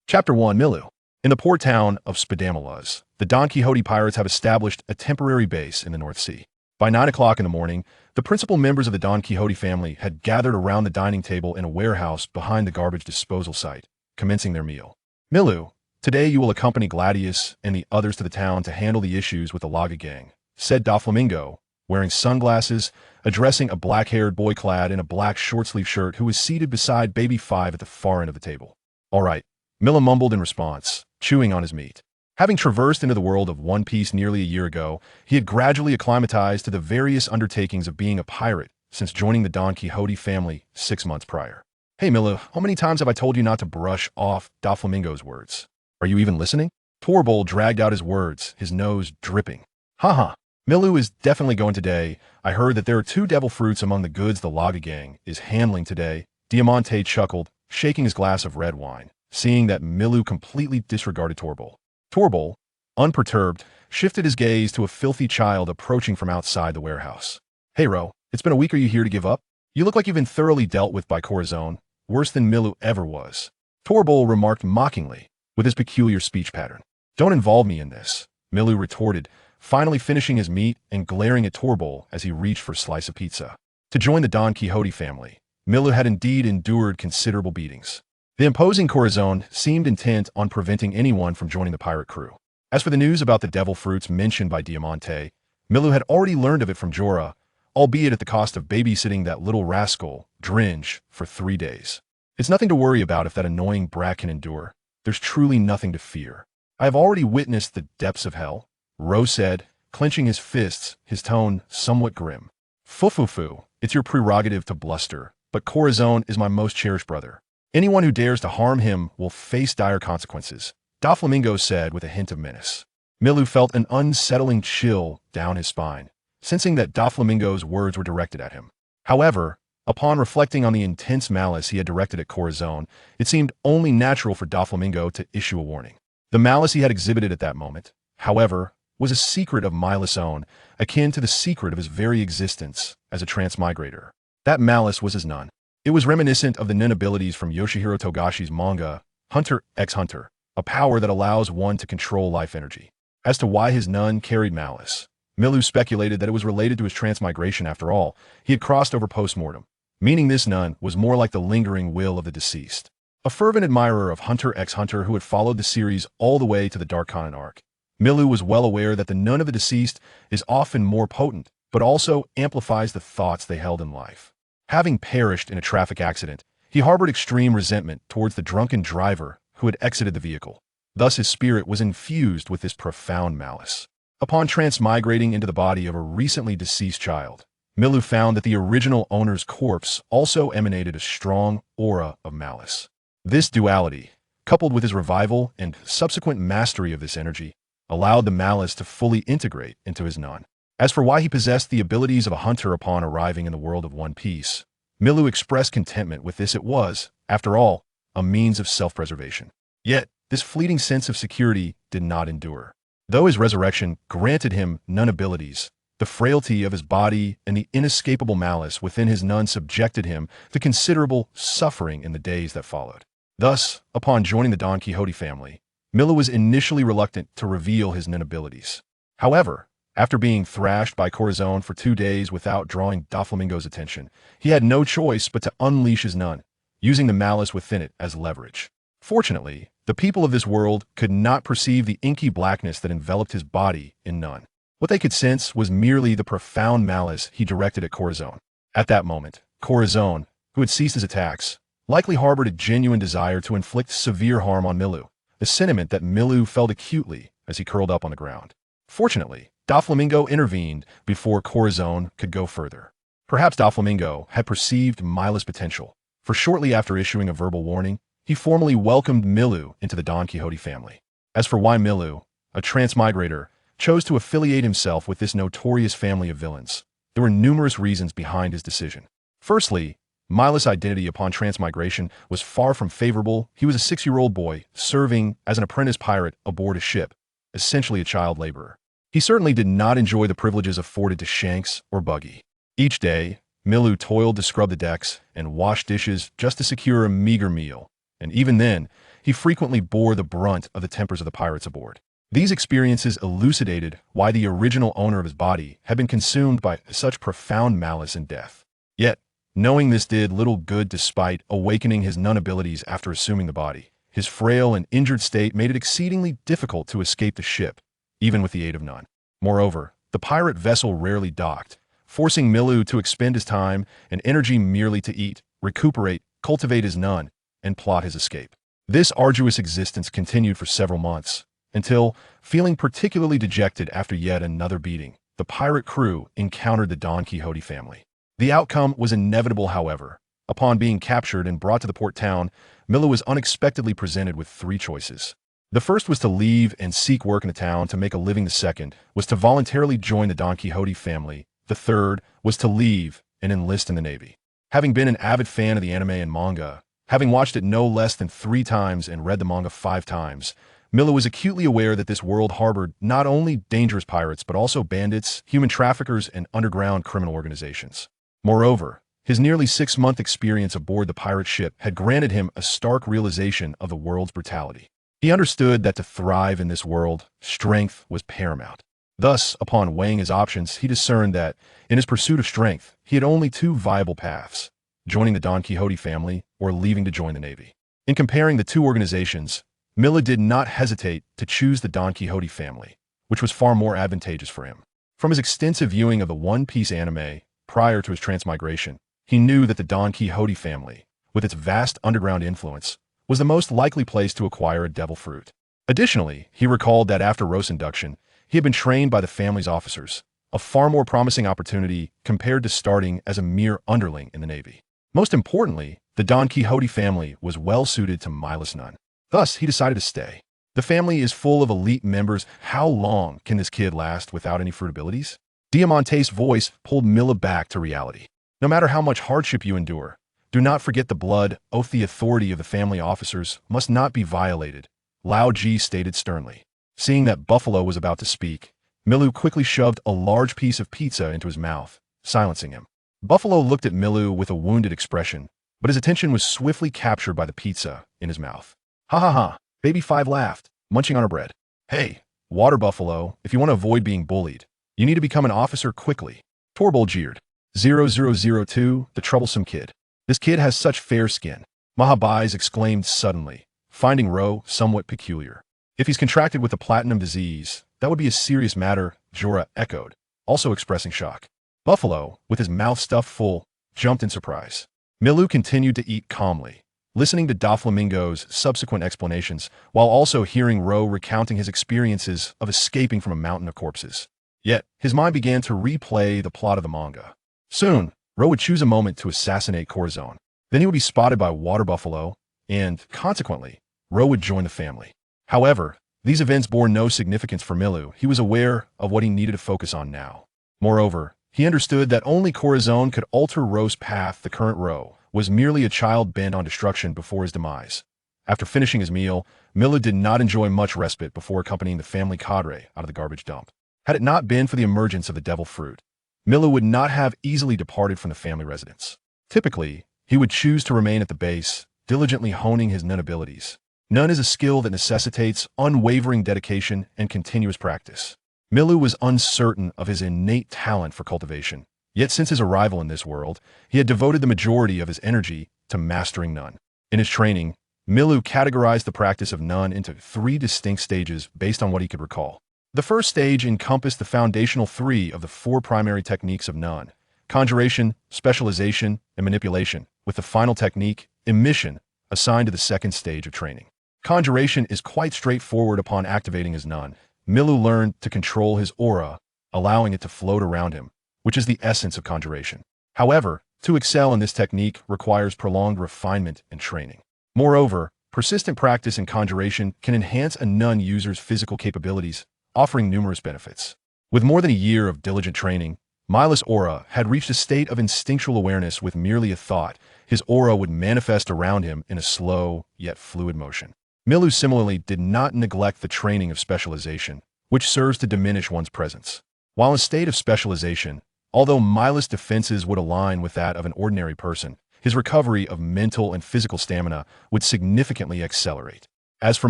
Chapter 1 Milu. In the port town of Spadamaluz, the Don Quixote pirates have established a temporary base in the North Sea. By 9 o'clock in the morning, the principal members of the Don Quixote family had gathered around the dining table in a warehouse behind the garbage disposal site, commencing their meal. Milu, today you will accompany Gladius and the others to the town to handle the issues with the Laga gang, said Doflamingo, wearing sunglasses, addressing a black-haired boy clad in a black short-sleeve shirt who was seated beside Baby Five at the far end of the table. All right, Mila mumbled in response, chewing on his meat. Having traversed into the world of One Piece nearly a year ago, he had gradually acclimatized to the various undertakings of being a pirate since joining the Don Quixote family 6 months prior. Hey Mila, how many times have I told you not to brush off Doflamingo's words? Are you even listening? Torbol dragged out his words, his nose dripping. Haha, Milu is definitely going today. I heard that there are 2 devil fruits among the goods the Laga gang is handling today. Diamante chuckled, shaking his glass of red wine, seeing that Milu completely disregarded Torbol. Torbol, unperturbed, shifted his gaze to a filthy child approaching from outside the warehouse. Hey Ro, it's been a week. Are you here to give up? You look like you've been thoroughly dealt with by Corazon, worse than Milu ever was. Torbol remarked mockingly, with his peculiar speech pattern. Don't involve me in this, Milu retorted, finally finishing his meat and glaring at Torbol as he reached for a slice of pizza. To join the Don Quixote family, Milu had indeed endured considerable beatings. The imposing Corazon seemed intent on preventing anyone from joining the pirate crew. As for the news about the devil fruits mentioned by Diamante, Milu had already learned of it from Jorah, albeit at the cost of babysitting that little rascal, Dringe, for 3 days. It's nothing to worry about if that annoying brat can endure. There's truly nothing to fear. I have already witnessed the depths of hell, Ro said, clenching his fists, his tone somewhat grim. Fufufu, it's your prerogative to bluster, but Corazon is my most cherished brother. Anyone who dares to harm him will face dire consequences, Doflamingo said with a hint of menace. Milu felt an unsettling chill down his spine, sensing that Doflamingo's words were directed at him. However, upon reflecting on the intense malice he had directed at Corazon, it seemed only natural for Doflamingo to issue a warning. The malice he had exhibited at that moment, however, was a secret of Milu's own, akin to the secret of his very existence as a transmigrator. That malice was his nun. It was reminiscent of the nun abilities from Yoshihiro Togashi's manga, Hunter x Hunter, a power that allows one to control life energy. As to why his nun carried malice, Milu speculated that it was related to his transmigration. After all, he had crossed over post-mortem, meaning this nun was more like the lingering will of the deceased. A fervent admirer of Hunter x Hunter who had followed the series all the way to the Dark Continent arc, Milu was well aware that the nun of the deceased is often more potent, but also amplifies the thoughts they held in life. Having perished in a traffic accident, he harbored extreme resentment towards the drunken driver who had exited the vehicle. Thus his spirit was infused with this profound malice. Upon transmigrating into the body of a recently deceased child, Milu found that the original owner's corpse also emanated a strong aura of malice. This duality, coupled with his revival and subsequent mastery of this energy, allowed the malice to fully integrate into his nun. As for why he possessed the abilities of a hunter upon arriving in the world of One Piece, Milu expressed contentment with this. It was, after all, a means of self-preservation. Yet, this fleeting sense of security did not endure. Though his resurrection granted him nun abilities, the frailty of his body and the inescapable malice within his nun subjected him to considerable suffering in the days that followed. Thus, upon joining the Don Quixote family, Milu was initially reluctant to reveal his nun abilities. However, after being thrashed by Corazon for 2 days without drawing Doflamingo's attention, he had no choice but to unleash his nun, using the malice within it as leverage. Fortunately, the people of this world could not perceive the inky blackness that enveloped his body in nun. What they could sense was merely the profound malice he directed at Corazon. At that moment, Corazon, who had ceased his attacks, likely harbored a genuine desire to inflict severe harm on Milu, a sentiment that Milu felt acutely as he curled up on the ground. Fortunately, Doflamingo intervened before Corazon could go further. Perhaps Doflamingo had perceived Milu's potential, for shortly after issuing a verbal warning, he formally welcomed Milu into the Don Quixote family. As for why Milu, a transmigrator, chose to affiliate himself with this notorious family of villains, there were numerous reasons behind his decision. Firstly, Milu's identity upon transmigration was far from favorable. He was a 6-year-old boy serving as an apprentice pirate aboard a ship, essentially a child laborer. He certainly did not enjoy the privileges afforded to Shanks or Buggy. Each day, Milu toiled to scrub the decks and wash dishes just to secure a meager meal, and even then, he frequently bore the brunt of the tempers of the pirates aboard. These experiences elucidated why the original owner of his body had been consumed by such profound malice and death. Yet, knowing this did little good despite awakening his nun abilities after assuming the body. His frail and injured state made it exceedingly difficult to escape the ship, even with the aid of Nun. Moreover, the pirate vessel rarely docked, forcing Milu to expend his time and energy merely to eat, recuperate, cultivate his Nun, and plot his escape. This arduous existence continued for several months, until, feeling particularly dejected after yet another beating, the pirate crew encountered the Don Quixote family. The outcome was inevitable, however. Upon being captured and brought to the port town, Milu was unexpectedly presented with three choices. The first was to leave and seek work in the town to make a living. The second was to voluntarily join the Don Quixote family. The third was to leave and enlist in the Navy. Having been an avid fan of the anime and manga, having watched it no less than 3 times and read the manga 5 times, Milu was acutely aware that this world harbored not only dangerous pirates but also bandits, human traffickers, and underground criminal organizations. Moreover, his nearly 6-month experience aboard the pirate ship had granted him a stark realization of the world's brutality. He understood that to thrive in this world, strength was paramount. Thus, upon weighing his options, he discerned that, in his pursuit of strength, he had only 2 viable paths: joining the Don Quixote family or leaving to join the Navy. In comparing the 2 organizations, Milu did not hesitate to choose the Don Quixote family, which was far more advantageous for him. From his extensive viewing of the One Piece anime prior to his transmigration, he knew that the Don Quixote family, with its vast underground influence, was the most likely place to acquire a devil fruit. Additionally, he recalled that after Rose induction, he had been trained by the family's officers, a far more promising opportunity compared to starting as a mere underling in the Navy. Most importantly, the Don Quixote family was well suited to Milu's Nun. Thus, he decided to stay. The family is full of elite members. How long can this kid last without any fruit abilities? Diamante's voice pulled Mila back to reality. No matter how much hardship you endure, do not forget the blood oath. The authority of the family officers must not be violated, Lao Ji stated sternly. Seeing that Buffalo was about to speak, Milu quickly shoved a large piece of pizza into his mouth, silencing him. Buffalo looked at Milu with a wounded expression, but his attention was swiftly captured by the pizza in his mouth. Ha ha ha, Baby 5 laughed, munching on her bread. Hey, Water Buffalo, if you want to avoid being bullied, you need to become an officer quickly. Torbull jeered. 0002, the troublesome kid. This kid has such fair skin. Mahabais exclaimed suddenly, finding Ro somewhat peculiar. If he's contracted with the platinum disease, that would be a serious matter, Jorah echoed, also expressing shock. Buffalo, with his mouth stuffed full, jumped in surprise. Milu continued to eat calmly, listening to Doflamingo's subsequent explanations, while also hearing Ro recounting his experiences of escaping from a mountain of corpses. Yet, his mind began to replay the plot of the manga. Soon, Ro would choose a moment to assassinate Corazon. Then he would be spotted by Water Buffalo, and, consequently, Ro would join the family. However, these events bore no significance for Milu. He was aware of what he needed to focus on now. Moreover, he understood that only Corazon could alter Ro's path. The current Ro was merely a child bent on destruction before his demise. After finishing his meal, Milu did not enjoy much respite before accompanying the family cadre out of the garbage dump. Had it not been for the emergence of the devil fruit, Milu would not have easily departed from the family residence. Typically, he would choose to remain at the base, diligently honing his Nun abilities. Nun is a skill that necessitates unwavering dedication and continuous practice. Milu was uncertain of his innate talent for cultivation, yet since his arrival in this world, he had devoted the majority of his energy to mastering Nun. In his training, Milu categorized the practice of Nun into 3 distinct stages based on what he could recall. The first stage encompassed the foundational 3 of the 4 primary techniques of Nun: conjuration, specialization, and manipulation, with the final technique, emission, assigned to the second stage of training. Conjuration is quite straightforward. Upon activating his Nun, Milu learned to control his aura, allowing it to float around him, which is the essence of conjuration. However, to excel in this technique requires prolonged refinement and training. Moreover, persistent practice in conjuration can enhance a Nun user's physical capabilities, offering numerous benefits. With more than a year of diligent training, Milu's aura had reached a state of instinctual awareness. With merely a thought, his aura would manifest around him in a slow, yet fluid motion. Milu similarly did not neglect the training of specialization, which serves to diminish one's presence. While in a state of specialization, although Milu's defenses would align with that of an ordinary person, his recovery of mental and physical stamina would significantly accelerate. As for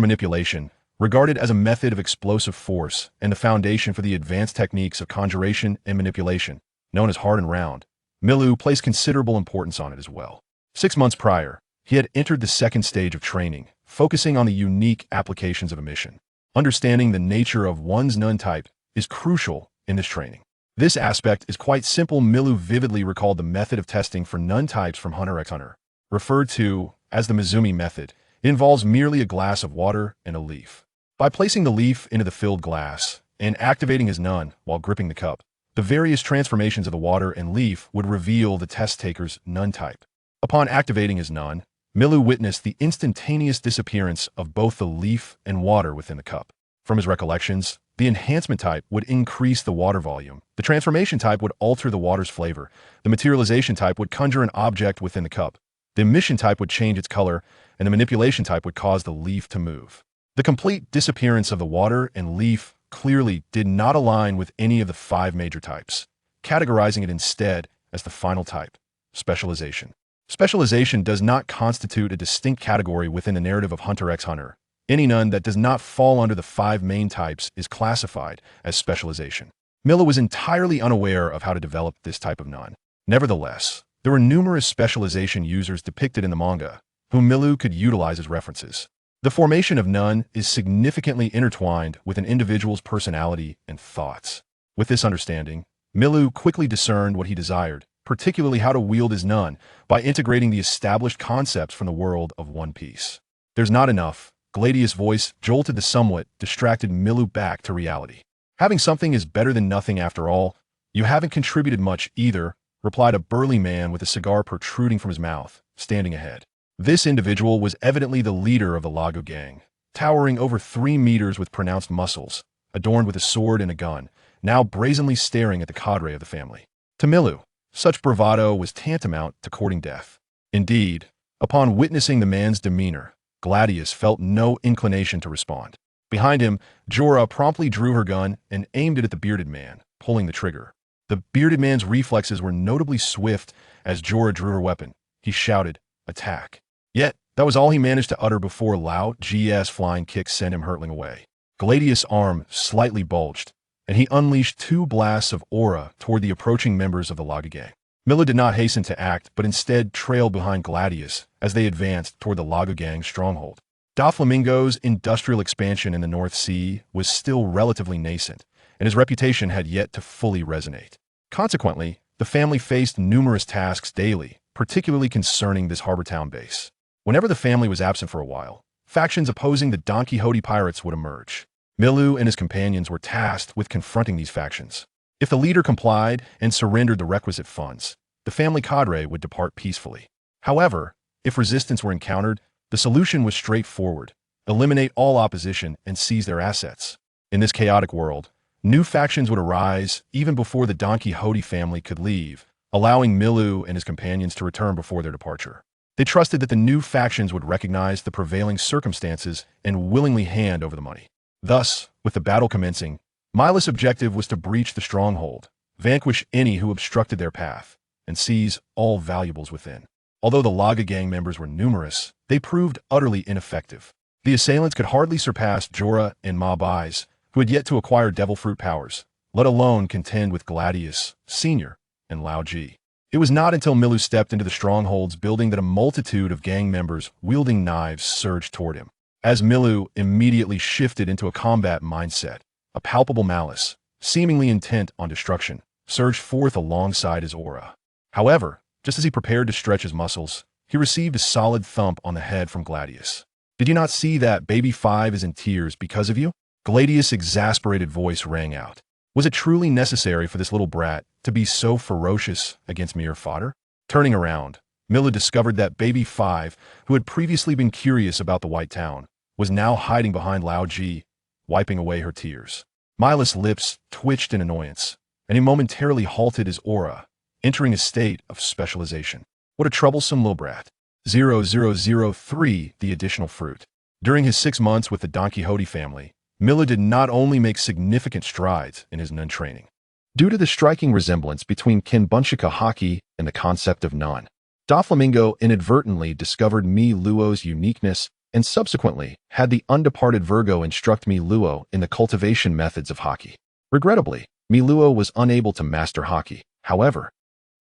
manipulation, regarded as a method of explosive force and the foundation for the advanced techniques of conjuration and manipulation, known as hard and round, Milu placed considerable importance on it as well. 6 months prior, he had entered the second stage of training, focusing on the unique applications of emission. Understanding the nature of one's nun type is crucial in this training. This aspect is quite simple. Milu vividly recalled the method of testing for nun types from Hunter x Hunter, referred to as the Mizumi method. It involves merely a glass of water and a leaf. By placing the leaf into the filled glass and activating his nun while gripping the cup, the various transformations of the water and leaf would reveal the test taker's nun type. Upon activating his nun, Milu witnessed the instantaneous disappearance of both the leaf and water within the cup. From his recollections, the enhancement type would increase the water volume, the transformation type would alter the water's flavor, the materialization type would conjure an object within the cup, the emission type would change its color, and the manipulation type would cause the leaf to move. The complete disappearance of the water and leaf clearly did not align with any of the 5 major types, categorizing it instead as the final type, specialization. Specialization does not constitute a distinct category within the narrative of Hunter x Hunter. Any nun that does not fall under the 5 main types is classified as specialization. Milu was entirely unaware of how to develop this type of nun. Nevertheless, there were numerous specialization users depicted in the manga, whom Milu could utilize as references. The formation of nun is significantly intertwined with an individual's personality and thoughts. With this understanding, Milu quickly discerned what he desired, particularly how to wield his nun, by integrating the established concepts from the world of One Piece. There's not enough. Gladius' voice jolted the somewhat distracted Milu back to reality. Having something is better than nothing after all. You haven't contributed much either, replied a burly man with a cigar protruding from his mouth, standing ahead. This individual was evidently the leader of the Lago gang, towering over 3 meters with pronounced muscles, adorned with a sword and a gun, now brazenly staring at the cadre of the family. To Milu, such bravado was tantamount to courting death. Indeed, upon witnessing the man's demeanor, Gladius felt no inclination to respond. Behind him, Jorah promptly drew her gun and aimed it at the bearded man, pulling the trigger. The bearded man's reflexes were notably swift as Jorah drew her weapon. He shouted, "Attack." Yet, that was all he managed to utter before Lao G's flying kick sent him hurtling away. Gladius' arm slightly bulged, and he unleashed 2 blasts of aura toward the approaching members of the Lago gang. Milu did not hasten to act, but instead trailed behind Gladius as they advanced toward the Lago gang's stronghold. Doflamingo's industrial expansion in the North Sea was still relatively nascent, and his reputation had yet to fully resonate. Consequently, the family faced numerous tasks daily, particularly concerning this harbor town base. Whenever the family was absent for a while, factions opposing the Don Quixote pirates would emerge. Milu and his companions were tasked with confronting these factions. If the leader complied and surrendered the requisite funds, the family cadre would depart peacefully. However, if resistance were encountered, the solution was straightforward: eliminate all opposition and seize their assets. In this chaotic world, new factions would arise even before the Don Quixote family could leave, allowing Milu and his companions to return before their departure. They trusted that the new factions would recognize the prevailing circumstances and willingly hand over the money. Thus, with the battle commencing, Milu's objective was to breach the stronghold, vanquish any who obstructed their path, and seize all valuables within. Although the Laga gang members were numerous, they proved utterly ineffective. The assailants could hardly surpass Jorah and Ma Bai's, who had yet to acquire devil fruit powers, let alone contend with Gladius, Sr., and Lao Ji. It was not until Milu stepped into the stronghold's building that a multitude of gang members wielding knives surged toward him. As Milu immediately shifted into a combat mindset, a palpable malice, seemingly intent on destruction, surged forth alongside his aura. However, just as he prepared to stretch his muscles, he received a solid thump on the head from Gladius. "Did you not see that baby 5 is in tears because of you?" Gladius' exasperated voice rang out. Was it truly necessary for this little brat to be so ferocious against mere fodder? Turning around, Milu discovered that baby 5, who had previously been curious about the White Town, was now hiding behind Lao Ji, wiping away her tears. Milu's lips twitched in annoyance, and he momentarily halted his aura, entering a state of specialization. What a troublesome little brat. 0003 The additional fruit. During his 6 months with the Don Quixote family, Milu did not only make significant strides in his nun training. Due to the striking resemblance between Kenbunshika Haki and the concept of nun, Doflamingo inadvertently discovered Mi Luo's uniqueness and subsequently had the undeparted Virgo instruct Miluo in the cultivation methods of hockey. Regrettably, Miluo was unable to master hockey. However,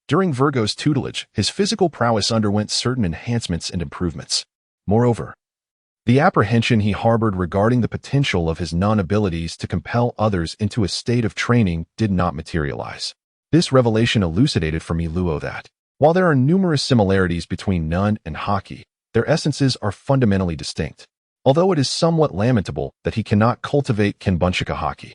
during Virgo's tutelage, his physical prowess underwent certain enhancements and improvements. Moreover, the apprehension he harbored regarding the potential of his non-abilities to compel others into a state of training did not materialize. This revelation elucidated for Miluo that, while there are numerous similarities between Nun and hockey, their essences are fundamentally distinct. Although it is somewhat lamentable that he cannot cultivate Kenbunshika hockey,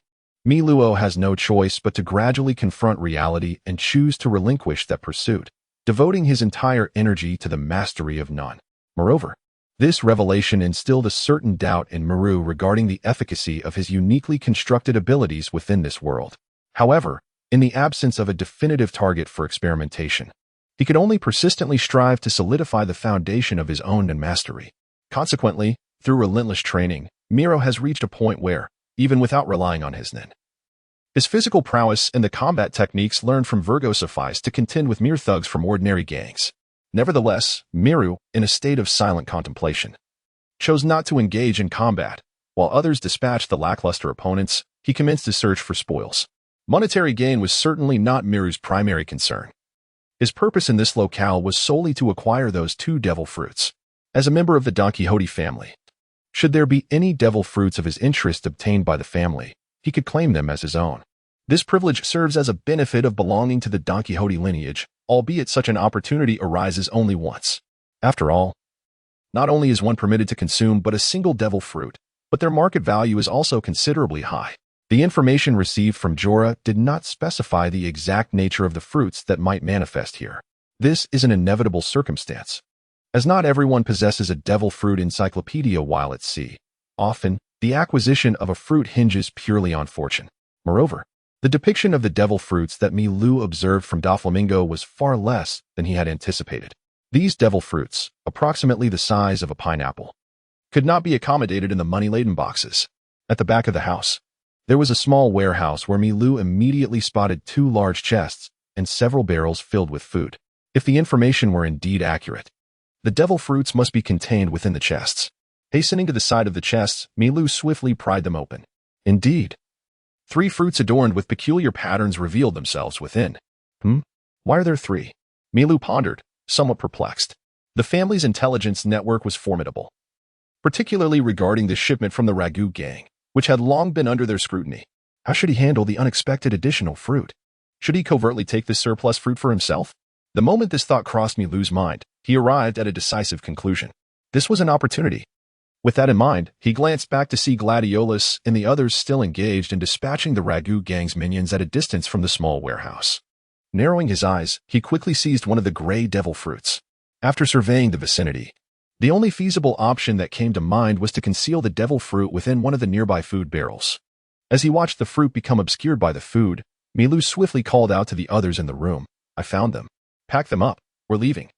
Miluo has no choice but to gradually confront reality and choose to relinquish that pursuit, devoting his entire energy to the mastery of Nun. Moreover, this revelation instilled a certain doubt in Miru regarding the efficacy of his uniquely constructed abilities within this world. However, in the absence of a definitive target for experimentation, he could only persistently strive to solidify the foundation of his own and mastery. Consequently, through relentless training, Miro has reached a point where, even without relying on his nin, his physical prowess and the combat techniques learned from Virgo suffice to contend with mere thugs from ordinary gangs. Nevertheless, Miru, in a state of silent contemplation, chose not to engage in combat. While others dispatched the lackluster opponents, he commenced his search for spoils. Monetary gain was certainly not Miru's primary concern. His purpose in this locale was solely to acquire those 2 devil fruits. As a member of the Don Quixote family, should there be any devil fruits of his interest obtained by the family, he could claim them as his own. This privilege serves as a benefit of belonging to the Don Quixote lineage, albeit such an opportunity arises only once. After all, not only is one permitted to consume but a single devil fruit, but their market value is also considerably high. The information received from Jorah did not specify the exact nature of the fruits that might manifest here. This is an inevitable circumstance, as not everyone possesses a devil fruit encyclopedia while at sea. Often, the acquisition of a fruit hinges purely on fortune. Moreover, the depiction of the devil fruits that Milu observed from Doflamingo was far less than he had anticipated. These devil fruits, approximately the size of a pineapple, could not be accommodated in the money-laden boxes. At the back of the house, there was a small warehouse where Milu immediately spotted 2 large chests and several barrels filled with food. If the information were indeed accurate, the devil fruits must be contained within the chests. Hastening to the side of the chests, Milu swiftly pried them open. Indeed, 3 fruits adorned with peculiar patterns revealed themselves within. Why are there 3? Milu pondered, somewhat perplexed. The family's intelligence network was formidable, particularly regarding the shipment from the Ragu gang, which had long been under their scrutiny. How should he handle the unexpected additional fruit? Should he covertly take this surplus fruit for himself? The moment this thought crossed Milu's mind, he arrived at a decisive conclusion. This was an opportunity. With that in mind, he glanced back to see Gladiolus and the others still engaged in dispatching the Ragu gang's minions at a distance from the small warehouse. Narrowing his eyes, he quickly seized one of the gray devil fruits. After surveying the vicinity, the only feasible option that came to mind was to conceal the devil fruit within one of the nearby food barrels. As he watched the fruit become obscured by the food, Milu swiftly called out to the others in the room, "I found them. Pack them up. We're leaving."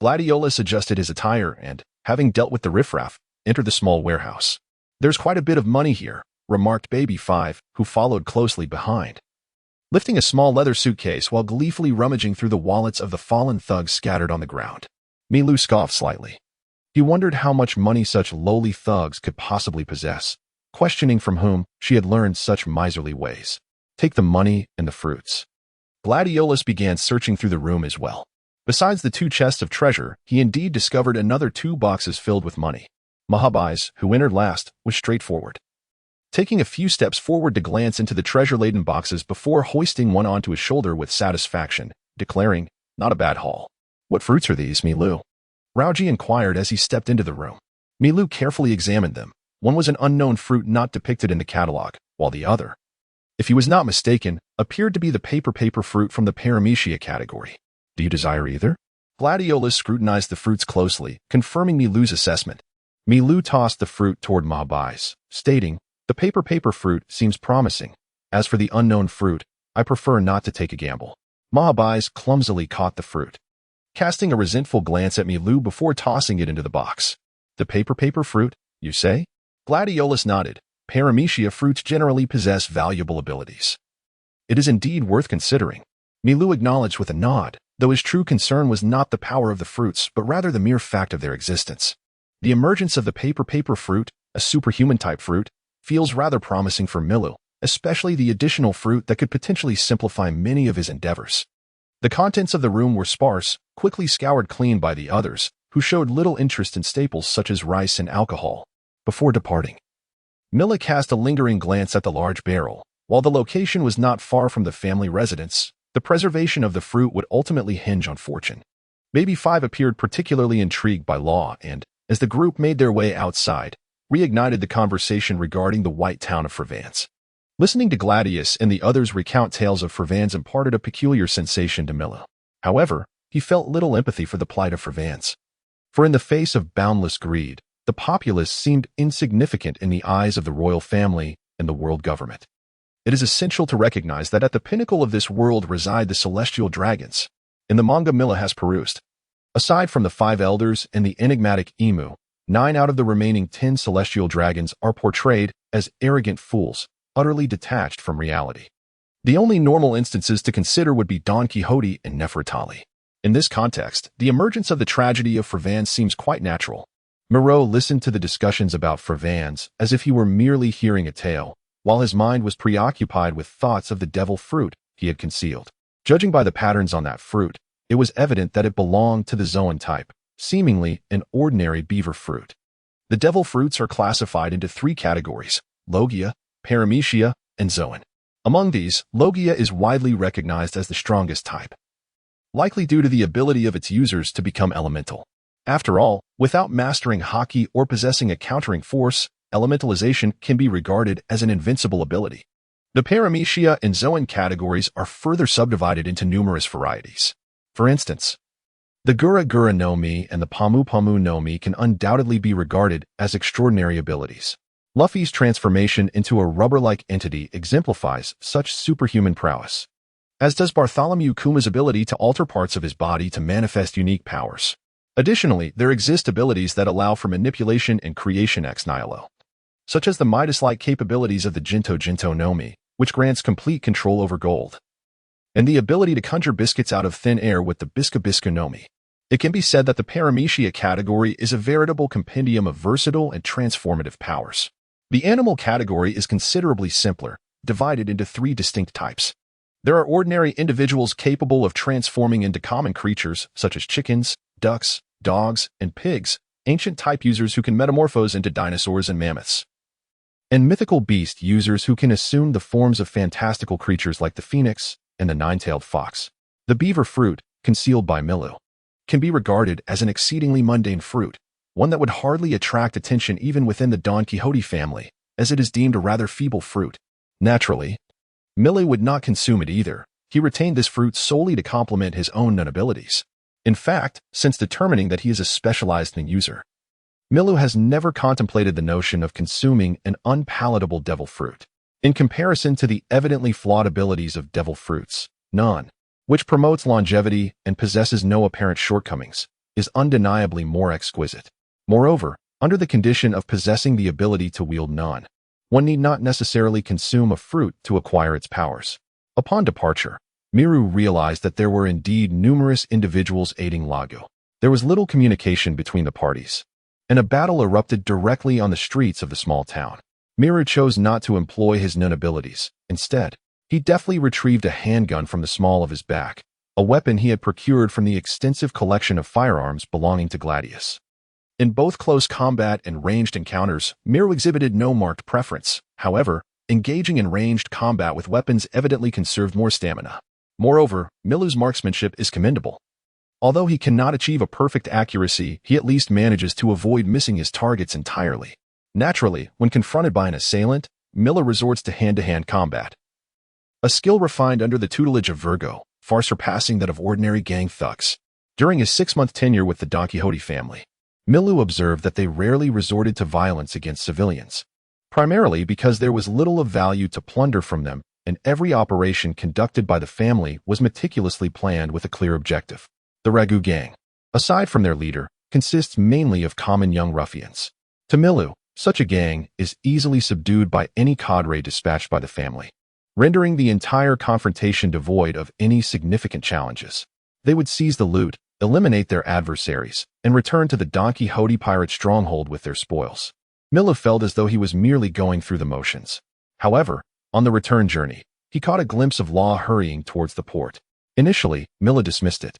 Gladiolus adjusted his attire and, having dealt with the riffraff, entered the small warehouse. "There's quite a bit of money here," remarked Baby 5, who followed closely behind, lifting a small leather suitcase while gleefully rummaging through the wallets of the fallen thugs scattered on the ground. Milu scoffed slightly. He wondered how much money such lowly thugs could possibly possess, questioning from whom she had learned such miserly ways. Take the money and the fruits. Gladiolus began searching through the room as well. Besides the 2 chests of treasure, he indeed discovered another 2 boxes filled with money. Mahabais, who entered last, was straightforward, taking a few steps forward to glance into the treasure-laden boxes before hoisting one onto his shoulder with satisfaction, declaring, "Not a bad haul." "What fruits are these, Milu?" Rauji inquired as he stepped into the room. Milu carefully examined them. One was an unknown fruit not depicted in the catalog, while the other, if he was not mistaken, appeared to be the paper fruit from the Paramecia category. "Do you desire either?" Gladiolus scrutinized the fruits closely, confirming Milu's assessment. Milu tossed the fruit toward Mahabais, stating, "The paper fruit seems promising. As for the unknown fruit, I prefer not to take a gamble." Mahabais clumsily caught the fruit, casting a resentful glance at Milu before tossing it into the box. "The paper fruit, you say?" Gladiolus nodded. Paramecia fruits generally possess valuable abilities. "It is indeed worth considering." Milu acknowledged with a nod, though his true concern was not the power of the fruits, but rather the mere fact of their existence. The emergence of the paper fruit, a superhuman-type fruit, feels rather promising for Milu, especially the additional fruit that could potentially simplify many of his endeavors. The contents of the room were sparse, quickly scoured clean by the others, who showed little interest in staples such as rice and alcohol. Before departing, Milu cast a lingering glance at the large barrel. While the location was not far from the family residence, the preservation of the fruit would ultimately hinge on fortune. Baby Five appeared particularly intrigued by Law and, as the group made their way outside, reignited the conversation regarding the white town of Fervance. Listening to Gladius and the others recount tales of Fervance imparted a peculiar sensation to Milu. However, he felt little empathy for the plight of Fervance. For in the face of boundless greed, the populace seemed insignificant in the eyes of the royal family and the world government. It is essential to recognize that at the pinnacle of this world reside the celestial dragons. In the manga Milu has perused, aside from the 5 elders and the enigmatic Emu, 9 out of the remaining 10 celestial dragons are portrayed as arrogant fools, utterly detached from reality. The only normal instances to consider would be Don Quixote and Nefertari. In this context, the emergence of the tragedy of Fervance seems quite natural. Moreau listened to the discussions about Fervance as if he were merely hearing a tale, while his mind was preoccupied with thoughts of the devil fruit he had concealed. Judging by the patterns on that fruit, it was evident that it belonged to the Zoan type, seemingly an ordinary beaver fruit. The devil fruits are classified into 3 categories: Logia, Paramecia, and Zoan. Among these, Logia is widely recognized as the strongest type, likely due to the ability of its users to become elemental. After all, without mastering Haki or possessing a countering force, elementalization can be regarded as an invincible ability. The Paramecia and Zoan categories are further subdivided into numerous varieties. For instance, the Gura Gura no Mi and the Pamu Pamu no Mi can undoubtedly be regarded as extraordinary abilities. Luffy's transformation into a rubber-like entity exemplifies such superhuman prowess, as does Bartholomew Kuma's ability to alter parts of his body to manifest unique powers. Additionally, there exist abilities that allow for manipulation and creation ex nihilo, such as the Midas-like capabilities of the Jinto no Mi, which grants complete control over gold, and the ability to conjure biscuits out of thin air with the Bisca no Mi. It can be said that the Paramecia category is a veritable compendium of versatile and transformative powers. The animal category is considerably simpler, divided into 3 distinct types. There are ordinary individuals capable of transforming into common creatures such as chickens, ducks, dogs, and pigs, ancient type users who can metamorphose into dinosaurs and mammoths, and mythical beast users who can assume the forms of fantastical creatures like the phoenix and the 9-tailed fox. The beaver fruit, concealed by Milu, can be regarded as an exceedingly mundane fruit, one that would hardly attract attention even within the Don Quixote family, as it is deemed a rather feeble fruit. Naturally, Milu would not consume it either. He retained this fruit solely to complement his own nun abilities. In fact, since determining that he is a specialized nun user, Milu has never contemplated the notion of consuming an unpalatable devil fruit. In comparison to the evidently flawed abilities of devil fruits, Nun, which promotes longevity and possesses no apparent shortcomings, is undeniably more exquisite. Moreover, under the condition of possessing the ability to wield Nun, one need not necessarily consume a fruit to acquire its powers. Upon departure, Miru realized that there were indeed numerous individuals aiding Lago. There was little communication between the parties, and a battle erupted directly on the streets of the small town. Miru chose not to employ his nun abilities. Instead, he deftly retrieved a handgun from the small of his back, a weapon he had procured from the extensive collection of firearms belonging to Gladius. In both close combat and ranged encounters, Miru exhibited no marked preference. However, engaging in ranged combat with weapons evidently conserved more stamina. Moreover, Milu's marksmanship is commendable. Although he cannot achieve a perfect accuracy, he at least manages to avoid missing his targets entirely. Naturally, when confronted by an assailant, Milu resorts to hand-to-hand combat, a skill refined under the tutelage of Virgo, far surpassing that of ordinary gang thugs. During his 6-month tenure with the Don Quixote family, Milu observed that they rarely resorted to violence against civilians, primarily because there was little of value to plunder from them, and every operation conducted by the family was meticulously planned with a clear objective. The Ragu gang, aside from their leader, consists mainly of common young ruffians. To Milu, such a gang is easily subdued by any cadre dispatched by the family, rendering the entire confrontation devoid of any significant challenges. They would seize the loot, eliminate their adversaries, and return to the Don Quixote pirate stronghold with their spoils. Milu felt as though he was merely going through the motions. However, on the return journey, he caught a glimpse of Law hurrying towards the port. Initially, Milu dismissed it.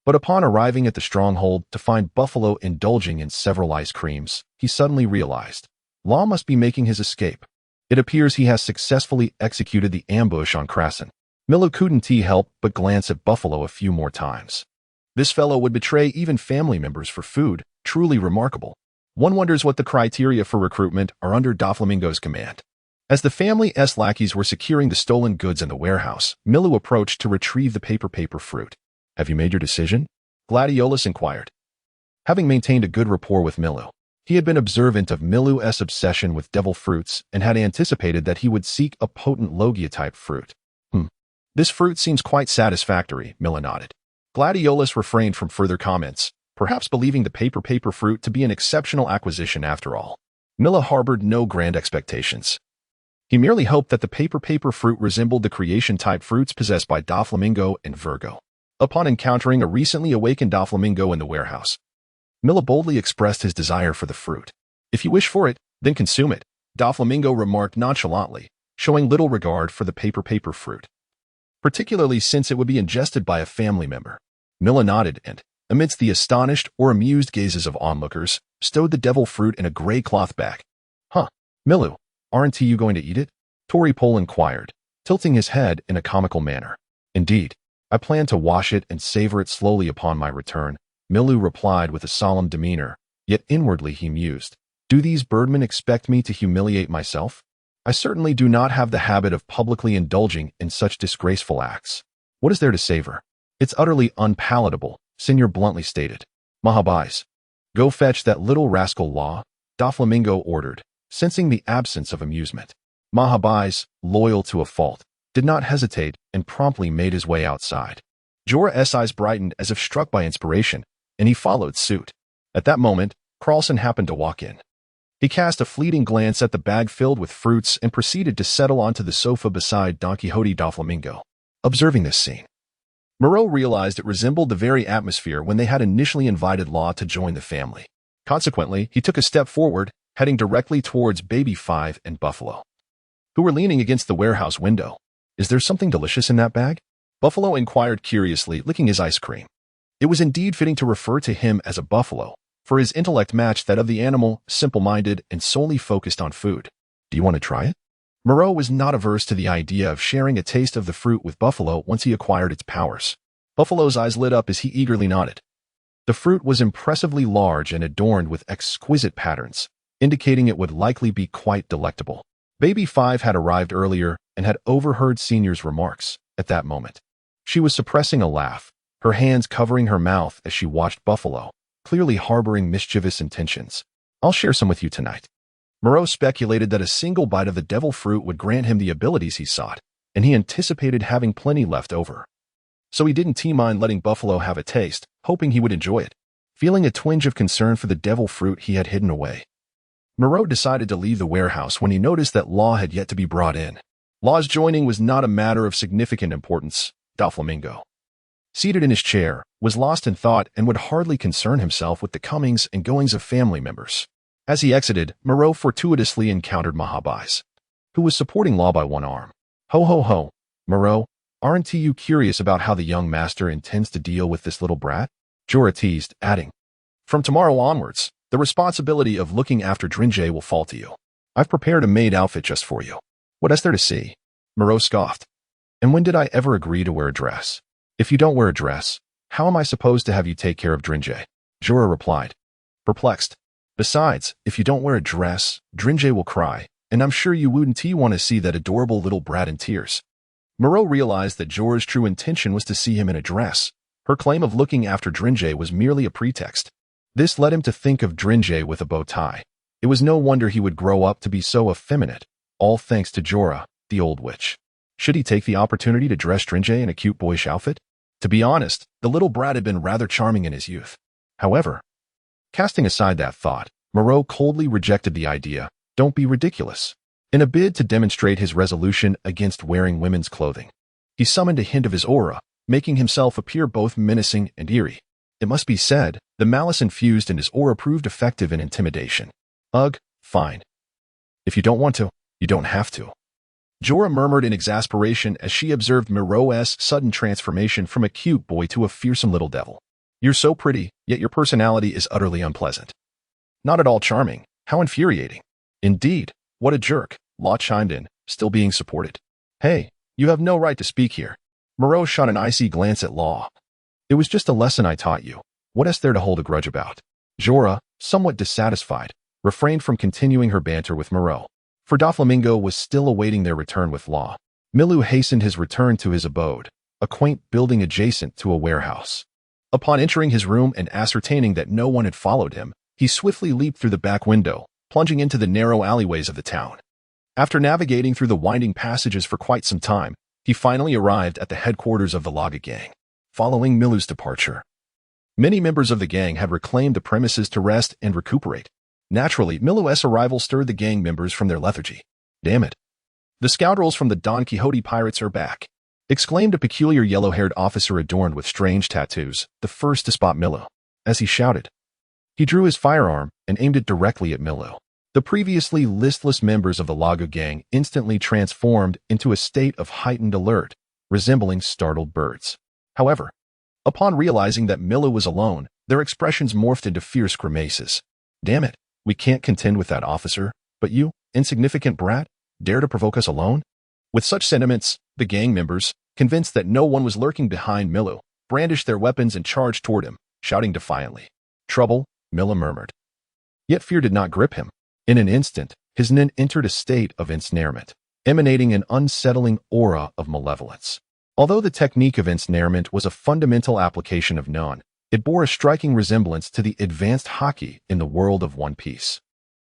But upon arriving at the stronghold to find Buffalo indulging in several ice creams, he suddenly realized Law must be making his escape. It appears he has successfully executed the ambush on Krasen. Milu couldn't help but glance at Buffalo a few more times. This fellow would betray even family members for food, truly remarkable. One wonders what the criteria for recruitment are under Doflamingo's command. As the family's lackeys were securing the stolen goods in the warehouse, Milu approached to retrieve the paper fruit. "Have you made your decision?" Gladiolus inquired. Having maintained a good rapport with Milu, he had been observant of Milu's obsession with devil fruits and had anticipated that he would seek a potent Logia-type fruit. This fruit seems quite satisfactory, Milu nodded. Gladiolus refrained from further comments, perhaps believing the paper fruit to be an exceptional acquisition after all. Milu harbored no grand expectations. He merely hoped that the paper fruit resembled the creation-type fruits possessed by Doflamingo and Virgo. Upon encountering a recently awakened Doflamingo in the warehouse, Milu boldly expressed his desire for the fruit. "If you wish for it, then consume it," Doflamingo remarked nonchalantly, showing little regard for the paper fruit, particularly since it would be ingested by a family member. Milu nodded and, amidst the astonished or amused gazes of onlookers, stowed the devil fruit in a gray cloth bag. Milu, aren't you going to eat it?" Tori Pole inquired, tilting his head in a comical manner. "Indeed, I plan to wash it and savor it slowly upon my return," Milu replied with a solemn demeanor, yet inwardly he mused. "Do these birdmen expect me to humiliate myself? I certainly do not have the habit of publicly indulging in such disgraceful acts. What is there to savor? It's utterly unpalatable," Senor bluntly stated. "Mahabais, go fetch that little rascal Law," Doflamingo ordered, sensing the absence of amusement. Mahabais, loyal to a fault, did not hesitate and promptly made his way outside. Jorah's eyes brightened as if struck by inspiration, and he followed suit. At that moment, Carlson happened to walk in. He cast a fleeting glance at the bag filled with fruits and proceeded to settle onto the sofa beside Don Quixote Doflamingo. Observing this scene, Moreau realized it resembled the very atmosphere when they had initially invited Law to join the family. Consequently, he took a step forward, heading directly towards Baby 5 and Buffalo, who were leaning against the warehouse window. "Is there something delicious in that bag?" Buffalo inquired curiously, licking his ice cream. It was indeed fitting to refer to him as a buffalo, for his intellect matched that of the animal, simple-minded and solely focused on food. "Do you want to try it?" Moreau was not averse to the idea of sharing a taste of the fruit with Buffalo once he acquired its powers. Buffalo's eyes lit up as he eagerly nodded. The fruit was impressively large and adorned with exquisite patterns, indicating it would likely be quite delectable. Baby 5 had arrived earlier and had overheard Senior's remarks. At that moment, she was suppressing a laugh, her hands covering her mouth as she watched Buffalo, clearly harboring mischievous intentions. "I'll share some with you tonight." Moreau speculated that a single bite of the devil fruit would grant him the abilities he sought, and he anticipated having plenty left over. So he didn't mind letting Buffalo have a taste, hoping he would enjoy it. Feeling a twinge of concern for the devil fruit he had hidden away, Moreau decided to leave the warehouse when he noticed that Law had yet to be brought in. Law's joining was not a matter of significant importance. Doflamingo, seated in his chair, was lost in thought and would hardly concern himself with the comings and goings of family members. As he exited, Moreau fortuitously encountered Mahabais, who was supporting Law by one arm. Ho, Moreau, aren't you curious about how the young master intends to deal with this little brat?" Jorah teased, adding, "From tomorrow onwards, the responsibility of looking after Drinjay will fall to you. I've prepared a maid outfit just for you." "What is there to see?" Moreau scoffed. "And when did I ever agree to wear a dress? If you don't wear a dress, how am I supposed to have you take care of Drinjay?" Jorah replied, perplexed. "Besides, if you don't wear a dress, Drinjay will cry, and I'm sure you wouldn't want to see that adorable little brat in tears." Moreau realized that Jorah's true intention was to see him in a dress. Her claim of looking after Drinjay was merely a pretext. This led him to think of Drinjay with a bow tie. It was no wonder he would grow up to be so effeminate, all thanks to Jorah, the old witch. Should he take the opportunity to dress Drinjay in a cute boyish outfit? To be honest, the little brat had been rather charming in his youth. However, casting aside that thought, Moreau coldly rejected the idea. Don't be ridiculous. In a bid to demonstrate his resolution against wearing women's clothing, he summoned a hint of his aura, making himself appear both menacing and eerie. It must be said, the malice infused in his aura proved effective in intimidation. Ugh, fine. If you don't want to, you don't have to. Jorah murmured in exasperation as she observed Miro's sudden transformation from a cute boy to a fearsome little devil. You're so pretty, yet your personality is utterly unpleasant. Not at all charming. How infuriating. Indeed, what a jerk, Law chimed in, still being supported. Hey, you have no right to speak here. Miro shot an icy glance at Law. It was just a lesson I taught you. What is there to hold a grudge about? Jorah, somewhat dissatisfied, refrained from continuing her banter with Miro, for Doflamingo was still awaiting their return with Law. Milu hastened his return to his abode, a quaint building adjacent to a warehouse. Upon entering his room and ascertaining that no one had followed him, he swiftly leaped through the back window, plunging into the narrow alleyways of the town. After navigating through the winding passages for quite some time, he finally arrived at the headquarters of the Laga gang. Following Milu's departure, many members of the gang had reclaimed the premises to rest and recuperate. Naturally, Milu's arrival stirred the gang members from their lethargy. Damn it. The scoundrels from the Don Quixote pirates are back, exclaimed a peculiar yellow-haired officer adorned with strange tattoos, the first to spot Milu. As he shouted, he drew his firearm and aimed it directly at Milu. The previously listless members of the Laga gang instantly transformed into a state of heightened alert, resembling startled birds. However, upon realizing that Milu was alone, their expressions morphed into fierce grimaces. Damn it, we can't contend with that officer, but you, insignificant brat, dare to provoke us alone? With such sentiments, the gang members, convinced that no one was lurking behind Milu, brandished their weapons and charged toward him, shouting defiantly. Trouble, Milu murmured. Yet fear did not grip him. In an instant, his nin entered a state of ensnarement, emanating an unsettling aura of malevolence. Although the technique of ensnarement was a fundamental application of Nen, it bore a striking resemblance to the advanced haki in the world of One Piece.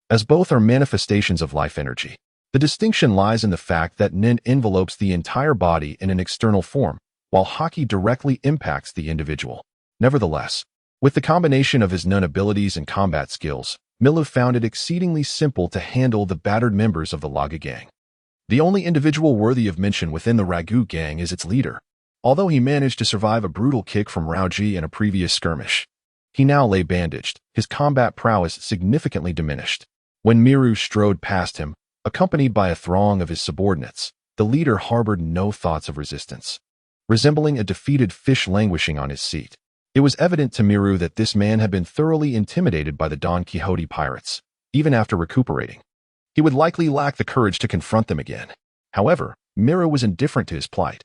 As both are manifestations of life energy, the distinction lies in the fact that Nen envelopes the entire body in an external form, while haki directly impacts the individual. Nevertheless, with the combination of his Nen abilities and combat skills, Milu found it exceedingly simple to handle the battered members of the Laga gang. The only individual worthy of mention within the Ragu gang is its leader. Although he managed to survive a brutal kick from Rauji in a previous skirmish, he now lay bandaged, his combat prowess significantly diminished. When Miru strode past him, accompanied by a throng of his subordinates, the leader harbored no thoughts of resistance. Resembling a defeated fish languishing on his seat, it was evident to Miru that this man had been thoroughly intimidated by the Don Quixote pirates, even after recuperating. He would likely lack the courage to confront them again. However, Miru was indifferent to his plight.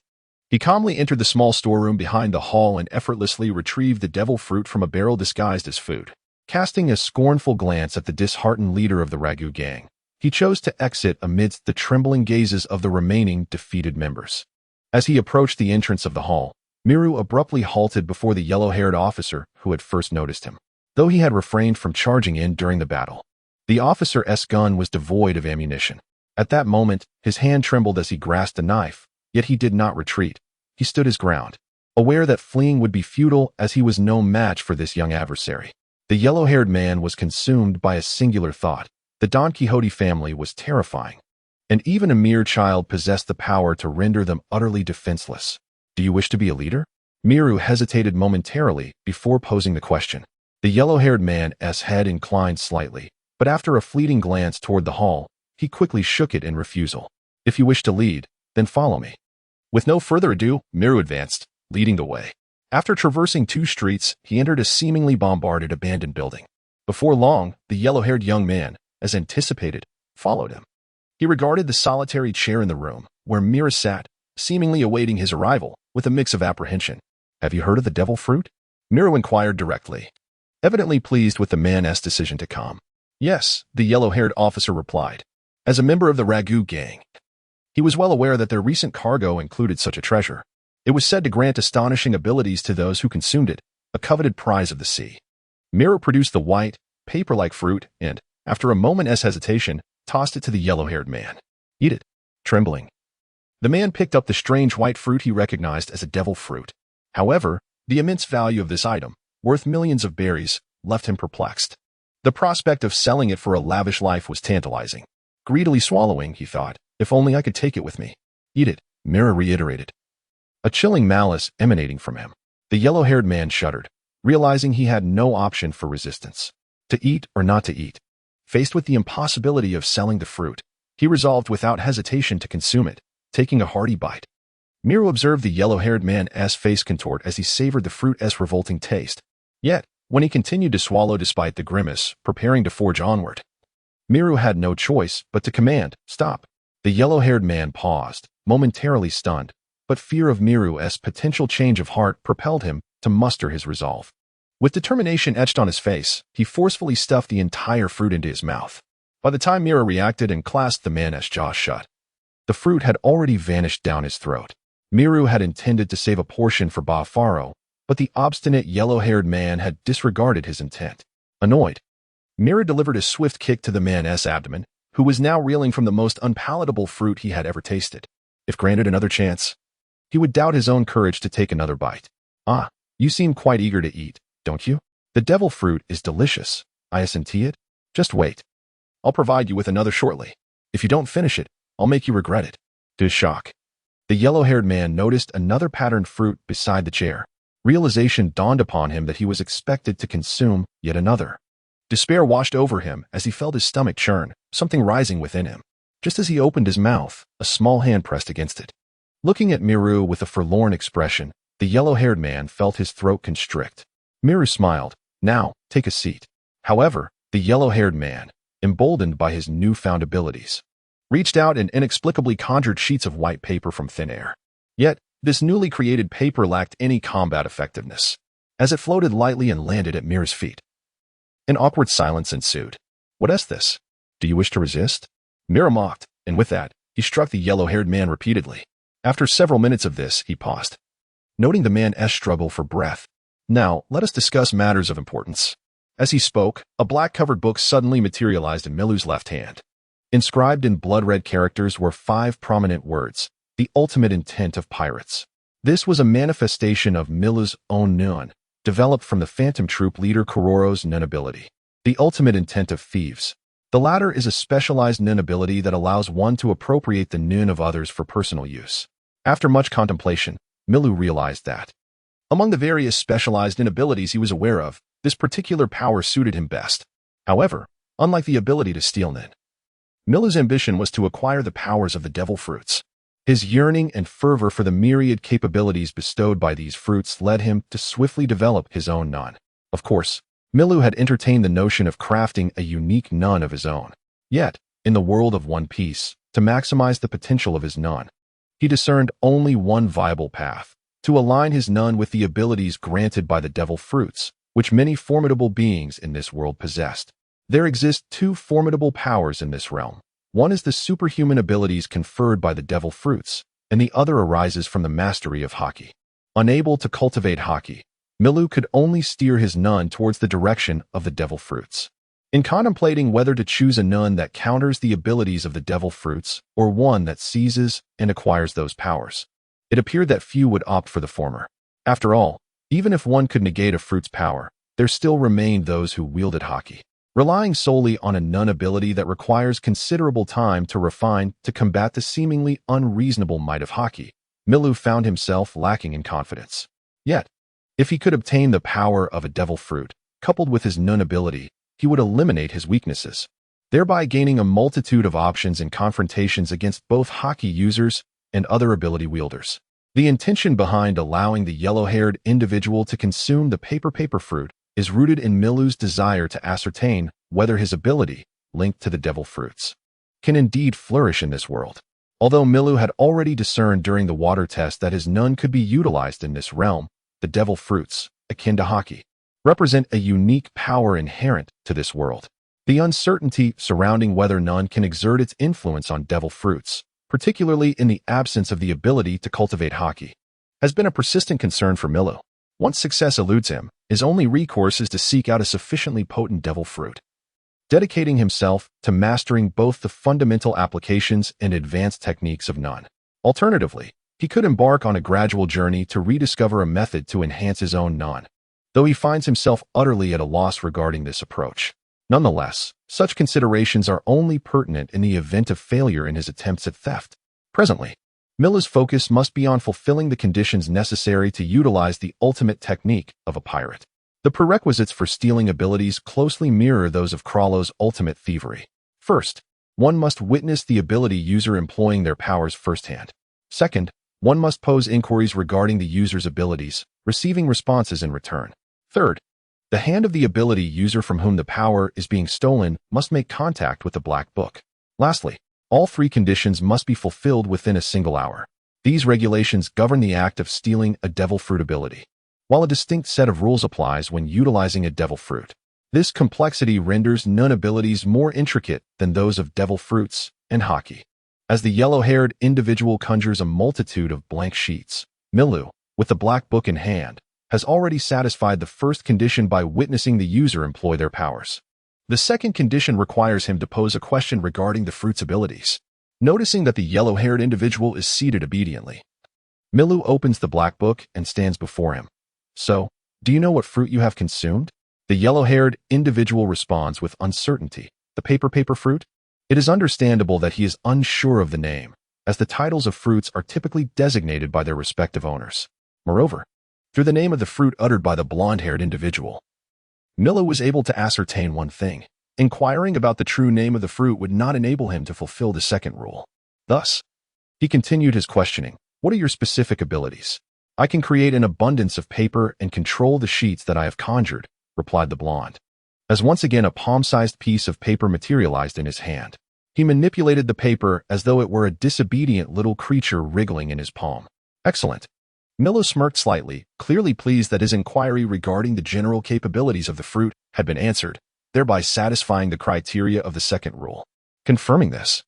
He calmly entered the small storeroom behind the hall and effortlessly retrieved the devil fruit from a barrel disguised as food. Casting a scornful glance at the disheartened leader of the Ragu gang, he chose to exit amidst the trembling gazes of the remaining defeated members. As he approached the entrance of the hall, Miru abruptly halted before the yellow-haired officer who had first noticed him. Though he had refrained from charging in during the battle, the officer's gun was devoid of ammunition. At that moment, his hand trembled as he grasped a knife, yet he did not retreat. He stood his ground, aware that fleeing would be futile as he was no match for this young adversary. The yellow-haired man was consumed by a singular thought. The Don Quixote family was terrifying, and even a mere child possessed the power to render them utterly defenseless. Do you wish to be a leader? Miru hesitated momentarily before posing the question. The yellow-haired man's head inclined slightly, but after a fleeting glance toward the hall, he quickly shook it in refusal. If you wish to lead, then follow me. With no further ado, Miru advanced, leading the way. After traversing 2 streets, he entered a seemingly bombarded abandoned building. Before long, the yellow-haired young man, as anticipated, followed him. He regarded the solitary chair in the room, where Miru sat, seemingly awaiting his arrival, with a mix of apprehension. Have you heard of the devil fruit? Miru inquired directly, evidently pleased with the man's decision to come. Yes, the yellow-haired officer replied. As a member of the Ragu gang, he was well aware that their recent cargo included such a treasure. It was said to grant astonishing abilities to those who consumed it, a coveted prize of the sea. Miru produced the white, paper-like fruit and, after a moment's hesitation, tossed it to the yellow-haired man. Eat it. Trembling, the man picked up the strange white fruit he recognized as a devil fruit. However, the immense value of this item, worth millions of berries, left him perplexed. The prospect of selling it for a lavish life was tantalizing. Greedily swallowing, he thought, if only I could take it with me. Eat it, Miru reiterated, a chilling malice emanating from him. The yellow-haired man shuddered. realizing he had no option for resistance. To eat or not to eat. Faced with the impossibility of selling the fruit, he resolved without hesitation to consume it, taking a hearty bite. Miru observed the yellow-haired man's face contort as he savored the fruit's revolting taste. Yet, when he continued to swallow despite the grimace, preparing to forge onward, Miru had no choice but to command, "Stop." The yellow-haired man paused, momentarily stunned, but fear of Miru's potential change of heart propelled him to muster his resolve. With determination etched on his face, he forcefully stuffed the entire fruit into his mouth. By the time Miru reacted and clasped the man's jaw shut, the fruit had already vanished down his throat. Miru had intended to save a portion for Faro, but the obstinate yellow-haired man had disregarded his intent. Annoyed, Miru delivered a swift kick to the man's abdomen, who was now reeling from the most unpalatable fruit he had ever tasted. If granted another chance, he would doubt his own courage to take another bite. "Ah, you seem quite eager to eat, don't you? The devil fruit is delicious. I assentí it. Just wait. I'll provide you with another shortly. If you don't finish it, I'll make you regret it." To his shock, the yellow-haired man noticed another patterned fruit beside the chair. Realization dawned upon him that he was expected to consume yet another. Despair washed over him as he felt his stomach churn, something rising within him. Just as he opened his mouth, a small hand pressed against it. Looking at Miru with a forlorn expression, the yellow-haired man felt his throat constrict. Miru smiled. "Now, take a seat." However, the yellow-haired man, emboldened by his newfound abilities, reached out and inexplicably conjured sheets of white paper from thin air. Yet, this newly created paper lacked any combat effectiveness, as it floated lightly and landed at Miru's feet. An awkward silence ensued. "What is this? Do you wish to resist?" Miru mocked, and with that, he struck the yellow-haired man repeatedly. After several minutes of this, he paused, noting the man's struggle for breath. "Now, let us discuss matters of importance." As he spoke, a black-covered book suddenly materialized in Milu's left hand. Inscribed in blood-red characters were 5 prominent words: "The ultimate intent of pirates." This was a manifestation of Milu's own nun, developed from the Phantom Troop leader Kororo's nun ability. The ultimate intent of thieves. The latter is a specialized nun ability that allows one to appropriate the nun of others for personal use. After much contemplation, Milu realized that, among the various specialized nun abilities he was aware of, this particular power suited him best. However, unlike the ability to steal nun, Milu's ambition was to acquire the powers of the devil fruits. His yearning and fervor for the myriad capabilities bestowed by these fruits led him to swiftly develop his own nun. Of course, Milu had entertained the notion of crafting a unique nun of his own. Yet, in the world of One Piece, to maximize the potential of his nun, he discerned only one viable path: to align his nun with the abilities granted by the devil fruits, which many formidable beings in this world possessed. There exist 2 formidable powers in this realm. One is the superhuman abilities conferred by the devil fruits, and the other arises from the mastery of haki. Unable to cultivate haki, Milu could only steer his nun towards the direction of the devil fruits. In contemplating whether to choose a nun that counters the abilities of the devil fruits or one that seizes and acquires those powers, it appeared that few would opt for the former. After all, even if one could negate a fruit's power, there still remained those who wielded haki. Relying solely on a nun ability that requires considerable time to refine to combat the seemingly unreasonable might of haki, Milu found himself lacking in confidence. Yet, if he could obtain the power of a devil fruit, coupled with his nun ability, he would eliminate his weaknesses, thereby gaining a multitude of options in confrontations against both haki users and other ability wielders. The intention behind allowing the yellow-haired individual to consume the paper fruit is rooted in Milu's desire to ascertain whether his ability, linked to the devil fruits, can indeed flourish in this world. Although Milu had already discerned during the water test that his nun could be utilized in this realm, the devil fruits, akin to haki, represent a unique power inherent to this world. The uncertainty surrounding whether nun can exert its influence on devil fruits, particularly in the absence of the ability to cultivate haki, has been a persistent concern for Milu. Once success eludes him, his only recourse is to seek out a sufficiently potent devil fruit, dedicating himself to mastering both the fundamental applications and advanced techniques of nun. Alternatively, he could embark on a gradual journey to rediscover a method to enhance his own nun, though he finds himself utterly at a loss regarding this approach. Nonetheless, such considerations are only pertinent in the event of failure in his attempts at theft. Presently, Milu's focus must be on fulfilling the conditions necessary to utilize the ultimate technique of a pirate. The prerequisites for stealing abilities closely mirror those of Krallo's ultimate thievery. First, one must witness the ability user employing their powers firsthand. Second, one must pose inquiries regarding the user's abilities, receiving responses in return. Third, the hand of the ability user from whom the power is being stolen must make contact with the black book. Lastly, all three conditions must be fulfilled within a single hour. These regulations govern the act of stealing a devil fruit ability, while a distinct set of rules applies when utilizing a devil fruit. This complexity renders none abilities more intricate than those of devil fruits and hockey. As the yellow-haired individual conjures a multitude of blank sheets, Milu, with the black book in hand, has already satisfied the first condition by witnessing the user employ their powers. The second condition requires him to pose a question regarding the fruit's abilities. Noticing that the yellow-haired individual is seated obediently, Milu opens the black book and stands before him. So, do you know what fruit you have consumed? The yellow-haired individual responds with uncertainty. The paper fruit? It is understandable that he is unsure of the name, as the titles of fruits are typically designated by their respective owners. Moreover, through the name of the fruit uttered by the blonde-haired individual, Milu was able to ascertain one thing. Inquiring about the true name of the fruit would not enable him to fulfill the second rule. Thus, he continued his questioning. What are your specific abilities? I can create an abundance of paper and control the sheets that I have conjured, replied the blonde. As once again a palm-sized piece of paper materialized in his hand, he manipulated the paper as though it were a disobedient little creature wriggling in his palm. Excellent. Milu smirked slightly, clearly pleased that his inquiry regarding the general capabilities of the fruit had been answered, thereby satisfying the criteria of the second rule. Confirming this,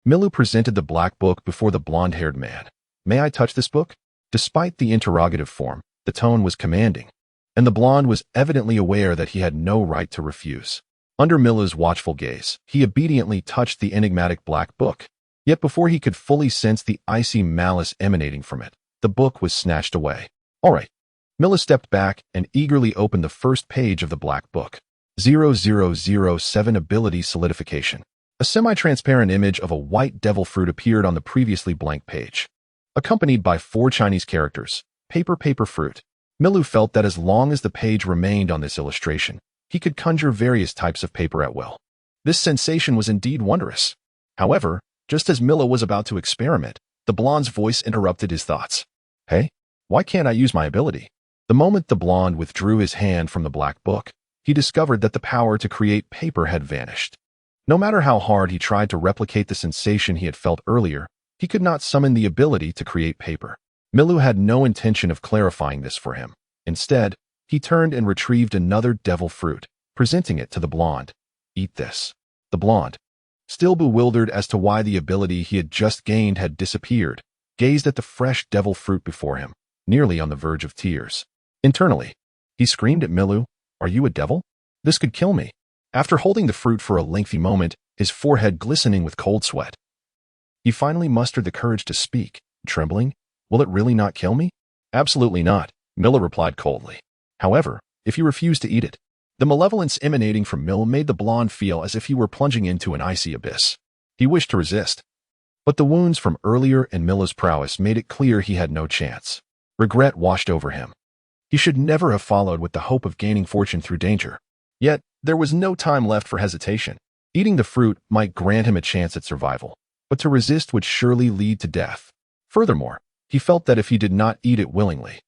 Milu presented the black book before the blonde-haired man. May I touch this book? Despite the interrogative form, the tone was commanding, and the blonde was evidently aware that he had no right to refuse. Under Milu's watchful gaze, he obediently touched the enigmatic black book. Yet before he could fully sense the icy malice emanating from it, the book was snatched away. All right. Milu stepped back and eagerly opened the first page of the black book. 0007 Ability Solidification. A semi-transparent image of a white devil fruit appeared on the previously blank page, accompanied by 4 Chinese characters. Paper fruit. Milu felt that as long as the page remained on this illustration, he could conjure various types of paper at will. This sensation was indeed wondrous. However, just as Milu was about to experiment, the blonde's voice interrupted his thoughts. Hey, why can't I use my ability? The moment the blonde withdrew his hand from the black book, he discovered that the power to create paper had vanished. No matter how hard he tried to replicate the sensation he had felt earlier, he could not summon the ability to create paper. Milu had no intention of clarifying this for him. Instead, he turned and retrieved another devil fruit, presenting it to the blonde. Eat this. The blonde, still bewildered as to why the ability he had just gained had disappeared, gazed at the fresh devil fruit before him, nearly on the verge of tears. Internally, he screamed at Milu, "Are you a devil? This could kill me." After holding the fruit for a lengthy moment, his forehead glistening with cold sweat, he finally mustered the courage to speak, trembling. "Will it really not kill me?" "Absolutely not," Milu replied coldly. "However, if you refuse to eat it." The malevolence emanating from Milu made the blonde feel as if he were plunging into an icy abyss. He wished to resist, but the wounds from earlier and Milu's prowess made it clear he had no chance. Regret washed over him. He should never have followed with the hope of gaining fortune through danger. Yet, there was no time left for hesitation. Eating the fruit might grant him a chance at survival, but to resist would surely lead to death. Furthermore, he felt that if he did not eat it willingly,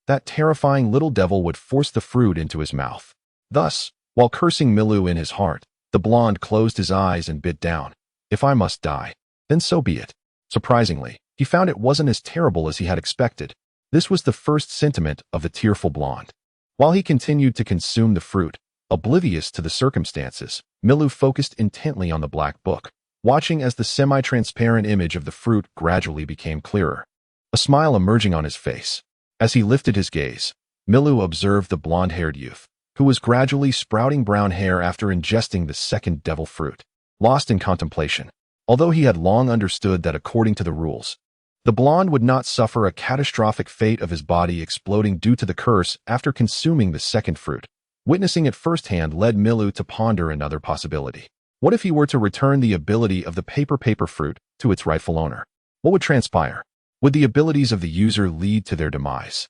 that terrifying little devil would force the fruit into his mouth. Thus, while cursing Milu in his heart, the blonde closed his eyes and bit down. If I must die, then so be it. Surprisingly, he found it wasn't as terrible as he had expected. This was the first sentiment of the tearful blonde. While he continued to consume the fruit, oblivious to the circumstances, Milu focused intently on the black book, watching as the semi-transparent image of the fruit gradually became clearer, a smile emerging on his face. As he lifted his gaze, Milu observed the blonde-haired youth, who was gradually sprouting brown hair after ingesting the second devil fruit. Lost in contemplation, although he had long understood that according to the rules, the blonde would not suffer a catastrophic fate of his body exploding due to the curse after consuming the second fruit. Witnessing it firsthand led Milu to ponder another possibility. What if he were to return the ability of the paper fruit to its rightful owner? What would transpire? Would the abilities of the user lead to their demise?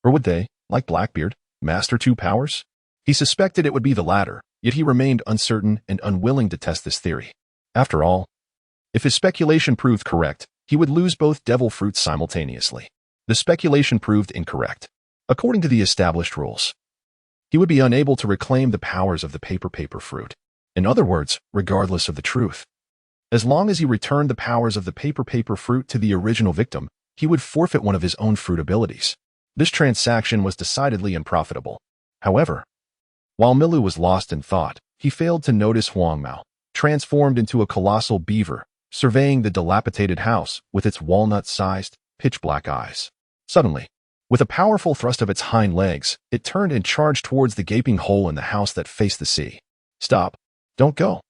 Or would they, like Blackbeard, master 2 powers? He suspected it would be the latter, yet he remained uncertain and unwilling to test this theory. After all, if his speculation proved correct, he would lose both devil fruits simultaneously. The speculation proved incorrect. According to the established rules, he would be unable to reclaim the powers of the paper fruit. In other words, regardless of the truth. As long as he returned the powers of the paper fruit to the original victim, he would forfeit one of his own fruit abilities. This transaction was decidedly unprofitable. However, while Milu was lost in thought, he failed to notice Huang Mao, transformed into a colossal beaver, surveying the dilapidated house with its walnut-sized, pitch-black eyes. Suddenly, with a powerful thrust of its hind legs, it turned and charged towards the gaping hole in the house that faced the sea. "Stop! Don't go!"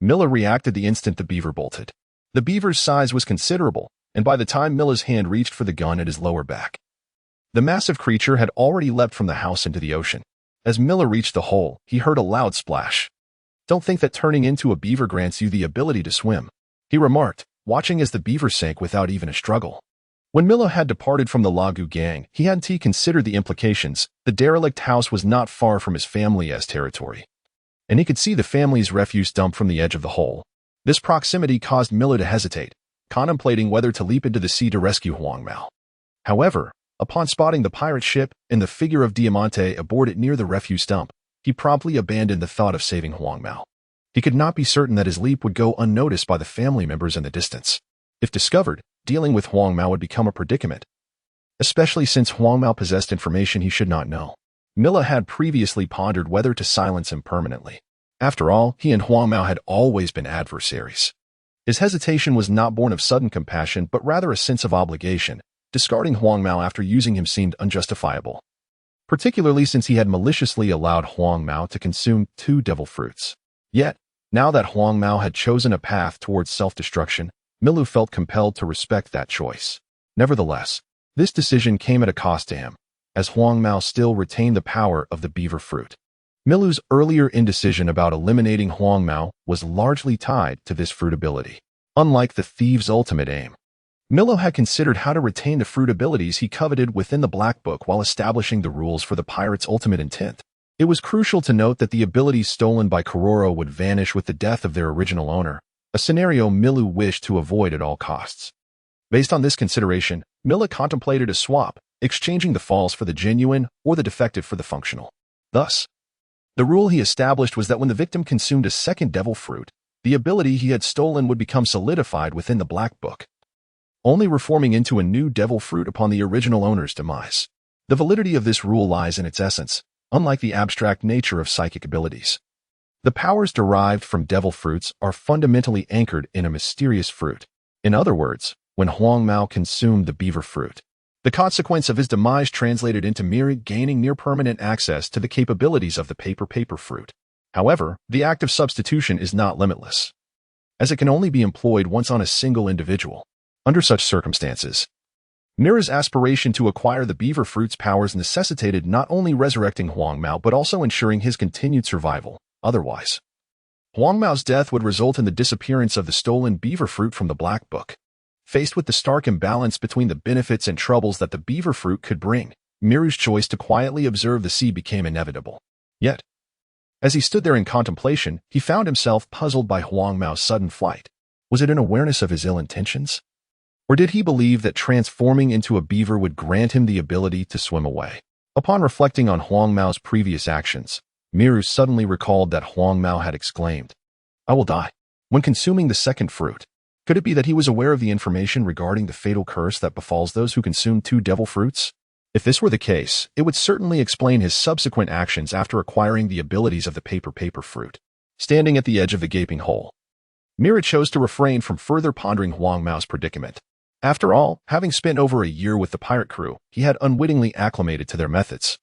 Mila reacted the instant the beaver bolted. The beaver's size was considerable, and by the time Mila's hand reached for the gun at his lower back, the massive creature had already leapt from the house into the ocean. As Mila reached the hole, he heard a loud splash. "Don't think that turning into a beaver grants you the ability to swim," he remarked, watching as the beaver sank without even a struggle. When Milo had departed from the Lagu gang, he hadn't considered the implications. The derelict house was not far from his family's territory, and he could see the family's refuse dump from the edge of the hole. This proximity caused Milo to hesitate, contemplating whether to leap into the sea to rescue Huang Mao. However, upon spotting the pirate ship and the figure of Diamante aboard it near the refuse dump, he promptly abandoned the thought of saving Huang Mao. He could not be certain that his leap would go unnoticed by the family members in the distance. If discovered, dealing with Huang Mao would become a predicament, especially since Huang Mao possessed information he should not know. Mila had previously pondered whether to silence him permanently. After all, he and Huang Mao had always been adversaries. His hesitation was not born of sudden compassion, but rather a sense of obligation. Discarding Huang Mao after using him seemed unjustifiable, particularly since he had maliciously allowed Huang Mao to consume 2 devil fruits. Yet, now that Huang Mao had chosen a path towards self-destruction, Milu felt compelled to respect that choice. Nevertheless, this decision came at a cost to him, as Huang Mao still retained the power of the beaver fruit. Milu's earlier indecision about eliminating Huang Mao was largely tied to this fruit ability. Unlike the thief's ultimate aim, Milo had considered how to retain the fruit abilities he coveted within the Black Book while establishing the rules for the pirate's ultimate intent. It was crucial to note that the abilities stolen by Kororo would vanish with the death of their original owner, a scenario Milu wished to avoid at all costs. Based on this consideration, Mila contemplated a swap, exchanging the false for the genuine or the defective for the functional. Thus, the rule he established was that when the victim consumed a second devil fruit, the ability he had stolen would become solidified within the Black Book, only reforming into a new devil fruit upon the original owner's demise. The validity of this rule lies in its essence, unlike the abstract nature of psychic abilities. The powers derived from devil fruits are fundamentally anchored in a mysterious fruit. In other words, when Huang Mao consumed the beaver fruit, the consequence of his demise translated into Miri gaining near-permanent access to the capabilities of the paper fruit. However, the act of substitution is not limitless, as it can only be employed once on a single individual. Under such circumstances, Mira's aspiration to acquire the beaver fruit's powers necessitated not only resurrecting Huang Mao but also ensuring his continued survival. Otherwise, Huang Mao's death would result in the disappearance of the stolen beaver fruit from the Black Book. Faced with the stark imbalance between the benefits and troubles that the beaver fruit could bring, Miru's choice to quietly observe the sea became inevitable. Yet, as he stood there in contemplation, he found himself puzzled by Huang Mao's sudden flight. Was it an awareness of his ill intentions? Or did he believe that transforming into a beaver would grant him the ability to swim away? Upon reflecting on Huang Mao's previous actions, Miru suddenly recalled that Huang Mao had exclaimed, "I will die," when consuming the second fruit. Could it be that he was aware of the information regarding the fatal curse that befalls those who consume 2 devil fruits? If this were the case, it would certainly explain his subsequent actions after acquiring the abilities of the paper fruit. Standing at the edge of the gaping hole, Mira chose to refrain from further pondering Huang Mao's predicament. After all, having spent over a year with the pirate crew, he had unwittingly acclimated to their methods,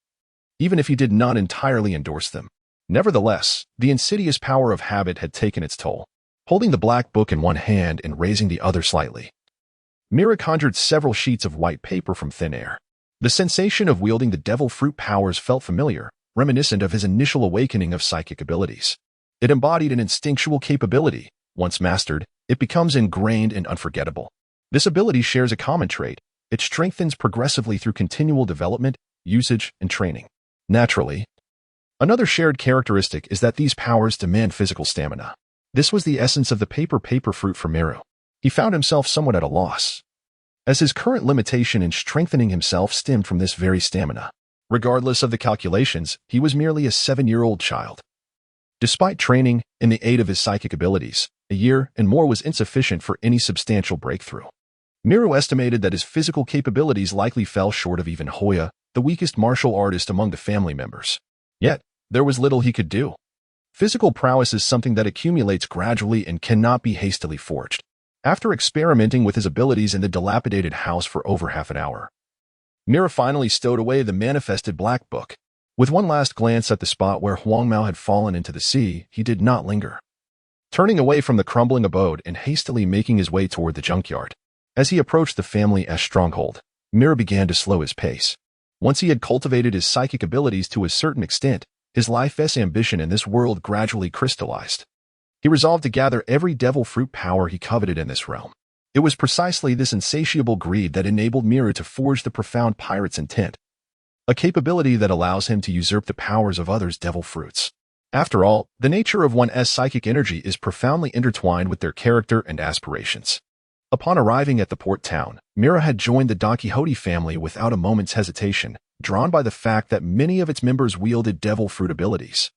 even if he did not entirely endorse them. Nevertheless, the insidious power of habit had taken its toll. Holding the Black Book in one hand and raising the other slightly, Mira conjured several sheets of white paper from thin air. The sensation of wielding the devil fruit powers felt familiar, reminiscent of his initial awakening of psychic abilities. It embodied an instinctual capability. Once mastered, it becomes ingrained and unforgettable. This ability shares a common trait. It strengthens progressively through continual development, usage, and training. Naturally, Another shared characteristic is that these powers demand physical stamina. This was the essence of the paper fruit for Miru. He found himself somewhat at a loss, as his current limitation in strengthening himself stemmed from this very stamina. Regardless of the calculations, he was merely a 7-year-old child. Despite training in the aid of his psychic abilities, a year and more was insufficient for any substantial breakthrough. Miru estimated that his physical capabilities likely fell short of even Hoya, the weakest martial artist among the family members. Yet, there was little he could do. Physical prowess is something that accumulates gradually and cannot be hastily forged. After experimenting with his abilities in the dilapidated house for over half an hour, Miru finally stowed away the manifested black book. With one last glance at the spot where Huangmao had fallen into the sea, he did not linger. Turning away from the crumbling abode and hastily making his way toward the junkyard. As he approached the family's stronghold, Miru began to slow his pace. Once he had cultivated his psychic abilities to a certain extent, his life's ambition in this world gradually crystallized. He resolved to gather every devil fruit power he coveted in this realm. It was precisely this insatiable greed that enabled Miru to forge the profound pirate's intent, a capability that allows him to usurp the powers of others' devil fruits. After all, the nature of one's psychic energy is profoundly intertwined with their character and aspirations. Upon arriving at the port town, Miru had joined the Don Quixote family without a moment's hesitation, drawn by the fact that many of its members wielded devil fruit abilities.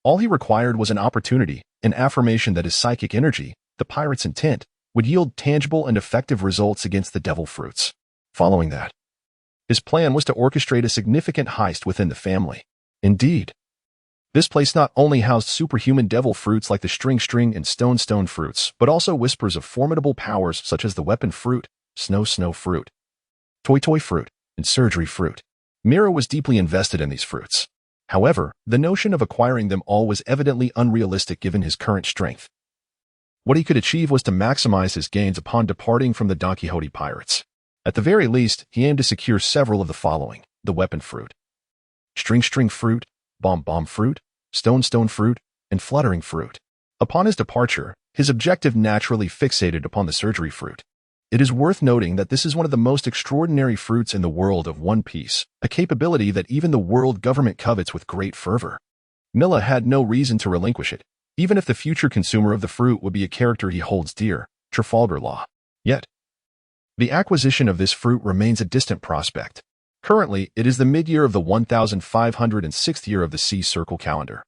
All he required was an opportunity, an affirmation that his psychic energy, the pirate's intent, would yield tangible and effective results against the devil fruits. Following that, his plan was to orchestrate a significant heist within the family. Indeed, this place not only housed superhuman devil fruits like the string and stone fruits, but also whispers of formidable powers such as the weapon fruit, snow fruit, toy fruit, and surgery fruit. Miru was deeply invested in these fruits. However, the notion of acquiring them all was evidently unrealistic given his current strength. What he could achieve was to maximize his gains upon departing from the Don Quixote pirates. At the very least, he aimed to secure several of the following: the weapon fruit, string fruit, bomb fruit, stone fruit, and fluttering fruit. Upon his departure, his objective naturally fixated upon the surgery fruit. It is worth noting that this is one of the most extraordinary fruits in the world of One Piece, a capability that even the world government covets with great fervor. Milla had no reason to relinquish it, even if the future consumer of the fruit would be a character he holds dear, Trafalgar Law. Yet, the acquisition of this fruit remains a distant prospect. Currently, it is the mid-year of the 1506th year of the Sea Circle calendar,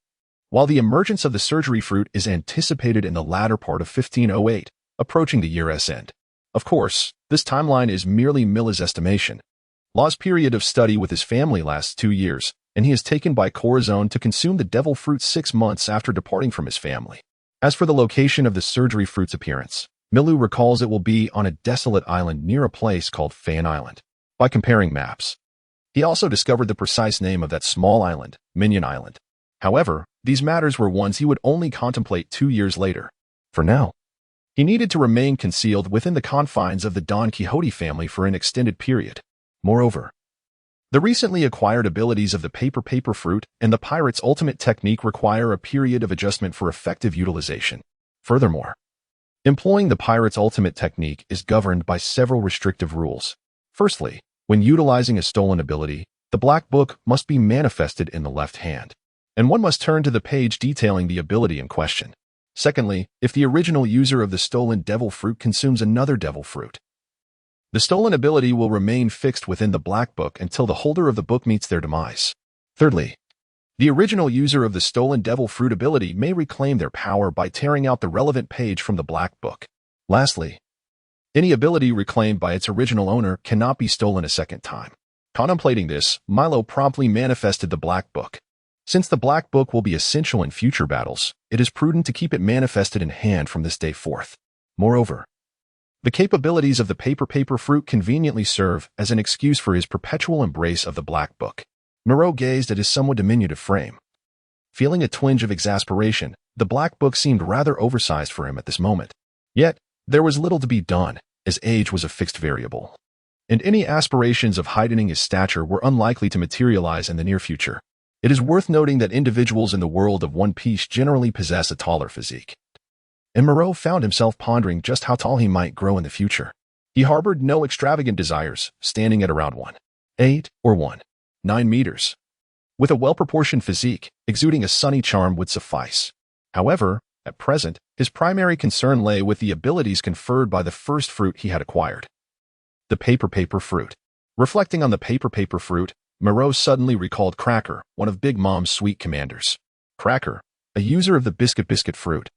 while the emergence of the surgery fruit is anticipated in the latter part of 1508, approaching the year's end. Of course, this timeline is merely Milla's estimation. Law's period of study with his family lasts 2 years, and he is taken by Corazon to consume the devil fruit 6 months after departing from his family. As for the location of the surgery fruit's appearance, Milu recalls it will be on a desolate island near a place called Fayan Island. By comparing maps, he also discovered the precise name of that small island, Minion Island. However, these matters were ones he would only contemplate 2 years later. For now, he needed to remain concealed within the confines of the Don Quixote family for an extended period. Moreover, the recently acquired abilities of the paper fruit and the pirate's ultimate technique require a period of adjustment for effective utilization. Furthermore, employing the pirate's ultimate technique is governed by several restrictive rules. Firstly, when utilizing a stolen ability, the black book must be manifested in the left hand, and one must turn to the page detailing the ability in question. Secondly, if the original user of the stolen devil fruit consumes another devil fruit, the stolen ability will remain fixed within the black book until the holder of the book meets their demise. Thirdly, the original user of the stolen devil fruit ability may reclaim their power by tearing out the relevant page from the black book. Lastly, any ability reclaimed by its original owner cannot be stolen a second time. Contemplating this, Milu promptly manifested the black book. Since the black book will be essential in future battles, it is prudent to keep it manifested in hand from this day forth. Moreover, the capabilities of the paper fruit conveniently serve as an excuse for his perpetual embrace of the black book. Moreau gazed at his somewhat diminutive frame. Feeling a twinge of exasperation, the black book seemed rather oversized for him at this moment. Yet, there was little to be done, as age was a fixed variable, and any aspirations of heightening his stature were unlikely to materialize in the near future. It is worth noting that individuals in the world of One Piece generally possess a taller physique, and Moreau found himself pondering just how tall he might grow in the future. He harbored no extravagant desires, standing at around 1.8 or 1.9 meters. With a well-proportioned physique, exuding a sunny charm would suffice. However, at present, his primary concern lay with the abilities conferred by the first fruit he had acquired. The paper fruit. Reflecting on the paper fruit, Moreau suddenly recalled Cracker, one of Big Mom's sweet commanders. Cracker, a user of the biscuit fruit,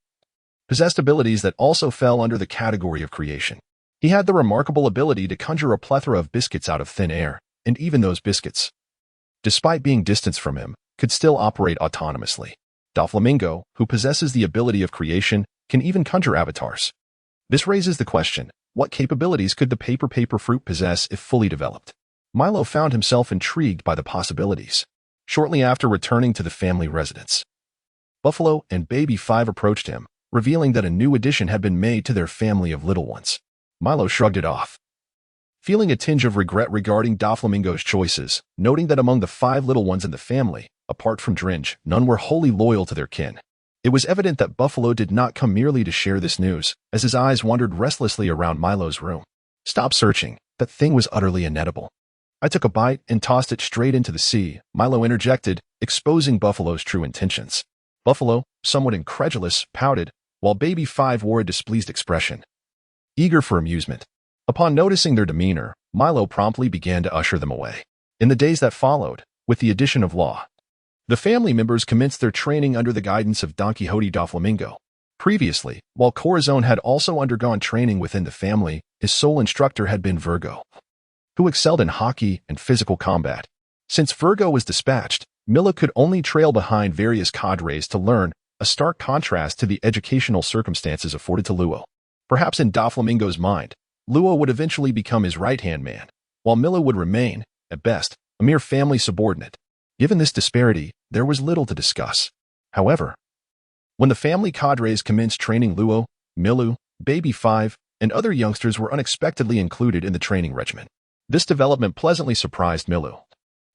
possessed abilities that also fell under the category of creation. He had the remarkable ability to conjure a plethora of biscuits out of thin air, and even those biscuits, despite being distanced from him, could still operate autonomously. Doflamingo, who possesses the ability of creation, can even conjure avatars. This raises the question, what capabilities could the paper fruit possess if fully developed? Milo found himself intrigued by the possibilities. Shortly after returning to the family residence, Buffalo and Baby 5 approached him, revealing that a new addition had been made to their family of little ones. Milo shrugged it off, feeling a tinge of regret regarding Doflamingo's choices, noting that among the 5 little ones in the family, apart from Dringe, none were wholly loyal to their kin. It was evident that Buffalo did not come merely to share this news, as his eyes wandered restlessly around Milo's room. Stop searching. That thing was utterly inedible. I took a bite and tossed it straight into the sea, Milo interjected, exposing Buffalo's true intentions. Buffalo, somewhat incredulous, pouted, while Baby 5 wore a displeased expression, eager for amusement. Upon noticing their demeanor, Milo promptly began to usher them away. In the days that followed, with the addition of Law, the family members commenced their training under the guidance of Don Quixote Doflamingo. Previously, while Corazon had also undergone training within the family, his sole instructor had been Virgo, who excelled in hockey and physical combat. Since Virgo was dispatched, Mila could only trail behind various cadres to learn, a stark contrast to the educational circumstances afforded to Luo. Perhaps in Doflamingo's mind, Luo would eventually become his right-hand man, while Mila would remain, at best, a mere family subordinate. Given this disparity, there was little to discuss. However, when the family cadres commenced training, Luo, Milu, Baby 5, and other youngsters were unexpectedly included in the training regimen. This development pleasantly surprised Milu,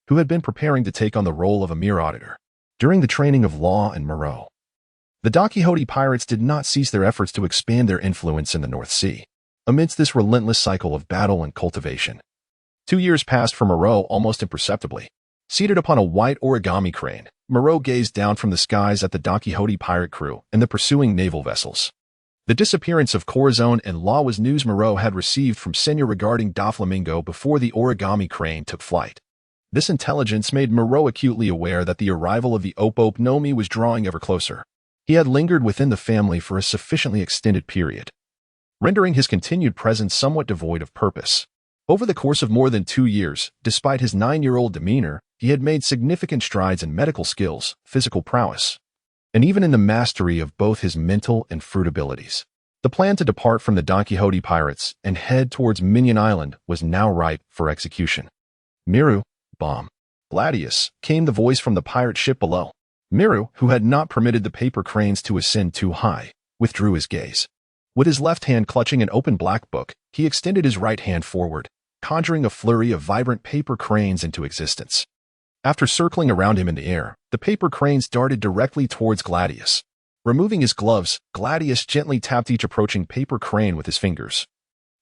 who had been preparing to take on the role of a mere auditor. During the training of Law and Moreau, the Don Quixote pirates did not cease their efforts to expand their influence in the North Sea. Amidst this relentless cycle of battle and cultivation, 2 years passed for Moreau almost imperceptibly. Seated upon a white origami crane, Moreau gazed down from the skies at the Don Quixote pirate crew and the pursuing naval vessels. The disappearance of Corazon and Law was news Moreau had received from Senya regarding Doflamingo before the origami crane took flight. This intelligence made Moreau acutely aware that the arrival of the Ope Nomi was drawing ever closer. He had lingered within the family for a sufficiently extended period, rendering his continued presence somewhat devoid of purpose. Over the course of more than 2 years, despite his 9-year-old demeanor, he had made significant strides in medical skills, physical prowess, and even in the mastery of both his mental and fruit abilities. The plan to depart from the Don Quixote pirates and head towards Minion Island was now ripe for execution. Miru, bomb. Gladius, came the voice from the pirate ship below. Miru, who had not permitted the paper cranes to ascend too high, withdrew his gaze. With his left hand clutching an open black book, he extended his right hand forward, conjuring a flurry of vibrant paper cranes into existence. After circling around him in the air, the paper cranes darted directly towards Gladius. Removing his gloves, Gladius gently tapped each approaching paper crane with his fingers,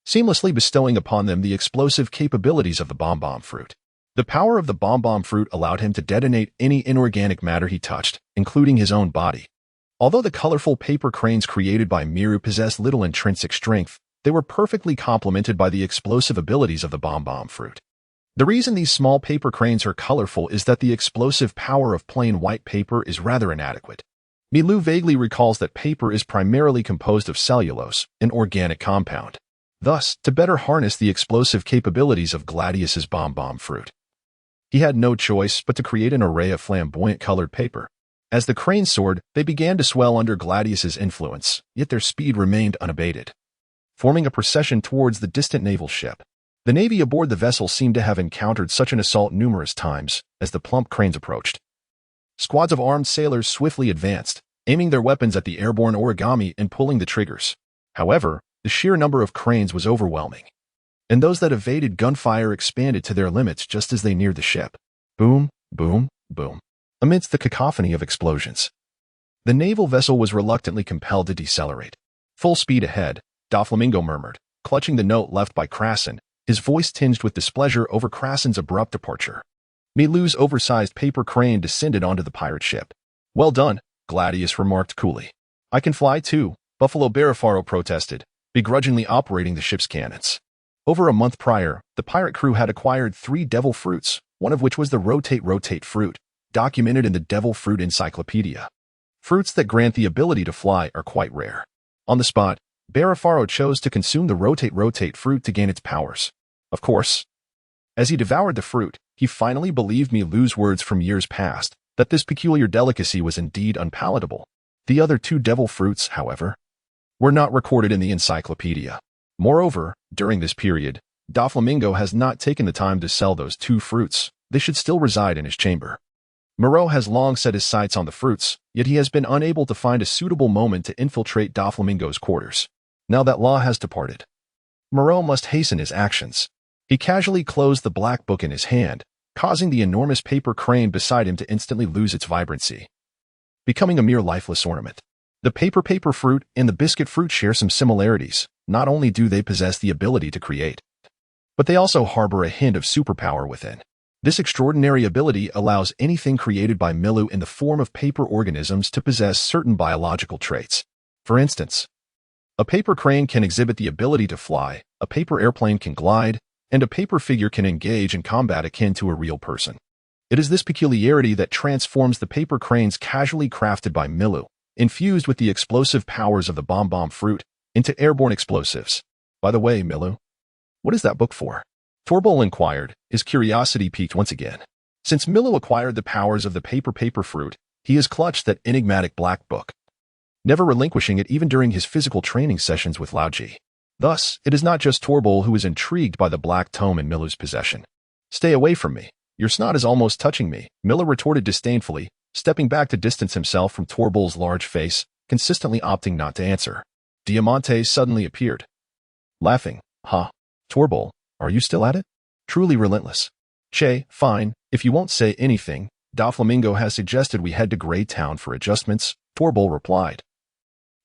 seamlessly bestowing upon them the explosive capabilities of the bomb fruit. The power of the bomb fruit allowed him to detonate any inorganic matter he touched, including his own body. Although the colorful paper cranes created by Miru possessed little intrinsic strength, they were perfectly complemented by the explosive abilities of the bomb fruit. The reason these small paper cranes are colorful is that the explosive power of plain white paper is rather inadequate. Milu vaguely recalls that paper is primarily composed of cellulose, an organic compound. Thus, to better harness the explosive capabilities of Gladius's bomb fruit, he had no choice but to create an array of flamboyant colored paper. As the cranes soared, they began to swell under Gladius's influence, yet their speed remained unabated, forming a procession towards the distant naval ship. The navy aboard the vessel seemed to have encountered such an assault numerous times as the plump cranes approached. Squads of armed sailors swiftly advanced, aiming their weapons at the airborne origami and pulling the triggers. However, the sheer number of cranes was overwhelming, and those that evaded gunfire expanded to their limits just as they neared the ship. Boom, boom, boom. Amidst the cacophony of explosions, the naval vessel was reluctantly compelled to decelerate. Full speed ahead, Doflamingo murmured, clutching the note left by Krasin, his voice tinged with displeasure over Krasin's abrupt departure. Milu's oversized paper crane descended onto the pirate ship. "Well done," Gladius remarked coolly. "I can fly too," Buffalo Barafaro protested, begrudgingly operating the ship's cannons. Over a month prior, the pirate crew had acquired 3 devil fruits, one of which was the rotate fruit, documented in the Devil Fruit Encyclopedia. Fruits that grant the ability to fly are quite rare. On the spot, Barafaro chose to consume the rotate fruit to gain its powers. Of course, as he devoured the fruit, he finally believed Milu's words from years past, that this peculiar delicacy was indeed unpalatable. The other 2 devil fruits, however, were not recorded in the encyclopedia. Moreover, during this period, Doflamingo has not taken the time to sell those 2 fruits. They should still reside in his chamber. Moreau has long set his sights on the fruits, yet he has been unable to find a suitable moment to infiltrate Doflamingo's quarters. Now that Law has departed, Moreau must hasten his actions. He casually closed the black book in his hand, causing the enormous paper crane beside him to instantly lose its vibrancy, becoming a mere lifeless ornament. The paper fruit and the biscuit fruit share some similarities. Not only do they possess the ability to create, but they also harbor a hint of superpower within. This extraordinary ability allows anything created by Milu in the form of paper organisms to possess certain biological traits. For instance, a paper crane can exhibit the ability to fly, a paper airplane can glide, and a paper figure can engage in combat akin to a real person. It is this peculiarity that transforms the paper cranes casually crafted by Milu, infused with the explosive powers of the bomb fruit, into airborne explosives. "By the way, Milu, what is that book for?" Torbol inquired, his curiosity piqued once again. Since Milu acquired the powers of the paper fruit, he has clutched that enigmatic black book, never relinquishing it even during his physical training sessions with Laoji. Thus, it is not just Torbol who is intrigued by the black tome in Milu's possession. "Stay away from me. Your snot is almost touching me," Milu retorted disdainfully, stepping back to distance himself from Torbol's large face, consistently opting not to answer. Diamante suddenly appeared, laughing. "Ha! Torbol, are you still at it? Truly relentless." "Che, fine, if you won't say anything. Doflamingo has suggested we head to Grey Town for adjustments," Torbol replied,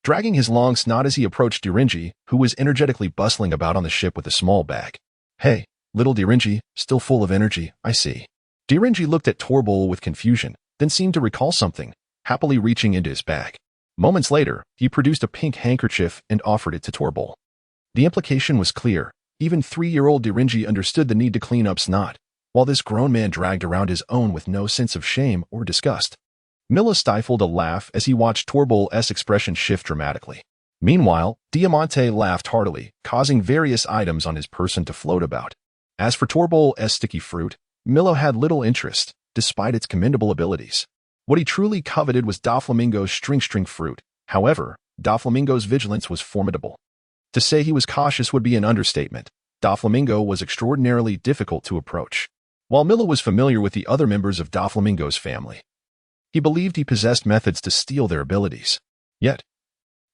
dragging his long snot as he approached Dirinji, who was energetically bustling about on the ship with a small bag. "Hey, little Dirinji, still full of energy, I see." Dirinji looked at Torbol with confusion, then seemed to recall something, happily reaching into his bag. Moments later, he produced a pink handkerchief and offered it to Torbol. The implication was clear. Even 3-year-old Dirinji understood the need to clean up snot, while this grown man dragged around his own with no sense of shame or disgust. Mila stifled a laugh as he watched Torbol's expression shift dramatically. Meanwhile, Diamante laughed heartily, causing various items on his person to float about. As for Torbol's sticky fruit, Milo had little interest, despite its commendable abilities. What he truly coveted was Doflamingo's string fruit. However, Doflamingo's vigilance was formidable. To say he was cautious would be an understatement. Doflamingo was extraordinarily difficult to approach. While Milo was familiar with the other members of Doflamingo's family, he believed he possessed methods to steal their abilities. Yet,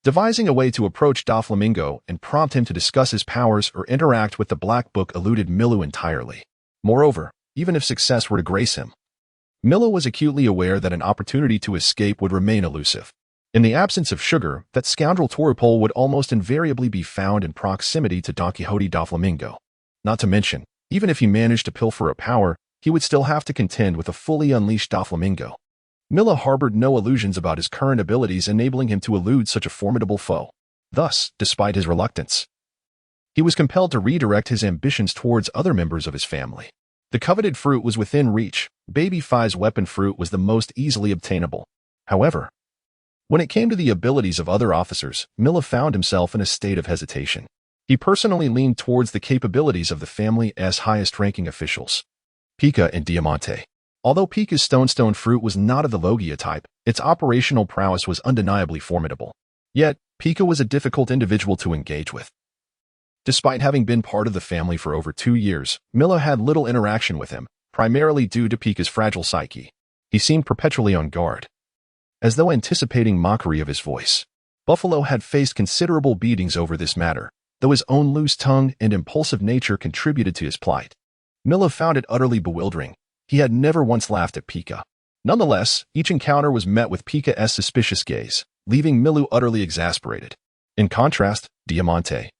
devising a way to approach Doflamingo and prompt him to discuss his powers or interact with the Black Book eluded Milu entirely. Moreover, even if success were to grace him, Milu was acutely aware that an opportunity to escape would remain elusive. In the absence of sugar, that scoundrel Toripol would almost invariably be found in proximity to Don Quixote Doflamingo. Not to mention, even if he managed to pilfer a power, he would still have to contend with a fully unleashed Doflamingo. Mila harbored no illusions about his current abilities enabling him to elude such a formidable foe. Thus, despite his reluctance, he was compelled to redirect his ambitions towards other members of his family. The coveted fruit was within reach. Baby Phi's weapon fruit was the most easily obtainable. However, when it came to the abilities of other officers, Mila found himself in a state of hesitation. He personally leaned towards the capabilities of the family's highest-ranking officials, Pika and Diamante. Although Pika's stone fruit was not of the Logia type, its operational prowess was undeniably formidable. Yet, Pika was a difficult individual to engage with. Despite having been part of the family for over 2 years, Mila had little interaction with him, primarily due to Pika's fragile psyche. He seemed perpetually on guard, as though anticipating mockery of his voice. Buffalo had faced considerable beatings over this matter, though his own loose tongue and impulsive nature contributed to his plight. Mila found it utterly bewildering. He had never once laughed at Pika. Nonetheless, each encounter was met with Pika's suspicious gaze, leaving Milu utterly exasperated. In contrast, Diamante,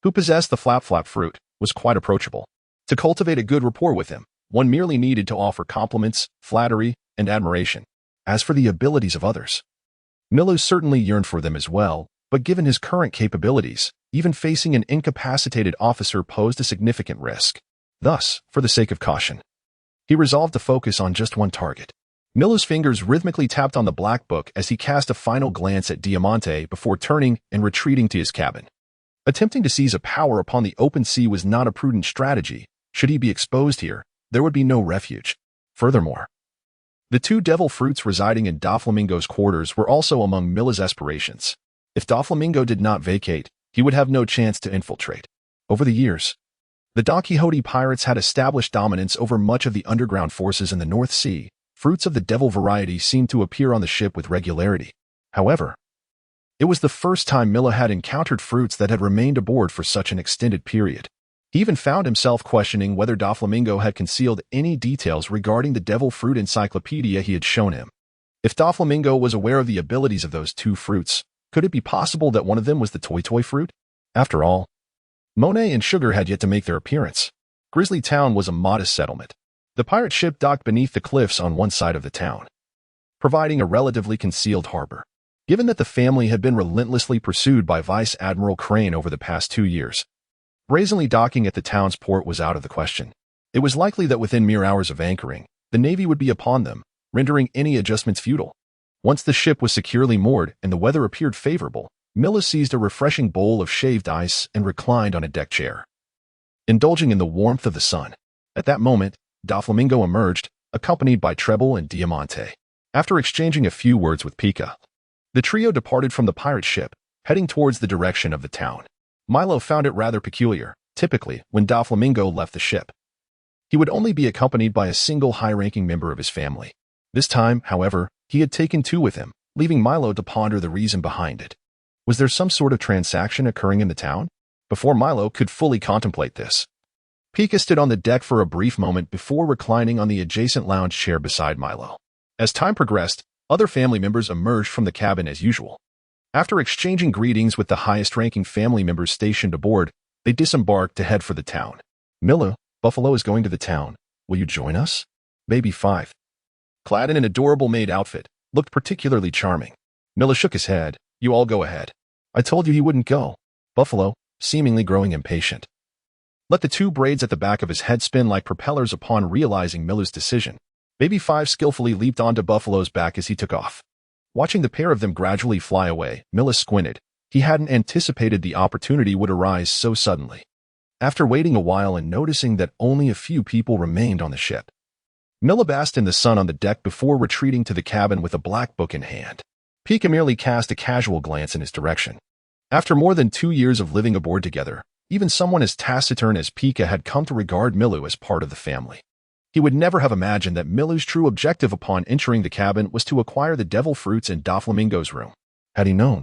who possessed the flap fruit, was quite approachable. To cultivate a good rapport with him, one merely needed to offer compliments, flattery, and admiration. As for the abilities of others, Milu certainly yearned for them as well, but given his current capabilities, even facing an incapacitated officer posed a significant risk. Thus, for the sake of caution, he resolved to focus on just one target. Milu's fingers rhythmically tapped on the black book as he cast a final glance at Diamante before turning and retreating to his cabin. Attempting to seize a power upon the open sea was not a prudent strategy. Should he be exposed here, there would be no refuge. Furthermore, the two devil fruits residing in Doflamingo's quarters were also among Milu's aspirations. If Doflamingo did not vacate, he would have no chance to infiltrate. Over the years, the Don Quixote pirates had established dominance over much of the underground forces in the North Sea. Fruits of the devil variety seemed to appear on the ship with regularity. However, it was the first time Milu had encountered fruits that had remained aboard for such an extended period. He even found himself questioning whether Doflamingo had concealed any details regarding the devil fruit encyclopedia he had shown him. If Doflamingo was aware of the abilities of those two fruits, could it be possible that one of them was the toy fruit? After all, Monet and Sugar had yet to make their appearance. Grizzly Town was a modest settlement. The pirate ship docked beneath the cliffs on one side of the town, providing a relatively concealed harbor. Given that the family had been relentlessly pursued by Vice Admiral Crane over the past 2 years, brazenly docking at the town's port was out of the question. It was likely that within mere hours of anchoring, the Navy would be upon them, rendering any adjustments futile. Once the ship was securely moored and the weather appeared favorable, Milu seized a refreshing bowl of shaved ice and reclined on a deck chair, indulging in the warmth of the sun. At that moment, Doflamingo emerged, accompanied by Treble and Diamante. After exchanging a few words with Pika, the trio departed from the pirate ship, heading towards the direction of the town. Milo found it rather peculiar. Typically, when Doflamingo left the ship, he would only be accompanied by a single high-ranking member of his family. This time, however, he had taken two with him, leaving Milo to ponder the reason behind it. Was there some sort of transaction occurring in the town? Before Milo could fully contemplate this, Pika stood on the deck for a brief moment before reclining on the adjacent lounge chair beside Milo. As time progressed, other family members emerged from the cabin as usual. After exchanging greetings with the highest-ranking family members stationed aboard, they disembarked to head for the town. Milu, Buffalo is going to the town. Will you join us? Baby 5, clad in an adorable maid outfit, looked particularly charming. Milu shook his head. You all go ahead. I told you he wouldn't go. Buffalo, seemingly growing impatient, let the two braids at the back of his head spin like propellers upon realizing Milu's decision. Baby 5 skillfully leaped onto Buffalo's back as he took off. Watching the pair of them gradually fly away, Milu squinted. He hadn't anticipated the opportunity would arise so suddenly. After waiting a while and noticing that only a few people remained on the ship, Milu basked in the sun on the deck before retreating to the cabin with a black book in hand. Pika merely cast a casual glance in his direction. After more than 2 years of living aboard together, even someone as taciturn as Pika had come to regard Milu as part of the family. He would never have imagined that Milu's true objective upon entering the cabin was to acquire the devil fruits in Doflamingo's room. Had he known,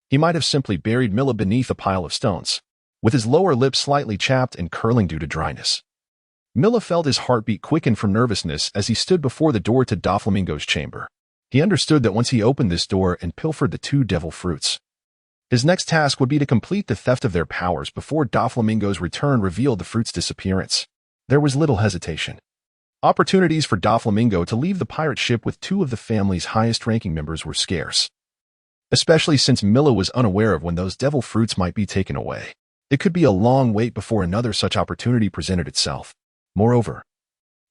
he might have simply buried Milu beneath a pile of stones, with his lower lip slightly chapped and curling due to dryness. Milu felt his heartbeat quicken from nervousness as he stood before the door to Doflamingo's chamber. He understood that once he opened this door and pilfered the two devil fruits, his next task would be to complete the theft of their powers before Doflamingo's return revealed the fruit's disappearance. There was little hesitation. Opportunities for Doflamingo to leave the pirate ship with two of the family's highest-ranking members were scarce, especially since Milu was unaware of when those devil fruits might be taken away. It could be a long wait before another such opportunity presented itself. Moreover,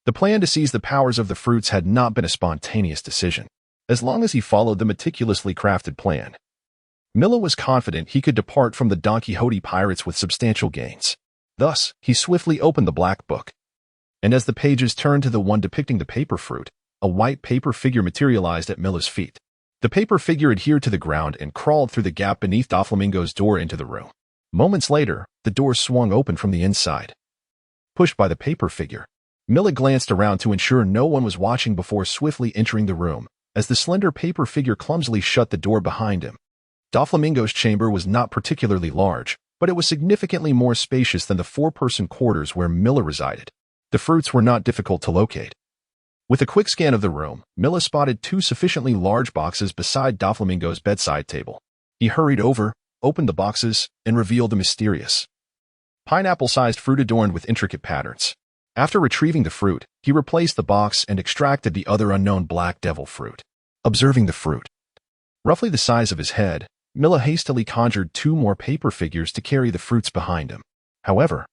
the plan to seize the powers of the fruits had not been a spontaneous decision. As long as he followed the meticulously crafted plan, Milu was confident he could depart from the Don Quixote pirates with substantial gains. Thus, he swiftly opened the black book, and as the pages turned to the one depicting the paper fruit, a white paper figure materialized at Milu's feet. The paper figure adhered to the ground and crawled through the gap beneath Doflamingo's door into the room. Moments later, the door swung open from the inside. Pushed by the paper figure, Milu glanced around to ensure no one was watching before swiftly entering the room, as the slender paper figure clumsily shut the door behind him. Doflamingo's chamber was not particularly large, but it was significantly more spacious than the four-person quarters where Milu resided. The fruits were not difficult to locate. With a quick scan of the room, Milu spotted two sufficiently large boxes beside Doflamingo's bedside table. He hurried over, opened the boxes, and revealed the mysterious pineapple-sized fruit adorned with intricate patterns. After retrieving the fruit, he replaced the box and extracted the other unknown black devil fruit. Observing the fruit, roughly the size of his head, Milu hastily conjured 2 more paper figures to carry the fruits behind him. However,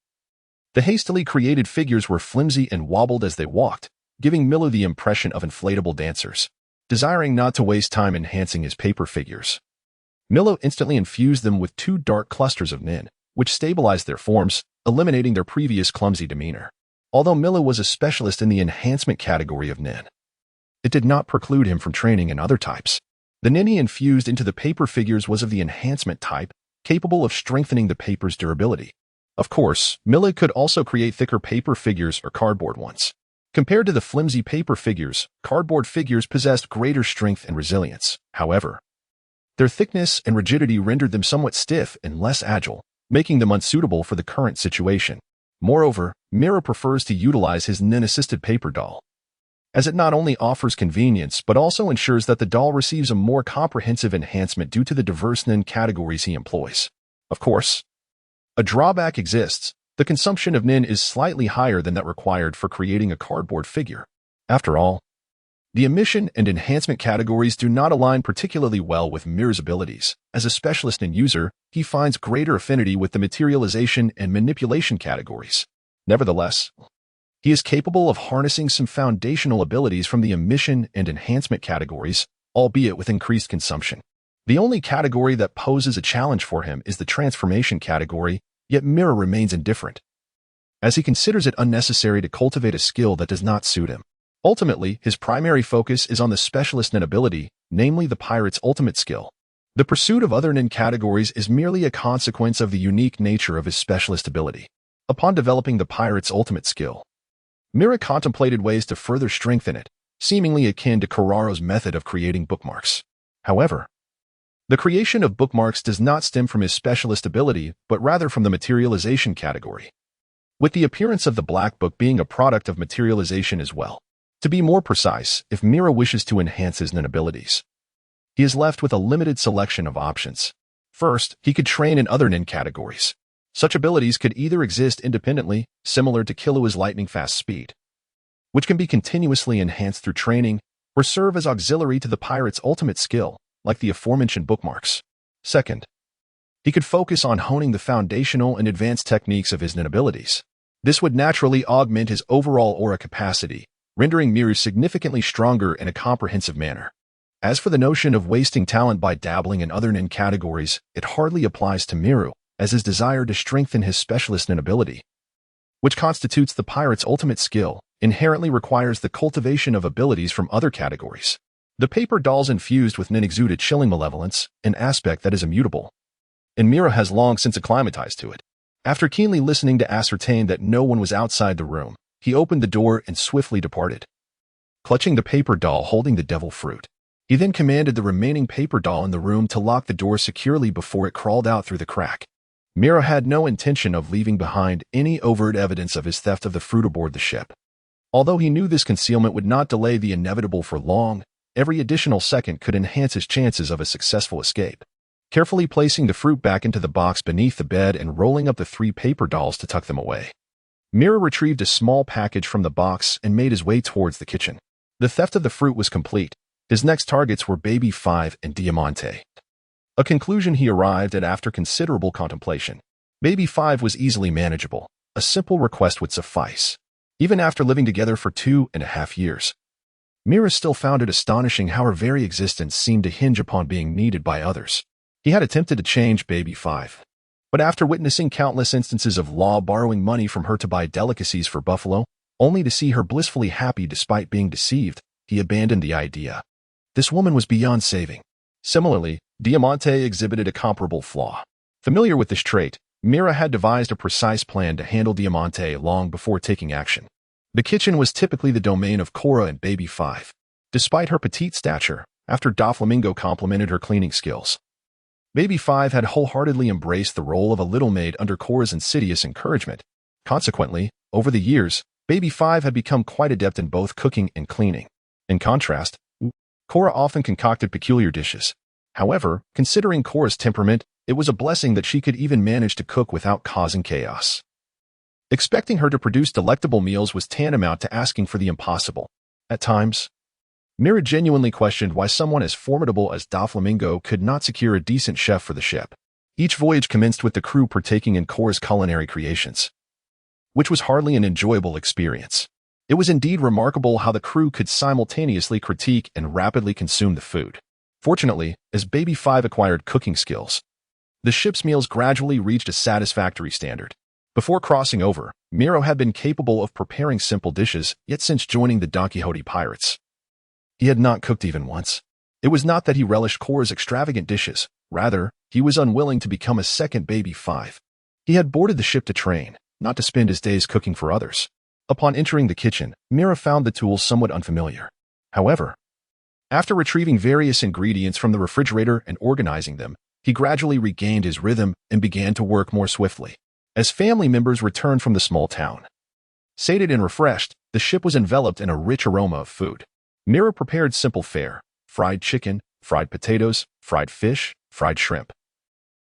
the hastily created figures were flimsy and wobbled as they walked, giving Milu the impression of inflatable dancers. Desiring not to waste time enhancing his paper figures, Milu instantly infused them with 2 dark clusters of nin, which stabilized their forms, eliminating their previous clumsy demeanor. Although Milu was a specialist in the enhancement category of nin, it did not preclude him from training in other types. The nin he infused into the paper figures was of the enhancement type, capable of strengthening the paper's durability. Of course, Milu could also create thicker paper figures or cardboard ones. Compared to the flimsy paper figures, cardboard figures possessed greater strength and resilience. However, their thickness and rigidity rendered them somewhat stiff and less agile, making them unsuitable for the current situation. Moreover, Milu prefers to utilize his nin-assisted paper doll, as it not only offers convenience but also ensures that the doll receives a more comprehensive enhancement due to the diverse nin categories he employs. Of course, a drawback exists. The consumption of nin is slightly higher than that required for creating a cardboard figure. After all, the emission and enhancement categories do not align particularly well with Milu's abilities. As a specialist nin user, he finds greater affinity with the materialization and manipulation categories. Nevertheless, he is capable of harnessing some foundational abilities from the emission and enhancement categories, albeit with increased consumption. The only category that poses a challenge for him is the transformation category, yet Milu remains indifferent, as he considers it unnecessary to cultivate a skill that does not suit him. Ultimately, his primary focus is on the specialist nin ability, namely the pirate's ultimate skill. The pursuit of other nin categories is merely a consequence of the unique nature of his specialist ability. Upon developing the pirate's ultimate skill, Milu contemplated ways to further strengthen it, seemingly akin to Kuraro's method of creating bookmarks. However, the creation of bookmarks does not stem from his specialist ability, but rather from the materialization category, with the appearance of the Black Book being a product of materialization as well. To be more precise, if Milu wishes to enhance his nin abilities, he is left with a limited selection of options. First, he could train in other nin categories. Such abilities could either exist independently, similar to Killua's lightning-fast speed, which can be continuously enhanced through training, or serve as auxiliary to the pirate's ultimate skill, like the aforementioned bookmarks. Second, he could focus on honing the foundational and advanced techniques of his nin abilities. This would naturally augment his overall aura capacity, rendering Milu significantly stronger in a comprehensive manner. As for the notion of wasting talent by dabbling in other nin categories, it hardly applies to Milu, as his desire to strengthen his specialist nin ability, which constitutes the pirate's ultimate skill, inherently requires the cultivation of abilities from other categories. The paper dolls infused with nin exude a chilling malevolence, an aspect that is immutable, and Milu has long since acclimatized to it. After keenly listening to ascertain that no one was outside the room, he opened the door and swiftly departed, clutching the paper doll holding the devil fruit. He then commanded the remaining paper doll in the room to lock the door securely before it crawled out through the crack. Milu had no intention of leaving behind any overt evidence of his theft of the fruit aboard the ship. Although he knew this concealment would not delay the inevitable for long, every additional second could enhance his chances of a successful escape. Carefully placing the fruit back into the box beneath the bed and rolling up the 3 paper dolls to tuck them away, Milu retrieved a small package from the box and made his way towards the kitchen. The theft of the fruit was complete. His next targets were Baby 5 and Diamante, a conclusion he arrived at after considerable contemplation. Baby 5 was easily manageable. A simple request would suffice. Even after living together for 2.5 years, Milu still found it astonishing how her very existence seemed to hinge upon being needed by others. He had attempted to change Baby 5, but after witnessing countless instances of Law borrowing money from her to buy delicacies for Buffalo, only to see her blissfully happy despite being deceived, he abandoned the idea. This woman was beyond saving. Similarly, Diamante exhibited a comparable flaw. Familiar with this trait, Milu had devised a precise plan to handle Diamante long before taking action. The kitchen was typically the domain of Cora and Baby 5. Despite her petite stature, after Doflamingo complimented her cleaning skills, Baby 5 had wholeheartedly embraced the role of a little maid under Cora's insidious encouragement. Consequently, over the years, Baby 5 had become quite adept in both cooking and cleaning. In contrast, Cora often concocted peculiar dishes. However, considering Cora's temperament, it was a blessing that she could even manage to cook without causing chaos. Expecting her to produce delectable meals was tantamount to asking for the impossible. At times, Mira genuinely questioned why someone as formidable as Doflamingo could not secure a decent chef for the ship. Each voyage commenced with the crew partaking in Kor's culinary creations, which was hardly an enjoyable experience. It was indeed remarkable how the crew could simultaneously critique and rapidly consume the food. Fortunately, as Baby 5 acquired cooking skills, the ship's meals gradually reached a satisfactory standard. Before crossing over, Miro had been capable of preparing simple dishes, yet since joining the Don Quixote pirates, he had not cooked even once. It was not that he relished Kor's extravagant dishes, rather, he was unwilling to become a second Baby 5. He had boarded the ship to train, not to spend his days cooking for others. Upon entering the kitchen, Mira found the tools somewhat unfamiliar. However, after retrieving various ingredients from the refrigerator and organizing them, he gradually regained his rhythm and began to work more swiftly. As family members returned from the small town, sated and refreshed, the ship was enveloped in a rich aroma of food. Mira prepared simple fare: fried chicken, fried potatoes, fried fish, fried shrimp,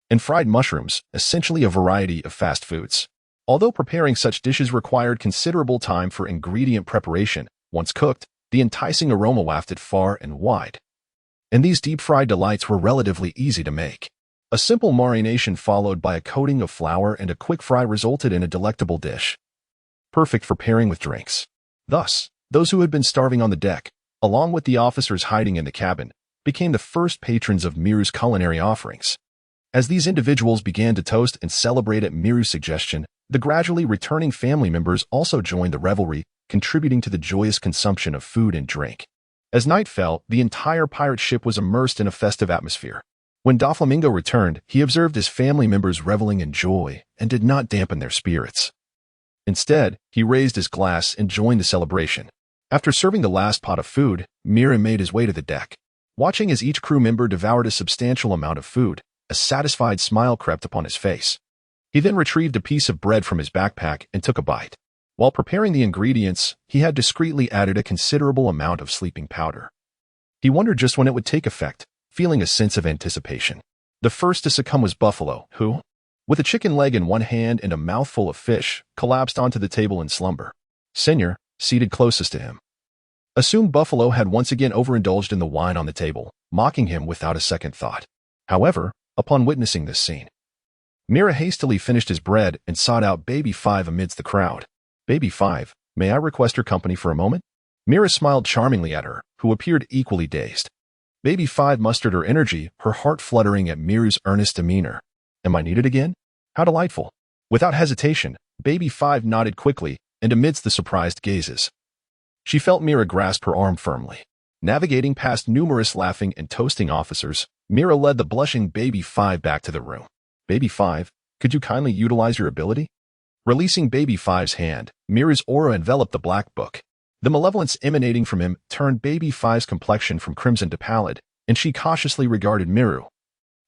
and fried mushrooms, essentially a variety of fast foods. Although preparing such dishes required considerable time for ingredient preparation, once cooked, the enticing aroma wafted far and wide. And these deep-fried delights were relatively easy to make. A simple marination followed by a coating of flour and a quick fry resulted in a delectable dish, perfect for pairing with drinks. Thus, those who had been starving on the deck, along with the officers hiding in the cabin, became the first patrons of Miru's culinary offerings. As these individuals began to toast and celebrate at Miru's suggestion, the gradually returning family members also joined the revelry, contributing to the joyous consumption of food and drink. As night fell, the entire pirate ship was immersed in a festive atmosphere. When Doflamingo returned, he observed his family members reveling in joy and did not dampen their spirits. Instead, he raised his glass and joined the celebration. After serving the last pot of food, Mira made his way to the deck. Watching as each crew member devoured a substantial amount of food, a satisfied smile crept upon his face. He then retrieved a piece of bread from his backpack and took a bite. While preparing the ingredients, he had discreetly added a considerable amount of sleeping powder. He wondered just when it would take effect, feeling a sense of anticipation. The first to succumb was Buffalo, who, with a chicken leg in one hand and a mouthful of fish, collapsed onto the table in slumber. Senor, seated closest to him, assumed Buffalo had once again overindulged in the wine on the table, mocking him without a second thought. However, upon witnessing this scene, Mira hastily finished his bread and sought out Baby 5 amidst the crowd. Baby 5, may I request your company for a moment? Mira smiled charmingly at her, who appeared equally dazed. Baby 5 mustered her energy, her heart fluttering at Miru's earnest demeanor. Am I needed again? How delightful. Without hesitation, Baby 5 nodded quickly, and amidst the surprised gazes, she felt Mira grasp her arm firmly. Navigating past numerous laughing and toasting officers, Mira led the blushing Baby 5 back to the room. Baby 5, could you kindly utilize your ability? Releasing Baby 5's hand, Mira's aura enveloped the black book. The malevolence emanating from him turned Baby 5's complexion from crimson to pallid, and she cautiously regarded Miru.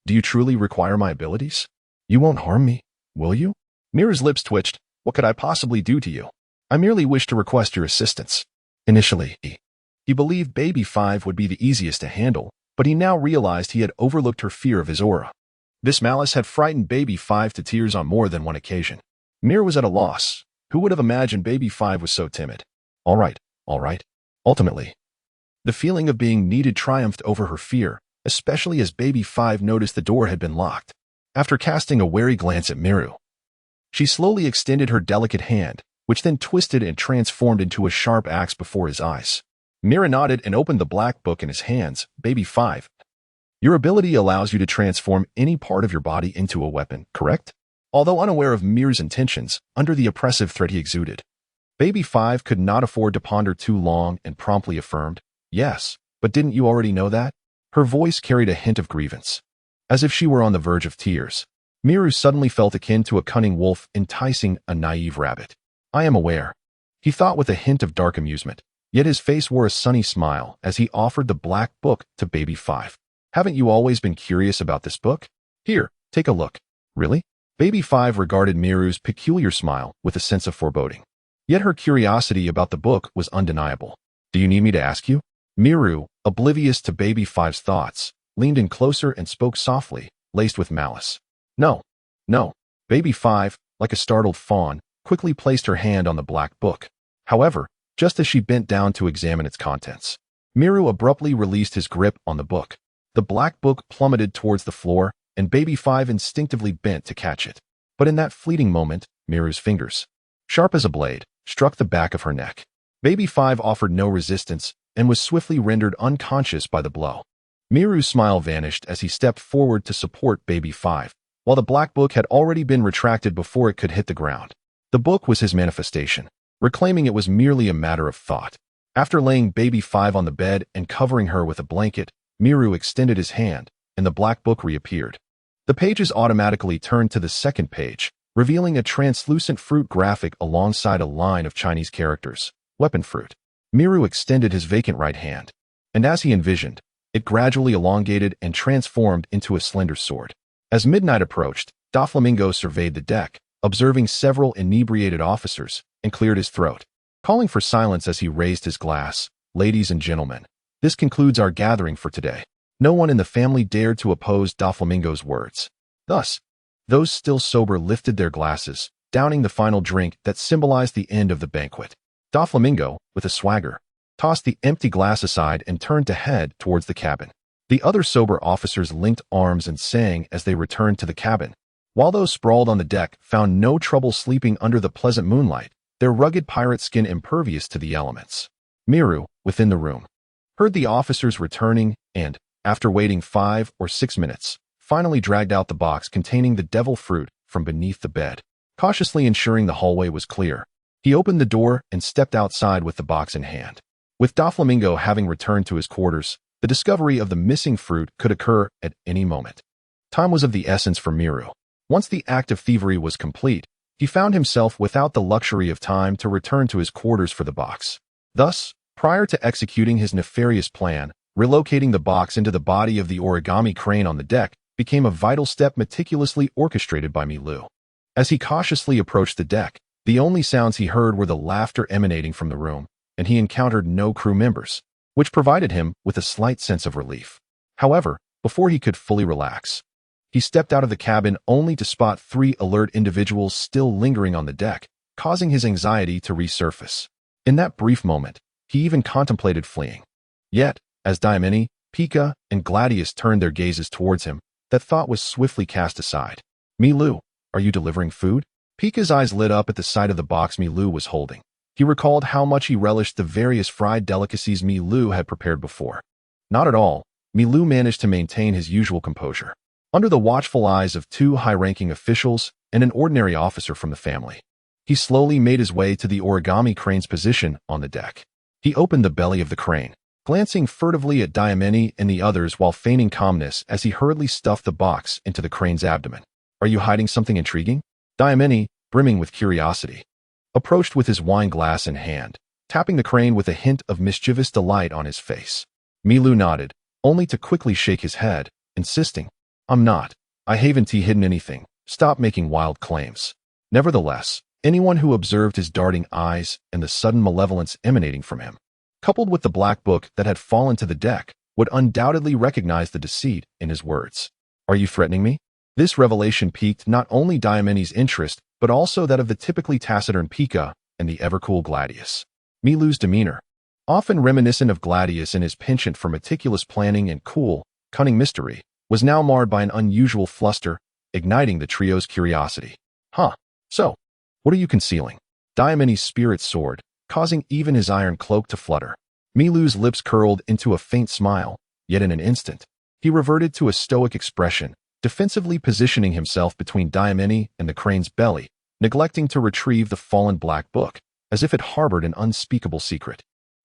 Do you truly require my abilities? You won't harm me, will you? Mira's lips twitched. What could I possibly do to you? I merely wish to request your assistance. Initially, he believed Baby 5 would be the easiest to handle, but he now realized he had overlooked her fear of his aura. This malice had frightened Baby 5 to tears on more than one occasion. Mira was at a loss. Who would have imagined Baby 5 was so timid? All right. Ultimately, the feeling of being needed triumphed over her fear, especially as Baby 5 noticed the door had been locked. After casting a wary glance at Miru, she slowly extended her delicate hand, which then twisted and transformed into a sharp axe before his eyes. Mira nodded and opened the black book in his hands. Baby 5, your ability allows you to transform any part of your body into a weapon, correct? Although unaware of Mira's intentions, under the oppressive threat he exuded, Baby 5 could not afford to ponder too long and promptly affirmed, yes, but didn't you already know that? Her voice carried a hint of grievance. As if she were on the verge of tears, Miru suddenly felt akin to a cunning wolf enticing a naive rabbit. I am aware, he thought with a hint of dark amusement, yet his face wore a sunny smile as he offered the black book to Baby 5. Haven't you always been curious about this book? Here, take a look. Really? Baby 5 regarded Miru's peculiar smile with a sense of foreboding. Yet her curiosity about the book was undeniable. Do you need me to ask you? Miru, oblivious to Baby 5's thoughts, leaned in closer and spoke softly, laced with malice. No. Baby 5, like a startled fawn, quickly placed her hand on the black book. However, just as she bent down to examine its contents, Miru abruptly released his grip on the book. The black book plummeted towards the floor, and Baby Five instinctively bent to catch it. But in that fleeting moment, Miru's fingers, sharp as a blade, struck the back of her neck. Baby Five offered no resistance and was swiftly rendered unconscious by the blow. Miru's smile vanished as he stepped forward to support Baby Five, while the black book had already been retracted before it could hit the ground. The book was his manifestation, reclaiming it was merely a matter of thought. After laying Baby Five on the bed and covering her with a blanket, Miru extended his hand, and the black book reappeared. The pages automatically turned to the second page, revealing a translucent fruit graphic alongside a line of Chinese characters, weapon fruit. Miru extended his vacant right hand, and as he envisioned, it gradually elongated and transformed into a slender sword. As midnight approached, Doflamingo surveyed the deck, observing several inebriated officers, and cleared his throat, calling for silence as he raised his glass. Ladies and gentlemen, this concludes our gathering for today. No one in the family dared to oppose Doflamingo's words. Thus, those still sober lifted their glasses, downing the final drink that symbolized the end of the banquet. Doflamingo, with a swagger, tossed the empty glass aside and turned to head towards the cabin. The other sober officers linked arms and sang as they returned to the cabin. While those sprawled on the deck found no trouble sleeping under the pleasant moonlight, their rugged pirate skin impervious to the elements. Miru, within the room, heard the officers returning and, after waiting 5 or 6 minutes, finally dragged out the box containing the devil fruit from beneath the bed. Cautiously ensuring the hallway was clear, he opened the door and stepped outside with the box in hand. With Doflamingo having returned to his quarters, the discovery of the missing fruit could occur at any moment. Time was of the essence for Miru. Once the act of thievery was complete, he found himself without the luxury of time to return to his quarters for the box. Thus, prior to executing his nefarious plan, relocating the box into the body of the origami crane on the deck became a vital step meticulously orchestrated by Milu. As he cautiously approached the deck, the only sounds he heard were the laughter emanating from the room, and he encountered no crew members, which provided him with a slight sense of relief. However, before he could fully relax, he stepped out of the cabin only to spot 3 alert individuals still lingering on the deck, causing his anxiety to resurface. In that brief moment, he even contemplated fleeing. Yet, as Diamini, Pika, and Gladius turned their gazes towards him, that thought was swiftly cast aside. Milu, are you delivering food? Pika's eyes lit up at the sight of the box Milu was holding. He recalled how much he relished the various fried delicacies Milu had prepared before. Not at all. Milu managed to maintain his usual composure, under the watchful eyes of 2 high-ranking officials and an ordinary officer from the family. He slowly made his way to the origami crane's position on the deck. He opened the belly of the crane, glancing furtively at Diamini and the others while feigning calmness as he hurriedly stuffed the box into the crane's abdomen. Are you hiding something intriguing? Diamini, brimming with curiosity, approached with his wine glass in hand, tapping the crane with a hint of mischievous delight on his face. Milu nodded, only to quickly shake his head, insisting, I'm not. I haven't hidden anything. Stop making wild claims. Nevertheless, anyone who observed his darting eyes and the sudden malevolence emanating from him, coupled with the black book that had fallen to the deck, would undoubtedly recognize the deceit in his words. Are you threatening me? This revelation piqued not only Diamini's interest, but also that of the typically taciturn Pika and the ever-cool Gladius. Milu's demeanor, often reminiscent of Gladius in his penchant for meticulous planning and cool, cunning mystery, was now marred by an unusual fluster, igniting the trio's curiosity. Huh. So, what are you concealing? Diamini's spirit soared, causing even his iron cloak to flutter. Milu's lips curled into a faint smile, yet in an instant, he reverted to a stoic expression, defensively positioning himself between Diamini and the crane's belly, neglecting to retrieve the fallen black book, as if it harbored an unspeakable secret.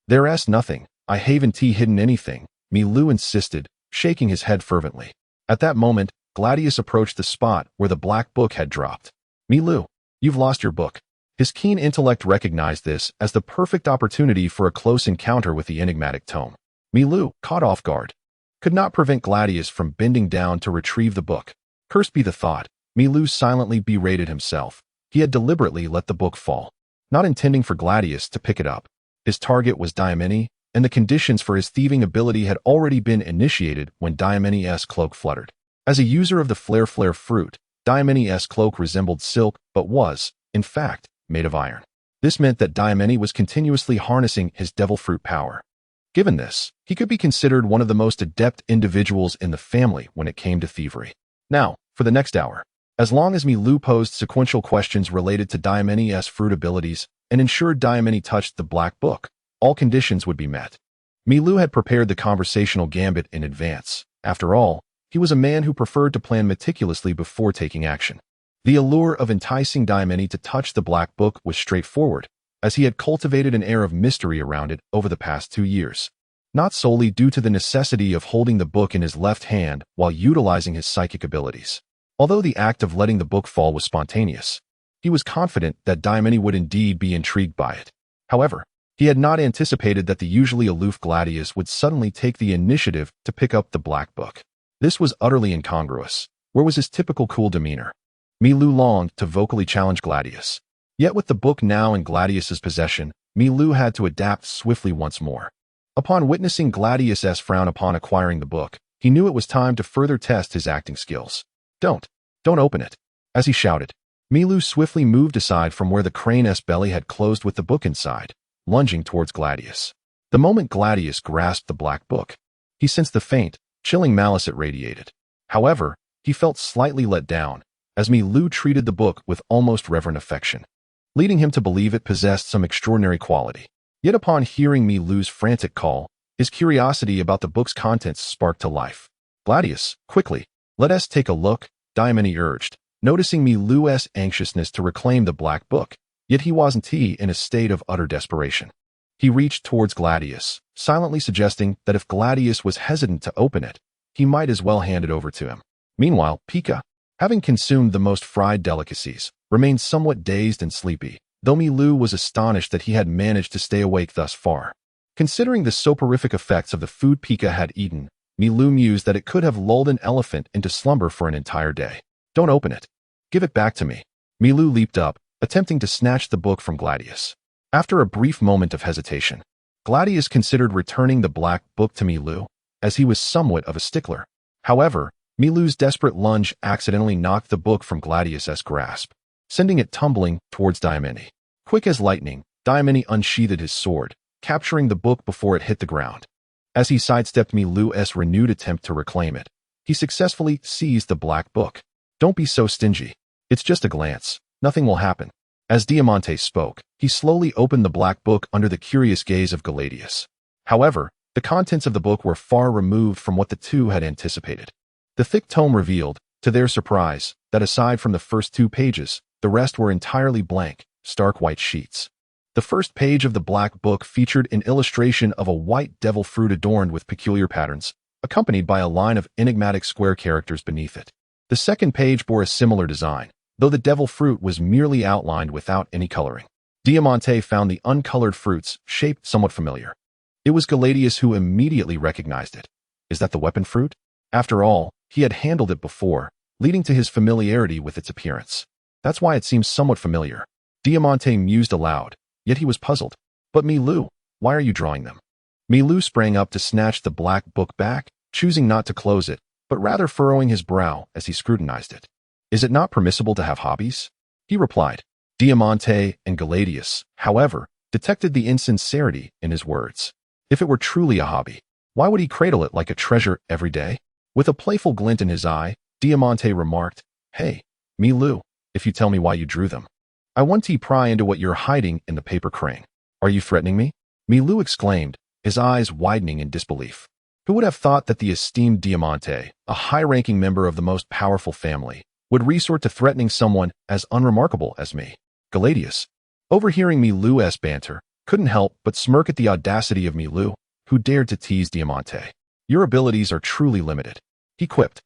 There's nothing. I haven't hidden anything, Milu insisted, shaking his head fervently. At that moment, Gladius approached the spot where the black book had dropped. Milu, you've lost your book. His keen intellect recognized this as the perfect opportunity for a close encounter with the enigmatic tome. Milu, caught off guard, could not prevent Gladius from bending down to retrieve the book. Cursed be the thought, Milu silently berated himself. He had deliberately let the book fall, not intending for Gladius to pick it up. His target was Diamini, and the conditions for his thieving ability had already been initiated when Diamini's cloak fluttered. As a user of the flare fruit, Diamini's cloak resembled silk but was, in fact, made of iron. This meant that Diamante was continuously harnessing his devil fruit power. Given this, he could be considered one of the most adept individuals in the family when it came to thievery. Now, for the next hour. As long as Milu posed sequential questions related to Diamante's fruit abilities and ensured Diamante touched the black book, all conditions would be met. Milu had prepared the conversational gambit in advance. After all, he was a man who preferred to plan meticulously before taking action. The allure of enticing Diamante to touch the black book was straightforward, as he had cultivated an air of mystery around it over the past 2 years. Not solely due to the necessity of holding the book in his left hand while utilizing his psychic abilities. Although the act of letting the book fall was spontaneous, he was confident that Diamante would indeed be intrigued by it. However, he had not anticipated that the usually aloof Gladius would suddenly take the initiative to pick up the black book. This was utterly incongruous. Where was his typical cool demeanor? Milu longed to vocally challenge Gladius. Yet with the book now in Gladius's possession, Milu had to adapt swiftly once more. Upon witnessing Gladius's frown upon acquiring the book, he knew it was time to further test his acting skills. Don't open it. As he shouted, Milu swiftly moved aside from where the crane's belly had closed with the book inside, lunging towards Gladius. The moment Gladius grasped the black book, he sensed the faint, chilling malice it radiated. However, he felt slightly let down, as Milu treated the book with almost reverent affection, leading him to believe it possessed some extraordinary quality. Yet upon hearing Milu's frantic call, his curiosity about the book's contents sparked to life. Gladius, quickly, let us take a look, Diamante urged, noticing Milu's anxiousness to reclaim the black book, yet he wasn't in a state of utter desperation. He reached towards Gladius, silently suggesting that if Gladius was hesitant to open it, he might as well hand it over to him. Meanwhile, Pika, having consumed the most fried delicacies, remained somewhat dazed and sleepy, though Milu was astonished that he had managed to stay awake thus far. Considering the soporific effects of the food Pika had eaten, Milu mused that it could have lulled an elephant into slumber for an entire day. Don't open it. Give it back to me. Milu leaped up, attempting to snatch the book from Gladius. After a brief moment of hesitation, Gladius considered returning the black book to Milu, as he was somewhat of a stickler. However, Milu's desperate lunge accidentally knocked the book from Gladius's grasp, sending it tumbling towards Diamante. Quick as lightning, Diamante unsheathed his sword, capturing the book before it hit the ground. As he sidestepped Milu's renewed attempt to reclaim it, he successfully seized the black book. Don't be so stingy. It's just a glance. Nothing will happen. As Diamante spoke, he slowly opened the black book under the curious gaze of Gladius. However, the contents of the book were far removed from what the two had anticipated. The thick tome revealed, to their surprise, that aside from the first 2 pages, the rest were entirely blank, stark white sheets. The first page of the black book featured an illustration of a white devil fruit adorned with peculiar patterns, accompanied by a line of enigmatic square characters beneath it. The second page bore a similar design, though the devil fruit was merely outlined without any coloring. Diamante found the uncolored fruit's shape somewhat familiar. It was Gladius who immediately recognized it. Is that the weapon fruit? After all, he had handled it before, leading to his familiarity with its appearance. That's why it seems somewhat familiar. Diamante mused aloud, yet he was puzzled. But Milu, why are you drawing them? Milu sprang up to snatch the black book back, choosing not to close it, but rather furrowing his brow as he scrutinized it. Is it not permissible to have hobbies? He replied. Diamante and Gladius, however, detected the insincerity in his words. If it were truly a hobby, why would he cradle it like a treasure every day? With a playful glint in his eye, Diamante remarked, Hey, Milu, if you tell me why you drew them, I want to pry into what you're hiding in the paper crane. Are you threatening me? Milu exclaimed, his eyes widening in disbelief. Who would have thought that the esteemed Diamante, a high-ranking member of the most powerful family, would resort to threatening someone as unremarkable as me? Gladius, overhearing Milu's banter, couldn't help but smirk at the audacity of Milu, who dared to tease Diamante. Your abilities are truly limited, he quipped.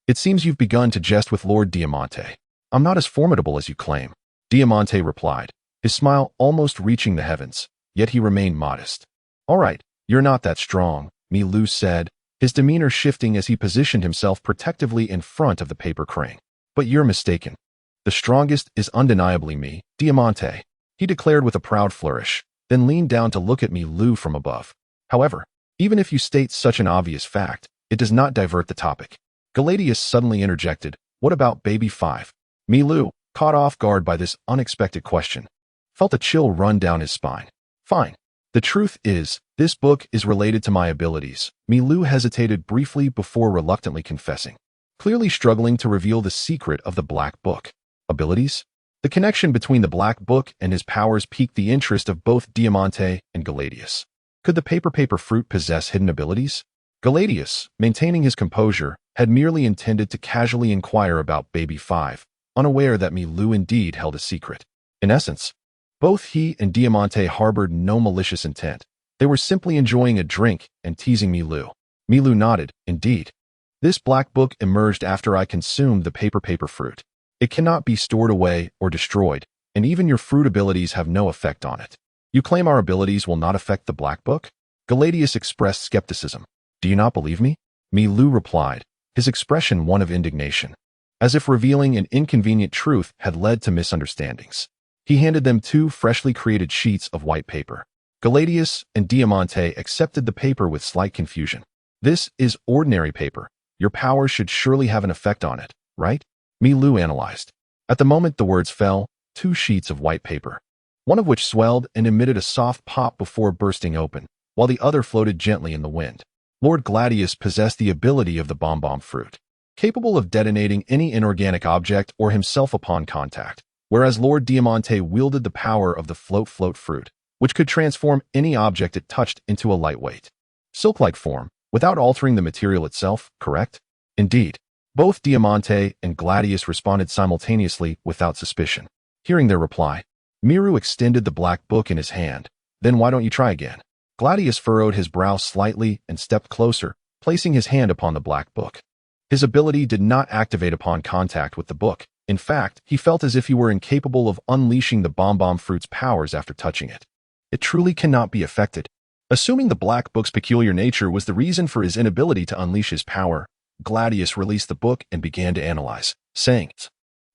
It seems you've begun to jest with Lord Diamante. I'm not as formidable as you claim, Diamante replied, his smile almost reaching the heavens, yet he remained modest. All right, you're not that strong, Milu said, his demeanor shifting as he positioned himself protectively in front of the paper crane. But you're mistaken. The strongest is undeniably me, Diamante, he declared with a proud flourish, then leaned down to look at Milu from above. However, even if you state such an obvious fact, it does not divert the topic. Gladius suddenly interjected, what about baby 5? Milu, caught off guard by this unexpected question, felt a chill run down his spine. Fine. The truth is, this book is related to my abilities. Milu hesitated briefly before reluctantly confessing, clearly struggling to reveal the secret of the Black Book. Abilities? The connection between the Black Book and his powers piqued the interest of both Diamante and Galadius. Could the paper fruit possess hidden abilities? Galadius, maintaining his composure, had merely intended to casually inquire about Baby 5, unaware that Milu indeed held a secret. In essence, both he and Diamante harbored no malicious intent. They were simply enjoying a drink and teasing Milu. Milu nodded, indeed. This Black Book emerged after I consumed the paper fruit. It cannot be stored away or destroyed, and even your fruit abilities have no effect on it. You claim our abilities will not affect the Black Book? Galadius expressed skepticism. Do you not believe me? Milu replied, his expression one of indignation, as if revealing an inconvenient truth had led to misunderstandings. He handed them 2 freshly created sheets of white paper. Galadius and Diamante accepted the paper with slight confusion. This is ordinary paper. Your powers should surely have an effect on it, right? Milu analyzed. At the moment the words fell, 2 sheets of white paper, one of which swelled and emitted a soft pop before bursting open, while the other floated gently in the wind. Lord Gladius possessed the ability of the bomb fruit, capable of detonating any inorganic object or himself upon contact, whereas Lord Diamante wielded the power of the float fruit, which could transform any object it touched into a lightweight, silk-like form, without altering the material itself, correct? Indeed. Both Diamante and Gladius responded simultaneously without suspicion. Hearing their reply, Miru extended the Black Book in his hand. Then why don't you try again? Gladius furrowed his brow slightly and stepped closer, placing his hand upon the Black Book. His ability did not activate upon contact with the book. In fact, he felt as if he were incapable of unleashing the bomb fruit's powers after touching it. It truly cannot be affected. Assuming the Black Book's peculiar nature was the reason for his inability to unleash his power, Gladius released the book and began to analyze, saying,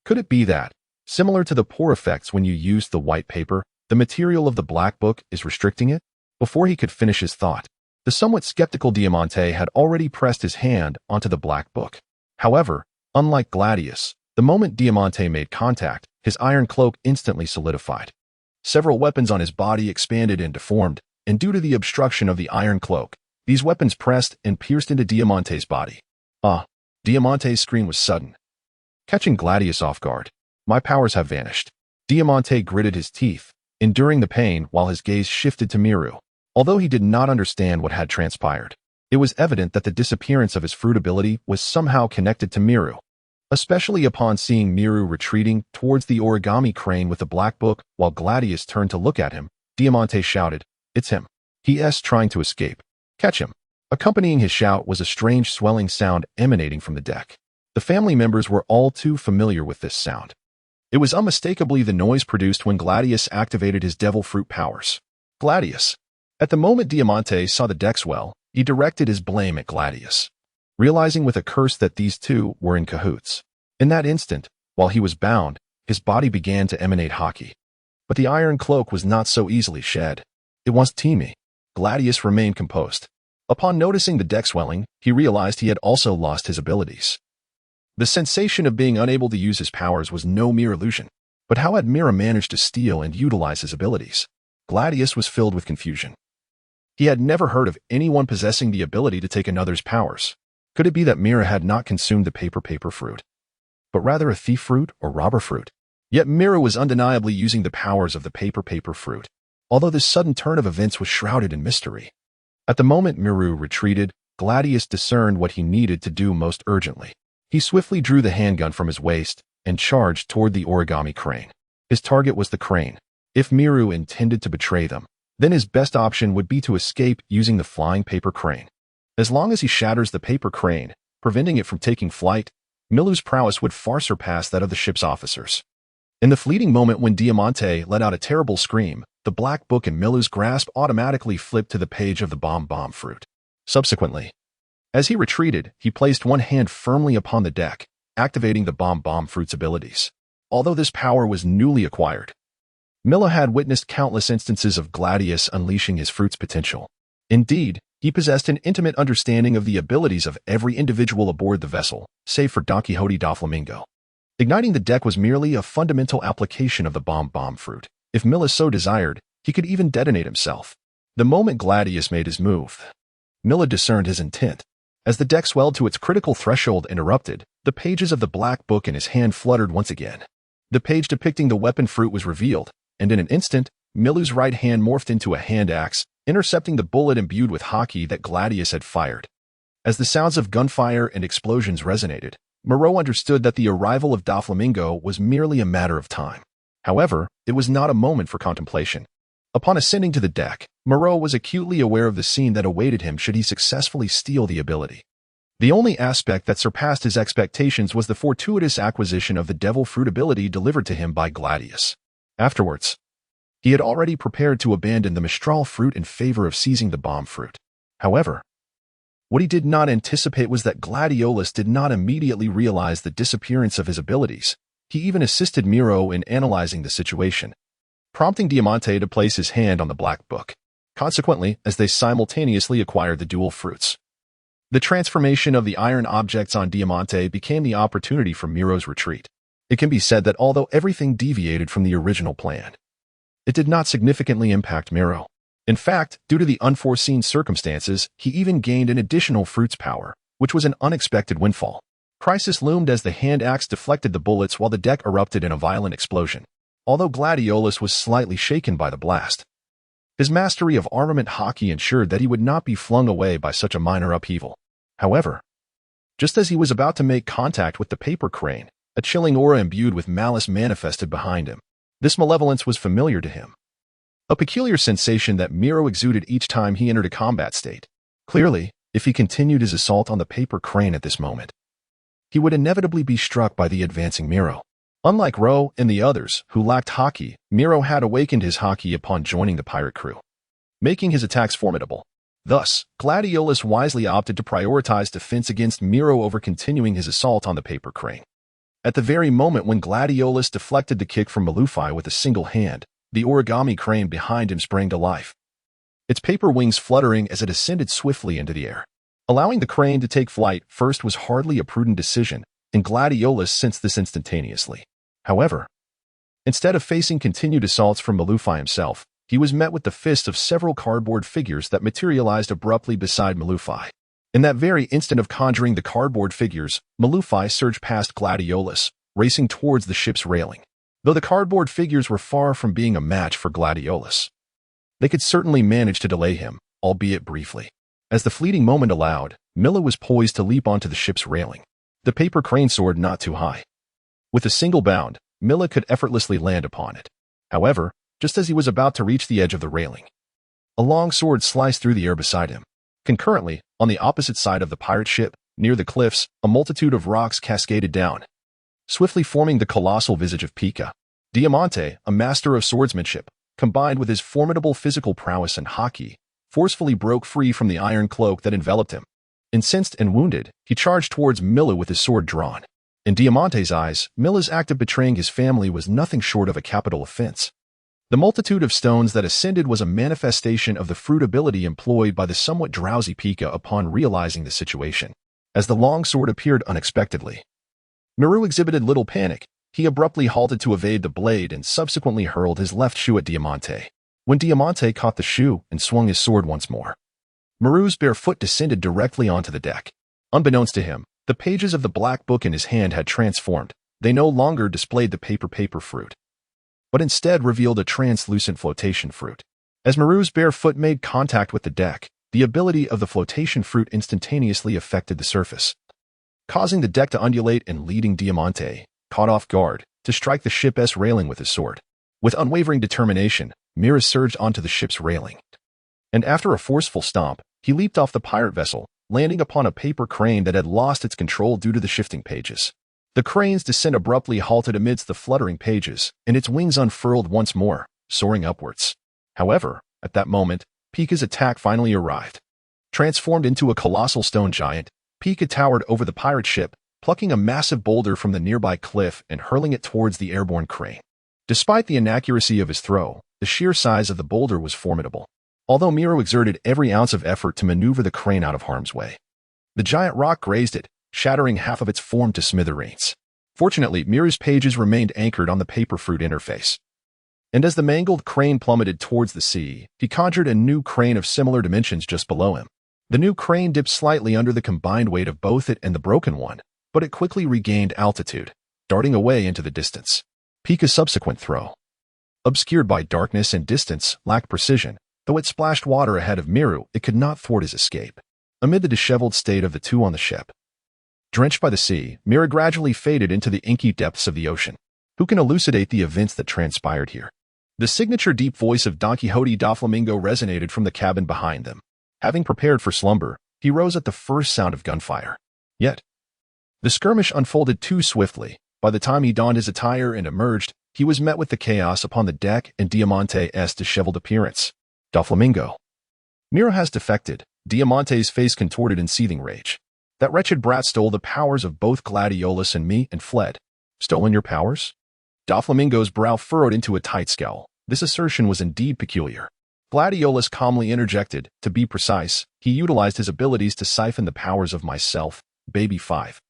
could it be that, similar to the pour effects when you used the white paper, the material of the Black Book is restricting it? Before he could finish his thought, the somewhat skeptical Diamante had already pressed his hand onto the Black Book. However, unlike Gladius, the moment Diamante made contact, his iron cloak instantly solidified. Several weapons on his body expanded and deformed, and due to the obstruction of the iron cloak, these weapons pressed and pierced into Diamante's body. Diamante's scream was sudden, catching Gladius off guard. My powers have vanished. Diamante gritted his teeth, enduring the pain while his gaze shifted to Miru. Although he did not understand what had transpired, it was evident that the disappearance of his fruit ability was somehow connected to Miru. Especially upon seeing Miru retreating towards the origami crane with the Black Book while Gladius turned to look at him, Diamante shouted, "It's him. He's trying to escape. Catch him." Accompanying his shout was a strange swelling sound emanating from the deck. The family members were all too familiar with this sound. It was unmistakably the noise produced when Gladius activated his devil fruit powers. Gladius. At the moment Diamante saw the deck swell, he directed his blame at Gladius, realizing with a curse that these two were in cahoots. In that instant, while he was bound, his body began to emanate haki. But the iron cloak was not so easily shed. It was teamy. Gladius remained composed. Upon noticing the deck swelling, he realized he had also lost his abilities. The sensation of being unable to use his powers was no mere illusion. But how had Mira managed to steal and utilize his abilities? Gladius was filled with confusion. He had never heard of anyone possessing the ability to take another's powers. Could it be that Mira had not consumed the paper fruit, but rather a thief fruit or robber fruit? Yet Mira was undeniably using the powers of the paper fruit, although this sudden turn of events was shrouded in mystery. At the moment Miru retreated, Gladius discerned what he needed to do most urgently. He swiftly drew the handgun from his waist and charged toward the origami crane. His target was the crane. If Miru intended to betray them, then his best option would be to escape using the flying paper crane. As long as he shatters the paper crane, preventing it from taking flight, Milu's prowess would far surpass that of the ship's officers. In the fleeting moment when Diamante let out a terrible scream, the Black Book in Milu's grasp automatically flipped to the page of the bomb fruit. Subsequently, as he retreated, he placed one hand firmly upon the deck, activating the bomb fruit's abilities. Although this power was newly acquired, Milu had witnessed countless instances of Gladius unleashing his fruit's potential. Indeed, he possessed an intimate understanding of the abilities of every individual aboard the vessel, save for Don Quixote da Flamingo. Igniting the deck was merely a fundamental application of the bomb fruit. If Milu so desired, he could even detonate himself. The moment Gladius made his move, Milu discerned his intent. As the deck swelled to its critical threshold and erupted, the pages of the black book in his hand fluttered once again. The page depicting the weapon fruit was revealed, and in an instant, Milu's right hand morphed into a hand axe, intercepting the bullet imbued with hockey that Gladius had fired. As the sounds of gunfire and explosions resonated, Moreau understood that the arrival of Doflamingo was merely a matter of time. However, it was not a moment for contemplation. Upon ascending to the deck, Moreau was acutely aware of the scene that awaited him should he successfully steal the ability. The only aspect that surpassed his expectations was the fortuitous acquisition of the devil fruit ability delivered to him by Gladius. Afterwards, he had already prepared to abandon the Mistral fruit in favor of seizing the bomb fruit. However, what he did not anticipate was that Gladiolus did not immediately realize the disappearance of his abilities. He even assisted Miro in analyzing the situation, prompting Diamante to place his hand on the black book. Consequently, as they simultaneously acquired the dual fruits, the transformation of the iron objects on Diamante became the opportunity for Miro's retreat. It can be said that although everything deviated from the original plan, it did not significantly impact Miro. In fact, due to the unforeseen circumstances, he even gained an additional fruit's power, which was an unexpected windfall. Crisis loomed as the hand axe deflected the bullets while the deck erupted in a violent explosion. Although Gladiolus was slightly shaken by the blast, his mastery of armament hockey ensured that he would not be flung away by such a minor upheaval. However, just as he was about to make contact with the paper crane, a chilling aura imbued with malice manifested behind him. This malevolence was familiar to him, a peculiar sensation that Miro exuded each time he entered a combat state. Clearly, if he continued his assault on the paper crane at this moment, he would inevitably be struck by the advancing Miro. Unlike Ro and the others, who lacked hockey, Miro had awakened his hockey upon joining the pirate crew, making his attacks formidable. Thus, Gladiolus wisely opted to prioritize defense against Miro over continuing his assault on the paper crane. At the very moment when Gladiolus deflected the kick from Milu with a single hand, the origami crane behind him sprang to life, its paper wings fluttering as it ascended swiftly into the air. Allowing the crane to take flight first was hardly a prudent decision, and Gladiolus sensed this instantaneously. However, instead of facing continued assaults from Milu himself, he was met with the fists of several cardboard figures that materialized abruptly beside Milu. In that very instant of conjuring the cardboard figures, Milu surged past Gladiolus, racing towards the ship's railing. Though the cardboard figures were far from being a match for Gladiolus, they could certainly manage to delay him, albeit briefly. As the fleeting moment allowed, Milu was poised to leap onto the ship's railing, the paper crane soared not too high. With a single bound, Milu could effortlessly land upon it. However, just as he was about to reach the edge of the railing, a long sword sliced through the air beside him. Concurrently, on the opposite side of the pirate ship, near the cliffs, a multitude of rocks cascaded down, swiftly forming the colossal visage of Pika. Diamante, a master of swordsmanship, combined with his formidable physical prowess and hockey, forcefully broke free from the iron cloak that enveloped him. Incensed and wounded, he charged towards Milu with his sword drawn. In Diamante's eyes, Milu's act of betraying his family was nothing short of a capital offense. The multitude of stones that ascended was a manifestation of the fruit ability employed by the somewhat drowsy Pika upon realizing the situation. As the long sword appeared unexpectedly, Miru exhibited little panic. He abruptly halted to evade the blade and subsequently hurled his left shoe at Diamante. When Diamante caught the shoe and swung his sword once more, Miru's bare foot descended directly onto the deck. Unbeknownst to him, the pages of the black book in his hand had transformed. They no longer displayed the paper fruit, but instead revealed a translucent flotation fruit. As Miru's bare foot made contact with the deck, the ability of the flotation fruit instantaneously affected the surface, causing the deck to undulate and leading Diamante, caught off guard, to strike the ship's railing with his sword. With unwavering determination, Mira surged onto the ship's railing, and after a forceful stomp, he leaped off the pirate vessel, landing upon a paper crane that had lost its control due to the shifting pages. The crane's descent abruptly halted amidst the fluttering pages, and its wings unfurled once more, soaring upwards. However, at that moment, Pika's attack finally arrived. Transformed into a colossal stone giant, Pika towered over the pirate ship, plucking a massive boulder from the nearby cliff and hurling it towards the airborne crane. Despite the inaccuracy of his throw, the sheer size of the boulder was formidable. Although Miro exerted every ounce of effort to maneuver the crane out of harm's way, the giant rock grazed it, shattering half of its form to smithereens. Fortunately, Miro's pages remained anchored on the paper fruit interface, And as the mangled crane plummeted towards the sea, he conjured a new crane of similar dimensions just below him. The new crane dipped slightly under the combined weight of both it and the broken one, but it quickly regained altitude, darting away into the distance. Pika's subsequent throw, obscured by darkness and distance, lacked precision. Though it splashed water ahead of Miru, it could not thwart his escape. Amid the disheveled state of the two on the ship, drenched by the sea, Miru gradually faded into the inky depths of the ocean. Who can elucidate the events that transpired here? The signature deep voice of Don Quixote Doflamingo resonated from the cabin behind them. Having prepared for slumber, he rose at the first sound of gunfire. Yet, the skirmish unfolded too swiftly. By the time he donned his attire and emerged, he was met with the chaos upon the deck and Diamante's disheveled appearance. Doflamingo. Miru has defected. Diamante's face contorted in seething rage. That wretched brat stole the powers of both Gladiolus and me and fled. Stolen your powers? Doflamingo's brow furrowed into a tight scowl. This assertion was indeed peculiar. Gladiolus calmly interjected. To be precise, he utilized his abilities to siphon the powers of myself, Baby 5,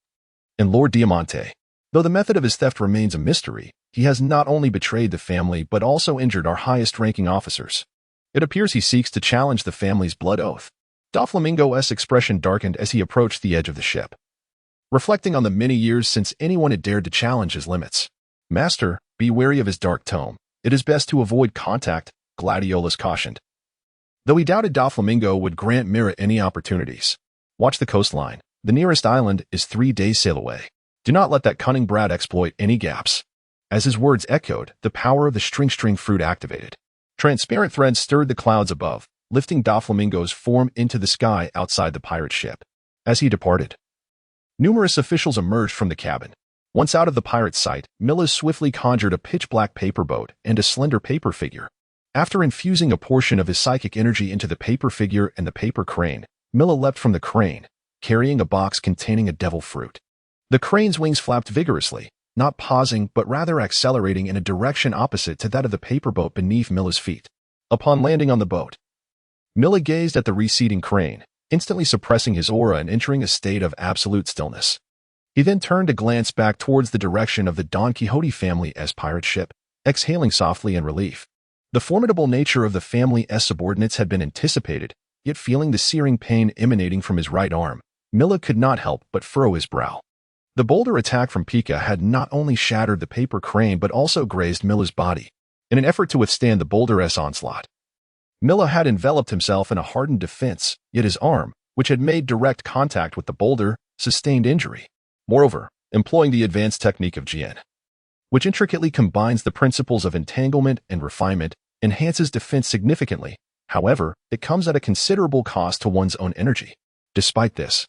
and Lord Diamante. Though the method of his theft remains a mystery, he has not only betrayed the family but also injured our highest-ranking officers. It appears he seeks to challenge the family's blood oath. Doflamingo's expression darkened as he approached the edge of the ship, reflecting on the many years since anyone had dared to challenge his limits. Master, be wary of his dark tome. It is best to avoid contact, Gladiolus cautioned. Though he doubted Doflamingo would grant Miru any opportunities. Watch the coastline. The nearest island is 3 days' sail away. Do not let that cunning brat exploit any gaps. As his words echoed, the power of the string fruit activated. Transparent threads stirred the clouds above, lifting Doflamingo's form into the sky outside the pirate ship. As he departed, numerous officials emerged from the cabin. Once out of the pirate's sight, Milu swiftly conjured a pitch-black paper boat and a slender paper figure. After infusing a portion of his psychic energy into the paper figure and the paper crane, Milu leapt from the crane, carrying a box containing a devil fruit. The crane's wings flapped vigorously, not pausing but rather accelerating in a direction opposite to that of the paper boat beneath Milu's feet. Upon landing on the boat, Milu gazed at the receding crane, instantly suppressing his aura and entering a state of absolute stillness. He then turned to glance back towards the direction of the Don Quixote family's pirate ship, exhaling softly in relief. The formidable nature of the family's subordinates had been anticipated, yet feeling the searing pain emanating from his right arm, Milu could not help but furrow his brow. The boulder attack from Pika had not only shattered the paper crane but also grazed Milu's body. In an effort to withstand the boulder's onslaught, Milu had enveloped himself in a hardened defense, yet his arm, which had made direct contact with the boulder, sustained injury. Moreover, employing the advanced technique of Jian, which intricately combines the principles of entanglement and refinement, enhances defense significantly. However, it comes at a considerable cost to one's own energy. Despite this,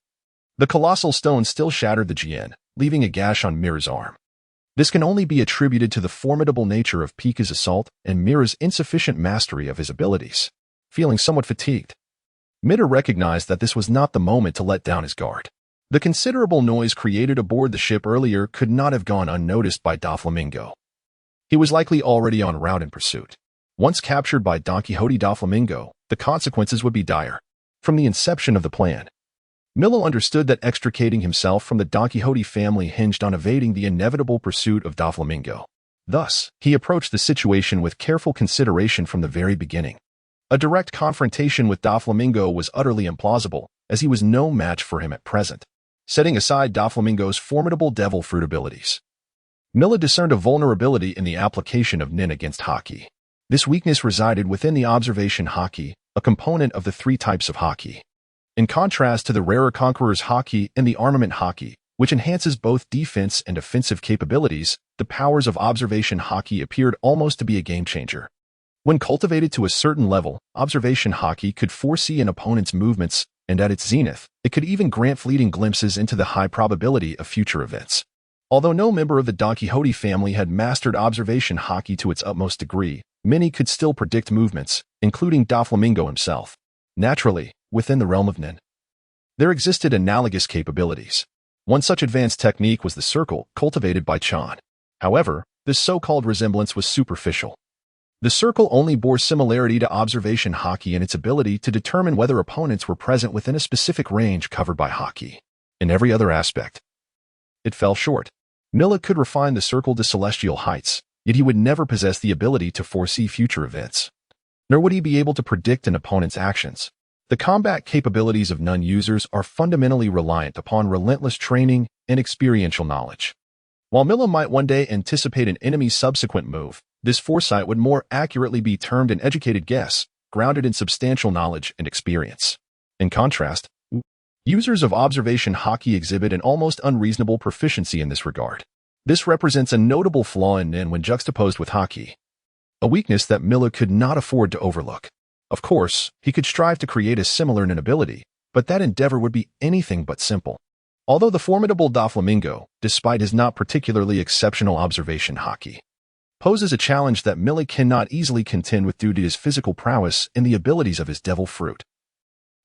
the colossal stone still shattered the Jian, leaving a gash on Miru's arm. This can only be attributed to the formidable nature of Pika's assault and Miru's insufficient mastery of his abilities. Feeling somewhat fatigued, Miru recognized that this was not the moment to let down his guard. The considerable noise created aboard the ship earlier could not have gone unnoticed by Doflamingo. He was likely already en route in pursuit. Once captured by Don Quixote Doflamingo, the consequences would be dire. From the inception of the plan, Milu understood that extricating himself from the Don Quixote family hinged on evading the inevitable pursuit of Doflamingo. Thus, he approached the situation with careful consideration from the very beginning. A direct confrontation with Doflamingo was utterly implausible, as he was no match for him at present. Setting aside Doflamingo's formidable devil fruit abilities, Milu discerned a vulnerability in the application of Nin against Haki. This weakness resided within the observation Haki, a component of the 3 types of Haki. In contrast to the rarer Conqueror's Haki and the armament Haki, which enhances both defense and offensive capabilities, the powers of observation Haki appeared almost to be a game-changer. When cultivated to a certain level, observation Haki could foresee an opponent's movements, and at its zenith, it could even grant fleeting glimpses into the high probability of future events. Although no member of the Don Quixote family had mastered observation Haki to its utmost degree, many could still predict movements, including Doflamingo himself. Naturally, within the realm of Nin, there existed analogous capabilities. One such advanced technique was the circle, cultivated by Chan. However, this so-called resemblance was superficial. The circle only bore similarity to observation Haki in its ability to determine whether opponents were present within a specific range covered by Haki. In every other aspect, it fell short. Milu could refine the circle to celestial heights, Yet he would never possess the ability to foresee future events, nor would he be able to predict an opponent's actions. The combat capabilities of non-users are fundamentally reliant upon relentless training and experiential knowledge. While Milu might one day anticipate an enemy's subsequent move, this foresight would more accurately be termed an educated guess, grounded in substantial knowledge and experience. In contrast, users of observation hockey exhibit an almost unreasonable proficiency in this regard. This represents a notable flaw in Nin when juxtaposed with hockey, a weakness that Milu could not afford to overlook. Of course, he could strive to create a similar Nin ability, but that endeavor would be anything but simple. Although the formidable Doflamingo, despite his not particularly exceptional observation hockey, poses a challenge that Milu cannot easily contend with due to his physical prowess and the abilities of his devil fruit.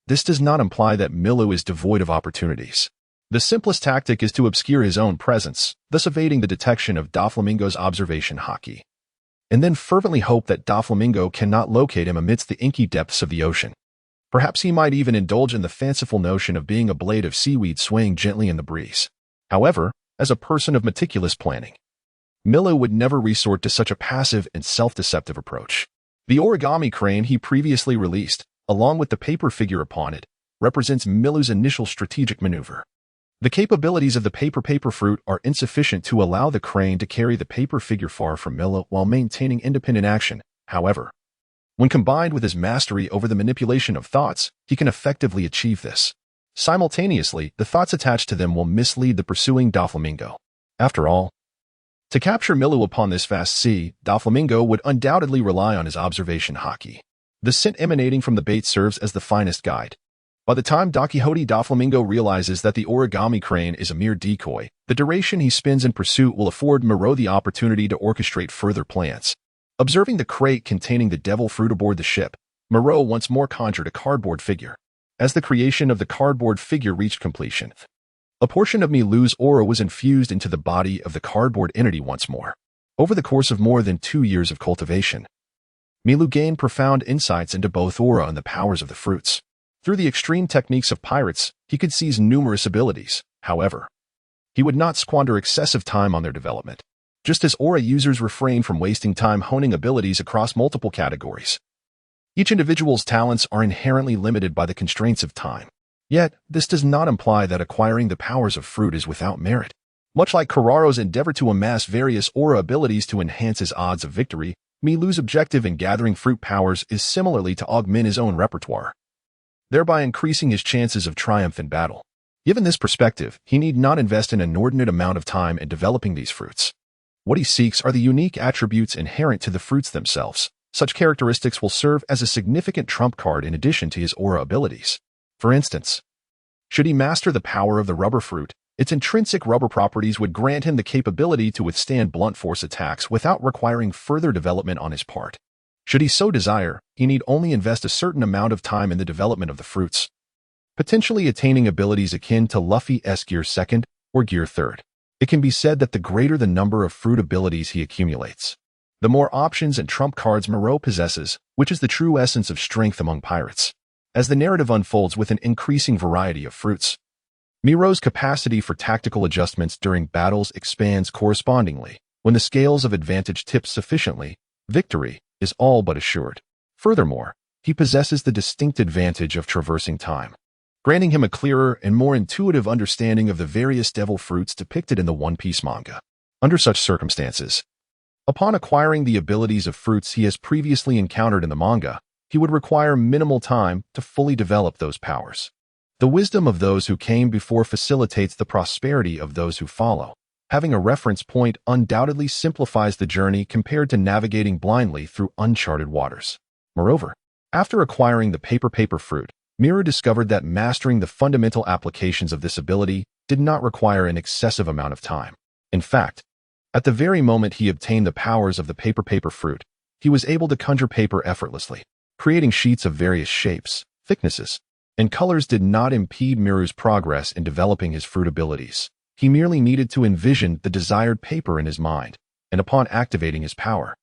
This does not imply that Milu is devoid of opportunities. The simplest tactic is to obscure his own presence, thus evading the detection of Doflamingo's observation hockey, and then fervently hope that Doflamingo cannot locate him amidst the inky depths of the ocean. Perhaps he might even indulge in the fanciful notion of being a blade of seaweed swaying gently in the breeze. However, as a person of meticulous planning, Milu would never resort to such a passive and self-deceptive approach. The origami crane he previously released, along with the paper figure upon it, represents Milu's initial strategic maneuver. The capabilities of the paper fruit are insufficient to allow the crane to carry the paper figure far from Milu while maintaining independent action. However, when combined with his mastery over the manipulation of thoughts, he can effectively achieve this. Simultaneously, the thoughts attached to them will mislead the pursuing Doflamingo. After all, to capture Milu upon this vast sea, Doflamingo would undoubtedly rely on his observation hockey. The scent emanating from the bait serves as the finest guide. By the time Don Quixote Doflamingo realizes that the origami crane is a mere decoy, the duration he spends in pursuit will afford Moreau the opportunity to orchestrate further plans. Observing the crate containing the devil fruit aboard the ship, Moreau once more conjured a cardboard figure. As the creation of the cardboard figure reached completion, a portion of Milu's aura was infused into the body of the cardboard entity once more. Over the course of more than 2 years of cultivation, Milu gained profound insights into both aura and the powers of the fruits. Through the extreme techniques of pirates, he could seize numerous abilities. However, he would not squander excessive time on their development. Just as aura users refrain from wasting time honing abilities across multiple categories, each individual's talents are inherently limited by the constraints of time. Yet, this does not imply that acquiring the powers of fruit is without merit. Much like Kararo's endeavor to amass various aura abilities to enhance his odds of victory, Milu's objective in gathering fruit powers is similarly to augment his own repertoire, thereby increasing his chances of triumph in battle. Given this perspective, he need not invest an inordinate amount of time in developing these fruits. What he seeks are the unique attributes inherent to the fruits themselves. Such characteristics will serve as a significant trump card in addition to his aura abilities. For instance, should he master the power of the rubber fruit, its intrinsic rubber properties would grant him the capability to withstand blunt force attacks without requiring further development on his part. Should he so desire, he need only invest a certain amount of time in the development of the fruits, potentially attaining abilities akin to Luffy's Gear 2nd or Gear 3rd. It can be said that the greater the number of fruit abilities he accumulates, the more options and trump cards Moreau possesses, which is the true essence of strength among pirates. As the narrative unfolds with an increasing variety of fruits, Moreau's capacity for tactical adjustments during battles expands correspondingly. When the scales of advantage tip sufficiently, victory is all but assured. Furthermore, he possesses the distinct advantage of traversing time, granting him a clearer and more intuitive understanding of the various devil fruits depicted in the One Piece manga. Under such circumstances, upon acquiring the abilities of fruits he has previously encountered in the manga, he would require minimal time to fully develop those powers. The wisdom of those who came before facilitates the prosperity of those who follow. Having a reference point undoubtedly simplifies the journey compared to navigating blindly through uncharted waters. Moreover, after acquiring the paper fruit, Miru discovered that mastering the fundamental applications of this ability did not require an excessive amount of time. In fact, at the very moment he obtained the powers of the paper fruit, he was able to conjure paper effortlessly. Creating sheets of various shapes, thicknesses, and colors did not impede Miru's progress in developing his fruit abilities. He merely needed to envision the desired paper in his mind, and upon activating his power,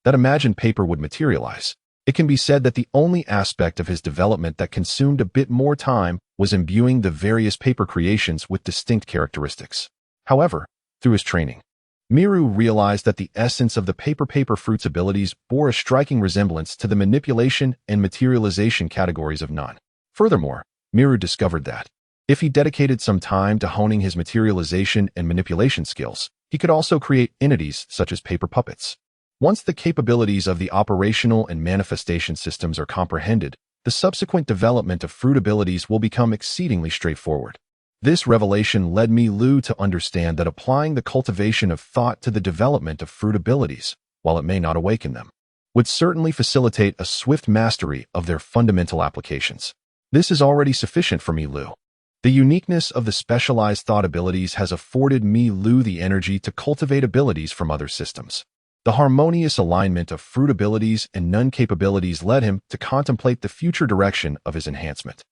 that imagined paper would materialize. It can be said that the only aspect of his development that consumed a bit more time was imbuing the various paper creations with distinct characteristics. However, through his training, Miru realized that the essence of the paper fruit's abilities bore a striking resemblance to the manipulation and materialization categories of non. Furthermore, Miru discovered that if he dedicated some time to honing his materialization and manipulation skills, he could also create entities such as paper puppets. Once the capabilities of the operational and manifestation systems are comprehended, the subsequent development of fruit abilities will become exceedingly straightforward. This revelation led Milu to understand that applying the cultivation of thought to the development of fruit abilities, while it may not awaken them, would certainly facilitate a swift mastery of their fundamental applications. This is already sufficient for Milu. The uniqueness of the specialized thought abilities has afforded Milu the energy to cultivate abilities from other systems. The harmonious alignment of fruit abilities and nun capabilities led him to contemplate the future direction of his enhancement.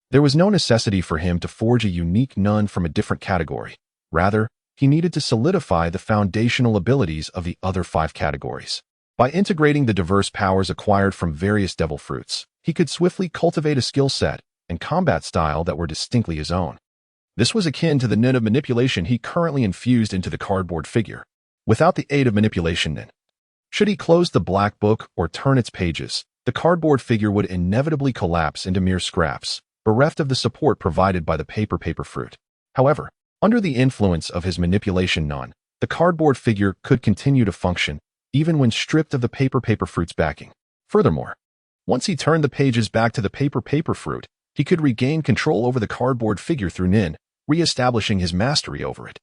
There was no necessity for him to forge a unique nun from a different category. Rather, he needed to solidify the foundational abilities of the other 5 categories. By integrating the diverse powers acquired from various devil fruits, he could swiftly cultivate a skill set and combat style that were distinctly his own. This was akin to the nun of manipulation he currently infused into the cardboard figure. Without the aid of manipulation nun, should he close the black book or turn its pages, the cardboard figure would inevitably collapse into mere scraps, bereft of the support provided by the paper fruit. However, under the influence of his manipulation nun, the cardboard figure could continue to function, even when stripped of the paper fruit's backing. Furthermore, once he turned the pages back to the paper fruit, he could regain control over the cardboard figure through Nin, re-establishing his mastery over it.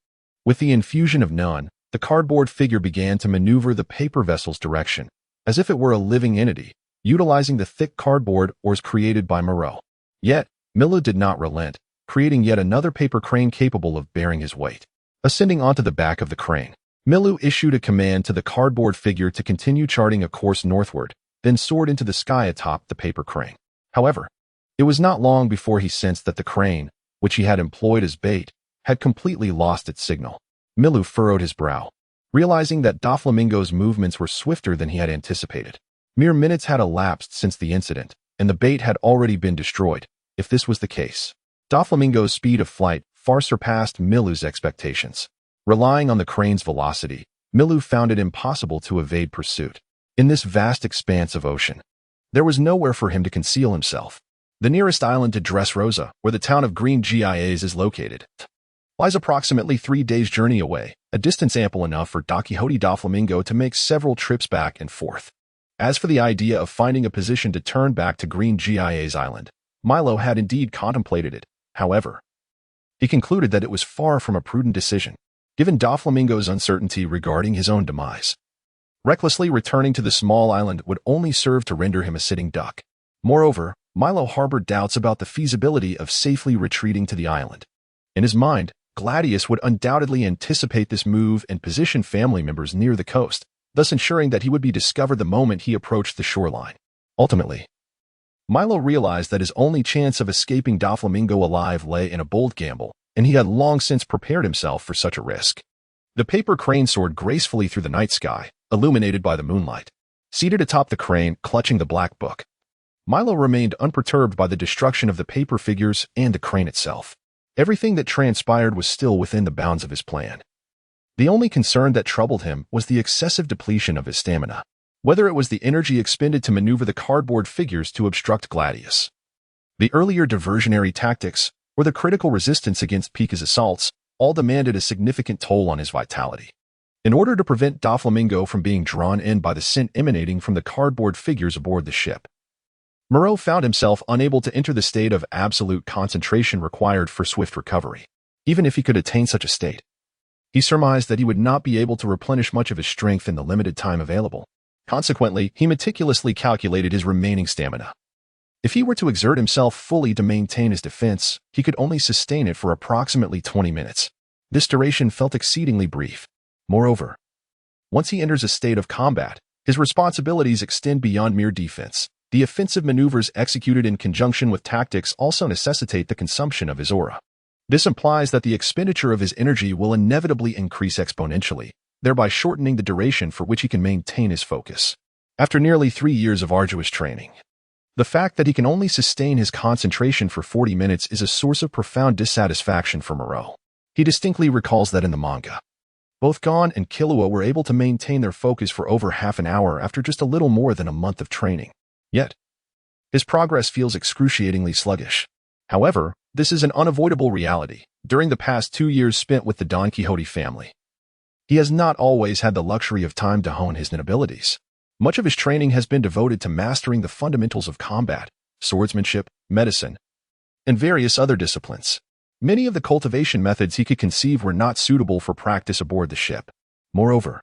With the infusion of Nun, the cardboard figure began to maneuver the paper vessel's direction, as if it were a living entity, utilizing the thick cardboard ores created by Moreau. Yet, Milu did not relent, creating yet another paper crane capable of bearing his weight. Ascending onto the back of the crane, Milu issued a command to the cardboard figure to continue charting a course northward, then soared into the sky atop the paper crane. However, it was not long before he sensed that the crane, which he had employed as bait, had completely lost its signal. Milu furrowed his brow, realizing that Doflamingo's movements were swifter than he had anticipated. Mere minutes had elapsed since the incident, and the bait had already been destroyed. If this was the case, Doflamingo's speed of flight far surpassed Milu's expectations. Relying on the crane's velocity, Milu found it impossible to evade pursuit. In this vast expanse of ocean, there was nowhere for him to conceal himself. The nearest island to Dressrosa, where the town of Green Gias is located, lies approximately 3 days' journey away, a distance ample enough for Don Quixote Doflamingo to make several trips back and forth. As for the idea of finding a position to turn back to Green Gias Island, Milo had indeed contemplated it. However, he concluded that it was far from a prudent decision, given Doflamingo's uncertainty regarding his own demise. Recklessly returning to the small island would only serve to render him a sitting duck. Moreover, Milo harbored doubts about the feasibility of safely retreating to the island. In his mind, Gladius would undoubtedly anticipate this move and position family members near the coast, thus ensuring that he would be discovered the moment he approached the shoreline. Ultimately, Milo realized that his only chance of escaping Doflamingo alive lay in a bold gamble, and he had long since prepared himself for such a risk. The paper crane soared gracefully through the night sky, illuminated by the moonlight. Seated atop the crane, clutching the black book, Milo remained unperturbed by the destruction of the paper figures and the crane itself. Everything that transpired was still within the bounds of his plan. The only concern that troubled him was the excessive depletion of his stamina. Whether it was the energy expended to maneuver the cardboard figures to obstruct Gladius, the earlier diversionary tactics, or the critical resistance against Pika's assaults, all demanded a significant toll on his vitality. In order to prevent Doflamingo from being drawn in by the scent emanating from the cardboard figures aboard the ship, Moreau found himself unable to enter the state of absolute concentration required for swift recovery. Even if he could attain such a state, he surmised that he would not be able to replenish much of his strength in the limited time available. Consequently, he meticulously calculated his remaining stamina. If he were to exert himself fully to maintain his defense, he could only sustain it for approximately 20 minutes. This duration felt exceedingly brief. Moreover, once he enters a state of combat, his responsibilities extend beyond mere defense. The offensive maneuvers executed in conjunction with tactics also necessitate the consumption of his aura. This implies that the expenditure of his energy will inevitably increase exponentially, thereby shortening the duration for which he can maintain his focus. After nearly 3 years of arduous training, the fact that he can only sustain his concentration for 40 minutes is a source of profound dissatisfaction for Moreau. He distinctly recalls that in the manga, Both Gon and Killua were able to maintain their focus for over half an hour after just a little more than a month of training. Yet, his progress feels excruciatingly sluggish. However, this is an unavoidable reality. During the past 2 years spent with the Don Quixote family, he has not always had the luxury of time to hone his abilities. Much of his training has been devoted to mastering the fundamentals of combat, swordsmanship, medicine, and various other disciplines. Many of the cultivation methods he could conceive were not suitable for practice aboard the ship. Moreover,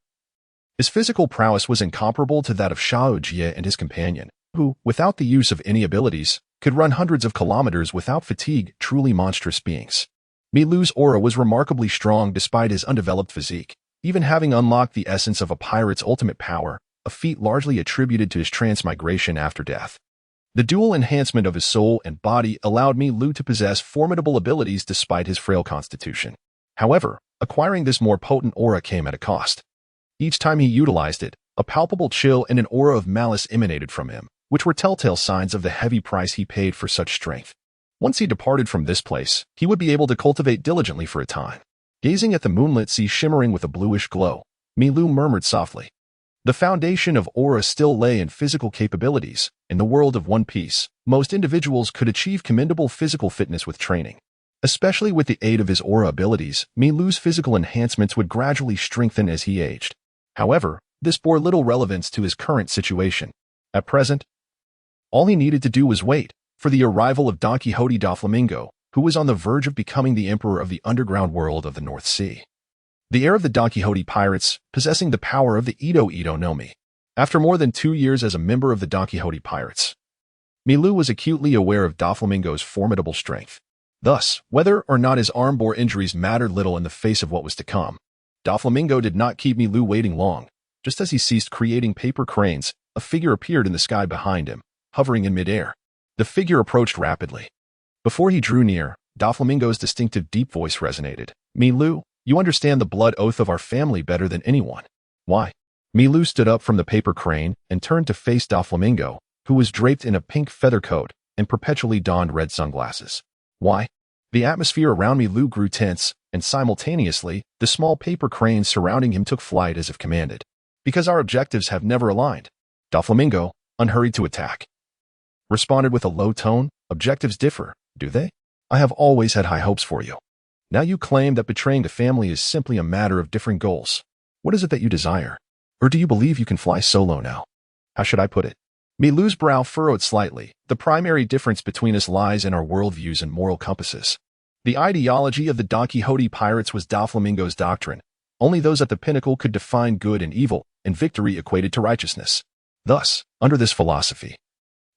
his physical prowess was incomparable to that of Xiao Jie and his companion, who, without the use of any abilities, could run hundreds of kilometers without fatigue, truly monstrous beings. Milu's aura was remarkably strong despite his undeveloped physique, even having unlocked the essence of a pirate's ultimate power, a feat largely attributed to his transmigration after death. The dual enhancement of his soul and body allowed Milu to possess formidable abilities despite his frail constitution. However, acquiring this more potent aura came at a cost. Each time he utilized it, a palpable chill and an aura of malice emanated from him, which were telltale signs of the heavy price he paid for such strength. Once he departed from this place, he would be able to cultivate diligently for a time. Gazing at the moonlit sea shimmering with a bluish glow, Milu murmured softly. The foundation of aura still lay in physical capabilities. In the world of One Piece, most individuals could achieve commendable physical fitness with training. Especially with the aid of his aura abilities, Milu's physical enhancements would gradually strengthen as he aged. However, this bore little relevance to his current situation. At present, all he needed to do was wait for the arrival of Don Quixote Doflamingo, who was on the verge of becoming the emperor of the underground world of the North Sea. The heir of the Don Quixote pirates, possessing the power of the Ito Nomi. After more than 2 years as a member of the Don Quixote pirates, Milu was acutely aware of Doflamingo's formidable strength. Thus, whether or not his arm bore injuries mattered little in the face of what was to come. Doflamingo did not keep Milu waiting long. Just as he ceased creating paper cranes, a figure appeared in the sky behind him, hovering in midair. The figure approached rapidly. Before he drew near, Doflamingo's distinctive deep voice resonated. Milu, you understand the blood oath of our family better than anyone. Why? Milu stood up from the paper crane and turned to face Doflamingo, who was draped in a pink feather coat and perpetually donned red sunglasses. Why? The atmosphere around Milu grew tense, and simultaneously, the small paper cranes surrounding him took flight as if commanded. Because our objectives have never aligned. Doflamingo, unhurried to attack, responded with a low tone. Objectives differ, do they? I have always had high hopes for you. Now you claim that betraying the family is simply a matter of different goals. What is it that you desire? Or do you believe you can fly solo now? How should I put it? Milu's brow furrowed slightly. The primary difference between us lies in our worldviews and moral compasses. The ideology of the Don Quixote pirates was Doflamingo's doctrine. Only those at the pinnacle could define good and evil, and victory equated to righteousness. Thus, under this philosophy,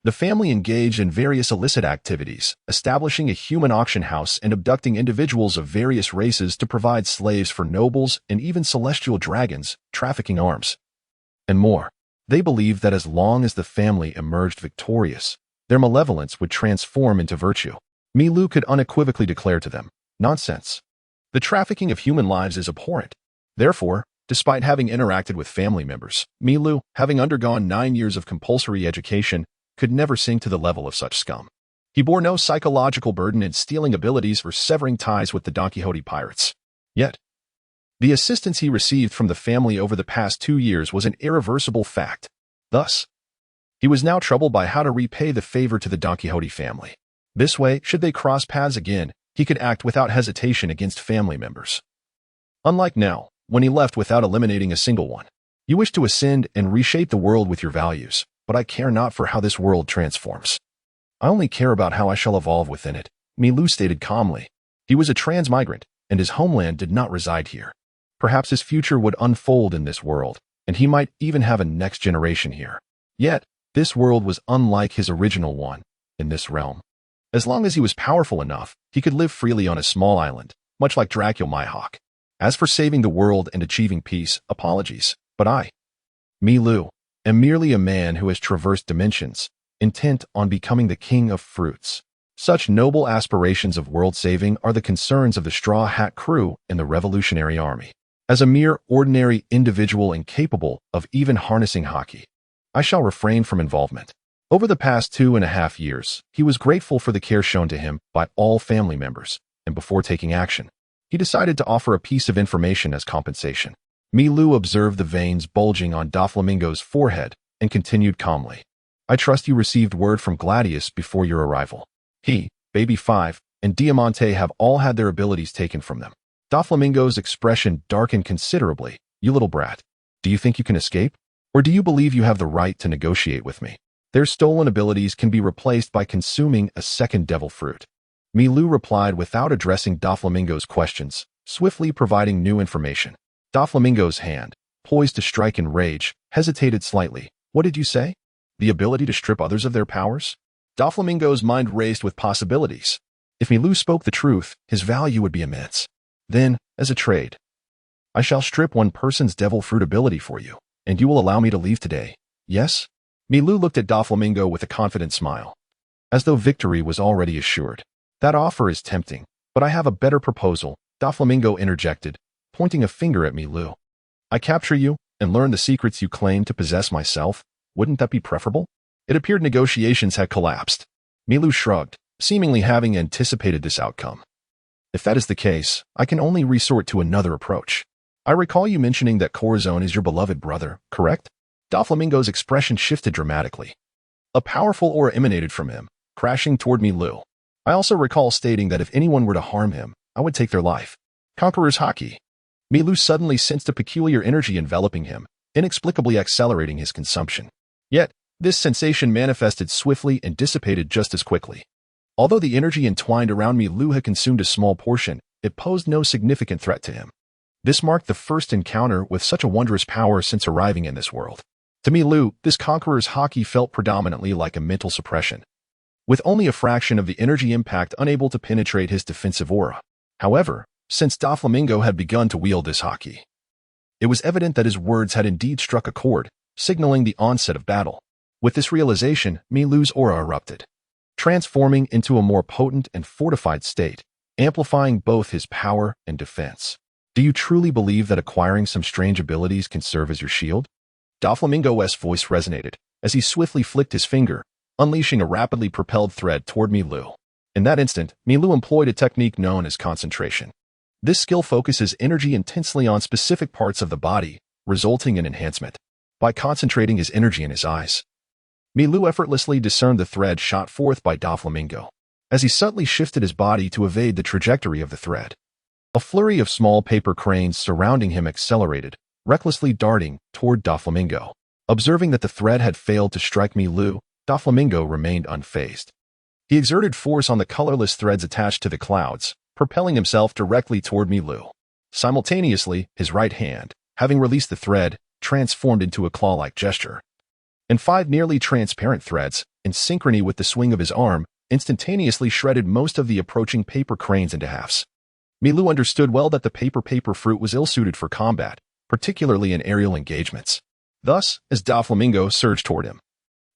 the family engaged in various illicit activities, establishing a human auction house and abducting individuals of various races to provide slaves for nobles and even celestial dragons, trafficking arms, and more. They believed that as long as the family emerged victorious, their malevolence would transform into virtue. Milu could unequivocally declare to them, nonsense. The trafficking of human lives is abhorrent. Therefore, despite having interacted with family members, Milu, having undergone 9 years of compulsory education, could never sink to the level of such scum. He bore no psychological burden in stealing abilities or severing ties with the Don Quixote pirates. Yet, the assistance he received from the family over the past 2 years was an irreversible fact. Thus, he was now troubled by how to repay the favor to the Don Quixote family. This way, should they cross paths again, he could act without hesitation against family members. Unlike now, when he left without eliminating a single one. You wish to ascend and reshape the world with your values, but I care not for how this world transforms. I only care about how I shall evolve within it, Milu stated calmly. He was a transmigrant, and his homeland did not reside here. Perhaps his future would unfold in this world, and he might even have a next generation here. Yet, this world was unlike his original one, in this realm. As long as he was powerful enough, he could live freely on a small island, much like Dracula Mihawk. As for saving the world and achieving peace, apologies, but I, Milu, am merely a man who has traversed dimensions, intent on becoming the king of fruits. Such noble aspirations of world-saving are the concerns of the Straw Hat crew in the Revolutionary Army. As a mere ordinary individual incapable of even harnessing hockey, I shall refrain from involvement. Over the past 2.5 years, he was grateful for the care shown to him by all family members, and before taking action, he decided to offer a piece of information as compensation. Milu observed the veins bulging on Doflamingo's forehead and continued calmly. I trust you received word from Gladius before your arrival. He, Baby 5, and Diamante have all had their abilities taken from them. Doflamingo's expression darkened considerably. You little brat. Do you think you can escape? Or do you believe you have the right to negotiate with me? Their stolen abilities can be replaced by consuming a second devil fruit. Milu replied without addressing Doflamingo's questions, swiftly providing new information. Doflamingo's hand, poised to strike in rage, hesitated slightly. What did you say? The ability to strip others of their powers? Doflamingo's mind raced with possibilities. If Milu spoke the truth, his value would be immense. Then, as a trade, I shall strip one person's devil fruit ability for you, and you will allow me to leave today. Yes? Milu looked at Doflamingo with a confident smile, as though victory was already assured. That offer is tempting, but I have a better proposal, Doflamingo interjected, pointing a finger at Milu. I capture you and learn the secrets you claim to possess myself. Wouldn't that be preferable? It appeared negotiations had collapsed. Milu shrugged, seemingly having anticipated this outcome. If that is the case, I can only resort to another approach. I recall you mentioning that Corazon is your beloved brother, correct? Doflamingo's expression shifted dramatically. A powerful aura emanated from him, crashing toward Milu. I also recall stating that if anyone were to harm him, I would take their life. Conqueror's Haki. Milu suddenly sensed a peculiar energy enveloping him, inexplicably accelerating his consumption. Yet, this sensation manifested swiftly and dissipated just as quickly. Although the energy entwined around Milu had consumed a small portion, it posed no significant threat to him. This marked the first encounter with such a wondrous power since arriving in this world. To Milu, this Conqueror's Haki felt predominantly like a mental suppression, with only a fraction of the energy impact unable to penetrate his defensive aura. However, since Doflamingo had begun to wield this Haki, it was evident that his words had indeed struck a chord, signaling the onset of battle. With this realization, Milu's aura erupted, transforming into a more potent and fortified state, amplifying both his power and defense. Do you truly believe that acquiring some strange abilities can serve as your shield? Doflamingo's voice resonated, as he swiftly flicked his finger, unleashing a rapidly propelled thread toward Milu. In that instant, Milu employed a technique known as concentration. This skill focuses energy intensely on specific parts of the body, resulting in enhancement. By concentrating his energy in his eyes, Milu effortlessly discerned the thread shot forth by Doflamingo, as he subtly shifted his body to evade the trajectory of the thread. A flurry of small paper cranes surrounding him accelerated, recklessly darting toward Doflamingo. Observing that the thread had failed to strike Milu, Doflamingo remained unfazed. He exerted force on the colorless threads attached to the clouds, propelling himself directly toward Milu. Simultaneously, his right hand, having released the thread, transformed into a claw-like gesture. And 5 nearly transparent threads, in synchrony with the swing of his arm, instantaneously shredded most of the approaching paper cranes into halves. Milu understood well that the paper fruit was ill-suited for combat, particularly in aerial engagements. Thus, as Doflamingo surged toward him,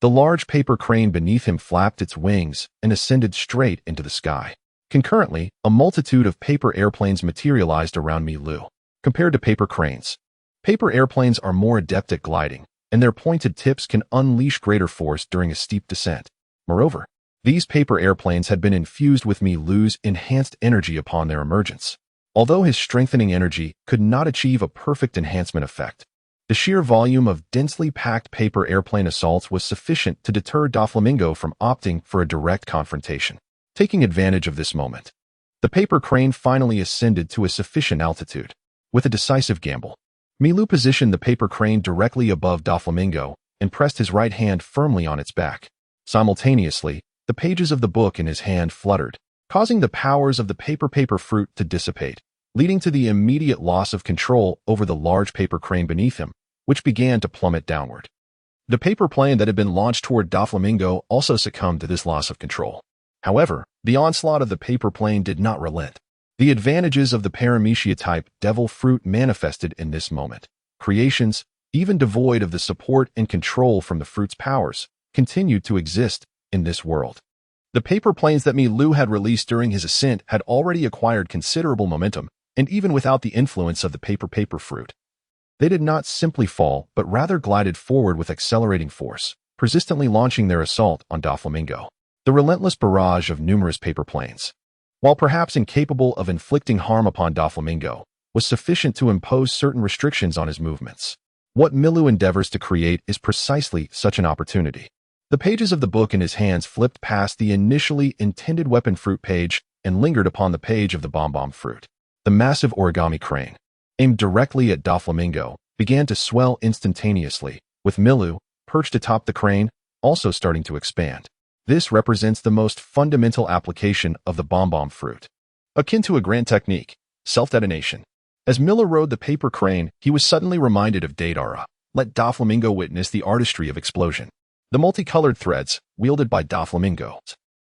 the large paper crane beneath him flapped its wings and ascended straight into the sky. Concurrently, a multitude of paper airplanes materialized around Milu. Compared to paper cranes, paper airplanes are more adept at gliding, and their pointed tips can unleash greater force during a steep descent. Moreover, these paper airplanes had been infused with Milu's enhanced energy upon their emergence. Although his strengthening energy could not achieve a perfect enhancement effect, the sheer volume of densely packed paper airplane assaults was sufficient to deter Doflamingo from opting for a direct confrontation. Taking advantage of this moment, the paper crane finally ascended to a sufficient altitude. With a decisive gamble, Milu positioned the paper crane directly above Doflamingo and pressed his right hand firmly on its back. Simultaneously, the pages of the book in his hand fluttered, causing the powers of the paper fruit to dissipate, leading to the immediate loss of control over the large paper crane beneath him, which began to plummet downward. The paper plane that had been launched toward Doflamingo also succumbed to this loss of control. However, the onslaught of the paper plane did not relent. The advantages of the Paramecia-type devil fruit manifested in this moment. Creations, even devoid of the support and control from the fruit's powers, continued to exist in this world. The paper planes that Milu had released during his ascent had already acquired considerable momentum, and even without the influence of the paper fruit, they did not simply fall, but rather glided forward with accelerating force, persistently launching their assault on Doflamingo. The relentless barrage of numerous paper planes, while perhaps incapable of inflicting harm upon Doflamingo, was sufficient to impose certain restrictions on his movements. What Milu endeavors to create is precisely such an opportunity. The pages of the book in his hands flipped past the initially intended weapon fruit page and lingered upon the page of the bomb fruit. The massive origami crane, aimed directly at Doflamingo, began to swell instantaneously, with Milu, perched atop the crane, also starting to expand. This represents the most fundamental application of the bomb fruit. Akin to a grand technique, self-detonation. As Milu rode the paper crane, he was suddenly reminded of Daedara. Let Doflamingo witness the artistry of explosion. The multicolored threads, wielded by Doflamingo,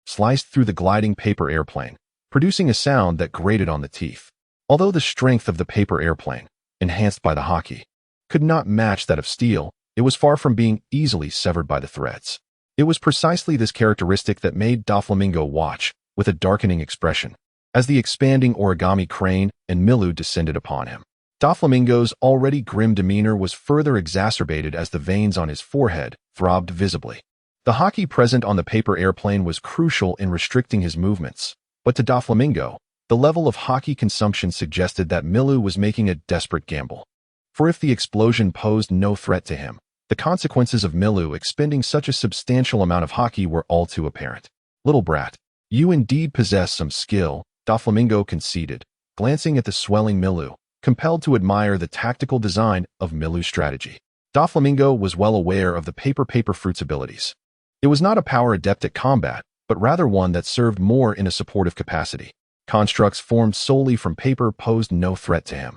sliced through the gliding paper airplane, producing a sound that grated on the teeth. Although the strength of the paper airplane, enhanced by the hockey, could not match that of steel, it was far from being easily severed by the threads. It was precisely this characteristic that made Doflamingo watch, with a darkening expression, as the expanding origami crane and Milu descended upon him. Doflamingo's already grim demeanor was further exacerbated as the veins on his forehead throbbed visibly. The hockey present on the paper airplane was crucial in restricting his movements, but to Doflamingo, the level of hockey consumption suggested that Milu was making a desperate gamble. For if the explosion posed no threat to him, the consequences of Milu expending such a substantial amount of hockey were all too apparent. "Little brat, you indeed possess some skill," Doflamingo conceded, glancing at the swelling Milu, compelled to admire the tactical design of Milu's strategy. Doflamingo was well aware of the paper fruit's abilities. It was not a power adept at combat, but rather one that served more in a supportive capacity. Constructs formed solely from paper posed no threat to him.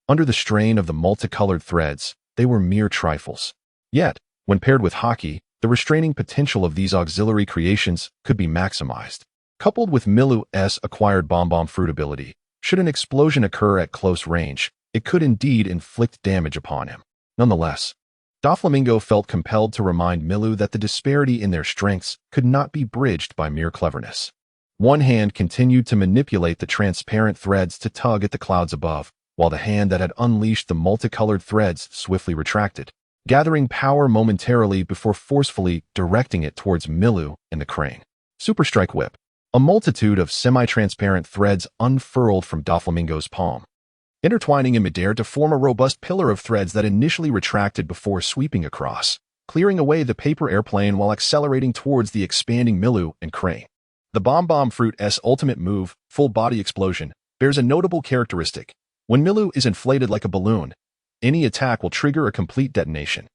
Under the strain of the multicolored threads, they were mere trifles. Yet, when paired with hockey, the restraining potential of these auxiliary creations could be maximized. Coupled with Milu's acquired bomb fruit ability, should an explosion occur at close range, it could indeed inflict damage upon him. Nonetheless, Doflamingo felt compelled to remind Milu that the disparity in their strengths could not be bridged by mere cleverness. One hand continued to manipulate the transparent threads to tug at the clouds above, while the hand that had unleashed the multicolored threads swiftly retracted, gathering power momentarily before forcefully directing it towards Milu and the crane. Superstrike whip. A multitude of semi-transparent threads unfurled from Doflamingo's palm, intertwining in midair to form a robust pillar of threads that initially retracted before sweeping across, clearing away the paper airplane while accelerating towards the expanding Milu and crane. The bomb fruit's ultimate move, full body explosion, bears a notable characteristic. When Milu is inflated like a balloon, any attack will trigger a complete detonation.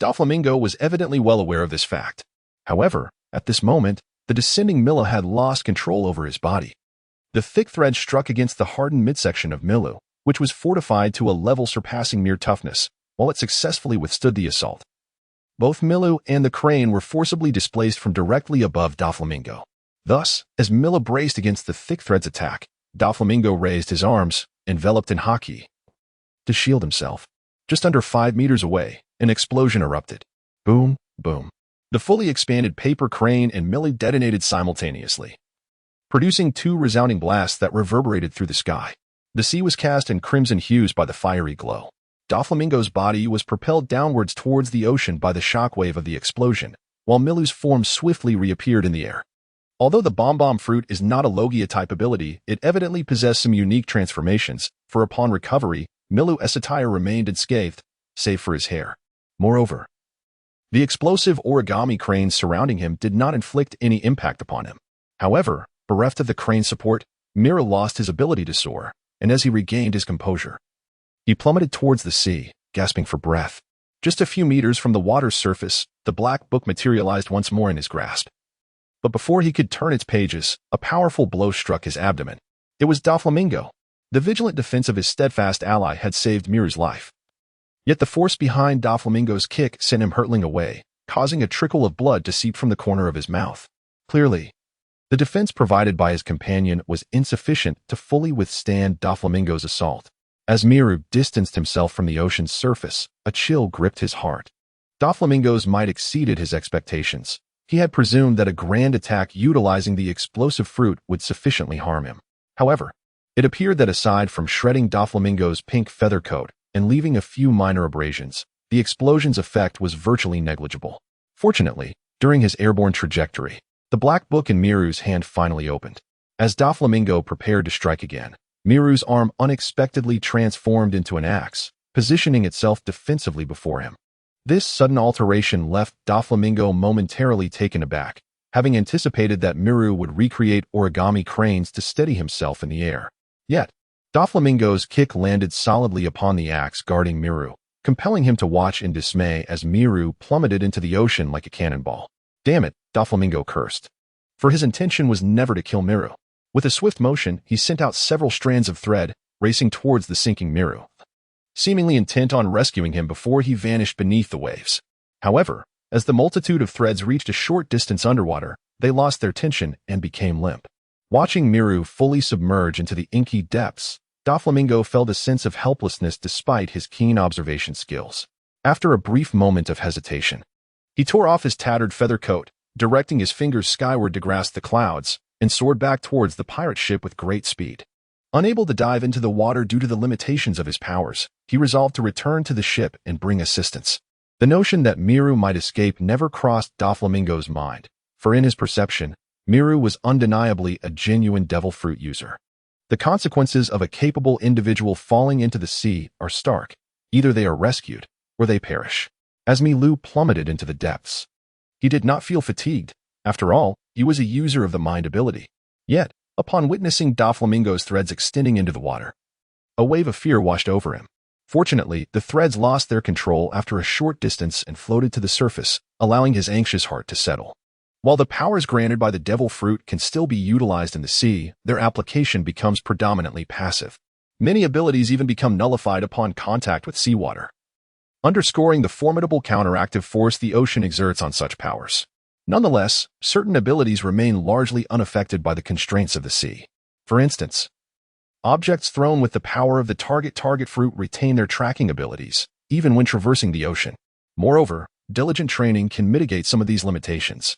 Doflamingo was evidently well aware of this fact. However, at this moment, the descending Milu had lost control over his body. The thick thread struck against the hardened midsection of Milu, which was fortified to a level surpassing mere toughness, while it successfully withstood the assault. Both Milu and the crane were forcibly displaced from directly above Doflamingo. Thus, as Milu braced against the thick thread's attack, Doflamingo raised his arms, enveloped in hockey, to shield himself. Just under 5 meters away, an explosion erupted. Boom, boom. The fully expanded paper crane and Milu detonated simultaneously, producing 2 resounding blasts that reverberated through the sky. The sea was cast in crimson hues by the fiery glow. Doflamingo's body was propelled downwards towards the ocean by the shockwave of the explosion, while Milu's form swiftly reappeared in the air. Although the bomb fruit is not a Logia-type ability, it evidently possessed some unique transformations, for upon recovery, Milu's attire remained unscathed, save for his hair. Moreover, the explosive origami cranes surrounding him did not inflict any impact upon him. However, bereft of the crane's support, Miru lost his ability to soar, and as he regained his composure, he plummeted towards the sea, gasping for breath. Just a few meters from the water's surface, the black book materialized once more in his grasp. But before he could turn its pages, a powerful blow struck his abdomen. It was Doflamingo. The vigilant defense of his steadfast ally had saved Miru's life. Yet the force behind Doflamingo's kick sent him hurtling away, causing a trickle of blood to seep from the corner of his mouth. Clearly, the defense provided by his companion was insufficient to fully withstand Doflamingo's assault. As Miru distanced himself from the ocean's surface, a chill gripped his heart. Doflamingo's might exceeded his expectations. He had presumed that a grand attack utilizing the explosive fruit would sufficiently harm him. However, it appeared that aside from shredding Doflamingo's pink feather coat and leaving a few minor abrasions, the explosion's effect was virtually negligible. Fortunately, during his airborne trajectory, the black book in Miru's hand finally opened. As Doflamingo prepared to strike again, Miru's arm unexpectedly transformed into an axe, positioning itself defensively before him. This sudden alteration left Doflamingo momentarily taken aback, having anticipated that Miru would recreate origami cranes to steady himself in the air. Yet, Doflamingo's kick landed solidly upon the axe guarding Miru, compelling him to watch in dismay as Miru plummeted into the ocean like a cannonball. Damn it, Doflamingo cursed. For his intention was never to kill Miru. With a swift motion, he sent out several strands of thread, racing towards the sinking Miru, seemingly intent on rescuing him before he vanished beneath the waves. However, as the multitude of threads reached a short distance underwater, they lost their tension and became limp. Watching Miru fully submerge into the inky depths, Doflamingo felt a sense of helplessness despite his keen observation skills. After a brief moment of hesitation, he tore off his tattered feather coat, directing his fingers skyward to grasp the clouds, and soared back towards the pirate ship with great speed. Unable to dive into the water due to the limitations of his powers, he resolved to return to the ship and bring assistance. The notion that Miru might escape never crossed Doflamingo's mind, for in his perception, Miru was undeniably a genuine devil fruit user. The consequences of a capable individual falling into the sea are stark. Either they are rescued, or they perish. As Milu plummeted into the depths, he did not feel fatigued. After all, he was a user of the mind ability. Yet, upon witnessing Doflamingo's threads extending into the water, a wave of fear washed over him. Fortunately, the threads lost their control after a short distance and floated to the surface, allowing his anxious heart to settle. While the powers granted by the devil fruit can still be utilized in the sea, their application becomes predominantly passive. Many abilities even become nullified upon contact with seawater, underscoring the formidable counteractive force the ocean exerts on such powers. Nonetheless, certain abilities remain largely unaffected by the constraints of the sea. For instance, objects thrown with the power of the target fruit retain their tracking abilities, even when traversing the ocean. Moreover, diligent training can mitigate some of these limitations,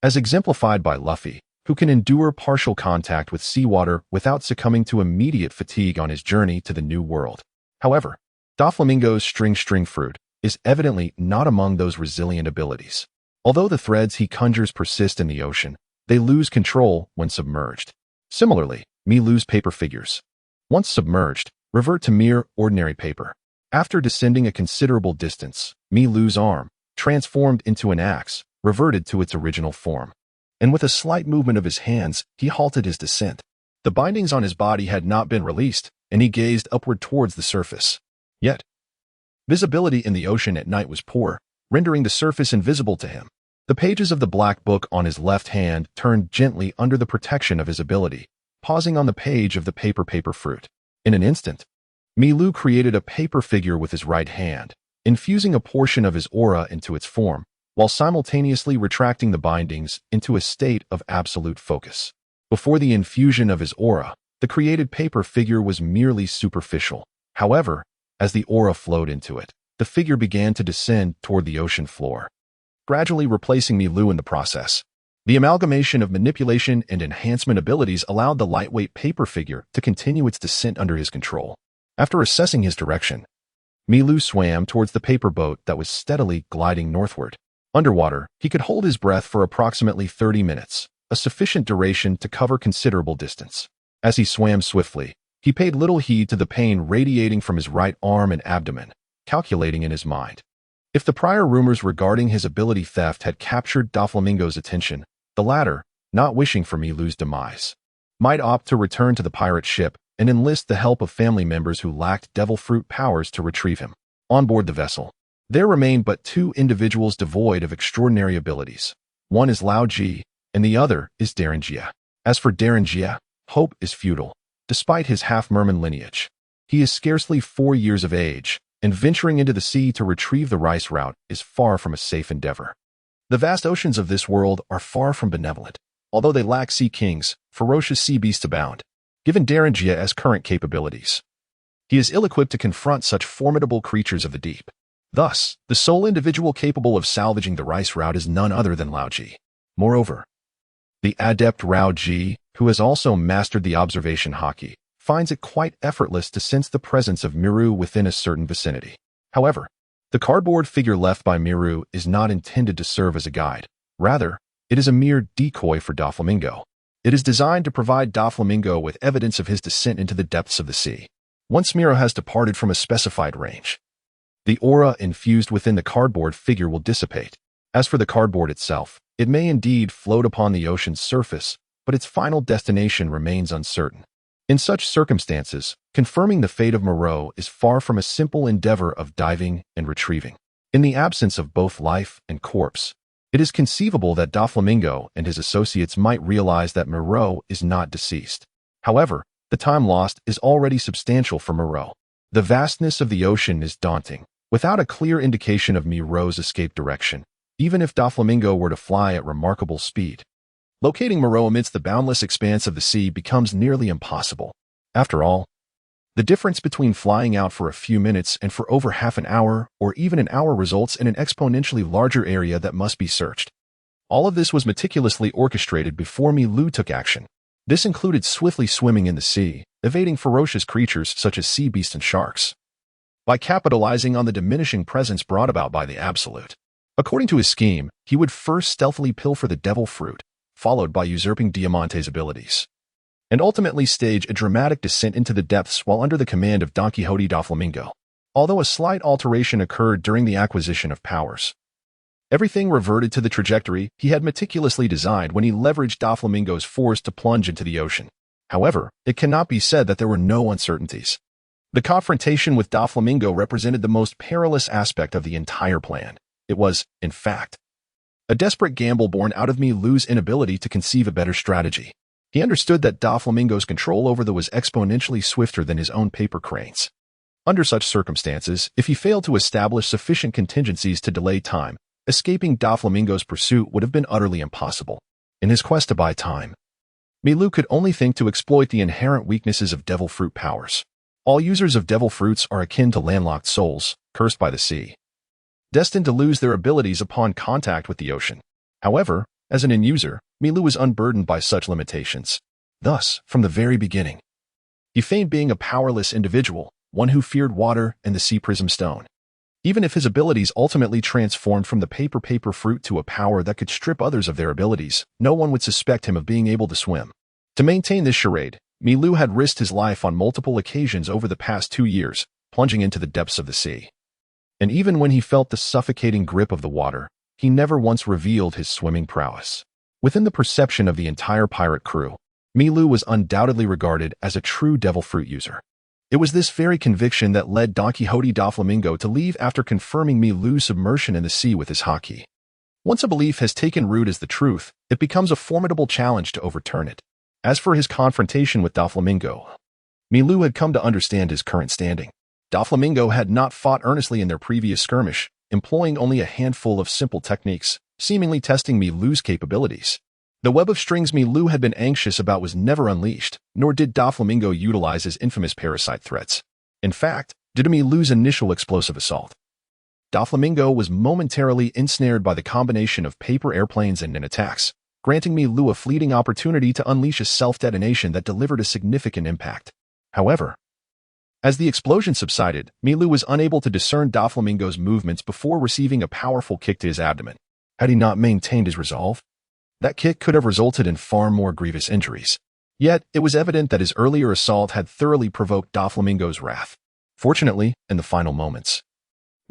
as exemplified by Luffy, who can endure partial contact with seawater without succumbing to immediate fatigue on his journey to the new world. However, Doflamingo's string fruit is evidently not among those resilient abilities. Although the threads he conjures persist in the ocean, they lose control when submerged. Similarly, Milu's paper figures, once submerged, revert to mere ordinary paper. After descending a considerable distance, Milu's arm, transformed into an axe, reverted to its original form. And with a slight movement of his hands, he halted his descent. The bindings on his body had not been released, and he gazed upward towards the surface. Yet, visibility in the ocean at night was poor, rendering the surface invisible to him. The pages of the black book on his left hand turned gently under the protection of his ability, pausing on the page of the paper fruit. In an instant, Milu created a paper figure with his right hand, infusing a portion of his aura into its form, while simultaneously retracting the bindings into a state of absolute focus. Before the infusion of his aura, the created paper figure was merely superficial. However, as the aura flowed into it, the figure began to descend toward the ocean floor, gradually replacing Milu in the process. The amalgamation of manipulation and enhancement abilities allowed the lightweight paper figure to continue its descent under his control. After assessing his direction, Milu swam towards the paper boat that was steadily gliding northward. Underwater, he could hold his breath for approximately 30 minutes, a sufficient duration to cover considerable distance. As he swam swiftly, he paid little heed to the pain radiating from his right arm and abdomen, calculating in his mind. If the prior rumors regarding his ability theft had captured Doflamingo's attention, the latter, not wishing for Milu's demise, might opt to return to the pirate ship and enlist the help of family members who lacked devil fruit powers to retrieve him. On board the vessel, there remained but two individuals devoid of extraordinary abilities. One is Lao Ji, and the other is Daranjia. As for Daranjia, hope is futile. Despite his half-merman lineage, he is scarcely 4 years of age, and venturing into the sea to retrieve the rice route is far from a safe endeavor. The vast oceans of this world are far from benevolent. Although they lack sea kings, ferocious sea beasts abound. Given Daranjia current capabilities, he is ill-equipped to confront such formidable creatures of the deep. Thus, the sole individual capable of salvaging the rice route is none other than Lao Ji. Moreover, the adept Lao Ji, who has also mastered the observation haki, finds it quite effortless to sense the presence of Miru within a certain vicinity. However, the cardboard figure left by Miru is not intended to serve as a guide. Rather, it is a mere decoy for Doflamingo. It is designed to provide Doflamingo with evidence of his descent into the depths of the sea. Once Miro has departed from a specified range, the aura infused within the cardboard figure will dissipate. As for the cardboard itself, it may indeed float upon the ocean's surface, but its final destination remains uncertain. In such circumstances, confirming the fate of Moreau is far from a simple endeavor of diving and retrieving. In the absence of both life and corpse, it is conceivable that Doflamingo and his associates might realize that Moreau is not deceased. However, the time lost is already substantial for Moreau. The vastness of the ocean is daunting, without a clear indication of Moreau's escape direction, even if Doflamingo were to fly at remarkable speed. Locating Moreau amidst the boundless expanse of the sea becomes nearly impossible. After all, the difference between flying out for a few minutes and for over half an hour or even an hour results in an exponentially larger area that must be searched. All of this was meticulously orchestrated before Milu took action. This included swiftly swimming in the sea, evading ferocious creatures such as sea beasts and sharks, by capitalizing on the diminishing presence brought about by the Absolute. According to his scheme, he would first stealthily pilfer the devil fruit, followed by usurping Diamante's abilities, and ultimately stage a dramatic descent into the depths while under the command of Don Quixote Doflamingo. Although a slight alteration occurred during the acquisition of powers, everything reverted to the trajectory he had meticulously designed when he leveraged Doflamingo's force to plunge into the ocean. However, it cannot be said that there were no uncertainties. The confrontation with Doflamingo represented the most perilous aspect of the entire plan. It was, in fact, a desperate gamble born out of Milu's inability to conceive a better strategy. He understood that Doflamingo's control over the was exponentially swifter than his own paper cranes. Under such circumstances, if he failed to establish sufficient contingencies to delay time, escaping Doflamingo's pursuit would have been utterly impossible. In his quest to buy time, Milu could only think to exploit the inherent weaknesses of devil fruit powers. All users of devil fruits are akin to landlocked souls, cursed by the sea, destined to lose their abilities upon contact with the ocean. However, as an end-user, Milu was unburdened by such limitations. Thus, from the very beginning, he feigned being a powerless individual, one who feared water and the sea prism stone. Even if his abilities ultimately transformed from the paper fruit to a power that could strip others of their abilities, no one would suspect him of being able to swim. To maintain this charade, Milu had risked his life on multiple occasions over the past 2 years, plunging into the depths of the sea. And even when he felt the suffocating grip of the water, he never once revealed his swimming prowess. Within the perception of the entire pirate crew, Milu was undoubtedly regarded as a true devil fruit user. It was this very conviction that led Don Quixote Doflamingo to leave after confirming Milu's submersion in the sea with his haki. Once a belief has taken root as the truth, it becomes a formidable challenge to overturn it. As for his confrontation with Doflamingo, Milu had come to understand his current standing. Doflamingo had not fought earnestly in their previous skirmish, employing only a handful of simple techniques, seemingly testing Milu's capabilities. The web of strings Milu had been anxious about was never unleashed, nor did Doflamingo utilize his infamous parasite threats. In fact, due to Milu's initial explosive assault, Doflamingo was momentarily ensnared by the combination of paper airplanes and attacks, granting Milu a fleeting opportunity to unleash a self-detonation that delivered a significant impact. However, as the explosion subsided, Milu was unable to discern Doflamingo's movements before receiving a powerful kick to his abdomen. Had he not maintained his resolve, that kick could have resulted in far more grievous injuries. Yet, it was evident that his earlier assault had thoroughly provoked Doflamingo's wrath. Fortunately, in the final moments,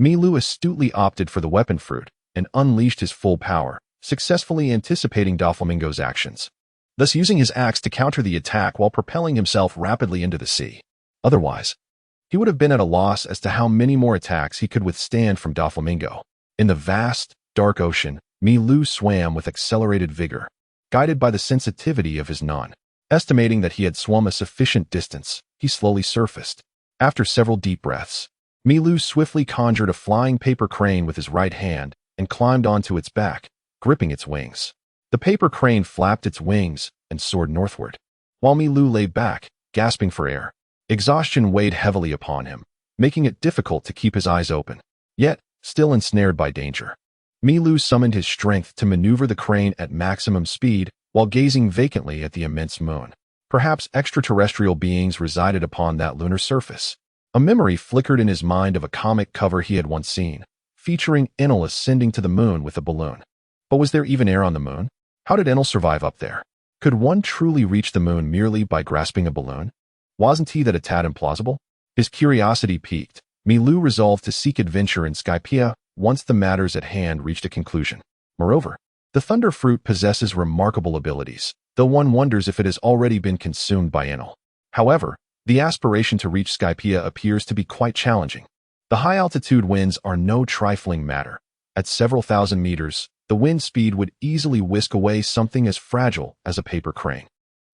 Milu astutely opted for the weapon fruit and unleashed his full power, successfully anticipating Doflamingo's actions, thus using his axe to counter the attack while propelling himself rapidly into the sea. Otherwise, he would have been at a loss as to how many more attacks he could withstand from Doflamingo. In the vast, dark ocean, Milu swam with accelerated vigor, guided by the sensitivity of his non. Estimating that he had swum a sufficient distance, he slowly surfaced. After several deep breaths, Milu swiftly conjured a flying paper crane with his right hand and climbed onto its back, gripping its wings. The paper crane flapped its wings and soared northward, while Milu lay back, gasping for air. Exhaustion weighed heavily upon him, making it difficult to keep his eyes open. Yet, still ensnared by danger, Milu summoned his strength to maneuver the crane at maximum speed while gazing vacantly at the immense moon. Perhaps extraterrestrial beings resided upon that lunar surface. A memory flickered in his mind of a comic cover he had once seen, featuring Enel ascending to the moon with a balloon. But was there even air on the moon? How did Enel survive up there? Could one truly reach the moon merely by grasping a balloon? Wasn't he that a tad implausible? His curiosity piqued. Milu resolved to seek adventure in Skypiea once the matters at hand reached a conclusion. Moreover, the thunder fruit possesses remarkable abilities, though one wonders if it has already been consumed by Enel. However, the aspiration to reach Skypiea appears to be quite challenging. The high-altitude winds are no trifling matter. At several thousand meters, the wind speed would easily whisk away something as fragile as a paper crane.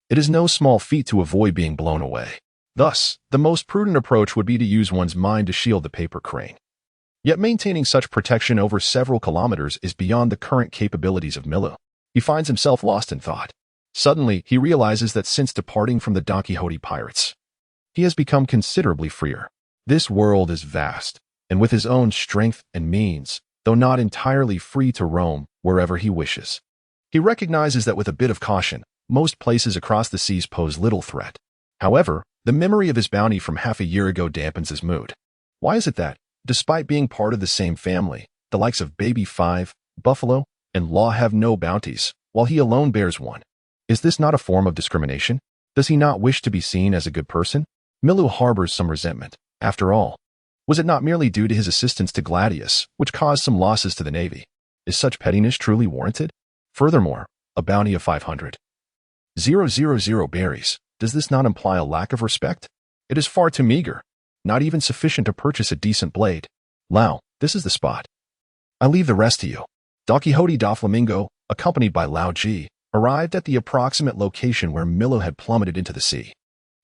It is no small feat to avoid being blown away. Thus, the most prudent approach would be to use one's mind to shield the paper crane. Yet maintaining such protection over several kilometers is beyond the current capabilities of Milu. He finds himself lost in thought. Suddenly, he realizes that since departing from the Don Quixote pirates, he has become considerably freer. This world is vast, and with his own strength and means, though not entirely free to roam wherever he wishes. He recognizes that with a bit of caution, most places across the seas pose little threat. However, the memory of his bounty from half a year ago dampens his mood. Why is it that, despite being part of the same family, the likes of Baby 5, Buffalo, and Law have no bounties, while he alone bears one? Is this not a form of discrimination? Does he not wish to be seen as a good person? Milu harbors some resentment. After all, was it not merely due to his assistance to Gladius, which caused some losses to the Navy? Is such pettiness truly warranted? Furthermore, a bounty of 500,000 berries. Does this not imply a lack of respect? It is far too meager, not even sufficient to purchase a decent blade. Lao, this is the spot. I leave the rest to you. Don Quixote da Flamingo, accompanied by Lao Ji, arrived at the approximate location where Milu had plummeted into the sea.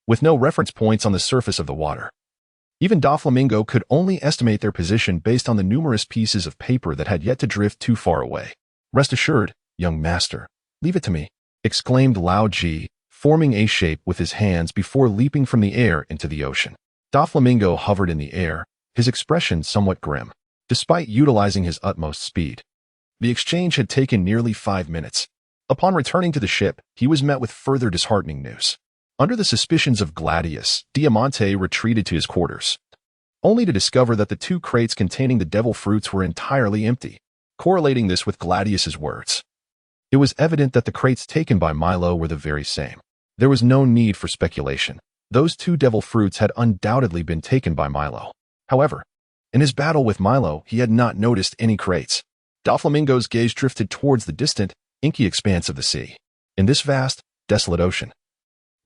With no reference points on the surface of the water, even Da Flamingo could only estimate their position based on the numerous pieces of paper that had yet to drift too far away. Rest assured, young master, leave it to me, exclaimed Lao Ji, forming a shape with his hands before leaping from the air into the ocean. Da Flamingo hovered in the air, his expression somewhat grim, despite utilizing his utmost speed. The exchange had taken nearly 5 minutes. Upon returning to the ship, he was met with further disheartening news. Under the suspicions of Gladius, Diamante retreated to his quarters, only to discover that the 2 crates containing the devil fruits were entirely empty. Correlating this with Gladius's words, it was evident that the crates taken by Milo were the very same. There was no need for speculation. Those 2 devil fruits had undoubtedly been taken by Milo. However, in his battle with Milo, he had not noticed any crates. Doflamingo's gaze drifted towards the distant, inky expanse of the sea. In this vast, desolate ocean,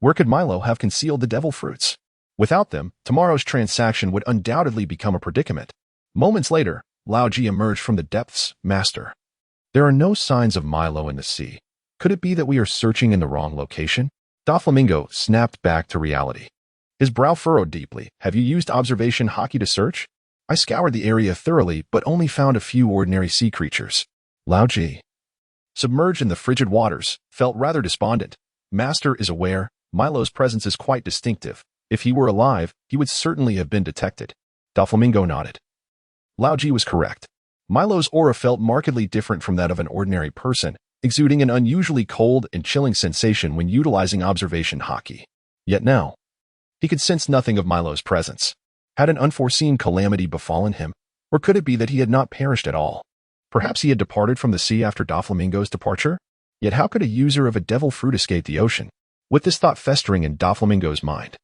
where could Milo have concealed the devil fruits? Without them, tomorrow's transaction would undoubtedly become a predicament. Moments later, Lao Ji emerged from the depths. Master, there are no signs of Milo in the sea. Could it be that we are searching in the wrong location? Doflamingo snapped back to reality. His brow furrowed deeply. Have you used observation hockey to search? I scoured the area thoroughly, but only found a few ordinary sea creatures. Lao Ji, submerged in the frigid waters, felt rather despondent. Master is aware, Milo's presence is quite distinctive. If he were alive, he would certainly have been detected. Doflamingo nodded. Lao Ji was correct. Milo's aura felt markedly different from that of an ordinary person, exuding an unusually cold and chilling sensation when utilizing observation hockey. Yet now, he could sense nothing of Milo's presence. Had an unforeseen calamity befallen him, or could it be that he had not perished at all? Perhaps he had departed from the sea after Doflamingo's departure? Yet how could a user of a devil fruit escape the ocean? With this thought festering in Doflamingo's mind,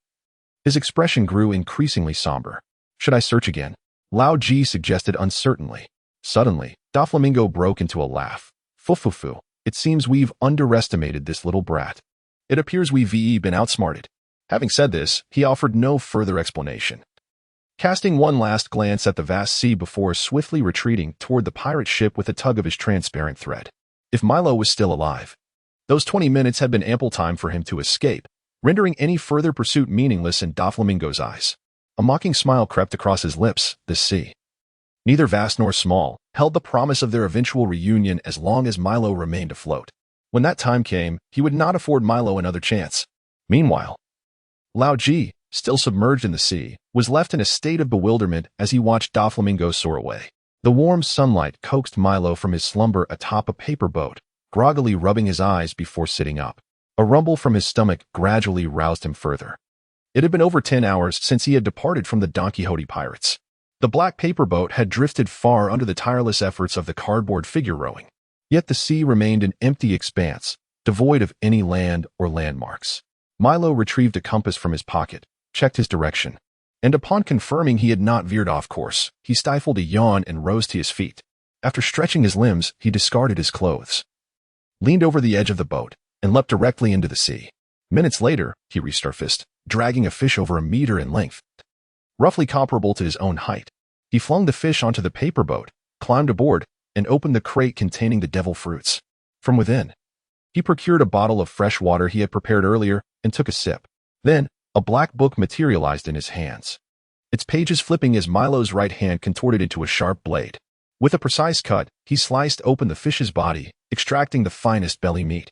his expression grew increasingly somber. Should I search again? Lao Ji suggested uncertainly. Suddenly, Doflamingo broke into a laugh. Fufufu, it seems we've underestimated this little brat. It appears we've been outsmarted. Having said this, he offered no further explanation. Casting one last glance at the vast sea before swiftly retreating toward the pirate ship with a tug of his transparent thread. If Milo was still alive, those 20 minutes had been ample time for him to escape, rendering any further pursuit meaningless in Doflamingo's eyes. A mocking smile crept across his lips. This sea, neither vast nor small, held the promise of their eventual reunion as long as Milo remained afloat. When that time came, he would not afford Milo another chance. Meanwhile, Lao Ji, still submerged in the sea, was left in a state of bewilderment as he watched Doflamingo soar away. The warm sunlight coaxed Milo from his slumber atop a paper boat, groggily rubbing his eyes before sitting up. A rumble from his stomach gradually roused him further. It had been over 10 hours since he had departed from the Don Quixote pirates. The black paper boat had drifted far under the tireless efforts of the cardboard figure rowing. Yet the sea remained an empty expanse, devoid of any land or landmarks. Milo retrieved a compass from his pocket, checked his direction, and upon confirming he had not veered off course, he stifled a yawn and rose to his feet. After stretching his limbs, he discarded his clothes, leaned over the edge of the boat, and leapt directly into the sea. Minutes later, he resurfaced, dragging a fish over a meter in length, roughly comparable to his own height. He flung the fish onto the paper boat, climbed aboard, and opened the crate containing the devil fruits. From within, he procured a bottle of fresh water he had prepared earlier and took a sip. Then, a black book materialized in his hands, its pages flipping as Milo's right hand contorted into a sharp blade. With a precise cut, he sliced open the fish's body, extracting the finest belly meat,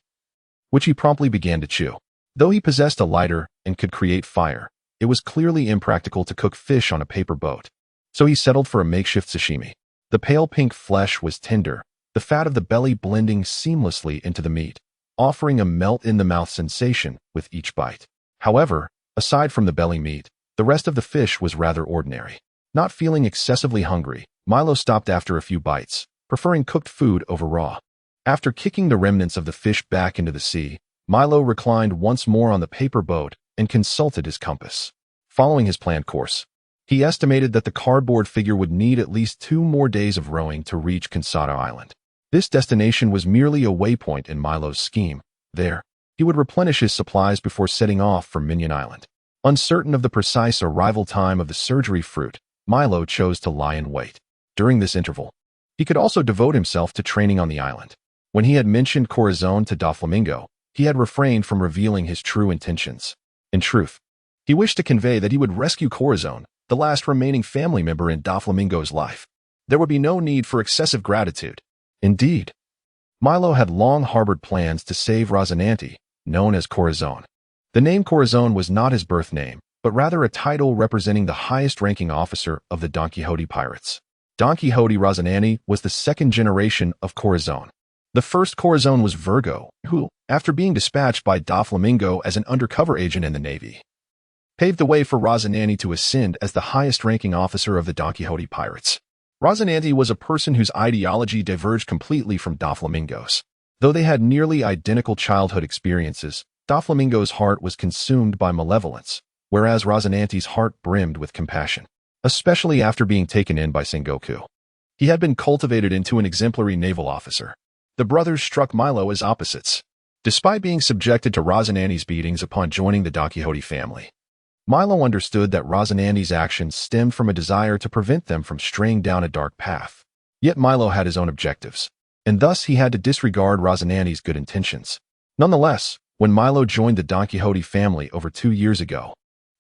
which he promptly began to chew. Though he possessed a lighter and could create fire, it was clearly impractical to cook fish on a paper boat, so he settled for a makeshift sashimi. The pale pink flesh was tender, the fat of the belly blending seamlessly into the meat, offering a melt-in-the-mouth sensation with each bite. However, aside from the belly meat, the rest of the fish was rather ordinary. Not feeling excessively hungry, Milo stopped after a few bites, preferring cooked food over raw. After kicking the remnants of the fish back into the sea, Milo reclined once more on the paper boat and consulted his compass. Following his planned course, he estimated that the cardboard figure would need at least 2 more days of rowing to reach Cansado Island. This destination was merely a waypoint in Milo's scheme. There, he would replenish his supplies before setting off for Minion Island. Uncertain of the precise arrival time of the surgery fruit, Milo chose to lie in wait. During this interval, he could also devote himself to training on the island. When he had mentioned Corazon to Doflamingo, he had refrained from revealing his true intentions. In truth, he wished to convey that he would rescue Corazon, the last remaining family member in Doflamingo's life. There would be no need for excessive gratitude. Indeed, Milo had long harbored plans to save Rosinante, known as Corazon. The name Corazon was not his birth name, but rather a title representing the highest-ranking officer of the Don Quixote pirates. Don Quixote Rosinante was the second generation of Corazon. The first Corazon was Virgo, who, after being dispatched by Doflamingo as an undercover agent in the Navy, paved the way for Rosinante to ascend as the highest-ranking officer of the Don Quixote pirates. Rosinante was a person whose ideology diverged completely from Doflamingo's. Though they had nearly identical childhood experiences, Doflamingo's heart was consumed by malevolence, whereas Rosinante's heart brimmed with compassion, especially after being taken in by Sengoku. He had been cultivated into an exemplary naval officer. The brothers struck Milo as opposites. Despite being subjected to Rosinante's beatings upon joining the Don Quixote family, Milo understood that Rosinante's actions stemmed from a desire to prevent them from straying down a dark path. Yet Milo had his own objectives, and thus he had to disregard Rosinante's good intentions. Nonetheless, when Milo joined the Don Quixote family over 2 years ago,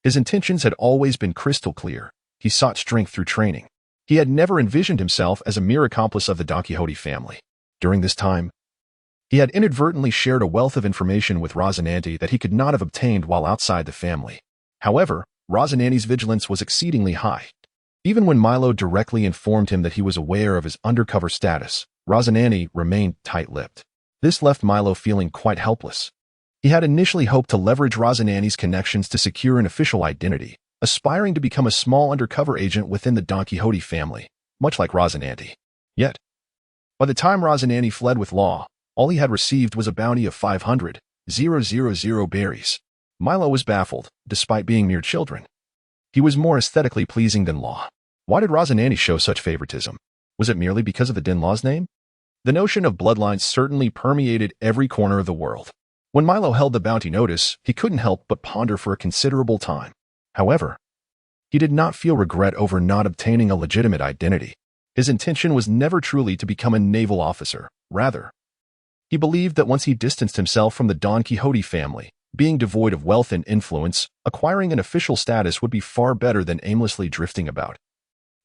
his intentions had always been crystal clear. He sought strength through training. He had never envisioned himself as a mere accomplice of the Don Quixote family. During this time, he had inadvertently shared a wealth of information with Rosinante that he could not have obtained while outside the family. However, Rosinante's vigilance was exceedingly high. Even when Milo directly informed him that he was aware of his undercover status, Rosinante remained tight-lipped. This left Milo feeling quite helpless. He had initially hoped to leverage Rosinante's connections to secure an official identity, aspiring to become a small undercover agent within the Don Quixote family, much like Rosinante. Yet, by the time Rosinante fled with Law, all he had received was a bounty of 500,000 berries. Milo was baffled, despite being mere children. He was more aesthetically pleasing than Law. Why did Rosinante show such favoritism? Was it merely because of the Din Law's name? The notion of bloodlines certainly permeated every corner of the world. When Milo held the bounty notice, he couldn't help but ponder for a considerable time. However, he did not feel regret over not obtaining a legitimate identity. His intention was never truly to become a naval officer. Rather, he believed that once he distanced himself from the Don Quixote family, being devoid of wealth and influence, acquiring an official status would be far better than aimlessly drifting about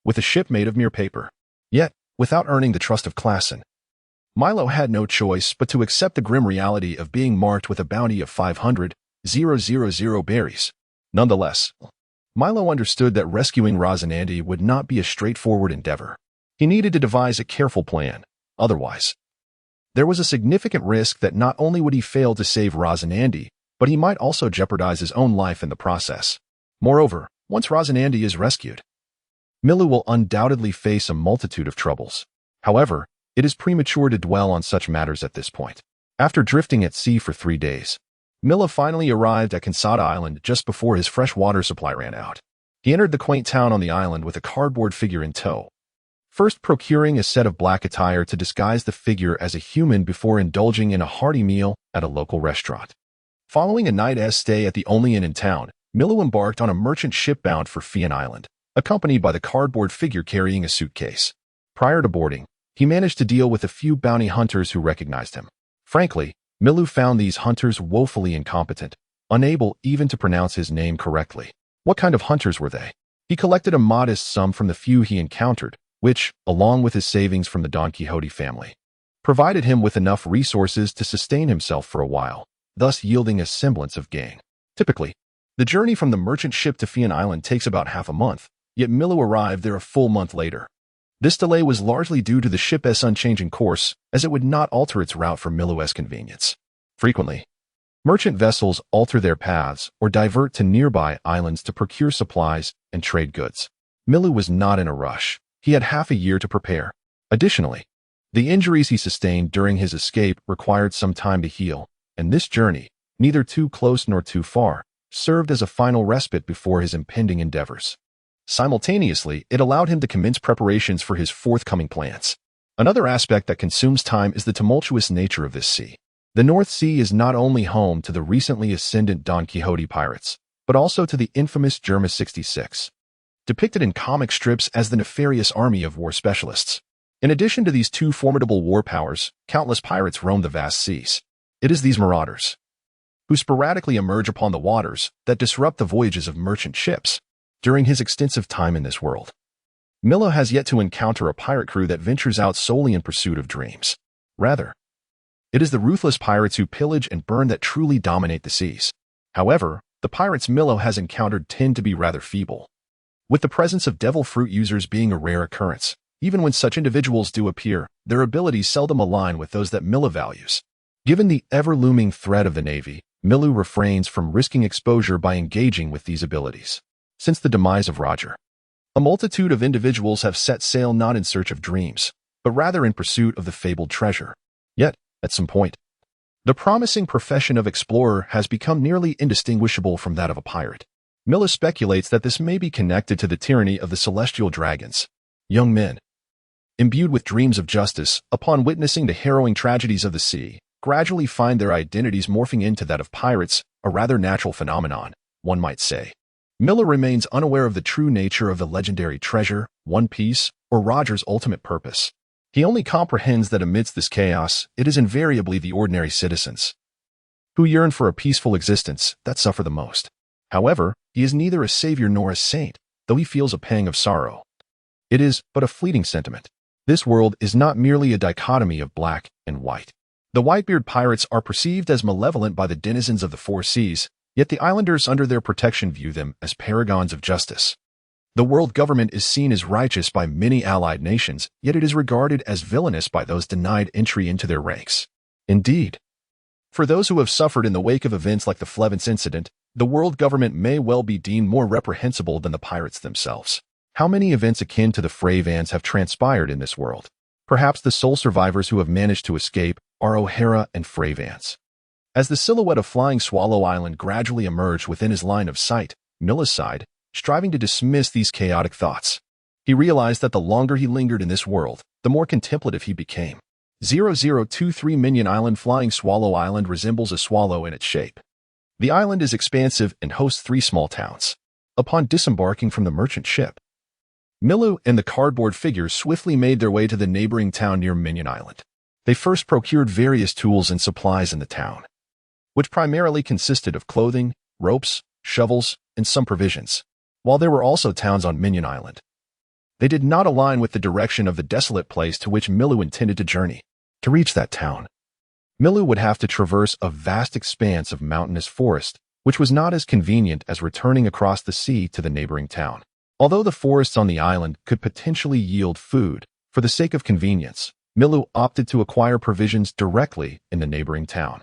with a ship made of mere paper. Yet, without earning the trust of Klassen, Milo had no choice but to accept the grim reality of being marked with a bounty of 500,000 berries. Nonetheless, Milo understood that rescuing Rosinante would not be a straightforward endeavor. He needed to devise a careful plan. Otherwise, there was a significant risk that not only would he fail to save Rosinante, but he might also jeopardize his own life in the process. Moreover, once Rosinante is rescued, Milu will undoubtedly face a multitude of troubles. However, it is premature to dwell on such matters at this point. After drifting at sea for 3 days, Milu finally arrived at Kansada Island just before his fresh water supply ran out. He entered the quaint town on the island with a cardboard figure in tow, first procuring a set of black attire to disguise the figure as a human before indulging in a hearty meal at a local restaurant. Following a night's stay at the only inn in town, Milu embarked on a merchant ship bound for Fian Island, accompanied by the cardboard figure carrying a suitcase. Prior to boarding, he managed to deal with a few bounty hunters who recognized him. Frankly, Milu found these hunters woefully incompetent, unable even to pronounce his name correctly. What kind of hunters were they? He collected a modest sum from the few he encountered, which, along with his savings from the Don Quixote family, provided him with enough resources to sustain himself for a while, thus yielding a semblance of gain. Typically, the journey from the merchant ship to Fian Island takes about half a month, yet Milu arrived there a full month later. This delay was largely due to the ship's unchanging course, as it would not alter its route for Milu's convenience. Frequently, merchant vessels alter their paths or divert to nearby islands to procure supplies and trade goods. Milu was not in a rush. He had half a year to prepare. Additionally, the injuries he sustained during his escape required some time to heal, and this journey, neither too close nor too far, served as a final respite before his impending endeavors. Simultaneously, it allowed him to commence preparations for his forthcoming plans. Another aspect that consumes time is the tumultuous nature of this sea. The North Sea is not only home to the recently ascendant Don Quixote pirates, but also to the infamous Germa 66, depicted in comic strips as the nefarious army of war specialists. In addition to these two formidable war powers, countless pirates roam the vast seas. It is these marauders, who sporadically emerge upon the waters, that disrupt the voyages of merchant ships. During his extensive time in this world, Milu has yet to encounter a pirate crew that ventures out solely in pursuit of dreams. Rather, it is the ruthless pirates who pillage and burn that truly dominate the seas. However, the pirates Milu has encountered tend to be rather feeble, with the presence of devil fruit users being a rare occurrence. Even when such individuals do appear, their abilities seldom align with those that Milu values. Given the ever-looming threat of the Navy, Milu refrains from risking exposure by engaging with these abilities. Since the demise of Roger, a multitude of individuals have set sail not in search of dreams, but rather in pursuit of the fabled treasure. Yet, at some point, the promising profession of explorer has become nearly indistinguishable from that of a pirate. Milu speculates that this may be connected to the tyranny of the celestial dragons. Young men, imbued with dreams of justice, upon witnessing the harrowing tragedies of the sea, gradually find their identities morphing into that of pirates, a rather natural phenomenon, one might say. Milu remains unaware of the true nature of the legendary treasure, One Piece, or Roger's ultimate purpose. He only comprehends that amidst this chaos, it is invariably the ordinary citizens who yearn for a peaceful existence that suffer the most. However, he is neither a savior nor a saint, though he feels a pang of sorrow. It is but a fleeting sentiment. This world is not merely a dichotomy of black and white. The Whitebeard pirates are perceived as malevolent by the denizens of the four seas, yet the islanders under their protection view them as paragons of justice. The world government is seen as righteous by many allied nations, yet it is regarded as villainous by those denied entry into their ranks. Indeed, for those who have suffered in the wake of events like the Flevence incident, the world government may well be deemed more reprehensible than the pirates themselves. How many events akin to the Fravans have transpired in this world? Perhaps the sole survivors who have managed to escape are O'Hara and Fravans. As the silhouette of Flying Swallow Island gradually emerged within his line of sight, Milu sighed, striving to dismiss these chaotic thoughts. He realized that the longer he lingered in this world, the more contemplative he became. 0023 Minion Island. Flying Swallow Island resembles a swallow in its shape. The island is expansive and hosts 3 small towns. Upon disembarking from the merchant ship, Milu and the cardboard figures swiftly made their way to the neighboring town near Minion Island. They first procured various tools and supplies in the town, which primarily consisted of clothing, ropes, shovels, and some provisions. While there were also towns on Minion Island, they did not align with the direction of the desolate place to which Milu intended to journey. To reach that town, Milu would have to traverse a vast expanse of mountainous forest, which was not as convenient as returning across the sea to the neighboring town. Although the forests on the island could potentially yield food, for the sake of convenience, Milu opted to acquire provisions directly in the neighboring town.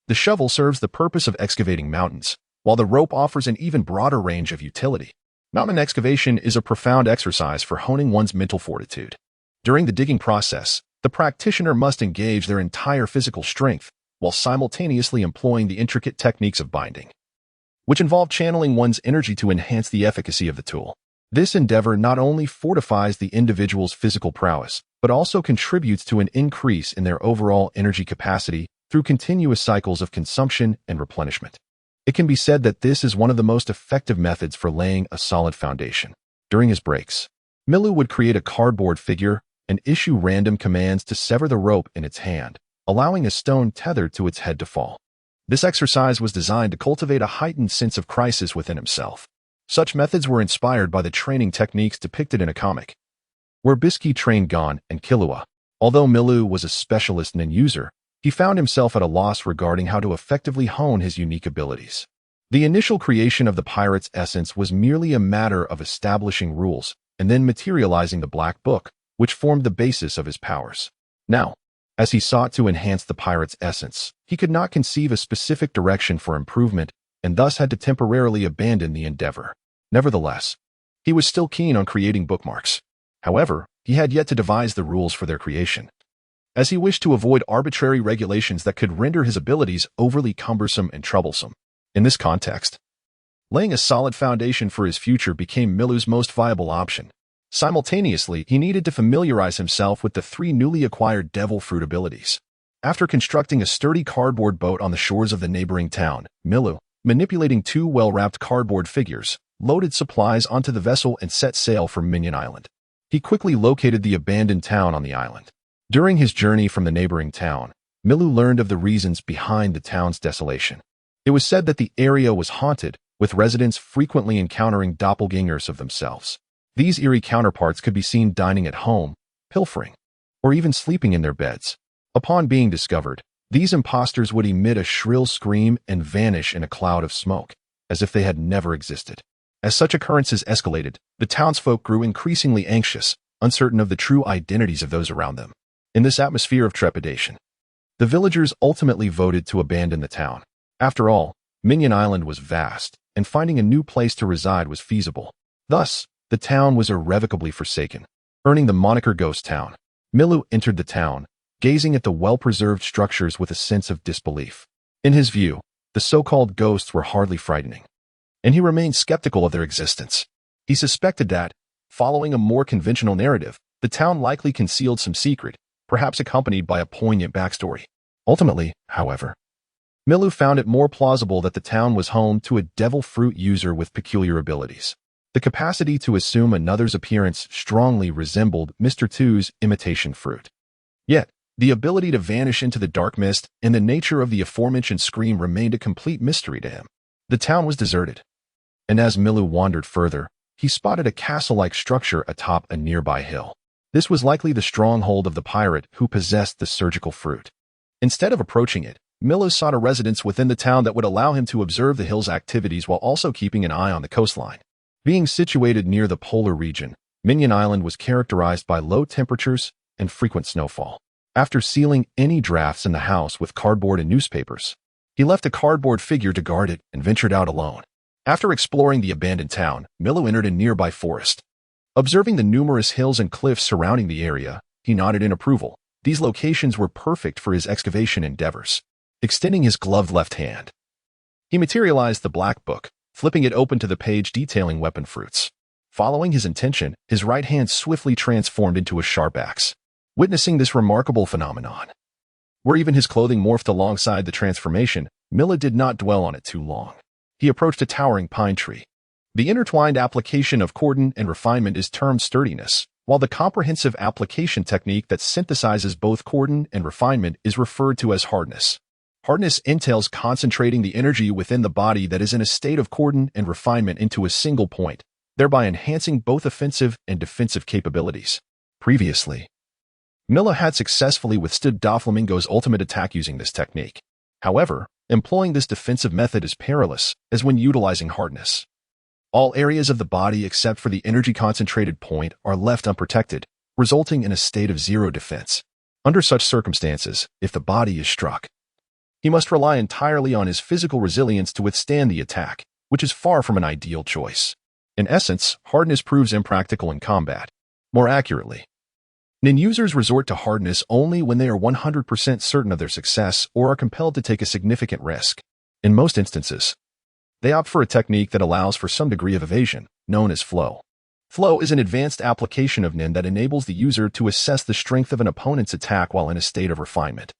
The shovel serves the purpose of excavating mountains, while the rope offers an even broader range of utility. Mountain excavation is a profound exercise for honing one's mental fortitude. During the digging process, the practitioner must engage their entire physical strength, while simultaneously employing the intricate techniques of binding, which involve channeling one's energy to enhance the efficacy of the tool. This endeavor not only fortifies the individual's physical prowess, but also contributes to an increase in their overall energy capacity through continuous cycles of consumption and replenishment. It can be said that this is one of the most effective methods for laying a solid foundation. During his breaks, Milu would create a cardboard figure and issue random commands to sever the rope in its hand, allowing a stone tethered to its head to fall. This exercise was designed to cultivate a heightened sense of crisis within himself. Such methods were inspired by the training techniques depicted in a comic, where Bisky trained Gon and Killua. Although Milu was a specialist and user, he found himself at a loss regarding how to effectively hone his unique abilities. The initial creation of the pirate's essence was merely a matter of establishing rules and then materializing the Black Book, which formed the basis of his powers. Now, as he sought to enhance the pirate's essence, he could not conceive a specific direction for improvement and thus had to temporarily abandon the endeavor. Nevertheless, he was still keen on creating bookmarks. However, he had yet to devise the rules for their creation, as he wished to avoid arbitrary regulations that could render his abilities overly cumbersome and troublesome. In this context, laying a solid foundation for his future became Milu's most viable option. Simultaneously, he needed to familiarize himself with the 3 newly acquired devil fruit abilities. After constructing a sturdy cardboard boat on the shores of the neighboring town, Milu, manipulating 2 well-wrapped cardboard figures, loaded supplies onto the vessel and set sail for Minion Island. He quickly located the abandoned town on the island. During his journey from the neighboring town, Milu learned of the reasons behind the town's desolation. It was said that the area was haunted, with residents frequently encountering doppelgangers of themselves. These eerie counterparts could be seen dining at home, pilfering, or even sleeping in their beds. Upon being discovered, these impostors would emit a shrill scream and vanish in a cloud of smoke, as if they had never existed. As such occurrences escalated, the townsfolk grew increasingly anxious, uncertain of the true identities of those around them. In this atmosphere of trepidation, the villagers ultimately voted to abandon the town. After all, Minion Island was vast, and finding a new place to reside was feasible. Thus, the town was irrevocably forsaken, earning the moniker Ghost Town. Milu entered the town, gazing at the well-preserved structures with a sense of disbelief. In his view, the so-called ghosts were hardly frightening, and he remained skeptical of their existence. He suspected that, following a more conventional narrative, the town likely concealed some secret, perhaps accompanied by a poignant backstory. Ultimately, however, Milu found it more plausible that the town was home to a devil fruit user with peculiar abilities. The capacity to assume another's appearance strongly resembled Mr. Two's imitation fruit. Yet, the ability to vanish into the dark mist and the nature of the aforementioned scream remained a complete mystery to him. The town was deserted, and as Milu wandered further, he spotted a castle-like structure atop a nearby hill. This was likely the stronghold of the pirate who possessed the surgical fruit. Instead of approaching it, Milu sought a residence within the town that would allow him to observe the hill's activities while also keeping an eye on the coastline. Being situated near the polar region, Minion Island was characterized by low temperatures and frequent snowfall. After sealing any drafts in the house with cardboard and newspapers, he left a cardboard figure to guard it and ventured out alone. After exploring the abandoned town, Milu entered a nearby forest. Observing the numerous hills and cliffs surrounding the area, he nodded in approval. These locations were perfect for his excavation endeavors. Extending his gloved left hand, he materialized the Black Book, flipping it open to the page detailing weapon fruits. Following his intention, his right hand swiftly transformed into a sharp axe. Witnessing this remarkable phenomenon, where even his clothing morphed alongside the transformation, Milu did not dwell on it too long. He approached a towering pine tree. The intertwined application of cordon and refinement is termed sturdiness, while the comprehensive application technique that synthesizes both cordon and refinement is referred to as hardness. Hardness entails concentrating the energy within the body that is in a state of cordon and refinement into a single point, thereby enhancing both offensive and defensive capabilities. Previously, Milu had successfully withstood Doflamingo's ultimate attack using this technique. However, employing this defensive method is perilous, as when utilizing hardness, all areas of the body except for the energy-concentrated point are left unprotected, resulting in a state of zero defense. Under such circumstances, if the body is struck, he must rely entirely on his physical resilience to withstand the attack, which is far from an ideal choice. In essence, hardness proves impractical in combat. More accurately, Nin users resort to hardness only when they are 100% certain of their success or are compelled to take a significant risk. In most instances, they opt for a technique that allows for some degree of evasion, known as flow. Flow is an advanced application of Nin that enables the user to assess the strength of an opponent's attack while in a state of refinement,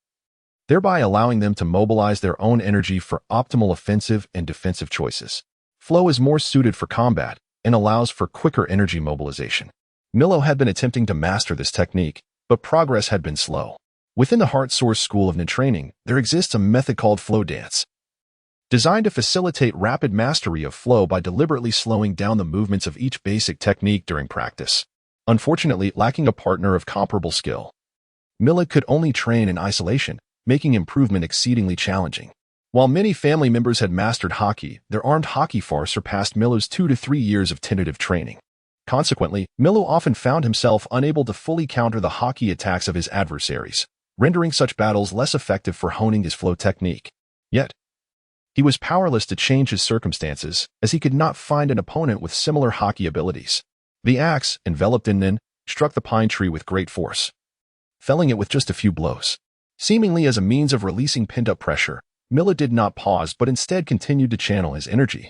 thereby allowing them to mobilize their own energy for optimal offensive and defensive choices. Flow is more suited for combat and allows for quicker energy mobilization. Milu had been attempting to master this technique, but progress had been slow. Within the Heart Source School of Nin training, there exists a method called flow dance, designed to facilitate rapid mastery of flow by deliberately slowing down the movements of each basic technique during practice. Unfortunately, lacking a partner of comparable skill, Milu could only train in isolation, making improvement exceedingly challenging. While many family members had mastered hockey, their armed hockey far surpassed Milu's 2 to 3 years of tentative training. Consequently, Milu often found himself unable to fully counter the hockey attacks of his adversaries, rendering such battles less effective for honing his flow technique. Yet, he was powerless to change his circumstances, as he could not find an opponent with similar hockey abilities. The axe, enveloped in Nin, struck the pine tree with great force, felling it with just a few blows. Seemingly as a means of releasing pent-up pressure, Milu did not pause but instead continued to channel his energy,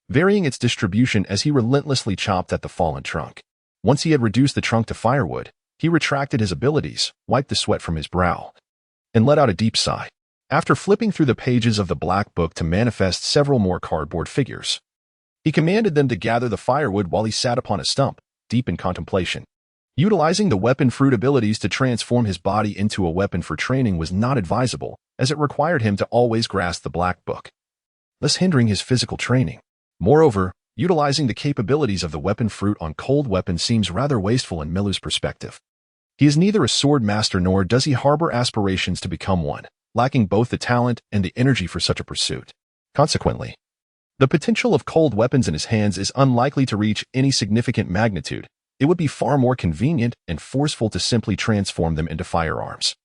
varying its distribution as he relentlessly chopped at the fallen trunk. Once he had reduced the trunk to firewood, he retracted his abilities, wiped the sweat from his brow, and let out a deep sigh. After flipping through the pages of the black book to manifest several more cardboard figures, he commanded them to gather the firewood while he sat upon a stump, deep in contemplation. Utilizing the weapon fruit abilities to transform his body into a weapon for training was not advisable, as it required him to always grasp the black book, thus hindering his physical training. Moreover, utilizing the capabilities of the weapon fruit on cold weapons seems rather wasteful in Milu's perspective. He is neither a sword master nor does he harbor aspirations to become one, lacking both the talent and the energy for such a pursuit. Consequently, the potential of cold weapons in his hands is unlikely to reach any significant magnitude. It would be far more convenient and forceful to simply transform them into firearms.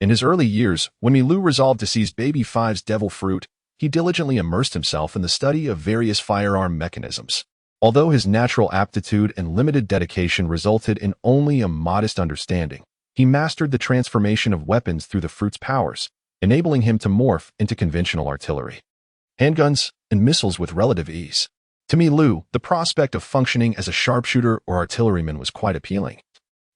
In his early years, when Milu resolved to seize Baby Five's devil fruit, he diligently immersed himself in the study of various firearm mechanisms. Although his natural aptitude and limited dedication resulted in only a modest understanding, he mastered the transformation of weapons through the fruit's powers, enabling him to morph into conventional artillery, handguns, and missiles with relative ease. To Milu, the prospect of functioning as a sharpshooter or artilleryman was quite appealing,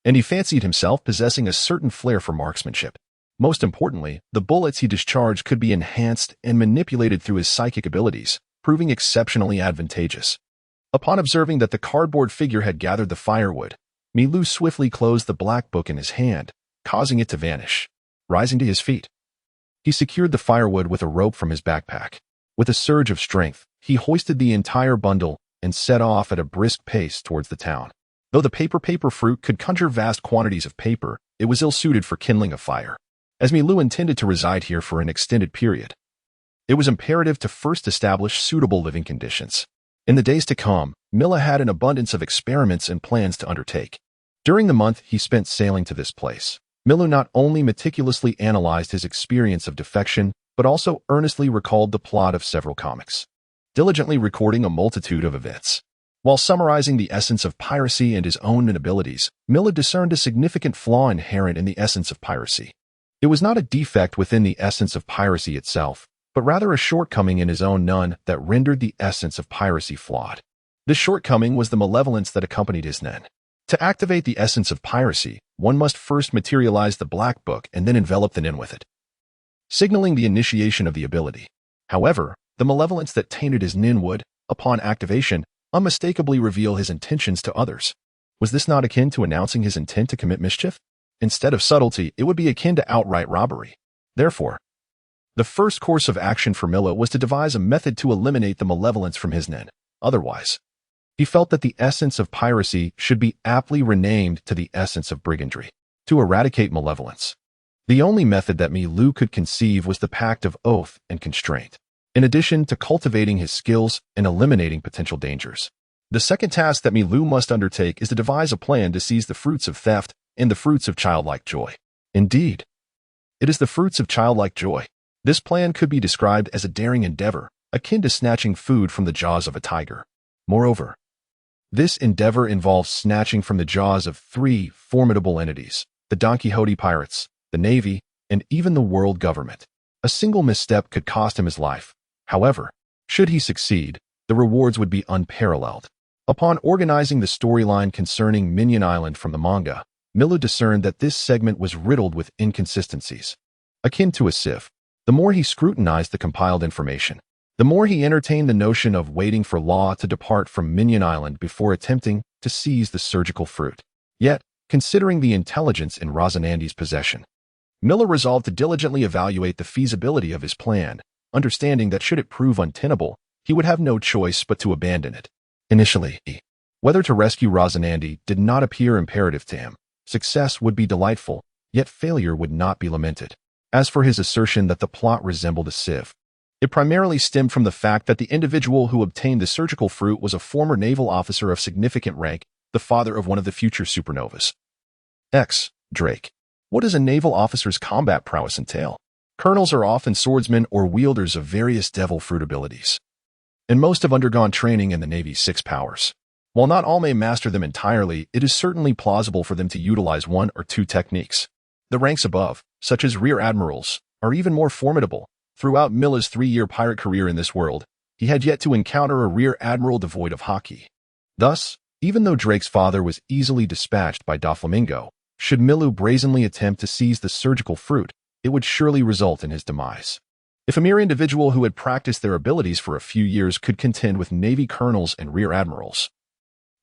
and he fancied himself possessing a certain flair for marksmanship. Most importantly, the bullets he discharged could be enhanced and manipulated through his psychic abilities, proving exceptionally advantageous. Upon observing that the cardboard figure had gathered the firewood, Milu swiftly closed the black book in his hand, causing it to vanish. Rising to his feet, he secured the firewood with a rope from his backpack. With a surge of strength, he hoisted the entire bundle and set off at a brisk pace towards the town. Though the paper fruit could conjure vast quantities of paper, it was ill-suited for kindling a fire. As Milu intended to reside here for an extended period, it was imperative to first establish suitable living conditions. In the days to come, Milu had an abundance of experiments and plans to undertake. During the month he spent sailing to this place, Milu not only meticulously analyzed his experience of defection, but also earnestly recalled the plot of several comics, diligently recording a multitude of events. While summarizing the essence of piracy and his own inabilities, Milu discerned a significant flaw inherent in the essence of piracy. It was not a defect within the essence of piracy itself, but rather a shortcoming in his own nun that rendered the essence of piracy flawed. This shortcoming was the malevolence that accompanied his nun. To activate the essence of piracy, one must first materialize the black book and then envelop the nun with it, signaling the initiation of the ability. However, the malevolence that tainted his nin would, upon activation, unmistakably reveal his intentions to others. Was this not akin to announcing his intent to commit mischief? Instead of subtlety, it would be akin to outright robbery. Therefore, the first course of action for Milu was to devise a method to eliminate the malevolence from his nin. Otherwise, he felt that the essence of piracy should be aptly renamed to the essence of brigandry. To eradicate malevolence, the only method that Milu could conceive was the pact of oath and constraint, in addition to cultivating his skills and eliminating potential dangers. The second task that Milu must undertake is to devise a plan to seize the fruits of theft and the fruits of childlike joy. Indeed, it is the fruits of childlike joy. This plan could be described as a daring endeavor, akin to snatching food from the jaws of a tiger. Moreover, This endeavor involves snatching from the jaws of three formidable entities: the Don Quixote pirates, the Navy, and even the world government. A single misstep could cost him his life. However, should he succeed, the rewards would be unparalleled. Upon organizing the storyline concerning Minion Island from the manga, Milu discerned that this segment was riddled with inconsistencies. Akin to a sieve, the more he scrutinized the compiled information, the more he entertained the notion of waiting for Law to depart from Minion Island before attempting to seize the surgical fruit. Yet, considering the intelligence in Rosinandi's possession, Miller resolved to diligently evaluate the feasibility of his plan, understanding that should it prove untenable, he would have no choice but to abandon it. Initially, whether to rescue Rosinandi did not appear imperative to him. Success would be delightful, yet failure would not be lamented. As for his assertion that the plot resembled a sieve, it primarily stemmed from the fact that the individual who obtained the surgical fruit was a former naval officer of significant rank, the father of one of the future supernovas. Drake. What does a naval officer's combat prowess entail? Colonels are often swordsmen or wielders of various devil fruit abilities, and most have undergone training in the Navy's 6 powers. While not all may master them entirely, it is certainly plausible for them to utilize 1 or 2 techniques. The ranks above, such as rear admirals, are even more formidable. Throughout Mila's 3-year pirate career in this world, he had yet to encounter a rear admiral devoid of haki. Thus, even though Drake's father was easily dispatched by Doflamingo, should Milu brazenly attempt to seize the surgical fruit, it would surely result in his demise. If a mere individual who had practiced their abilities for a few years could contend with Navy colonels and rear admirals,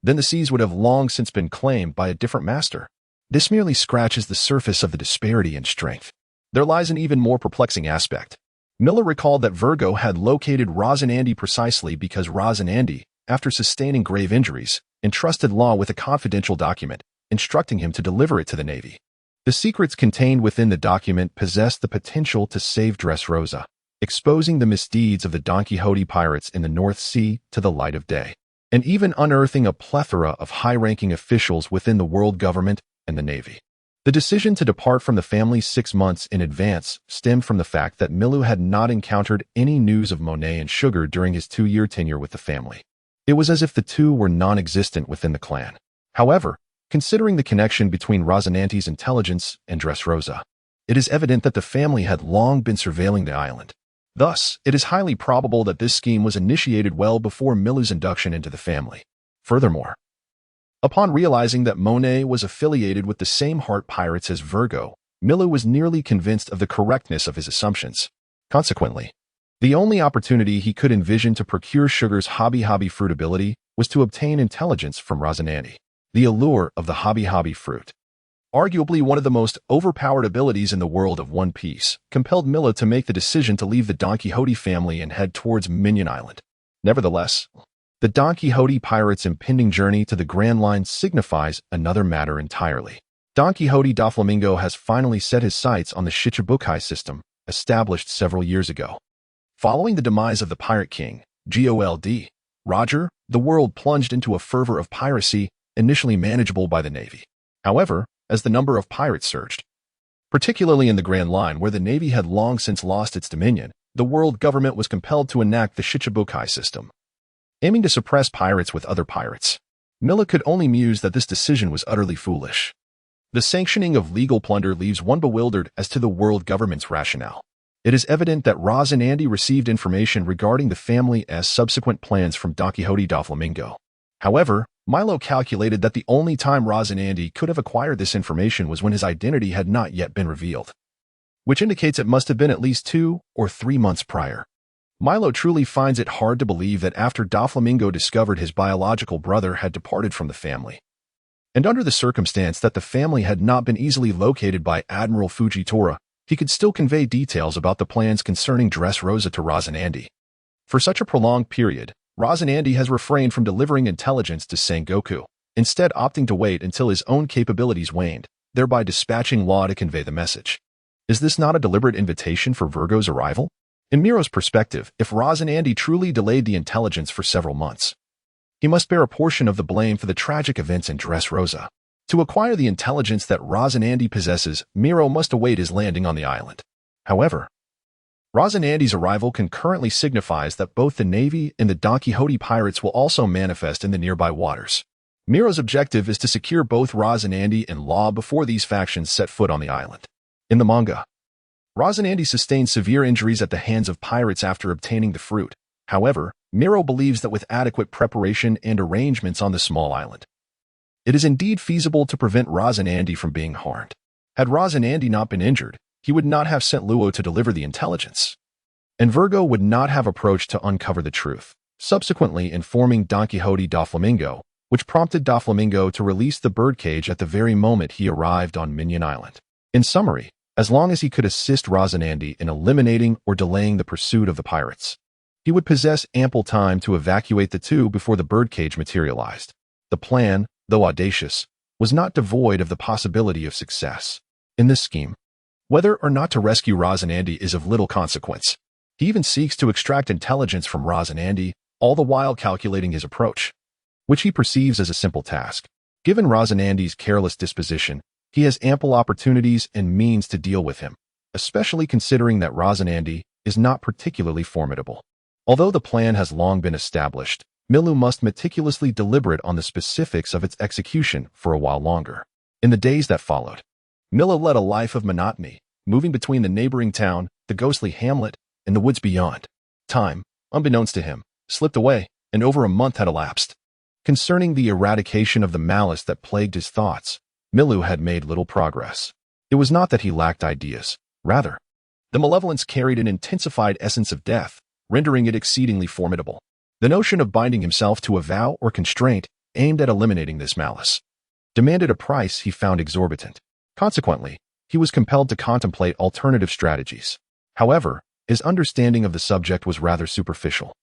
then the seas would have long since been claimed by a different master. This merely scratches the surface of the disparity in strength. There lies an even more perplexing aspect. Miller recalled that Virgo had located Rosinandi precisely because Rosinandi, after sustaining grave injuries, entrusted Law with a confidential document, instructing him to deliver it to the Navy. The secrets contained within the document possessed the potential to save Dressrosa, exposing the misdeeds of the Don Quixote pirates in the North Sea to the light of day, and even unearthing a plethora of high-ranking officials within the world government and the Navy. The decision to depart from the family 6 months in advance stemmed from the fact that Milu had not encountered any news of Monet and Sugar during his 2-year tenure with the family. It was as if the two were non-existent within the clan. However, considering the connection between Rosinandi's intelligence and Dressrosa, it is evident that the family had long been surveilling the island. Thus, it is highly probable that this scheme was initiated well before Milu's induction into the family. Furthermore, upon realizing that Monet was affiliated with the same heart pirates as Virgo, Milu was nearly convinced of the correctness of his assumptions. Consequently, the only opportunity he could envision to procure Sugar's hobby fruit ability was to obtain intelligence from Rosinandi. The allure of the hobby fruit, arguably one of the most overpowered abilities in the world of One Piece, compelled Milu to make the decision to leave the Don Quixote family and head towards Minion Island. Nevertheless, the Don Quixote pirates' impending journey to the Grand Line signifies another matter entirely. Don Quixote Doflamingo has finally set his sights on the Shichibukai system, established several years ago. Following the demise of the Pirate King, Gold, Roger, the world plunged into a fervor of piracy, initially manageable by the Navy. However, as the number of pirates surged, particularly in the Grand Line where the Navy had long since lost its dominion, the world government was compelled to enact the Shichibukai system, aiming to suppress pirates with other pirates. Milu could only muse that this decision was utterly foolish. The sanctioning of legal plunder leaves one bewildered as to the world government's rationale. It is evident that Rosinandi received information regarding the family as subsequent plans from Don Quixote Doflamingo. However, Milo calculated that the only time Rosinandi could have acquired this information was when his identity had not yet been revealed, which indicates it must have been at least 2 or 3 months prior. Milo truly finds it hard to believe that after Doflamingo discovered his biological brother had departed from the family, and under the circumstance that the family had not been easily located by Admiral Fujitora, he could still convey details about the plans concerning Dressrosa to Rosinandi. For such a prolonged period, Rosinandi has refrained from delivering intelligence to Sengoku, instead opting to wait until his own capabilities waned, thereby dispatching Law to convey the message. Is this not a deliberate invitation for Virgo's arrival? In Miro's perspective, if Rosinandi truly delayed the intelligence for several months, he must bear a portion of the blame for the tragic events in Dressrosa. To acquire the intelligence that Rosinandi possesses, Miro must await his landing on the island. However, Rosinandi's arrival concurrently signifies that both the Navy and the Don Quixote pirates will also manifest in the nearby waters. Miro's objective is to secure both Rosinandi and Law before these factions set foot on the island. In the manga, Rosinandi sustained severe injuries at the hands of pirates after obtaining the fruit. However, Miro believes that with adequate preparation and arrangements on the small island, it is indeed feasible to prevent Rosinandi from being harmed. Had Rosinandi not been injured, he would not have sent Luo to deliver the intelligence, and Virgo would not have approached to uncover the truth, subsequently informing Don Quixote Doflamingo, which prompted Doflamingo to release the birdcage at the very moment he arrived on Minion Island. In summary, as long as he could assist Rosinandi in eliminating or delaying the pursuit of the pirates, he would possess ample time to evacuate the two before the birdcage materialized. The plan, though audacious, was not devoid of the possibility of success. In this scheme, whether or not to rescue Rosinandi is of little consequence. He even seeks to extract intelligence from Rosinandi, all the while calculating his approach, which he perceives as a simple task. Given Rosinandi's careless disposition, he has ample opportunities and means to deal with him, especially considering that Rosinandi is not particularly formidable. Although the plan has long been established, Milu must meticulously deliberate on the specifics of its execution for a while longer. In the days that followed, Milu led a life of monotony, moving between the neighboring town, the ghostly hamlet, and the woods beyond. Time, unbeknownst to him, slipped away, and over a month had elapsed. Concerning the eradication of the malice that plagued his thoughts, Milu had made little progress. It was not that he lacked ideas. Rather, the malevolence carried an intensified essence of death, rendering it exceedingly formidable. The notion of binding himself to a vow or constraint aimed at eliminating this malice demanded a price he found exorbitant. Consequently, he was compelled to contemplate alternative strategies. However, his understanding of the subject was rather superficial.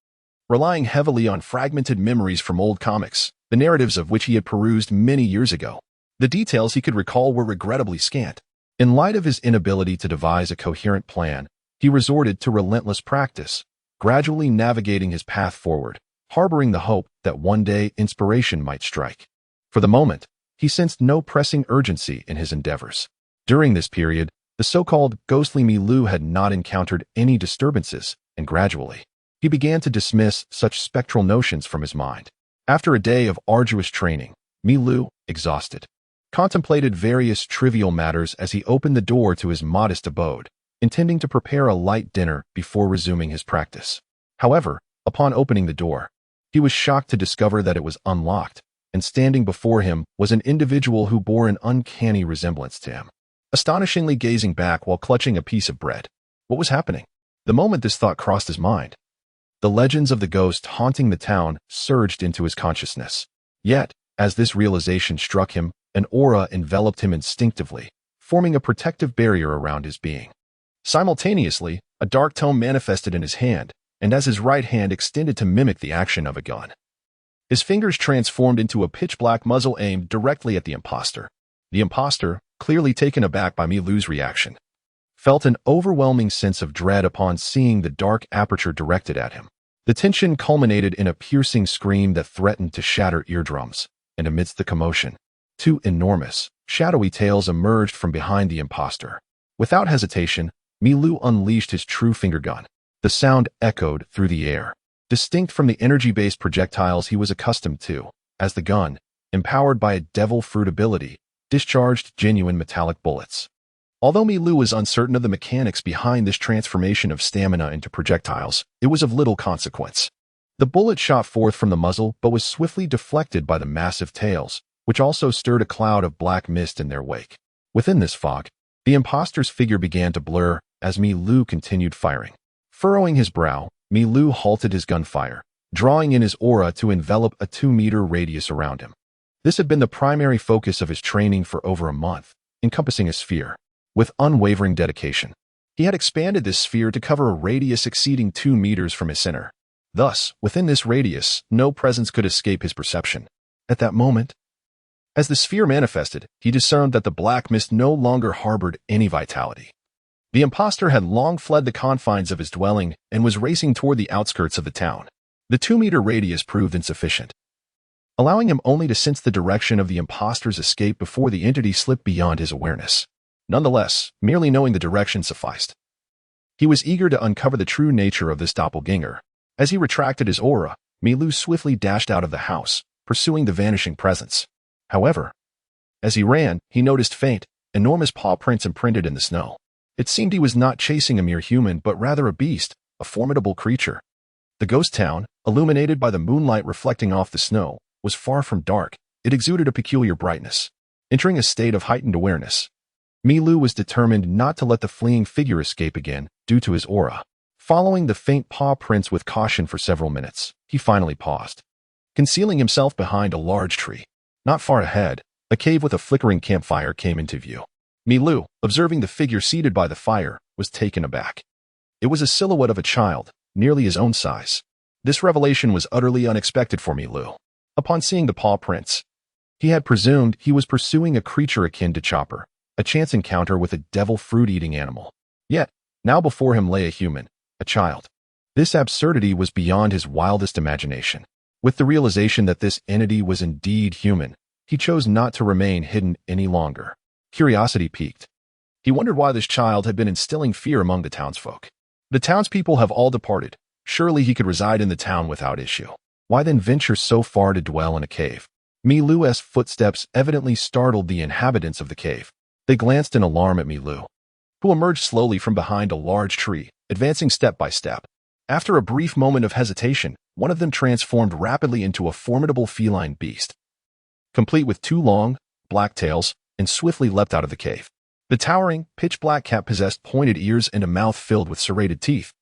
Relying heavily on fragmented memories from old comics, the narratives of which he had perused many years ago, the details he could recall were regrettably scant. In light of his inability to devise a coherent plan, he resorted to relentless practice, gradually navigating his path forward, harboring the hope that one day inspiration might strike. For the moment, he sensed no pressing urgency in his endeavors. During this period, the so-called ghostly Milu had not encountered any disturbances, and gradually, he began to dismiss such spectral notions from his mind. After a day of arduous training, Milu, exhausted, contemplated various trivial matters as he opened the door to his modest abode, intending to prepare a light dinner before resuming his practice. However, upon opening the door, he was shocked to discover that it was unlocked, and standing before him was an individual who bore an uncanny resemblance to him, astonishingly gazing back while clutching a piece of bread. What was happening? The moment this thought crossed his mind, the legends of the ghost haunting the town surged into his consciousness. Yet, as this realization struck him, an aura enveloped him instinctively, forming a protective barrier around his being. Simultaneously, a dark tome manifested in his hand, and as his right hand extended to mimic the action of a gun, his fingers transformed into a pitch-black muzzle aimed directly at the imposter. The imposter, clearly taken aback by Milu's reaction, felt an overwhelming sense of dread upon seeing the dark aperture directed at him. The tension culminated in a piercing scream that threatened to shatter eardrums, and amidst the commotion, two enormous, shadowy tails emerged from behind the imposter. Without hesitation, Milu unleashed his true finger gun. The sound echoed through the air, distinct from the energy-based projectiles he was accustomed to, as the gun, empowered by a devil fruit ability, discharged genuine metallic bullets. Although Milu was uncertain of the mechanics behind this transformation of stamina into projectiles, it was of little consequence. The bullet shot forth from the muzzle but was swiftly deflected by the massive tails, which also stirred a cloud of black mist in their wake. Within this fog, the imposter's figure began to blur as Milu continued firing. Furrowing his brow, Milu halted his gunfire, drawing in his aura to envelop a 2-meter radius around him. This had been the primary focus of his training for over a month, encompassing a sphere. With unwavering dedication, he had expanded this sphere to cover a radius exceeding 2 meters from his center. Thus, within this radius, no presence could escape his perception. At that moment, as the sphere manifested, he discerned that the black mist no longer harbored any vitality. The imposter had long fled the confines of his dwelling and was racing toward the outskirts of the town. The 2-meter radius proved insufficient, allowing him only to sense the direction of the imposter's escape before the entity slipped beyond his awareness. Nonetheless, merely knowing the direction sufficed. He was eager to uncover the true nature of this doppelganger. As he retracted his aura, Milu swiftly dashed out of the house, pursuing the vanishing presence. However, as he ran, he noticed faint, enormous paw prints imprinted in the snow. It seemed he was not chasing a mere human but rather a beast, a formidable creature. The ghost town, illuminated by the moonlight reflecting off the snow, was far from dark. It exuded a peculiar brightness. Entering a state of heightened awareness, Milu was determined not to let the fleeing figure escape again due to his aura. Following the faint paw prints with caution for several minutes, he finally paused, concealing himself behind a large tree. Not far ahead, a cave with a flickering campfire came into view. Milu, observing the figure seated by the fire, was taken aback. It was a silhouette of a child, nearly his own size. This revelation was utterly unexpected for Milu. Upon seeing the paw prints, he had presumed he was pursuing a creature akin to Chopper, a chance encounter with a devil fruit-eating animal. Yet, now before him lay a human, a child. This absurdity was beyond his wildest imagination. With the realization that this entity was indeed human, he chose not to remain hidden any longer. Curiosity piqued. He wondered why this child had been instilling fear among the townsfolk. The townspeople have all departed. Surely he could reside in the town without issue. Why then venture so far to dwell in a cave? Milu's footsteps evidently startled the inhabitants of the cave. They glanced in alarm at Milu, who emerged slowly from behind a large tree, advancing step by step. After a brief moment of hesitation, one of them transformed rapidly into a formidable feline beast, complete with two long, black tails, and swiftly leapt out of the cave. The towering, pitch-black cat possessed pointed ears and a mouth filled with serrated teeth.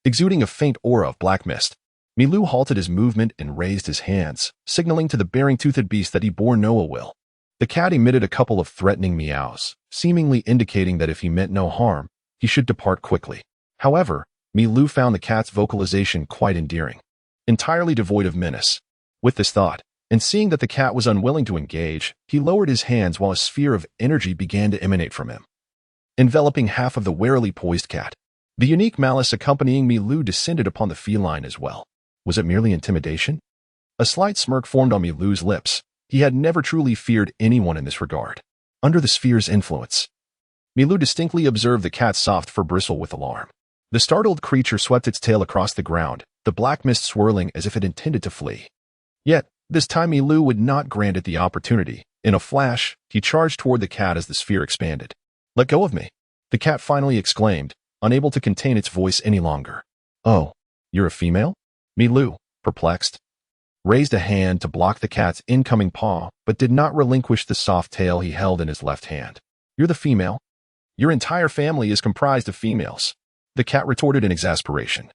Exuding a faint aura of black mist, Milu halted his movement and raised his hands, signaling to the bearing-toothed beast that he bore no ill will. The cat emitted a couple of threatening meows, seemingly indicating that if he meant no harm, he should depart quickly. However, Milu found the cat's vocalization quite endearing, entirely devoid of menace. With this thought, and seeing that the cat was unwilling to engage, he lowered his hands while a sphere of energy began to emanate from him, enveloping half of the warily poised cat. The unique malice accompanying Milu descended upon the feline as well. Was it merely intimidation? A slight smirk formed on Milu's lips. He had never truly feared anyone in this regard. Under the sphere's influence, Milu distinctly observed the cat's soft fur bristle with alarm. The startled creature swept its tail across the ground, the black mist swirling as if it intended to flee. Yet, this time Milu would not grant it the opportunity. In a flash, he charged toward the cat as the sphere expanded. "Let go of me," the cat finally exclaimed, unable to contain its voice any longer. "Oh, you're a female?" Milu, perplexed, raised a hand to block the cat's incoming paw, but did not relinquish the soft tail he held in his left hand. "You're the female? Your entire family is comprised of females," the cat retorted in exasperation.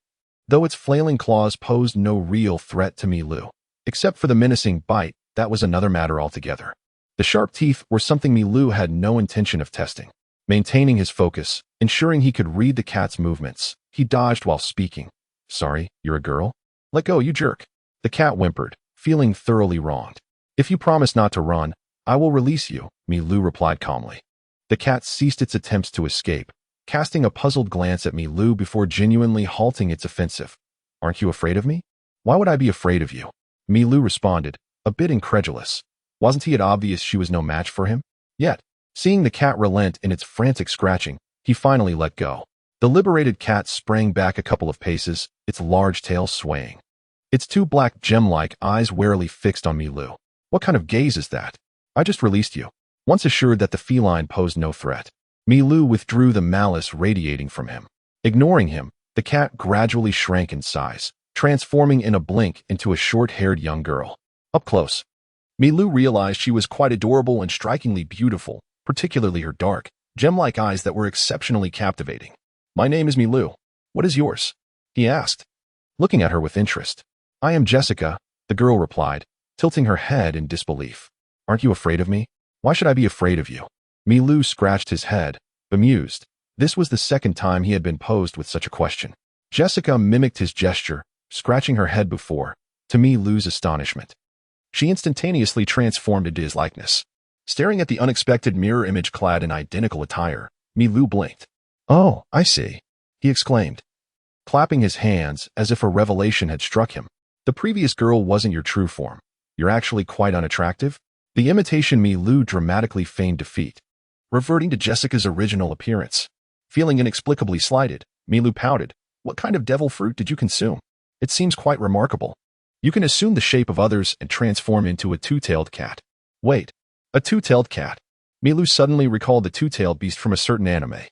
Though its flailing claws posed no real threat to Milu, except for the menacing bite, that was another matter altogether. The sharp teeth were something Milu had no intention of testing. Maintaining his focus, ensuring he could read the cat's movements, he dodged while speaking. "Sorry, you're a girl? Let go, you jerk." The cat whimpered, feeling thoroughly wronged. "If you promise not to run, I will release you," Milu replied calmly. The cat ceased its attempts to escape, casting a puzzled glance at Milu before genuinely halting its offensive. "Aren't you afraid of me?" "Why would I be afraid of you?" Milu responded, a bit incredulous. Wasn't it obvious she was no match for him? Yet, seeing the cat relent in its frantic scratching, he finally let go. The liberated cat sprang back a couple of paces, its large tail swaying, its two black gem-like eyes warily fixed on Milu. "What kind of gaze is that? I just released you." Once assured that the feline posed no threat, Milu withdrew the malice radiating from him. Ignoring him, the cat gradually shrank in size, transforming in a blink into a short-haired young girl. Up close, Milu realized she was quite adorable and strikingly beautiful, particularly her dark, gem-like eyes that were exceptionally captivating. "My name is Milu. What is yours?" he asked, looking at her with interest. "I am Jessica," the girl replied, tilting her head in disbelief. "Aren't you afraid of me?" "Why should I be afraid of you?" Milu scratched his head, bemused. This was the second time he had been posed with such a question. Jessica mimicked his gesture, scratching her head before, to Milu's astonishment, she instantaneously transformed into his likeness. Staring at the unexpected mirror image clad in identical attire, Milu blinked. "Oh, I see," he exclaimed, clapping his hands as if a revelation had struck him. "The previous girl wasn't your true form. You're actually quite unattractive?" The imitation Milu dramatically feigned defeat, reverting to Jessica's original appearance. Feeling inexplicably slighted, Milu pouted. What kind of devil fruit did you consume? It seems quite remarkable. You can assume the shape of others and transform into a two-tailed cat. Wait, a two-tailed cat? Milu suddenly recalled the two-tailed beast from a certain anime.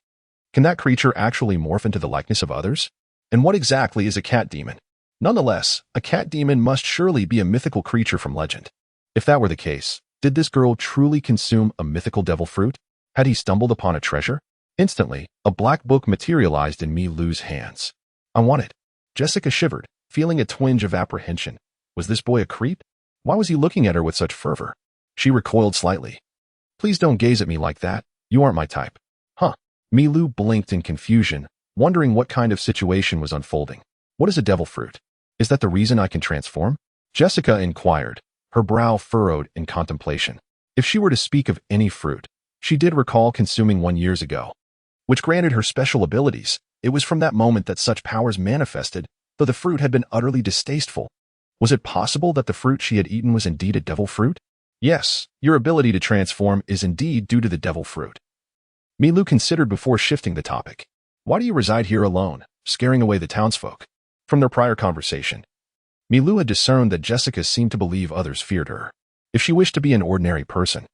Can that creature actually morph into the likeness of others? And what exactly is a cat demon? Nonetheless, a cat demon must surely be a mythical creature from legend. If that were the case, did this girl truly consume a mythical devil fruit? Had he stumbled upon a treasure? Instantly, a black book materialized in Milu's hands. I want it. Jessica shivered, feeling a twinge of apprehension. Was this boy a creep? Why was he looking at her with such fervor? She recoiled slightly. Please don't gaze at me like that. You aren't my type. Huh. Milu blinked in confusion, wondering what kind of situation was unfolding. What is a devil fruit? Is that the reason I can transform? Jessica inquired, her brow furrowed in contemplation. If she were to speak of any fruit, she did recall consuming one years ago, which granted her special abilities. It was from that moment that such powers manifested, though the fruit had been utterly distasteful. Was it possible that the fruit she had eaten was indeed a devil fruit? Yes, your ability to transform is indeed due to the devil fruit. Milu considered before shifting the topic. Why do you reside here alone, scaring away the townsfolk? From their prior conversation, Milu had discerned that Jessica seemed to believe others feared her. If she wished to be an ordinary person,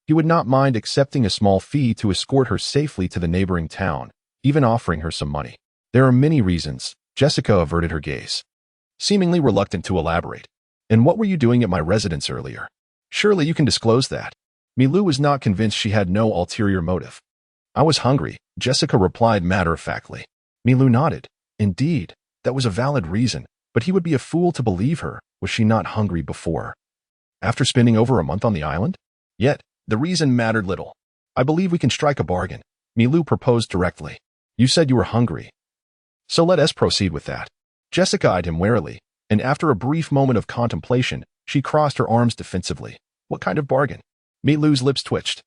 he would not mind accepting a small fee to escort her safely to the neighboring town, even offering her some money. There are many reasons. Jessica averted her gaze, seemingly reluctant to elaborate. And what were you doing at my residence earlier? Surely you can disclose that. Milu was not convinced she had no ulterior motive. I was hungry, Jessica replied matter-of-factly. Milu nodded. Indeed, that was a valid reason, but he would be a fool to believe her. Was she not hungry before? After spending over a month on the island? Yet, the reason mattered little. I believe we can strike a bargain, Milu proposed directly. You said you were hungry. So let us proceed with that. Jessica eyed him warily, and after a brief moment of contemplation, she crossed her arms defensively. What kind of bargain? Milu's lips twitched.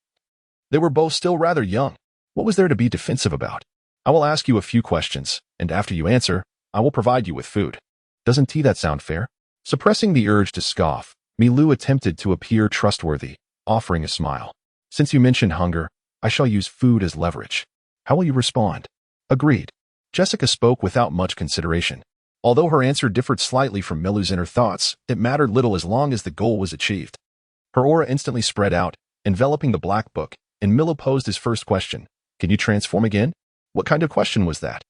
They were both still rather young. What was there to be defensive about? I will ask you a few questions, and after you answer, I will provide you with food. Doesn't that sound fair? Suppressing the urge to scoff, Milu attempted to appear trustworthy, offering a smile. Since you mentioned hunger, I shall use food as leverage. How will you respond? Agreed. Jessica spoke without much consideration. Although her answer differed slightly from Milu's inner thoughts, it mattered little as long as the goal was achieved. Her aura instantly spread out, enveloping the black book, and Milu posed his first question. Can you transform again? What kind of question was that?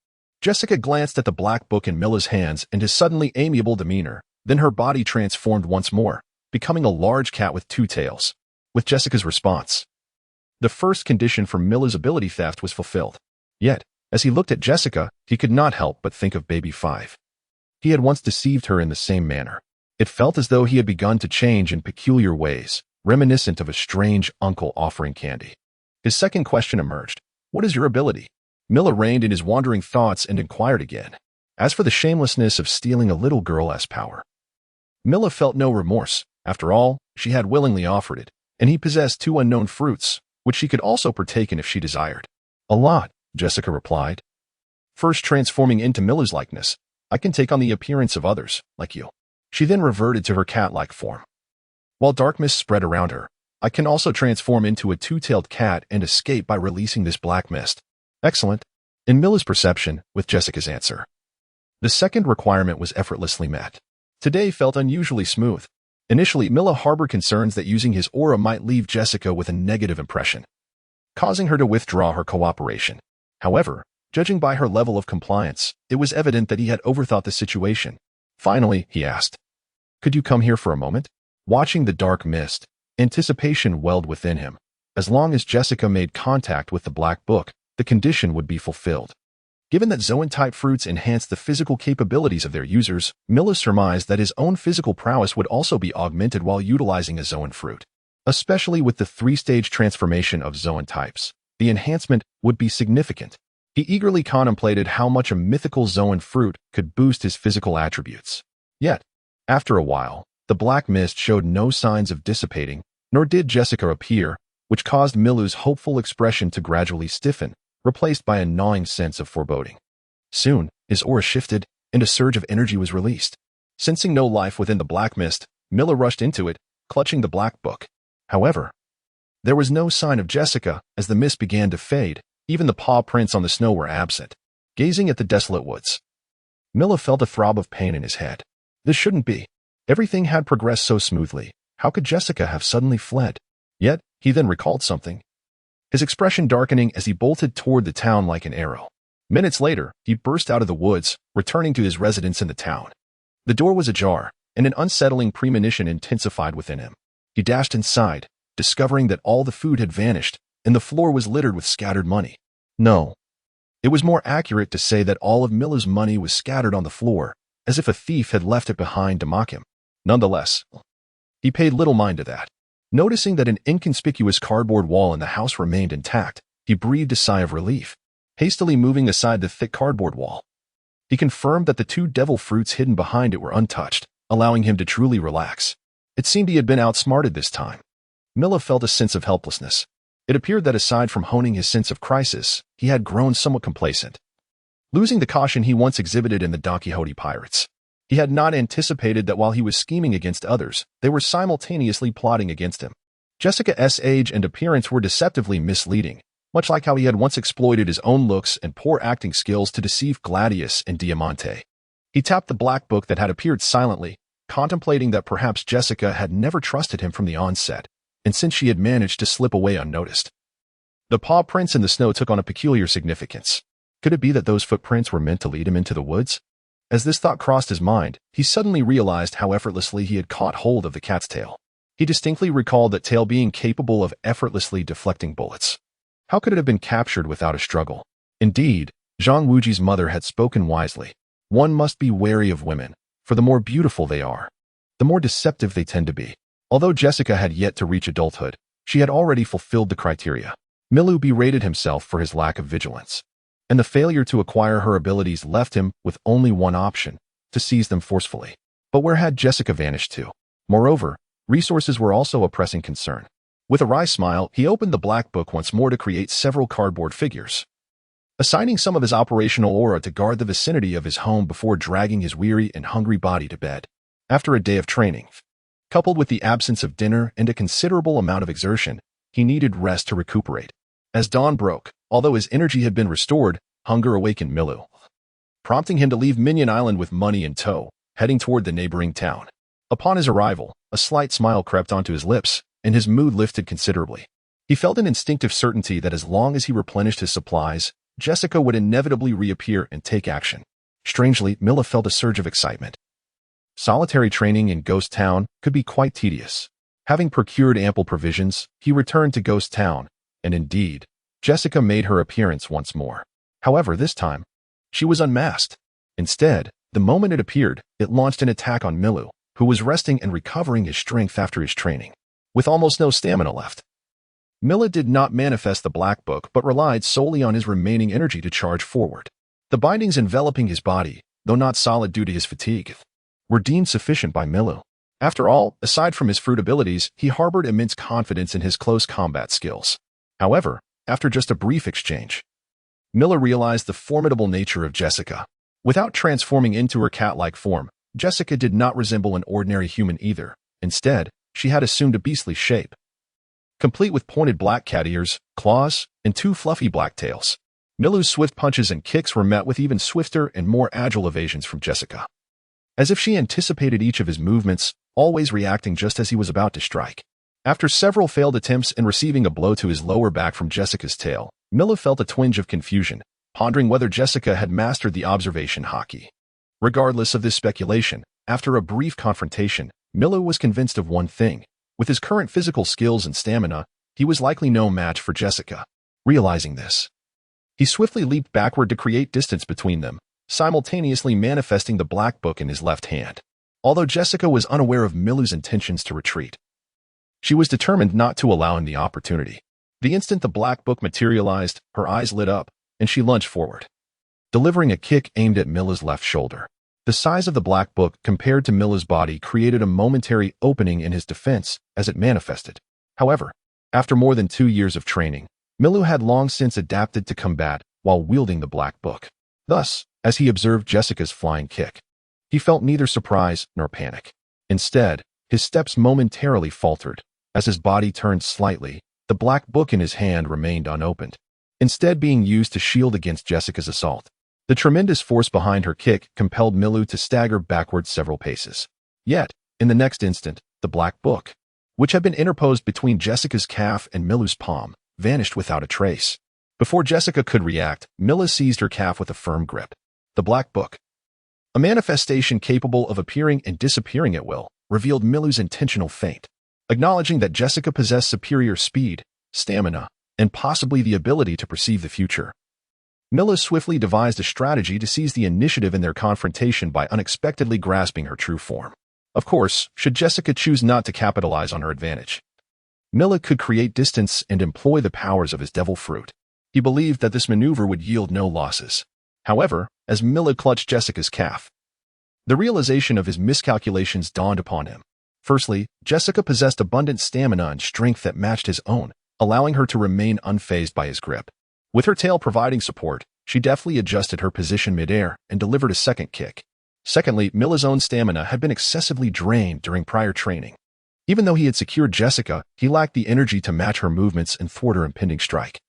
Jessica glanced at the black book in Milu's hands and his suddenly amiable demeanor. Then her body transformed once more, becoming a large cat with two tails. With Jessica's response, the first condition for Milu's ability theft was fulfilled. Yet, as he looked at Jessica, he could not help but think of Baby 5. He had once deceived her in the same manner. It felt as though he had begun to change in peculiar ways, reminiscent of a strange uncle offering candy. His second question emerged. What is your ability? Milu reined in his wandering thoughts and inquired again. As for the shamelessness of stealing a little girl's power, Milu felt no remorse. After all, she had willingly offered it, and he possessed two unknown fruits, which she could also partake in if she desired. A lot, Jessica replied. First transforming into Milu's likeness, I can take on the appearance of others, like you. She then reverted to her cat-like form. While dark mist spread around her, I can also transform into a two-tailed cat and escape by releasing this black mist. Excellent. In Milu's perception, with Jessica's answer, the second requirement was effortlessly met. Today felt unusually smooth. Initially, Milu harbored concerns that using his aura might leave Jessica with a negative impression, causing her to withdraw her cooperation. However, judging by her level of compliance, it was evident that he had overthought the situation. Finally, he asked, could you come here for a moment? Watching the dark mist, anticipation welled within him. As long as Jessica made contact with the black book, the condition would be fulfilled. Given that Zoan-type fruits enhance the physical capabilities of their users, Milu surmised that his own physical prowess would also be augmented while utilizing a Zoan fruit. Especially with the three-stage transformation of Zoan types, the enhancement would be significant. He eagerly contemplated how much a mythical Zoan fruit could boost his physical attributes. Yet, after a while, the black mist showed no signs of dissipating, nor did Jessica appear, which caused Milu's hopeful expression to gradually stiffen, replaced by a gnawing sense of foreboding. Soon, his aura shifted, and a surge of energy was released. Sensing no life within the black mist, Milu rushed into it, clutching the black book. However, there was no sign of Jessica as the mist began to fade. Even the paw prints on the snow were absent. gazing at the desolate woods. Milu felt a throb of pain in his head. This shouldn't be. Everything had progressed so smoothly. How could Jessica have suddenly fled? Yet, he then recalled something, his expression darkening as he bolted toward the town like an arrow. Minutes later, he burst out of the woods, returning to his residence in the town. The door was ajar, and an unsettling premonition intensified within him. He dashed inside, discovering that all the food had vanished, and the floor was littered with scattered money. No. It was more accurate to say that all of Milu's money was scattered on the floor, as if a thief had left it behind to mock him. Nonetheless, he paid little mind to that. Noticing that an inconspicuous cardboard wall in the house remained intact, he breathed a sigh of relief, hastily moving aside the thick cardboard wall. He confirmed that the 2 devil fruits hidden behind it were untouched, allowing him to truly relax. It seemed he had been outsmarted this time. Milu felt a sense of helplessness. It appeared that aside from honing his sense of crisis, he had grown somewhat complacent, losing the caution he once exhibited in the Don Quixote pirates. He had not anticipated that while he was scheming against others, they were simultaneously plotting against him. Jessica's age and appearance were deceptively misleading, much like how he had once exploited his own looks and poor acting skills to deceive Gladius and Diamante. He tapped the black book that had appeared silently, contemplating that perhaps Jessica had never trusted him from the onset, and since she had managed to slip away unnoticed. The paw prints in the snow took on a peculiar significance. Could it be that those footprints were meant to lead him into the woods? As this thought crossed his mind, he suddenly realized how effortlessly he had caught hold of the cat's tail. He distinctly recalled that tail being capable of effortlessly deflecting bullets. How could it have been captured without a struggle? Indeed, Zhang Wuji's mother had spoken wisely. One must be wary of women, for the more beautiful they are, the more deceptive they tend to be. Although Jessica had yet to reach adulthood, she had already fulfilled the criteria. Milu berated himself for his lack of vigilance, and the failure to acquire her abilities left him with only one option, to seize them forcefully. But where had Jessica vanished to? Moreover, resources were also a pressing concern. With a wry smile, he opened the black book once more to create several cardboard figures, assigning some of his operational aura to guard the vicinity of his home before dragging his weary and hungry body to bed. After a day of training, coupled with the absence of dinner and a considerable amount of exertion, he needed rest to recuperate. As dawn broke, although his energy had been restored, hunger awakened Milu, prompting him to leave Minion Island with money in tow, heading toward the neighboring town. Upon his arrival, a slight smile crept onto his lips, and his mood lifted considerably. He felt an instinctive certainty that as long as he replenished his supplies, Jessica would inevitably reappear and take action. Strangely, Milu felt a surge of excitement. Solitary training in Ghost Town could be quite tedious. Having procured ample provisions, he returned to Ghost Town, and indeed, Jessica made her appearance once more. However, this time, she was unmasked. Instead, the moment it appeared, it launched an attack on Milu, who was resting and recovering his strength after his training. With almost no stamina left, Milu did not manifest the black book but relied solely on his remaining energy to charge forward. The bindings enveloping his body, though not solid due to his fatigue, were deemed sufficient by Milu. After all, aside from his fruit abilities, he harbored immense confidence in his close combat skills. However, after just a brief exchange, Milu realized the formidable nature of Jessica. Without transforming into her cat-like form, Jessica did not resemble an ordinary human either. Instead, she had assumed a beastly shape, complete with pointed black cat ears, claws, and 2 fluffy black tails. Milu's swift punches and kicks were met with even swifter and more agile evasions from Jessica, as if she anticipated each of his movements, always reacting just as he was about to strike. After several failed attempts and receiving a blow to his lower back from Jessica's tail, Milu felt a twinge of confusion, pondering whether Jessica had mastered the observation hockey. Regardless of this speculation, after a brief confrontation, Milu was convinced of one thing. With his current physical skills and stamina, he was likely no match for Jessica. Realizing this, he swiftly leaped backward to create distance between them, simultaneously manifesting the black book in his left hand. Although Jessica was unaware of Milu's intentions to retreat, she was determined not to allow him the opportunity. The instant the black book materialized, her eyes lit up, and she lunged forward, delivering a kick aimed at Milu's left shoulder. The size of the black book compared to Milu's body created a momentary opening in his defense as it manifested. However, after more than 2 years of training, Milu had long since adapted to combat while wielding the black book. Thus, as he observed Jessica's flying kick, he felt neither surprise nor panic. Instead, his steps momentarily faltered. As his body turned slightly, the black book in his hand remained unopened, instead being used to shield against Jessica's assault. The tremendous force behind her kick compelled Milu to stagger backward several paces. Yet, in the next instant, the black book, which had been interposed between Jessica's calf and Milu's palm, vanished without a trace. Before Jessica could react, Milu seized her calf with a firm grip. The black book, a manifestation capable of appearing and disappearing at will, revealed Milu's intentional feint. Acknowledging that Jessica possessed superior speed, stamina, and possibly the ability to perceive the future, Milu swiftly devised a strategy to seize the initiative in their confrontation by unexpectedly grasping her true form. Of course, should Jessica choose not to capitalize on her advantage, Milu could create distance and employ the powers of his devil fruit. He believed that this maneuver would yield no losses. However, as Milu clutched Jessica's calf, the realization of his miscalculations dawned upon him. Firstly, Jessica possessed abundant stamina and strength that matched his own, allowing her to remain unfazed by his grip. With her tail providing support, she deftly adjusted her position midair and delivered a second kick. Secondly, Milu's own stamina had been excessively drained during prior training. Even though he had secured Jessica, he lacked the energy to match her movements and thwart her impending strike.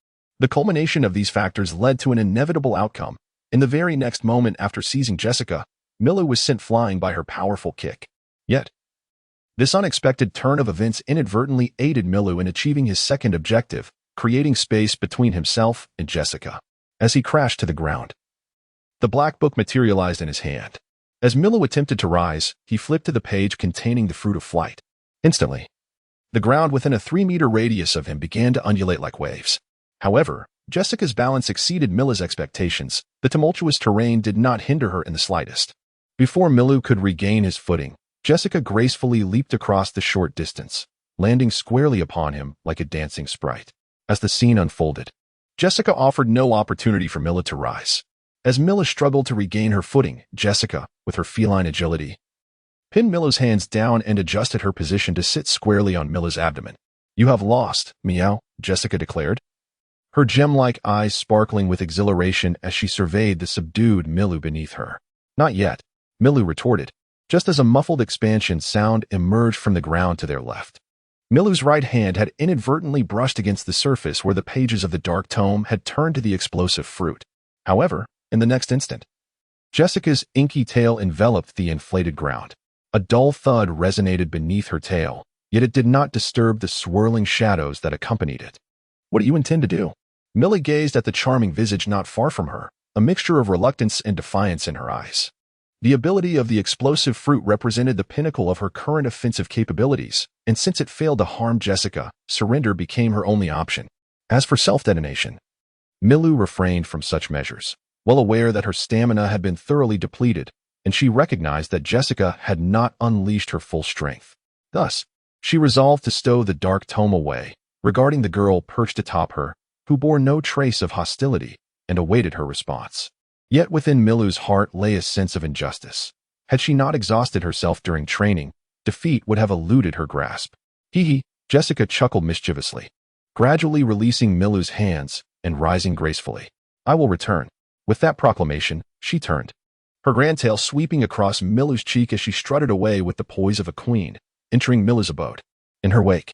The culmination of these factors led to an inevitable outcome. In the very next moment after seizing Jessica, Milu was sent flying by her powerful kick. Yet, this unexpected turn of events inadvertently aided Milu in achieving his second objective, creating space between himself and Jessica. As he crashed to the ground, the black book materialized in his hand. As Milu attempted to rise, he flipped to the page containing the fruit of flight. Instantly, the ground within a 3-meter radius of him began to undulate like waves. However, Jessica's balance exceeded Milu's expectations. The tumultuous terrain did not hinder her in the slightest. Before Milu could regain his footing, Jessica gracefully leaped across the short distance, landing squarely upon him like a dancing sprite. As the scene unfolded, Jessica offered no opportunity for Milu to rise. As Milu struggled to regain her footing, Jessica, with her feline agility, pinned Milu's hands down and adjusted her position to sit squarely on Milu's abdomen. "You have lost, meow," Jessica declared, her gem-like eyes sparkling with exhilaration as she surveyed the subdued Milu beneath her. "Not yet," Milu retorted, just as a muffled expansion sound emerged from the ground to their left. Milu's right hand had inadvertently brushed against the surface where the pages of the dark tome had turned to the explosive fruit. However, in the next instant, Jessica's inky tail enveloped the inflated ground. A dull thud resonated beneath her tail, yet it did not disturb the swirling shadows that accompanied it. "What do you intend to do?" Milu gazed at the charming visage not far from her, a mixture of reluctance and defiance in her eyes. The ability of the explosive fruit represented the pinnacle of her current offensive capabilities, and since it failed to harm Jessica, surrender became her only option. As for self-detonation, Milu refrained from such measures, well aware that her stamina had been thoroughly depleted, and she recognized that Jessica had not unleashed her full strength. Thus, she resolved to stow the dark tome away, regarding the girl perched atop her, who bore no trace of hostility, and awaited her response. Yet within Milu's heart lay a sense of injustice. Had she not exhausted herself during training, defeat would have eluded her grasp. Hee, Jessica chuckled mischievously, gradually releasing Milu's hands and rising gracefully. "I will return." With that proclamation, she turned, her grand tail sweeping across Milu's cheek as she strutted away with the poise of a queen, entering Milu's abode. In her wake,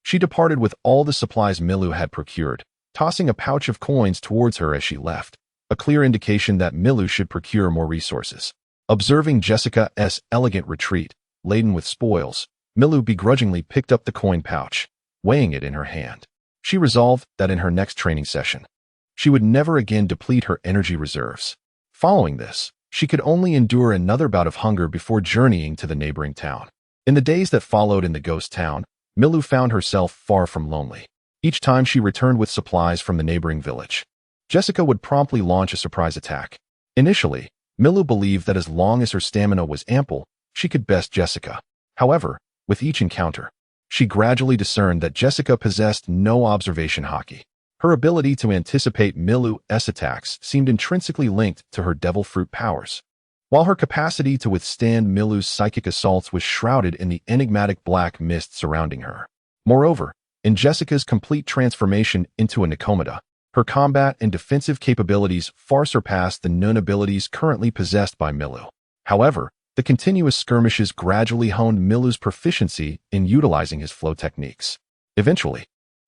she departed with all the supplies Milu had procured, tossing a pouch of coins towards her as she left, a clear indication that Milu should procure more resources. Observing Jessica's elegant retreat, laden with spoils, Milu begrudgingly picked up the coin pouch, weighing it in her hand. She resolved that in her next training session, she would never again deplete her energy reserves. Following this, she could only endure another bout of hunger before journeying to the neighboring town. In the days that followed in the ghost town, Milu found herself far from lonely. Each time she returned with supplies from the neighboring village, Jessica would promptly launch a surprise attack. Initially, Milu believed that as long as her stamina was ample, she could best Jessica. However, with each encounter, she gradually discerned that Jessica possessed no observation hockey. Her ability to anticipate Milu's attacks seemed intrinsically linked to her devil fruit powers, while her capacity to withstand Milu's psychic assaults was shrouded in the enigmatic black mist surrounding her. Moreover, in Jessica's complete transformation into a Nicomida, her combat and defensive capabilities far surpassed the known abilities currently possessed by Milu. However, the continuous skirmishes gradually honed Milu's proficiency in utilizing his flow techniques. Eventually,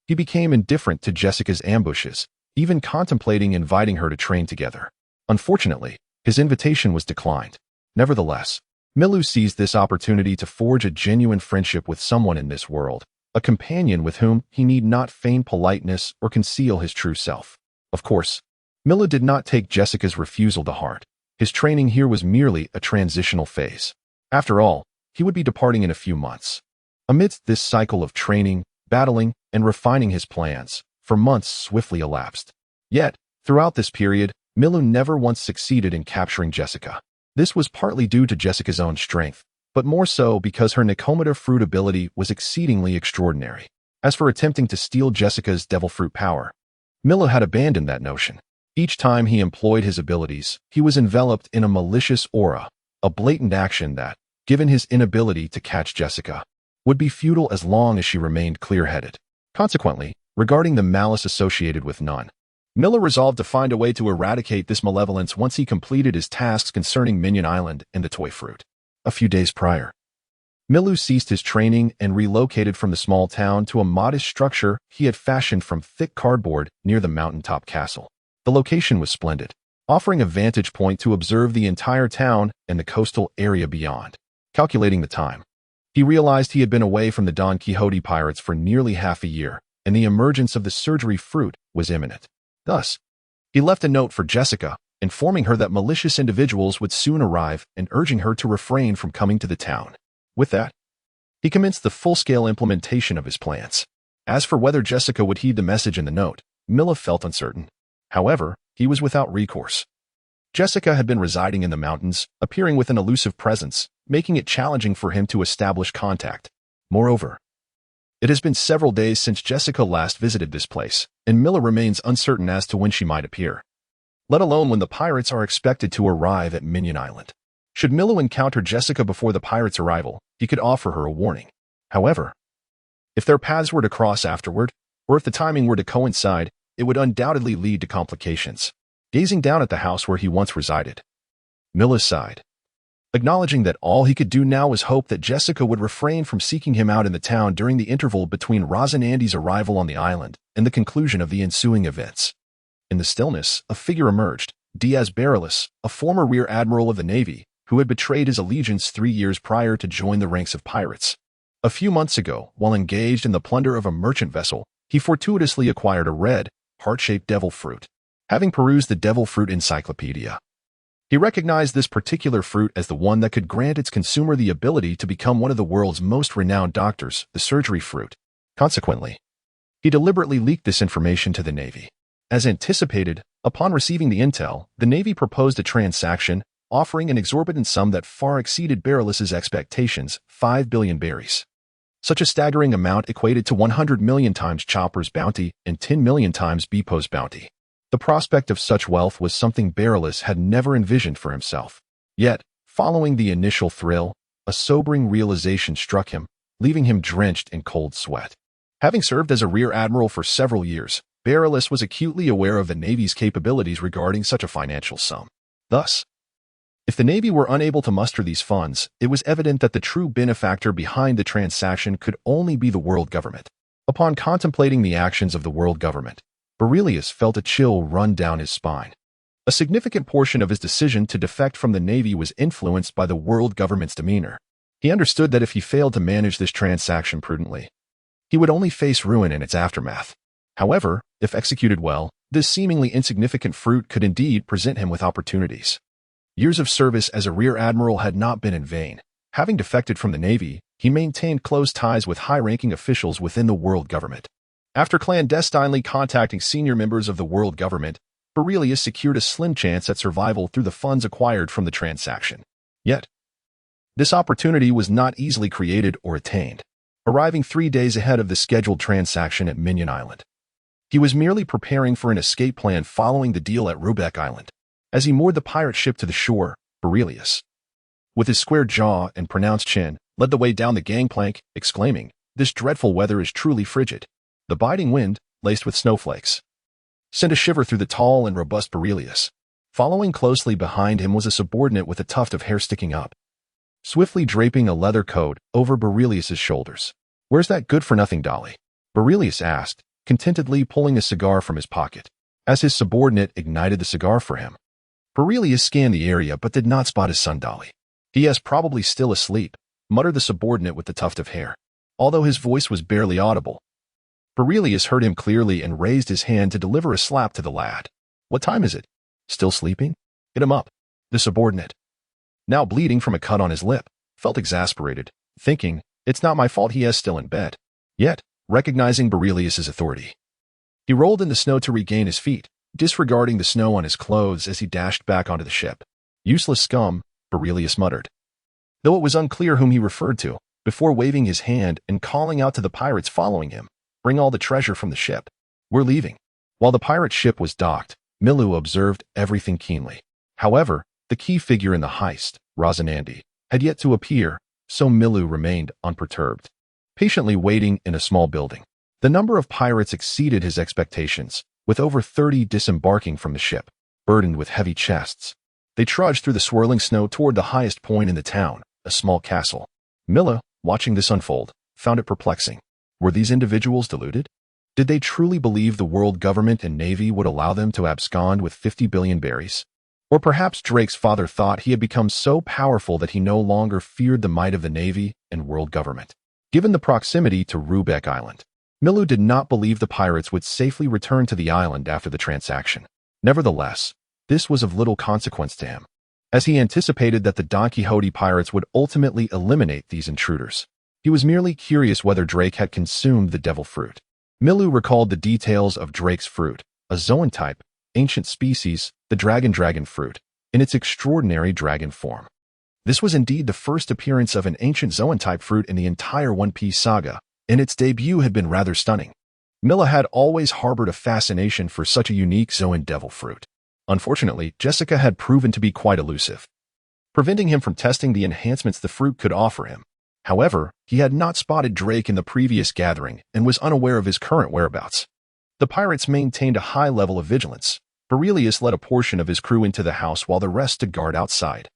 he became indifferent to Jessica's ambushes, even contemplating inviting her to train together. Unfortunately, his invitation was declined. Nevertheless, Milu seized this opportunity to forge a genuine friendship with someone in this world, a companion with whom he need not feign politeness or conceal his true self. Of course, Milu did not take Jessica's refusal to heart. His training here was merely a transitional phase. After all, he would be departing in a few months. Amidst this cycle of training, battling, and refining his plans, for months swiftly elapsed. Yet, throughout this period, Milu never once succeeded in capturing Jessica. This was partly due to Jessica's own strength, but more so because her Nikomata fruit ability was exceedingly extraordinary. As for attempting to steal Jessica's devil fruit power, Milu had abandoned that notion. Each time he employed his abilities, he was enveloped in a malicious aura, a blatant action that, given his inability to catch Jessica, would be futile as long as she remained clear-headed. Consequently, regarding the malice associated with none, Milu resolved to find a way to eradicate this malevolence once he completed his tasks concerning Minion Island and the toy fruit. A few days prior, Milu ceased his training and relocated from the small town to a modest structure he had fashioned from thick cardboard near the mountaintop castle. The location was splendid, offering a vantage point to observe the entire town and the coastal area beyond. Calculating the time, he realized he had been away from the Don Quixote pirates for nearly half a year, and the emergence of the surgery fruit was imminent. Thus, he left a note for Jessica, informing her that malicious individuals would soon arrive and urging her to refrain from coming to the town. With that, he commenced the full-scale implementation of his plans. As for whether Jessica would heed the message in the note, Milu felt uncertain. However, he was without recourse. Jessica had been residing in the mountains, appearing with an elusive presence, making it challenging for him to establish contact. Moreover, it has been several days since Jessica last visited this place, and Milu remains uncertain as to when she might appear, let alone when the pirates are expected to arrive at Minion Island. Should Milu encounter Jessica before the pirates' arrival, he could offer her a warning. However, if their paths were to cross afterward, or if the timing were to coincide, it would undoubtedly lead to complications. Gazing down at the house where he once resided, Milu sighed, acknowledging that all he could do now was hope that Jessica would refrain from seeking him out in the town during the interval between Roz and Andy's arrival on the island and the conclusion of the ensuing events. In the stillness, a figure emerged, Diaz Bareilles, a former rear admiral of the Navy, who had betrayed his allegiance 3 years prior to join the ranks of pirates. A few months ago, while engaged in the plunder of a merchant vessel, he fortuitously acquired a red, heart-shaped devil fruit. Having perused the devil fruit encyclopedia, he recognized this particular fruit as the one that could grant its consumer the ability to become one of the world's most renowned doctors, the surgery fruit. Consequently, he deliberately leaked this information to the Navy. As anticipated, upon receiving the intel, the Navy proposed a transaction, offering an exorbitant sum that far exceeded Bareilles' expectations, 5 billion berries. Such a staggering amount equated to 100 million times Chopper's bounty and 10 million times Bepo's bounty. The prospect of such wealth was something Bareilles had never envisioned for himself. Yet, following the initial thrill, a sobering realization struck him, leaving him drenched in cold sweat. Having served as a rear admiral for several years, Bareilles was acutely aware of the Navy's capabilities regarding such a financial sum. Thus, if the Navy were unable to muster these funds, it was evident that the true benefactor behind the transaction could only be the world government. Upon contemplating the actions of the world government, Bareilles felt a chill run down his spine. A significant portion of his decision to defect from the Navy was influenced by the world government's demeanor. He understood that if he failed to manage this transaction prudently, he would only face ruin in its aftermath. However, if executed well, this seemingly insignificant fruit could indeed present him with opportunities. Years of service as a rear admiral had not been in vain. Having defected from the Navy, he maintained close ties with high-ranking officials within the world government. After clandestinely contacting senior members of the world government, Bareilles secured a slim chance at survival through the funds acquired from the transaction. Yet, this opportunity was not easily created or attained. Arriving 3 days ahead of the scheduled transaction at Minion Island, he was merely preparing for an escape plan following the deal at Rubeck Island. As he moored the pirate ship to the shore, Bareilles, with his square jaw and pronounced chin, led the way down the gangplank, exclaiming, "This dreadful weather is truly frigid." The biting wind, laced with snowflakes, sent a shiver through the tall and robust Bareilles. Following closely behind him was a subordinate with a tuft of hair sticking up, swiftly draping a leather coat over Bareilles' shoulders. "Where's that good-for-nothing dolly?" Bareilles asked, contentedly pulling a cigar from his pocket. As his subordinate ignited the cigar for him, Aurelius scanned the area but did not spot his son Dolly. "He is probably still asleep," muttered the subordinate with the tuft of hair. Although his voice was barely audible, Aurelius heard him clearly and raised his hand to deliver a slap to the lad. "What time is it? Still sleeping? Get him up." The subordinate, now bleeding from a cut on his lip, felt exasperated, thinking, "It's not my fault he is still in bed." Yet, recognizing Aurelius's authority, he rolled in the snow to regain his feet, disregarding the snow on his clothes as he dashed back onto the ship. "Useless scum," Aurelius muttered, though it was unclear whom he referred to, before waving his hand and calling out to the pirates following him, "Bring all the treasure from the ship. We're leaving." While the pirate ship was docked, Milu observed everything keenly. However, the key figure in the heist, Rosinante, had yet to appear, so Milu remained unperturbed, patiently waiting in a small building. The number of pirates exceeded his expectations, with over 30 disembarking from the ship, burdened with heavy chests. They trudged through the swirling snow toward the highest point in the town, a small castle. Milu, watching this unfold, found it perplexing. Were these individuals deluded? Did they truly believe the world government and navy would allow them to abscond with 50 billion berries? Or perhaps Drake's father thought he had become so powerful that he no longer feared the might of the navy and world government. Given the proximity to Rubeck Island, Milu did not believe the pirates would safely return to the island after the transaction. Nevertheless, this was of little consequence to him, as he anticipated that the Don Quixote pirates would ultimately eliminate these intruders. He was merely curious whether Drake had consumed the devil fruit. Milu recalled the details of Drake's fruit, a zoantype, ancient species, the dragon fruit, in its extraordinary dragon form. This was indeed the first appearance of an ancient zoantype fruit in the entire One Piece saga, and its debut had been rather stunning. Milu had always harbored a fascination for such a unique zoan devil fruit. Unfortunately, Jessica had proven to be quite elusive, preventing him from testing the enhancements the fruit could offer him. However, he had not spotted Drake in the previous gathering and was unaware of his current whereabouts. The pirates maintained a high level of vigilance. Aurelius led a portion of his crew into the house while the rest stood guard outside.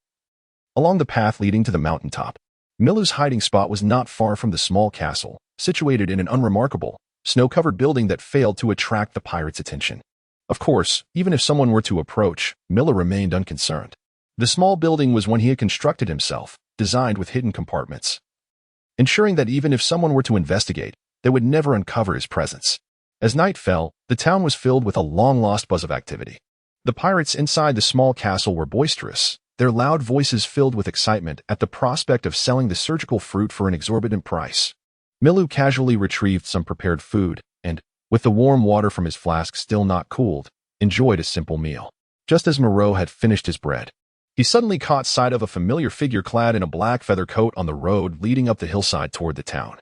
Along the path leading to the mountaintop, Milu's hiding spot was not far from the small castle, situated in an unremarkable, snow-covered building that failed to attract the pirates' attention. Of course, even if someone were to approach, Milu remained unconcerned. The small building was one he had constructed himself, designed with hidden compartments, ensuring that even if someone were to investigate, they would never uncover his presence. As night fell, the town was filled with a long-lost buzz of activity. The pirates inside the small castle were boisterous, their loud voices filled with excitement at the prospect of selling the surgical fruit for an exorbitant price. Milu casually retrieved some prepared food and, with the warm water from his flask still not cooled, enjoyed a simple meal. Just as Moreau had finished his bread, he suddenly caught sight of a familiar figure clad in a black feather coat on the road leading up the hillside toward the town.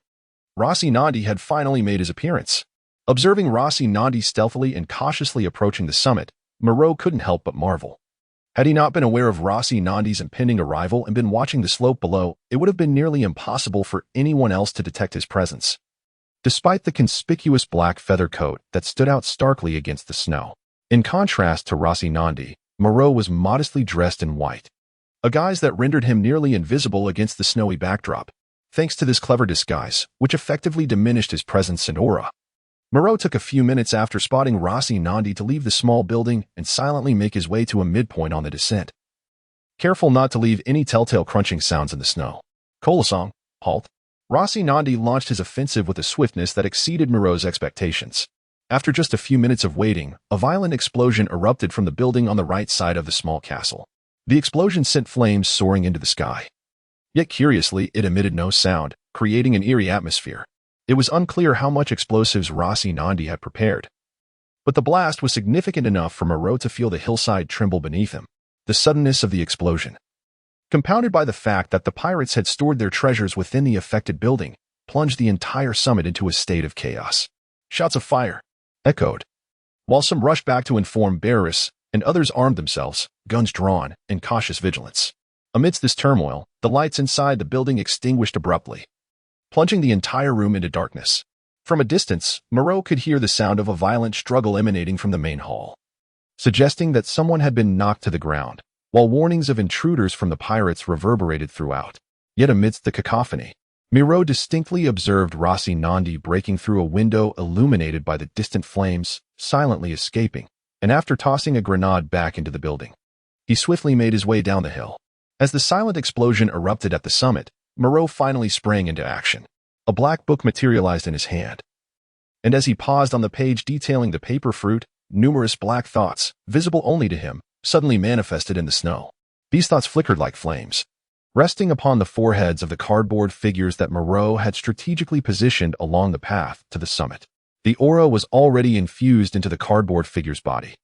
Rosinante had finally made his appearance. Observing Rosinante stealthily and cautiously approaching the summit, Moreau couldn't help but marvel. Had he not been aware of Rosinante's impending arrival and been watching the slope below, it would have been nearly impossible for anyone else to detect his presence. Despite the conspicuous black feather coat that stood out starkly against the snow, in contrast to Rosinante, Moreau was modestly dressed in white, a guise that rendered him nearly invisible against the snowy backdrop. Thanks to this clever disguise, which effectively diminished his presence and aura, Moreau took a few minutes after spotting Rosinante to leave the small building and silently make his way to a midpoint on the descent, careful not to leave any telltale crunching sounds in the snow. Colasong, halt. Rosinante launched his offensive with a swiftness that exceeded Moreau's expectations. After just a few minutes of waiting, a violent explosion erupted from the building on the right side of the small castle. The explosion sent flames soaring into the sky. Yet curiously, it emitted no sound, creating an eerie atmosphere. It was unclear how much explosives Rosinante had prepared, but the blast was significant enough for Moreau to feel the hillside tremble beneath him. The suddenness of the explosion, compounded by the fact that the pirates had stored their treasures within the affected building, plunged the entire summit into a state of chaos. Shouts of fire echoed, while some rushed back to inform Barris, and others armed themselves, guns drawn, in cautious vigilance. Amidst this turmoil, the lights inside the building extinguished abruptly, plunging the entire room into darkness. From a distance, Moreau could hear the sound of a violent struggle emanating from the main hall, suggesting that someone had been knocked to the ground, while warnings of intruders from the pirates reverberated throughout. Yet amidst the cacophony, Moreau distinctly observed Rosinante breaking through a window illuminated by the distant flames, silently escaping, and after tossing a grenade back into the building. He swiftly made his way down the hill. As the silent explosion erupted at the summit, Moreau finally sprang into action. A black book materialized in his hand. And as he paused on the page detailing the paper fruit, numerous black thoughts, visible only to him, suddenly manifested in the snow. These thoughts flickered like flames, resting upon the foreheads of the cardboard figures that Moreau had strategically positioned along the path to the summit. The aura was already infused into the cardboard figure's body,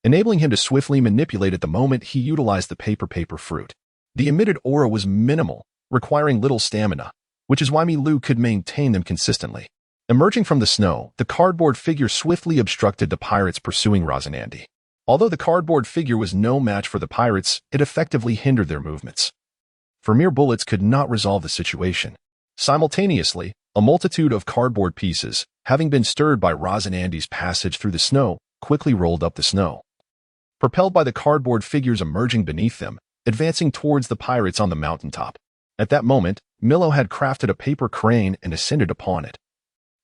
enabling him to swiftly manipulate it the moment he utilized the paper fruit. The emitted aura was minimal, requiring little stamina, which is why Milu could maintain them consistently. Emerging from the snow, the cardboard figure swiftly obstructed the pirates pursuing Rosinante. Although the cardboard figure was no match for the pirates, it effectively hindered their movements. For mere bullets could not resolve the situation. Simultaneously, a multitude of cardboard pieces, having been stirred by Rosinante's passage through the snow, quickly rolled up the snow. Propelled by the cardboard figures emerging beneath them, advancing towards the pirates on the mountaintop. At that moment, Milu had crafted a paper crane and ascended upon it,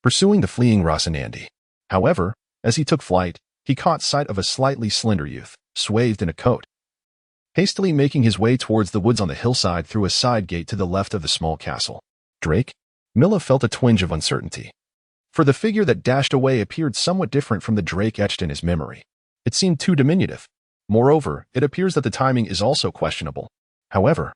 pursuing the fleeing Rosinante. However, as he took flight, he caught sight of a slightly slender youth, swathed in a coat, hastily making his way towards the woods on the hillside through a side gate to the left of the small castle. Drake? Milu felt a twinge of uncertainty. For the figure that dashed away appeared somewhat different from the Drake etched in his memory. It seemed too diminutive. Moreover, it appears that the timing is also questionable. However,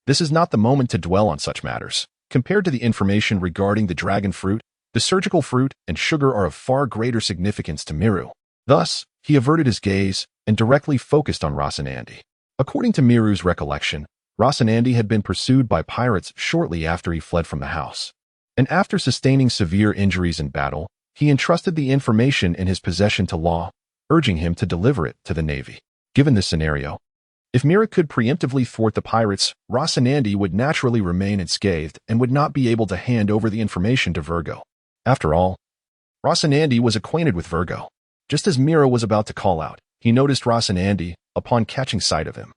this is not the moment to dwell on such matters. Compared to the information regarding the dragon fruit, the surgical fruit and sugar are of far greater significance to Miru. Thus, he averted his gaze and directly focused on Rosinante. According to Miru's recollection, Rosinante had been pursued by pirates shortly after he fled from the house. And after sustaining severe injuries in battle, he entrusted the information in his possession to Law, urging him to deliver it to the Navy. Given this scenario, if Miru could preemptively thwart the pirates, Rosinante would naturally remain unscathed and would not be able to hand over the information to Virgo. After all, Rosinante was acquainted with Virgo. Just as Miru was about to call out, he noticed Rosinante upon catching sight of him,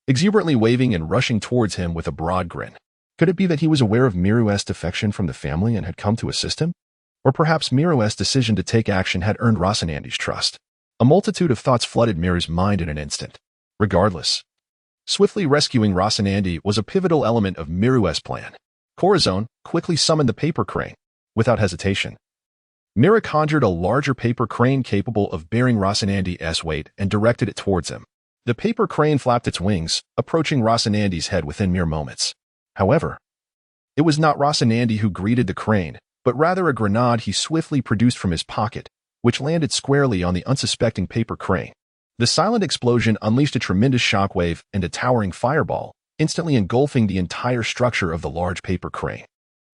exuberantly waving and rushing towards him with a broad grin. Could it be that he was aware of Miru's defection from the family and had come to assist him? Or perhaps Miru's decision to take action had earned Rosinante's trust. A multitude of thoughts flooded Miru's mind in an instant. Regardless, swiftly rescuing Rosinante was a pivotal element of Miru's plan. Corazon quickly summoned the paper crane. Without hesitation, Miru conjured a larger paper crane capable of bearing Rosinante's weight and directed it towards him. The paper crane flapped its wings, approaching Rosinante's head within mere moments. However, it was not Rosinante who greeted the crane, but rather a grenade he swiftly produced from his pocket, which landed squarely on the unsuspecting paper crane. The silent explosion unleashed a tremendous shockwave and a towering fireball, instantly engulfing the entire structure of the large paper crane.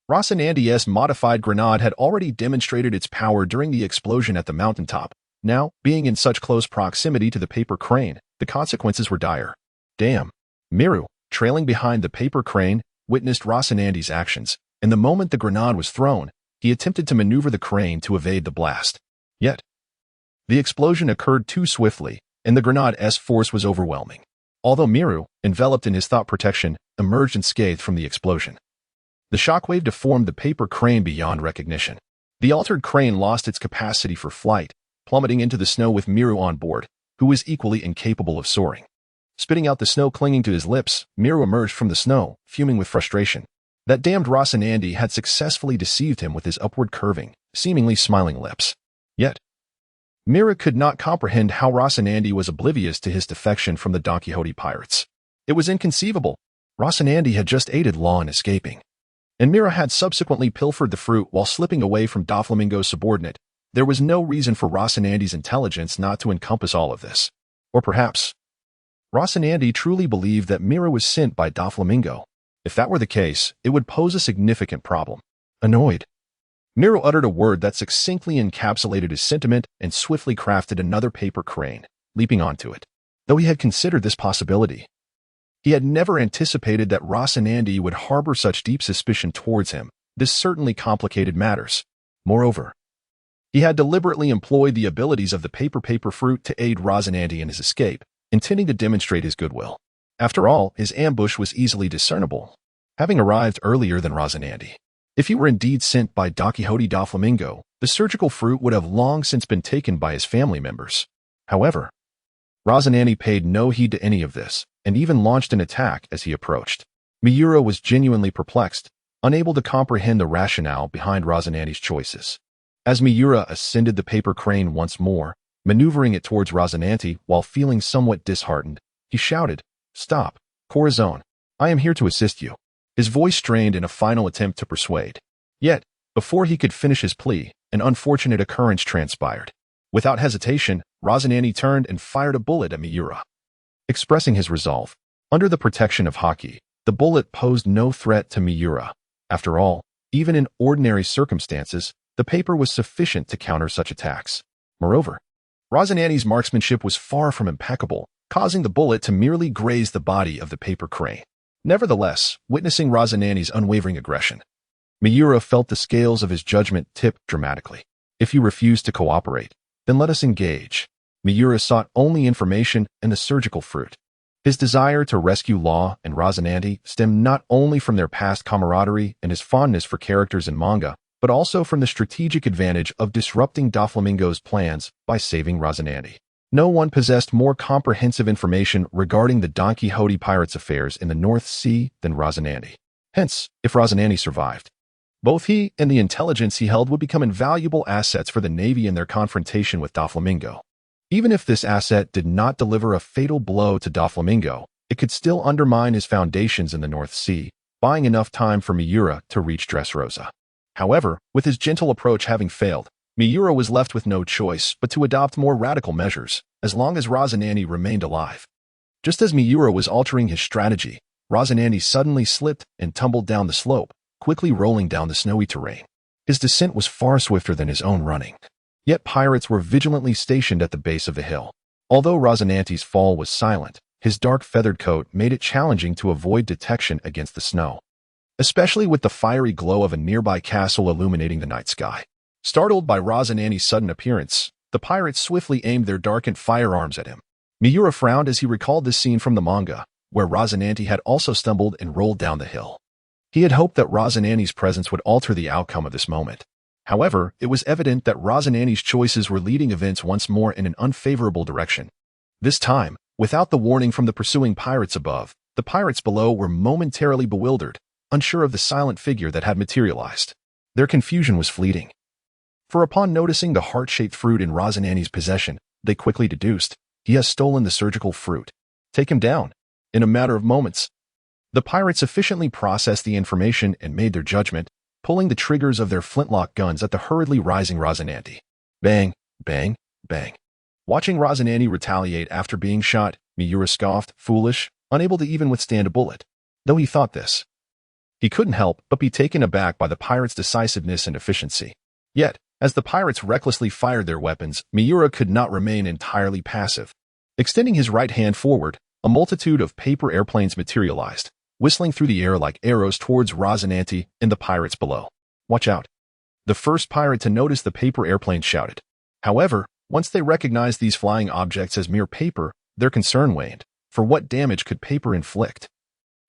Rosinante's modified grenade had already demonstrated its power during the explosion at the mountaintop. Now, being in such close proximity to the paper crane, the consequences were dire. Damn. Miru, trailing behind the paper crane, witnessed Rosinante's actions, and the moment the grenade was thrown, he attempted to maneuver the crane to evade the blast. Yet, the explosion occurred too swiftly, and the grenade's force was overwhelming. Although Miru, enveloped in his thought protection, emerged unscathed from the explosion, the shockwave deformed the paper crane beyond recognition. The altered crane lost its capacity for flight, plummeting into the snow with Miru on board, who was equally incapable of soaring. Spitting out the snow clinging to his lips, Miru emerged from the snow, fuming with frustration. That damned Rosinante had successfully deceived him with his upward curving, seemingly smiling lips. Yet, Miru could not comprehend how Rosinante was oblivious to his defection from the Don Quixote pirates. It was inconceivable. Rosinante had just aided Law in escaping, and Miru had subsequently pilfered the fruit while slipping away from Doflamingo's subordinate. There was no reason for Rosinante's intelligence not to encompass all of this. Or perhaps, Rosinante truly believed that Miru was sent by Doflamingo. If that were the case, it would pose a significant problem. Annoyed, Miru uttered a word that succinctly encapsulated his sentiment and swiftly crafted another paper crane, leaping onto it. Though he had considered this possibility, he had never anticipated that Rosinante would harbor such deep suspicion towards him. This certainly complicated matters. Moreover, he had deliberately employed the abilities of the paper fruit to aid Rosinante in his escape, intending to demonstrate his goodwill. After all, his ambush was easily discernible, having arrived earlier than Rosinante. If he were indeed sent by Don Quixote Doflamingo, the surgical fruit would have long since been taken by his family members. However, Rosanani paid no heed to any of this, and even launched an attack as he approached. Miura was genuinely perplexed, unable to comprehend the rationale behind Rosanani's choices. As Miura ascended the paper crane once more, maneuvering it towards Rosananti while feeling somewhat disheartened, he shouted, "Stop, Corazon. I am here to assist you." His voice strained in a final attempt to persuade. Yet, before he could finish his plea, an unfortunate occurrence transpired. Without hesitation, Rosanani turned and fired a bullet at Miura. Expressing his resolve, under the protection of Haki, the bullet posed no threat to Miura. After all, even in ordinary circumstances, the paper was sufficient to counter such attacks. Moreover, Rosanani's marksmanship was far from impeccable, causing the bullet to merely graze the body of the paper crane. Nevertheless, witnessing Rosanani's unwavering aggression, Miura felt the scales of his judgment tip dramatically. If you refuse to cooperate, then let us engage. Miura sought only information and the surgical fruit. His desire to rescue Law and Rosananti stemmed not only from their past camaraderie and his fondness for characters in manga, but also from the strategic advantage of disrupting Doflamingo's plans by saving Rosananti. No one possessed more comprehensive information regarding the Don Quixote pirates' affairs in the North Sea than Rosananti. Hence, if Rosananti survived, both he and the intelligence he held would become invaluable assets for the Navy in their confrontation with Doflamingo. Even if this asset did not deliver a fatal blow to Doflamingo, it could still undermine his foundations in the North Sea, buying enough time for Miura to reach Dressrosa. However, with his gentle approach having failed, Miura was left with no choice but to adopt more radical measures, as long as Rosananti remained alive. Just as Miura was altering his strategy, Rosananti suddenly slipped and tumbled down the slope, quickly rolling down the snowy terrain. His descent was far swifter than his own running. Yet pirates were vigilantly stationed at the base of the hill. Although Rosananti's fall was silent, his dark feathered coat made it challenging to avoid detection against the snow, especially with the fiery glow of a nearby castle illuminating the night sky. Startled by Rosananti's sudden appearance, the pirates swiftly aimed their darkened firearms at him. Miura frowned as he recalled this scene from the manga, where Rosananti had also stumbled and rolled down the hill. He had hoped that Rosananti's presence would alter the outcome of this moment. However, it was evident that Rosananti's choices were leading events once more in an unfavorable direction. This time, without the warning from the pursuing pirates above, the pirates below were momentarily bewildered, unsure of the silent figure that had materialized. Their confusion was fleeting. For upon noticing the heart-shaped fruit in Rosananti's possession, they quickly deduced, he has stolen the surgical fruit. Take him down. In a matter of moments, the pirates efficiently processed the information and made their judgment, pulling the triggers of their flintlock guns at the hurriedly rising Rosananti. Bang, bang, bang. Watching Rosananti retaliate after being shot, Miura scoffed, foolish, unable to even withstand a bullet. Though he thought this, he couldn't help but be taken aback by the pirates' decisiveness and efficiency. Yet, as the pirates recklessly fired their weapons, Miura could not remain entirely passive. Extending his right hand forward, a multitude of paper airplanes materialized, whistling through the air like arrows towards Rosananti and the pirates below. Watch out. The first pirate to notice the paper airplane shouted. However, once they recognized these flying objects as mere paper, their concern waned. For what damage could paper inflict?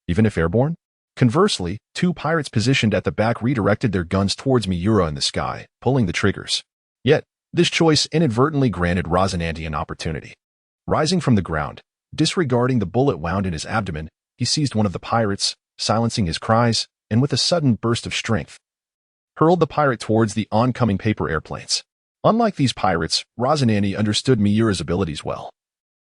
Even if airborne? Conversely, two pirates positioned at the back redirected their guns towards Miura in the sky, pulling the triggers. Yet, this choice inadvertently granted Rosananti an opportunity. Rising from the ground, disregarding the bullet wound in his abdomen, he seized one of the pirates, silencing his cries, and with a sudden burst of strength, hurled the pirate towards the oncoming paper airplanes. Unlike these pirates, Rosananti understood Miura's abilities well.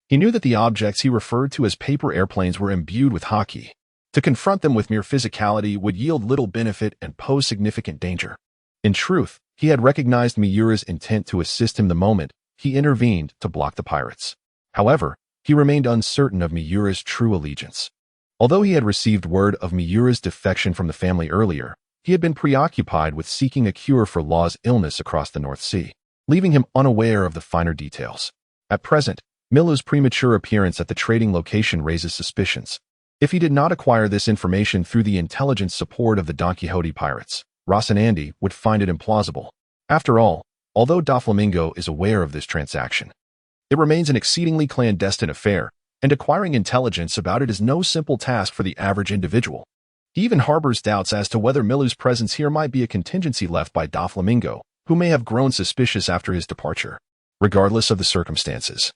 He knew that the objects he referred to as paper airplanes were imbued with haki. To confront them with mere physicality would yield little benefit and pose significant danger. In truth, he had recognized Miura's intent to assist him the moment he intervened to block the pirates. However, he remained uncertain of Miura's true allegiance. Although he had received word of Miura's defection from the family earlier, he had been preoccupied with seeking a cure for Law's illness across the North Sea, leaving him unaware of the finer details. At present, Milu's premature appearance at the trading location raises suspicions. If he did not acquire this information through the intelligence support of the Don Quixote pirates, Rosananti would find it implausible. After all, although Doflamingo is aware of this transaction, it remains an exceedingly clandestine affair, and acquiring intelligence about it is no simple task for the average individual. He even harbors doubts as to whether Milu's presence here might be a contingency left by Doflamingo, who may have grown suspicious after his departure. Regardless of the circumstances,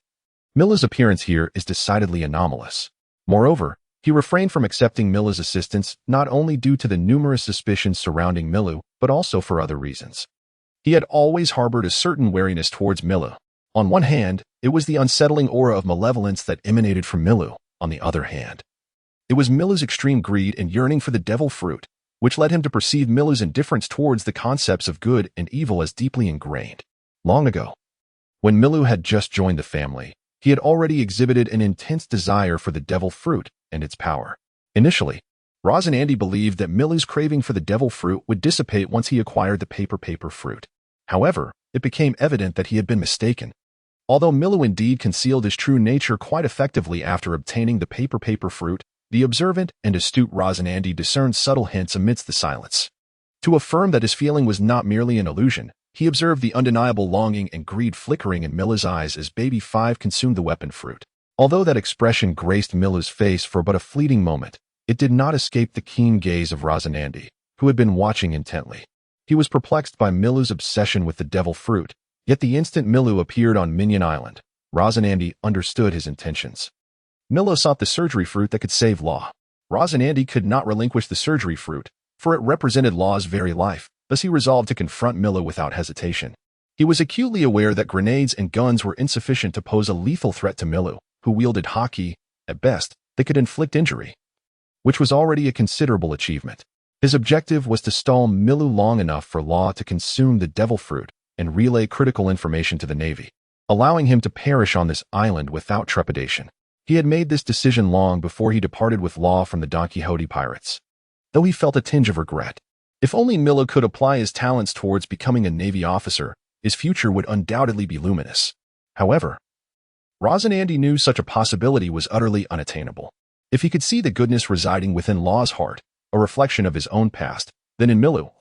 Milu's appearance here is decidedly anomalous. Moreover, he refrained from accepting Milu's assistance not only due to the numerous suspicions surrounding Milu, but also for other reasons. He had always harbored a certain wariness towards Milu. On one hand, it was the unsettling aura of malevolence that emanated from Milu. On the other hand, it was Milu's extreme greed and yearning for the devil fruit, which led him to perceive Milu's indifference towards the concepts of good and evil as deeply ingrained. Long ago, when Milu had just joined the family, he had already exhibited an intense desire for the devil fruit and its power. Initially, Roz and Andy believed that Milu's craving for the devil fruit would dissipate once he acquired the paper fruit. However, it became evident that he had been mistaken. Although Milu indeed concealed his true nature quite effectively after obtaining the paper fruit, the observant and astute Roz and Andy discerned subtle hints amidst the silence. To affirm that his feeling was not merely an illusion, he observed the undeniable longing and greed flickering in Milu's eyes as Baby 5 consumed the weapon fruit. Although that expression graced Milu's face for but a fleeting moment, it did not escape the keen gaze of Roz and Andy, who had been watching intently. He was perplexed by Milu's obsession with the devil fruit, yet the instant Milu appeared on Minion Island, Roz and Andy understood his intentions. Milu sought the surgery fruit that could save Law. Roz and Andy could not relinquish the surgery fruit, for it represented Law's very life. Thus he resolved to confront Milu without hesitation. He was acutely aware that grenades and guns were insufficient to pose a lethal threat to Milu, who wielded hockey. At best, they could inflict injury, which was already a considerable achievement. His objective was to stall Milu long enough for Law to consume the devil fruit and relay critical information to the Navy, allowing him to perish on this island without trepidation. He had made this decision long before he departed with Law from the Don Quixote pirates, though he felt a tinge of regret. If only Milu could apply his talents towards becoming a Navy officer, his future would undoubtedly be luminous. However, Roz and Andy knew such a possibility was utterly unattainable. If he could see the goodness residing within Law's heart, a reflection of his own past, then in Milu,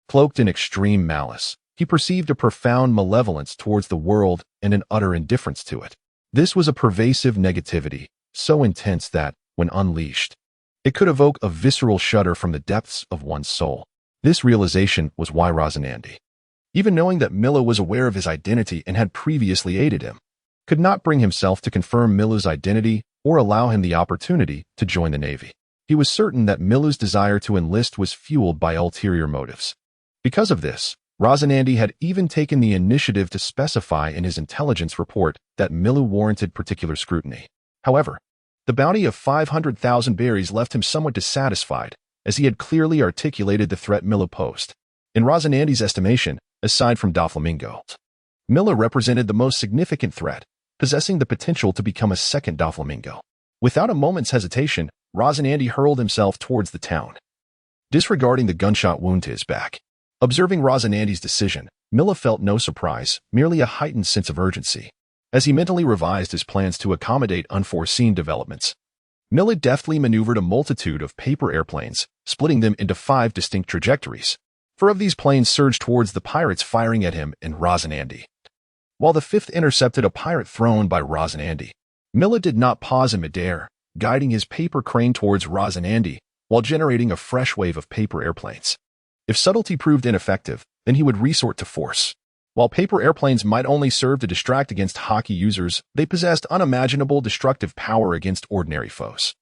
cloaked in extreme malice, he perceived a profound malevolence towards the world and an utter indifference to it. This was a pervasive negativity, so intense that, when unleashed, it could evoke a visceral shudder from the depths of one's soul. This realization was why Roz and Andy, even knowing that Milu was aware of his identity and had previously aided him, could not bring himself to confirm Milu's identity or allow him the opportunity to join the Navy. He was certain that Milu's desire to enlist was fueled by ulterior motives. Because of this, Roz and Andy had even taken the initiative to specify in his intelligence report that Milu warranted particular scrutiny. However, the bounty of 500,000 berries left him somewhat dissatisfied, as he had clearly articulated the threat Milu posed. In Roz and Andy's estimation, aside from Doflamingo, Milu represented the most significant threat, possessing the potential to become a second Doflamingo. Without a moment's hesitation, Roz and Andy hurled himself towards the town, disregarding the gunshot wound to his back. Observing Roz and Andy's decision, Milu felt no surprise, merely a heightened sense of urgency. As he mentally revised his plans to accommodate unforeseen developments, Milu deftly maneuvered a multitude of paper airplanes, splitting them into 5 distinct trajectories. 4 of these planes surged towards the pirates firing at him and Roz and Andy, while the 5th intercepted a pirate thrown by Roz and Andy. Milu did not pause in midair, guiding his paper crane towards Roz and Andy, while generating a fresh wave of paper airplanes. If subtlety proved ineffective, then he would resort to force. While paper airplanes might only serve to distract against hockey users, they possessed unimaginable destructive power against ordinary foes.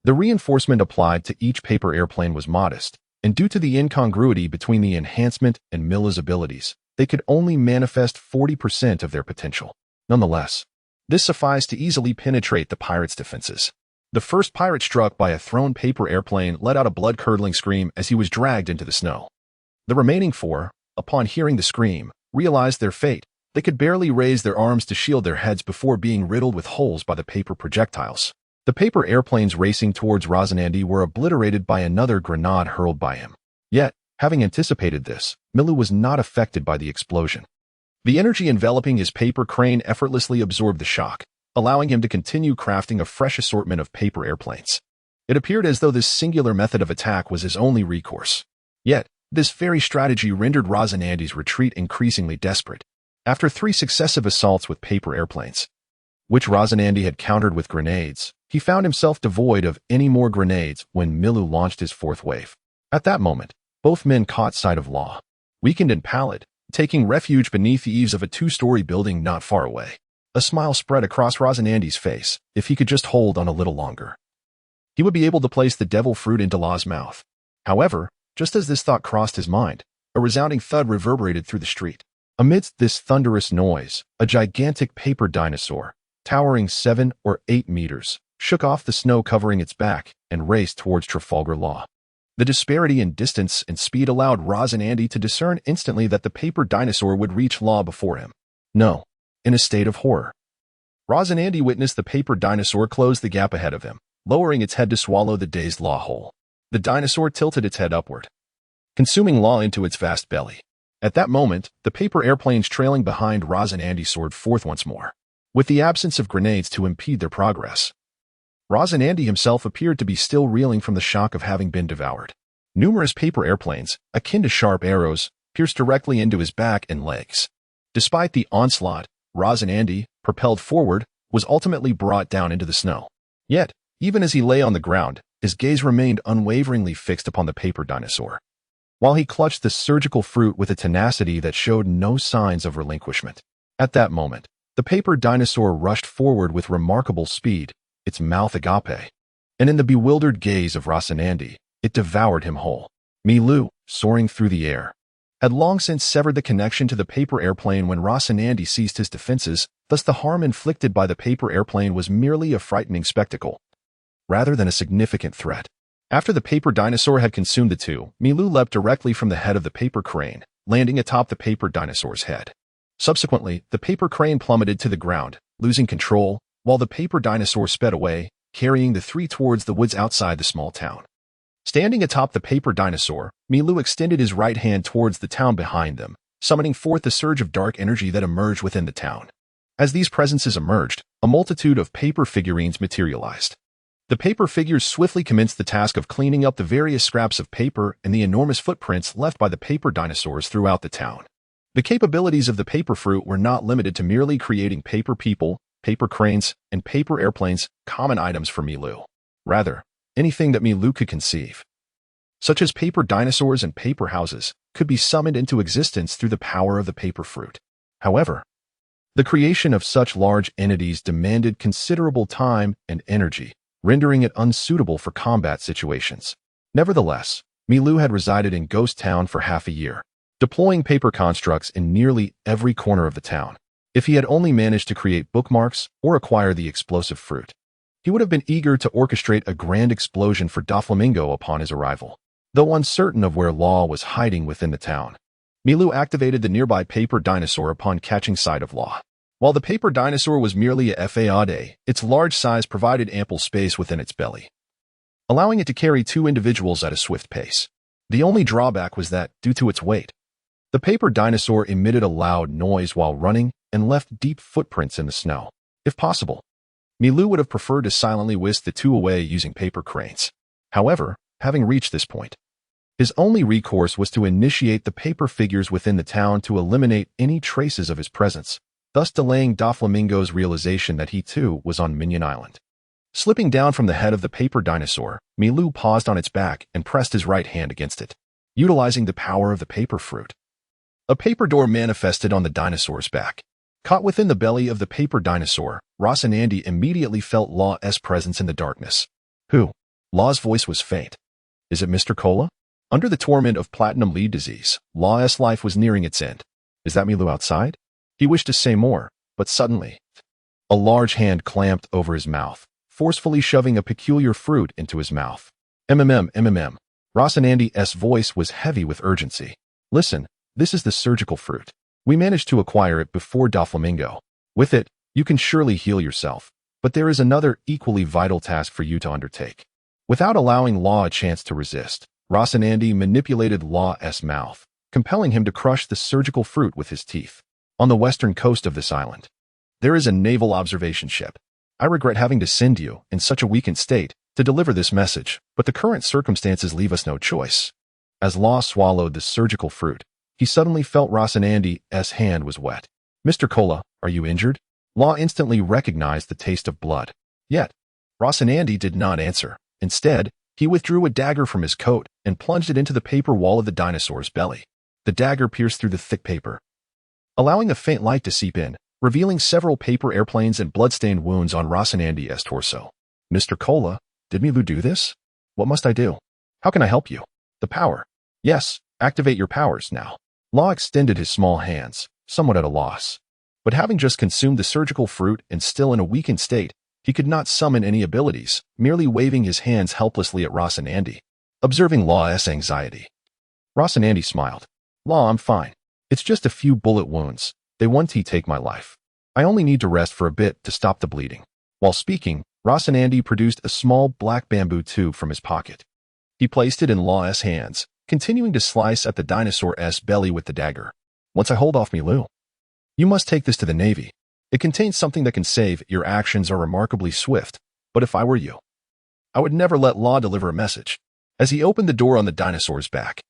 The reinforcement applied to each paper airplane was modest, and due to the incongruity between the enhancement and Milu's abilities, they could only manifest 40% of their potential. Nonetheless, this sufficed to easily penetrate the pirates' defenses. The first pirate struck by a thrown paper airplane let out a blood-curdling scream as he was dragged into the snow. The remaining 4, upon hearing the scream, realized their fate. They could barely raise their arms to shield their heads before being riddled with holes by the paper projectiles. The paper airplanes racing towards Roz and Andy were obliterated by another grenade hurled by him. Yet, having anticipated this, Milu was not affected by the explosion. The energy enveloping his paper crane effortlessly absorbed the shock, allowing him to continue crafting a fresh assortment of paper airplanes. It appeared as though this singular method of attack was his only recourse. Yet, this very strategy rendered Roz and Andy's retreat increasingly desperate. After 3 successive assaults with paper airplanes, which Roz and Andy had countered with grenades, he found himself devoid of any more grenades when Milu launched his 4th wave. At that moment, both men caught sight of Law, weakened and pallid, taking refuge beneath the eaves of a 2-story building not far away. A smile spread across Rosinandi's face. If he could just hold on a little longer, he would be able to place the devil fruit into Law's mouth. However, just as this thought crossed his mind, a resounding thud reverberated through the street. Amidst this thunderous noise, a gigantic paper dinosaur, towering 7 or 8 meters, shook off the snow covering its back and raced towards Trafalgar Law. The disparity in distance and speed allowed Rosinandi to discern instantly that the paper dinosaur would reach Law before him. No. In a state of horror, Rosinandi witnessed the paper dinosaur close the gap ahead of him, lowering its head to swallow the dazed Law whole. The dinosaur tilted its head upward, consuming Law into its vast belly. At that moment, the paper airplanes trailing behind Rosinandi soared forth once more, with the absence of grenades to impede their progress. Rosinandi himself appeared to be still reeling from the shock of having been devoured. Numerous paper airplanes, akin to sharp arrows, pierced directly into his back and legs. Despite the onslaught, Rosinandi, propelled forward, was ultimately brought down into the snow. Yet, even as he lay on the ground, his gaze remained unwaveringly fixed upon the paper dinosaur, while he clutched the surgical fruit with a tenacity that showed no signs of relinquishment. At that moment, the paper dinosaur rushed forward with remarkable speed, its mouth agape, and in the bewildered gaze of Rosinandi, it devoured him whole. Milu, soaring through the air, had long since severed the connection to the paper airplane when Rosinandi ceased his defenses, thus the harm inflicted by the paper airplane was merely a frightening spectacle, rather than a significant threat. After the paper dinosaur had consumed the two, Milu leapt directly from the head of the paper crane, landing atop the paper dinosaur's head. Subsequently, the paper crane plummeted to the ground, losing control, while the paper dinosaur sped away, carrying the three towards the woods outside the small town. Standing atop the paper dinosaur, Milu extended his right hand towards the town behind them, summoning forth the surge of dark energy that emerged within the town. As these presences emerged, a multitude of paper figurines materialized. The paper figures swiftly commenced the task of cleaning up the various scraps of paper and the enormous footprints left by the paper dinosaurs throughout the town. The capabilities of the paper fruit were not limited to merely creating paper people, paper cranes, and paper airplanes, common items for Milu. Rather, anything that Milu could conceive, such as paper dinosaurs and paper houses, could be summoned into existence through the power of the paper fruit. However, the creation of such large entities demanded considerable time and energy, rendering it unsuitable for combat situations. Nevertheless, Milu had resided in Ghost Town for half a year, deploying paper constructs in nearly every corner of the town. If he had only managed to create bookmarks or acquire the explosive fruit, he would have been eager to orchestrate a grand explosion for Doflamingo upon his arrival. Though uncertain of where Law was hiding within the town, Milu activated the nearby paper dinosaur upon catching sight of Law. While the paper dinosaur was merely a fade, its large size provided ample space within its belly, allowing it to carry two individuals at a swift pace. The only drawback was that, due to its weight, the paper dinosaur emitted a loud noise while running and left deep footprints in the snow. If possible, Milu would have preferred to silently whisk the two away using paper cranes. However, having reached this point, his only recourse was to initiate the paper figures within the town to eliminate any traces of his presence, thus delaying Doflamingo's realization that he too was on Minion Island. Slipping down from the head of the paper dinosaur, Milu paused on its back and pressed his right hand against it, utilizing the power of the paper fruit. A paper door manifested on the dinosaur's back. Caught within the belly of the paper dinosaur, Rosinandi immediately felt Law's presence in the darkness. Who? Law's voice was faint. Is it Mr. Cola? Under the torment of platinum lead disease, Law's life was nearing its end. Is that Milu outside? He wished to say more, but suddenly, a large hand clamped over his mouth, forcefully shoving a peculiar fruit into his mouth. MMM. Rosinandi's voice was heavy with urgency. Listen, this is the surgical fruit. We managed to acquire it before Doflamingo. With it, you can surely heal yourself, but there is another equally vital task for you to undertake. Without allowing Law a chance to resist, Rosinandi manipulated Law's mouth, compelling him to crush the surgical fruit with his teeth. On the western coast of this island, there is a naval observation ship. I regret having to send you, in such a weakened state, to deliver this message, but the current circumstances leave us no choice. As Law swallowed the surgical fruit, he suddenly felt Rosinandi's hand was wet. Mr. Cola, are you injured? Law instantly recognized the taste of blood. Yet, Rosinandi did not answer. Instead, he withdrew a dagger from his coat and plunged it into the paper wall of the dinosaur's belly. The dagger pierced through the thick paper, allowing a faint light to seep in, revealing several paper airplanes and bloodstained wounds on Rocinandi's torso. Mr. Cola, did Milu do this? What must I do? How can I help you? The power. Yes, activate your powers now. Law extended his small hands, somewhat at a loss. But having just consumed the surgical fruit and still in a weakened state, he could not summon any abilities, merely waving his hands helplessly at Rocinandi. Observing Law's anxiety, Rocinandi smiled. Law, I'm fine. It's just a few bullet wounds. They won't take my life. I only need to rest for a bit to stop the bleeding. While speaking, Rocinandi produced a small black bamboo tube from his pocket. He placed it in Law's hands, continuing to slice at the dinosaur's belly with the dagger. Once I hold off Milu, you must take this to the Navy. It contains something that can save. Your actions are remarkably swift, but if I were you, I would never let Law deliver a message. As he opened the door on the dinosaur's back,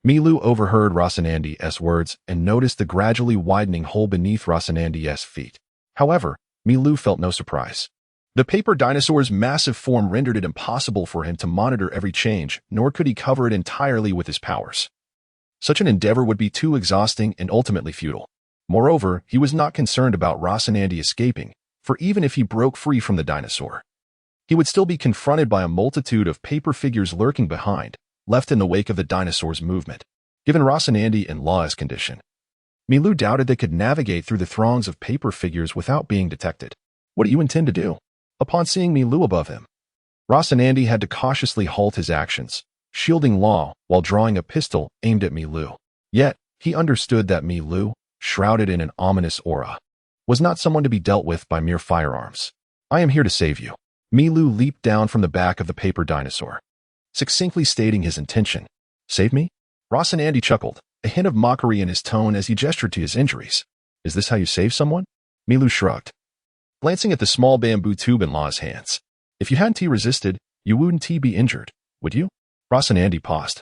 Milu overheard Rocinandi's words and noticed the gradually widening hole beneath Rocinandi's feet. However, Milu felt no surprise. The paper dinosaur's massive form rendered it impossible for him to monitor every change, nor could he cover it entirely with his powers. Such an endeavor would be too exhausting and ultimately futile. Moreover, he was not concerned about Rocinandi escaping, for even if he broke free from the dinosaur, he would still be confronted by a multitude of paper figures lurking behind, left in the wake of the dinosaur's movement. Given Rocinandi and Law's condition, Milu doubted they could navigate through the throngs of paper figures without being detected. What do you intend to do? Upon seeing Milu above him, Rocinandi had to cautiously halt his actions, shielding Law while drawing a pistol aimed at Milu. Yet, he understood that Milu, shrouded in an ominous aura, was not someone to be dealt with by mere firearms. I am here to save you. Milu leaped down from the back of the paper dinosaur, succinctly stating his intention. Save me? Rocinandi chuckled, a hint of mockery in his tone as he gestured to his injuries. Is this how you save someone? Milu shrugged, glancing at the small bamboo tube in Law's hands. If you hadn't resisted, you wouldn't be injured, would you? Rocinandi paused,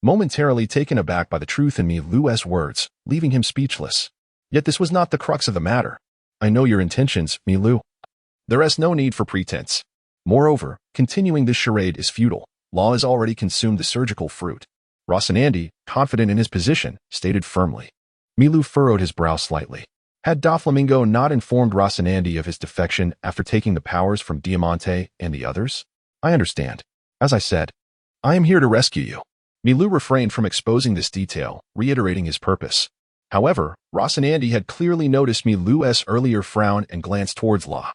momentarily taken aback by the truth in Milu's words, leaving him speechless. Yet this was not the crux of the matter. I know your intentions, Milu. There is no need for pretense. Moreover, continuing this charade is futile. Law has already consumed the surgical fruit. Rocinandi, confident in his position, stated firmly. Milu furrowed his brow slightly. Had Doflamingo not informed Rocinandi of his defection after taking the powers from Diamante and the others? I understand. As I said, I am here to rescue you. Milu refrained from exposing this detail, reiterating his purpose. However, Rocinandi had clearly noticed Milu's earlier frown and glanced towards Law,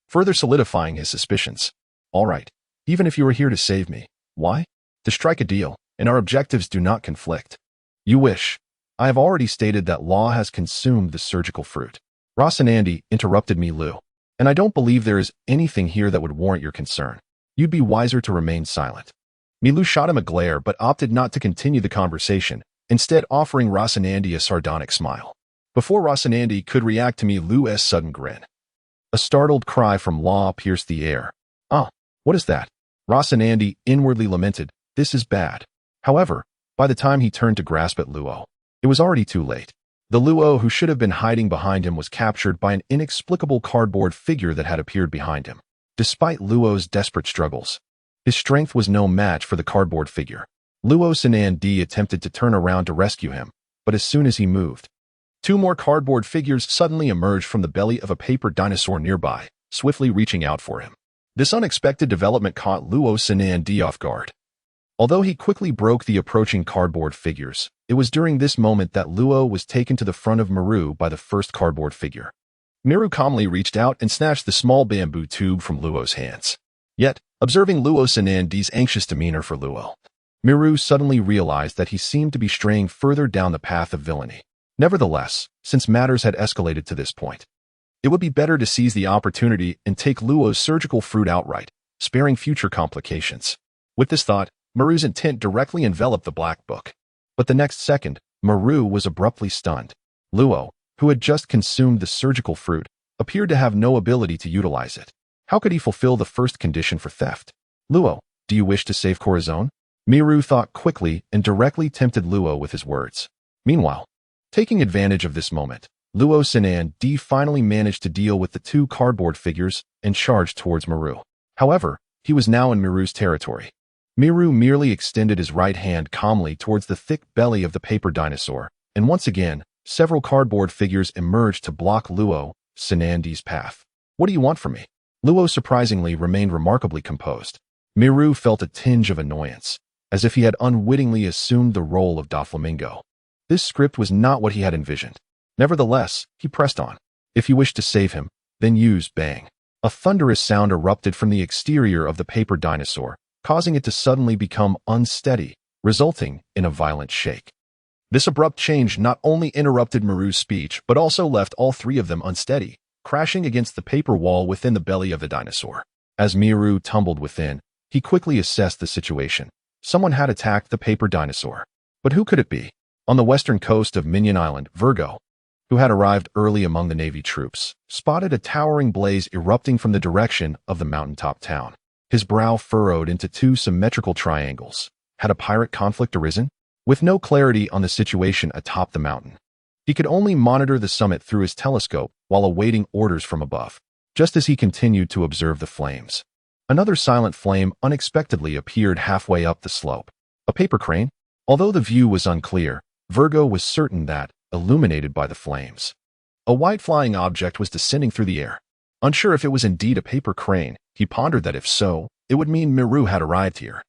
further solidifying his suspicions. All right, even if you are here to save me. Why? To strike a deal, and our objectives do not conflict. You wish. I have already stated that Law has consumed the surgical fruit. Rocinandi interrupted Milu, and I don't believe there is anything here that would warrant your concern. You'd be wiser to remain silent. Milu shot him a glare but opted not to continue the conversation, instead offering Rocinandi a sardonic smile. Before Rocinandi could react to Milu's sudden grin, a startled cry from Law pierced the air. Ah, what is that? Rocinandi inwardly lamented, this is bad. However, by the time he turned to grasp at Luo, it was already too late. The Luo who should have been hiding behind him was captured by an inexplicable cardboard figure that had appeared behind him. Despite Luo's desperate struggles, his strength was no match for the cardboard figure. Luo Sanandi attempted to turn around to rescue him, but as soon as he moved, two more cardboard figures suddenly emerged from the belly of a paper dinosaur nearby, swiftly reaching out for him. This unexpected development caught Luo Sanandi off guard. Although he quickly broke the approaching cardboard figures, it was during this moment that Luo was taken to the front of Miru by the first cardboard figure. Miru calmly reached out and snatched the small bamboo tube from Luo's hands. Yet, observing Luo Sanandi's anxious demeanor for Luo, Miru suddenly realized that he seemed to be straying further down the path of villainy. Nevertheless, since matters had escalated to this point, it would be better to seize the opportunity and take Luo's surgical fruit outright, sparing future complications. With this thought, Miru's intent directly enveloped the black book. But the next second, Miru was abruptly stunned. Luo, who had just consumed the surgical fruit, appeared to have no ability to utilize it. How could he fulfill the first condition for theft? Luo, do you wish to save Corazon? Miru thought quickly and directly tempted Luo with his words. Meanwhile, taking advantage of this moment, Luo Sanandi finally managed to deal with the two cardboard figures and charged towards Miru. However, he was now in Miru's territory. Miru merely extended his right hand calmly towards the thick belly of the paper dinosaur, and once again, several cardboard figures emerged to block Luo Sanandi's path. What do you want from me? Luo surprisingly remained remarkably composed. Miru felt a tinge of annoyance, as if he had unwittingly assumed the role of Doflamingo. This script was not what he had envisioned. Nevertheless, he pressed on. If you wish to save him, then use bang. A thunderous sound erupted from the exterior of the paper dinosaur, causing it to suddenly become unsteady, resulting in a violent shake. This abrupt change not only interrupted Miru's speech, but also left all three of them unsteady, crashing against the paper wall within the belly of the dinosaur. As Miru tumbled within, he quickly assessed the situation. Someone had attacked the paper dinosaur. But who could it be? On the western coast of Minion Island, Virgo, who had arrived early among the Navy troops, spotted a towering blaze erupting from the direction of the mountaintop town. His brow furrowed into two symmetrical triangles. Had a pirate conflict arisen? With no clarity on the situation atop the mountain, he could only monitor the summit through his telescope while awaiting orders from above. Just as he continued to observe the flames, another silent flame unexpectedly appeared halfway up the slope. A paper crane? Although the view was unclear, Virgo was certain that, illuminated by the flames, a white flying object was descending through the air. Unsure if it was indeed a paper crane, he pondered that if so, it would mean Miru had arrived here.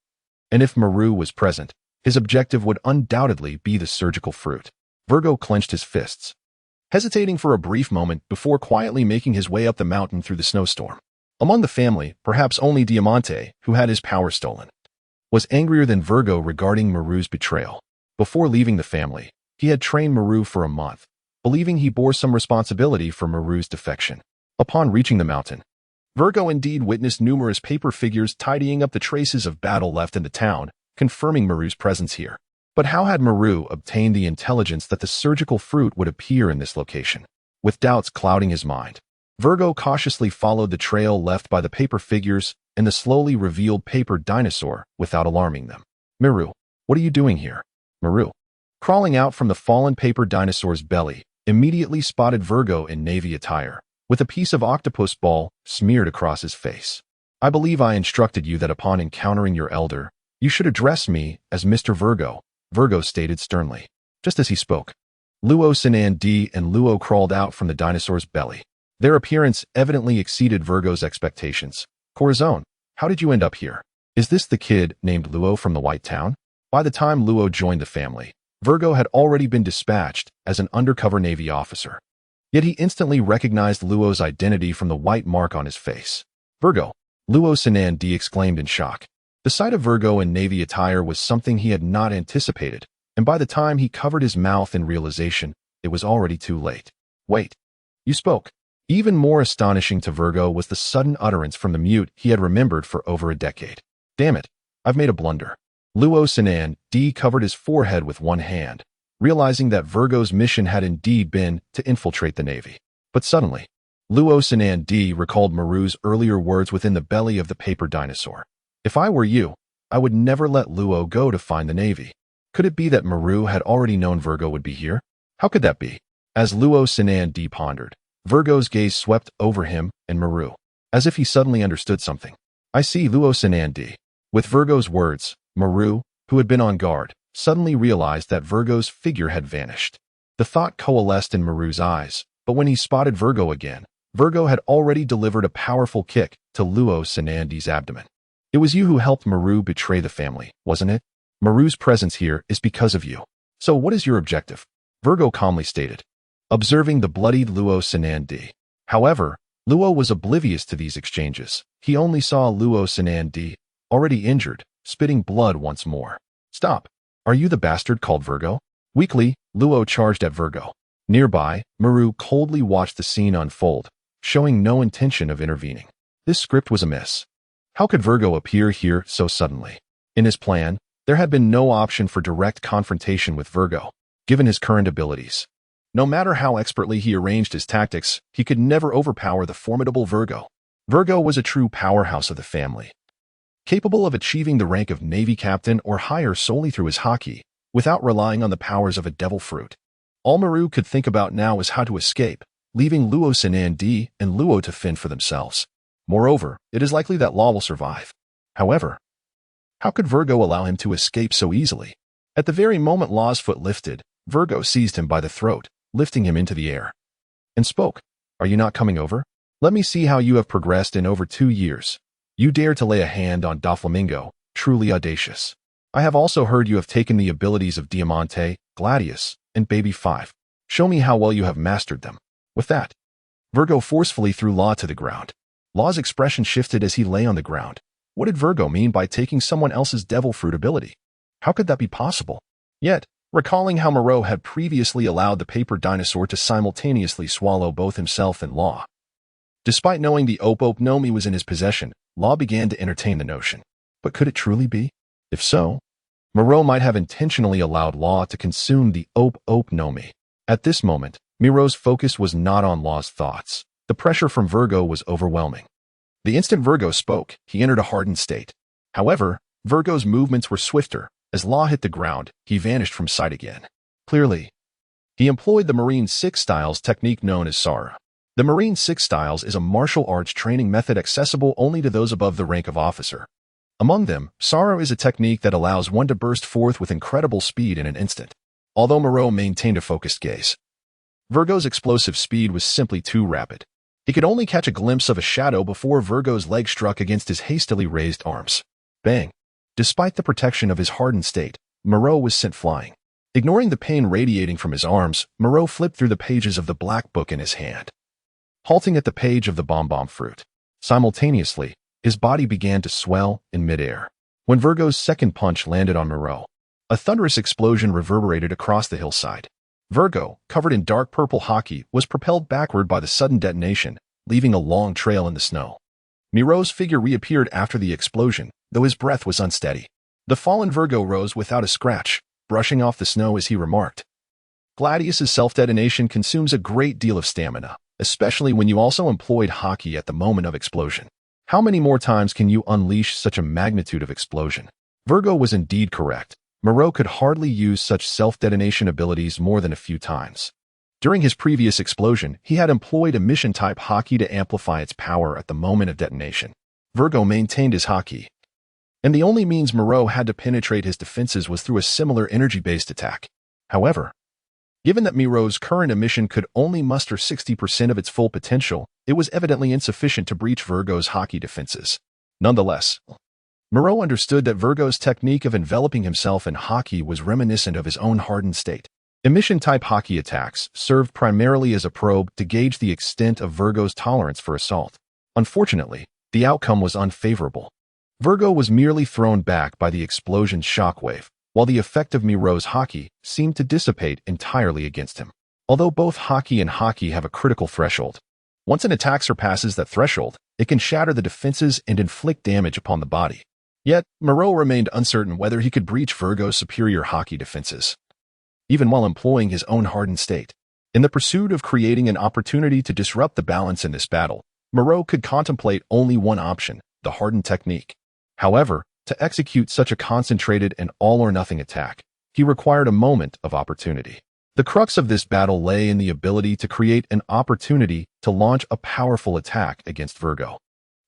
And if Miru was present, his objective would undoubtedly be the surgical fruit. Virgo clenched his fists, hesitating for a brief moment before quietly making his way up the mountain through the snowstorm. Among the family, perhaps only Diamante, who had his power stolen, was angrier than Virgo regarding Miru's betrayal. Before leaving the family, he had trained Miru for a month, believing he bore some responsibility for Miru's defection. Upon reaching the mountain, Virgo indeed witnessed numerous paper figures tidying up the traces of battle left in the town, confirming Miru's presence here. But how had Miru obtained the intelligence that the surgical fruit would appear in this location? With doubts clouding his mind, Virgo cautiously followed the trail left by the paper figures and the slowly revealed paper dinosaur without alarming them. Miru, what are you doing here? Miru, crawling out from the fallen paper dinosaur's belly, immediately spotted Virgo in Navy attire, with a piece of octopus ball smeared across his face. I believe I instructed you that upon encountering your elder, you should address me as Mr. Virgo, Virgo stated sternly. Just as he spoke, Luo Sanandi and Luo crawled out from the dinosaur's belly. Their appearance evidently exceeded Virgo's expectations. Corazon, how did you end up here? Is this the kid named Luo from the White Town? By the time Luo joined the family, Virgo had already been dispatched as an undercover Navy officer. Yet he instantly recognized Luo's identity from the white mark on his face. Virgo, Luo Sanandi exclaimed in shock. The sight of Virgo in Navy attire was something he had not anticipated, and by the time he covered his mouth in realization, it was already too late. Wait, you spoke. Even more astonishing to Virgo was the sudden utterance from the mute he had remembered for over a decade. Damn it, I've made a blunder. Luo Sanandi covered his forehead with one hand, realizing that Virgo's mission had indeed been to infiltrate the Navy. But suddenly, Luo Sanandi recalled Miru's earlier words within the belly of the paper dinosaur. If I were you, I would never let Luo go to find the Navy. Could it be that Miru had already known Virgo would be here? How could that be? As Luo Sanandi pondered, Virgo's gaze swept over him and Miru, as if he suddenly understood something. I see, Luo Sanandi. With Virgo's words, Miru, who had been on guard, suddenly realized that Virgo's figure had vanished. The thought coalesced in Miru's eyes, but when he spotted Virgo again, Virgo had already delivered a powerful kick to Luo Sanandi's abdomen. It was you who helped Miru betray the family, wasn't it? Miru's presence here is because of you. So what is your objective? Virgo calmly stated, observing the bloodied Luo Sanandi. However, Luo was oblivious to these exchanges. He only saw Luo Sanandi, already injured, spitting blood once more. Stop. Are you the bastard called Virgo? Weakly, Luo charged at Virgo. Nearby, Miru coldly watched the scene unfold, showing no intention of intervening. This script was amiss. How could Virgo appear here so suddenly? In his plan, there had been no option for direct confrontation with Virgo, given his current abilities. No matter how expertly he arranged his tactics, he could never overpower the formidable Virgo. Virgo was a true powerhouse of the family, capable of achieving the rank of Navy captain or higher solely through his haki, without relying on the powers of a devil fruit. All Miru could think about now was how to escape, leaving Luo Sanandi and Luo to fend for themselves. Moreover, it is likely that Law will survive. However, how could Virgo allow him to escape so easily? At the very moment Law's foot lifted, Virgo seized him by the throat. lifting him into the air, and spoke. "Are you not coming over? Let me see how you have progressed in over 2 years. You dare to lay a hand on Doflamingo, truly audacious. I have also heard you have taken the abilities of Diamante, Gladius, and Baby 5. Show me how well you have mastered them." With that, Virgo forcefully threw Law to the ground. Law's expression shifted as he lay on the ground. What did Virgo mean by taking someone else's devil fruit ability? How could that be possible? Yet, recalling how Moreau had previously allowed the paper dinosaur to simultaneously swallow both himself and Law. Despite knowing the Ope Nomi was in his possession, Law began to entertain the notion. But could it truly be? If so, Moreau might have intentionally allowed Law to consume the Ope Nomi. At this moment, Miro's focus was not on Law's thoughts. The pressure from Virgo was overwhelming. The instant Virgo spoke, he entered a hardened state. However, Virgo's movements were swifter. As Law hit the ground, he vanished from sight again. Clearly, he employed the Marine Six Styles technique known as Sara. The Marine Six Styles is a martial arts training method accessible only to those above the rank of officer. Among them, Sara is a technique that allows one to burst forth with incredible speed in an instant. Although Moreau maintained a focused gaze, Virgo's explosive speed was simply too rapid. He could only catch a glimpse of a shadow before Virgo's leg struck against his hastily raised arms. Bang! Despite the protection of his hardened state, Moreau was sent flying. Ignoring the pain radiating from his arms, Moreau flipped through the pages of the black book in his hand, halting at the page of the bomb fruit. Simultaneously, his body began to swell in midair. When Virgo's second punch landed on Moreau, a thunderous explosion reverberated across the hillside. Virgo, covered in dark purple hockey, was propelled backward by the sudden detonation, leaving a long trail in the snow. Miro's figure reappeared after the explosion, though his breath was unsteady. The fallen Virgo rose without a scratch, brushing off the snow as he remarked, "Gladius's self-detonation consumes a great deal of stamina, especially when you also employed hockey at the moment of explosion. How many more times can you unleash such a magnitude of explosion?" Virgo was indeed correct. Moreau could hardly use such self-detonation abilities more than a few times. During his previous explosion, he had employed emission-type hockey to amplify its power at the moment of detonation. Virgo maintained his hockey, and the only means Moreau had to penetrate his defenses was through a similar energy-based attack. However, given that Miro's current emission could only muster 60% of its full potential, it was evidently insufficient to breach Virgo's hockey defenses. Nonetheless, Moreau understood that Virgo's technique of enveloping himself in hockey was reminiscent of his own hardened state. Emission-type hockey attacks served primarily as a probe to gauge the extent of Virgo's tolerance for assault. Unfortunately, the outcome was unfavorable. Virgo was merely thrown back by the explosion's shockwave, while the effect of Miro's hockey seemed to dissipate entirely against him. Although both hockey and hockey have a critical threshold, once an attack surpasses that threshold, it can shatter the defenses and inflict damage upon the body. Yet, Moreau remained uncertain whether he could breach Virgo's superior hockey defenses, even while employing his own hardened state. In the pursuit of creating an opportunity to disrupt the balance in this battle, Moreau could contemplate only one option, the hardened technique. However, to execute such a concentrated and all-or-nothing attack, he required a moment of opportunity. The crux of this battle lay in the ability to create an opportunity to launch a powerful attack against Virgo.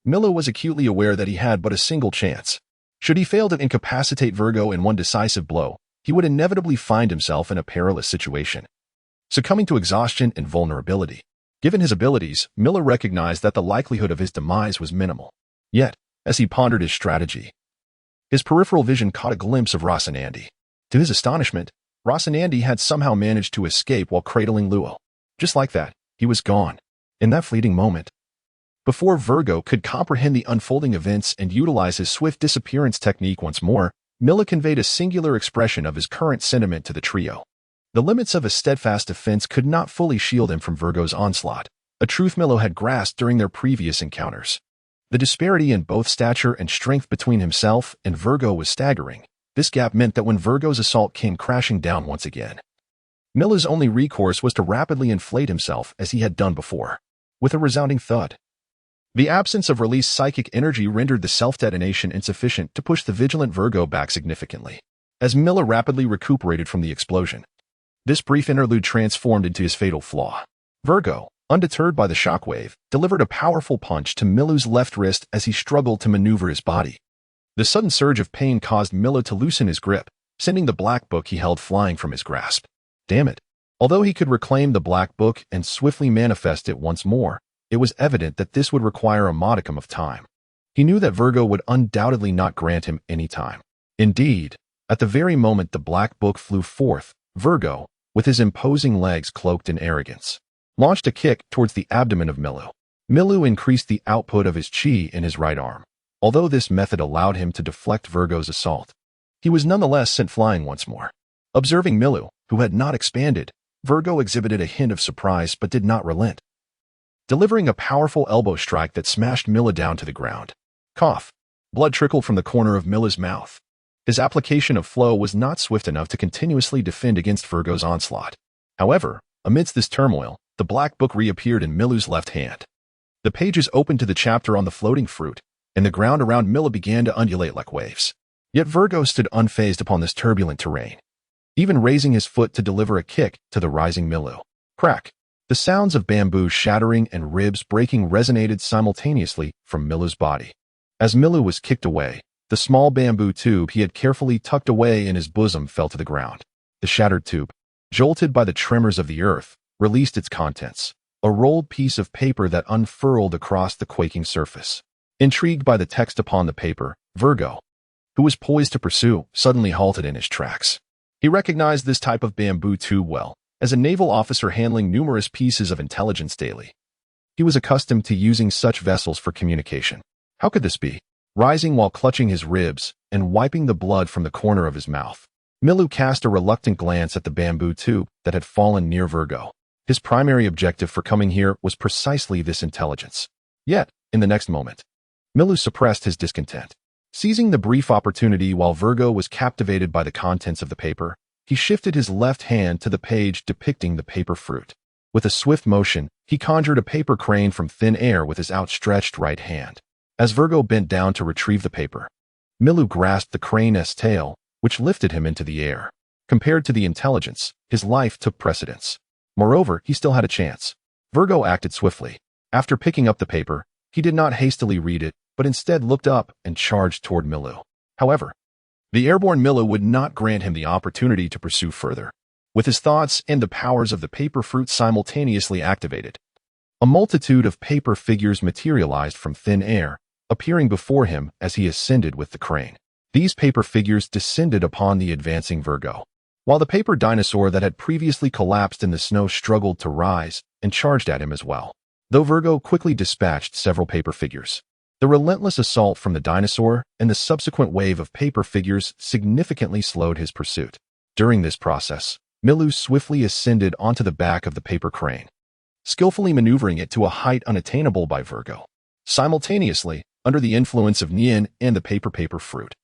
Milu was acutely aware that he had but a single chance. Should he fail to incapacitate Virgo in one decisive blow, he would inevitably find himself in a perilous situation, succumbing to exhaustion and vulnerability. Given his abilities, Milu recognized that the likelihood of his demise was minimal. Yet, as he pondered his strategy, his peripheral vision caught a glimpse of Rocinante. To his astonishment, Rocinante had somehow managed to escape while cradling Luo. Just like that, he was gone. In that fleeting moment, before Virgo could comprehend the unfolding events and utilize his swift disappearance technique once more, Milu conveyed a singular expression of his current sentiment to the trio. The limits of a steadfast defense could not fully shield him from Virgo's onslaught, a truth Milu had grasped during their previous encounters. The disparity in both stature and strength between himself and Virgo was staggering. This gap meant that when Virgo's assault came crashing down once again, Milu's only recourse was to rapidly inflate himself as he had done before. With a resounding thud, the absence of released psychic energy rendered the self-detonation insufficient to push the vigilant Virgo back significantly. As Milu rapidly recuperated from the explosion, this brief interlude transformed into his fatal flaw. Virgo, undeterred by the shockwave, delivered a powerful punch to Milu's left wrist as he struggled to maneuver his body. The sudden surge of pain caused Milu to loosen his grip, sending the black book he held flying from his grasp. Damn it! Although he could reclaim the Black Book and swiftly manifest it once more, it was evident that this would require a modicum of time. He knew that Virgo would undoubtedly not grant him any time. Indeed, at the very moment the Black Book flew forth, Virgo, with his imposing legs cloaked in arrogance, launched a kick towards the abdomen of Milu. Milu increased the output of his chi in his right arm. Although this method allowed him to deflect Virgo's assault, he was nonetheless sent flying once more. Observing Milu, who had not expanded, Virgo exhibited a hint of surprise but did not relent, delivering a powerful elbow strike that smashed Milu down to the ground. Cough. Blood trickled from the corner of Milu's mouth. His application of flow was not swift enough to continuously defend against Virgo's onslaught. However, amidst this turmoil, the Black Book reappeared in Milu's left hand. The pages opened to the chapter on the floating fruit, and the ground around Milu began to undulate like waves. Yet Virgo stood unfazed upon this turbulent terrain, even raising his foot to deliver a kick to the rising Milu. Crack! The sounds of bamboo shattering and ribs breaking resonated simultaneously from Milu's body. As Milu was kicked away, the small bamboo tube he had carefully tucked away in his bosom fell to the ground. The shattered tube, jolted by the tremors of the earth, released its contents, a rolled piece of paper that unfurled across the quaking surface. Intrigued by the text upon the paper, Virgo, who was poised to pursue, suddenly halted in his tracks. He recognized this type of bamboo tube well, as a naval officer handling numerous pieces of intelligence daily. He was accustomed to using such vessels for communication. How could this be? Rising while clutching his ribs and wiping the blood from the corner of his mouth, Milu cast a reluctant glance at the bamboo tube that had fallen near Virgo. His primary objective for coming here was precisely this intelligence. Yet, in the next moment, Milu suppressed his discontent. Seizing the brief opportunity while Virgo was captivated by the contents of the paper, he shifted his left hand to the page depicting the paper fruit. With a swift motion, he conjured a paper crane from thin air with his outstretched right hand. As Virgo bent down to retrieve the paper, Milu grasped the crane's tail, which lifted him into the air. Compared to the intelligence, his life took precedence. Moreover, he still had a chance. Virgo acted swiftly. After picking up the paper, he did not hastily read it, but instead looked up and charged toward Milu. However, the airborne Milu would not grant him the opportunity to pursue further. With his thoughts and the powers of the paper fruit simultaneously activated, a multitude of paper figures materialized from thin air, appearing before him as he ascended with the crane. These paper figures descended upon the advancing Virgo, while the paper dinosaur that had previously collapsed in the snow struggled to rise and charged at him as well. Though Virgo quickly dispatched several paper figures, the relentless assault from the dinosaur and the subsequent wave of paper figures significantly slowed his pursuit. During this process, Milu swiftly ascended onto the back of the paper crane, skillfully maneuvering it to a height unattainable by Virgo. Simultaneously, under the influence of Nian and the paper fruit,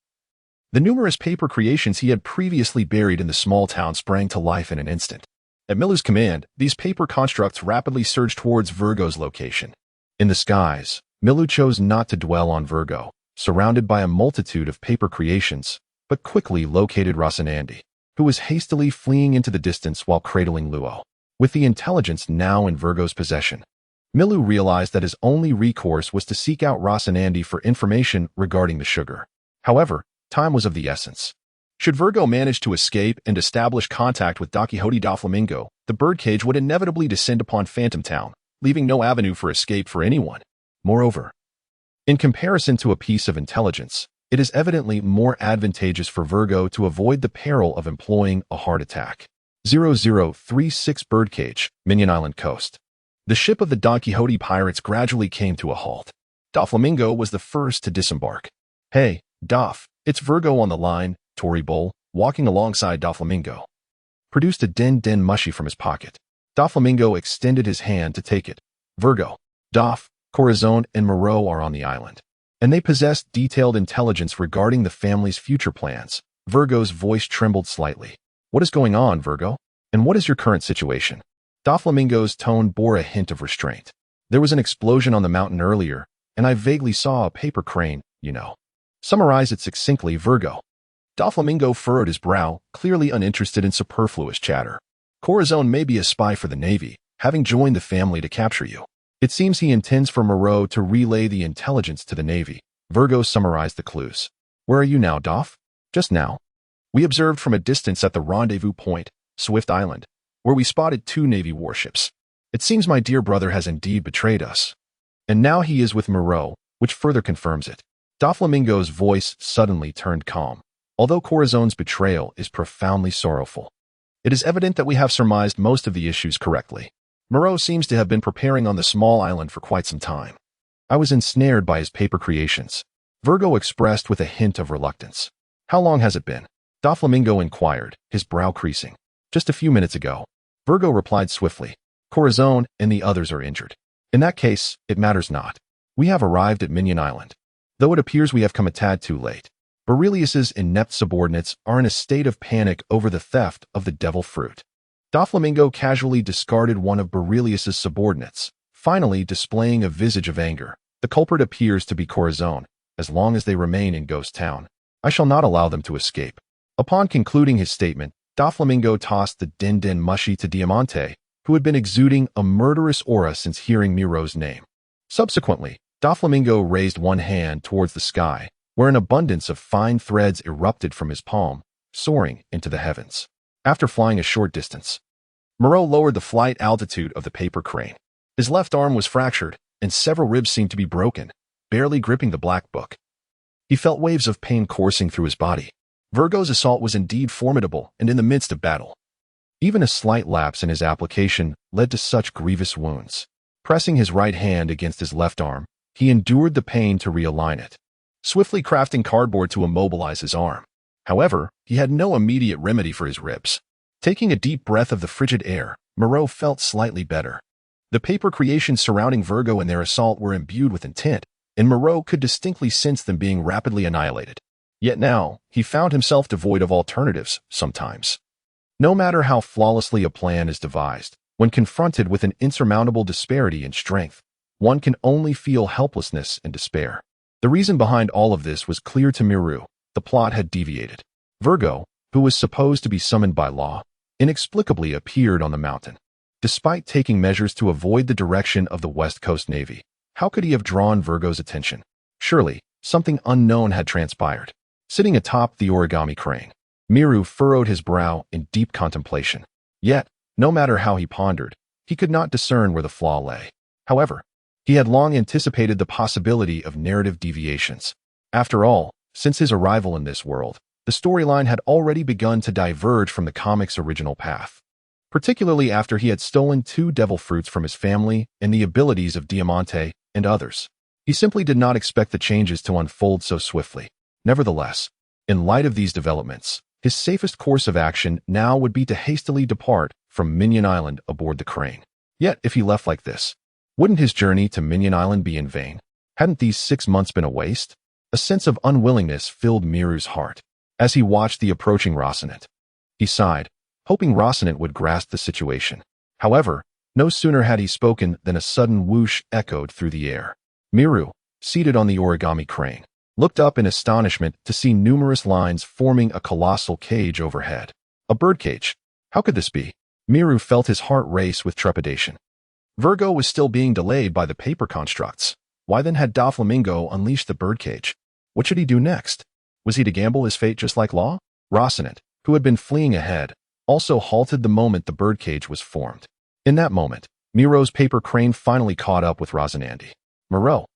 the numerous paper creations he had previously buried in the small town sprang to life in an instant. At Milu's command, these paper constructs rapidly surged towards Virgo's location. In the skies, Milu chose not to dwell on Virgo, surrounded by a multitude of paper creations, but quickly located Rocinante, who was hastily fleeing into the distance while cradling Luo. With the intelligence now in Virgo's possession, Milu realized that his only recourse was to seek out Rocinante for information regarding the sugar. However, time was of the essence. Should Virgo manage to escape and establish contact with Don Quixote da Flamingo, the birdcage would inevitably descend upon Phantom Town, leaving no avenue for escape for anyone. Moreover, in comparison to a piece of intelligence, it is evidently more advantageous for Virgo to avoid the peril of employing a heart attack. 0036 Birdcage, Minion Island Coast. The ship of the Don Quixote pirates gradually came to a halt. Doflamingo was the first to disembark. "Hey, Doff, it's Virgo on the line," Tory Bull, walking alongside Doflamingo, produced a den mushy from his pocket. Doflamingo extended his hand to take it. "Virgo, Doff, Corazon, and Moreau are on the island, and they possess detailed intelligence regarding the family's future plans." Virgo's voice trembled slightly. "What is going on, Virgo? And what is your current situation?" Doflamingo's tone bore a hint of restraint. "There was an explosion on the mountain earlier, and I vaguely saw a paper crane, you know." "Summarize it succinctly, Virgo." Doflamingo furrowed his brow, clearly uninterested in superfluous chatter. "Corazon may be a spy for the Navy, having joined the family to capture you. It seems he intends for Moreau to relay the intelligence to the Navy." Virgo summarized the clues. "Where are you now, Doff?" "Just now. We observed from a distance at the rendezvous point, Swift Island. where we spotted 2 Navy warships. It seems my dear brother has indeed betrayed us. And now he is with Moreau, which further confirms it. Doflamingo's voice suddenly turned calm. Although Corazon's betrayal is profoundly sorrowful, it is evident that we have surmised most of the issues correctly. Moreau seems to have been preparing on the small island for quite some time. I was ensnared by his paper creations. Virgo expressed with a hint of reluctance. How long has it been? Doflamingo inquired, his brow creasing. Just a few minutes ago. Virgo replied swiftly. Corazon and the others are injured. In that case, it matters not. We have arrived at Minion Island. Though it appears we have come a tad too late. Berelius's inept subordinates are in a state of panic over the theft of the devil fruit. Doflamingo casually discarded one of Berelius's subordinates, finally displaying a visage of anger. The culprit appears to be Corazon. As long as they remain in Ghost Town, I shall not allow them to escape. Upon concluding his statement, Doflamingo tossed the din-din mushy to Diamante, who had been exuding a murderous aura since hearing Miro's name. Subsequently, Doflamingo raised one hand towards the sky, where an abundance of fine threads erupted from his palm, soaring into the heavens. After flying a short distance, Moreau lowered the flight altitude of the paper crane. His left arm was fractured, and several ribs seemed to be broken, barely gripping the black book. He felt waves of pain coursing through his body. Virgo's assault was indeed formidable and in the midst of battle. Even a slight lapse in his application led to such grievous wounds. Pressing his right hand against his left arm, he endured the pain to realign it, swiftly crafting cardboard to immobilize his arm. However, he had no immediate remedy for his ribs. Taking a deep breath of the frigid air, Moreau felt slightly better. The paper creations surrounding Virgo and their assault were imbued with intent, and Moreau could distinctly sense them being rapidly annihilated. Yet now, he found himself devoid of alternatives, sometimes. No matter how flawlessly a plan is devised, when confronted with an insurmountable disparity in strength, one can only feel helplessness and despair. The reason behind all of this was clear to Miru. The plot had deviated. Virgo, who was supposed to be summoned by law, inexplicably appeared on the mountain. Despite taking measures to avoid the direction of the West Coast Navy, how could he have drawn Virgo's attention? Surely, something unknown had transpired. Sitting atop the origami crane, Miru furrowed his brow in deep contemplation. Yet, no matter how he pondered, he could not discern where the flaw lay. However, he had long anticipated the possibility of narrative deviations. After all, since his arrival in this world, the storyline had already begun to diverge from the comic's original path. Particularly after he had stolen 2 devil fruits from his family and the abilities of Diamante and others. He simply did not expect the changes to unfold so swiftly. Nevertheless, in light of these developments, his safest course of action now would be to hastily depart from Minion Island aboard the crane. Yet, if he left like this, wouldn't his journey to Minion Island be in vain? Hadn't these 6 months been a waste? A sense of unwillingness filled Miru's heart as he watched the approaching Rocinante. He sighed, hoping Rocinante would grasp the situation. However, no sooner had he spoken than a sudden whoosh echoed through the air. Miru, seated on the origami crane, looked up in astonishment to see numerous lines forming a colossal cage overhead. A birdcage. How could this be? Miru felt his heart race with trepidation. Virgo was still being delayed by the paper constructs. Why then had Doflamingo unleashed the birdcage? What should he do next? Was he to gamble his fate just like Law? Rocinante, who had been fleeing ahead, also halted the moment the birdcage was formed. In that moment, Miro's paper crane finally caught up with Rocinante. Moreau,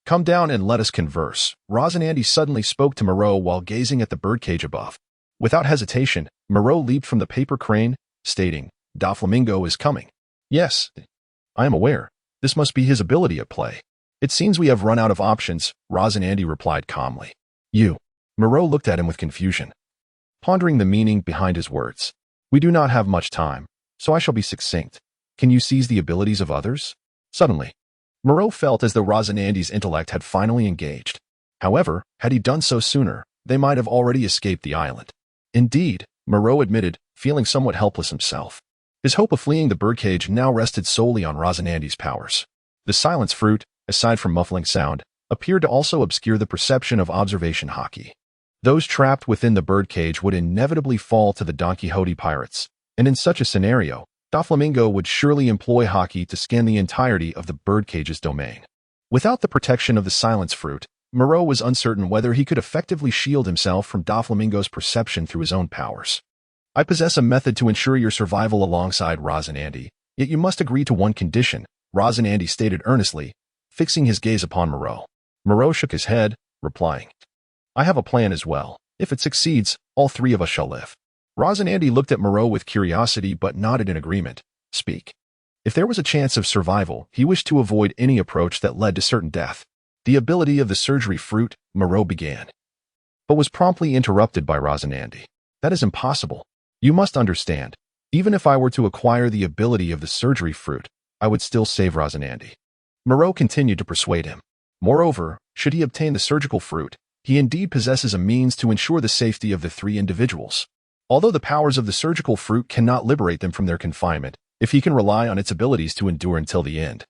come down and let us converse. Rocinante suddenly spoke to Moreau while gazing at the birdcage above. Without hesitation, Moreau leaped from the paper crane, stating, Doflamingo is coming. Yes, I am aware. This must be his ability at play. It seems we have run out of options, Rocinante replied calmly. You. Moreau looked at him with confusion, pondering the meaning behind his words. We do not have much time, so I shall be succinct. Can you seize the abilities of others? Suddenly, Moreau felt as though Rocinante's intellect had finally engaged. However, had he done so sooner, they might have already escaped the island. Indeed, Moreau admitted, feeling somewhat helpless himself. His hope of fleeing the birdcage now rested solely on Rocinante's powers. The silence fruit, aside from muffling sound, appeared to also obscure the perception of observation hockey. Those trapped within the birdcage would inevitably fall to the Don Quixote pirates, and in such a scenario, Doflamingo would surely employ hockey to scan the entirety of the birdcage's domain. Without the protection of the silence fruit, Moreau was uncertain whether he could effectively shield himself from Doflamingo's perception through his own powers. I possess a method to ensure your survival alongside Roz and Andy, yet you must agree to one condition, Roz and Andy stated earnestly, fixing his gaze upon Moreau. Moreau shook his head, replying, I have a plan as well. If it succeeds, all three of us shall live. Roz and Andy looked at Moreau with curiosity but nodded in agreement. Speak. If there was a chance of survival, he wished to avoid any approach that led to certain death. The ability of the surgery fruit, Moreau began, but was promptly interrupted by Roz and Andy. That is impossible. You must understand. Even if I were to acquire the ability of the surgery fruit, I would still save Roz and Andy. Moreau continued to persuade him. Moreover, should he obtain the surgical fruit, he indeed possesses a means to ensure the safety of the three individuals. Although the powers of the surgical fruit cannot liberate them from their confinement, if he can rely on its abilities to endure until the end,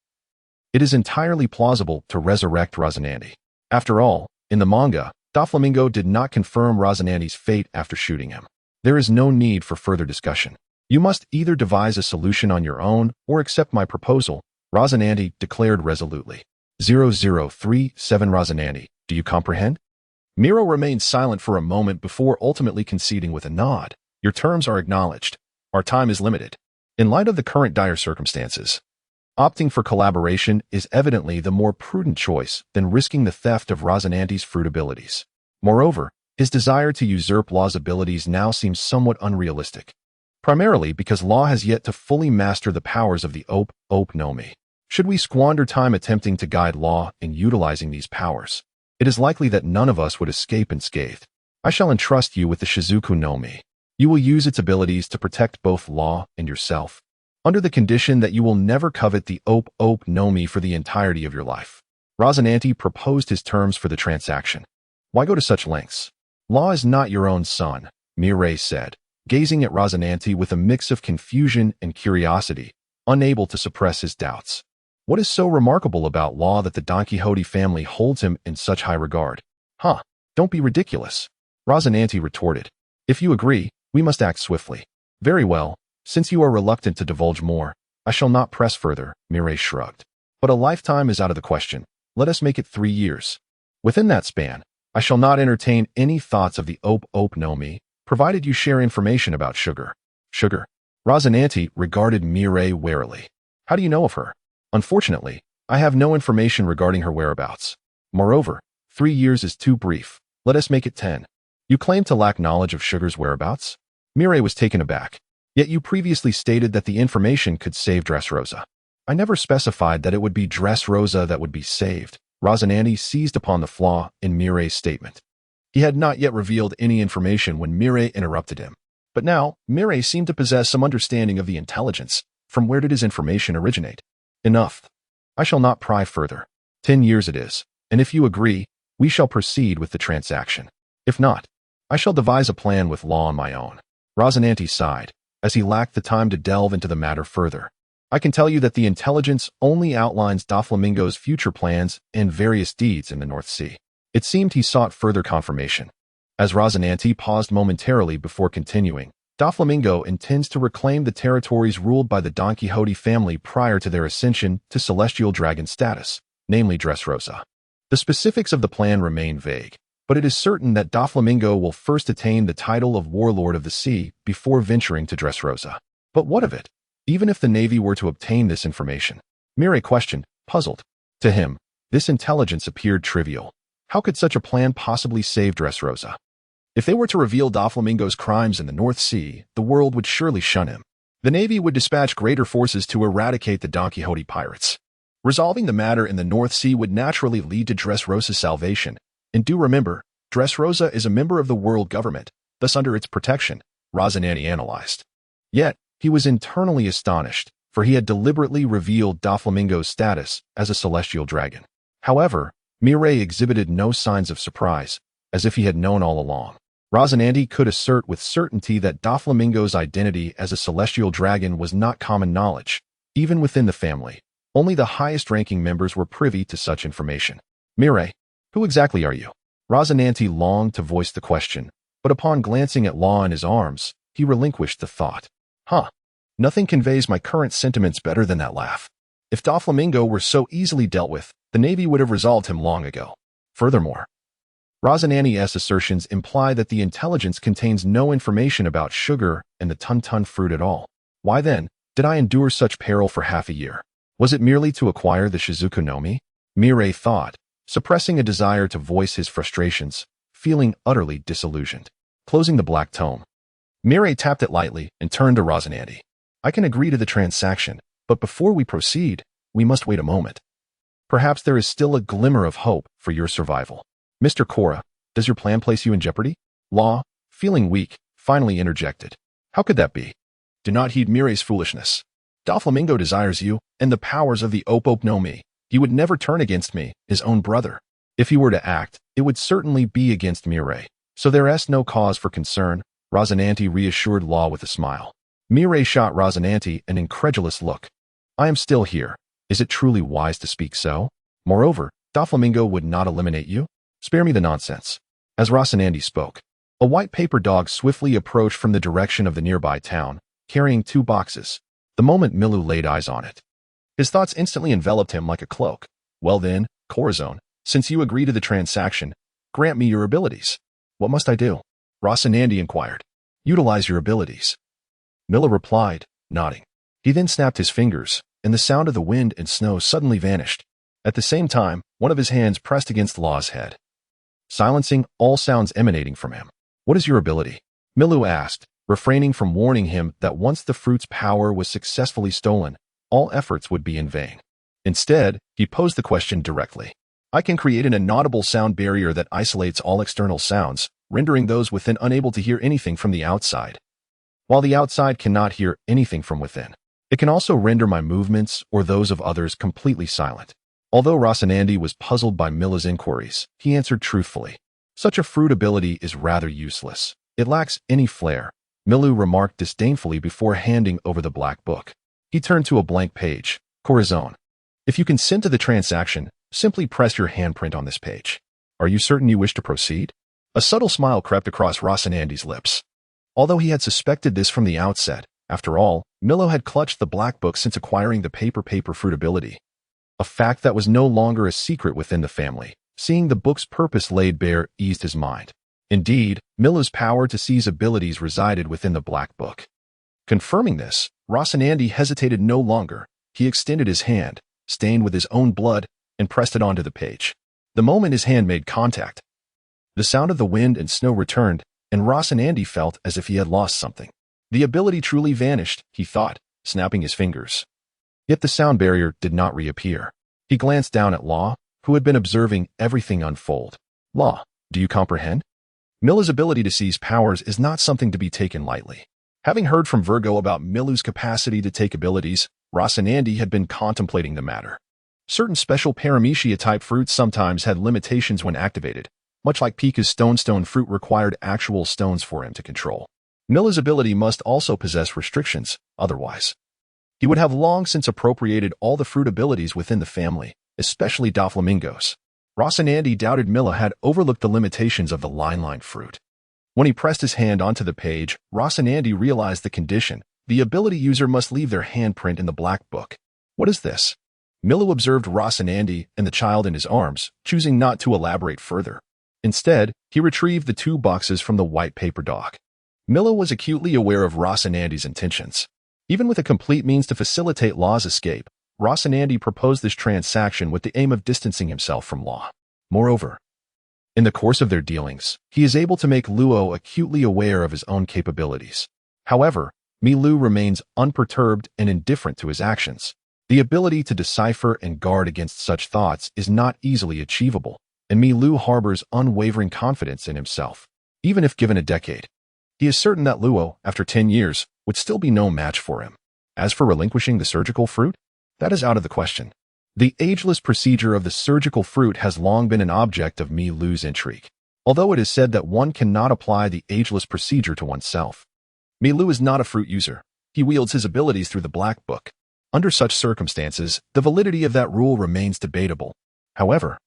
it is entirely plausible to resurrect Roz and Andy. After all, in the manga, Doflamingo did not confirm Roz and Andy's fate after shooting him. There is no need for further discussion. You must either devise a solution on your own or accept my proposal, Roz and Andy declared resolutely. 0037 Roz and Andy, do you comprehend? Miro remained silent for a moment before ultimately conceding with a nod. Your terms are acknowledged. Our time is limited. In light of the current dire circumstances, opting for collaboration is evidently the more prudent choice than risking the theft of Roz and Andy's fruit abilities. Moreover, his desire to usurp Law's abilities now seems somewhat unrealistic, primarily because Law has yet to fully master the powers of the Tome. Should we squander time attempting to guide Law in utilizing these powers, it is likely that none of us would escape unscathed. I shall entrust you with the Shizuku no Mi. You will use its abilities to protect both Law and yourself, under the condition that you will never covet the no Mi for the entirety of your life. Roz and Andy proposed his terms for the transaction. Why go to such lengths? Law is not your own son, Mireille said, gazing at Roz and Andy with a mix of confusion and curiosity, unable to suppress his doubts. What is so remarkable about Law that the Don Quixote family holds him in such high regard? Don't be ridiculous, Roz and Andy retorted. If you agree, we must act swiftly. Very well, since you are reluctant to divulge more, I shall not press further, Mireille shrugged. But a lifetime is out of the question. Let us make it 3 years. Within that span, I shall not entertain any thoughts of the no Mi, provided you share information about Sugar. Sugar? Roz and Andy regarded Mireille warily. How do you know of her? Unfortunately, I have no information regarding her whereabouts. Moreover, 3 years is too brief. Let us make it 10. You claim to lack knowledge of Sugar's whereabouts? Mireille was taken aback. Yet you previously stated that the information could save Dressrosa. I never specified that it would be Dressrosa that would be saved. Roz and Andy seized upon the flaw in Mireille's statement. He had not yet revealed any information when Mireille interrupted him. But now, Mireille seemed to possess some understanding of the intelligence. From where did his information originate? Enough. I shall not pry further. 10 years it is, and if you agree, we shall proceed with the transaction. If not, I shall devise a plan with Law on my own. Roz and Andy sighed, as he lacked the time to delve into the matter further. I can tell you that the intelligence only outlines Doflamingo's future plans and various deeds in the North Sea. It seemed he sought further confirmation. As Roz and Andy paused momentarily before continuing, Doflamingo intends to reclaim the territories ruled by the Don Quixote family prior to their ascension to celestial dragon status, namely Dressrosa. The specifics of the plan remain vague, but it is certain that Doflamingo will first attain the title of Warlord of the Sea before venturing to Dressrosa. But what of it? Even if the Navy were to obtain this information? Mireille questioned, puzzled. To him, this intelligence appeared trivial. How could such a plan possibly save Dressrosa? If they were to reveal Doflamingo's crimes in the North Sea, the world would surely shun him. The Navy would dispatch greater forces to eradicate the Don Quixote pirates. Resolving the matter in the North Sea would naturally lead to Dressrosa's salvation. And do remember, Dressrosa is a member of the world government, thus under its protection, Roz and Andy analyzed. Yet, he was internally astonished, for he had deliberately revealed Doflamingo's status as a celestial dragon. However, Mireille exhibited no signs of surprise, as if he had known all along. Roz and Andy could assert with certainty that Doflamingo's identity as a celestial dragon was not common knowledge. Even within the family, only the highest-ranking members were privy to such information. Mireille, who exactly are you? Roz and Andy longed to voice the question, but upon glancing at Law in his arms, he relinquished the thought. Nothing conveys my current sentiments better than that laugh. If Doflamingo were so easily dealt with, the Navy would have resolved him long ago. Furthermore, Rosanani's assertions imply that the intelligence contains no information about sugar and the tun fruit at all. Why then did I endure such peril for half a year? Was it merely to acquire the Shizuku no Mi? Mirai thought, suppressing a desire to voice his frustrations, feeling utterly disillusioned. Closing the black tome, Mirai tapped it lightly and turned to Rosanandi. I can agree to the transaction, but before we proceed, we must wait a moment. Perhaps there is still a glimmer of hope for your survival. Mr. Cora, does your plan place you in jeopardy? Law, feeling weak, finally interjected. How could that be? Do not heed Mirai's foolishness. Doflamingo desires you and the powers of the Opop no Mi. He would never turn against me, his own brother. If he were to act, it would certainly be against Mirai. So there is no cause for concern, Rosananti reassured Law with a smile. Mirai shot Rosananti an incredulous look. I am still here. Is it truly wise to speak so? Moreover, Doflamingo would not eliminate you? Spare me the nonsense. As Rosanandi spoke, a white paper dog swiftly approached from the direction of the nearby town, carrying 2 boxes. The moment Milu laid eyes on it, his thoughts instantly enveloped him like a cloak. Well then, Corazon, since you agree to the transaction, grant me your abilities. What must I do? Rosanandi inquired. Utilize your abilities. Milu replied, nodding. He then snapped his fingers, and the sound of the wind and snow suddenly vanished. At the same time, one of his hands pressed against Law's head, silencing all sounds emanating from him. What is your ability? Milu asked, refraining from warning him that once the fruit's power was successfully stolen, all efforts would be in vain. Instead, he posed the question directly. I can create an inaudible sound barrier that isolates all external sounds, rendering those within unable to hear anything from the outside, while the outside cannot hear anything from within. It can also render my movements or those of others completely silent. Although Rosanandi was puzzled by Milu's inquiries, he answered truthfully. Such a fruit ability is rather useless. It lacks any flair, Milu remarked disdainfully before handing over the black book. He turned to a blank page. Corazon, if you consent to the transaction, simply press your handprint on this page. Are you certain you wish to proceed? A subtle smile crept across Rosanandi's lips. Although he had suspected this from the outset, after all, Milu had clutched the black book since acquiring the paper fruit ability. A fact that was no longer a secret within the family. Seeing the book's purpose laid bare eased his mind. Indeed, Milu's power to seize abilities resided within the black book. Confirming this, Rosanandi hesitated no longer. He extended his hand, stained with his own blood, and pressed it onto the page. The moment his hand made contact, the sound of the wind and snow returned, and Rosanandi felt as if he had lost something. The ability truly vanished, he thought, snapping his fingers. Yet the sound barrier did not reappear. He glanced down at Law, who had been observing everything unfold. Law, do you comprehend? Milu's ability to seize powers is not something to be taken lightly. Having heard from Virgo about Milu's capacity to take abilities, Rosanandi had been contemplating the matter. Certain special paramecia-type fruits sometimes had limitations when activated, much like Pika's stone fruit required actual stones for him to control. Milu's ability must also possess restrictions, otherwise he would have long since appropriated all the fruit abilities within the family, especially Doflamingo's. Rosanandi doubted Milu had overlooked the limitations of the line fruit. When he pressed his hand onto the page, Rosanandi realized the condition. The ability user must leave their handprint in the black book. What is this? Milu observed Rosanandi and the child in his arms, choosing not to elaborate further. Instead, he retrieved the 2 boxes from the white paper dog. Milu was acutely aware of Rosanandi's intentions. Even with a complete means to facilitate Law's escape, Rosanandi proposed this transaction with the aim of distancing himself from Law. Moreover, in the course of their dealings, he is able to make Luo acutely aware of his own capabilities. However, Milu remains unperturbed and indifferent to his actions. The ability to decipher and guard against such thoughts is not easily achievable, and Milu harbors unwavering confidence in himself. Even if given a decade, he is certain that Luo, after 10 years, would still be no match for him. As for relinquishing the surgical fruit, that is out of the question. The ageless procedure of the surgical fruit has long been an object of Milu's intrigue, although it is said that one cannot apply the ageless procedure to oneself. Milu is not a fruit user. He wields his abilities through the black book. Under such circumstances, the validity of that rule remains debatable. However,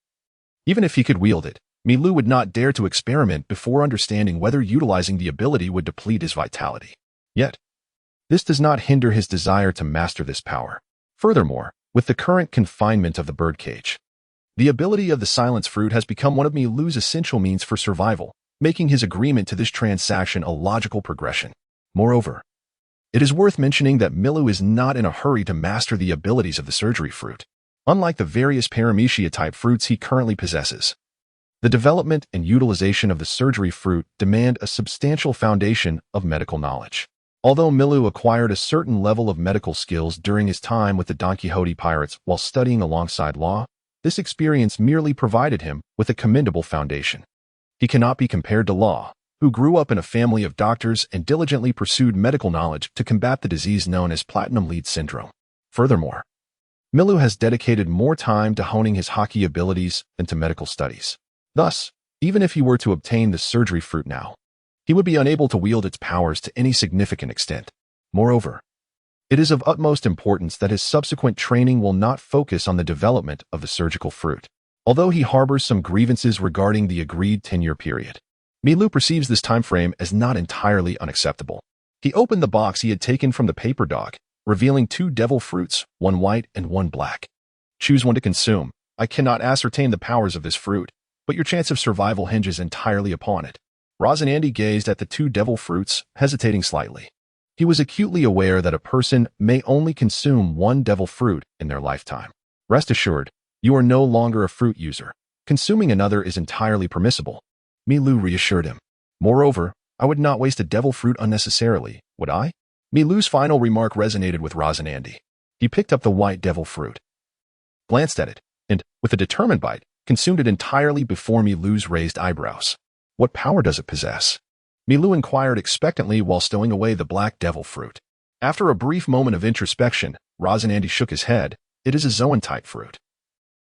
even if he could wield it, Milu would not dare to experiment before understanding whether utilizing the ability would deplete his vitality. Yet, this does not hinder his desire to master this power. Furthermore, with the current confinement of the birdcage, The ability of the silence fruit has become one of Milu's essential means for survival, making his agreement to this transaction a logical progression. Moreover, it is worth mentioning that Milu is not in a hurry to master the abilities of the surgery fruit. Unlike the various paramecia-type fruits he currently possesses, the development and utilization of the surgery fruit demand a substantial foundation of medical knowledge. Although Milu acquired a certain level of medical skills during his time with the Don Quixote pirates while studying alongside law, this experience merely provided him with a commendable foundation. He cannot be compared to Law, who grew up in a family of doctors and diligently pursued medical knowledge to combat the disease known as platinum lead syndrome. Furthermore, Milu has dedicated more time to honing his hockey abilities than to medical studies. Thus, even if he were to obtain the surgery fruit now, he would be unable to wield its powers to any significant extent. Moreover, it is of utmost importance that his subsequent training will not focus on the development of the surgical fruit. Although he harbors some grievances regarding the agreed 10-year period, Milu perceives this time frame as not entirely unacceptable. He opened the box he had taken from the paper dog, revealing 2 devil fruits, one white and one black. Choose one to consume. I cannot ascertain the powers of this fruit, but your chance of survival hinges entirely upon it. Rosinante gazed at the 2 devil fruits, hesitating slightly. He was acutely aware that a person may only consume 1 devil fruit in their lifetime. Rest assured, you are no longer a fruit user. Consuming another is entirely permissible. Milu reassured him. Moreover, I would not waste a devil fruit unnecessarily, would I? Milu's final remark resonated with Rosinante. He picked up the white devil fruit, glanced at it, and, with a determined bite, consumed it entirely before Milu's raised eyebrows. What power does it possess? Milu inquired expectantly while stowing away the black devil fruit. After a brief moment of introspection, Rosinante shook his head. It is a zoan-type fruit.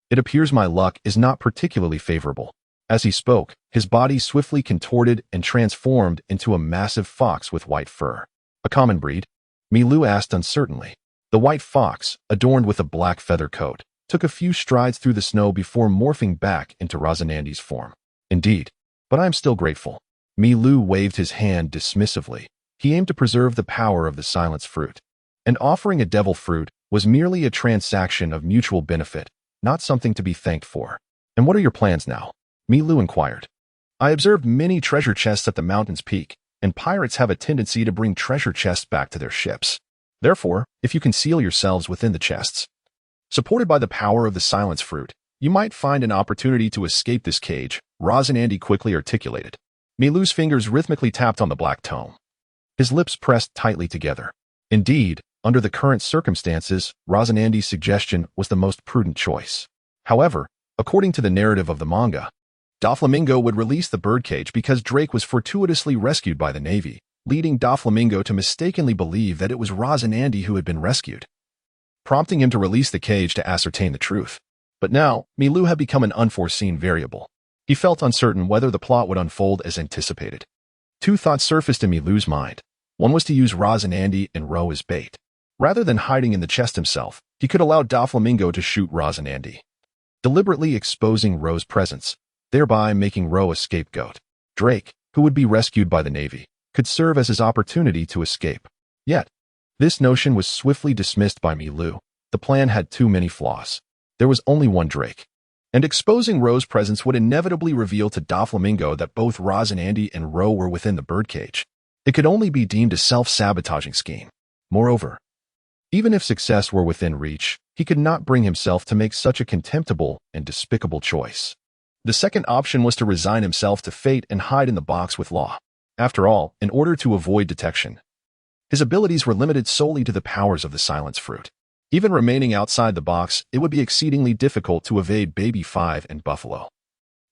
It appears my luck is not particularly favorable. As he spoke, his body swiftly contorted and transformed into a massive fox with white fur. A common breed? Milu asked uncertainly. The white fox, adorned with a black feather coat, took a few strides through the snow before morphing back into Rosinante's form. Indeed, but I am still grateful. Milu waved his hand dismissively. He aimed to preserve the power of the silence fruit. And offering a devil fruit was merely a transaction of mutual benefit, not something to be thanked for. And what are your plans now? Milu inquired. I observed many treasure chests at the mountain's peak, and pirates have a tendency to bring treasure chests back to their ships. Therefore, if you conceal yourselves within the chests, supported by the power of the silence fruit, you might find an opportunity to escape this cage, Rosinante quickly articulated. Milu's fingers rhythmically tapped on the black tome. His lips pressed tightly together. Indeed, under the current circumstances, Rosinante's suggestion was the most prudent choice. However, according to the narrative of the manga, Doflamingo would release the birdcage because Drake was fortuitously rescued by the Navy, leading Doflamingo to mistakenly believe that it was Rosinante who had been rescued, prompting him to release the cage to ascertain the truth. But now, Milu had become an unforeseen variable. He felt uncertain whether the plot would unfold as anticipated. 2 thoughts surfaced in Milu's mind. One was to use Rosinante and Ro as bait. Rather than hiding in the chest himself, he could allow Doflamingo to shoot Rosinante, deliberately exposing Ro's presence, thereby making Ro a scapegoat. Drake, who would be rescued by the Navy, could serve as his opportunity to escape. Yet, this notion was swiftly dismissed by Milu. The plan had too many flaws. There was only one Drake, and exposing Ro's presence would inevitably reveal to Doflamingo that both Rosinante and Ro were within the birdcage. It could only be deemed a self-sabotaging scheme. Moreover, even if success were within reach, he could not bring himself to make such a contemptible and despicable choice. The second option was to resign himself to fate and hide in the box with Law. After all, in order to avoid detection, his abilities were limited solely to the powers of the silence fruit. Even remaining outside the box, it would be exceedingly difficult to evade Baby 5 and Buffalo,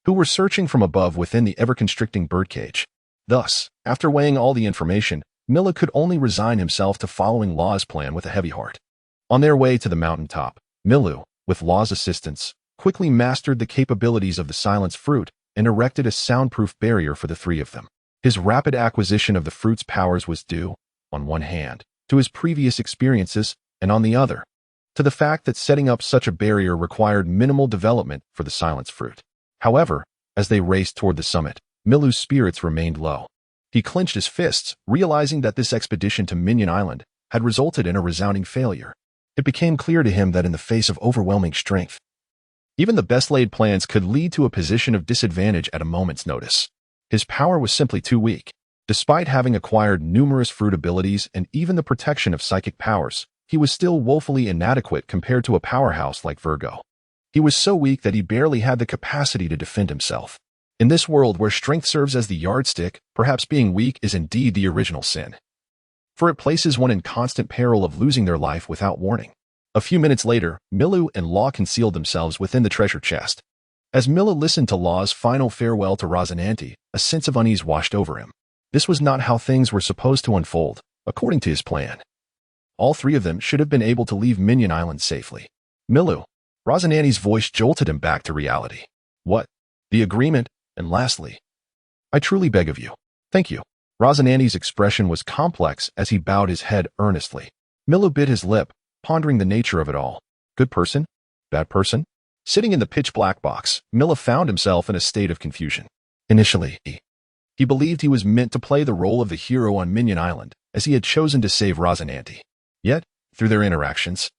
who were searching from above within the ever-constricting birdcage. Thus, after weighing all the information, Milu could only resign himself to following Law's plan with a heavy heart. On their way to the mountaintop, Milu, with Law's assistance, quickly mastered the capabilities of the silence fruit and erected a soundproof barrier for the 3 of them. His rapid acquisition of the fruit's powers was due, on one hand, to his previous experiences, and on the other, to the fact that setting up such a barrier required minimal development for the silence fruit. However, as they raced toward the summit, Milu's spirits remained low. He clenched his fists, realizing that this expedition to Minion Island had resulted in a resounding failure. It became clear to him that in the face of overwhelming strength, Even the best-laid plans could lead to a position of disadvantage at a moment's notice. His power was simply too weak. Despite having acquired numerous fruit abilities and even the protection of psychic powers, he was still woefully inadequate compared to a powerhouse like Virgo. He was so weak that he barely had the capacity to defend himself. In this world where strength serves as the yardstick, perhaps being weak is indeed the original sin. For it places one in constant peril of losing their life without warning. A few minutes later, Milu and Law concealed themselves within the treasure chest. As Milu listened to Law's final farewell to Rosinante, a sense of unease washed over him. This was not how things were supposed to unfold, according to his plan. All three of them should have been able to leave Minion Island safely. Milu. Rosinante's voice jolted him back to reality. What? The agreement, and lastly. I truly beg of you. Thank you. Rosinante's expression was complex as he bowed his head earnestly. Milu bit his lip, pondering the nature of it all. Good person? Bad person? Sitting in the pitch-black box, Milu found himself in a state of confusion. Initially, he believed he was meant to play the role of the hero on Minion Island, as he had chosen to save Rosinante. Yet, through their interactions,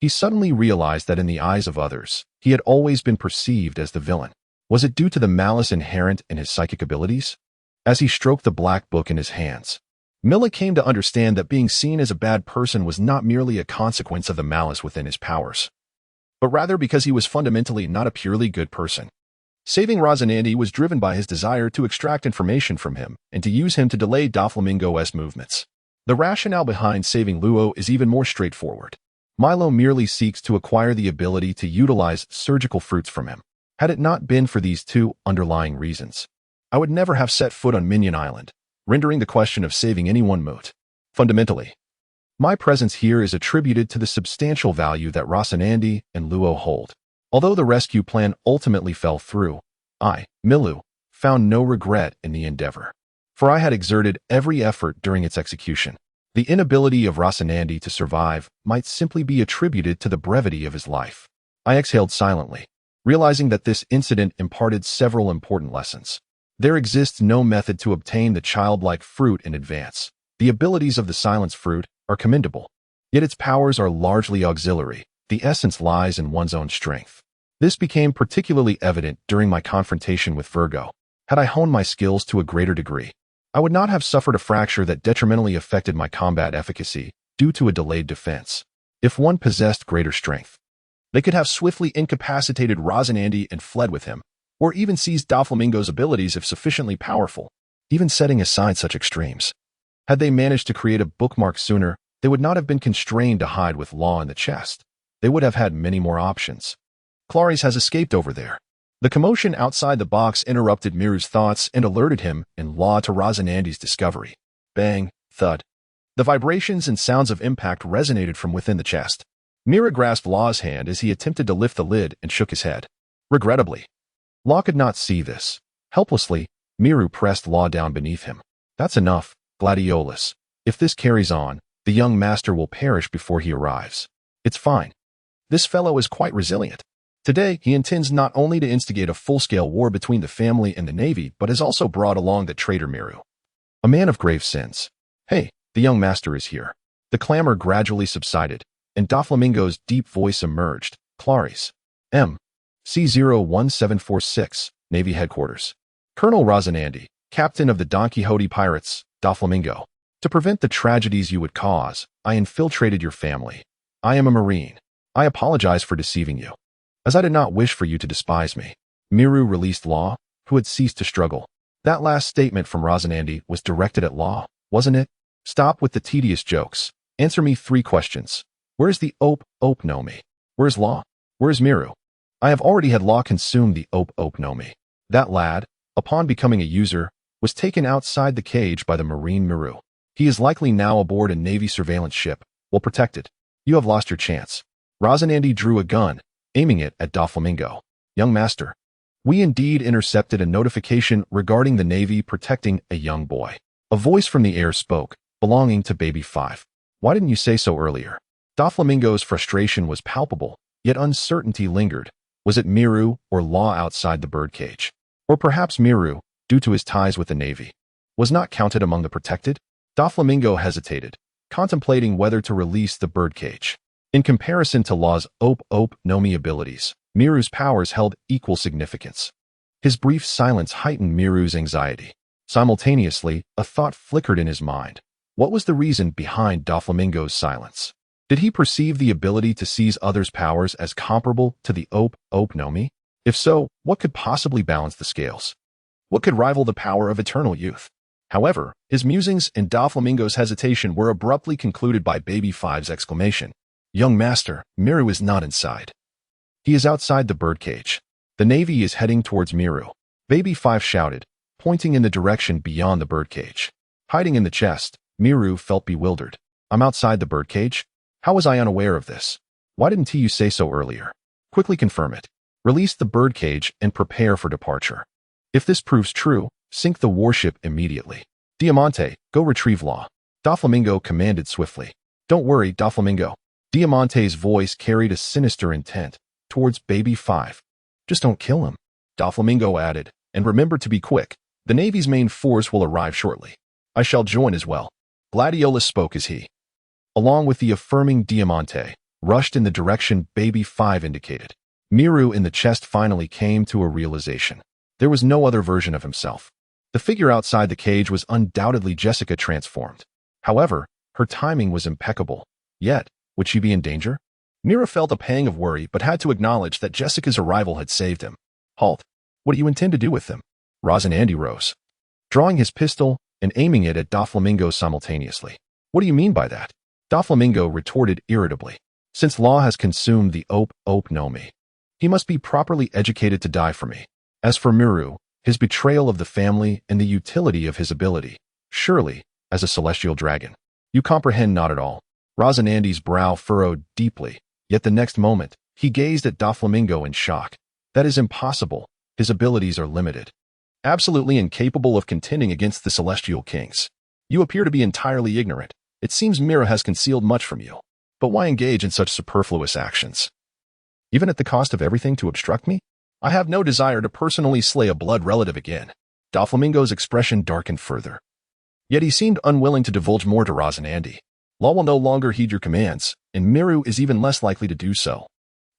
he suddenly realized that in the eyes of others, he had always been perceived as the villain. Was it due to the malice inherent in his psychic abilities? As he stroked the black book in his hands, Milu came to understand that being seen as a bad person was not merely a consequence of the malice within his powers, but rather because he was fundamentally not a purely good person. Saving Rosinante was driven by his desire to extract information from him and to use him to delay Doflamingo's movements. The rationale behind saving Luo is even more straightforward. Milo merely seeks to acquire the ability to utilize surgical fruits from him. Had it not been for these two underlying reasons, I would never have set foot on Minion Island, rendering the question of saving anyone moot. Fundamentally, my presence here is attributed to the substantial value that Rosinante and Luo hold. Although the rescue plan ultimately fell through, I, Milu, found no regret in the endeavor. For I had exerted every effort during its execution. The inability of Rosinante to survive might simply be attributed to the brevity of his life. I exhaled silently, realizing that this incident imparted several important lessons. There exists no method to obtain the childlike fruit in advance. The abilities of the silence fruit are commendable, yet its powers are largely auxiliary. The essence lies in one's own strength. This became particularly evident during my confrontation with Virgo. Had I honed my skills to a greater degree, I would not have suffered a fracture that detrimentally affected my combat efficacy due to a delayed defense. If one possessed greater strength, they could have swiftly incapacitated Rosinante and fled with him, or even seized Doflamingo's abilities if sufficiently powerful, even setting aside such extremes. Had they managed to create a bookmark sooner, they would not have been constrained to hide with Law in the chest. They would have had many more options. Clarice has escaped over there. The commotion outside the box interrupted Miru's thoughts and alerted him and Law to Rosinante's discovery. Bang, thud. The vibrations and sounds of impact resonated from within the chest. Miru grasped Law's hand as he attempted to lift the lid and shook his head. Regrettably, Law could not see this. Helplessly, Miru pressed Law down beneath him. That's enough, Gladiolus. If this carries on, the young master will perish before he arrives. It's fine. This fellow is quite resilient. Today, he intends not only to instigate a full-scale war between the family and the navy, but has also brought along the traitor Miru, a man of grave sins. Hey, the young master is here. The clamor gradually subsided, and Doflamingo's deep voice emerged. Clarice. M. C-01746, Navy Headquarters. Colonel Rosinante, Captain of the Don Quixote Pirates, Doflamingo. To prevent the tragedies you would cause, I infiltrated your family. I am a Marine. I apologize for deceiving you, as I did not wish for you to despise me. Miru released Law, who had ceased to struggle. That last statement from Rosinante was directed at Law, wasn't it? Stop with the tedious jokes. Answer me 3 questions. Where's the Nomi? Where's Law? Where's Miru? I have already had Law consume the Nomi. That lad, upon becoming a user, was taken outside the cage by the Marine Miru. He is likely now aboard a Navy surveillance ship, well protected. You have lost your chance. Rosinante drew a gun, aiming it at Doflamingo. Young master, we indeed intercepted a notification regarding the Navy protecting a young boy. A voice from the air spoke, belonging to Baby 5. Why didn't you say so earlier? Doflamingo's frustration was palpable, yet uncertainty lingered. Was it Miru or Law outside the birdcage? Or perhaps Miru, due to his ties with the Navy, was not counted among the protected? Doflamingo hesitated, contemplating whether to release the birdcage. In comparison to Law's Nomi abilities, Miru's powers held equal significance. His brief silence heightened Miru's anxiety. Simultaneously, a thought flickered in his mind. What was the reason behind Doflamingo's silence? Did he perceive the ability to seize others' powers as comparable to the Nomi? If so, what could possibly balance the scales? What could rival the power of eternal youth? However, his musings and Doflamingo's hesitation were abruptly concluded by Baby Five's exclamation. Young master, Miru is not inside. He is outside the birdcage. The Navy is heading towards Miru. Baby Five shouted, pointing in the direction beyond the birdcage. Hiding in the chest, Miru felt bewildered. I'm outside the birdcage? How was I unaware of this? Why didn't you say so earlier? Quickly confirm it. Release the birdcage and prepare for departure. If this proves true, sink the warship immediately. Diamante, go retrieve Law. Doflamingo commanded swiftly. Don't worry, Doflamingo. Diamante's voice carried a sinister intent towards Baby Five. Just don't kill him. Doflamingo added, and remember to be quick. The Navy's main force will arrive shortly. I shall join as well. Gladiolus spoke as he, along with the affirming Diamante, rushed in the direction Baby Five indicated. Miru in the chest finally came to a realization. There was no other version of himself. The figure outside the cage was undoubtedly Jessica transformed. However, her timing was impeccable. Yet, would she be in danger? Mira felt a pang of worry but had to acknowledge that Jessica's arrival had saved him. Halt. What do you intend to do with them? Rosinante rose, drawing his pistol and aiming it at Doflamingo simultaneously. What do you mean by that? Doflamingo retorted irritably. Since Law has consumed the Nomi, he must be properly educated to die for me. As for Miru, his betrayal of the family and the utility of his ability, surely, as a celestial dragon. You comprehend not at all. Rosinante's brow furrowed deeply, yet the next moment, he gazed at Doflamingo in shock. That is impossible. His abilities are limited. Absolutely incapable of contending against the celestial kings. You appear to be entirely ignorant. It seems Mira has concealed much from you. But why engage in such superfluous actions? Even at the cost of everything to obstruct me? I have no desire to personally slay a blood relative again. Doflamingo's expression darkened further. Yet he seemed unwilling to divulge more to Rosinante. Law will no longer heed your commands, and Miru is even less likely to do so.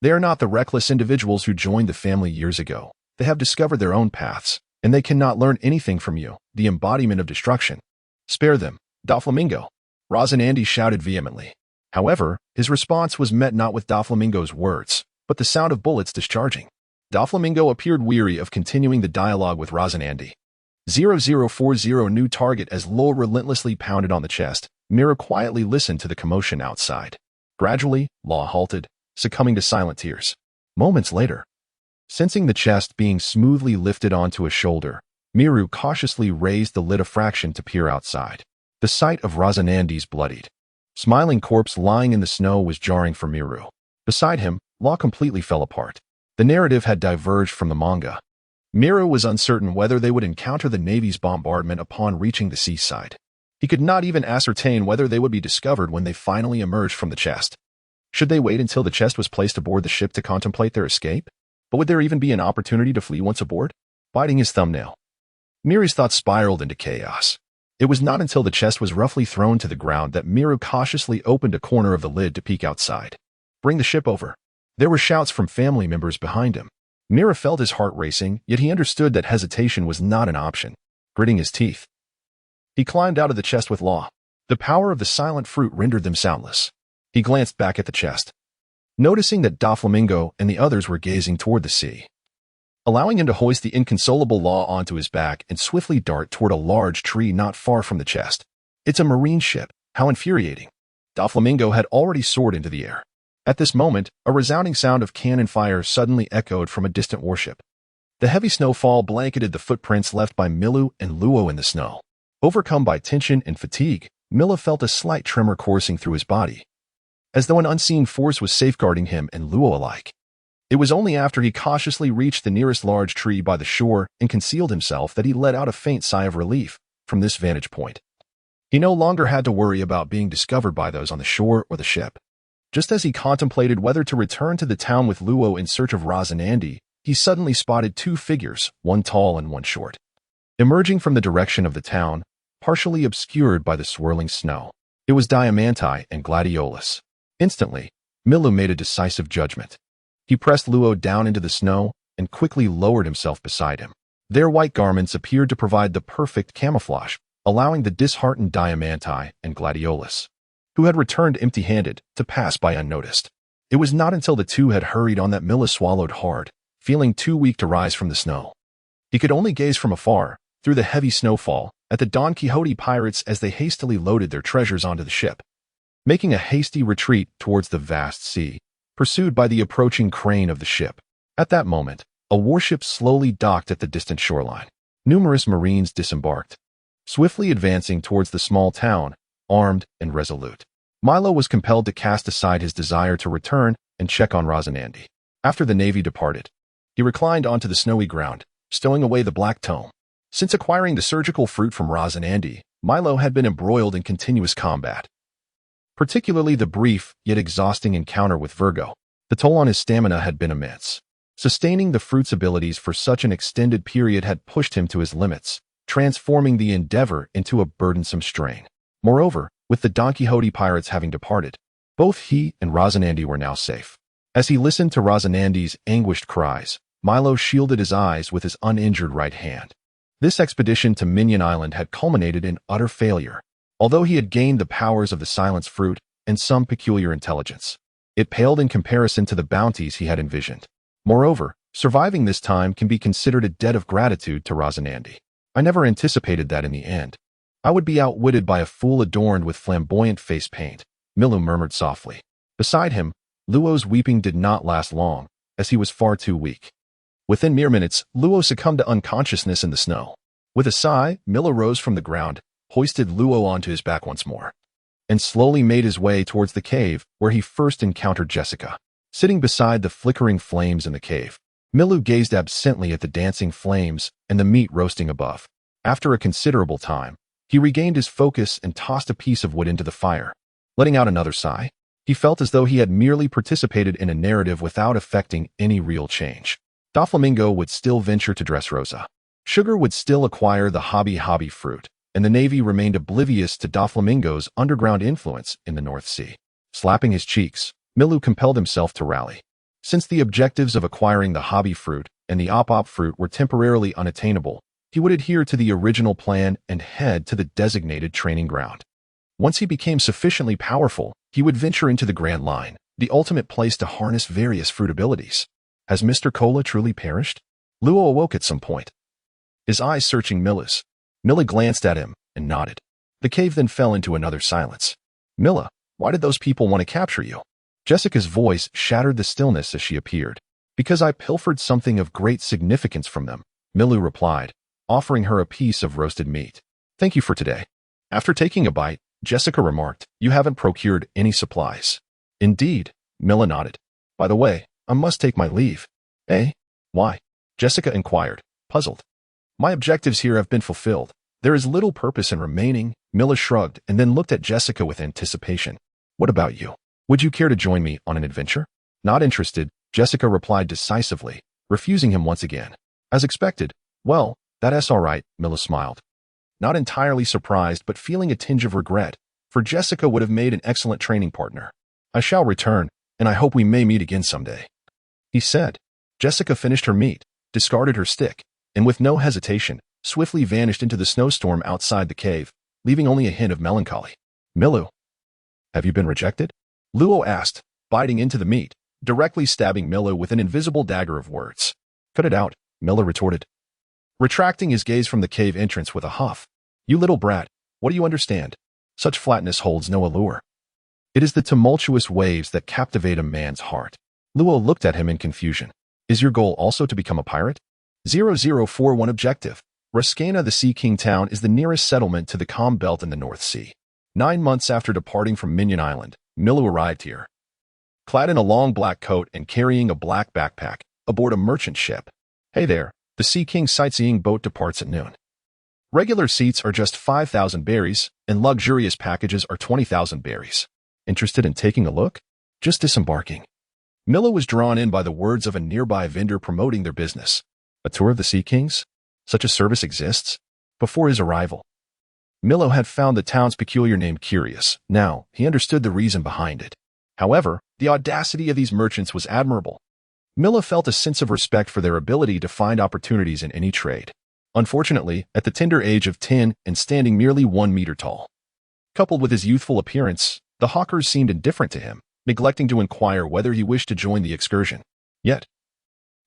They are not the reckless individuals who joined the family years ago. They have discovered their own paths, and they cannot learn anything from you, the embodiment of destruction. Spare them, Doflamingo. Rosinante shouted vehemently. However, his response was met not with Doflamingo's words, but the sound of bullets discharging. Doflamingo appeared weary of continuing the dialogue with Rosinante. 0040 new target. As Law relentlessly pounded on the chest, Mira quietly listened to the commotion outside. Gradually, Law halted, succumbing to silent tears. Moments later, sensing the chest being smoothly lifted onto a shoulder, Miru cautiously raised the lid a fraction to peer outside. The sight of Rosinante's bloodied, smiling corpse lying in the snow was jarring for Miru. Beside him, Law completely fell apart. The narrative had diverged from the manga. Miru was uncertain whether they would encounter the Navy's bombardment upon reaching the seaside. He could not even ascertain whether they would be discovered when they finally emerged from the chest. Should they wait until the chest was placed aboard the ship to contemplate their escape? But would there even be an opportunity to flee once aboard? Biting his thumbnail, Miru's thoughts spiraled into chaos. It was not until the chest was roughly thrown to the ground that Miru cautiously opened a corner of the lid to peek outside. Bring the ship over. There were shouts from family members behind him. Miru felt his heart racing, yet he understood that hesitation was not an option. Gritting his teeth, he climbed out of the chest with Law. The power of the silent fruit rendered them soundless. He glanced back at the chest, noticing that Doflamingo and the others were gazing toward the sea, allowing him to hoist the inconsolable Law onto his back and swiftly dart toward a large tree not far from the chest. It's a marine ship. How infuriating. Doflamingo had already soared into the air. At this moment, a resounding sound of cannon fire suddenly echoed from a distant warship. The heavy snowfall blanketed the footprints left by Milu and Luo in the snow. Overcome by tension and fatigue, Mila felt a slight tremor coursing through his body, as though an unseen force was safeguarding him and Luo alike. It was only after he cautiously reached the nearest large tree by the shore and concealed himself that he let out a faint sigh of relief. From this vantage point, he no longer had to worry about being discovered by those on the shore or the ship. Just as he contemplated whether to return to the town with Luo in search of Rosinante, he suddenly spotted two figures, one tall and one short, emerging from the direction of the town, partially obscured by the swirling snow. It was Diamante and Gladiolus. Instantly, Milu made a decisive judgment. He pressed Luo down into the snow and quickly lowered himself beside him. Their white garments appeared to provide the perfect camouflage, allowing the disheartened Diamanti and Gladiolus, who had returned empty-handed, to pass by unnoticed. It was not until the two had hurried on that Milu swallowed hard, feeling too weak to rise from the snow. He could only gaze from afar, through the heavy snowfall, at the Don Quixote pirates as they hastily loaded their treasures onto the ship, making a hasty retreat towards the vast sea, pursued by the approaching crane of the ship. At that moment, a warship slowly docked at the distant shoreline. Numerous marines disembarked, swiftly advancing towards the small town, armed and resolute. Milo was compelled to cast aside his desire to return and check on Rosinante. After the navy departed, he reclined onto the snowy ground, stowing away the black tome. Since acquiring the surgical fruit from Rosinante, Milo had been embroiled in continuous combat. Particularly the brief yet exhausting encounter with Virgo. The toll on his stamina had been immense. Sustaining the fruit's abilities for such an extended period had pushed him to his limits, transforming the endeavor into a burdensome strain. Moreover, with the Don Quixote pirates having departed, both he and Rosinante were now safe. As he listened to Rosinante's anguished cries, Milo shielded his eyes with his uninjured right hand. This expedition to Minion Island had culminated in utter failure. Although he had gained the powers of the Silence Fruit and some peculiar intelligence, it paled in comparison to the bounties he had envisioned. Moreover, surviving this time can be considered a debt of gratitude to Rosinante. I never anticipated that in the end I would be outwitted by a fool adorned with flamboyant face paint, Milu murmured softly. Beside him, Luo's weeping did not last long, as he was far too weak. Within mere minutes, Luo succumbed to unconsciousness in the snow. With a sigh, Milu rose from the ground, hoisted Luo onto his back once more, and slowly made his way towards the cave where he first encountered Jessica. Sitting beside the flickering flames in the cave, Milu gazed absently at the dancing flames and the meat roasting above. After a considerable time, he regained his focus and tossed a piece of wood into the fire. Letting out another sigh, he felt as though he had merely participated in a narrative without affecting any real change. Doflamingo would still venture to dress Rosa. Sugar would still acquire the hobby fruit, and the Navy remained oblivious to Doflamingo's underground influence in the North Sea. Slapping his cheeks, Milu compelled himself to rally. Since the objectives of acquiring the hobby fruit and the op fruit were temporarily unattainable, he would adhere to the original plan and head to the designated training ground. Once he became sufficiently powerful, he would venture into the Grand Line, the ultimate place to harness various fruit abilities. Has Mr. Cola truly perished? Luo awoke at some point, his eyes searching Mila's. Mila glanced at him and nodded. The cave then fell into another silence. Mila, why did those people want to capture you? Jessica's voice shattered the stillness as she appeared. Because I pilfered something of great significance from them, Milu replied, offering her a piece of roasted meat. Thank you for today. After taking a bite, Jessica remarked, you haven't procured any supplies. Indeed, Mila nodded. By the way, I must take my leave. Eh? Why? Jessica inquired, puzzled. My objectives here have been fulfilled. There is little purpose in remaining. Mila shrugged and then looked at Jessica with anticipation. What about you? Would you care to join me on an adventure? Not interested, Jessica replied decisively, refusing him once again. As expected. Well, that's all right, Mila smiled. Not entirely surprised but feeling a tinge of regret, for Jessica would have made an excellent training partner. I shall return, and I hope we may meet again someday, he said. Jessica finished her meat, discarded her stick, and with no hesitation, swiftly vanished into the snowstorm outside the cave, leaving only a hint of melancholy. Milu, have you been rejected? Luo asked, biting into the meat, directly stabbing Milu with an invisible dagger of words. Cut it out, Mila retorted, retracting his gaze from the cave entrance with a huff. You little brat, what do you understand? Such flatness holds no allure. It is the tumultuous waves that captivate a man's heart. Luo looked at him in confusion. Is your goal also to become a pirate? 0041 Objective. Ruscana, the Sea King town, is the nearest settlement to the calm belt in the North Sea. 9 months after departing from Minion Island, Milu arrived here, clad in a long black coat and carrying a black backpack, aboard a merchant ship. Hey there, the Sea King sightseeing boat departs at noon. Regular seats are just 5,000 berries, and luxurious packages are 20,000 berries. Interested in taking a look? Just disembarking. Mila was drawn in by the words of a nearby vendor promoting their business. A tour of the Sea Kings? Such a service exists? Before his arrival, Milo had found the town's peculiar name curious. Now, he understood the reason behind it. However, the audacity of these merchants was admirable. Mila felt a sense of respect for their ability to find opportunities in any trade. Unfortunately, at the tender age of 10 and standing merely 1 meter tall, coupled with his youthful appearance, the hawkers seemed indifferent to him, neglecting to inquire whether he wished to join the excursion. Yet,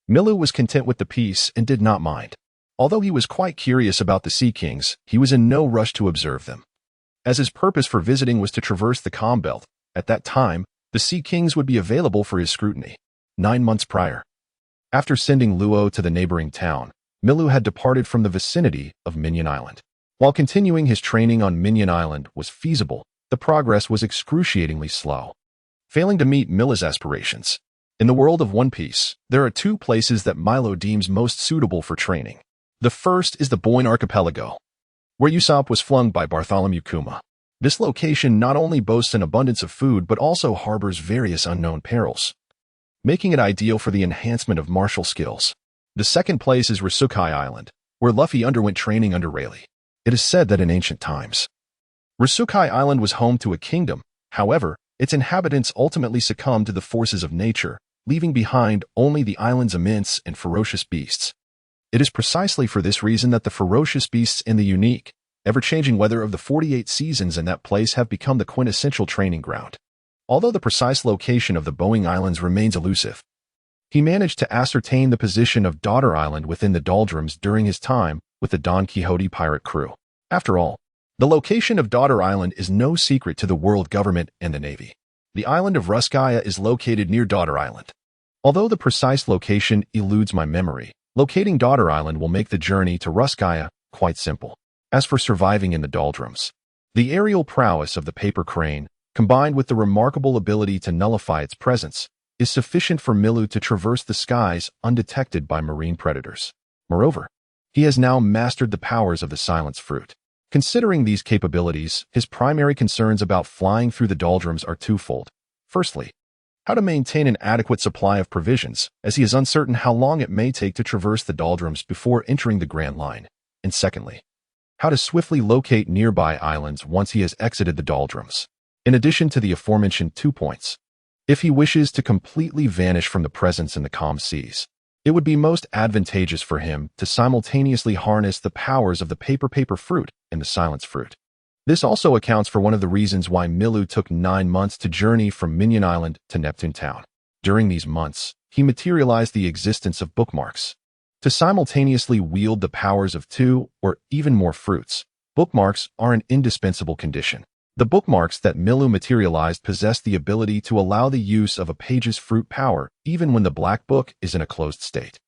Milu was content with the peace and did not mind. Although he was quite curious about the Sea Kings, he was in no rush to observe them. As his purpose for visiting was to traverse the calm belt, at that time, the Sea Kings would be available for his scrutiny. 9 months prior, after sending Luo to the neighboring town, Milu had departed from the vicinity of Minion Island. While continuing his training on Minion Island was feasible, the progress was excruciatingly slow. Failing to meet Mila's aspirations. In the world of One Piece, there are 2 places that Milo deems most suitable for training. The first is the Boyne Archipelago, where Usopp was flung by Bartholomew Kuma. This location not only boasts an abundance of food but also harbors various unknown perils, making it ideal for the enhancement of martial skills. The second place is Rasukai Island, where Luffy underwent training under Rayleigh. It is said that in ancient times, Rasukai Island was home to a kingdom. However, its inhabitants ultimately succumbed to the forces of nature, leaving behind only the island's immense and ferocious beasts. It is precisely for this reason that the ferocious beasts and the unique, ever-changing weather of the 48 seasons in that place have become the quintessential training ground. Although the precise location of the Boeing Islands remains elusive, he managed to ascertain the position of Daughter Island within the doldrums during his time with the Don Quixote pirate crew. After all, the location of Daughter Island is no secret to the world government and the Navy. The island of Ruskaya is located near Daughter Island. Although the precise location eludes my memory, locating Daughter Island will make the journey to Ruskaya quite simple. As for surviving in the doldrums, the aerial prowess of the paper crane, combined with the remarkable ability to nullify its presence, is sufficient for Milu to traverse the skies undetected by marine predators. Moreover, he has now mastered the powers of the Silence Fruit. Considering these capabilities, his primary concerns about flying through the doldrums are twofold. Firstly, how to maintain an adequate supply of provisions, as he is uncertain how long it may take to traverse the doldrums before entering the Grand Line. And secondly, how to swiftly locate nearby islands once he has exited the doldrums. In addition to the aforementioned 2 points, if he wishes to completely vanish from the presence in the calm seas, it would be most advantageous for him to simultaneously harness the powers of the paper fruit and the Silence Fruit. This also accounts for one of the reasons why Milu took 9 months to journey from Minion Island to Neptune Town. During these months, he materialized the existence of bookmarks. To simultaneously wield the powers of 2 or even more fruits, bookmarks are an indispensable condition. The bookmarks that Milu materialized possess the ability to allow the use of a page's fruit power even when the black book is in a closed state,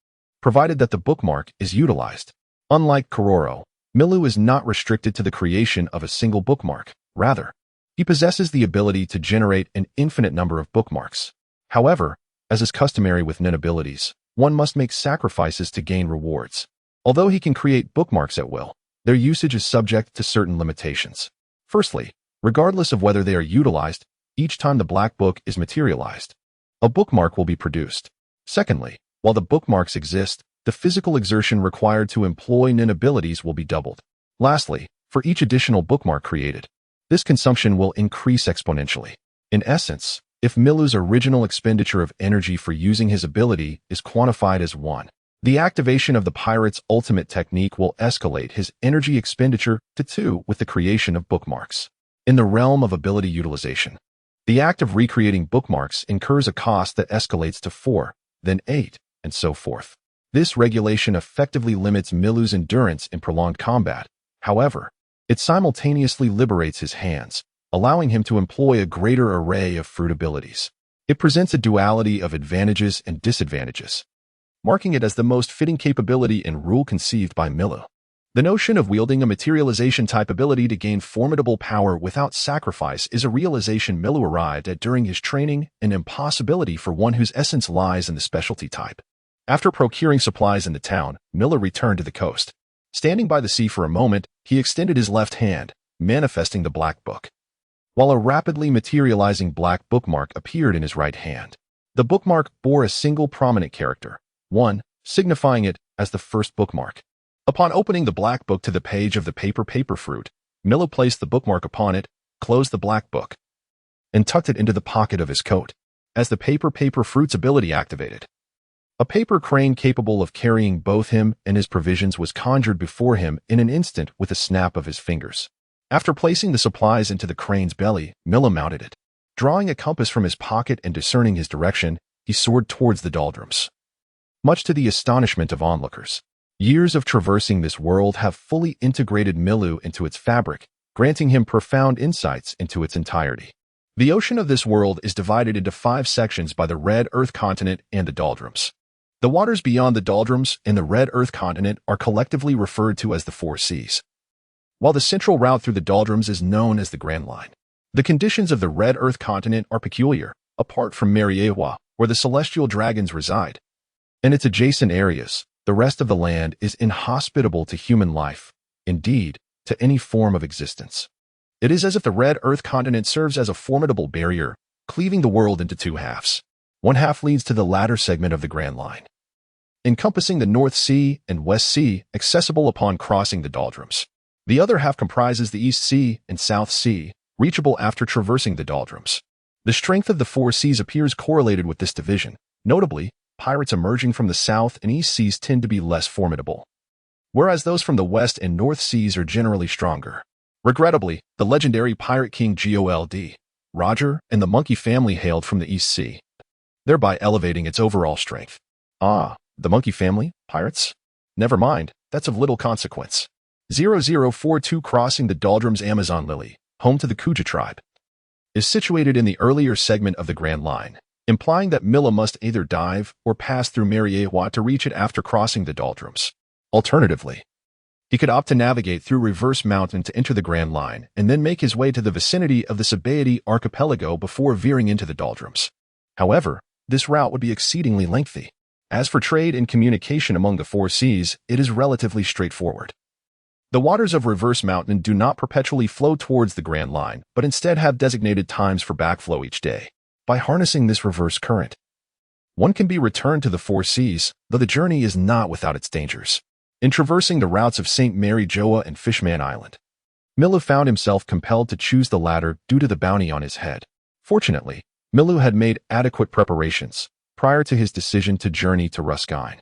provided that the bookmark is utilized. Unlike Kororo, Milu is not restricted to the creation of a single bookmark. Rather, he possesses the ability to generate an infinite number of bookmarks. However, as is customary with nin abilities, one must make sacrifices to gain rewards. Although he can create bookmarks at will, their usage is subject to certain limitations. Firstly, regardless of whether they are utilized, each time the black book is materialized, a bookmark will be produced. Secondly, while the bookmarks exist, the physical exertion required to employ nin abilities will be doubled. Lastly, for each additional bookmark created, this consumption will increase exponentially. In essence, if Milu's original expenditure of energy for using his ability is quantified as 1, the activation of the pirate's ultimate technique will escalate his energy expenditure to 2 with the creation of bookmarks. In the realm of ability utilization, the act of recreating bookmarks incurs a cost that escalates to 4, then 8, and so forth. This regulation effectively limits Milu's endurance in prolonged combat. However, it simultaneously liberates his hands, allowing him to employ a greater array of fruit abilities. It presents a duality of advantages and disadvantages, marking it as the most fitting capability and rule conceived by Milu. The notion of wielding a materialization-type ability to gain formidable power without sacrifice is a realization Milu arrived at during his training, an impossibility for one whose essence lies in the specialty type. After procuring supplies in the town, Milu returned to the coast. Standing by the sea for a moment, he extended his left hand, manifesting the black book, while a rapidly materializing black bookmark appeared in his right hand. The bookmark bore a single prominent character, 1, signifying it as the first bookmark. Upon opening the black book to the page of the paper fruit, Milu placed the bookmark upon it, closed the black book, and tucked it into the pocket of his coat. As the paper fruit's ability activated, A paper crane capable of carrying both him and his provisions was conjured before him in an instant with a snap of his fingers. After placing the supplies into the crane's belly, Milu mounted it. Drawing a compass from his pocket and discerning his direction, he soared towards the doldrums. Much to the astonishment of onlookers, years of traversing this world have fully integrated Milu into its fabric, granting him profound insights into its entirety. The ocean of this world is divided into 5 sections by the Red Earth continent and the doldrums. The waters beyond the doldrums and the Red Earth continent are collectively referred to as the 4 seas, while the central route through the doldrums is known as the Grand Line. The conditions of the Red Earth continent are peculiar, apart from Mariehwa, where the celestial dragons reside. In its adjacent areas, the rest of the land is inhospitable to human life, indeed, to any form of existence. It is as if the Red Earth continent serves as a formidable barrier, cleaving the world into 2 halves. One half leads to the latter segment of the Grand Line, encompassing the North Sea and West Sea, accessible upon crossing the doldrums. The other half comprises the East Sea and South Sea, reachable after traversing the doldrums. The strength of the 4 seas appears correlated with this division. Notably, pirates emerging from the South and East Seas tend to be less formidable, whereas those from the West and North Seas are generally stronger. Regrettably, the legendary pirate king Gold, Roger, and the monkey family hailed from the East Sea, thereby elevating its overall strength. Ah, the monkey family? Pirates? Never mind, that's of little consequence. 0042 Crossing the Doldrums. Amazon Lily, home to the Kuja tribe, is situated in the earlier segment of the Grand Line, implying that Milu must either dive or pass through Mariehwa to reach it after crossing the doldrums. Alternatively, he could opt to navigate through Reverse Mountain to enter the Grand Line and then make his way to the vicinity of the Sabaody archipelago before veering into the doldrums. However, this route would be exceedingly lengthy. As for trade and communication among the 4 seas, it is relatively straightforward. The waters of Reverse Mountain do not perpetually flow towards the Grand Line, but instead have designated times for backflow each day. By harnessing this reverse current, one can be returned to the 4 seas, though the journey is not without its dangers. In traversing the routes of St. Mary Joa and Fishman Island, Milu found himself compelled to choose the latter due to the bounty on his head. Fortunately, Milu had made adequate preparations prior to his decision to journey to Ruscine.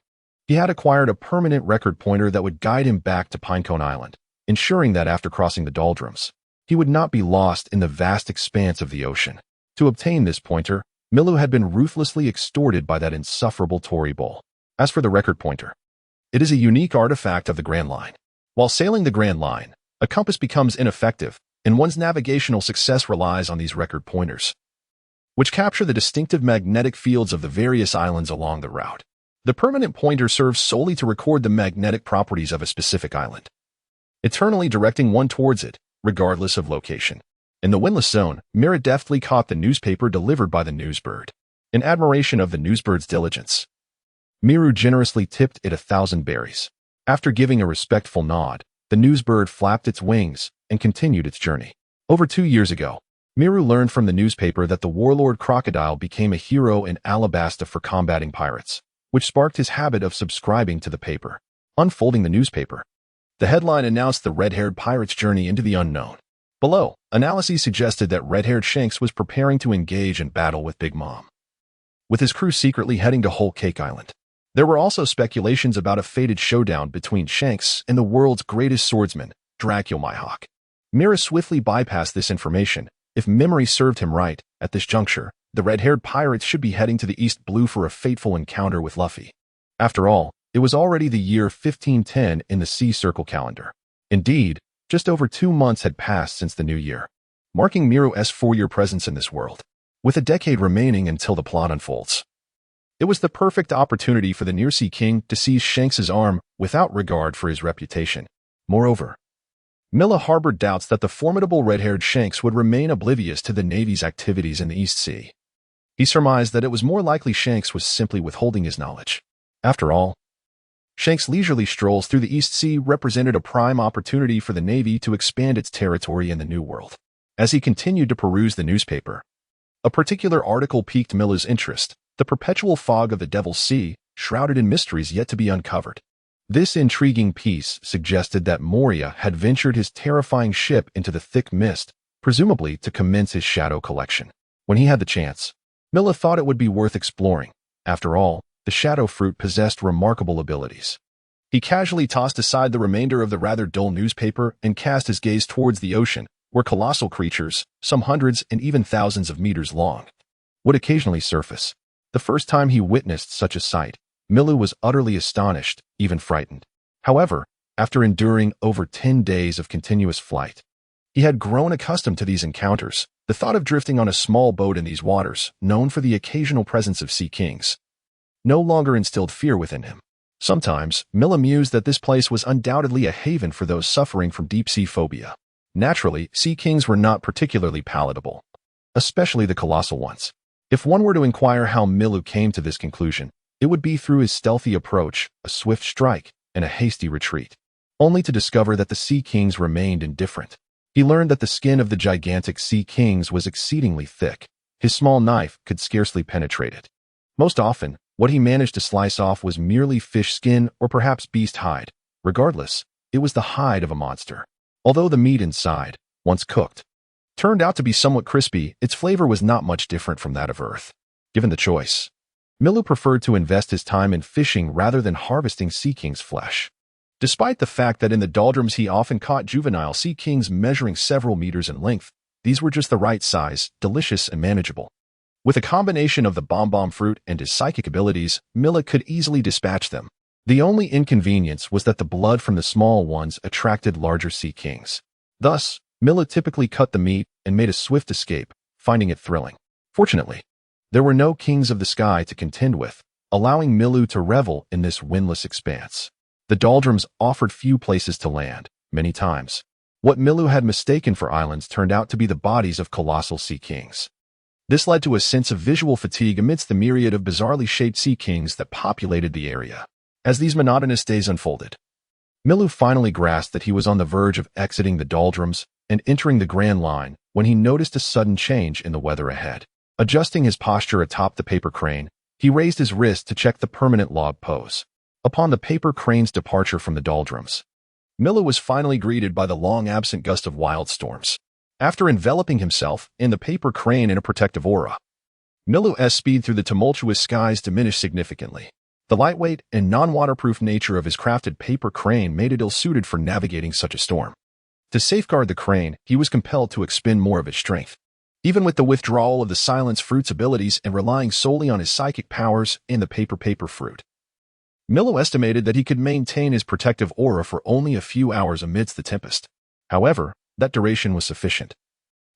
He had acquired a permanent record pointer that would guide him back to Pinecone Island, ensuring that after crossing the doldrums, he would not be lost in the vast expanse of the ocean. To obtain this pointer, Milu had been ruthlessly extorted by that insufferable Tory bull. As for the record pointer, it is a unique artifact of the Grand Line. While sailing the Grand Line, a compass becomes ineffective, and one's navigational success relies on these record pointers, which capture the distinctive magnetic fields of the various islands along the route. The permanent pointer serves solely to record the magnetic properties of a specific island, eternally directing one towards it, regardless of location. In the windless zone, Mira deftly caught the newspaper delivered by the newsbird. In admiration of the newsbird's diligence, Miru generously tipped it 1,000 berries. After giving a respectful nod, the newsbird flapped its wings and continued its journey. Over 2 years ago, Miru learned from the newspaper that the warlord Crocodile became a hero in Alabasta for combating pirates, which sparked his habit of subscribing to the paper. Unfolding the newspaper, the headline announced the red-haired pirate's journey into the unknown. Below, analyses suggested that red-haired Shanks was preparing to engage in battle with Big Mom, with his crew secretly heading to Whole Cake Island. There were also speculations about a fated showdown between Shanks and the world's greatest swordsman, Dracula Mihawk. Mira swiftly bypassed this information. If memory served him right, at this juncture, the red-haired pirates should be heading to the East Blue for a fateful encounter with Luffy. After all, it was already the year 1510 in the Sea Circle calendar. Indeed, just over 2 months had passed since the new year, marking Miru's 4-year presence in this world. With a decade remaining until the plot unfolds, it was the perfect opportunity for the Nearsea King to seize Shanks's arm without regard for his reputation. Moreover, Milla harbored doubts that the formidable red-haired Shanks would remain oblivious to the Navy's activities in the East Sea. He surmised that it was more likely Shanks was simply withholding his knowledge. After all, Shanks' leisurely strolls through the East Sea represented a prime opportunity for the Navy to expand its territory in the New World. As he continued to peruse the newspaper, a particular article piqued Milla's interest: the perpetual fog of the Devil's Sea, shrouded in mysteries yet to be uncovered. This intriguing piece suggested that Moria had ventured his terrifying ship into the thick mist, presumably to commence his shadow collection. When he had the chance, Milla thought it would be worth exploring. After all, the shadow fruit possessed remarkable abilities. He casually tossed aside the remainder of the rather dull newspaper and cast his gaze towards the ocean, where colossal creatures, some hundreds and even thousands of meters long, would occasionally surface. The first time he witnessed such a sight, Milu was utterly astonished, even frightened. However, after enduring over 10 days of continuous flight, he had grown accustomed to these encounters. The thought of drifting on a small boat in these waters, known for the occasional presence of sea kings, no longer instilled fear within him. Sometimes, Milu mused that this place was undoubtedly a haven for those suffering from deep-sea phobia. Naturally, sea kings were not particularly palatable, especially the colossal ones. If one were to inquire how Milu came to this conclusion, it would be through his stealthy approach, a swift strike, and a hasty retreat, only to discover that the sea kings remained indifferent. He learned that the skin of the gigantic sea kings was exceedingly thick. His small knife could scarcely penetrate it. Most often, what he managed to slice off was merely fish skin or perhaps beast hide. Regardless, it was the hide of a monster. Although the meat inside, once cooked, turned out to be somewhat crispy, its flavor was not much different from that of Earth. Given the choice, Milu preferred to invest his time in fishing rather than harvesting sea king's flesh. Despite the fact that in the doldrums he often caught juvenile sea kings measuring several meters in length, these were just the right size, delicious and manageable. With a combination of the bomb fruit and his psychic abilities, Milu could easily dispatch them. The only inconvenience was that the blood from the small ones attracted larger sea kings. Thus, Milu typically cut the meat and made a swift escape, finding it thrilling. Fortunately, there were no kings of the sky to contend with, allowing Milu to revel in this windless expanse. The doldrums offered few places to land. Many times, what Milu had mistaken for islands turned out to be the bodies of colossal sea kings. This led to a sense of visual fatigue amidst the myriad of bizarrely shaped sea kings that populated the area. As these monotonous days unfolded, Milu finally grasped that he was on the verge of exiting the doldrums and entering the Grand Line when he noticed a sudden change in the weather ahead. Adjusting his posture atop the paper crane, he raised his wrist to check the permanent log pose. Upon the paper crane's departure from the doldrums, Milu was finally greeted by the long-absent gust of wild storms. After enveloping himself in the paper crane in a protective aura, Milu's speed through the tumultuous skies diminished significantly. The lightweight and non-waterproof nature of his crafted paper crane made it ill-suited for navigating such a storm. To safeguard the crane, he was compelled to expend more of its strength. Even with the withdrawal of the silence fruit's abilities and relying solely on his psychic powers in the paper fruit, Milu estimated that he could maintain his protective aura for only a few hours amidst the tempest. However, that duration was sufficient.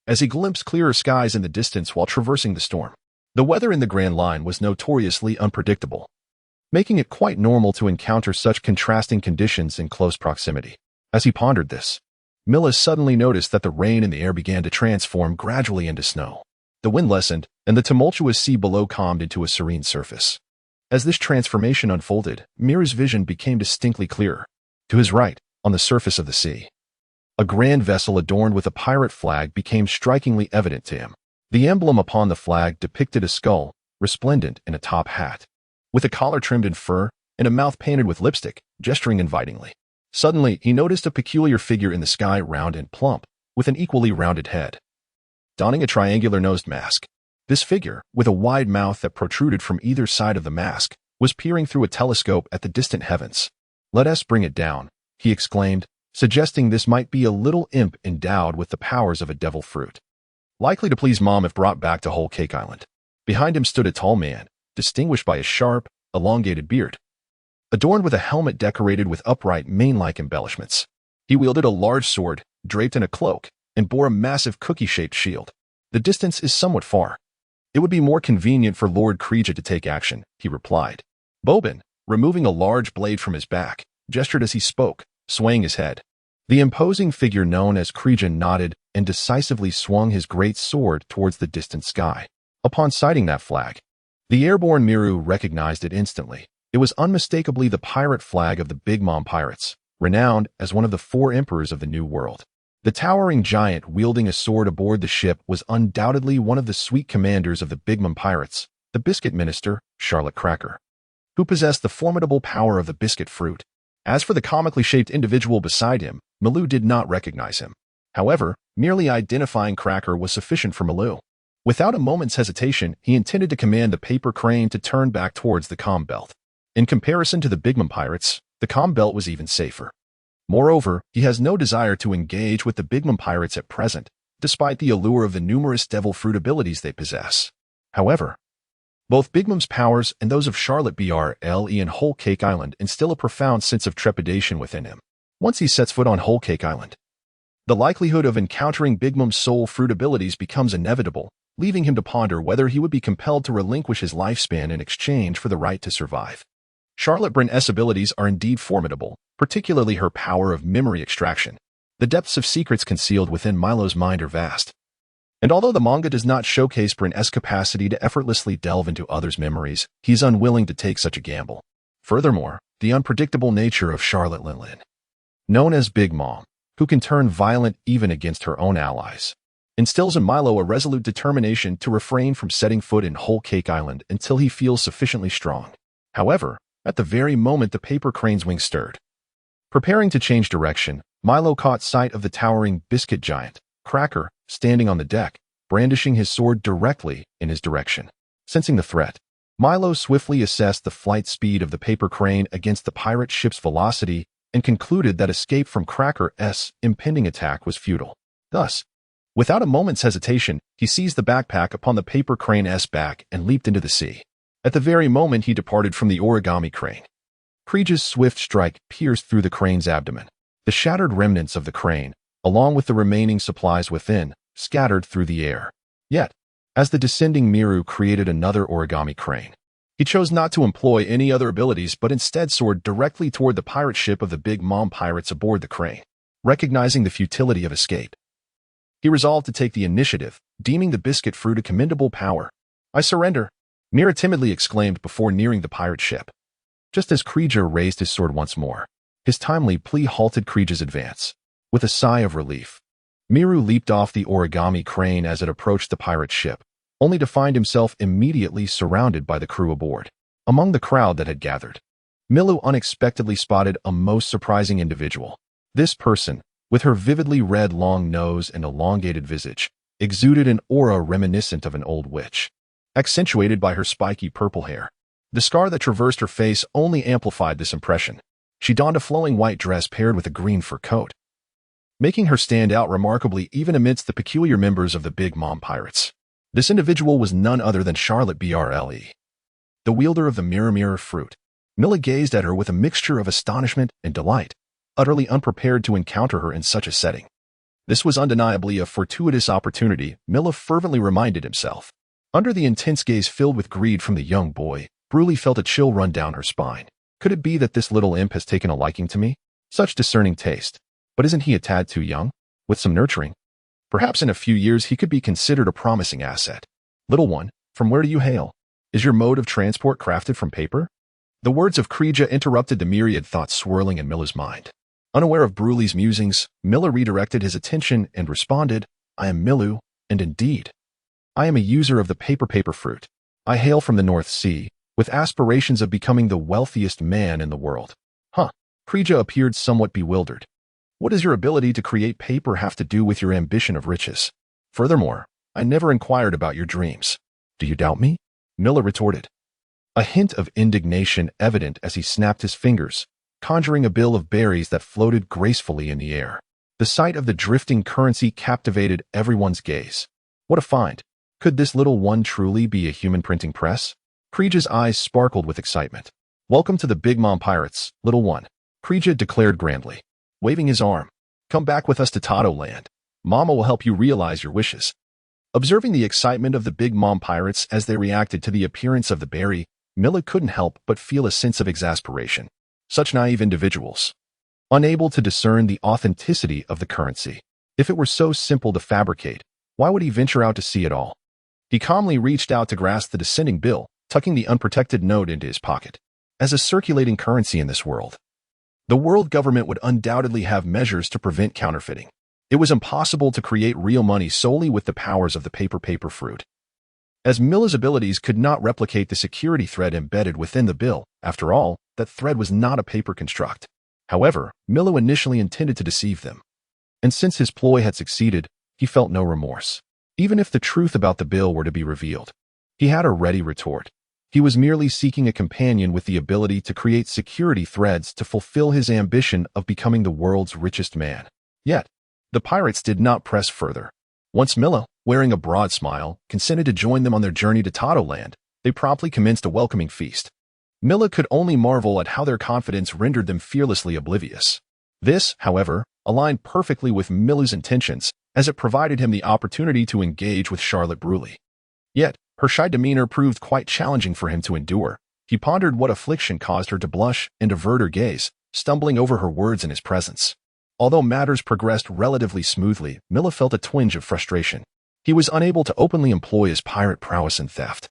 As he glimpsed clearer skies in the distance while traversing the storm, the weather in the Grand Line was notoriously unpredictable, making it quite normal to encounter such contrasting conditions in close proximity. As he pondered this, Milu suddenly noticed that the rain in the air began to transform gradually into snow. The wind lessened, and the tumultuous sea below calmed into a serene surface. As this transformation unfolded, Miru's vision became distinctly clearer. To his right, on the surface of the sea, a grand vessel adorned with a pirate flag became strikingly evident to him. The emblem upon the flag depicted a skull, resplendent in a top hat, with a collar trimmed in fur and a mouth painted with lipstick, gesturing invitingly. Suddenly, he noticed a peculiar figure in the sky, round and plump, with an equally rounded head, donning a triangular-nosed mask. This figure, with a wide mouth that protruded from either side of the mask, was peering through a telescope at the distant heavens. "Let us bring it down," he exclaimed, suggesting this might be a little imp endowed with the powers of a devil fruit, likely to please Mom if brought back to Whole Cake Island. Behind him stood a tall man, distinguished by a sharp, elongated beard, adorned with a helmet decorated with upright mane-like embellishments. He wielded a large sword, draped in a cloak, and bore a massive cookie-shaped shield. "The distance is somewhat far. It would be more convenient for Lord Kreja to take action," he replied. Boban, removing a large blade from his back, gestured as he spoke, swaying his head. The imposing figure known as Kreja nodded and decisively swung his great sword towards the distant sky. Upon sighting that flag, the airborne Miru recognized it instantly. It was unmistakably the pirate flag of the Big Mom Pirates, renowned as one of the 4 emperors of the New World. The towering giant wielding a sword aboard the ship was undoubtedly one of the sweet commanders of the Big Mom Pirates, the Biscuit Minister, Charlotte Cracker, who possessed the formidable power of the biscuit fruit. As for the comically shaped individual beside him, Milu did not recognize him. However, merely identifying Cracker was sufficient for Milu. Without a moment's hesitation, he intended to command the paper crane to turn back towards the calm belt. In comparison to the Big Mom pirates, the calm belt was even safer. Moreover, he has no desire to engage with the Big Mom pirates at present, despite the allure of the numerous devil fruit abilities they possess. However, both Big Mom's powers and those of Charlotte Brle and Whole Cake Island instill a profound sense of trepidation within him. Once he sets foot on Whole Cake Island, the likelihood of encountering Big Mom's soul fruit abilities becomes inevitable, leaving him to ponder whether he would be compelled to relinquish his lifespan in exchange for the right to survive. Charlotte Brle's abilities are indeed formidable, particularly her power of memory extraction. The depths of secrets concealed within Milo's mind are vast. And although the manga does not showcase Brle's capacity to effortlessly delve into others' memories, he is unwilling to take such a gamble. Furthermore, the unpredictable nature of Charlotte Lin, known as Big Mom, who can turn violent even against her own allies, instills in Milo a resolute determination to refrain from setting foot in Whole Cake Island until he feels sufficiently strong. However, at the very moment the paper crane's wings stirred, preparing to change direction, Milo caught sight of the towering biscuit giant, Cracker, standing on the deck, brandishing his sword directly in his direction. Sensing the threat, Milo swiftly assessed the flight speed of the paper crane against the pirate ship's velocity and concluded that escape from Cracker's impending attack was futile. Thus, without a moment's hesitation, he seized the backpack upon the paper crane's back and leaped into the sea. At the very moment he departed from the origami crane, Kreeja's swift strike pierced through the crane's abdomen. The shattered remnants of the crane, along with the remaining supplies within, scattered through the air. Yet, as the descending Miru created another origami crane, he chose not to employ any other abilities but instead soared directly toward the pirate ship of the Big Mom pirates aboard the crane. Recognizing the futility of escape, he resolved to take the initiative, deeming the biscuit fruit a commendable power. "I surrender," Mira timidly exclaimed before nearing the pirate ship. Just as Kreeja raised his sword once more, his timely plea halted Kreeja's advance. With a sigh of relief, Miru leaped off the origami crane as it approached the pirate ship, only to find himself immediately surrounded by the crew aboard. Among the crowd that had gathered, Milu unexpectedly spotted a most surprising individual. This person, with her vividly red long nose and elongated visage, exuded an aura reminiscent of an old witch, accentuated by her spiky purple hair. The scar that traversed her face only amplified this impression. She donned a flowing white dress paired with a green fur coat, making her stand out remarkably even amidst the peculiar members of the Big Mom pirates. This individual was none other than Charlotte Brle, the wielder of the mirror fruit. Mila gazed at her with a mixture of astonishment and delight, utterly unprepared to encounter her in such a setting. This was undeniably a fortuitous opportunity, Mila fervently reminded himself. Under the intense gaze filled with greed from the young boy, Brule felt a chill run down her spine. Could it be that this little imp has taken a liking to me? Such discerning taste. But isn't he a tad too young? With some nurturing, perhaps in a few years he could be considered a promising asset. "Little one, from where do you hail? Is your mode of transport crafted from paper?" The words of Kreeja interrupted the myriad thoughts swirling in Mila's mind. Unaware of Brule's musings, Mila redirected his attention and responded, "I am Milu, and indeed, I am a user of the paper fruit. I hail from the North Sea, with aspirations of becoming the wealthiest man in the world." Kreeja appeared somewhat bewildered. "What does your ability to create paper have to do with your ambition of riches? Furthermore, I never inquired about your dreams. Do you doubt me?" Mila retorted, a hint of indignation evident as he snapped his fingers, conjuring a bill of berries that floated gracefully in the air. The sight of the drifting currency captivated everyone's gaze. What a find! Could this little one truly be a human printing press? Kreeja's eyes sparkled with excitement. "Welcome to the Big Mom Pirates, little one," Kreeja declared grandly, waving his arm. "Come back with us to Tato Land. Mama will help you realize your wishes." Observing the excitement of the Big Mom Pirates as they reacted to the appearance of the berry, Mila couldn't help but feel a sense of exasperation. Such naive individuals, unable to discern the authenticity of the currency. If it were so simple to fabricate, why would he venture out to sea at all? He calmly reached out to grasp the descending bill, tucking the unprotected note into his pocket. As a circulating currency in this world, the world government would undoubtedly have measures to prevent counterfeiting. It was impossible to create real money solely with the powers of the paper fruit, as Mila's abilities could not replicate the security thread embedded within the bill. After all, that thread was not a paper construct. However, Milu initially intended to deceive them, and since his ploy had succeeded, he felt no remorse. even if the truth about the bill were to be revealed. He had a ready retort. He was merely seeking a companion with the ability to create security threads to fulfill his ambition of becoming the world's richest man. Yet, the pirates did not press further. Once Milu, wearing a broad smile, consented to join them on their journey to Land, they promptly commenced a welcoming feast. Milu could only marvel at how their confidence rendered them fearlessly oblivious. This, however, aligned perfectly with Milu's intentions, as it provided him the opportunity to engage with Charlotte Bruley. Yet, her shy demeanor proved quite challenging for him to endure. He pondered what affliction caused her to blush and avert her gaze, stumbling over her words in his presence. Although matters progressed relatively smoothly, Milu felt a twinge of frustration. He was unable to openly employ his pirate prowess in theft.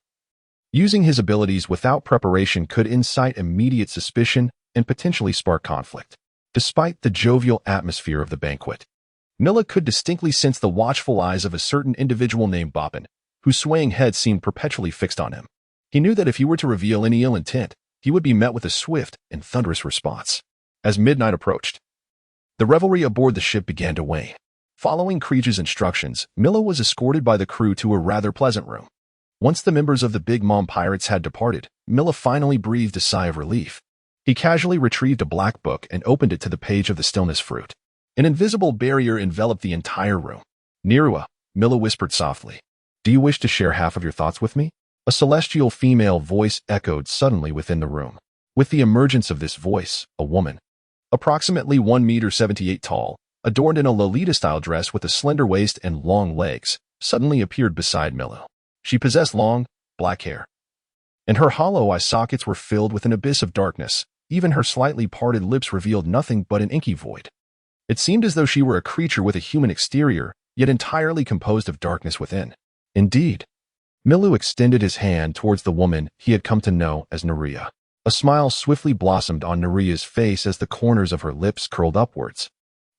Using his abilities without preparation could incite immediate suspicion and potentially spark conflict. Despite the jovial atmosphere of the banquet, Milu could distinctly sense the watchful eyes of a certain individual named Boppin, whose swaying head seemed perpetually fixed on him. He knew that if he were to reveal any ill intent, he would be met with a swift and thunderous response. As midnight approached, the revelry aboard the ship began to wane. Following Creech's instructions, Milu was escorted by the crew to a rather pleasant room. Once the members of the Big Mom Pirates had departed, Milu finally breathed a sigh of relief. He casually retrieved a black book and opened it to the page of the Stillness Fruit. An invisible barrier enveloped the entire room. "Nirua," Milu whispered softly. "Do you wish to share half of your thoughts with me?" A celestial female voice echoed suddenly within the room. With the emergence of this voice, a woman, approximately 1 meter 78 tall, adorned in a Lolita-style dress with a slender waist and long legs, suddenly appeared beside Milu. She possessed long, black hair, and her hollow eye sockets were filled with an abyss of darkness. Even her slightly parted lips revealed nothing but an inky void. It seemed as though she were a creature with a human exterior, yet entirely composed of darkness within. Indeed, Milu extended his hand towards the woman he had come to know as Nirua. A smile swiftly blossomed on Nirua's face as the corners of her lips curled upwards,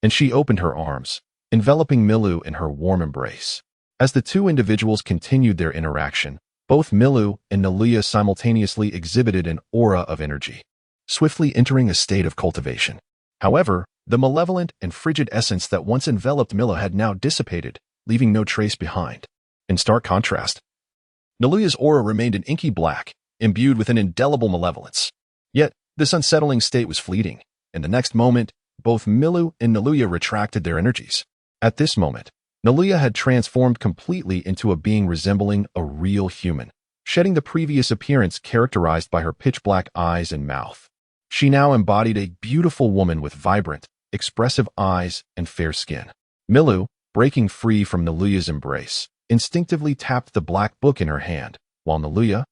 and she opened her arms, enveloping Milu in her warm embrace. As the two individuals continued their interaction, both Milu and Nirua simultaneously exhibited an aura of energy, swiftly entering a state of cultivation. However, the malevolent and frigid essence that once enveloped Milu had now dissipated, leaving no trace behind. In stark contrast, Nilua's aura remained an inky black, imbued with an indelible malevolence. Yet, this unsettling state was fleeting, and the next moment, both Milu and Nirua retracted their energies. At this moment, Nirua had transformed completely into a being resembling a real human, shedding the previous appearance characterized by her pitch-black eyes and mouth. She now embodied a beautiful woman with vibrant, expressive eyes and fair skin. Milu, breaking free from Nilua's embrace, instinctively tapped the black book in her hand, while Nirua,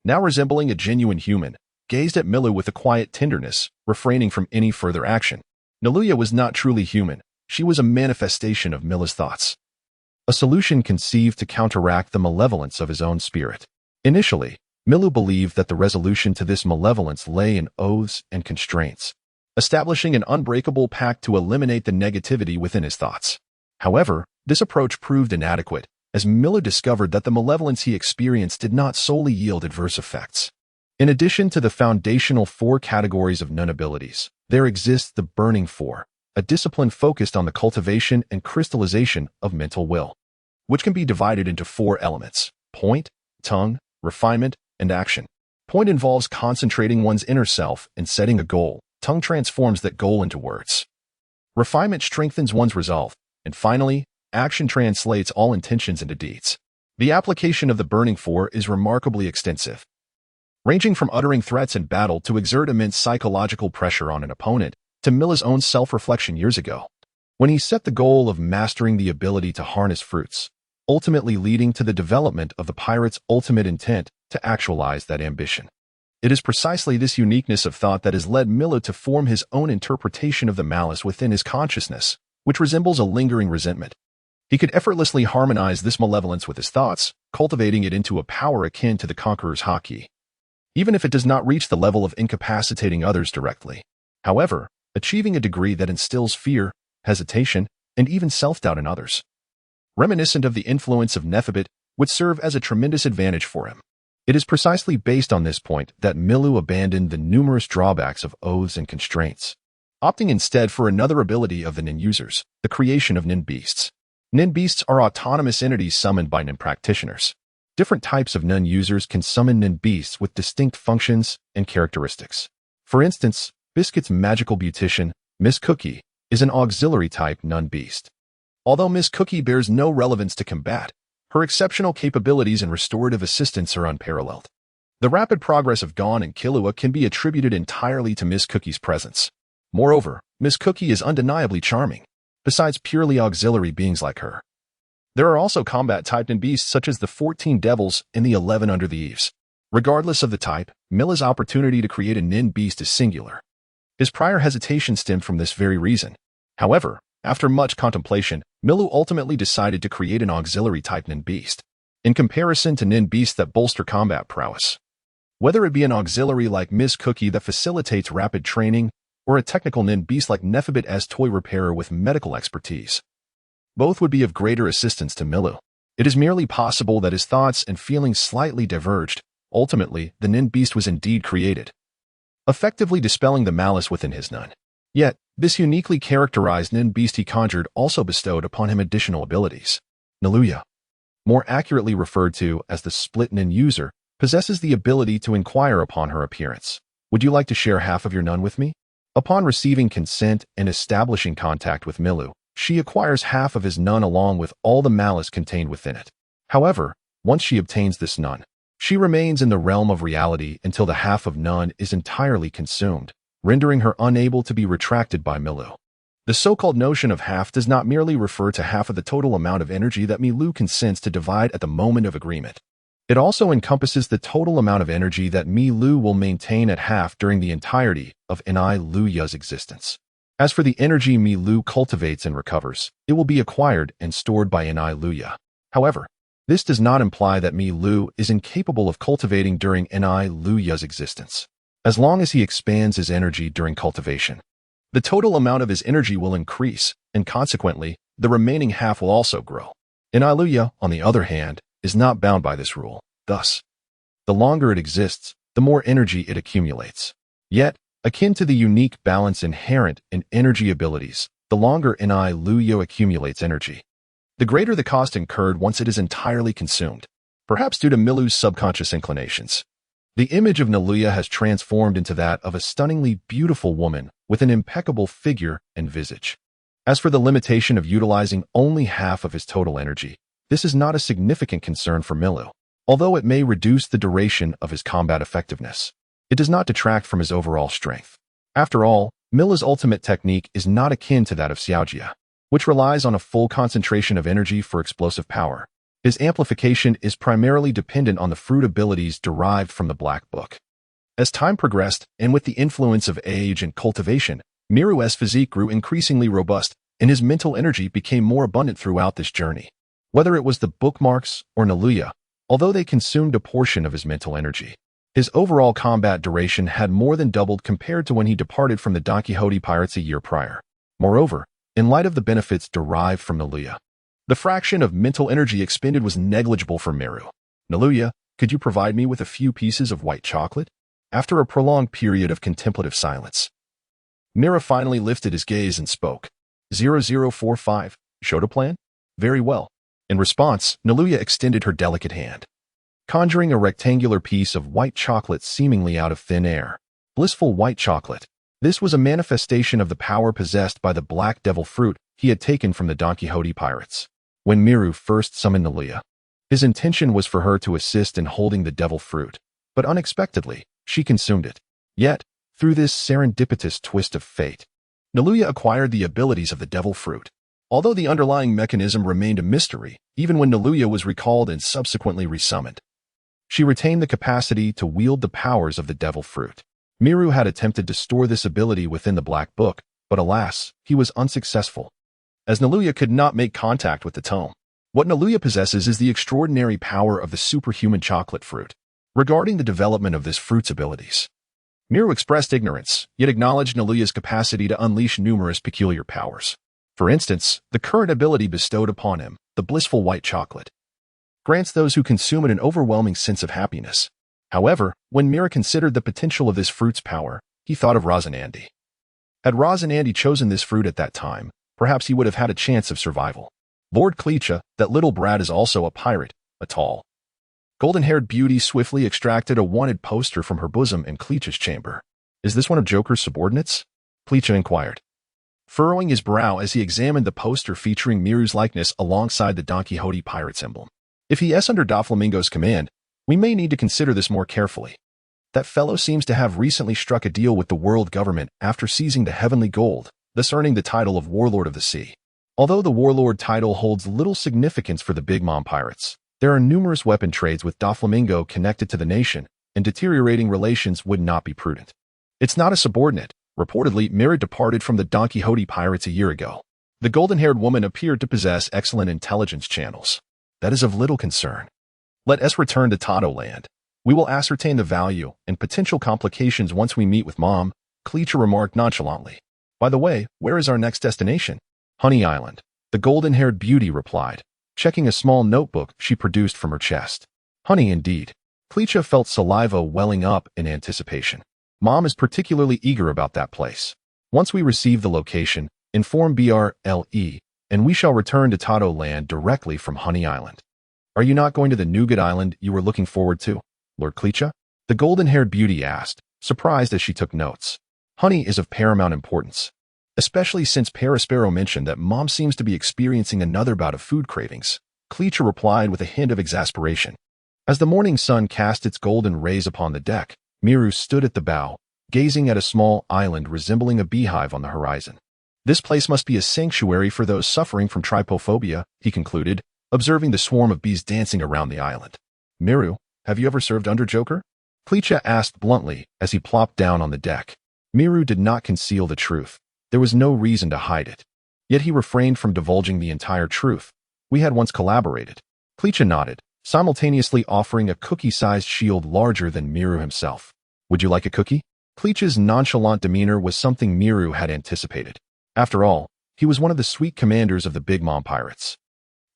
now resembling a genuine human, gazed at Milu with a quiet tenderness, refraining from any further action. Nirua was not truly human. She was a manifestation of Milu's thoughts, a solution conceived to counteract the malevolence of his own spirit. Initially, Milu believed that the resolution to this malevolence lay in oaths and constraints, establishing an unbreakable pact to eliminate the negativity within his thoughts. However, this approach proved inadequate, as Milu discovered that the malevolence he experienced did not solely yield adverse effects. In addition to the foundational 4 categories of nun abilities, there exists the Burning 4, a discipline focused on the cultivation and crystallization of mental will, which can be divided into 4 elements: point, tongue, refinement, and action. Point involves concentrating one's inner self and setting a goal. Tongue transforms that goal into words. Refinement strengthens one's resolve. And finally, action translates all intentions into deeds. The application of the Burning 4 is remarkably extensive, ranging from uttering threats in battle to exert immense psychological pressure on an opponent, to Milu's own self-reflection years ago, when he set the goal of mastering the ability to harness fruits, ultimately leading to the development of the pirate's ultimate intent to actualize that ambition. It is precisely this uniqueness of thought that has led Milu to form his own interpretation of the malice within his consciousness, which resembles a lingering resentment. He could effortlessly harmonize this malevolence with his thoughts, cultivating it into a power akin to the conqueror's haki, even if it does not reach the level of incapacitating others directly. However, achieving a degree that instills fear, hesitation, and even self-doubt in others, reminiscent of the influence of Nephibit, would serve as a tremendous advantage for him. It is precisely based on this point that Milu abandoned the numerous drawbacks of oaths and constraints, opting instead for another ability of the nin users, the creation of nin beasts. Nin beasts are autonomous entities summoned by Nin practitioners. Different types of Nin users can summon Nin beasts with distinct functions and characteristics. For instance, Biscuit's magical beautician, Miss Cookie, is an auxiliary type Nun beast. Although Miss Cookie bears no relevance to combat, her exceptional capabilities and restorative assistance are unparalleled. The rapid progress of Dawn and Killua can be attributed entirely to Miss Cookie's presence. Moreover, Miss Cookie is undeniably charming, besides purely auxiliary beings like her. There are also combat-typed Nin beasts such as the 14 Devils and the 11 Under the Eaves. Regardless of the type, Mila's opportunity to create a Nin beast is singular. His prior hesitation stemmed from this very reason. However, after much contemplation, Milu ultimately decided to create an auxiliary-type Nin beast, in comparison to Nin beasts that bolster combat prowess. Whether it be an auxiliary like Miss Cookie that facilitates rapid training, or a technical Nin beast like Nephibit as toy repairer with medical expertise, both would be of greater assistance to Milu. It is merely possible that his thoughts and feelings slightly diverged. Ultimately, the Nin beast was indeed created, effectively dispelling the malice within his Nun. Yet, this uniquely characterized Nin beast he conjured also bestowed upon him additional abilities. Naluya, more accurately referred to as the split Nin user, possesses the ability to inquire upon her appearance. Would you like to share half of your Nun with me? Upon receiving consent and establishing contact with Milu, she acquires half of his Nun along with all the malice contained within it. However, once she obtains this Nun, she remains in the realm of reality until the half of Nun is entirely consumed, rendering her unable to be retracted by Milu. The so-called notion of half does not merely refer to half of the total amount of energy that Milu consents to divide at the moment of agreement. It also encompasses the total amount of energy that Milu will maintain at half during the entirety of Luya's existence. As for the energy Milu cultivates and recovers, it will be acquired and stored by Luya. However, this does not imply that Milu is incapable of cultivating during Luya's existence. As long as he expands his energy during cultivation, the total amount of his energy will increase, and consequently, the remaining half will also grow. Luya, on the other hand, is not bound by this rule. Thus, the longer it exists, the more energy it accumulates. Yet, akin to the unique balance inherent in energy abilities, the longer Luya accumulates energy, the greater the cost incurred once it is entirely consumed, perhaps due to Milu's subconscious inclinations. The image of Naluya has transformed into that of a stunningly beautiful woman with an impeccable figure and visage. As for the limitation of utilizing only half of his total energy, this is not a significant concern for Milu. Although it may reduce the duration of his combat effectiveness, it does not detract from his overall strength. After all, Milu's ultimate technique is not akin to that of Xiaojia, which relies on a full concentration of energy for explosive power. His amplification is primarily dependent on the fruit abilities derived from the Black Book. As time progressed, and with the influence of age and cultivation, Miru's physique grew increasingly robust, and his mental energy became more abundant throughout this journey. Whether it was the bookmarks or Naluya, although they consumed a portion of his mental energy, his overall combat duration had more than doubled compared to when he departed from the Don Quixote pirates a year prior. Moreover, in light of the benefits derived from Naluya, the fraction of mental energy expended was negligible for Miru. Naluya, could you provide me with a few pieces of white chocolate? After a prolonged period of contemplative silence, Miru finally lifted his gaze and spoke. 0045, Shota plan? Very well. In response, Naluya extended her delicate hand, conjuring a rectangular piece of white chocolate seemingly out of thin air. Blissful white chocolate. This was a manifestation of the power possessed by the black devil fruit he had taken from the Don Quixote pirates. When Miru first summoned Naluya, his intention was for her to assist in holding the devil fruit, but unexpectedly, she consumed it. Yet, through this serendipitous twist of fate, Naluya acquired the abilities of the devil fruit. Although the underlying mechanism remained a mystery, even when Naluya was recalled and subsequently resummoned, she retained the capacity to wield the powers of the devil fruit. Miru had attempted to store this ability within the Black Book, but alas, he was unsuccessful, as Naluya could not make contact with the tome. What Naluya possesses is the extraordinary power of the superhuman chocolate fruit. Regarding the development of this fruit's abilities, Miru expressed ignorance, yet acknowledged Naluya's capacity to unleash numerous peculiar powers. For instance, the current ability bestowed upon him, the blissful white chocolate, grants those who consume it an overwhelming sense of happiness. However, when Miru considered the potential of this fruit's power, he thought of Rosinante. Had Rosinante chosen this fruit at that time, perhaps he would have had a chance of survival. Lord Cleacha, that little brat is also a pirate, a tall, golden-haired beauty swiftly extracted a wanted poster from her bosom in Cleacha's chamber. Is this one of Joker's subordinates? Cleacha inquired, furrowing his brow as he examined the poster featuring Miru's likeness alongside the Don Quixote pirate's emblem. If he is under Doflamingo's command, we may need to consider this more carefully. That fellow seems to have recently struck a deal with the world government after seizing the heavenly gold, thus earning the title of Warlord of the Sea. Although the Warlord title holds little significance for the Big Mom pirates, there are numerous weapon trades with Doflamingo connected to the nation, and deteriorating relations would not be prudent. It's not a subordinate. Reportedly, Mira departed from the Don Quixote pirates a year ago. The golden-haired woman appeared to possess excellent intelligence channels. That is of little concern. Let us return to Toto Land. We will ascertain the value and potential complications once we meet with Mom, Cleacha remarked nonchalantly. By the way, where is our next destination? Honey Island. The golden-haired beauty replied, checking a small notebook she produced from her chest. Honey indeed. Cleacha felt saliva welling up in anticipation. Mom is particularly eager about that place. Once we receive the location, inform BRLE, and we shall return to Toto Land directly from Honey Island. Are you not going to the Nougat Island you were looking forward to, Lord Cleacha? The golden-haired beauty asked, surprised as she took notes. Honey is of paramount importance, especially since Perispero mentioned that Mom seems to be experiencing another bout of food cravings. Cleacha replied with a hint of exasperation. As the morning sun cast its golden rays upon the deck, Miru stood at the bow, gazing at a small island resembling a beehive on the horizon. This place must be a sanctuary for those suffering from trypophobia, he concluded, observing the swarm of bees dancing around the island. Miru, have you ever served under Joker? Cleacha asked bluntly as he plopped down on the deck. Miru did not conceal the truth. There was no reason to hide it. Yet he refrained from divulging the entire truth. We had once collaborated. Cleacha nodded, simultaneously offering a cookie-sized shield larger than Miru himself. Would you like a cookie? Cleacha's nonchalant demeanor was something Miru had anticipated. After all, he was one of the sweet commanders of the Big Mom pirates.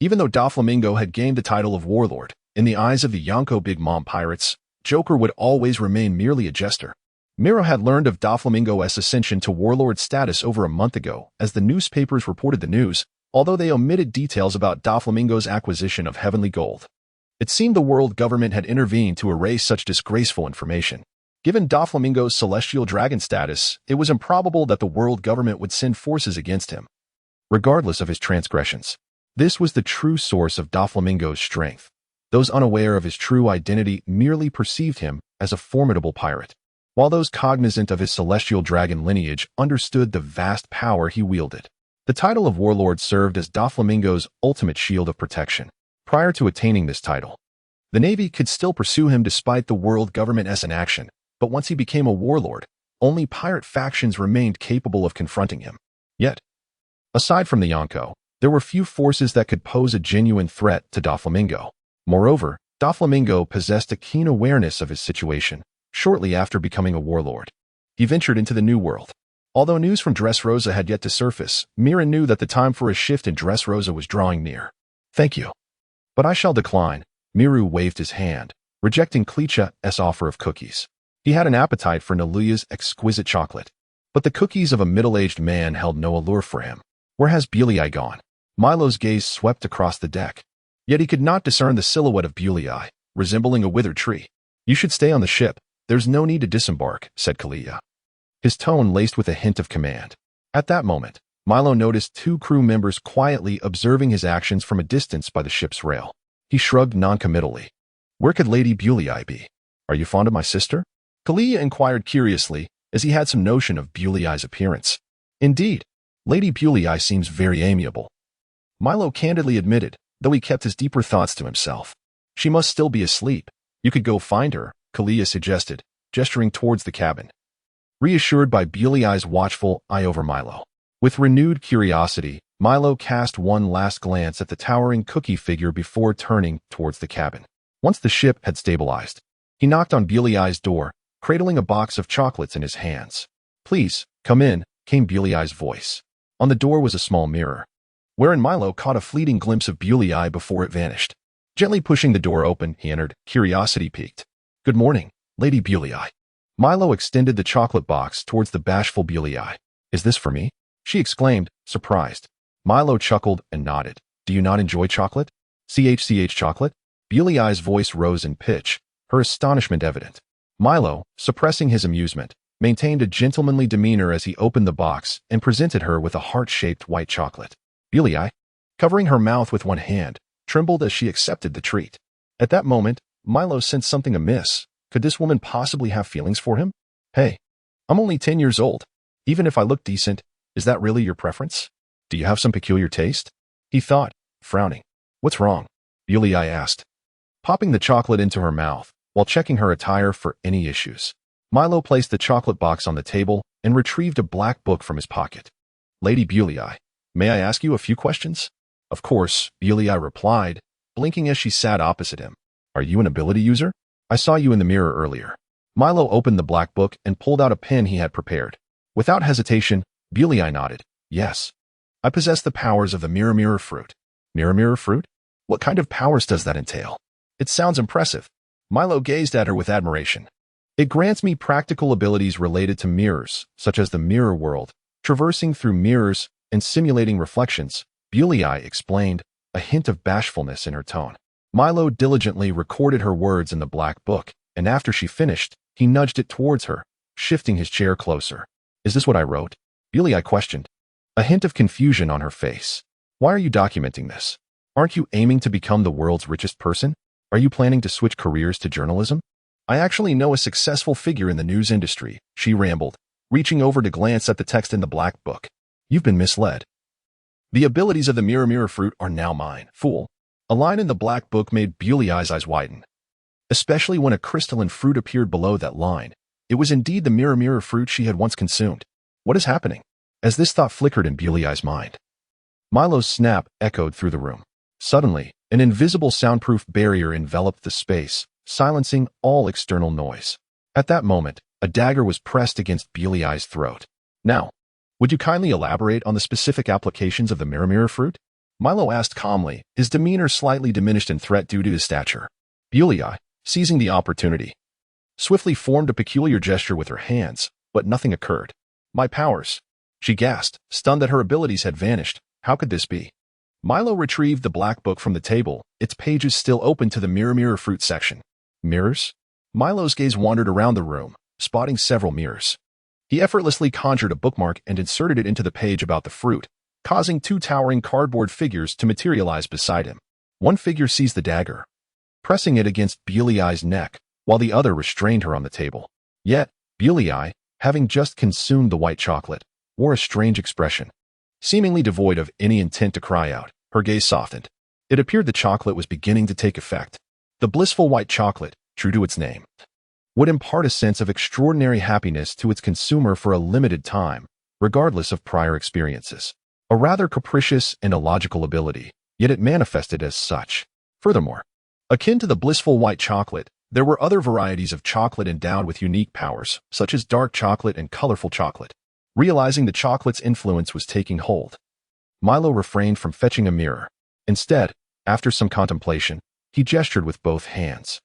Even though Doflamingo had gained the title of Warlord, in the eyes of the Yonko Big Mom pirates, Joker would always remain merely a jester. Miru had learned of Doflamingo's ascension to Warlord status over a month ago as the newspapers reported the news, although they omitted details about Doflamingo's acquisition of heavenly gold. It seemed the world government had intervened to erase such disgraceful information. Given Doflamingo's celestial dragon status, it was improbable that the world government would send forces against him, regardless of his transgressions. This was the true source of Doflamingo's strength. Those unaware of his true identity merely perceived him as a formidable pirate, while those cognizant of his celestial dragon lineage understood the vast power he wielded. The title of Warlord served as Doflamingo's ultimate shield of protection. Prior to attaining this title, the Navy could still pursue him despite the world government's inaction, but once he became a warlord, only pirate factions remained capable of confronting him. Yet, aside from the Yonko, there were few forces that could pose a genuine threat to Doflamingo. Moreover, Doflamingo possessed a keen awareness of his situation. Shortly after becoming a warlord, he ventured into the New World. Although news from Dressrosa had yet to surface, Mira knew that the time for a shift in Dressrosa was drawing near. Thank you, but I shall decline. Miru waved his hand, rejecting Cleacha's offer of cookies. He had an appetite for Naluya's exquisite chocolate, but the cookies of a middle-aged man held no allure for him. Where has Bulei gone? Milo's gaze swept across the deck. Yet he could not discern the silhouette of Bulei, resembling a withered tree. You should stay on the ship. There's no need to disembark, said Kalia, his tone laced with a hint of command. At that moment, Milo noticed two crew members quietly observing his actions from a distance by the ship's rail. He shrugged noncommittally. Where could Lady Bulei be? Are you fond of my sister? Kalia inquired curiously, as he had some notion of Bulei's appearance. Indeed, Lady Bulei seems very amiable, Milo candidly admitted, though he kept his deeper thoughts to himself. She must still be asleep. You could go find her, Kalia suggested, gesturing towards the cabin. Reassured by Bulei's watchful eye over Milo. With renewed curiosity, Milo cast one last glance at the towering cookie figure before turning towards the cabin. Once the ship had stabilized, he knocked on Bulei's door, cradling a box of chocolates in his hands. Please, come in, came Bulei's voice. On the door was a small mirror, wherein Milo caught a fleeting glimpse of Bulei before it vanished. Gently pushing the door open, he entered, curiosity piqued. Good morning, Lady Bulei. Milo extended the chocolate box towards the bashful Bulei. Is this for me? She exclaimed, surprised. Milo chuckled and nodded. Do you not enjoy chocolate? CHCH chocolate? Beauliai's voice rose in pitch, her astonishment evident. Milo, suppressing his amusement, maintained a gentlemanly demeanor as he opened the box and presented her with a heart-shaped white chocolate. Beauliai, covering her mouth with one hand, trembled as she accepted the treat. At that moment, Milo sensed something amiss. Could this woman possibly have feelings for him? Hey, I'm only 10 years old. Even if I look decent, is that really your preference? Do you have some peculiar taste? He thought, frowning. What's wrong? Beauliai asked, popping the chocolate into her mouth while checking her attire for any issues. Milo placed the chocolate box on the table and retrieved a black book from his pocket. Lady Beauliai, may I ask you a few questions? Of course, Beauliai replied, blinking as she sat opposite him. Are you an ability user? I saw you in the mirror earlier. Milo opened the black book and pulled out a pen he had prepared. Without hesitation, Beauliai nodded. Yes. I possess the powers of the mirror fruit. Mirror fruit? What kind of powers does that entail? It sounds impressive. Milo gazed at her with admiration. It grants me practical abilities related to mirrors, such as the mirror world, traversing through mirrors and simulating reflections, Beauliai explained, a hint of bashfulness in her tone. Milo diligently recorded her words in the black book, and after she finished, he nudged it towards her, shifting his chair closer. Is this what I wrote? Beauliai questioned, a hint of confusion on her face. Why are you documenting this? Aren't you aiming to become the world's richest person? Are you planning to switch careers to journalism? I actually know a successful figure in the news industry, she rambled, reaching over to glance at the text in the black book. You've been misled. The abilities of the mirror fruit are now mine, fool. A line in the black book made Beauliai's eyes widen. Especially when a crystalline fruit appeared below that line. It was indeed the mirror fruit she had once consumed. What is happening? As this thought flickered in Beauliai's mind, Milo's snap echoed through the room. Suddenly, an invisible soundproof barrier enveloped the space, silencing all external noise. At that moment, a dagger was pressed against Beauliai's throat. Now, would you kindly elaborate on the specific applications of the mirror fruit? Milo asked calmly, his demeanor slightly diminished in threat due to his stature. Beauliai, seizing the opportunity, swiftly formed a peculiar gesture with her hands, but nothing occurred. My powers, she gasped, stunned that her abilities had vanished. How could this be? Milo retrieved the black book from the table, its pages still open to the mirror fruit section. Mirrors? Milo's gaze wandered around the room, spotting several mirrors. He effortlessly conjured a bookmark and inserted it into the page about the fruit, causing two towering cardboard figures to materialize beside him. One figure seized the dagger, pressing it against Beauliai's neck, while the other restrained her on the table. Yet, Beauliai, having just consumed the white chocolate, wore a strange expression. Seemingly devoid of any intent to cry out, her gaze softened. It appeared the chocolate was beginning to take effect. The blissful white chocolate, true to its name, would impart a sense of extraordinary happiness to its consumer for a limited time, regardless of prior experiences. A rather capricious and illogical ability, yet it manifested as such. Furthermore, akin to the blissful white chocolate, there were other varieties of chocolate endowed with unique powers, such as dark chocolate and colorful chocolate. Realizing the chocolate's influence was taking hold, Milo refrained from fetching a mirror. Instead, after some contemplation, he gestured with both hands,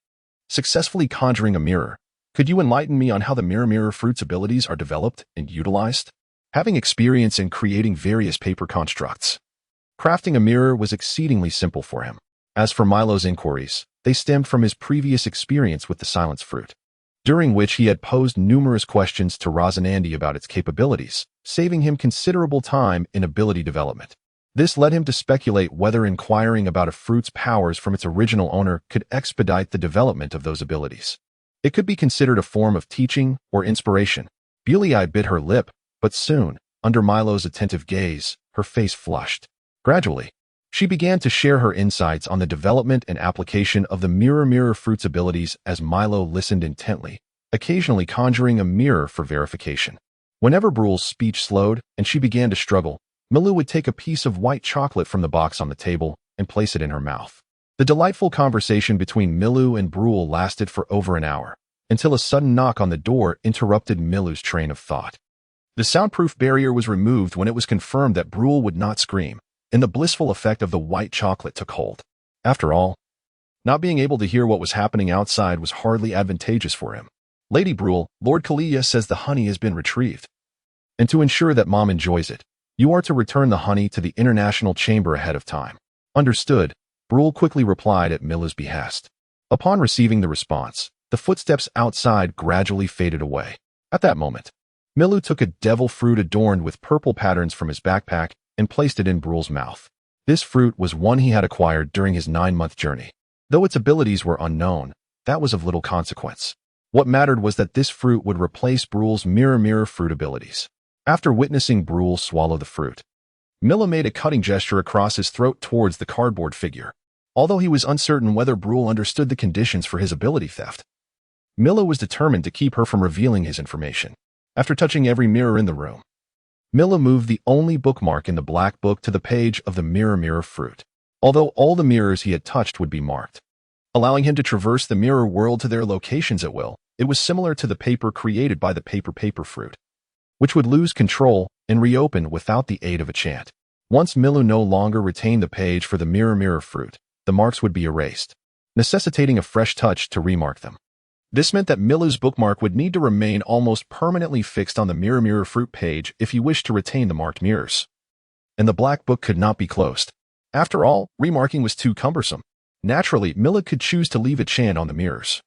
successfully conjuring a mirror. Could you enlighten me on how the mirror fruit's abilities are developed and utilized? Having experience in creating various paper constructs, crafting a mirror was exceedingly simple for him. As for Milo's inquiries, they stemmed from his previous experience with the silence fruit, during which he had posed numerous questions to Rosinante about its capabilities, saving him considerable time in ability development. This led him to speculate whether inquiring about a fruit's powers from its original owner could expedite the development of those abilities. It could be considered a form of teaching or inspiration. Beauliai bit her lip, but soon, under Milo's attentive gaze, her face flushed. Gradually, she began to share her insights on the development and application of the mirror fruit's abilities as Milo listened intently, occasionally conjuring a mirror for verification. Whenever Brule's speech slowed and she began to struggle, Milu would take a piece of white chocolate from the box on the table and place it in her mouth. The delightful conversation between Milu and Brule lasted for over an hour, until a sudden knock on the door interrupted Milu's train of thought. The soundproof barrier was removed when it was confirmed that Brule would not scream, and the blissful effect of the white chocolate took hold. After all, not being able to hear what was happening outside was hardly advantageous for him. Lady Brule, Lord Kalia says the honey has been retrieved. And to ensure that Mom enjoys it, you are to return the honey to the International Chamber ahead of time. Understood, Brule quickly replied at Milu's behest. Upon receiving the response, the footsteps outside gradually faded away. At that moment, Milu took a devil fruit adorned with purple patterns from his backpack and placed it in Brule's mouth. This fruit was one he had acquired during his 9-month journey. Though its abilities were unknown, that was of little consequence. What mattered was that this fruit would replace Brule's mirror fruit abilities. After witnessing Brule swallow the fruit, Milu made a cutting gesture across his throat towards the cardboard figure. Although he was uncertain whether Brule understood the conditions for his ability theft, Milu was determined to keep her from revealing his information. After touching every mirror in the room, Milu moved the only bookmark in the black book to the page of the mirror fruit. Although all the mirrors he had touched would be marked, allowing him to traverse the mirror world to their locations at will, it was similar to the paper created by the paper fruit, which would lose control and reopen without the aid of a chant. Once Milu no longer retained the page for the mirror fruit, the marks would be erased, necessitating a fresh touch to remark them. This meant that Milu's bookmark would need to remain almost permanently fixed on the mirror fruit page if he wished to retain the marked mirrors. And the black book could not be closed. After all, remarking was too cumbersome. Naturally, Milu could choose to leave a chant on the mirrors.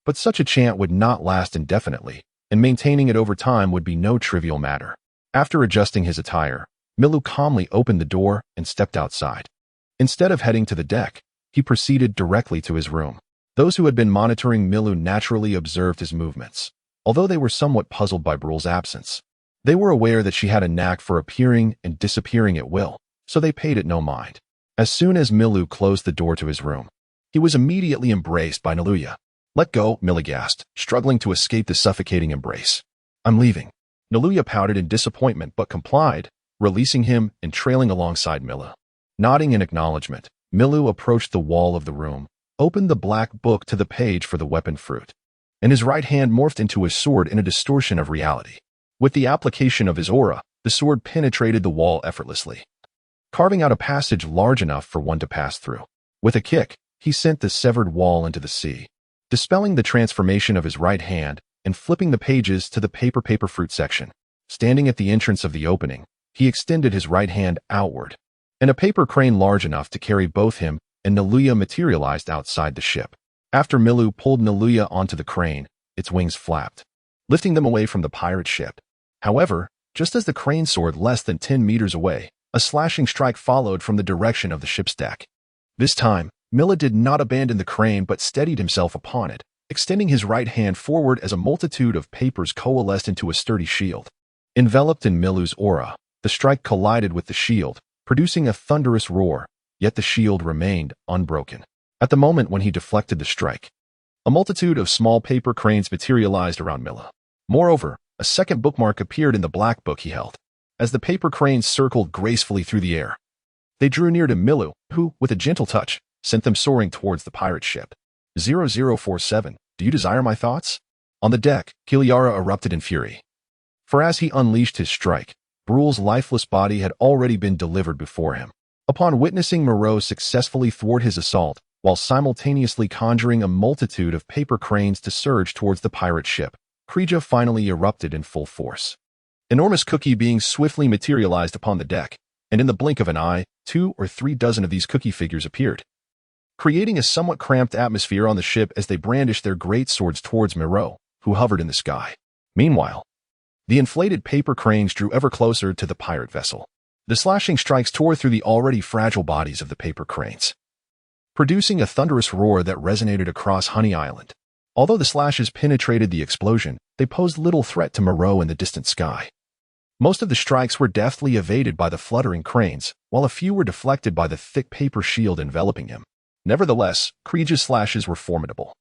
But such a chant would not last indefinitely, and maintaining it over time would be no trivial matter. After adjusting his attire, Milu calmly opened the door and stepped outside. Instead of heading to the deck, he proceeded directly to his room. Those who had been monitoring Milu naturally observed his movements. Although they were somewhat puzzled by Brule's absence, they were aware that she had a knack for appearing and disappearing at will, so they paid it no mind. As soon as Milu closed the door to his room, he was immediately embraced by Naluya. "Let go," Milu gasped, struggling to escape the suffocating embrace. "I'm leaving." Naluya pouted in disappointment but complied, releasing him and trailing alongside Milu. Nodding in acknowledgement, Milu approached the wall of the room, opened the black book to the page for the weapon fruit, and his right hand morphed into a sword in a distortion of reality. With the application of his aura, the sword penetrated the wall effortlessly, carving out a passage large enough for one to pass through. With a kick, he sent the severed wall into the sea, dispelling the transformation of his right hand and flipping the pages to the paper fruit section. Standing at the entrance of the opening, he extended his right hand outward, and a paper crane large enough to carry both him and Naluya materialized outside the ship. After Milu pulled Naluya onto the crane, its wings flapped, lifting them away from the pirate ship. However, just as the crane soared less than 10 meters away, a slashing strike followed from the direction of the ship's deck. This time, Milu did not abandon the crane but steadied himself upon it, extending his right hand forward as a multitude of papers coalesced into a sturdy shield. Enveloped in Milu's aura, the strike collided with the shield, producing a thunderous roar, yet the shield remained unbroken. At the moment when he deflected the strike, a multitude of small paper cranes materialized around Milu. Moreover, a second bookmark appeared in the black book he held. As the paper cranes circled gracefully through the air, they drew near to Milu, who, with a gentle touch, sent them soaring towards the pirate ship. 0047, do you desire my thoughts? On the deck, Kiliara erupted in fury. For as he unleashed his strike, Brule's lifeless body had already been delivered before him. Upon witnessing Moreau successfully thwart his assault, while simultaneously conjuring a multitude of paper cranes to surge towards the pirate ship, Krija finally erupted in full force. Enormous cookie beings swiftly materialized upon the deck, and in the blink of an eye, 2 or 3 dozen of these cookie figures appeared, creating a somewhat cramped atmosphere on the ship as they brandished their great swords towards Moreau, who hovered in the sky. Meanwhile, the inflated paper cranes drew ever closer to the pirate vessel. The slashing strikes tore through the already fragile bodies of the paper cranes, producing a thunderous roar that resonated across Honey Island. Although the slashes penetrated the explosion, they posed little threat to Moreau in the distant sky. Most of the strikes were deftly evaded by the fluttering cranes, while a few were deflected by the thick paper shield enveloping him. Nevertheless, Krija's slashes were formidable,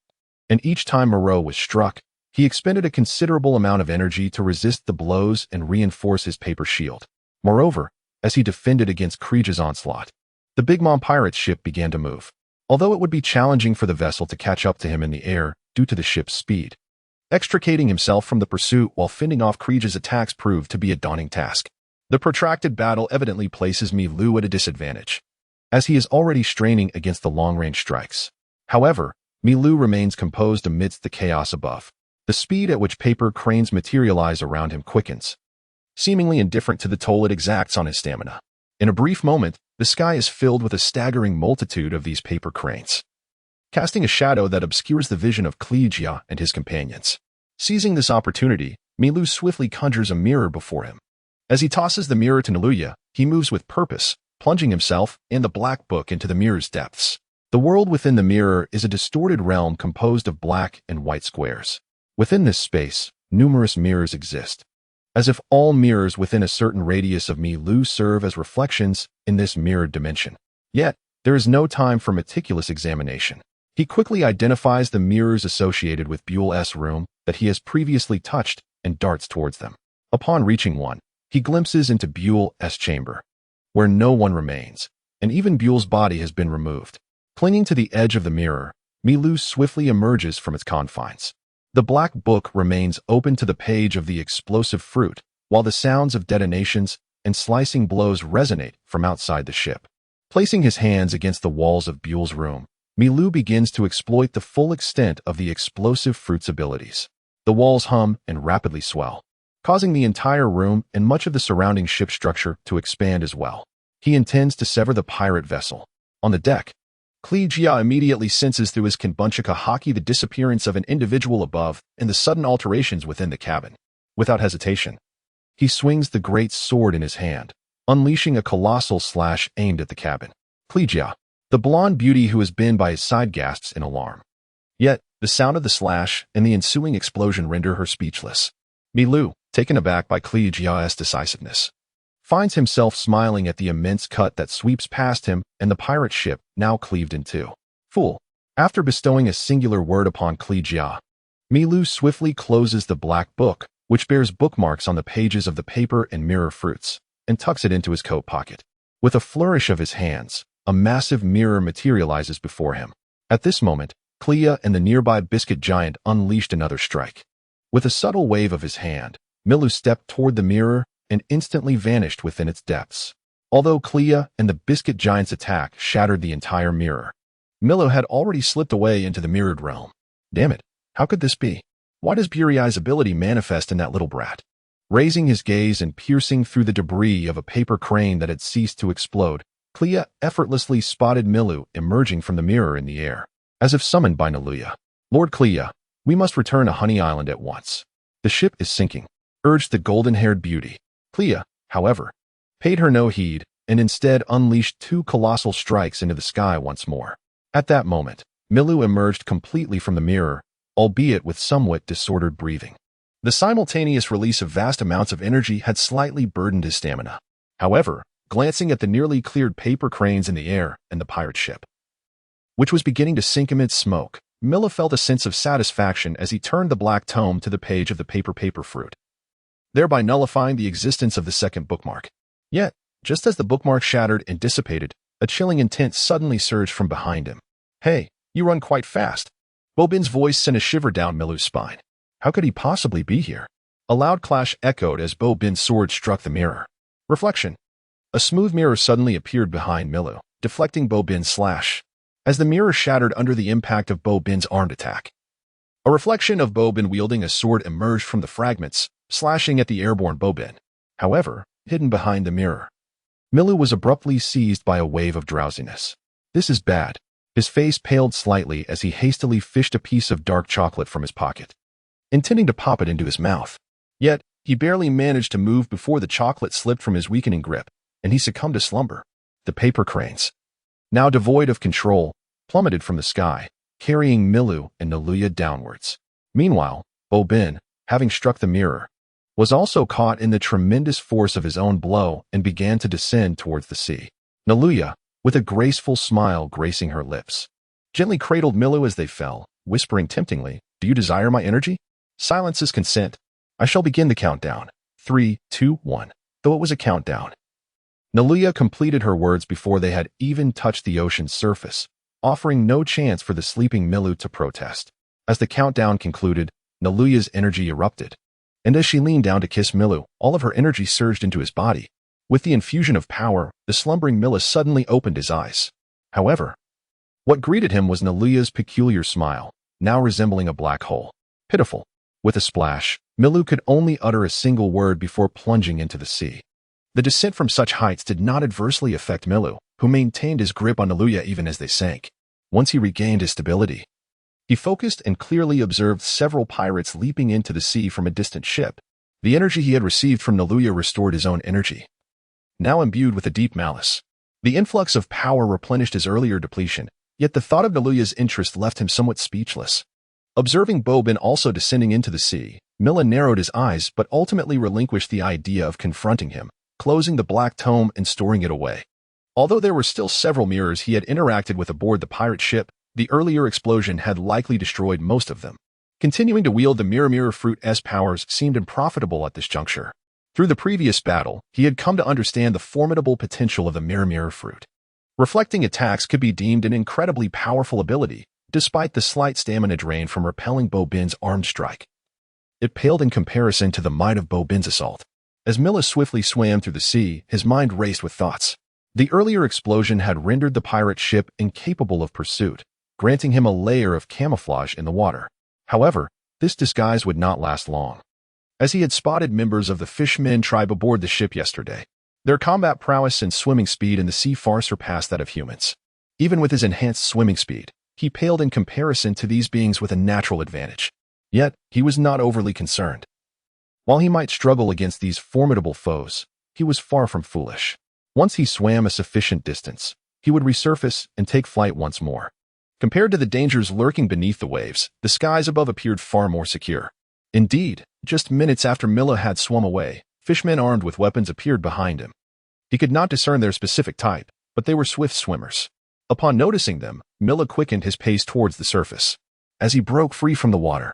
and each time Moreau was struck, he expended a considerable amount of energy to resist the blows and reinforce his paper shield. Moreover, as he defended against Krija's onslaught, the Big Mom pirate's ship began to move. Although it would be challenging for the vessel to catch up to him in the air due to the ship's speed, extricating himself from the pursuit while fending off Krija's attacks proved to be a daunting task. The protracted battle evidently places Milu at a disadvantage, as he is already straining against the long-range strikes. However, Milu remains composed amidst the chaos above. The speed at which paper cranes materialize around him quickens, seemingly indifferent to the toll it exacts on his stamina. In a brief moment, the sky is filled with a staggering multitude of these paper cranes, casting a shadow that obscures the vision of Klejia and his companions. Seizing this opportunity, Milu swiftly conjures a mirror before him. As he tosses the mirror to Naluya, he moves with purpose, plunging himself and the black book into the mirror's depths. The world within the mirror is a distorted realm composed of black and white squares. Within this space, numerous mirrors exist, as if all mirrors within a certain radius of Milu serve as reflections in this mirrored dimension. Yet, there is no time for meticulous examination. He quickly identifies the mirrors associated with Buell's room that he has previously touched and darts towards them. Upon reaching one, he glimpses into Buell's chamber, where no one remains, and even Buell's body has been removed. Clinging to the edge of the mirror, Milu swiftly emerges from its confines. The black book remains open to the page of the explosive fruit, while the sounds of detonations and slicing blows resonate from outside the ship. Placing his hands against the walls of Buell's room, Milu begins to exploit the full extent of the explosive fruit's abilities. The walls hum and rapidly swell, causing the entire room and much of the surrounding ship structure to expand as well. He intends to sever the pirate vessel. On the deck, Klejia immediately senses through his Kanbunchika haki the disappearance of an individual above and the sudden alterations within the cabin. Without hesitation, he swings the great sword in his hand, unleashing a colossal slash aimed at the cabin. Klejia, the blonde beauty who has been by his side, gasps in alarm. Yet, the sound of the slash and the ensuing explosion render her speechless. Milu, taken aback by Klejia's decisiveness, finds himself smiling at the immense cut that sweeps past him and the pirate ship now cleaved in two. Fool. After bestowing a singular word upon Klejia, Milu swiftly closes the black book, which bears bookmarks on the pages of the paper and mirror fruits, and tucks it into his coat pocket. With a flourish of his hands, a massive mirror materializes before him. At this moment, Klejia and the nearby biscuit giant unleashed another strike. With a subtle wave of his hand, Milu stepped toward the mirror and instantly vanished within its depths. Although Klejia and the biscuit giant's attack shattered the entire mirror, Milu had already slipped away into the mirrored realm. Damn it, how could this be? Why does Buriai's ability manifest in that little brat? Raising his gaze and piercing through the debris of a paper crane that had ceased to explode, Klejia effortlessly spotted Milu emerging from the mirror in the air. As if summoned by Naluya, Lord Klejia, we must return to Honey Island at once. The ship is sinking, urged the golden-haired beauty. Klejia, however, paid her no heed and instead unleashed two colossal strikes into the sky once more. At that moment, Milu emerged completely from the mirror, albeit with somewhat disordered breathing. The simultaneous release of vast amounts of energy had slightly burdened his stamina. However, glancing at the nearly cleared paper cranes in the air and the pirate ship, which was beginning to sink amid smoke, Milu felt a sense of satisfaction as he turned the black tome to the page of the paper fruit, thereby nullifying the existence of the second bookmark. Yet, just as the bookmark shattered and dissipated, a chilling intent suddenly surged from behind him. Hey, you run quite fast. Bobin's voice sent a shiver down Milu's spine. How could he possibly be here? A loud clash echoed as Bobin's sword struck the mirror. Reflection. A smooth mirror suddenly appeared behind Milu, deflecting Bobin's slash, as the mirror shattered under the impact of Bobin's armed attack. A reflection of Bobin wielding a sword emerged from the fragments, slashing at the airborne Bobin. However, hidden behind the mirror, Milu was abruptly seized by a wave of drowsiness. This is bad. His face paled slightly as he hastily fished a piece of dark chocolate from his pocket, intending to pop it into his mouth. Yet, he barely managed to move before the chocolate slipped from his weakening grip, and he succumbed to slumber. The paper cranes, now devoid of control, plummeted from the sky, carrying Milu and Naluya downwards. Meanwhile, Bobin, having struck the mirror, was also caught in the tremendous force of his own blow and began to descend towards the sea. Naluya, with a graceful smile gracing her lips, gently cradled Milu as they fell, whispering temptingly, "Do you desire my energy? Silence is consent. I shall begin the countdown. 3, 2, 1. Though it was a countdown, Naluya completed her words before they had even touched the ocean's surface, offering no chance for the sleeping Milu to protest. As the countdown concluded, Naluya's energy erupted, and as she leaned down to kiss Milu, all of her energy surged into his body. With the infusion of power, the slumbering Milu suddenly opened his eyes. However, what greeted him was Naluya's peculiar smile, now resembling a black hole. Pitiful. With a splash, Milu could only utter a single word before plunging into the sea. The descent from such heights did not adversely affect Milu, who maintained his grip on Naluya even as they sank. Once he regained his stability, he focused and clearly observed several pirates leaping into the sea from a distant ship. The energy he had received from Naluya restored his own energy, now imbued with a deep malice. The influx of power replenished his earlier depletion, yet the thought of Naluya's interest left him somewhat speechless. Observing Bobin also descending into the sea, Mila narrowed his eyes but ultimately relinquished the idea of confronting him, closing the black tome and storing it away. Although there were still several mirrors he had interacted with aboard the pirate ship, the earlier explosion had likely destroyed most of them. Continuing to wield the Mirror Fruit's powers seemed unprofitable at this juncture. Through the previous battle, he had come to understand the formidable potential of the Mirror Fruit. Reflecting attacks could be deemed an incredibly powerful ability, despite the slight stamina drain from repelling Bobin's armed strike. It paled in comparison to the might of Bobin's assault. As Mila swiftly swam through the sea, his mind raced with thoughts. The earlier explosion had rendered the pirate ship incapable of pursuit, granting him a layer of camouflage in the water. However, this disguise would not last long, as he had spotted members of the Fishmen tribe aboard the ship yesterday. Their combat prowess and swimming speed in the sea far surpassed that of humans. Even with his enhanced swimming speed, he paled in comparison to these beings with a natural advantage. Yet, he was not overly concerned. While he might struggle against these formidable foes, he was far from foolish. Once he swam a sufficient distance, he would resurface and take flight once more. Compared to the dangers lurking beneath the waves, the skies above appeared far more secure. Indeed, just minutes after Mila had swum away, fishmen armed with weapons appeared behind him. He could not discern their specific type, but they were swift swimmers. Upon noticing them, Mila quickened his pace towards the surface. As he broke free from the water,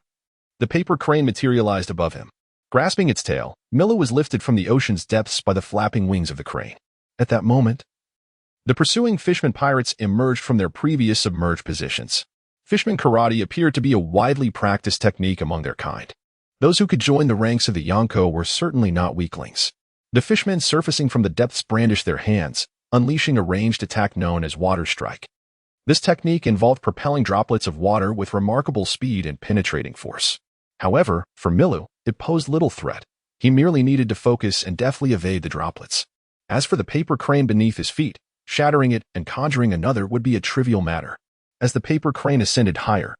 the paper crane materialized above him. Grasping its tail, Mila was lifted from the ocean's depths by the flapping wings of the crane. At that moment, the pursuing fishmen pirates emerged from their previous submerged positions. Fishmen karate appeared to be a widely practiced technique among their kind. Those who could join the ranks of the Yonko were certainly not weaklings. The fishmen surfacing from the depths brandished their hands, unleashing a ranged attack known as water strike. This technique involved propelling droplets of water with remarkable speed and penetrating force. However, for Milu, it posed little threat. He merely needed to focus and deftly evade the droplets. As for the paper crane beneath his feet, shattering it and conjuring another would be a trivial matter. As the paper crane ascended higher,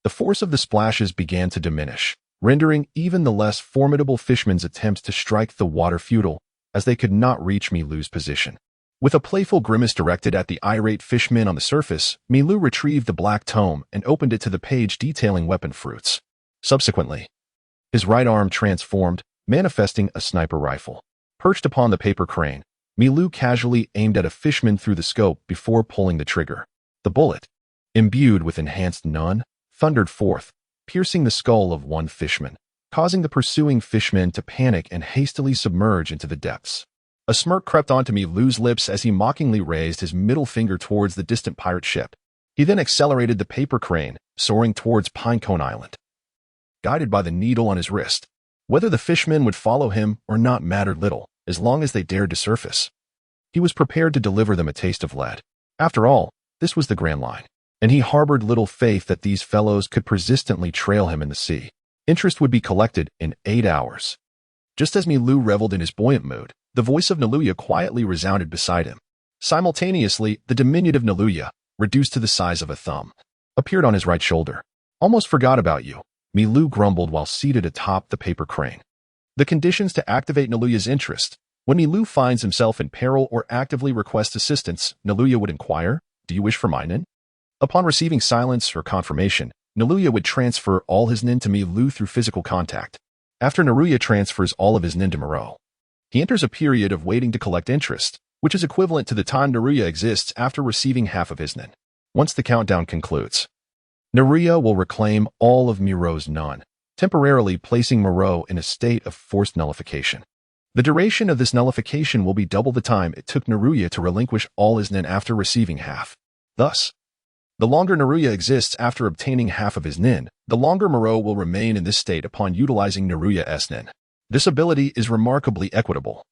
the force of the splashes began to diminish, rendering even the less formidable fishmen's attempts to strike the water futile, as they could not reach Milu's position. With a playful grimace directed at the irate fishmen on the surface, Milu retrieved the black tome and opened it to the page detailing weapon fruits. Subsequently, his right arm transformed, manifesting a sniper rifle. Perched upon the paper crane, Milu casually aimed at a fishman through the scope before pulling the trigger. The bullet, imbued with enhanced nun, thundered forth, piercing the skull of one fishman, causing the pursuing fishmen to panic and hastily submerge into the depths. A smirk crept onto Milu's lips as he mockingly raised his middle finger towards the distant pirate ship. He then accelerated the paper crane, soaring towards Pinecone Island. Guided by the needle on his wrist, whether the fishmen would follow him or not mattered little, as long as they dared to surface. He was prepared to deliver them a taste of lead. After all, this was the Grand Line, and he harbored little faith that these fellows could persistently trail him in the sea. Interest would be collected in 8 hours. Just as Milu reveled in his buoyant mood, the voice of Naluya quietly resounded beside him. Simultaneously, the diminutive Naluya, reduced to the size of a thumb, appeared on his right shoulder. "Almost forgot about you," Milu grumbled while seated atop the paper crane. The conditions to activate Naluya's interest. When Milu finds himself in peril or actively requests assistance, Naluya would inquire, "Do you wish for my nin?" Upon receiving silence or confirmation, Naluya would transfer all his nin to Milu through physical contact. After Naluya transfers all of his nin to Miro, he enters a period of waiting to collect interest, which is equivalent to the time Naruya exists after receiving half of his nin. Once the countdown concludes, Naruya will reclaim all of Miro's nin, temporarily placing Miro in a state of forced nullification. The duration of this nullification will be double the time it took Naruya to relinquish all his nin after receiving half. Thus, the longer Naruya exists after obtaining half of his nin, the longer Miro will remain in this state upon utilizing Naruya's nin. This ability is remarkably equitable.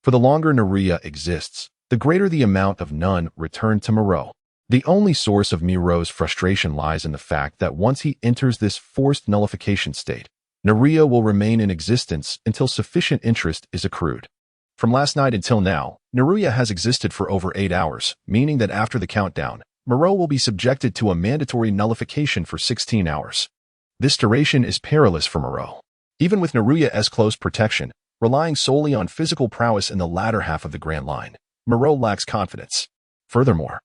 For the longer Naruya exists, the greater the amount of nin returned to Miro. The only source of Miro's frustration lies in the fact that once he enters this forced nullification state, Naruya will remain in existence until sufficient interest is accrued. From last night until now, Naruya has existed for over 8 hours, meaning that after the countdown, Moreau will be subjected to a mandatory nullification for 16 hours. This duration is perilous for Moreau. Even with Naruya's close protection, relying solely on physical prowess in the latter half of the Grand Line, Moreau lacks confidence. Furthermore,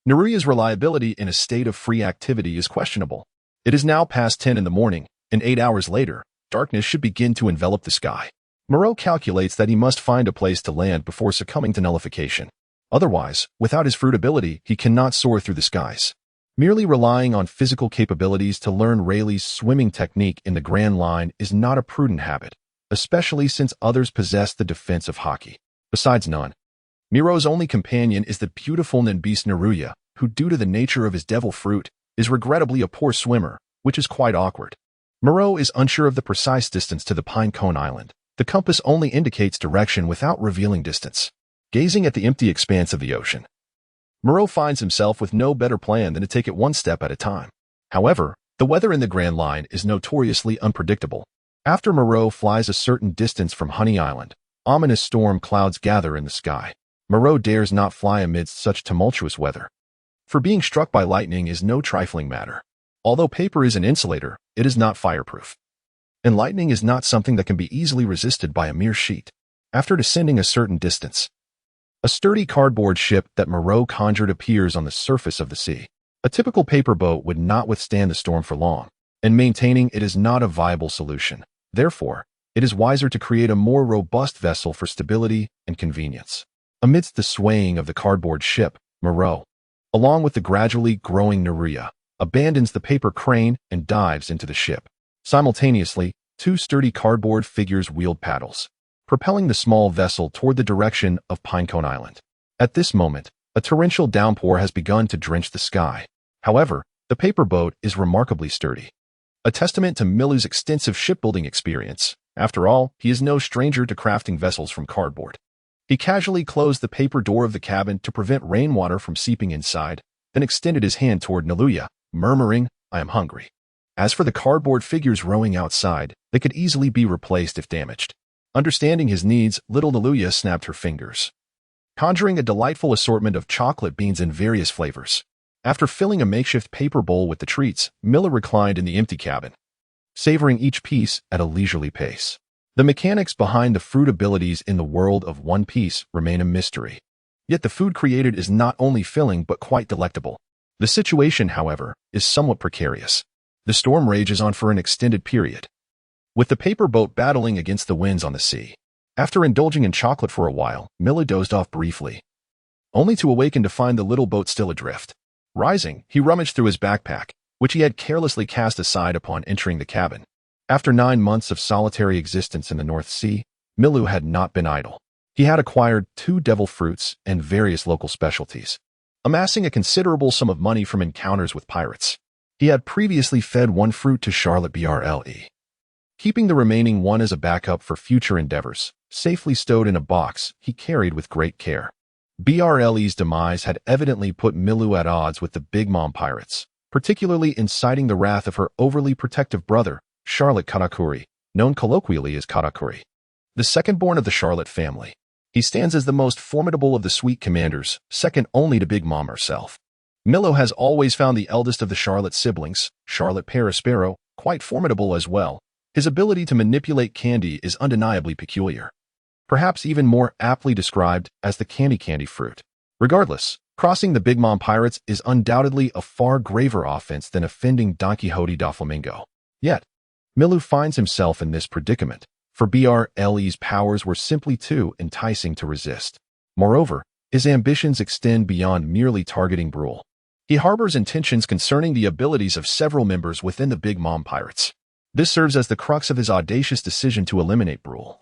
Naruya's reliability in a state of free activity is questionable. It is now past 10 in the morning, and 8 hours later, darkness should begin to envelop the sky. Moreau calculates that he must find a place to land before succumbing to nullification. Otherwise, without his fruit ability, he cannot soar through the skies. Merely relying on physical capabilities to learn Rayleigh's swimming technique in the Grand Line is not a prudent habit, especially since others possess the defense of hockey. Besides none, Miro's only companion is the beautiful Beast Naruya, who, due to the nature of his devil fruit, is regrettably a poor swimmer, which is quite awkward. Moreau is unsure of the precise distance to the Pine Cone Island. The compass only indicates direction without revealing distance. Gazing at the empty expanse of the ocean, Moreau finds himself with no better plan than to take it one step at a time. However, the weather in the Grand Line is notoriously unpredictable. After Moreau flies a certain distance from Honey Island, ominous storm clouds gather in the sky. Moreau dares not fly amidst such tumultuous weather. For being struck by lightning is no trifling matter. Although paper is an insulator, it is not fireproof. And lightning is not something that can be easily resisted by a mere sheet. After descending a certain distance, a sturdy cardboard ship that Moreau conjured appears on the surface of the sea. A typical paper boat would not withstand the storm for long, and maintaining it is not a viable solution. Therefore, it is wiser to create a more robust vessel for stability and convenience. Amidst the swaying of the cardboard ship, Moreau, along with the gradually growing Naruya, abandons the paper crane and dives into the ship. Simultaneously, two sturdy cardboard figures wield paddles, propelling the small vessel toward the direction of Pinecone Island. At this moment, a torrential downpour has begun to drench the sky. However, the paper boat is remarkably sturdy, a testament to Milu's extensive shipbuilding experience. After all, he is no stranger to crafting vessels from cardboard. He casually closed the paper door of the cabin to prevent rainwater from seeping inside, then extended his hand toward Naruya, murmuring, "I am hungry." As for the cardboard figures rowing outside, they could easily be replaced if damaged. Understanding his needs, little Naruya snapped her fingers, conjuring a delightful assortment of chocolate beans in various flavors. After filling a makeshift paper bowl with the treats, Milu reclined in the empty cabin, savoring each piece at a leisurely pace. The mechanics behind the fruit abilities in the world of One Piece remain a mystery. Yet the food created is not only filling but quite delectable. The situation, however, is somewhat precarious. The storm rages on for an extended period, with the paper boat battling against the winds on the sea. After indulging in chocolate for a while, Milu dozed off briefly, only to awaken to find the little boat still adrift. Rising, he rummaged through his backpack, which he had carelessly cast aside upon entering the cabin. After 9 months of solitary existence in the North Sea, Milu had not been idle. He had acquired 2 devil fruits and various local specialties, amassing a considerable sum of money from encounters with pirates. He had previously fed 1 fruit to Charlotte Brle, keeping the remaining 1 as a backup for future endeavors, safely stowed in a box he carried with great care. Brle's demise had evidently put Milu at odds with the Big Mom pirates, particularly inciting the wrath of her overly protective brother, Charlotte Katakuri, known colloquially as Katakuri, the second-born of the Charlotte family. He stands as the most formidable of the Sweet Commanders, second only to Big Mom herself. Milu has always found the eldest of the Charlotte siblings, Charlotte Perispero, quite formidable as well. His ability to manipulate candy is undeniably peculiar, perhaps even more aptly described as the candy fruit. Regardless, crossing the Big Mom pirates is undoubtedly a far graver offense than offending Don Quixote da Flamingo. Yet, Milu finds himself in this predicament, for Brle's powers were simply too enticing to resist. Moreover, his ambitions extend beyond merely targeting Brule. He harbors intentions concerning the abilities of several members within the Big Mom pirates. This serves as the crux of his audacious decision to eliminate Brule,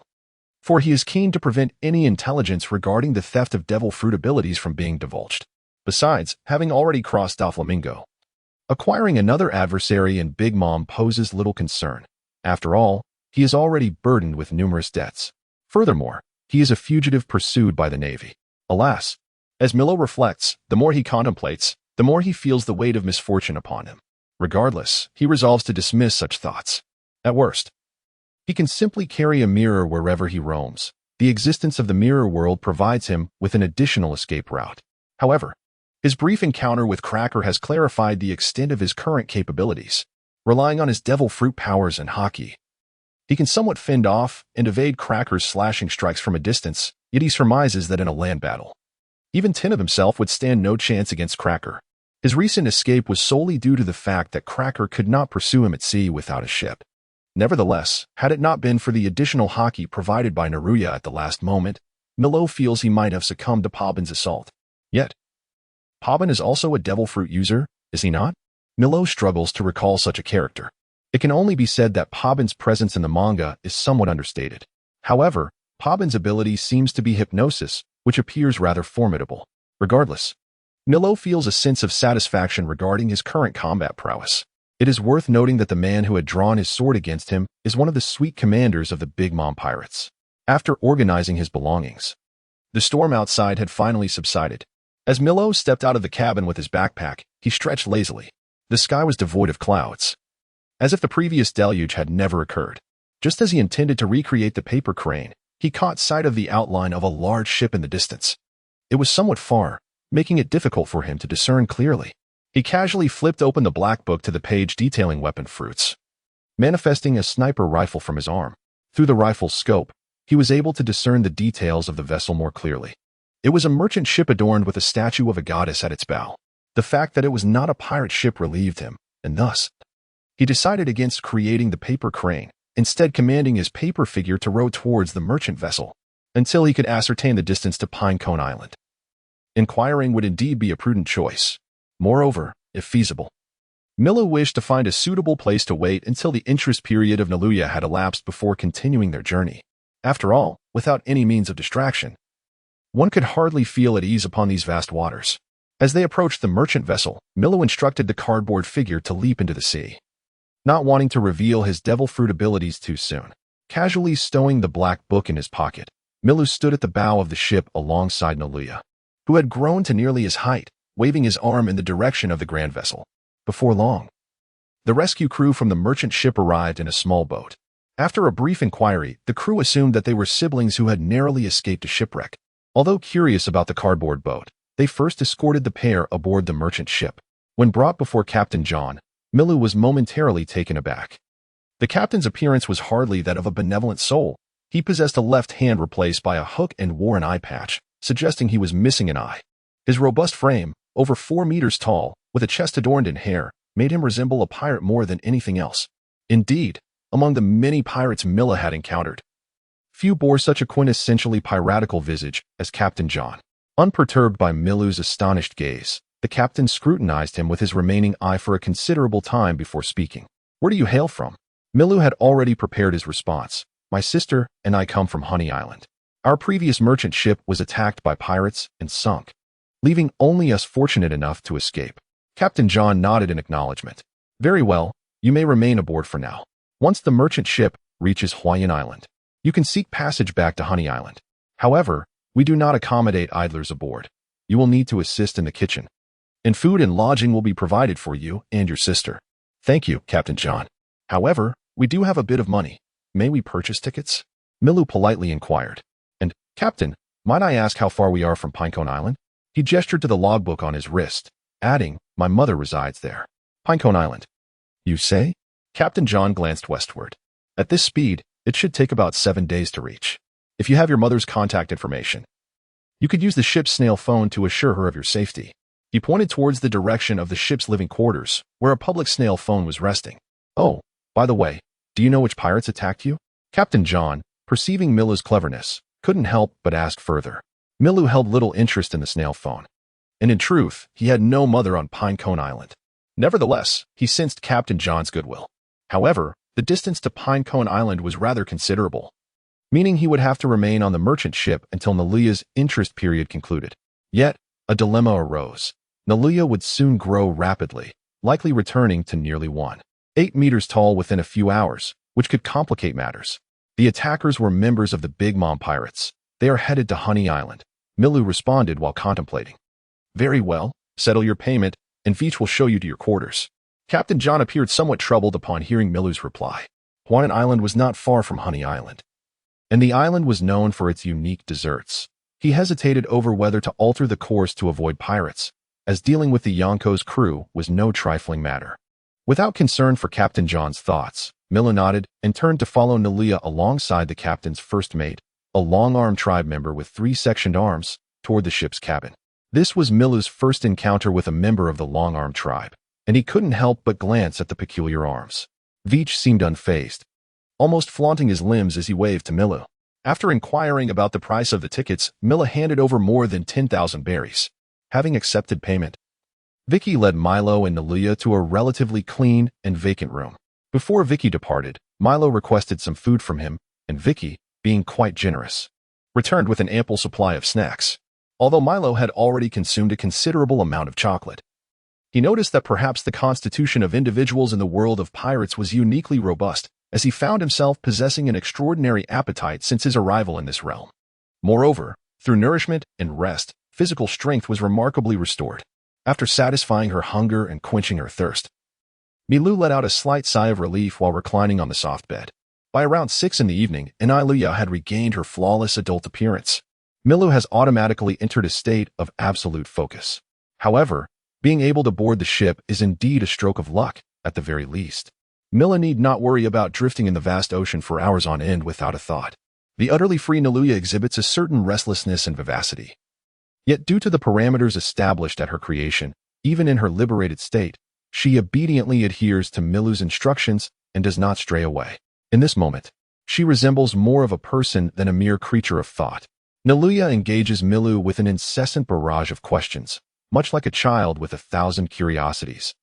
for he is keen to prevent any intelligence regarding the theft of devil fruit abilities from being divulged. Besides, having already crossed Doflamingo, acquiring another adversary in Big Mom poses little concern. After all, he is already burdened with numerous debts. Furthermore, he is a fugitive pursued by the Navy. Alas, as Milu reflects, the more he contemplates, the more he feels the weight of misfortune upon him. Regardless, he resolves to dismiss such thoughts. At worst, he can simply carry a mirror wherever he roams, the existence of the mirror world provides him with an additional escape route. However, his brief encounter with Cracker has clarified the extent of his current capabilities. Relying on his devil fruit powers and hockey, he can somewhat fend off and evade Cracker's slashing strikes from a distance, yet he surmises that in a land battle, even Tin of himself would stand no chance against Cracker. His recent escape was solely due to the fact that Cracker could not pursue him at sea without a ship. Nevertheless, had it not been for the additional hockey provided by Naruya at the last moment, Milu feels he might have succumbed to Paban's assault. Yet, Paban is also a devil fruit user, is he not? Milu struggles to recall such a character. It can only be said that Paban's presence in the manga is somewhat understated. However, Paban's ability seems to be hypnosis, which appears rather formidable. Regardless, Milu feels a sense of satisfaction regarding his current combat prowess. It is worth noting that the man who had drawn his sword against him is one of the sweet commanders of the Big Mom Pirates. After organizing his belongings, the storm outside had finally subsided. As Milu stepped out of the cabin with his backpack, he stretched lazily. The sky was devoid of clouds, as if the previous deluge had never occurred. Just as he intended to recreate the paper crane, he caught sight of the outline of a large ship in the distance. It was somewhat far, making it difficult for him to discern clearly. He casually flipped open the black book to the page detailing weapon fruits, manifesting a sniper rifle from his arm. Through the rifle's scope, he was able to discern the details of the vessel more clearly. It was a merchant ship adorned with a statue of a goddess at its bow. The fact that it was not a pirate ship relieved him, and thus, he decided against creating the paper crane, instead commanding his paper figure to row towards the merchant vessel, until he could ascertain the distance to Pinecone Island. Inquiring would indeed be a prudent choice. Moreover, if feasible, Milu wished to find a suitable place to wait until the interest period of Naluya had elapsed before continuing their journey. After all, without any means of distraction, one could hardly feel at ease upon these vast waters. As they approached the merchant vessel, Milu instructed the cardboard figure to leap into the sea. Not wanting to reveal his devil fruit abilities too soon, casually stowing the black book in his pocket, Milu stood at the bow of the ship alongside Naluya, who had grown to nearly his height, waving his arm in the direction of the grand vessel. Before long, the rescue crew from the merchant ship arrived in a small boat. After a brief inquiry, the crew assumed that they were siblings who had narrowly escaped a shipwreck. Although curious about the cardboard boat, they first escorted the pair aboard the merchant ship. When brought before Captain John, Milu was momentarily taken aback. The captain's appearance was hardly that of a benevolent soul. He possessed a left hand replaced by a hook and wore an eye patch, suggesting he was missing an eye. His robust frame, over 4 meters tall, with a chest adorned in hair, made him resemble a pirate more than anything else. Indeed, among the many pirates Mila had encountered, few bore such a quintessentially piratical visage as Captain John. Unperturbed by Milu's astonished gaze, the captain scrutinized him with his remaining eye for a considerable time before speaking. "Where do you hail from?" Milu had already prepared his response. "My sister and I come from Honey Island. Our previous merchant ship was attacked by pirates and sunk, leaving only us fortunate enough to escape." Captain John nodded in acknowledgement. "Very well, you may remain aboard for now. Once the merchant ship reaches Hawaiian Island, you can seek passage back to Honey Island. However, we do not accommodate idlers aboard. You will need to assist in the kitchen, and food and lodging will be provided for you and your sister." "Thank you, Captain John. However, we do have a bit of money. May we purchase tickets?" Milu politely inquired. "And, Captain, might I ask how far we are from Pinecone Island?" He gestured to the logbook on his wrist, adding, "My mother resides there." "Pinecone Island, you say?" Captain John glanced westward. "At this speed, it should take about 7 days to reach. If you have your mother's contact information, you could use the ship's snail phone to assure her of your safety." He pointed towards the direction of the ship's living quarters, where a public snail phone was resting. "Oh, by the way, do you know which pirates attacked you?" Captain John, perceiving Milu's cleverness, couldn't help but ask further. Milu held little interest in the snail phone, and in truth, he had no mother on Pinecone Island. Nevertheless, he sensed Captain John's goodwill. However, the distance to Pinecone Island was rather considerable, meaning he would have to remain on the merchant ship until Naluya's interest period concluded. Yet, a dilemma arose. Naluya would soon grow rapidly, likely returning to nearly 1.8 meters tall within a few hours, which could complicate matters. The attackers were members of the Big Mom Pirates. "They are headed to Honey Island," Milu responded while contemplating. "Very well, settle your payment, and Veach will show you to your quarters." Captain John appeared somewhat troubled upon hearing Milu's reply. Hawaiian Island was not far from Honey Island, and the island was known for its unique desserts. He hesitated over whether to alter the course to avoid pirates, as dealing with the Yonko's crew was no trifling matter. Without concern for Captain John's thoughts, Milu nodded and turned to follow Nalia alongside the captain's first mate, a long-armed tribe member with 3 sectioned arms, toward the ship's cabin. This was Milu's first encounter with a member of the long-armed tribe, and he couldn't help but glance at the peculiar arms. Veach seemed unfazed, almost flaunting his limbs as he waved to Milu. After inquiring about the price of the tickets, Milu handed over more than 10,000 berries. Having accepted payment, Vicky led Milo and Nalia to a relatively clean and vacant room. Before Vicky departed, Milo requested some food from him, and Vicky, being quite generous, returned with an ample supply of snacks. Although Milo had already consumed a considerable amount of chocolate, he noticed that perhaps the constitution of individuals in the world of pirates was uniquely robust, as he found himself possessing an extraordinary appetite since his arrival in this realm. Moreover, through nourishment and rest, physical strength was remarkably restored. After satisfying her hunger and quenching her thirst, Milu let out a slight sigh of relief while reclining on the soft bed. By around 6 in the evening, Aniluya had regained her flawless adult appearance. Milu has automatically entered a state of absolute focus. However, being able to board the ship is indeed a stroke of luck, at the very least. Mila need not worry about drifting in the vast ocean for hours on end without a thought. The utterly free Naluya exhibits a certain restlessness and vivacity. Yet due to the parameters established at her creation, even in her liberated state, she obediently adheres to Milu's instructions and does not stray away. In this moment, she resembles more of a person than a mere creature of thought. Naluya engages Milu with an incessant barrage of questions, much like a child with 1,000 curiosities,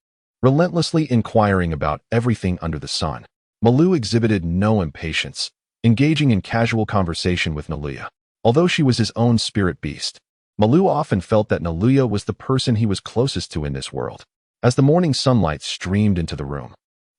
relentlessly inquiring about everything under the sun. Milu exhibited no impatience, engaging in casual conversation with Naluya. Although she was his own spirit beast, Milu often felt that Naluya was the person he was closest to in this world. As the morning sunlight streamed into the room,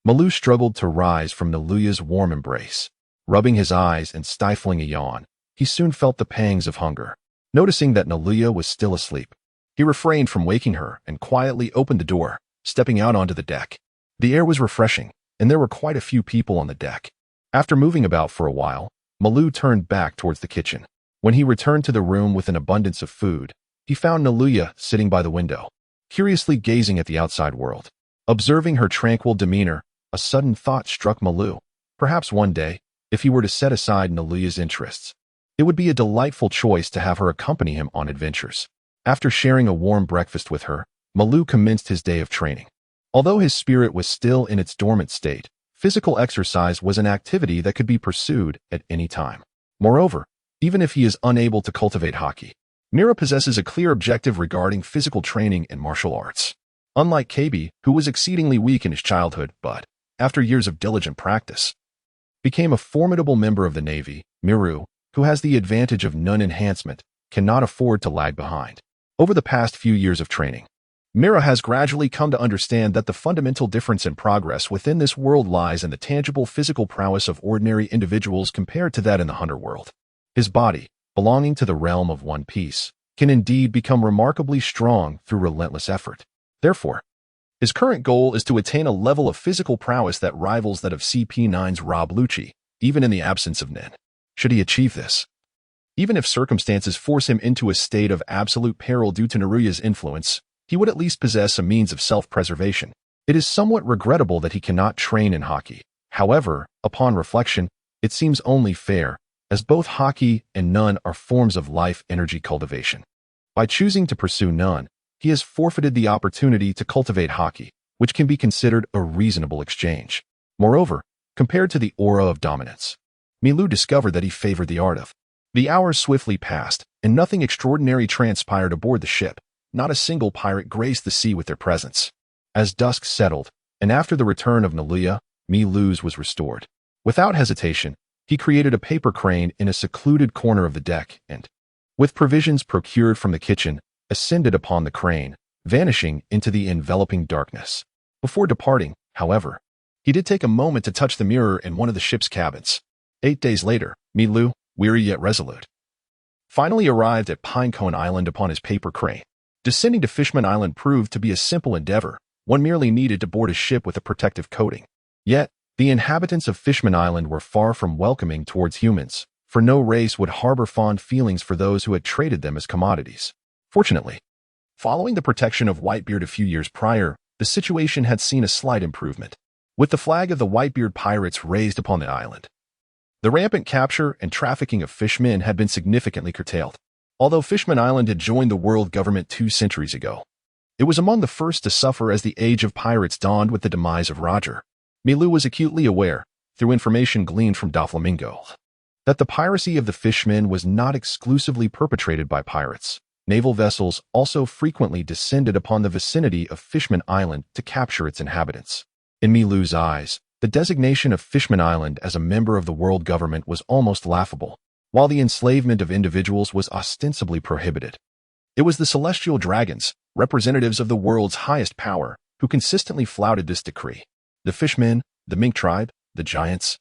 Milu struggled to rise from Naluya's warm embrace. Rubbing his eyes and stifling a yawn, he soon felt the pangs of hunger. Noticing that Naluya was still asleep, he refrained from waking her and quietly opened the door, stepping out onto the deck. The air was refreshing, and there were quite a few people on the deck. After moving about for a while, Milu turned back towards the kitchen. When he returned to the room with an abundance of food, he found Naluya sitting by the window, curiously gazing at the outside world. Observing her tranquil demeanor, a sudden thought struck Milu. Perhaps one day, if he were to set aside Naluya's interests, it would be a delightful choice to have her accompany him on adventures. After sharing a warm breakfast with her, Milu commenced his day of training. Although his spirit was still in its dormant state, physical exercise was an activity that could be pursued at any time. Moreover, even if he is unable to cultivate haki, Mira possesses a clear objective regarding physical training and martial arts. Unlike Kabi, who was exceedingly weak in his childhood but, after years of diligent practice, became a formidable member of the Navy, Miru, who has the advantage of nun enhancement, cannot afford to lag behind. Over the past few years of training, Mira has gradually come to understand that the fundamental difference in progress within this world lies in the tangible physical prowess of ordinary individuals compared to that in the hunter world. His body, belonging to the realm of One Piece, can indeed become remarkably strong through relentless effort. Therefore, his current goal is to attain a level of physical prowess that rivals that of CP9's Rob Lucci, even in the absence of Nin. Should he achieve this, even if circumstances force him into a state of absolute peril due to Naruya's influence, he would at least possess a means of self-preservation. It is somewhat regrettable that he cannot train in haki. However, upon reflection, it seems only fair, as both haki and nun are forms of life energy cultivation. By choosing to pursue nun, he has forfeited the opportunity to cultivate haki, which can be considered a reasonable exchange. Moreover, compared to the aura of dominance, Milu discovered that he favored the art of. The hours swiftly passed, and nothing extraordinary transpired aboard the ship. Not a single pirate graced the sea with their presence. As dusk settled, and after the return of Naluya, Milu's was restored. Without hesitation, he created a paper crane in a secluded corner of the deck and, with provisions procured from the kitchen, ascended upon the crane, vanishing into the enveloping darkness. Before departing, however, he did take a moment to touch the mirror in one of the ship's cabins. 8 days later, Milu, weary yet resolute, finally arrived at Pinecone Island upon his paper crane. Descending to Fishman Island proved to be a simple endeavor. One merely needed to board a ship with a protective coating. Yet, the inhabitants of Fishman Island were far from welcoming towards humans, for no race would harbor fond feelings for those who had traded them as commodities. Fortunately, following the protection of Whitebeard a few years prior, the situation had seen a slight improvement, with the flag of the Whitebeard pirates raised upon the island. The rampant capture and trafficking of fishmen had been significantly curtailed. Although Fishman Island had joined the world government 2 centuries ago, it was among the first to suffer as the age of pirates dawned with the demise of Roger. Milu was acutely aware, through information gleaned from Doflamingo, that the piracy of the fishmen was not exclusively perpetrated by pirates. Naval vessels also frequently descended upon the vicinity of Fishman Island to capture its inhabitants. In Milu's eyes, the designation of Fishman Island as a member of the world government was almost laughable, while the enslavement of individuals was ostensibly prohibited. It was the celestial dragons, representatives of the world's highest power, who consistently flouted this decree. The fishmen, the mink tribe, the giants,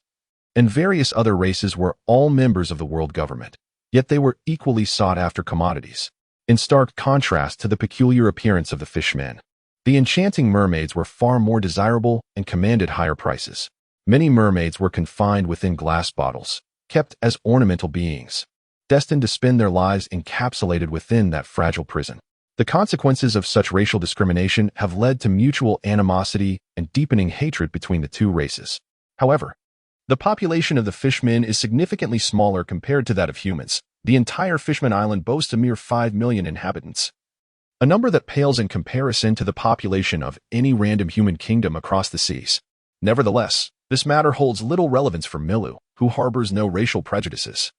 and various other races were all members of the world government, yet they were equally sought-after commodities. In stark contrast to the peculiar appearance of the fishmen, the enchanting mermaids were far more desirable and commanded higher prices. Many mermaids were confined within glass bottles, kept as ornamental beings, destined to spend their lives encapsulated within that fragile prison. The consequences of such racial discrimination have led to mutual animosity and deepening hatred between the two races. However, the population of the fishmen is significantly smaller compared to that of humans. The entire Fishman Island boasts a mere 5 million inhabitants, a number that pales in comparison to the population of any random human kingdom across the seas. Nevertheless, this matter holds little relevance for Milu, who harbors no racial prejudices.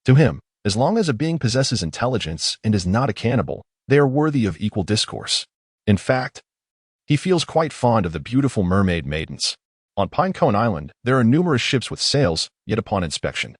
To him, as long as a being possesses intelligence and is not a cannibal, they are worthy of equal discourse. In fact, he feels quite fond of the beautiful mermaid maidens. On Pinecone Island, there are numerous ships with sails, yet upon inspection,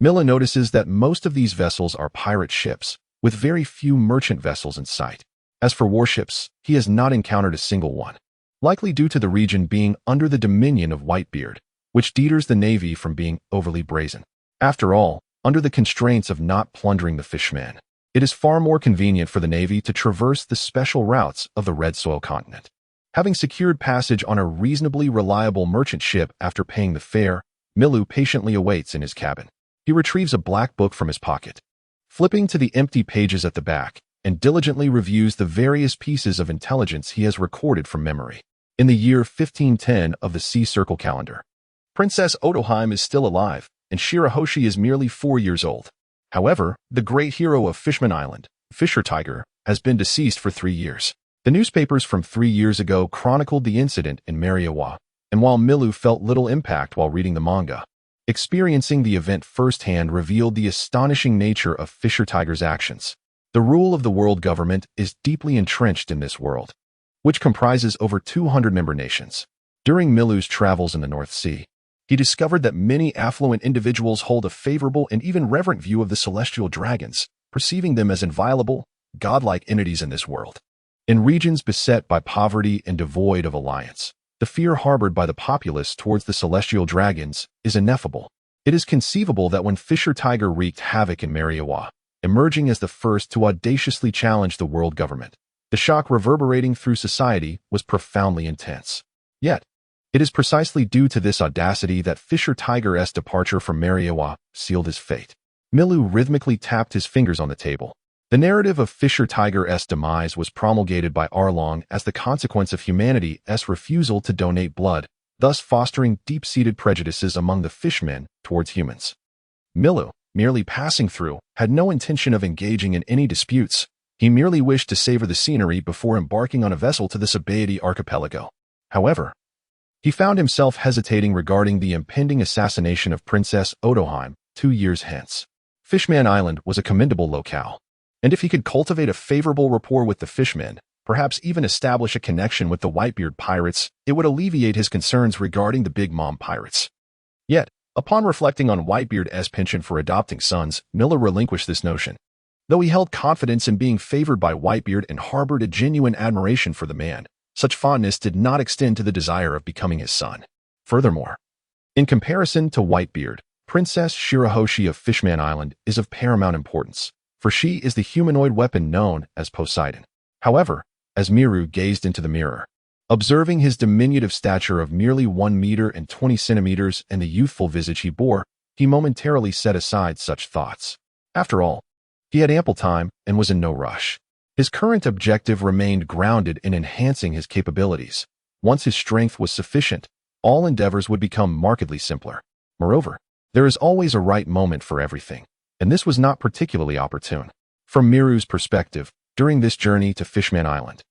Mila notices that most of these vessels are pirate ships, with very few merchant vessels in sight. As for warships, he has not encountered a single one, likely due to the region being under the dominion of Whitebeard, which deters the Navy from being overly brazen. After all, under the constraints of not plundering the fishmen, it is far more convenient for the Navy to traverse the special routes of the Red Soil continent. Having secured passage on a reasonably reliable merchant ship after paying the fare, Milu patiently awaits in his cabin. He retrieves a black book from his pocket, flipping to the empty pages at the back, and diligently reviews the various pieces of intelligence he has recorded from memory. In the year 1510 of the Sea Circle calendar, Princess Otoheim is still alive, and Shirahoshi is merely 4 years old. However, the great hero of Fishman Island, Fisher Tiger, has been deceased for 3 years. The newspapers from 3 years ago chronicled the incident in Mariawa, and while Milu felt little impact while reading the manga, experiencing the event firsthand revealed the astonishing nature of Fisher Tiger's actions. The rule of the world government is deeply entrenched in this world, which comprises over 200 member nations. During Milu's travels in the North Sea, he discovered that many affluent individuals hold a favorable and even reverent view of the celestial dragons, perceiving them as inviolable, godlike entities in this world. In regions beset by poverty and devoid of alliance, the fear harbored by the populace towards the celestial dragons is ineffable. It is conceivable that when Fisher Tiger wreaked havoc in Mariawa, emerging as the first to audaciously challenge the world government, the shock reverberating through society was profoundly intense. Yet, it is precisely due to this audacity that Fisher Tiger's departure from Mariawa sealed his fate. Milu rhythmically tapped his fingers on the table. The narrative of Fisher Tiger's demise was promulgated by Arlong as the consequence of humanity's refusal to donate blood, thus fostering deep-seated prejudices among the fishmen towards humans. Milu, merely passing through, had no intention of engaging in any disputes. He merely wished to savor the scenery before embarking on a vessel to the Sabaody archipelago. However, he found himself hesitating regarding the impending assassination of Princess Otoheim 2 years hence. Fishman Island was a commendable locale, and if he could cultivate a favorable rapport with the fishmen, perhaps even establish a connection with the Whitebeard pirates, it would alleviate his concerns regarding the Big Mom pirates. Yet, upon reflecting on Whitebeard's penchant for adopting sons, Miller relinquished this notion. Though he held confidence in being favored by Whitebeard and harbored a genuine admiration for the man, such fondness did not extend to the desire of becoming his son. Furthermore, in comparison to Whitebeard, Princess Shirahoshi of Fishman Island is of paramount importance, for she is the humanoid weapon known as Poseidon. However, as Miru gazed into the mirror, observing his diminutive stature of merely 1 meter and 20 centimeters and the youthful visage he bore, he momentarily set aside such thoughts. After all, he had ample time and was in no rush. His current objective remained grounded in enhancing his capabilities. Once his strength was sufficient, all endeavors would become markedly simpler. Moreover, there is always a right moment for everything, and this was not particularly opportune. From Miru's perspective, during this journey to Fishman Island,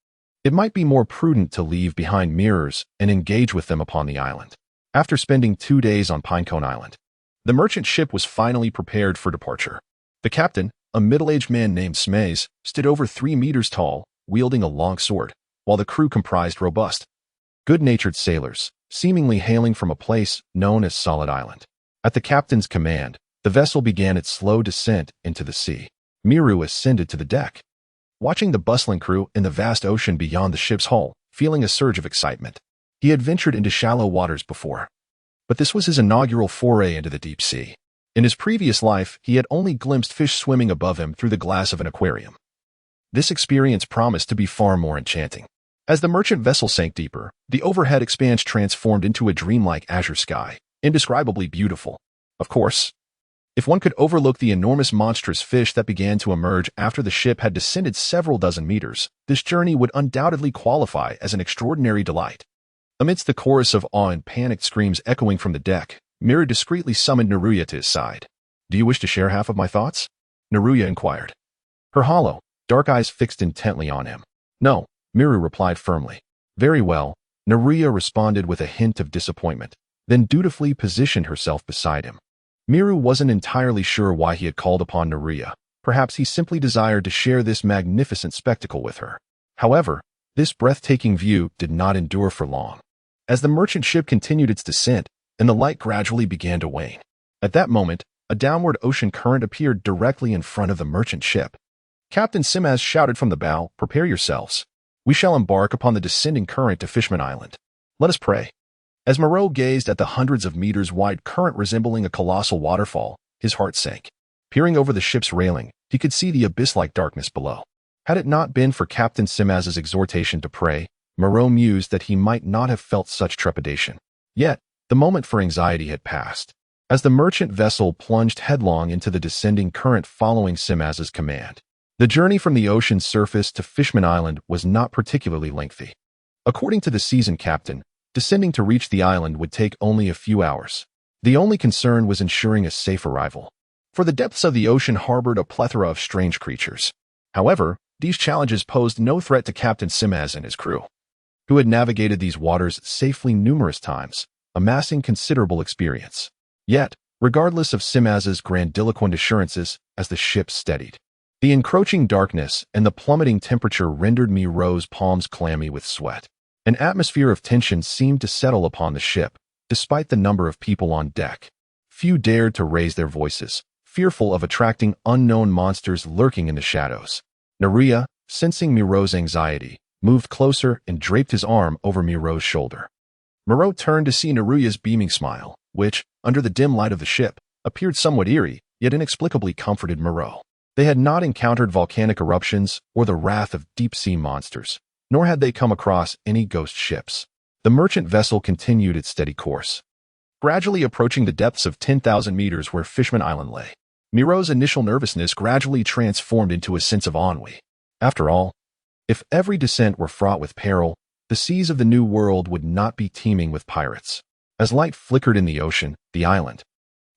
it might be more prudent to leave behind mirrors and engage with them upon the island. After spending 2 days on Pinecone Island, the merchant ship was finally prepared for departure. The captain, a middle-aged man named Smays, stood over 3 meters tall, wielding a long sword, while the crew comprised robust, good-natured sailors, seemingly hailing from a place known as Solid Island. At the captain's command, the vessel began its slow descent into the sea. Miru ascended to the deck, watching the bustling crew in the vast ocean beyond the ship's hull, feeling a surge of excitement. He had ventured into shallow waters before, but this was his inaugural foray into the deep sea. In his previous life, he had only glimpsed fish swimming above him through the glass of an aquarium. This experience promised to be far more enchanting. As the merchant vessel sank deeper, the overhead expanse transformed into a dreamlike azure sky, indescribably beautiful. Of course, if one could overlook the enormous monstrous fish that began to emerge after the ship had descended several dozen meters, this journey would undoubtedly qualify as an extraordinary delight. Amidst the chorus of awe and panicked screams echoing from the deck, Miru discreetly summoned Naruya to his side. "Do you wish to share half of my thoughts?" Naruya inquired, her hollow, dark eyes fixed intently on him. "No," Miru replied firmly. "Very well," Naruya responded with a hint of disappointment, then dutifully positioned herself beside him. Miru wasn't entirely sure why he had called upon Naruya. Perhaps he simply desired to share this magnificent spectacle with her. However, this breathtaking view did not endure for long. As the merchant ship continued its descent, and the light gradually began to wane. At that moment, a downward ocean current appeared directly in front of the merchant ship. Captain Simaz shouted from the bow, "Prepare yourselves. We shall embark upon the descending current to Fishman Island. Let us pray." As Moreau gazed at the hundreds of meters wide current resembling a colossal waterfall, his heart sank. Peering over the ship's railing, he could see the abyss-like darkness below. Had it not been for Captain Simaz's exhortation to pray, Moreau mused that he might not have felt such trepidation. Yet, the moment for anxiety had passed. As the merchant vessel plunged headlong into the descending current following Simaz's command, the journey from the ocean's surface to Fishman Island was not particularly lengthy. According to the seasoned captain, descending to reach the island would take only a few hours. The only concern was ensuring a safe arrival, for the depths of the ocean harbored a plethora of strange creatures. However, these challenges posed no threat to Captain Simaz and his crew, who had navigated these waters safely numerous times, amassing considerable experience. Yet, regardless of Simaz's grandiloquent assurances, as the ship steadied, the encroaching darkness and the plummeting temperature rendered Miro's palms clammy with sweat. An atmosphere of tension seemed to settle upon the ship, despite the number of people on deck. Few dared to raise their voices, fearful of attracting unknown monsters lurking in the shadows. Naruya, sensing Miro's anxiety, moved closer and draped his arm over Miro's shoulder. Miro turned to see Naruya's beaming smile, which, under the dim light of the ship, appeared somewhat eerie, yet inexplicably comforted Miro. They had not encountered volcanic eruptions or the wrath of deep-sea monsters, nor had they come across any ghost ships. The merchant vessel continued its steady course, gradually approaching the depths of 10,000 meters where Fishman Island lay. Miro's initial nervousness gradually transformed into a sense of ennui. After all, if every descent were fraught with peril, the seas of the New World would not be teeming with pirates. As light flickered in the ocean, the island,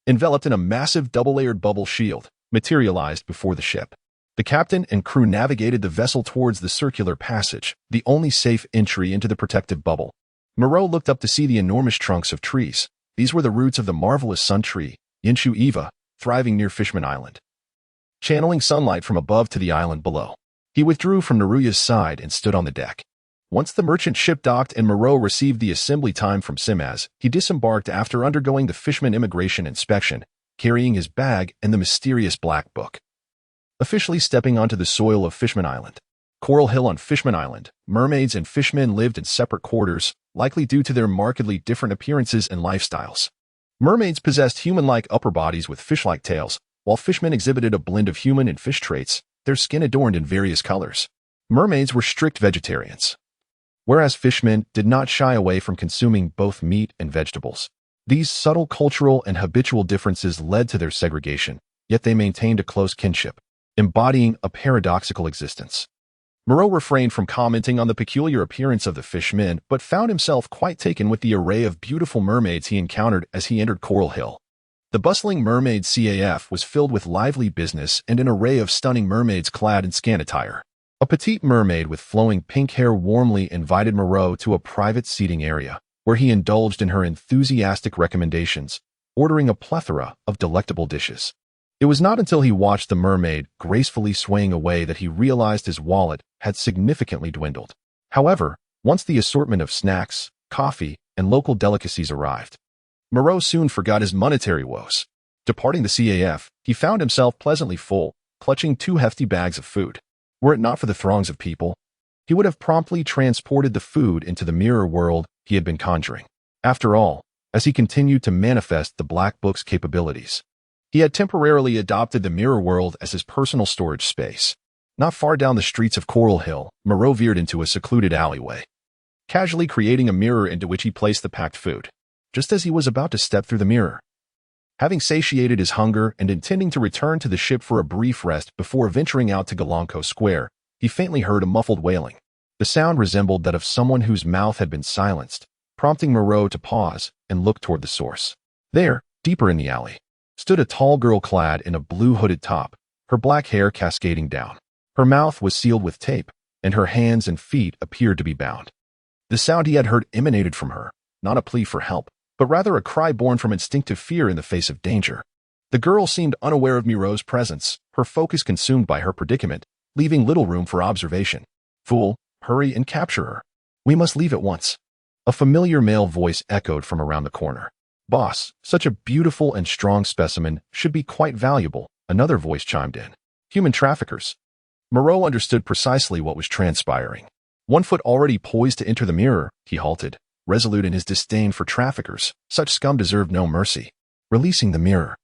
enveloped in a massive double-layered bubble shield, materialized before the ship. The captain and crew navigated the vessel towards the circular passage, the only safe entry into the protective bubble. Moreau looked up to see the enormous trunks of trees. These were the roots of the marvelous sun tree, Yinshu Eva, thriving near Fishman Island, channeling sunlight from above to the island below. He withdrew from Naruya's side and stood on the deck. Once the merchant ship docked and Moreau received the assembly time from Simaz, he disembarked after undergoing the Fishman immigration inspection, carrying his bag and the mysterious black book. Officially stepping onto the soil of Fishman Island. Coral Hill on Fishman Island, mermaids and fishmen lived in separate quarters, likely due to their markedly different appearances and lifestyles. Mermaids possessed human-like upper bodies with fish-like tails, while fishmen exhibited a blend of human and fish traits, their skin adorned in various colors. Mermaids were strict vegetarians, whereas fishmen did not shy away from consuming both meat and vegetables. These subtle cultural and habitual differences led to their segregation, yet they maintained a close kinship, embodying a paradoxical existence. Moreau refrained from commenting on the peculiar appearance of the fishmen, but found himself quite taken with the array of beautiful mermaids he encountered as he entered Coral Hill. The bustling mermaid CAF was filled with lively business and an array of stunning mermaids clad in scant attire. A petite mermaid with flowing pink hair warmly invited Moreau to a private seating area, where he indulged in her enthusiastic recommendations, ordering a plethora of delectable dishes. It was not until he watched the mermaid gracefully swaying away that he realized his wallet had significantly dwindled. However, once the assortment of snacks, coffee, and local delicacies arrived, Moreau soon forgot his monetary woes. Departing the CAF, he found himself pleasantly full, clutching 2 hefty bags of food. Were it not for the throngs of people, he would have promptly transported the food into the mirror world he had been conjuring. After all, as he continued to manifest the Black Book's capabilities, he had temporarily adopted the mirror world as his personal storage space. Not far down the streets of Coral Hill, Moreau veered into a secluded alleyway, casually creating a mirror into which he placed the packed food. Just as he was about to step through the mirror, having satiated his hunger and intending to return to the ship for a brief rest before venturing out to Galanco Square, he faintly heard a muffled wailing. The sound resembled that of someone whose mouth had been silenced, prompting Moreau to pause and look toward the source. There, deeper in the alley, stood a tall girl clad in a blue hooded top, her black hair cascading down. Her mouth was sealed with tape, and her hands and feet appeared to be bound. The sound he had heard emanated from her, not a plea for help, but rather a cry born from instinctive fear in the face of danger. The girl seemed unaware of Moreau's presence, her focus consumed by her predicament, leaving little room for observation. "Fool, hurry and capture her. We must leave at once." A familiar male voice echoed from around the corner. "Boss, such a beautiful and strong specimen should be quite valuable," another voice chimed in. "Human traffickers." Moreau understood precisely what was transpiring. 1 foot already poised to enter the mirror, he halted, resolute in his disdain for traffickers. Such scum deserved no mercy. Releasing the mirror,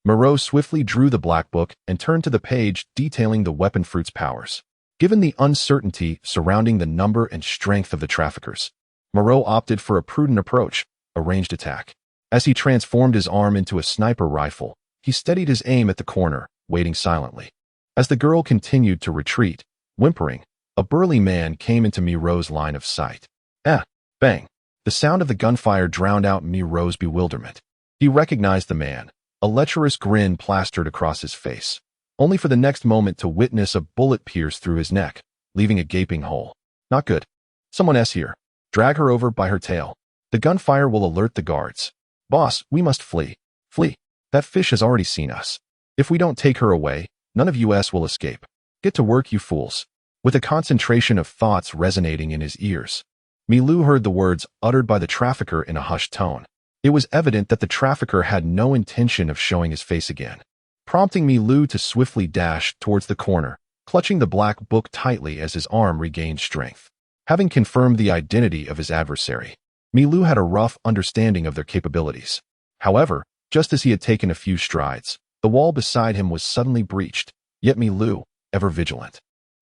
Moreau swiftly drew the Black Book and turned to the page detailing the weapon fruit's powers. Given the uncertainty surrounding the number and strength of the traffickers, Moreau opted for a prudent approach, a ranged attack. As he transformed his arm into a sniper rifle, he steadied his aim at the corner, waiting silently. As the girl continued to retreat, whimpering, a burly man came into Moreau's line of sight. Bang! The sound of the gunfire drowned out Moreau's bewilderment. He recognized the man, a lecherous grin plastered across his face, only for the next moment to witness a bullet pierce through his neck, leaving a gaping hole. "Not good. Someone else here. Drag her over by her tail. The gunfire will alert the guards. Boss, we must flee. Flee. That fish has already seen us. If we don't take her away, none of us will escape. Get to work, you fools." With a concentration of thoughts resonating in his ears, Milu heard the words uttered by the trafficker in a hushed tone. It was evident that the trafficker had no intention of showing his face again, prompting Milu to swiftly dash towards the corner, clutching the Black Book tightly as his arm regained strength. Having confirmed the identity of his adversary, Milu had a rough understanding of their capabilities. However, just as he had taken a few strides, the wall beside him was suddenly breached, yet Milu, ever vigilant,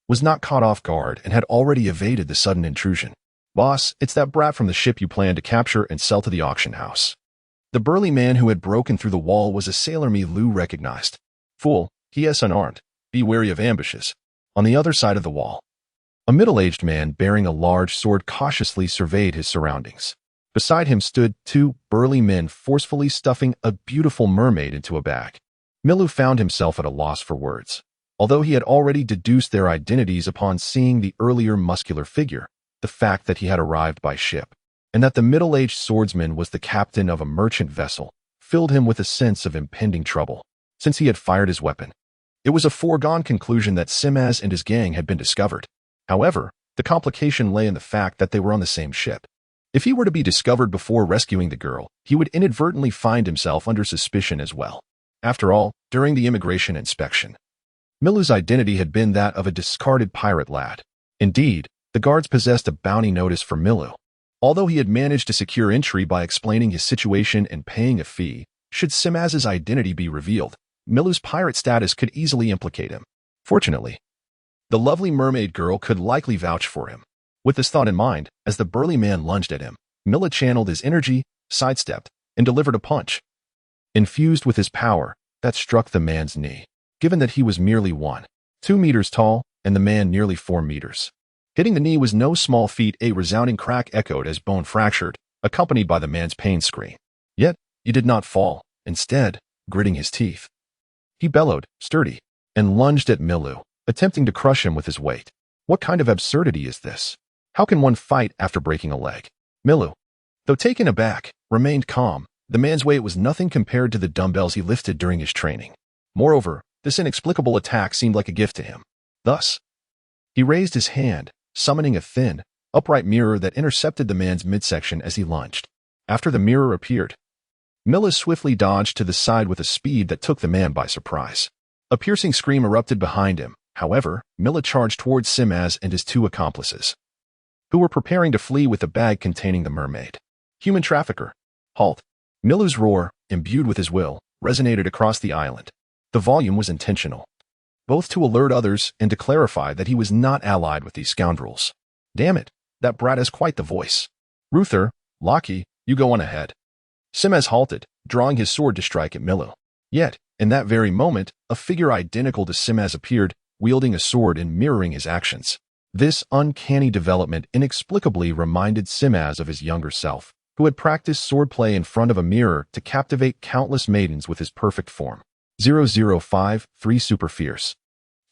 was not caught off guard and had already evaded the sudden intrusion. "Boss, it's that brat from the ship you planned to capture and sell to the auction house." The burly man who had broken through the wall was a sailor Milu recognized. "Fool, he is unarmed. Be wary of ambushes." On the other side of the wall, a middle-aged man bearing a large sword cautiously surveyed his surroundings. Beside him stood 2 burly men forcefully stuffing a beautiful mermaid into a bag. Milu found himself at a loss for words. Although he had already deduced their identities upon seeing the earlier muscular figure, the fact that he had arrived by ship, and that the middle-aged swordsman was the captain of a merchant vessel, filled him with a sense of impending trouble. Since he had fired his weapon, it was a foregone conclusion that Simaz and his gang had been discovered. However, the complication lay in the fact that they were on the same ship. If he were to be discovered before rescuing the girl, he would inadvertently find himself under suspicion as well. After all, during the immigration inspection, Milu's identity had been that of a discarded pirate lad. Indeed, the guards possessed a bounty notice for Milu. Although he had managed to secure entry by explaining his situation and paying a fee, should Simaz's identity be revealed, Milu's pirate status could easily implicate him. Fortunately, the lovely mermaid girl could likely vouch for him. With this thought in mind, as the burly man lunged at him, Milu channeled his energy, sidestepped, and delivered a punch, infused with his power, that struck the man's knee. Given that he was merely 2 meters tall and the man nearly 4 meters. Hitting the knee was no small feat. A resounding crack echoed as bone fractured, accompanied by the man's pain scream. Yet, he did not fall, instead, gritting his teeth. He bellowed, sturdy, and lunged at Milu, attempting to crush him with his weight. What kind of absurdity is this? How can one fight after breaking a leg? Milu, though taken aback, remained calm. The man's weight was nothing compared to the dumbbells he lifted during his training. Moreover, this inexplicable attack seemed like a gift to him. Thus, he raised his hand, summoning a thin, upright mirror that intercepted the man's midsection as he lunged. After the mirror appeared, Milu swiftly dodged to the side with a speed that took the man by surprise. A piercing scream erupted behind him. However, Milu charged towards Simaz and his 2 accomplices, who were preparing to flee with the bag containing the mermaid. Human trafficker, halt. Milu's roar, imbued with his will, resonated across the island. The volume was intentional, both to alert others and to clarify that he was not allied with these scoundrels. Damn it, that brat has quite the voice. Ruther, Lockie, you go on ahead. Simaz halted, drawing his sword to strike at Milu. Yet, in that very moment, a figure identical to Simaz appeared, wielding a sword and mirroring his actions. This uncanny development inexplicably reminded Simaz of his younger self, who had practiced swordplay in front of a mirror to captivate countless maidens with his perfect form. 005-3 Super Fierce.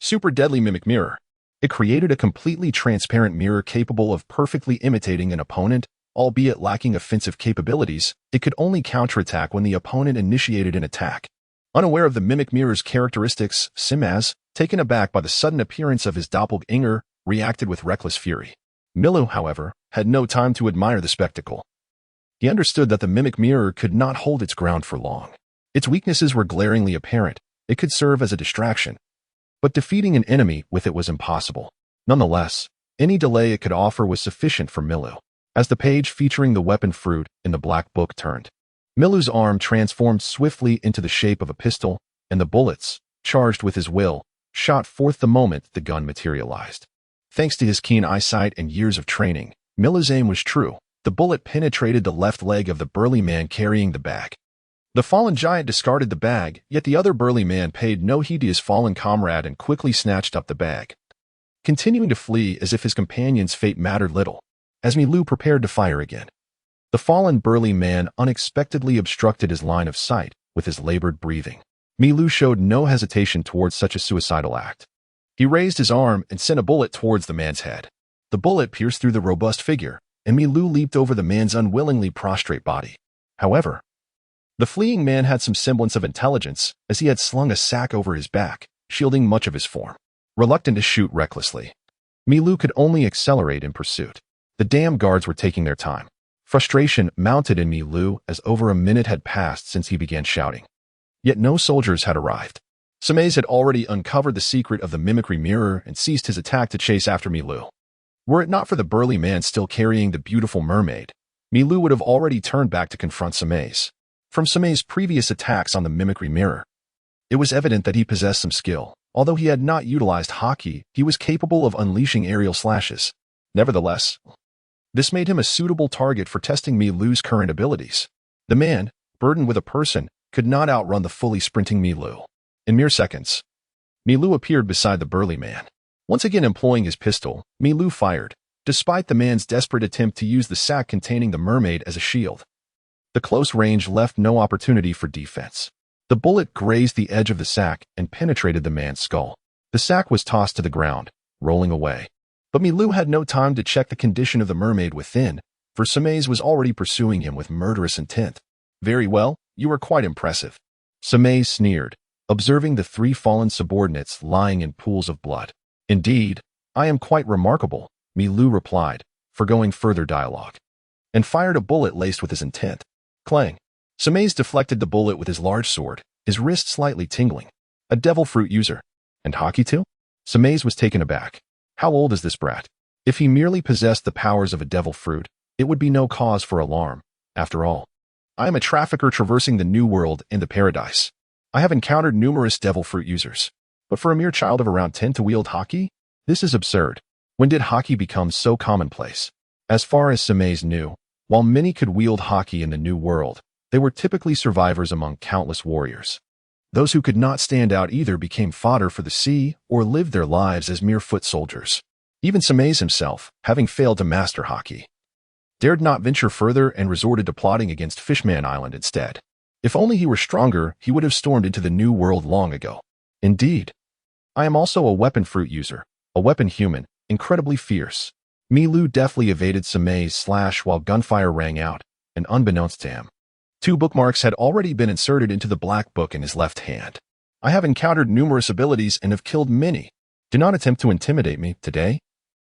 Super Deadly Mimic Mirror. It created a completely transparent mirror capable of perfectly imitating an opponent, albeit lacking offensive capabilities. It could only counterattack when the opponent initiated an attack. Unaware of the mimic mirror's characteristics, Simaz, taken aback by the sudden appearance of his doppelganger, reacted with reckless fury. Milu, however, had no time to admire the spectacle. He understood that the mimic mirror could not hold its ground for long. Its weaknesses were glaringly apparent. It could serve as a distraction, but defeating an enemy with it was impossible. Nonetheless, any delay it could offer was sufficient for Milu. As the page featuring the weapon fruit in the black book turned, Milu's arm transformed swiftly into the shape of a pistol, and the bullets, charged with his will, shot forth the moment the gun materialized. Thanks to his keen eyesight and years of training, Milu's aim was true. The bullet penetrated the left leg of the burly man carrying the bag. The fallen giant discarded the bag, yet the other burly man paid no heed to his fallen comrade and quickly snatched up the bag, continuing to flee as if his companion's fate mattered little. As Milu prepared to fire again, the fallen burly man unexpectedly obstructed his line of sight with his labored breathing. Milu showed no hesitation towards such a suicidal act. He raised his arm and sent a bullet towards the man's head. The bullet pierced through the robust figure, and Milu leaped over the man's unwillingly prostrate body. However, the fleeing man had some semblance of intelligence, as he had slung a sack over his back, shielding much of his form. Reluctant to shoot recklessly, Milu could only accelerate in pursuit. The damn guards were taking their time. Frustration mounted in Milu as over a minute had passed since he began shouting. Yet no soldiers had arrived. Simaz had already uncovered the secret of the mimicry mirror and ceased his attack to chase after Milu. Were it not for the burly man still carrying the beautiful mermaid, Milu would have already turned back to confront Simaz. From Simaz's previous attacks on the mimicry mirror, it was evident that he possessed some skill. Although he had not utilized hockey, he was capable of unleashing aerial slashes. Nevertheless, this made him a suitable target for testing Milu's current abilities. The man, burdened with a person, could not outrun the fully sprinting Milu. In mere seconds, Milu appeared beside the burly man. Once again employing his pistol, Milu fired, despite the man's desperate attempt to use the sack containing the mermaid as a shield. The close range left no opportunity for defense. The bullet grazed the edge of the sack and penetrated the man's skull. The sack was tossed to the ground, rolling away. But Milu had no time to check the condition of the mermaid within, for Simaz was already pursuing him with murderous intent. Very well, you are quite impressive. Simaz sneered, observing the 3 fallen subordinates lying in pools of blood. Indeed, I am quite remarkable, Milu replied, foregoing further dialogue, and fired a bullet laced with his intent. Clang. Simaz deflected the bullet with his large sword, his wrist slightly tingling. A devil fruit user. And hockey too? Simaz was taken aback. How old is this brat? If he merely possessed the powers of a devil fruit, it would be no cause for alarm. After all, I am a trafficker traversing the New World and the Paradise. I have encountered numerous devil fruit users. But for a mere child of around 10 to wield hockey? This is absurd. When did hockey become so commonplace? As far as Simaz knew, while many could wield hockey in the New World, They were typically survivors among countless warriors. Those who could not stand out either became fodder for the sea or lived their lives as mere foot soldiers. Even Samaze himself, having failed to master hockey, dared not venture further and resorted to plotting against Fishman Island instead. If only he were stronger, he would have stormed into the New World long ago. Indeed. I am also a weapon fruit user, a weapon human, incredibly fierce. Milu deftly evaded Samaze's slash while gunfire rang out, and unbeknownst to him, 2 bookmarks had already been inserted into the black book in his left hand. I have encountered numerous abilities and have killed many. Do not attempt to intimidate me today.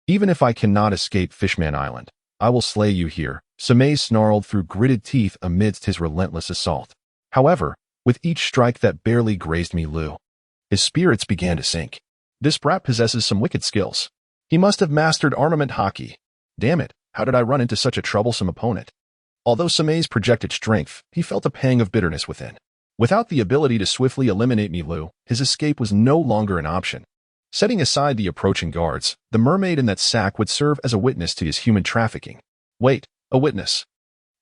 Even if I cannot escape Fishman Island, I will slay you here, Samaze snarled through gritted teeth amidst his relentless assault. However, with each strike that barely grazed Milu, his spirits began to sink. This brat possesses some wicked skills. He must have mastered armament hockey. Damn it, how did I run into such a troublesome opponent? Although Samaze projected strength, he felt a pang of bitterness within. Without the ability to swiftly eliminate Milu, his escape was no longer an option. Setting aside the approaching guards, the mermaid in that sack would serve as a witness to his human trafficking. Wait, a witness.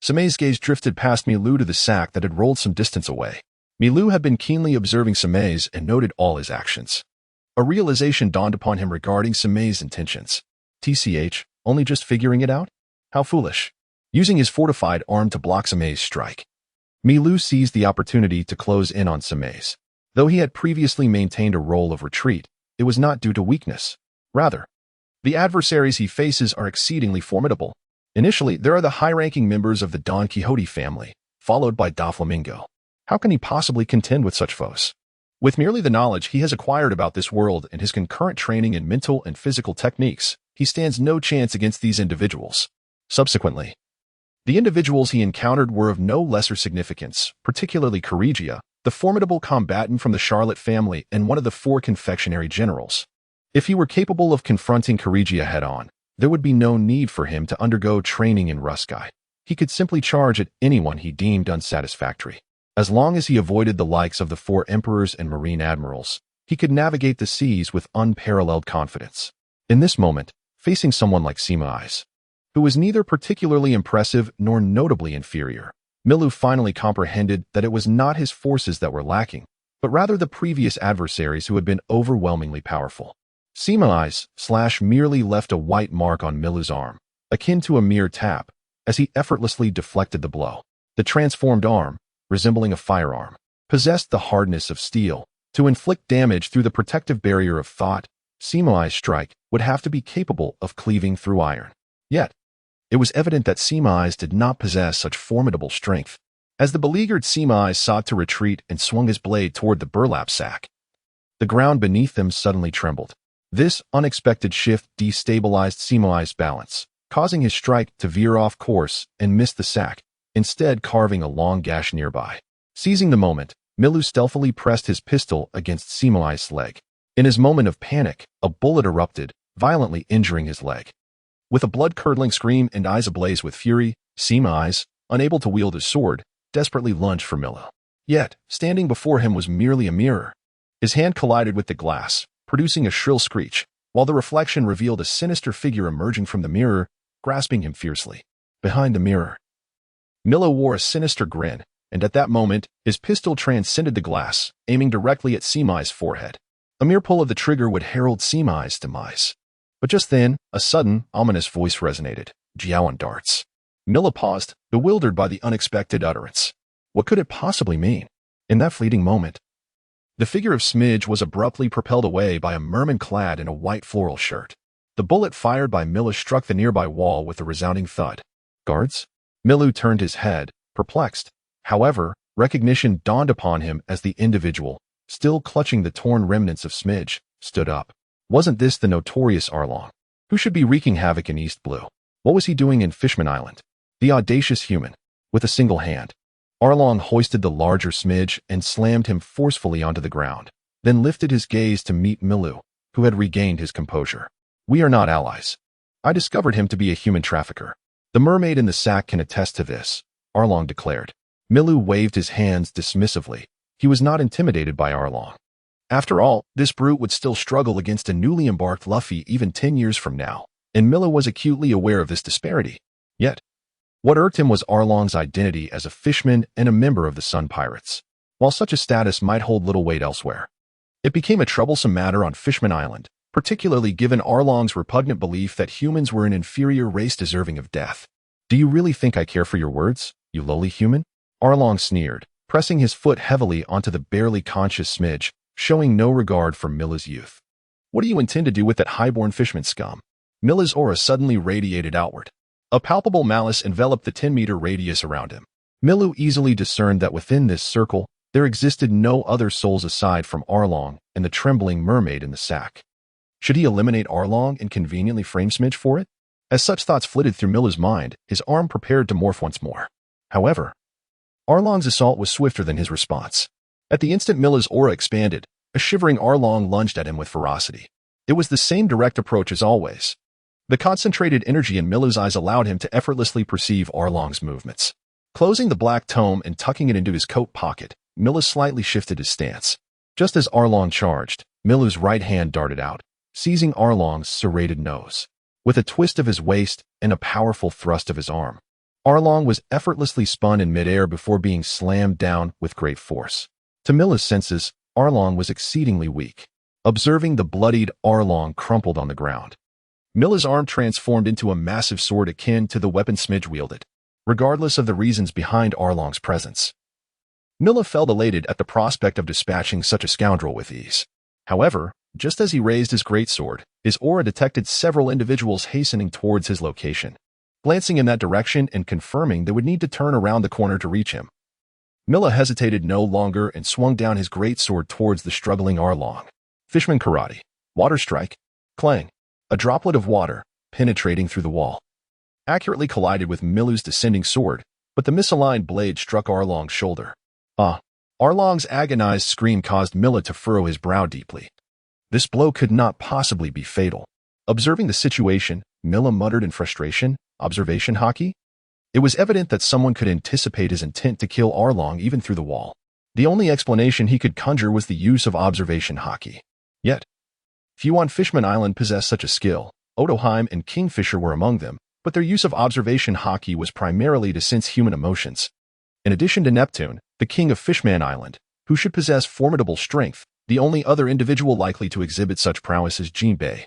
Samaze's gaze drifted past Milu to the sack that had rolled some distance away. Milu had been keenly observing Samaze and noted all his actions. A realization dawned upon him regarding Samaze's intentions. TCH, only just figuring it out? How foolish. Using his fortified arm to block Samaze's strike, Milu seized the opportunity to close in on Samaze. Though he had previously maintained a role of retreat, it was not due to weakness. Rather, the adversaries he faces are exceedingly formidable. Initially, there are the high-ranking members of the Don Quixote family, followed by Doflamingo. How can he possibly contend with such foes? With merely the knowledge he has acquired about this world and his concurrent training in mental and physical techniques, he stands no chance against these individuals. Subsequently, the individuals he encountered were of no lesser significance, particularly Corregia, the formidable combatant from the Charlotte family and one of the 4 confectionery generals. If he were capable of confronting Corregia head-on, there would be no need for him to undergo training in Ruskai. He could simply charge at anyone he deemed unsatisfactory. As long as he avoided the likes of the 4 emperors and marine admirals, he could navigate the seas with unparalleled confidence. In this moment, facing someone like Samaze, who was neither particularly impressive nor notably inferior, Milu finally comprehended that it was not his forces that were lacking, but rather the previous adversaries who had been overwhelmingly powerful. Samaze merely left a white mark on Milu's arm, akin to a mere tap, as he effortlessly deflected the blow. The transformed arm, resembling a firearm, possessed the hardness of steel. To inflict damage through the protective barrier of thought, Samaze's strike would have to be capable of cleaving through iron. Yet, it was evident that Samaze did not possess such formidable strength. As the beleaguered Samaze sought to retreat and swung his blade toward the burlap sack, the ground beneath them suddenly trembled. This unexpected shift destabilized Samaze's balance, causing his strike to veer off course and miss the sack, instead carving a long gash nearby. Seizing the moment, Milu stealthily pressed his pistol against Samaze's leg. In his moment of panic, a bullet erupted, violently injuring his leg. With a blood-curdling scream and eyes ablaze with fury, Samaze, unable to wield his sword, desperately lunged for Milu. Yet, standing before him was merely a mirror. His hand collided with the glass, producing a shrill screech, while the reflection revealed a sinister figure emerging from the mirror, grasping him fiercely. Behind the mirror, Milu wore a sinister grin, and at that moment, his pistol transcended the glass, aiming directly at Samaze's forehead. A mere pull of the trigger would herald Samaze's demise. But just then, a sudden, ominous voice resonated. Jiawan darts. Milu paused, bewildered by the unexpected utterance. What could it possibly mean? In that fleeting moment, the figure of Smidge was abruptly propelled away by a merman clad in a white floral shirt. The bullet fired by Milu struck the nearby wall with a resounding thud. Guards? Milu turned his head, perplexed. However, recognition dawned upon him as the individual, still clutching the torn remnants of Smidge, stood up. Wasn't this the notorious Arlong, who should be wreaking havoc in East Blue? What was he doing in Fishman Island? The audacious human. With a single hand, Arlong hoisted the larger Smidge and slammed him forcefully onto the ground, then lifted his gaze to meet Milu, who had regained his composure. We are not allies. I discovered him to be a human trafficker. The mermaid in the sack can attest to this, Arlong declared. Milu waved his hands dismissively. He was not intimidated by Arlong. After all, this brute would still struggle against a newly embarked Luffy even 10 years from now, and Milu was acutely aware of this disparity. Yet, What irked him was Arlong's identity as a fisherman and a member of the Sun Pirates. While such a status might hold little weight elsewhere, it became a troublesome matter on Fishman Island, particularly given Arlong's repugnant belief that humans were an inferior race deserving of death. "Do you really think I care for your words, you lowly human?" Arlong sneered, pressing his foot heavily onto the barely conscious Smidge, showing no regard for Mila's youth. "What do you intend to do with that highborn fisherman scum?" Mila's aura suddenly radiated outward. A palpable malice enveloped the 10-meter radius around him. Milu easily discerned that within this circle, there existed no other souls aside from Arlong and the trembling mermaid in the sack. Should he eliminate Arlong and conveniently frame Smidge for it? As such thoughts flitted through Mila's mind, his arm prepared to morph once more. However, Arlong's assault was swifter than his response. At the instant Mila's aura expanded, a shivering Arlong lunged at him with ferocity. It was the same direct approach as always. The concentrated energy in Milu's eyes allowed him to effortlessly perceive Arlong's movements. Closing the black tome and tucking it into his coat pocket, Milu slightly shifted his stance. Just as Arlong charged, Milu's right hand darted out, seizing Arlong's serrated nose. With a twist of his waist and a powerful thrust of his arm, Arlong was effortlessly spun in midair before being slammed down with great force. To Mila's senses, Arlong was exceedingly weak. Observing the bloodied Arlong crumpled on the ground, Mila's arm transformed into a massive sword akin to the weapon Smidge wielded, regardless of the reasons behind Arlong's presence. Mila felt elated at the prospect of dispatching such a scoundrel with ease. However, just as he raised his greatsword, his aura detected several individuals hastening towards his location. Glancing in that direction and confirming they would need to turn around the corner to reach him, Mila hesitated no longer and swung down his greatsword towards the struggling Arlong. Fishman karate. Water strike. Clang. A droplet of water, penetrating through the wall, accurately collided with Milu's descending sword, but the misaligned blade struck Arlong's shoulder. Ah! Arlong's agonized scream caused Mila to furrow his brow deeply. This blow could not possibly be fatal. Observing the situation, Mila muttered in frustration, "Observation hockey?" It was evident that someone could anticipate his intent to kill Arlong even through the wall. The only explanation he could conjure was the use of observation hockey. Yet, few on Fishman Island possessed such a skill. Otoheim and Kingfisher were among them, but their use of observation hockey was primarily to sense human emotions. In addition to Neptune, the king of Fishman Island, who should possess formidable strength, the only other individual likely to exhibit such prowess is Jinbei,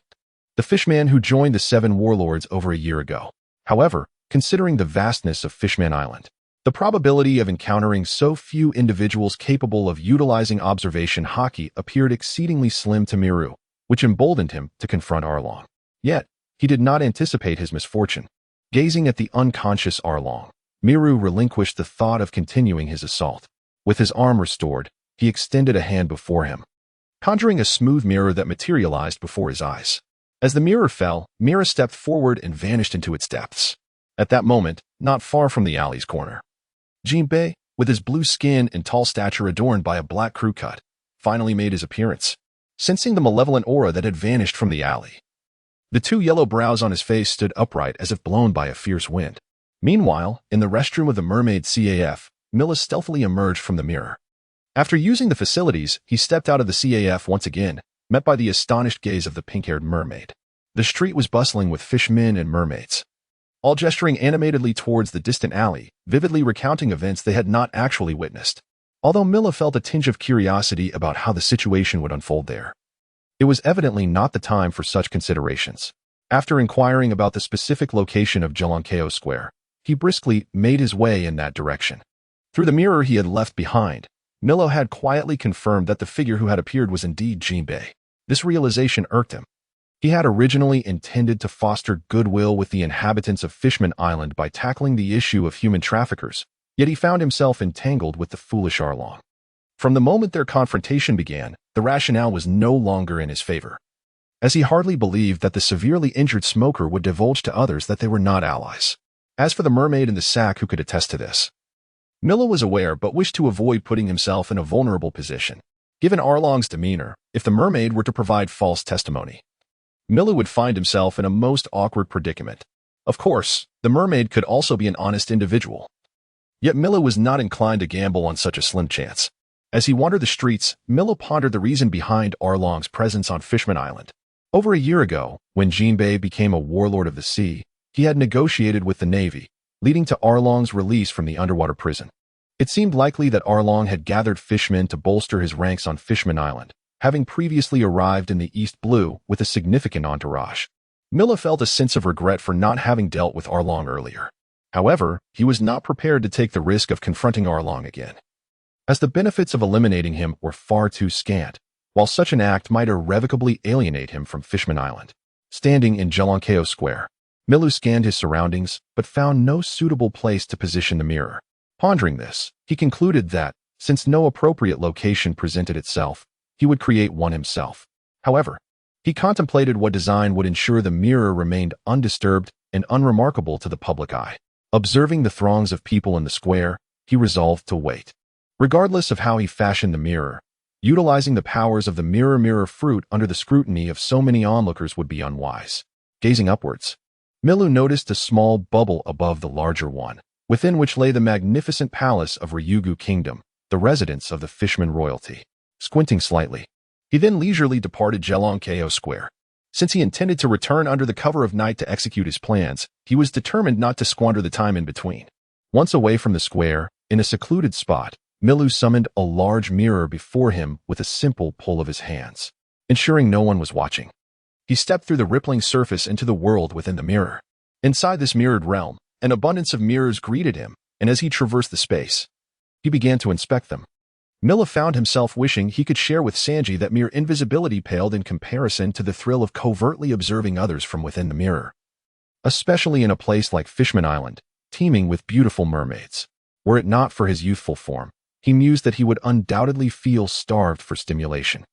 the fishman who joined the 7 warlords over a year ago. However, considering the vastness of Fishman Island, the probability of encountering so few individuals capable of utilizing observation hockey appeared exceedingly slim to Miru, which emboldened him to confront Arlong. Yet, he did not anticipate his misfortune. Gazing at the unconscious Arlong, Miru relinquished the thought of continuing his assault. With his arm restored, he extended a hand before him, conjuring a smooth mirror that materialized before his eyes. As the mirror fell, Mira stepped forward and vanished into its depths. At that moment, not far from the alley's corner, Jinbei, with his blue skin and tall stature adorned by a black crew cut, finally made his appearance. Sensing the malevolent aura that had vanished from the alley, the 2 yellow brows on his face stood upright as if blown by a fierce wind. Meanwhile, in the restroom of the Mermaid CAF, Mila stealthily emerged from the mirror. After using the facilities, he stepped out of the CAF once again, met by the astonished gaze of the pink-haired mermaid. The street was bustling with fishmen and mermaids, all gesturing animatedly towards the distant alley, vividly recounting events they had not actually witnessed. Although Mila felt a tinge of curiosity about how the situation would unfold there, it was evidently not the time for such considerations. After inquiring about the specific location of Jalankeo Square, he briskly made his way in that direction. Through the mirror he had left behind, Milo had quietly confirmed that the figure who had appeared was indeed Jinbei. This realization irked him. He had originally intended to foster goodwill with the inhabitants of Fishman Island by tackling the issue of human traffickers, yet he found himself entangled with the foolish Arlong. From the moment their confrontation began, the rationale was no longer in his favor, as he hardly believed that the severely injured smoker would divulge to others that they were not allies. As for the mermaid in the sack who could attest to this, Milo was aware but wished to avoid putting himself in a vulnerable position. Given Arlong's demeanor, if the mermaid were to provide false testimony, Milo would find himself in a most awkward predicament. Of course, the mermaid could also be an honest individual. Yet Milo was not inclined to gamble on such a slim chance. As he wandered the streets, Milo pondered the reason behind Arlong's presence on Fishman Island. Over a year ago, when Jinbei became a warlord of the sea, he had negotiated with the Navy, leading to Arlong's release from the underwater prison. It seemed likely that Arlong had gathered fishmen to bolster his ranks on Fishman Island, having previously arrived in the East Blue with a significant entourage. Milu felt a sense of regret for not having dealt with Arlong earlier. However, he was not prepared to take the risk of confronting Arlong again, as the benefits of eliminating him were far too scant, while such an act might irrevocably alienate him from Fishman Island. Standing in Jalankeo Square, Milu scanned his surroundings but found no suitable place to position the mirror. Pondering this, he concluded that, since no appropriate location presented itself, he would create one himself. However, he contemplated what design would ensure the mirror remained undisturbed and unremarkable to the public eye. Observing the throngs of people in the square, he resolved to wait. Regardless of how he fashioned the mirror, utilizing the powers of the mirror fruit under the scrutiny of so many onlookers would be unwise. Gazing upwards, Milu noticed a small bubble above the larger one, within which lay the magnificent palace of Ryugu Kingdom, the residence of the Fishman royalty. Squinting slightly, he then leisurely departed Jalankeo Square. Since he intended to return under the cover of night to execute his plans, he was determined not to squander the time in between. Once away from the square, in a secluded spot, Milu summoned a large mirror before him with a simple pull of his hands, ensuring no one was watching. He stepped through the rippling surface into the world within the mirror. Inside this mirrored realm, an abundance of mirrors greeted him, and as he traversed the space, he began to inspect them. Milu found himself wishing he could share with Sanji that mere invisibility paled in comparison to the thrill of covertly observing others from within the mirror, especially in a place like Fishman Island, teeming with beautiful mermaids. Were it not for his youthful form, he mused that he would undoubtedly feel starved for stimulation.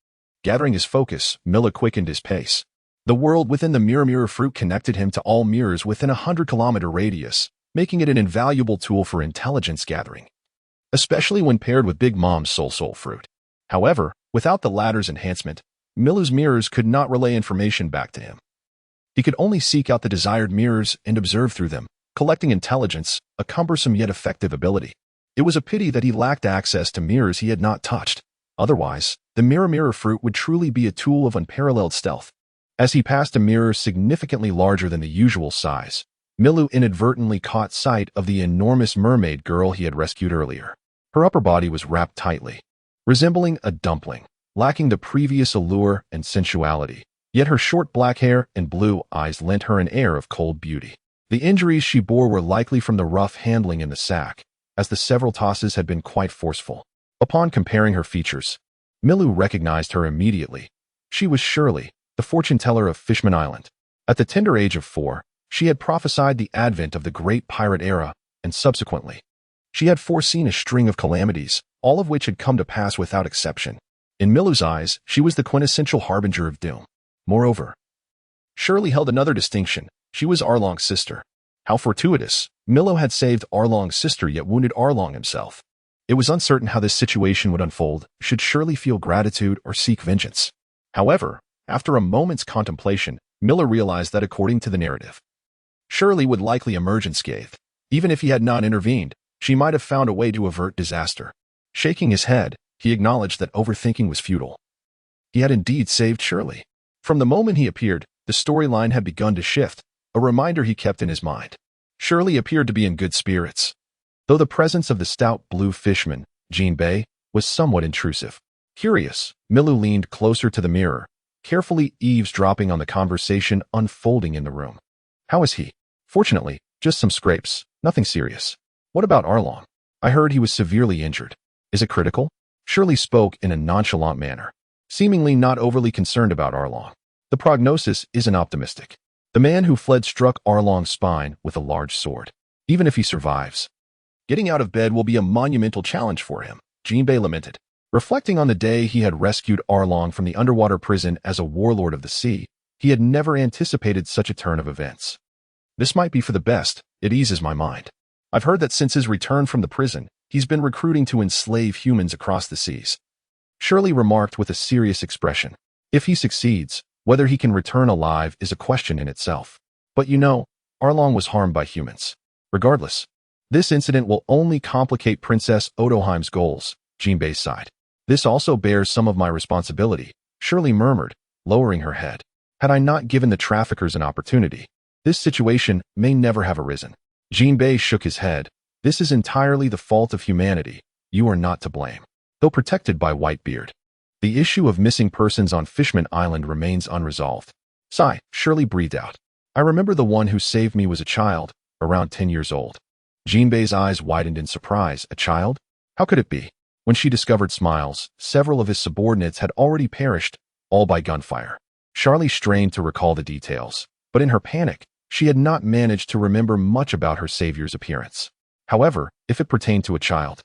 Gathering his focus, Milu quickened his pace. The world within the mirror fruit connected him to all mirrors within a 100-kilometer radius, making it an invaluable tool for intelligence gathering, especially when paired with Big Mom's soul fruit. However, without the latter's enhancement, Milu's mirrors could not relay information back to him. He could only seek out the desired mirrors and observe through them, collecting intelligence, a cumbersome yet effective ability. It was a pity that he lacked access to mirrors he had not touched. Otherwise, the mirror fruit would truly be a tool of unparalleled stealth. As he passed a mirror significantly larger than the usual size, Milu inadvertently caught sight of the enormous mermaid girl he had rescued earlier. Her upper body was wrapped tightly, resembling a dumpling, lacking the previous allure and sensuality, yet her short black hair and blue eyes lent her an air of cold beauty. The injuries she bore were likely from the rough handling in the sack, as the several tosses had been quite forceful. Upon comparing her features, Milu recognized her immediately. She was Shirley, the fortune-teller of Fishman Island. At the tender age of 4, she had prophesied the advent of the great pirate era, and subsequently, she had foreseen a string of calamities, all of which had come to pass without exception. In Milu's eyes, she was the quintessential harbinger of doom. Moreover, Shirley held another distinction. She was Arlong's sister. How fortuitous! Milu had saved Arlong's sister yet wounded Arlong himself. It was uncertain how this situation would unfold, should Shirley feel gratitude or seek vengeance. However, after a moment's contemplation, Milu realized that according to the narrative, Shirley would likely emerge unscathed. Even if he had not intervened, she might have found a way to avert disaster. Shaking his head, he acknowledged that overthinking was futile. He had indeed saved Shirley. From the moment he appeared, the storyline had begun to shift, a reminder he kept in his mind. Shirley appeared to be in good spirits, though the presence of the stout blue fishman, Jinbei, was somewhat intrusive. Curious, Milu leaned closer to the mirror, carefully eavesdropping on the conversation unfolding in the room. How is he? Fortunately, just some scrapes, nothing serious. What about Arlong? I heard he was severely injured. Is it critical? Shirley spoke in a nonchalant manner, seemingly not overly concerned about Arlong. The prognosis isn't optimistic. The man who fled struck Arlong's spine with a large sword. Even if he survives, getting out of bed will be a monumental challenge for him, Jinbei lamented. Reflecting on the day he had rescued Arlong from the underwater prison as a warlord of the sea, he had never anticipated such a turn of events. This might be for the best, it eases my mind. I've heard that since his return from the prison, he's been recruiting to enslave humans across the seas. Shirley remarked with a serious expression. If he succeeds, whether he can return alive is a question in itself. But you know, Arlong was harmed by humans. Regardless, this incident will only complicate Princess Otoheim's goals, Jinbei sighed. This also bears some of my responsibility, Shirley murmured, lowering her head. Had I not given the traffickers an opportunity, this situation may never have arisen. Jinbei shook his head. This is entirely the fault of humanity. You are not to blame. Though protected by Whitebeard, the issue of missing persons on Fishman Island remains unresolved. Sigh, Shirley breathed out. I remember the one who saved me was a child, around 10 years old. Jinbei's eyes widened in surprise. A child? How could it be? When she discovered Smiles, several of his subordinates had already perished, all by gunfire. Charlie strained to recall the details, but in her panic, she had not managed to remember much about her savior's appearance. However, if it pertained to a child,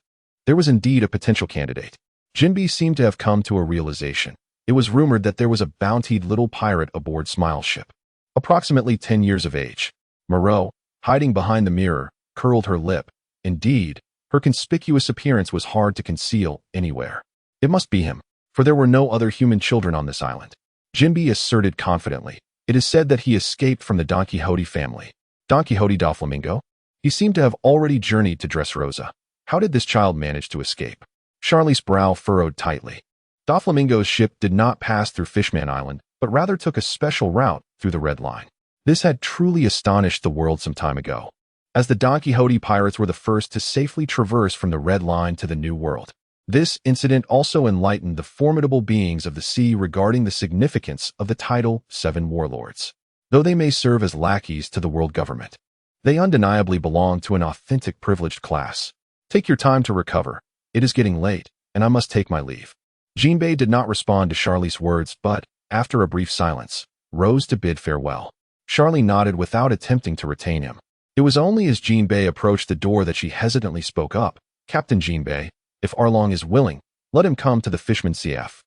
there was indeed a potential candidate. Jinbei seemed to have come to a realization. It was rumored that there was a bountied little pirate aboard Smile's ship, approximately 10 years of age. Moreau, hiding behind the mirror, curled her lip. Indeed, her conspicuous appearance was hard to conceal anywhere. It must be him, for there were no other human children on this island. Jinbei asserted confidently. It is said that he escaped from the Don Quixote family. Don Quixote da Flamingo? He seemed to have already journeyed to Dressrosa. How did this child manage to escape? Charlie's brow furrowed tightly. Da Flamingo's ship did not pass through Fishman Island, but rather took a special route through the Red Line. This had truly astonished the world some time ago, as the Don Quixote pirates were the first to safely traverse from the Red Line to the New World. This incident also enlightened the formidable beings of the sea regarding the significance of the title Seven Warlords. Though they may serve as lackeys to the world government, they undeniably belong to an authentic privileged class. Take your time to recover. It is getting late, and I must take my leave. Jinbei did not respond to Charlie's words, but, after a brief silence, rose to bid farewell. Charlie nodded without attempting to retain him. It was only as Jinbei approached the door that she hesitantly spoke up. Captain Jinbei, if Arlong is willing, let him come to the Fishman CF.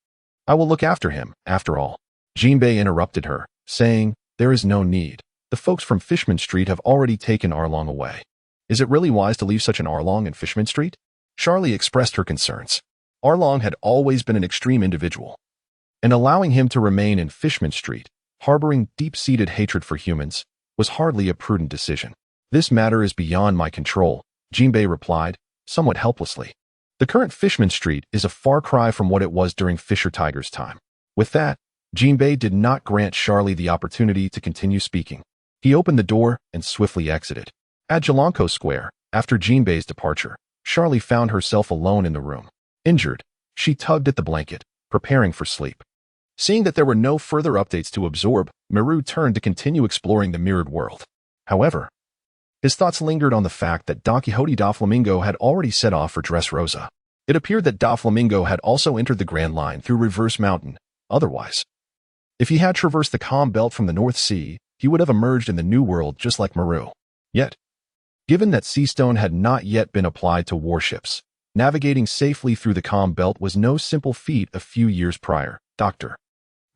I will look after him, after all. Jinbei interrupted her, saying, there is no need. The folks from Fishman Street have already taken Arlong away. Is it really wise to leave such an Arlong in Fishman Street? Charlie expressed her concerns. Arlong had always been an extreme individual, and allowing him to remain in Fishman Street, harboring deep-seated hatred for humans, was hardly a prudent decision. This matter is beyond my control, Jinbei replied, somewhat helplessly. The current Fishman Street is a far cry from what it was during Fisher Tiger's time. With that, Jinbei did not grant Charlie the opportunity to continue speaking. He opened the door and swiftly exited. At Jalanko Square, after Jinbei's departure, Charlie found herself alone in the room. Injured, she tugged at the blanket, preparing for sleep. Seeing that there were no further updates to absorb, Milu turned to continue exploring the mirrored world. However, his thoughts lingered on the fact that Don Quixote da Flamingo had already set off for Dressrosa. It appeared that da Flamingo had also entered the Grand Line through Reverse Mountain. Otherwise, if he had traversed the calm belt from the North Sea, he would have emerged in the New World just like Milu. Yet, given that Seastone had not yet been applied to warships, navigating safely through the calm belt was no simple feat. A few years prior, Dr.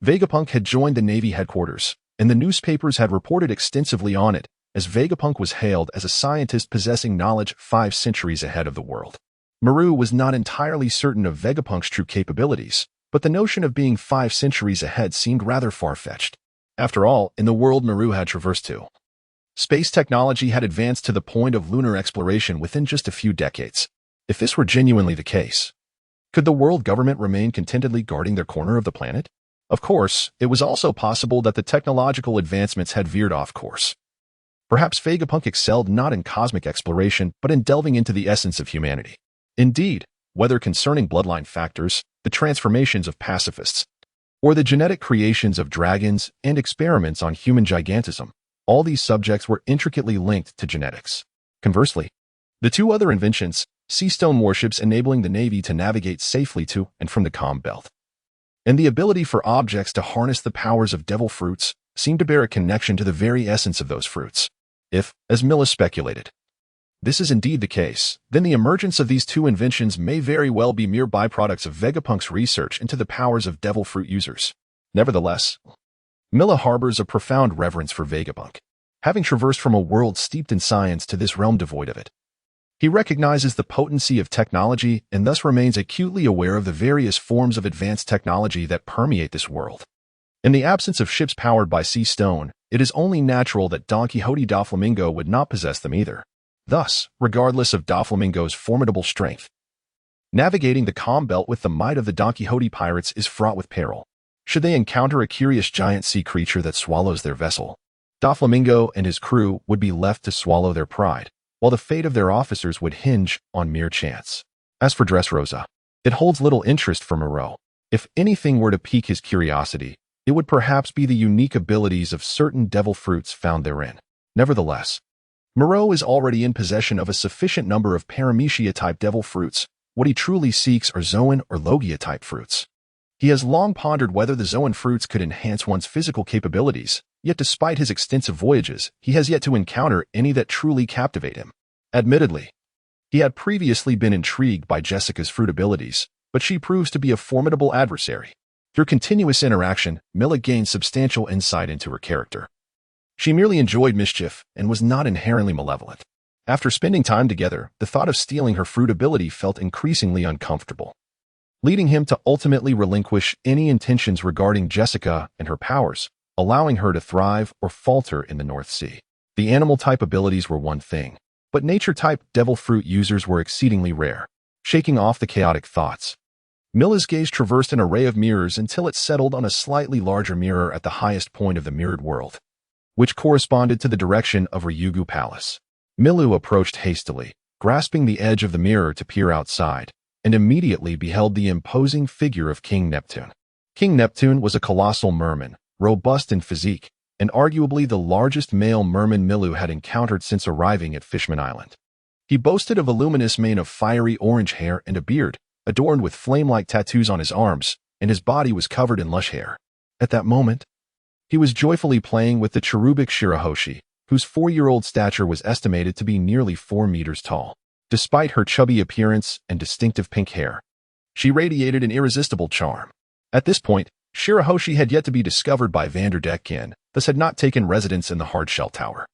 Vegapunk had joined the Navy headquarters, and the newspapers had reported extensively on it, as Vegapunk was hailed as a scientist possessing knowledge 5 centuries ahead of the world. Milu was not entirely certain of Vegapunk's true capabilities, but the notion of being 5 centuries ahead seemed rather far-fetched. After all, in the world Milu had traversed to, space technology had advanced to the point of lunar exploration within just a few decades. If this were genuinely the case, could the world government remain contentedly guarding their corner of the planet? Of course, it was also possible that the technological advancements had veered off course. Perhaps Vegapunk excelled not in cosmic exploration, but in delving into the essence of humanity. Indeed, whether concerning bloodline factors, the transformations of pacifists, or the genetic creations of dragons and experiments on human gigantism, all these subjects were intricately linked to genetics. Conversely, the 2 other inventions, Seastone warships enabling the Navy to navigate safely to and from the calm belt, and the ability for objects to harness the powers of devil fruits, seemed to bear a connection to the very essence of those fruits. If, as Milu speculated, this is indeed the case, then the emergence of these 2 inventions may very well be mere byproducts of Vegapunk's research into the powers of devil fruit users. Nevertheless, Milu harbors a profound reverence for Vegapunk. Having traversed from a world steeped in science to this realm devoid of it, he recognizes the potency of technology and thus remains acutely aware of the various forms of advanced technology that permeate this world. In the absence of ships powered by Seastone, it is only natural that Don Quixote da Flamingo would not possess them either. Thus, regardless of da Flamingo's formidable strength, navigating the calm belt with the might of the Don Quixote pirates is fraught with peril. Should they encounter a curious giant sea creature that swallows their vessel, Doflamingo and his crew would be left to swallow their pride, while the fate of their officers would hinge on mere chance. As for Dressrosa, it holds little interest for Moreau. If anything were to pique his curiosity, it would perhaps be the unique abilities of certain devil fruits found therein. Nevertheless, Moreau is already in possession of a sufficient number of Paramecia-type devil fruits. What he truly seeks are Zoan or Logia-type fruits. He has long pondered whether the Zoan fruits could enhance one's physical capabilities, yet despite his extensive voyages, he has yet to encounter any that truly captivate him. Admittedly, he had previously been intrigued by Jessica's fruit abilities, but she proves to be a formidable adversary. Through continuous interaction, Mila gained substantial insight into her character. She merely enjoyed mischief and was not inherently malevolent. After spending time together, the thought of stealing her fruit ability felt increasingly uncomfortable, leading him to ultimately relinquish any intentions regarding Jessica and her powers, allowing her to thrive or falter in the North Sea. The animal-type abilities were one thing, but nature-type devil fruit users were exceedingly rare. Shaking off the chaotic thoughts, Mila's gaze traversed an array of mirrors until it settled on a slightly larger mirror at the highest point of the mirrored world, which corresponded to the direction of Ryugu Palace. Milu approached hastily, grasping the edge of the mirror to peer outside, and immediately beheld the imposing figure of King Neptune. King Neptune was a colossal merman, robust in physique, and arguably the largest male merman Milu had encountered since arriving at Fishman Island. He boasted a voluminous mane of fiery orange hair and a beard, adorned with flame-like tattoos on his arms, and his body was covered in lush hair. At that moment, he was joyfully playing with the cherubic Shirahoshi, whose 4-year-old stature was estimated to be nearly 4 meters tall. Despite her chubby appearance and distinctive pink hair, she radiated an irresistible charm. At this point, Shirahoshi had yet to be discovered by Vanderdecken, thus had not taken residence in the hardshell tower.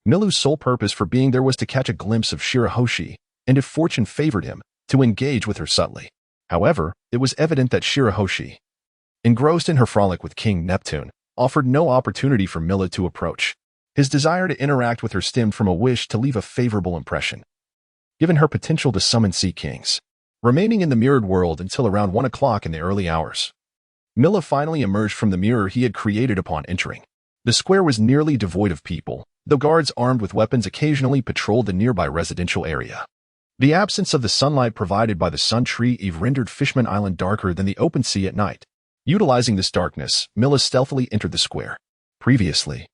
Milu's sole purpose for being there was to catch a glimpse of Shirahoshi, and if fortune favored him, to engage with her subtly. However, it was evident that Shirahoshi, engrossed in her frolic with King Neptune, offered no opportunity for Mila to approach. His desire to interact with her stemmed from a wish to leave a favorable impression, given her potential to summon sea kings. Remaining in the mirrored world until around 1 o'clock in the early hours, Mila finally emerged from the mirror he had created upon entering. The square was nearly devoid of people, though guards armed with weapons occasionally patrolled the nearby residential area. The absence of the sunlight provided by the sun tree eve rendered Fishman Island darker than the open sea at night. Utilizing this darkness, Mila stealthily entered the square. Previously,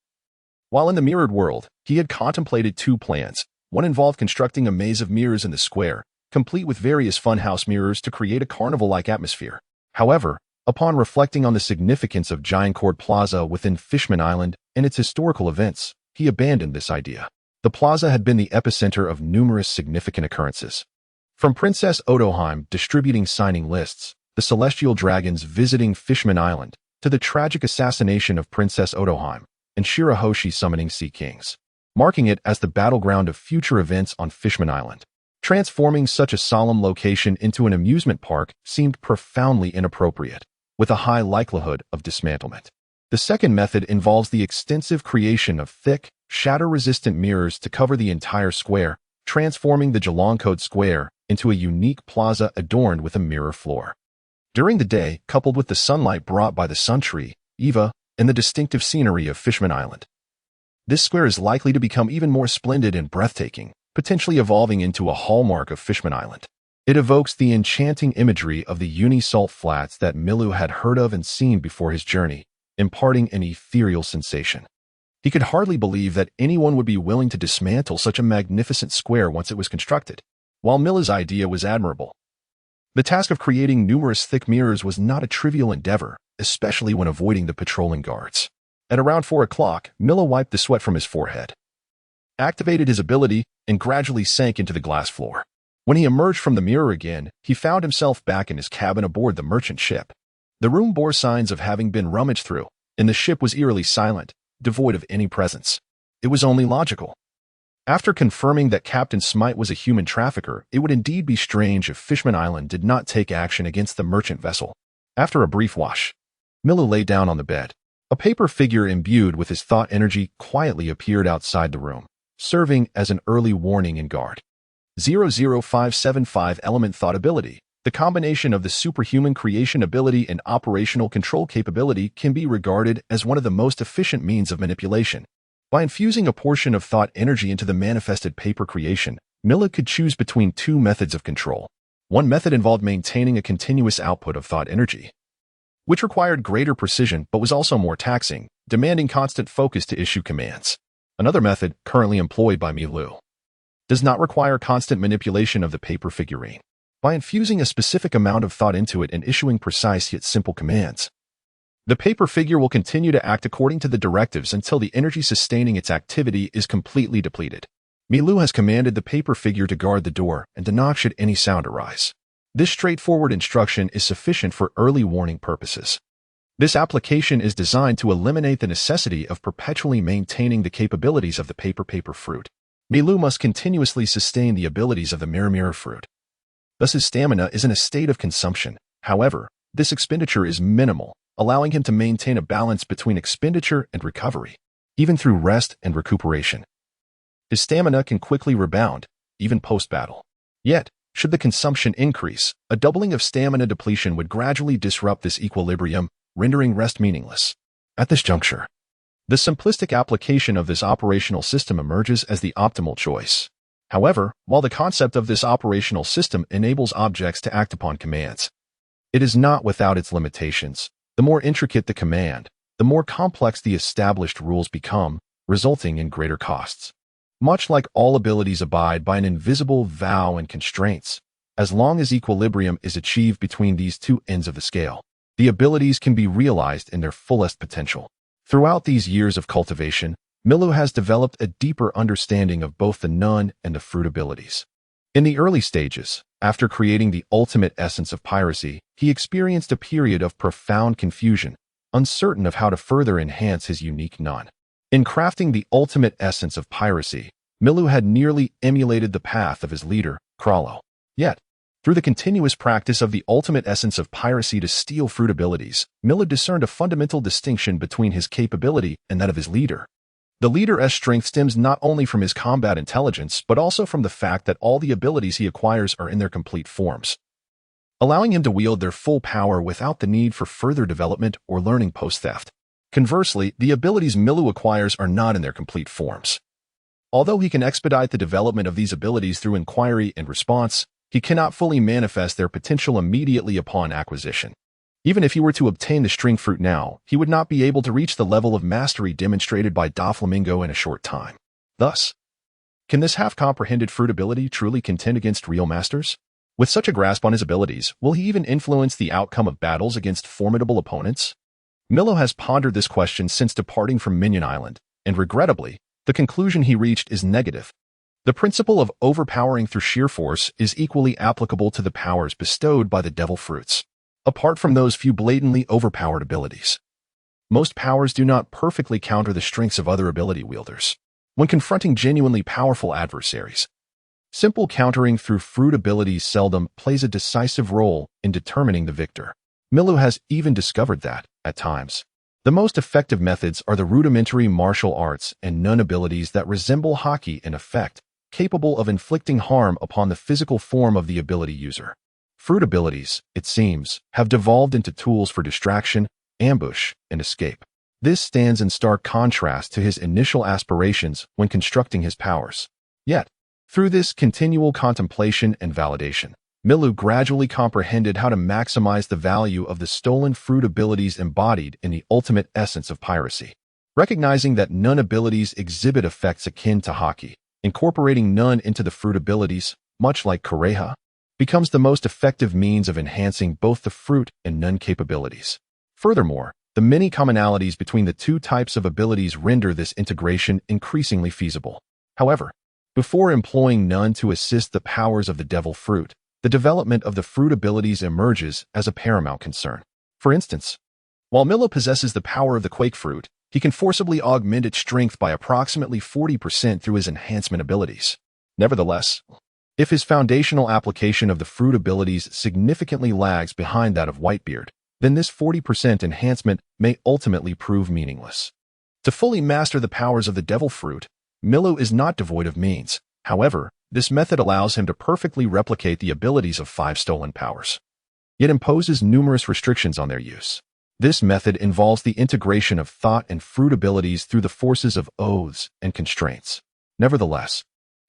while in the mirrored world, he had contemplated 2 plans. One involved constructing a maze of mirrors in the square, complete with various funhouse mirrors to create a carnival-like atmosphere. However, upon reflecting on the significance of Giantcord Plaza within Fishman Island and its historical events, he abandoned this idea. The plaza had been the epicenter of numerous significant occurrences. From Princess Odoheim distributing signing lists, the celestial dragons visiting Fishman Island, to the tragic assassination of Princess Odoheim, and Shirahoshi summoning sea kings, marking it as the battleground of future events on Fishman Island. Transforming such a solemn location into an amusement park seemed profoundly inappropriate, with a high likelihood of dismantlement. The second method involves the extensive creation of thick, shatter-resistant mirrors to cover the entire square, transforming the Jelongkode Square into a unique plaza adorned with a mirror floor. During the day, coupled with the sunlight brought by the sun tree, Eva, and the distinctive scenery of Fishman Island, this square is likely to become even more splendid and breathtaking, potentially evolving into a hallmark of Fishman Island. It evokes the enchanting imagery of the Unisalt Flats that Milu had heard of and seen before his journey, imparting an ethereal sensation. He could hardly believe that anyone would be willing to dismantle such a magnificent square once it was constructed. While Mila's idea was admirable, the task of creating numerous thick mirrors was not a trivial endeavor, especially when avoiding the patrolling guards. At around 4 o'clock, Mila wiped the sweat from his forehead, activated his ability, and gradually sank into the glass floor. When he emerged from the mirror again, he found himself back in his cabin aboard the merchant ship. The room bore signs of having been rummaged through, and the ship was eerily silent, devoid of any presence. It was only logical. After confirming that Captain Smite was a human trafficker, it would indeed be strange if Fishman Island did not take action against the merchant vessel. After a brief wash, Milu lay down on the bed. A paper figure imbued with his thought energy quietly appeared outside the room, serving as an early warning and guard. 00575 Element Thought Ability. The combination of the superhuman creation ability and operational control capability can be regarded as one of the most efficient means of manipulation. By infusing a portion of thought energy into the manifested paper creation, Milu could choose between two methods of control. One method involved maintaining a continuous output of thought energy, which required greater precision but was also more taxing, demanding constant focus to issue commands. Another method, currently employed by Milu, does not require constant manipulation of the paper figurine. By infusing a specific amount of thought into it and issuing precise yet simple commands, the paper figure will continue to act according to the directives until the energy sustaining its activity is completely depleted. Milu has commanded the paper figure to guard the door and to knock should any sound arise. This straightforward instruction is sufficient for early warning purposes. This application is designed to eliminate the necessity of perpetually maintaining the capabilities of the paper fruit. Milu must continuously sustain the abilities of the mirror fruit. Thus his stamina is in a state of consumption. However, this expenditure is minimal, allowing him to maintain a balance between expenditure and recovery, even through rest and recuperation. His stamina can quickly rebound, even post-battle. Yet, should the consumption increase, a doubling of stamina depletion would gradually disrupt this equilibrium, rendering rest meaningless. At this juncture, the simplistic application of this operational system emerges as the optimal choice. However, while the concept of this operational system enables objects to act upon commands, it is not without its limitations. The more intricate the command, the more complex the established rules become, resulting in greater costs. Much like all abilities abide by an invisible vow and constraints, as long as equilibrium is achieved between these two ends of the scale, the abilities can be realized in their fullest potential. Throughout these years of cultivation, Milu has developed a deeper understanding of both the nun and the fruit abilities. In the early stages, after creating the ultimate essence of piracy, he experienced a period of profound confusion, uncertain of how to further enhance his unique nun. In crafting the ultimate essence of piracy, Milu had nearly emulated the path of his leader, Krallo. Yet, through the continuous practice of the ultimate essence of piracy to steal fruit abilities, Milu discerned a fundamental distinction between his capability and that of his leader. The leader's strength stems not only from his combat intelligence, but also from the fact that all the abilities he acquires are in their complete forms, allowing him to wield their full power without the need for further development or learning post-theft. Conversely, the abilities Milu acquires are not in their complete forms. Although he can expedite the development of these abilities through inquiry and response, he cannot fully manifest their potential immediately upon acquisition. Even if he were to obtain the string fruit now, he would not be able to reach the level of mastery demonstrated by Doflamingo in a short time. Thus, can this half-comprehended fruit ability truly contend against real masters? With such a grasp on his abilities, will he even influence the outcome of battles against formidable opponents? Milu has pondered this question since departing from Minion Island, and regrettably, the conclusion he reached is negative. The principle of overpowering through sheer force is equally applicable to the powers bestowed by the devil fruits. Apart from those few blatantly overpowered abilities, most powers do not perfectly counter the strengths of other ability wielders. When confronting genuinely powerful adversaries, simple countering through fruit abilities seldom plays a decisive role in determining the victor. Milu has even discovered that, at times, the most effective methods are the rudimentary martial arts and nun abilities that resemble hockey in effect, capable of inflicting harm upon the physical form of the ability user. Fruit abilities, it seems, have devolved into tools for distraction, ambush, and escape. This stands in stark contrast to his initial aspirations when constructing his powers. Yet, through this continual contemplation and validation, Milu gradually comprehended how to maximize the value of the stolen fruit abilities embodied in the ultimate essence of piracy. Recognizing that nun abilities exhibit effects akin to hockey, incorporating nun into the fruit abilities, much like Kureha, becomes the most effective means of enhancing both the fruit and nun capabilities. Furthermore, the many commonalities between the two types of abilities render this integration increasingly feasible. However, before employing nun to assist the powers of the devil fruit, the development of the fruit abilities emerges as a paramount concern. For instance, while Milu possesses the power of the quake fruit, he can forcibly augment its strength by approximately 40% through his enhancement abilities. Nevertheless, if his foundational application of the fruit abilities significantly lags behind that of Whitebeard, then this 40% enhancement may ultimately prove meaningless. To fully master the powers of the devil fruit, Milu is not devoid of means. However, this method allows him to perfectly replicate the abilities of 5 stolen powers, yet imposes numerous restrictions on their use. This method involves the integration of thought and fruit abilities through the forces of oaths and constraints. Nevertheless,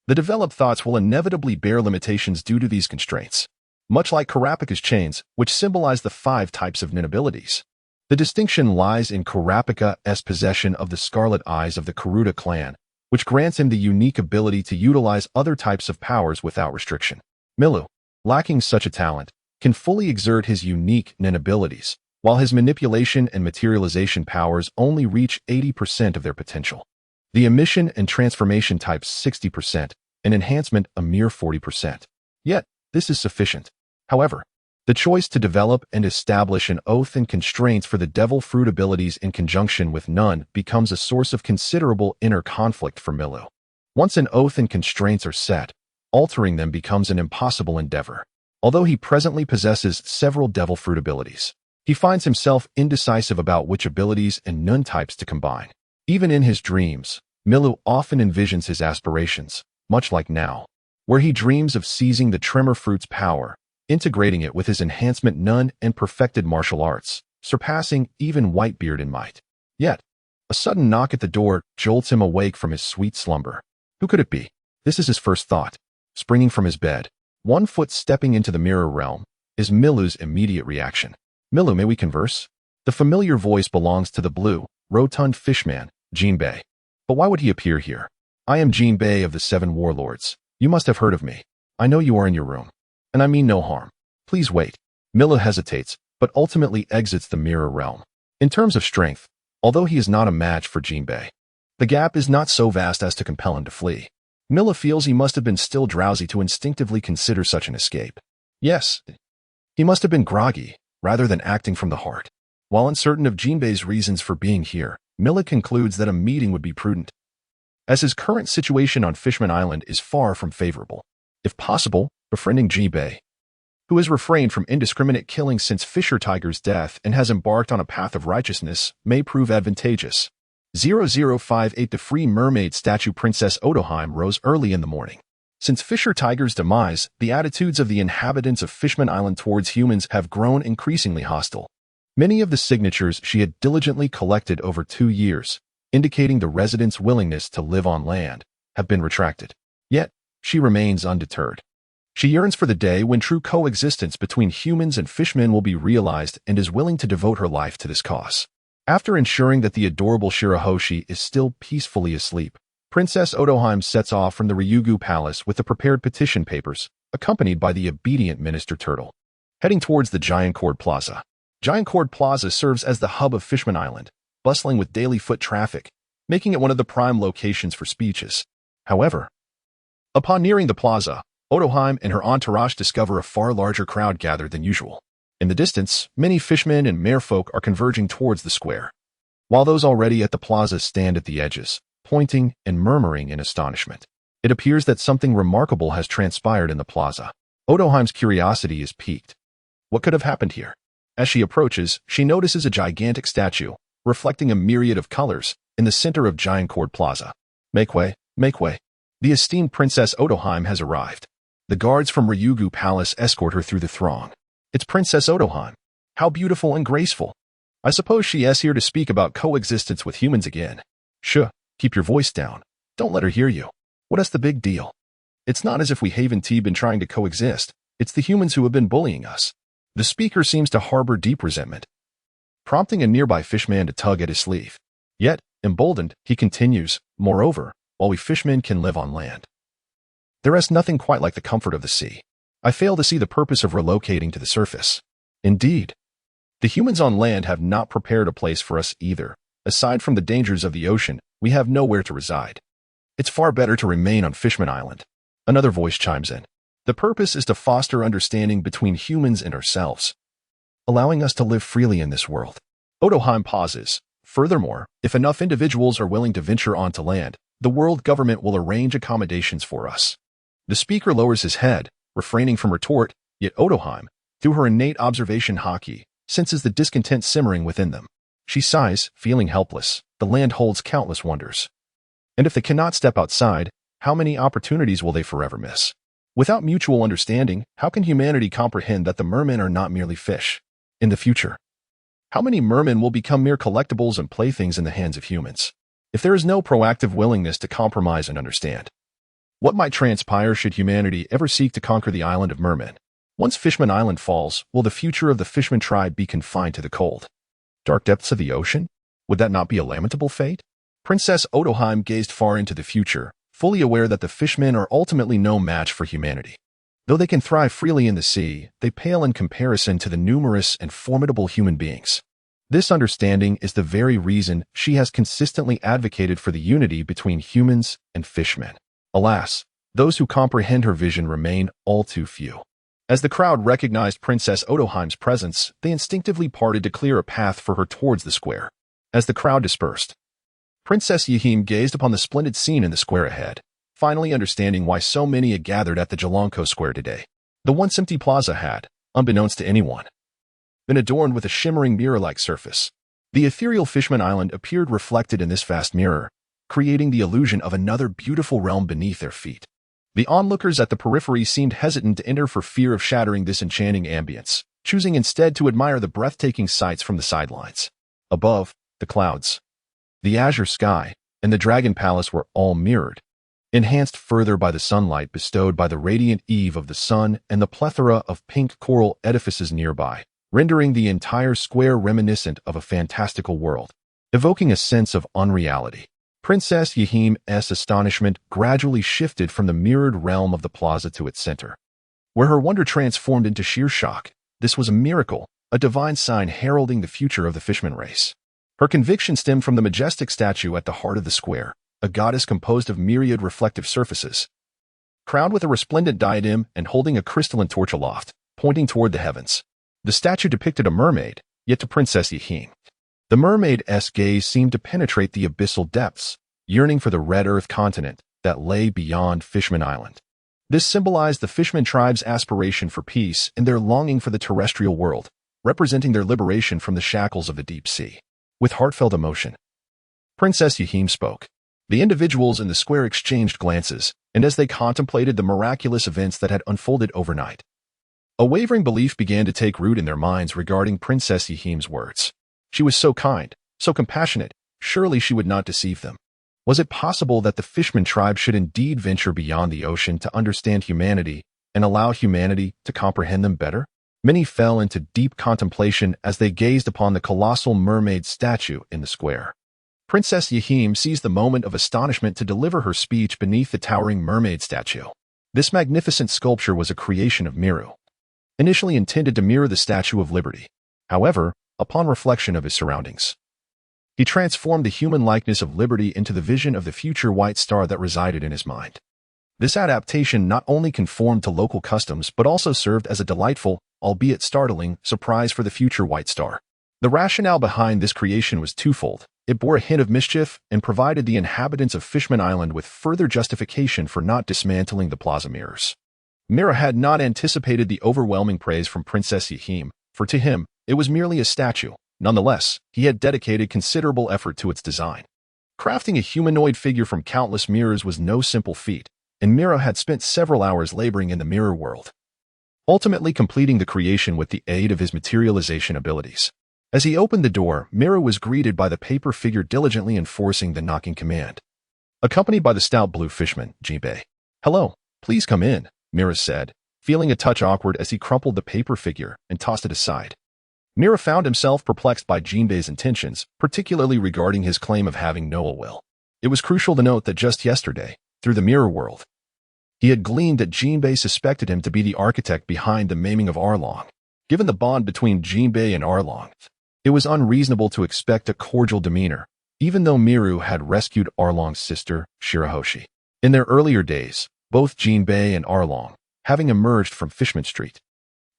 the developed thoughts will inevitably bear limitations due to these constraints, much like Kurapika's chains, which symbolize the 5 types of nin abilities. The distinction lies in Kurapika's possession of the scarlet eyes of the Karuta clan, which grants him the unique ability to utilize other types of powers without restriction. Milu, lacking such a talent, can fully exert his unique nin abilities, while his manipulation and materialization powers only reach 80% of their potential. The emission and transformation types 60%, and enhancement a mere 40%. Yet, this is sufficient. However, the choice to develop and establish an oath and constraints for the devil fruit abilities in conjunction with none becomes a source of considerable inner conflict for Milu. Once an oath and constraints are set, altering them becomes an impossible endeavor. Although he presently possesses several devil fruit abilities, he finds himself indecisive about which abilities and none types to combine. Even in his dreams, Milu often envisions his aspirations, much like now, where he dreams of seizing the tremor fruit's power, integrating it with his enhancement none and perfected martial arts, surpassing even Whitebeard in might. Yet, a sudden knock at the door jolts him awake from his sweet slumber. Who could it be? This is his first thought. Springing from his bed, 1 foot stepping into the mirror realm, is Milu's immediate reaction. Milu, may we converse? The familiar voice belongs to the blue, rotund fishman, Jinbei. But why would he appear here? I am Jinbei of the 7 warlords. You must have heard of me. I know you are in your room. And I mean no harm. Please wait. Milu hesitates, but ultimately exits the mirror realm. In terms of strength, although he is not a match for Jinbei, the gap is not so vast as to compel him to flee. Milu feels he must have been still drowsy to instinctively consider such an escape. Yes, he must have been groggy, rather than acting from the heart. While uncertain of Jinbei's reasons for being here, Milu concludes that a meeting would be prudent, as his current situation on Fishman Island is far from favorable. If possible, befriending Jinbei, who has refrained from indiscriminate killing since Fisher Tiger's death and has embarked on a path of righteousness, may prove advantageous. 0058 The free mermaid statue Princess Odoheim rose early in the morning. Since Fisher Tiger's demise, the attitudes of the inhabitants of Fishman Island towards humans have grown increasingly hostile. Many of the signatures she had diligently collected over 2 years, indicating the residents' willingness to live on land, have been retracted. Yet, she remains undeterred. She yearns for the day when true coexistence between humans and fishmen will be realized and is willing to devote her life to this cause. After ensuring that the adorable Shirahoshi is still peacefully asleep, Princess Odoheim sets off from the Ryugu Palace with the prepared petition papers, accompanied by the obedient Minister Turtle. Heading towards the Giant Cord Plaza. Giant Cord Plaza serves as the hub of Fishman Island, bustling with daily foot traffic, making it one of the prime locations for speeches. However, upon nearing the plaza, Odoheim and her entourage discover a far larger crowd gathered than usual. In the distance, many fishmen and merfolk are converging towards the square, while those already at the plaza stand at the edges, pointing and murmuring in astonishment. It appears that something remarkable has transpired in the plaza. Odoheim's curiosity is piqued. What could have happened here? As she approaches, she notices a gigantic statue, reflecting a myriad of colors, in the center of Giant Cord Plaza. Make way, make way. The esteemed Princess Odoheim has arrived. The guards from Ryugu Palace escort her through the throng. It's Princess Odoheim. How beautiful and graceful. I suppose she is here to speak about coexistence with humans again. Shh, keep your voice down. Don't let her hear you. What is the big deal? It's not as if we haven't been trying to coexist. It's the humans who have been bullying us. The speaker seems to harbor deep resentment, prompting a nearby fishman to tug at his sleeve. Yet, emboldened, he continues, moreover, while we fishmen can live on land, there is nothing quite like the comfort of the sea. I fail to see the purpose of relocating to the surface. Indeed, the humans on land have not prepared a place for us either. Aside from the dangers of the ocean, we have nowhere to reside. It's far better to remain on Fishman Island. Another voice chimes in. The purpose is to foster understanding between humans and ourselves, allowing us to live freely in this world. Odoheim pauses. Furthermore, if enough individuals are willing to venture onto land, the world government will arrange accommodations for us. The speaker lowers his head, refraining from retort, yet Odoheim, through her innate observation haki, senses the discontent simmering within them. She sighs, feeling helpless. The land holds countless wonders. And if they cannot step outside, how many opportunities will they forever miss? Without mutual understanding, how can humanity comprehend that the mermen are not merely fish? In the future, How many mermen will become mere collectibles and playthings in the hands of humans? If there is no proactive willingness to compromise and understand, what might transpire should humanity ever seek to conquer the island of mermen? Once Fishman Island falls, will the future of the Fishman tribe be confined to the cold, dark depths of the ocean? Would that not be a lamentable fate? Princess Odoheim gazed far into the future, fully aware that the fishmen are ultimately no match for humanity. Though they can thrive freely in the sea, they pale in comparison to the numerous and formidable human beings. This understanding is the very reason she has consistently advocated for the unity between humans and fishmen. Alas, those who comprehend her vision remain all too few. As the crowd recognized Princess Odoheim's presence, they instinctively parted to clear a path for her towards the square. As the crowd dispersed, Princess Yahim gazed upon the splendid scene in the square ahead, finally understanding why so many had gathered at the Jalanko Square today. The once empty plaza had, unbeknownst to anyone, been adorned with a shimmering mirror-like surface. The ethereal Fishman Island appeared reflected in this vast mirror, creating the illusion of another beautiful realm beneath their feet. The onlookers at the periphery seemed hesitant to enter for fear of shattering this enchanting ambience, choosing instead to admire the breathtaking sights from the sidelines. Above, the clouds, the azure sky, and the Dragon Palace were all mirrored, enhanced further by the sunlight bestowed by the radiant eve of the sun and the plethora of pink coral edifices nearby, rendering the entire square reminiscent of a fantastical world, evoking a sense of unreality. Princess Yahim's astonishment gradually shifted from the mirrored realm of the plaza to its center, where her wonder transformed into sheer shock. This was a miracle, a divine sign heralding the future of the Fishman race. Her conviction stemmed from the majestic statue at the heart of the square, a goddess composed of myriad reflective surfaces, crowned with a resplendent diadem and holding a crystalline torch aloft, pointing toward the heavens. The statue depicted a mermaid, yet to Princess Yahim, the mermaid's gaze seemed to penetrate the abyssal depths, yearning for the red earth continent that lay beyond Fishman Island. This symbolized the Fishman tribe's aspiration for peace and their longing for the terrestrial world, representing their liberation from the shackles of the deep sea. With heartfelt emotion, Princess Yahim spoke. The individuals in the square exchanged glances, and as they contemplated the miraculous events that had unfolded overnight, a wavering belief began to take root in their minds regarding Princess Yahim's words. She was so kind, so compassionate, surely she would not deceive them. Was it possible that the Fishman tribe should indeed venture beyond the ocean to understand humanity and allow humanity to comprehend them better? Many fell into deep contemplation as they gazed upon the colossal mermaid statue in the square. Princess Yahim seized the moment of astonishment to deliver her speech beneath the towering mermaid statue. This magnificent sculpture was a creation of Milu, initially intended to mirror the Statue of Liberty. However, upon reflection of his surroundings, he transformed the human likeness of Liberty into the vision of the future white star that resided in his mind. This adaptation not only conformed to local customs but also served as a delightful, albeit startling, surprise for the future white star. The rationale behind this creation was twofold. It bore a hint of mischief and provided the inhabitants of Fishman Island with further justification for not dismantling the plaza mirrors. Mira had not anticipated the overwhelming praise from Princess Yahim, for to him, it was merely a statue. Nonetheless, he had dedicated considerable effort to its design. Crafting a humanoid figure from countless mirrors was no simple feat, and Mira had spent several hours laboring in the mirror world, ultimately completing the creation with the aid of his materialization abilities. As he opened the door, Mira was greeted by the paper figure diligently enforcing the knocking command, accompanied by the stout blue fishman, Jinbei. "Hello, please come in," Mira said, feeling a touch awkward as he crumpled the paper figure and tossed it aside. Mira found himself perplexed by Jinbei's intentions, particularly regarding his claim of having no ill will. It was crucial to note that just yesterday, through the mirror world, he had gleaned that Jinbei suspected him to be the architect behind the maiming of Arlong. Given the bond between Jinbei and Arlong, it was unreasonable to expect a cordial demeanor, even though Miru had rescued Arlong's sister, Shirahoshi. In their earlier days, both Jinbei and Arlong, having emerged from Fishman Street,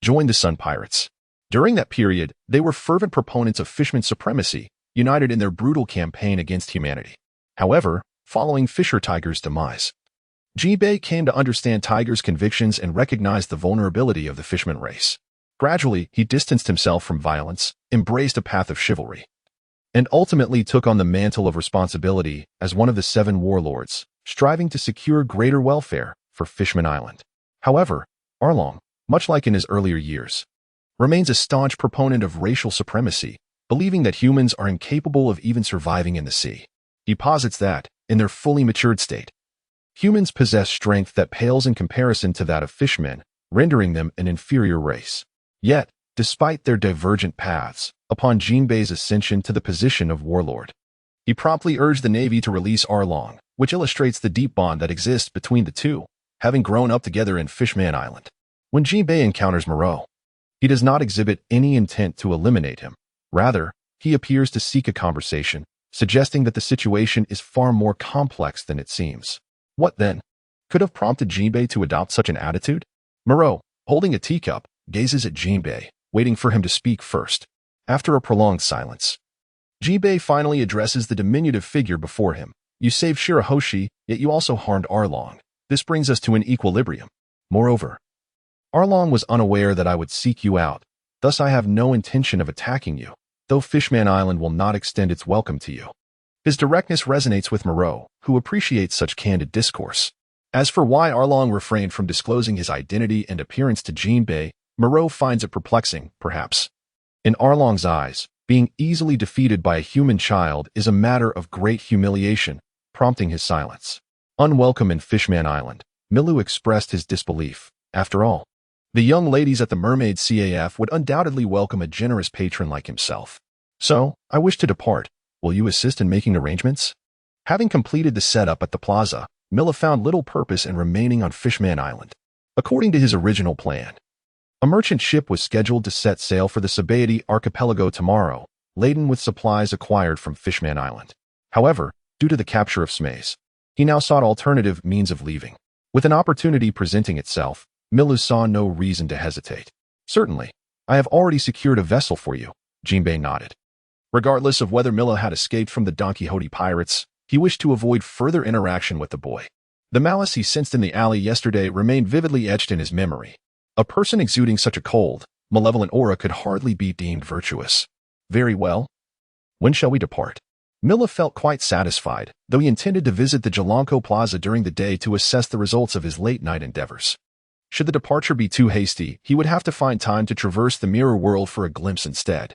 joined the Sun Pirates. During that period, they were fervent proponents of Fishman supremacy, united in their brutal campaign against humanity. However, following Fisher Tiger's demise, Jinbei came to understand Tiger's convictions and recognized the vulnerability of the Fishman race. Gradually, he distanced himself from violence, embraced a path of chivalry, and ultimately took on the mantle of responsibility as one of the 7 warlords, striving to secure greater welfare for Fishman Island. However, Arlong, much like in his earlier years, remains a staunch proponent of racial supremacy, believing that humans are incapable of even surviving in the sea. He posits that, in their fully matured state, humans possess strength that pales in comparison to that of fishmen, rendering them an inferior race. Yet, despite their divergent paths, upon Jinbei's ascension to the position of warlord, he promptly urged the Navy to release Arlong, which illustrates the deep bond that exists between the two, having grown up together in Fishman Island. When Jinbei encounters Moreau, he does not exhibit any intent to eliminate him. Rather, he appears to seek a conversation, suggesting that the situation is far more complex than it seems. What, then, could have prompted Jinbei to adopt such an attitude? Moreau, holding a teacup, gazes at Jinbei, waiting for him to speak first. After a prolonged silence, Jinbei finally addresses the diminutive figure before him. You saved Shirahoshi, yet you also harmed Arlong. This brings us to an equilibrium. Moreover, Arlong was unaware that I would seek you out, thus I have no intention of attacking you, though Fishman Island will not extend its welcome to you. His directness resonates with Moreau, who appreciates such candid discourse. As for why Arlong refrained from disclosing his identity and appearance to Jinbei, Moreau finds it perplexing, perhaps. In Arlong's eyes, being easily defeated by a human child is a matter of great humiliation, prompting his silence. Unwelcome in Fishman Island, Milu expressed his disbelief. After all, the young ladies at the Mermaid CAF would undoubtedly welcome a generous patron like himself. So, I wish to depart. Will you assist in making arrangements? Having completed the setup at the plaza, Mila found little purpose in remaining on Fishman Island. According to his original plan, a merchant ship was scheduled to set sail for the Sabaody archipelago tomorrow, laden with supplies acquired from Fishman Island. However, due to the capture of Smays, he now sought alternative means of leaving. With an opportunity presenting itself, Milu saw no reason to hesitate. Certainly, I have already secured a vessel for you, Jinbei nodded. Regardless of whether Mila had escaped from the Don Quixote pirates, he wished to avoid further interaction with the boy. The malice he sensed in the alley yesterday remained vividly etched in his memory. A person exuding such a cold, malevolent aura could hardly be deemed virtuous. Very well. When shall we depart? Mila felt quite satisfied, though he intended to visit the Jalanko Plaza during the day to assess the results of his late-night endeavors. Should the departure be too hasty, he would have to find time to traverse the mirror world for a glimpse instead.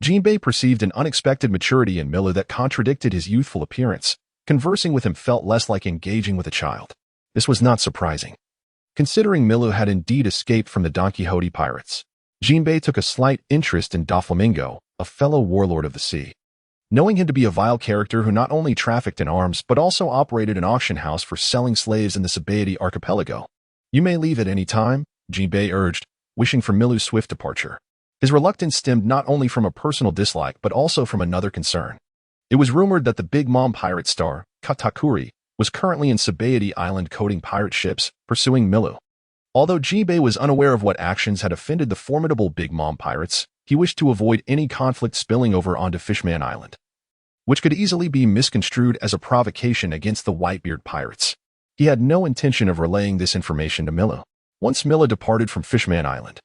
Jinbei perceived an unexpected maturity in Milu that contradicted his youthful appearance. Conversing with him felt less like engaging with a child. This was not surprising, considering Milu had indeed escaped from the Don Quixote pirates. Jinbei took a slight interest in Doflamingo, a fellow warlord of the sea. Knowing him to be a vile character who not only trafficked in arms but also operated an auction house for selling slaves in the Sabaody archipelago. You may leave at any time, Jinbei urged, wishing for Milu's swift departure. His reluctance stemmed not only from a personal dislike but also from another concern. It was rumored that the Big Mom pirate star, Katakuri, was currently in Sabaody Island coating pirate ships, pursuing Milu. Although Jinbei was unaware of what actions had offended the formidable Big Mom pirates, he wished to avoid any conflict spilling over onto Fishman Island, which could easily be misconstrued as a provocation against the Whitebeard pirates. He had no intention of relaying this information to Milu. Once Mila departed from Fishman Island,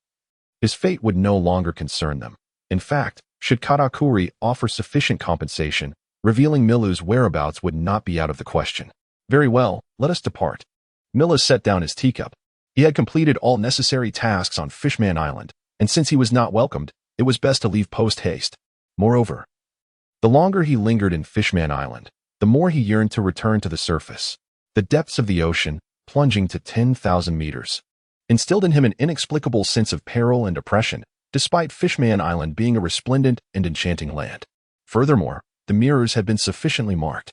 his fate would no longer concern them. In fact, should Katakuri offer sufficient compensation, revealing Milu's whereabouts would not be out of the question. Very well, let us depart. Mila set down his teacup. He had completed all necessary tasks on Fishman Island, and since he was not welcomed, it was best to leave post-haste. Moreover, the longer he lingered in Fishman Island, the more he yearned to return to the surface. The depths of the ocean, plunging to 10,000 meters, instilled in him an inexplicable sense of peril and oppression, despite Fishman Island being a resplendent and enchanting land. Furthermore, the mirrors had been sufficiently marked,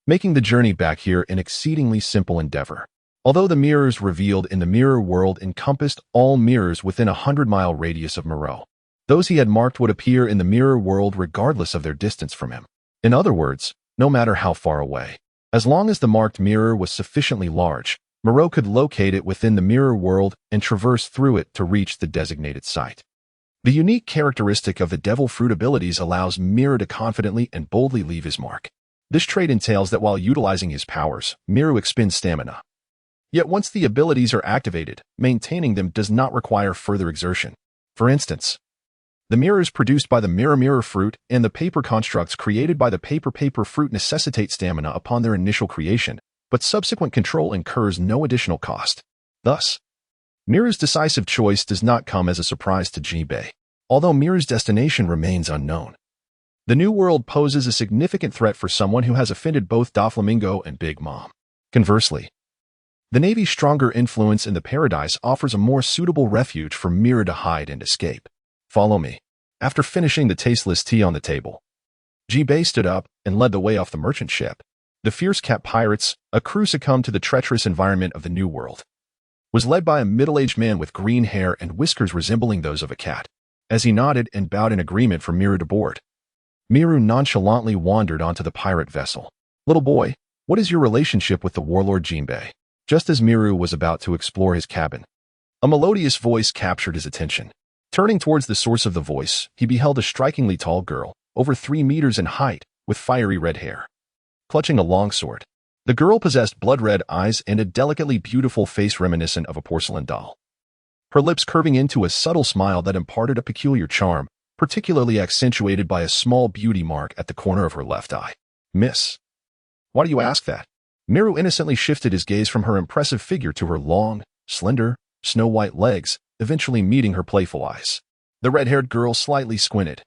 making the journey back here an exceedingly simple endeavor. Although the mirrors revealed in the mirror world encompassed all mirrors within a 100-mile radius of Moreau, those he had marked would appear in the mirror world regardless of their distance from him. In other words, no matter how far away. As long as the marked mirror was sufficiently large, Moreau could locate it within the mirror world and traverse through it to reach the designated site. The unique characteristic of the Devil Fruit abilities allows Mirror to confidently and boldly leave his mark. This trait entails that while utilizing his powers, Miru expends stamina. Yet once the abilities are activated, maintaining them does not require further exertion. For instance, the mirrors produced by the Mirror Fruit and the paper constructs created by the Paper Fruit necessitate stamina upon their initial creation, but subsequent control incurs no additional cost. Thus, Mirror's decisive choice does not come as a surprise to Jinbei. Although Mirror's destination remains unknown, The New World poses a significant threat for someone who has offended both Doflamingo and Big Mom. Conversely, the Navy's stronger influence in the Paradise offers a more suitable refuge for Mira to hide and escape. Follow me. After finishing the tasteless tea on the table, Jinbei stood up and led the way off the merchant ship. The Fierce Cat Pirates, a crew succumbed to the treacherous environment of the New World, was led by a middle-aged man with green hair and whiskers resembling those of a cat. As he nodded and bowed in agreement for Miru to board, Miru nonchalantly wandered onto the pirate vessel. Little boy, what is your relationship with the warlord Jinbei? Just as Miru was about to explore his cabin, a melodious voice captured his attention. Turning towards the source of the voice, he beheld a strikingly tall girl, over 3 meters in height, with fiery red hair, clutching a longsword. The girl possessed blood-red eyes and a delicately beautiful face reminiscent of a porcelain doll, her lips curving into a subtle smile that imparted a peculiar charm, particularly accentuated by a small beauty mark at the corner of her left eye. Miss, why do you ask that? Miru innocently shifted his gaze from her impressive figure to her long, slender, snow-white legs, eventually meeting her playful eyes. The red-haired girl slightly squinted,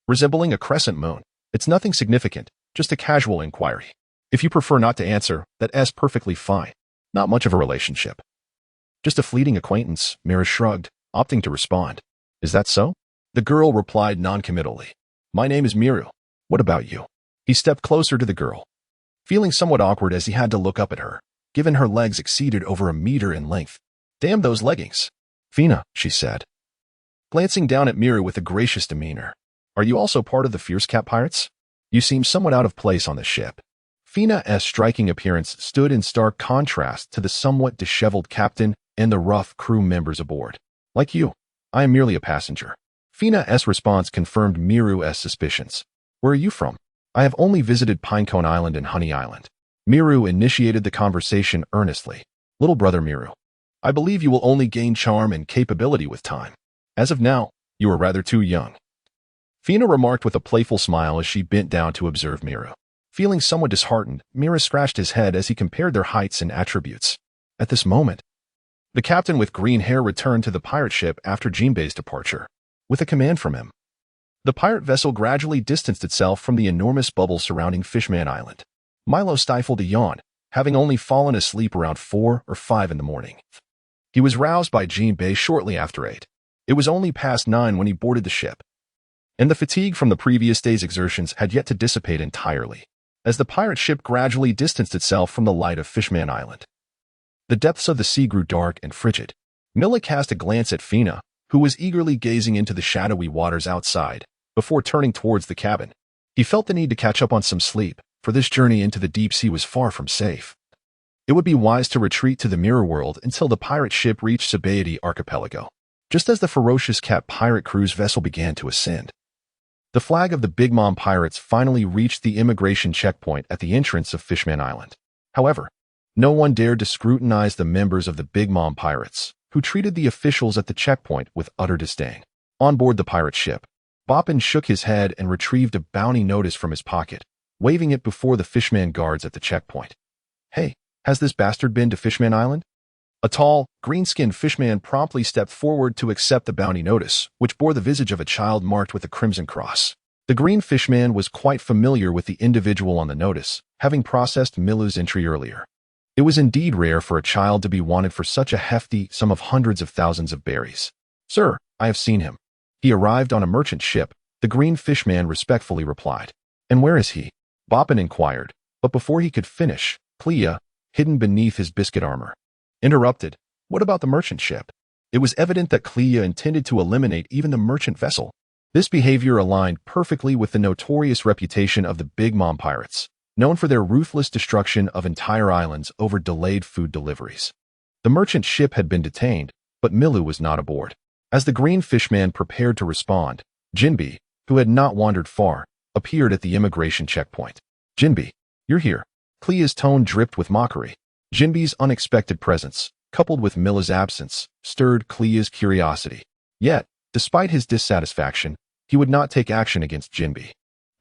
resembling a crescent moon. It's nothing significant, just a casual inquiry. If you prefer not to answer, that's perfectly fine. Not much of a relationship. Just a fleeting acquaintance, Mira shrugged, opting to respond. Is that so? The girl replied noncommittally. My name is Miru. What about you? He stepped closer to the girl, feeling somewhat awkward as he had to look up at her, given her legs exceeded over 1 meter in length. Damn those leggings. Fina, she said, glancing down at Miru with a gracious demeanor. Are you also part of the Fierce Cat Pirates? You seem somewhat out of place on the ship. Fina's striking appearance stood in stark contrast to the somewhat disheveled captain and the rough crew members aboard. Like you, I am merely a passenger. Fina's response confirmed Miru's suspicions. Where are you from? I have only visited Pinecone Island and Honey Island. Miru initiated the conversation earnestly. Little brother Miru, I believe you will only gain charm and capability with time. As of now, you are rather too young. Fina remarked with a playful smile as she bent down to observe Miru. Feeling somewhat disheartened, Miru scratched his head as he compared their heights and attributes. At this moment, the captain with green hair returned to the pirate ship after Jinbei's departure, with a command from him. The pirate vessel gradually distanced itself from the enormous bubble surrounding Fishman Island. Milo stifled a yawn, having only fallen asleep around 4 or 5 in the morning. He was roused by Jinbei shortly after 8. It was only past 9 when he boarded the ship, and the fatigue from the previous day's exertions had yet to dissipate entirely, as the pirate ship gradually distanced itself from the light of Fishman Island. The depths of the sea grew dark and frigid. Mila cast a glance at Fina, who was eagerly gazing into the shadowy waters outside, before turning towards the cabin. He felt the need to catch up on some sleep, for this journey into the deep sea was far from safe. It would be wise to retreat to the Mirror World until the pirate ship reached Sabaody Archipelago. Just as the ferocious cat pirate cruise vessel began to ascend, the flag of the Big Mom Pirates finally reached the immigration checkpoint at the entrance of Fishman Island. However, no one dared to scrutinize the members of the Big Mom Pirates, who treated the officials at the checkpoint with utter disdain. On board the pirate ship, Boppin shook his head and retrieved a bounty notice from his pocket, waving it before the Fishman guards at the checkpoint. Hey, has this bastard been to Fishman Island? A tall, green-skinned fishman promptly stepped forward to accept the bounty notice, which bore the visage of a child marked with a crimson cross. The green fishman was quite familiar with the individual on the notice, having processed Milu's entry earlier. It was indeed rare for a child to be wanted for such a hefty sum of hundreds of thousands of berries. Sir, I have seen him. He arrived on a merchant ship, the green fishman respectfully replied. And where is he? Boppin inquired, but before he could finish, Clea, hidden beneath his biscuit armor, interrupted. What about the merchant ship? It was evident that Clea intended to eliminate even the merchant vessel. This behavior aligned perfectly with the notorious reputation of the Big Mom Pirates, known for their ruthless destruction of entire islands over delayed food deliveries. The merchant ship had been detained, but Milu was not aboard. As the green fishman prepared to respond, Jinbei, who had not wandered far, appeared at the immigration checkpoint. Jinbei, you're here. Clea's tone dripped with mockery. Jinbei's unexpected presence, coupled with Mila's absence, stirred Clea's curiosity. Yet, despite his dissatisfaction, he would not take action against Jinbei.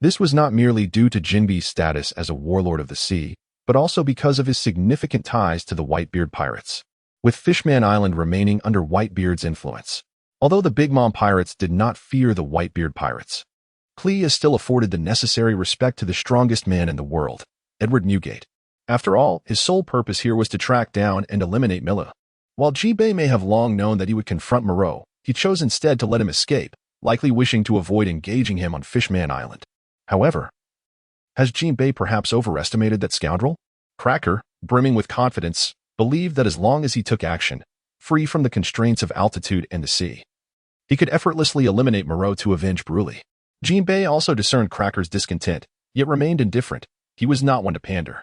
This was not merely due to Jinbei's status as a warlord of the sea, but also because of his significant ties to the Whitebeard pirates, with Fishman Island remaining under Whitebeard's influence. Although the Big Mom Pirates did not fear the Whitebeard pirates, Clea still afforded the necessary respect to the strongest man in the world, Edward Newgate. After all, his sole purpose here was to track down and eliminate Milu. While Jinbei may have long known that he would confront Moreau, he chose instead to let him escape, likely wishing to avoid engaging him on Fishman Island. However, has Jinbei perhaps overestimated that scoundrel? Cracker, brimming with confidence, believed that as long as he took action, free from the constraints of altitude and the sea, he could effortlessly eliminate Moreau to avenge Bruley. Jinbei also discerned Cracker's discontent, yet remained indifferent. He was not one to pander,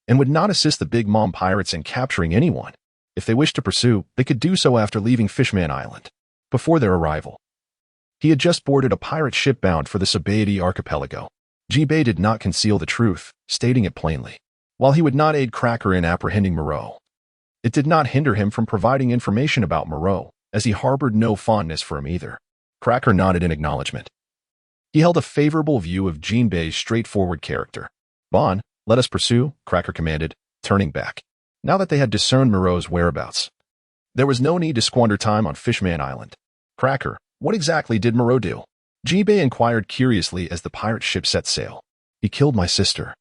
and would not assist the Big Mom pirates in capturing anyone. If they wished to pursue, they could do so after leaving Fishman Island. Before their arrival, he had just boarded a pirate ship bound for the Sabaody archipelago. Jinbei did not conceal the truth, stating it plainly. While he would not aid Cracker in apprehending Moreau, it did not hinder him from providing information about Moreau, as he harbored no fondness for him either. Cracker nodded in acknowledgement. He held a favorable view of Jinbei's straightforward character. "Bon, let us pursue," Cracker commanded, turning back. Now that they had discerned Moreau's whereabouts, there was no need to squander time on Fishman Island. "Cracker, what exactly did Moreau do?" Jinbei inquired curiously as the pirate ship set sail. "He killed my sister,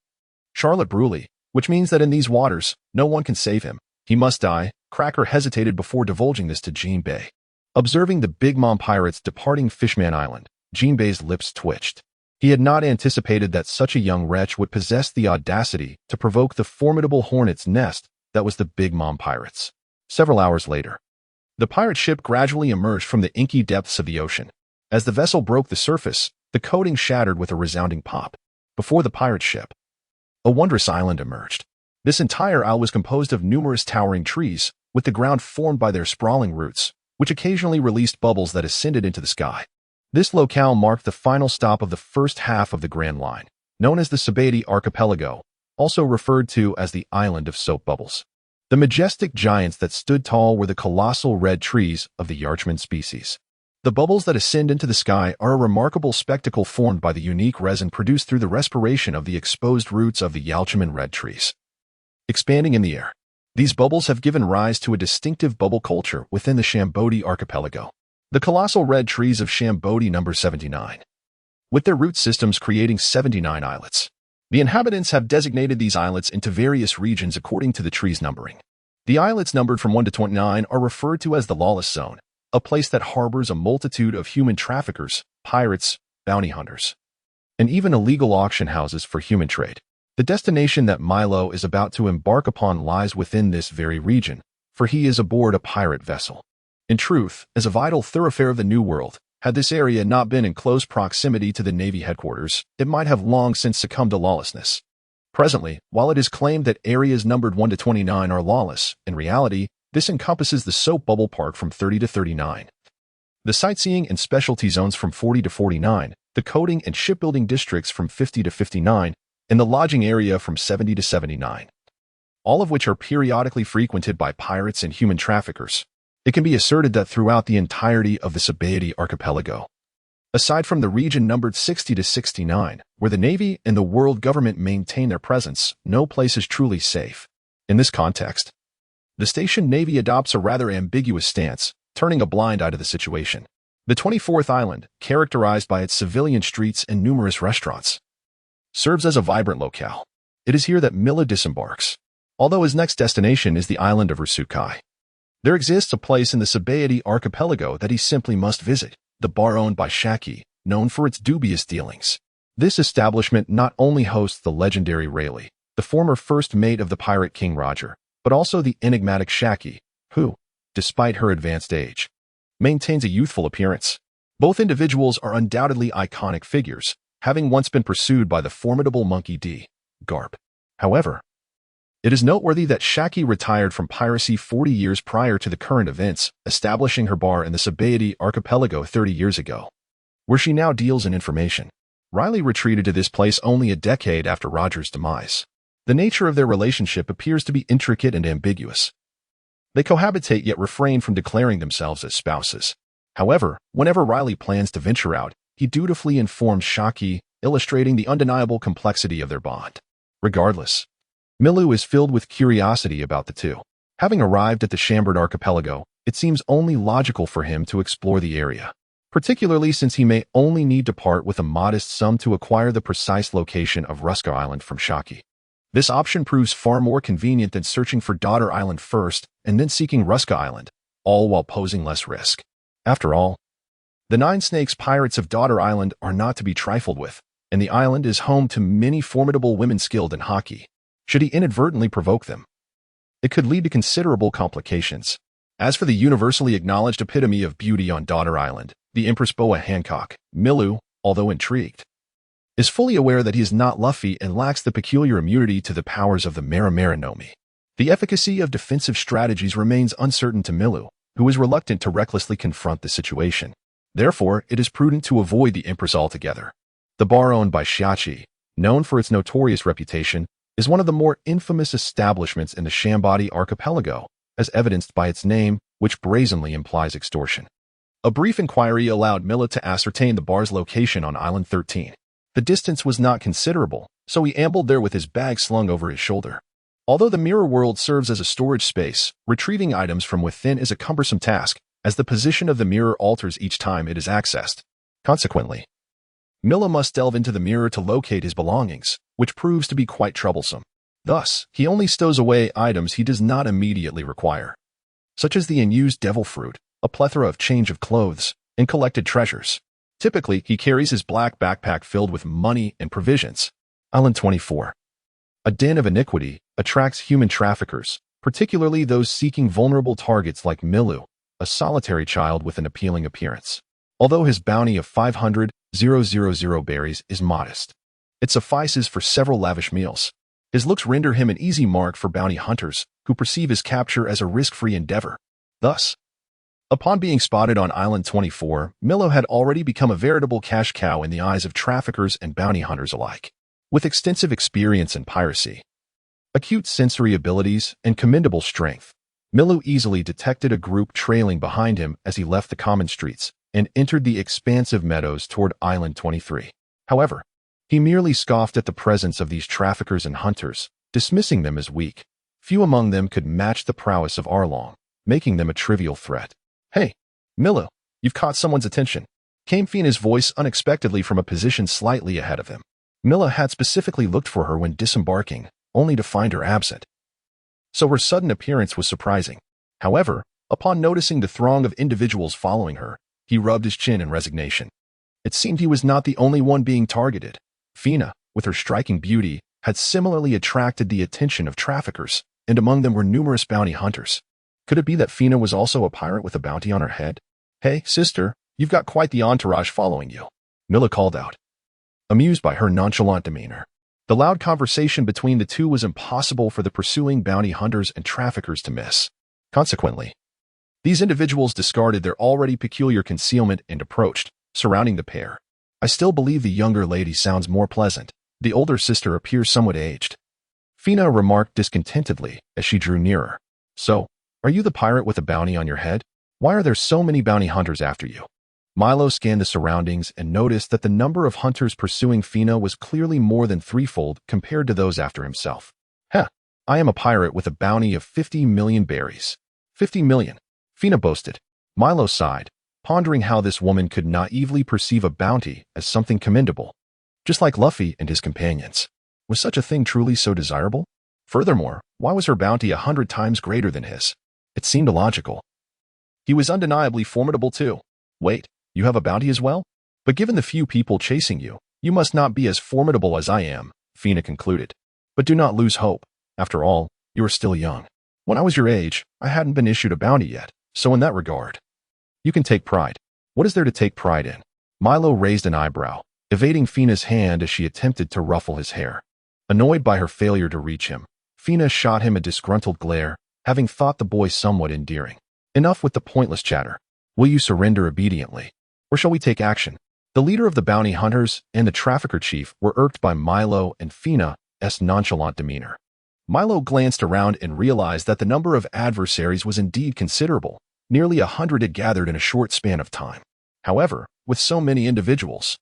Charlotte Bruley, which means that in these waters, no one can save him. He must die." Cracker hesitated before divulging this to Jinbei. Observing the Big Mom pirates departing Fishman Island, Jinbei's lips twitched. He had not anticipated that such a young wretch would possess the audacity to provoke the formidable hornet's nest that was the Big Mom pirates. Several hours later, the pirate ship gradually emerged from the inky depths of the ocean. As the vessel broke the surface, the coating shattered with a resounding pop. Before the pirate ship, a wondrous island emerged. This entire isle was composed of numerous towering trees, with the ground formed by their sprawling roots, which occasionally released bubbles that ascended into the sky. This locale marked the final stop of the first half of the Grand Line, known as the Sabaody archipelago, also referred to as the Island of Soap Bubbles. The majestic giants that stood tall were the colossal red trees of the Yarchman species. The bubbles that ascend into the sky are a remarkable spectacle formed by the unique resin produced through the respiration of the exposed roots of the Yarchman red trees. Expanding in the air, these bubbles have given rise to a distinctive bubble culture within the Sabaody archipelago. The colossal red trees of Sabaody number 79, with their root systems creating 79 islets. The inhabitants have designated these islets into various regions according to the tree's numbering. The islets numbered from 1 to 29 are referred to as the Lawless Zone, a place that harbors a multitude of human traffickers, pirates, bounty hunters, and even illegal auction houses for human trade. The destination that Milo is about to embark upon lies within this very region, for he is aboard a pirate vessel. In truth, as a vital thoroughfare of the New World, had this area not been in close proximity to the Navy headquarters, it might have long since succumbed to lawlessness. Presently, while it is claimed that areas numbered 1 to 29 are lawless, in reality, this encompasses the Soap Bubble Park from 30 to 39, the sightseeing and specialty zones from 40 to 49, the coating and shipbuilding districts from 50 to 59, and the lodging area from 70 to 79, all of which are periodically frequented by pirates and human traffickers. It can be asserted that throughout the entirety of the Sabaody archipelago, aside from the region numbered 60 to 69, where the Navy and the world government maintain their presence, no place is truly safe. In this context, the station Navy adopts a rather ambiguous stance, turning a blind eye to the situation. The 24th island, characterized by its civilian streets and numerous restaurants, serves as a vibrant locale. It is here that Milu disembarks, although his next destination is the island of Rusukai. There exists a place in the Sabaody archipelago that he simply must visit, the bar owned by Shaki, known for its dubious dealings. This establishment not only hosts the legendary Rayleigh, the former first mate of the pirate King Roger, but also the enigmatic Shaki, who, despite her advanced age, maintains a youthful appearance. Both individuals are undoubtedly iconic figures, having once been pursued by the formidable Monkey D. Garp. However, it is noteworthy that Shaki retired from piracy 40 years prior to the current events, establishing her bar in the Sabaody archipelago 30 years ago, where she now deals in information. Riley retreated to this place only a decade after Roger's demise. The nature of their relationship appears to be intricate and ambiguous. They cohabitate yet refrain from declaring themselves as spouses. However, whenever Riley plans to venture out, he dutifully informs Shaki, illustrating the undeniable complexity of their bond. Regardless, Milu is filled with curiosity about the two. Having arrived at the Sabaody archipelago, it seems only logical for him to explore the area. particularly since he may only need to part with a modest sum to acquire the precise location of Ruska Island from Shaki. This option proves far more convenient than searching for Daughter Island first and then seeking Ruska Island, all while posing less risk. After all, the Nine Snakes pirates of Daughter Island are not to be trifled with, and the island is home to many formidable women skilled in hockey. Should he inadvertently provoke them, it could lead to considerable complications. As for the universally acknowledged epitome of beauty on Daughter Island, the Empress Boa Hancock, Milu, although intrigued, is fully aware that he is not Luffy and lacks the peculiar immunity to the powers of the Maramara Nomi. The efficacy of defensive strategies remains uncertain to Milu, who is reluctant to recklessly confront the situation. Therefore, it is prudent to avoid the Empress altogether. The bar owned by Shiachi, known for its notorious reputation, is one of the more infamous establishments in the Shambadi archipelago, as evidenced by its name, which brazenly implies extortion. A brief inquiry allowed Mila to ascertain the bar's location on Island 13. The distance was not considerable, so he ambled there with his bag slung over his shoulder. Although the mirror world serves as a storage space, retrieving items from within is a cumbersome task, as the position of the mirror alters each time it is accessed. Consequently, Mila must delve into the mirror to locate his belongings, which proves to be quite troublesome. Thus, he only stows away items he does not immediately require, such as the unused devil fruit, a plethora of change of clothes, and collected treasures. Typically, he carries his black backpack filled with money and provisions. Island 24. A den of iniquity attracts human traffickers, particularly those seeking vulnerable targets like Milu, a solitary child with an appealing appearance. Although his bounty of 500,000 berries is modest, it suffices for several lavish meals. His looks render him an easy mark for bounty hunters, who perceive his capture as a risk-free endeavor. Thus, upon being spotted on Island 24, Milo had already become a veritable cash cow in the eyes of traffickers and bounty hunters alike. With extensive experience in piracy, acute sensory abilities, and commendable strength, Milo easily detected a group trailing behind him as he left the common streets and entered the expansive meadows toward Island 23. However, he merely scoffed at the presence of these traffickers and hunters, dismissing them as weak. Few among them could match the prowess of Arlong, making them a trivial threat. "Hey, Milo, you've caught someone's attention," came Fina's voice unexpectedly from a position slightly ahead of him. Mila had specifically looked for her when disembarking, only to find her absent, so her sudden appearance was surprising. However, upon noticing the throng of individuals following her, he rubbed his chin in resignation. It seemed he was not the only one being targeted. Fina, with her striking beauty, had similarly attracted the attention of traffickers, and among them were numerous bounty hunters. Could it be that Fina was also a pirate with a bounty on her head? "Hey, sister, you've got quite the entourage following you," Mila called out, amused by her nonchalant demeanor. The loud conversation between the two was impossible for the pursuing bounty hunters and traffickers to miss. Consequently, these individuals discarded their already peculiar concealment and approached, surrounding the pair. "I still believe the younger lady sounds more pleasant. The older sister appears somewhat aged," Fina remarked discontentedly as she drew nearer. "So, are you the pirate with a bounty on your head? Why are there so many bounty hunters after you?" Milo scanned the surroundings and noticed that the number of hunters pursuing Fina was clearly more than threefold compared to those after himself. I am a pirate with a bounty of 50 million berries." 50 million, Fina boasted. Milo sighed, pondering how this woman could naively perceive a bounty as something commendable. Just like Luffy and his companions. Was such a thing truly so desirable? Furthermore, why was her bounty 100 times greater than his? It seemed illogical. He was undeniably formidable too. Wait, you have a bounty as well? But given the few people chasing you, you must not be as formidable as I am, Fina concluded. But do not lose hope. After all, you are still young. When I was your age, I hadn't been issued a bounty yet, so in that regard, you can take pride. What is there to take pride in? Milo raised an eyebrow, evading Fina's hand as she attempted to ruffle his hair. Annoyed by her failure to reach him, Fina shot him a disgruntled glare, having thought the boy somewhat endearing. Enough with the pointless chatter. Will you surrender obediently? Or shall we take action? The leader of the bounty hunters and the trafficker chief were irked by Milo and Fina's nonchalant demeanor. Milo glanced around and realized that the number of adversaries was indeed considerable. Nearly 100 had gathered in a short span of time. However, with so many individuals,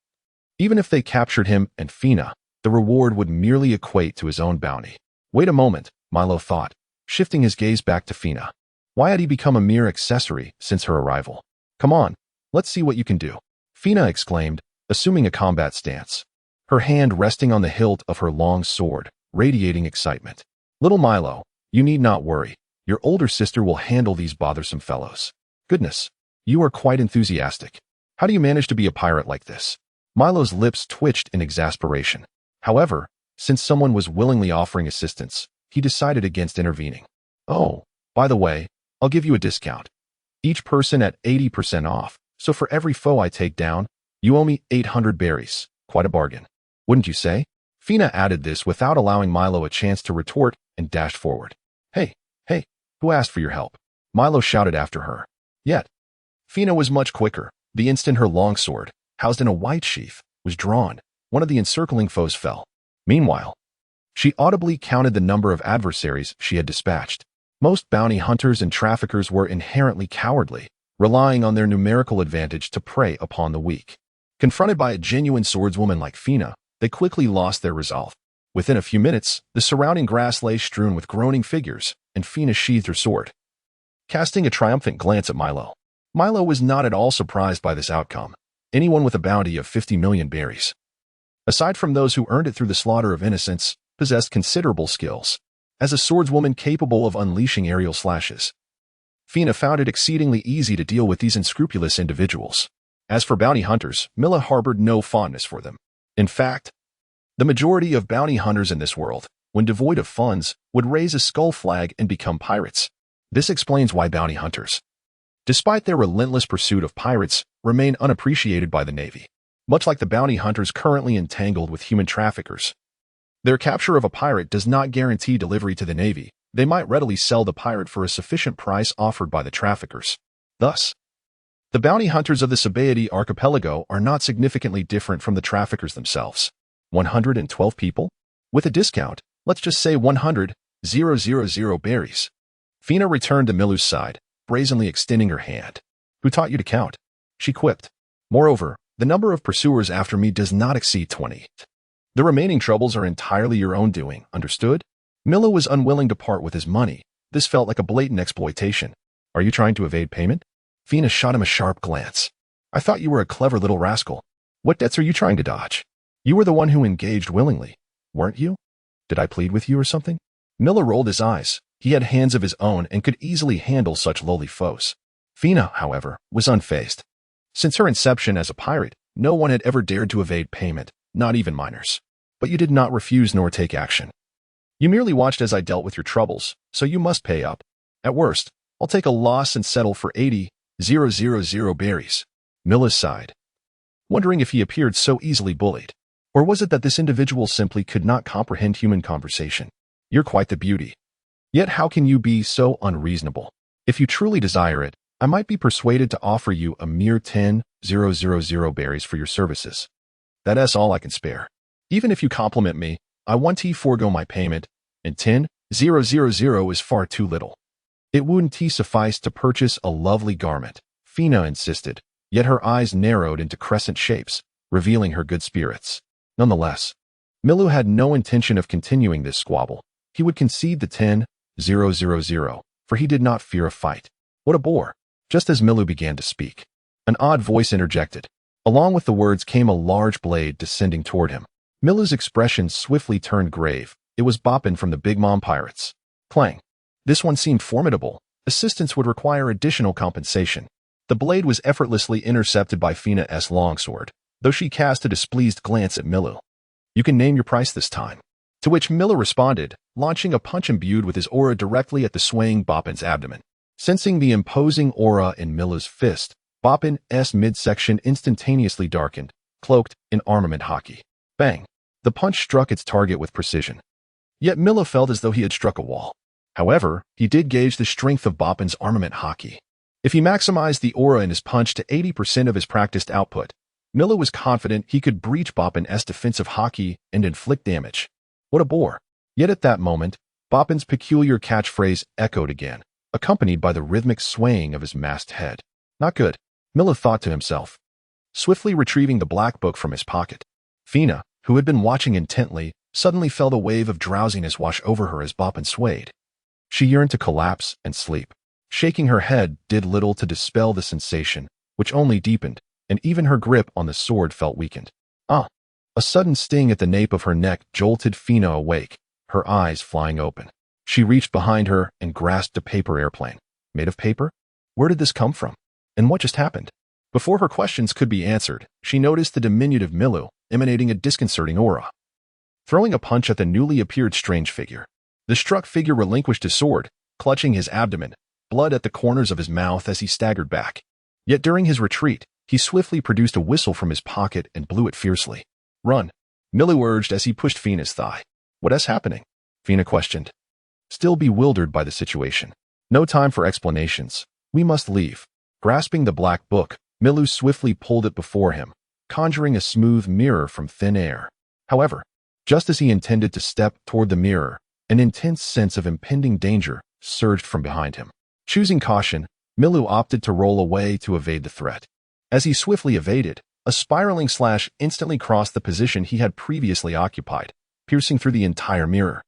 even if they captured him and Fina, the reward would merely equate to his own bounty. Wait a moment, Milo thought, shifting his gaze back to Fina. Why had he become a mere accessory since her arrival? Come on, Let's see what you can do. Fina exclaimed, assuming a combat stance, her hand resting on the hilt of her long sword, radiating excitement. Little Milo, you need not worry. Your older sister will handle these bothersome fellows. Goodness, you are quite enthusiastic. How do you manage to be a pirate like this? Milo's lips twitched in exasperation. However, since someone was willingly offering assistance, he decided against intervening. Oh, by the way, I'll give you a discount. Each person at 80% off, so for every foe I take down, you owe me 800 berries. Quite a bargain. Wouldn't you say? Fina added this without allowing Milo a chance to retort and dashed forward. Hey, who asked for your help? Milo shouted after her. Yet, Fina was much quicker. The instant her longsword, housed in a white sheath, was drawn, one of the encircling foes fell. Meanwhile, she audibly counted the number of adversaries she had dispatched. Most bounty hunters and traffickers were inherently cowardly, relying on their numerical advantage to prey upon the weak. Confronted by a genuine swordswoman like Fina, they quickly lost their resolve. Within a few minutes, the surrounding grass lay strewn with groaning figures, and Fina sheathed her sword. Casting a triumphant glance at Milo, Milo was not at all surprised by this outcome. Anyone with a bounty of 50 million berries, aside from those who earned it through the slaughter of innocents, possessed considerable skills. As a swordswoman capable of unleashing aerial slashes, Fina found it exceedingly easy to deal with these unscrupulous individuals. As for bounty hunters, Mila harbored no fondness for them. In fact, the majority of bounty hunters in this world, when devoid of funds, would raise a skull flag and become pirates. This explains why bounty hunters, despite their relentless pursuit of pirates, remain unappreciated by the Navy. Much like the bounty hunters currently entangled with human traffickers, their capture of a pirate does not guarantee delivery to the Navy. They might readily sell the pirate for a sufficient price offered by the traffickers. Thus, the bounty hunters of the Sabaody archipelago are not significantly different from the traffickers themselves. 112 people? With a discount, let's just say 100,000 berries. Fina returned to Milu's side, brazenly extending her hand. Who taught you to count? She quipped. Moreover, the number of pursuers after me does not exceed 20. The remaining troubles are entirely your own doing, understood? Milu was unwilling to part with his money. This felt like a blatant exploitation. Are you trying to evade payment? Fina shot him a sharp glance. I thought you were a clever little rascal. What debts are you trying to dodge? You were the one who engaged willingly, weren't you? Did I plead with you or something? Milu rolled his eyes. He had hands of his own and could easily handle such lowly foes. Fina, however, was unfazed. Since her inception as a pirate, no one had ever dared to evade payment, not even minors. But you did not refuse nor take action. You merely watched as I dealt with your troubles, so you must pay up. At worst, I'll take a loss and settle for 80,000 berries. Milu sighed, wondering if he appeared so easily bullied. Or was it that this individual simply could not comprehend human conversation? You're quite the beauty. Yet how can you be so unreasonable? If you truly desire it, I might be persuaded to offer you a mere 10,000 berries for your services. That's all I can spare. Even if you compliment me, I want to forego my payment, and 10,000 is far too little. It wouldn't suffice to purchase a lovely garment, Fina insisted, yet her eyes narrowed into crescent shapes, revealing her good spirits. Nonetheless, Milu had no intention of continuing this squabble. He would concede the 10,000, for he did not fear a fight. What a bore! Just as Milu began to speak, an odd voice interjected. Along with the words came a large blade descending toward him. Milu's expression swiftly turned grave. It was Boppin from the Big Mom Pirates. Clang. This one seemed formidable. Assistance would require additional compensation. The blade was effortlessly intercepted by Fina's longsword, though she cast a displeased glance at Milu. You can name your price this time. To which Milu responded, launching a punch imbued with his aura directly at the swaying Boppin's abdomen. Sensing the imposing aura in Milu's fist, Boppin's midsection instantaneously darkened, cloaked in armament hockey. Bang! The punch struck its target with precision. Yet Milu felt as though he had struck a wall. However, he did gauge the strength of Boppin's armament hockey. If he maximized the aura in his punch to 80% of his practiced output, Milu was confident he could breach Boppin's defensive hockey and inflict damage. What a bore! Yet at that moment, Boppin's peculiar catchphrase echoed again, accompanied by the rhythmic swaying of his masked head. Not good, Milu thought to himself, swiftly retrieving the black book from his pocket. Fina, who had been watching intently, suddenly felt a wave of drowsiness wash over her as Boppin swayed. She yearned to collapse and sleep. Shaking her head did little to dispel the sensation, which only deepened, and even her grip on the sword felt weakened. Ah! A sudden sting at the nape of her neck jolted Fina awake, her eyes flying open. She reached behind her and grasped a paper airplane. Made of paper? Where did this come from? And what just happened? Before her questions could be answered, she noticed the diminutive Milu emanating a disconcerting aura. Throwing a punch at the newly appeared strange figure, the struck figure relinquished his sword, clutching his abdomen, blood at the corners of his mouth as he staggered back. Yet during his retreat, he swiftly produced a whistle from his pocket and blew it fiercely. Run, Milu urged as he pushed Fina's thigh. What is happening? Fina questioned, still bewildered by the situation. No time for explanations. We must leave. Grasping the black book, Milu swiftly pulled it before him, conjuring a smooth mirror from thin air. However, just as he intended to step toward the mirror, an intense sense of impending danger surged from behind him. Choosing caution, Milu opted to roll away to evade the threat. As he swiftly evaded, a spiraling slash instantly crossed the position he had previously occupied, piercing through the entire mirror.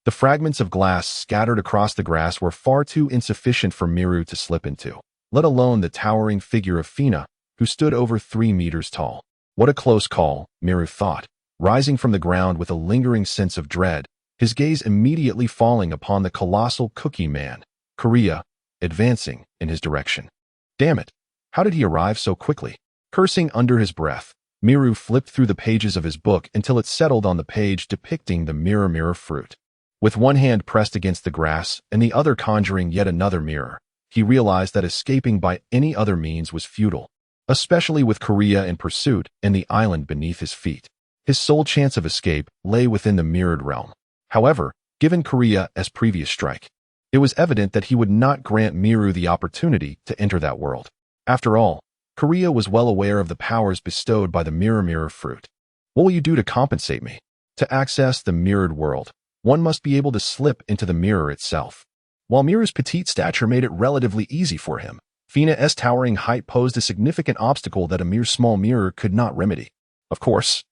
The fragments of glass scattered across the grass were far too insufficient for Miru to slip into, let alone the towering figure of Fina, who stood over 3 meters tall. What a close call, Miru thought, rising from the ground with a lingering sense of dread, his gaze immediately falling upon the colossal cookie man, Korea, advancing in his direction. Damn it! How did he arrive so quickly? Cursing under his breath, Miru flipped through the pages of his book until it settled on the page depicting the mirror fruit. With one hand pressed against the grass and the other conjuring yet another mirror, he realized that escaping by any other means was futile, especially with Korea in pursuit and the island beneath his feet. His sole chance of escape lay within the mirrored realm. However, given Korea as previous strike, it was evident that he would not grant Miru the opportunity to enter that world. After all, Korea was well aware of the powers bestowed by the mirror fruit. What will you do to compensate me? To access the mirrored world, one must be able to slip into the mirror itself. While Miru's petite stature made it relatively easy for him, Fina's towering height posed a significant obstacle that a mere small mirror could not remedy. Of course,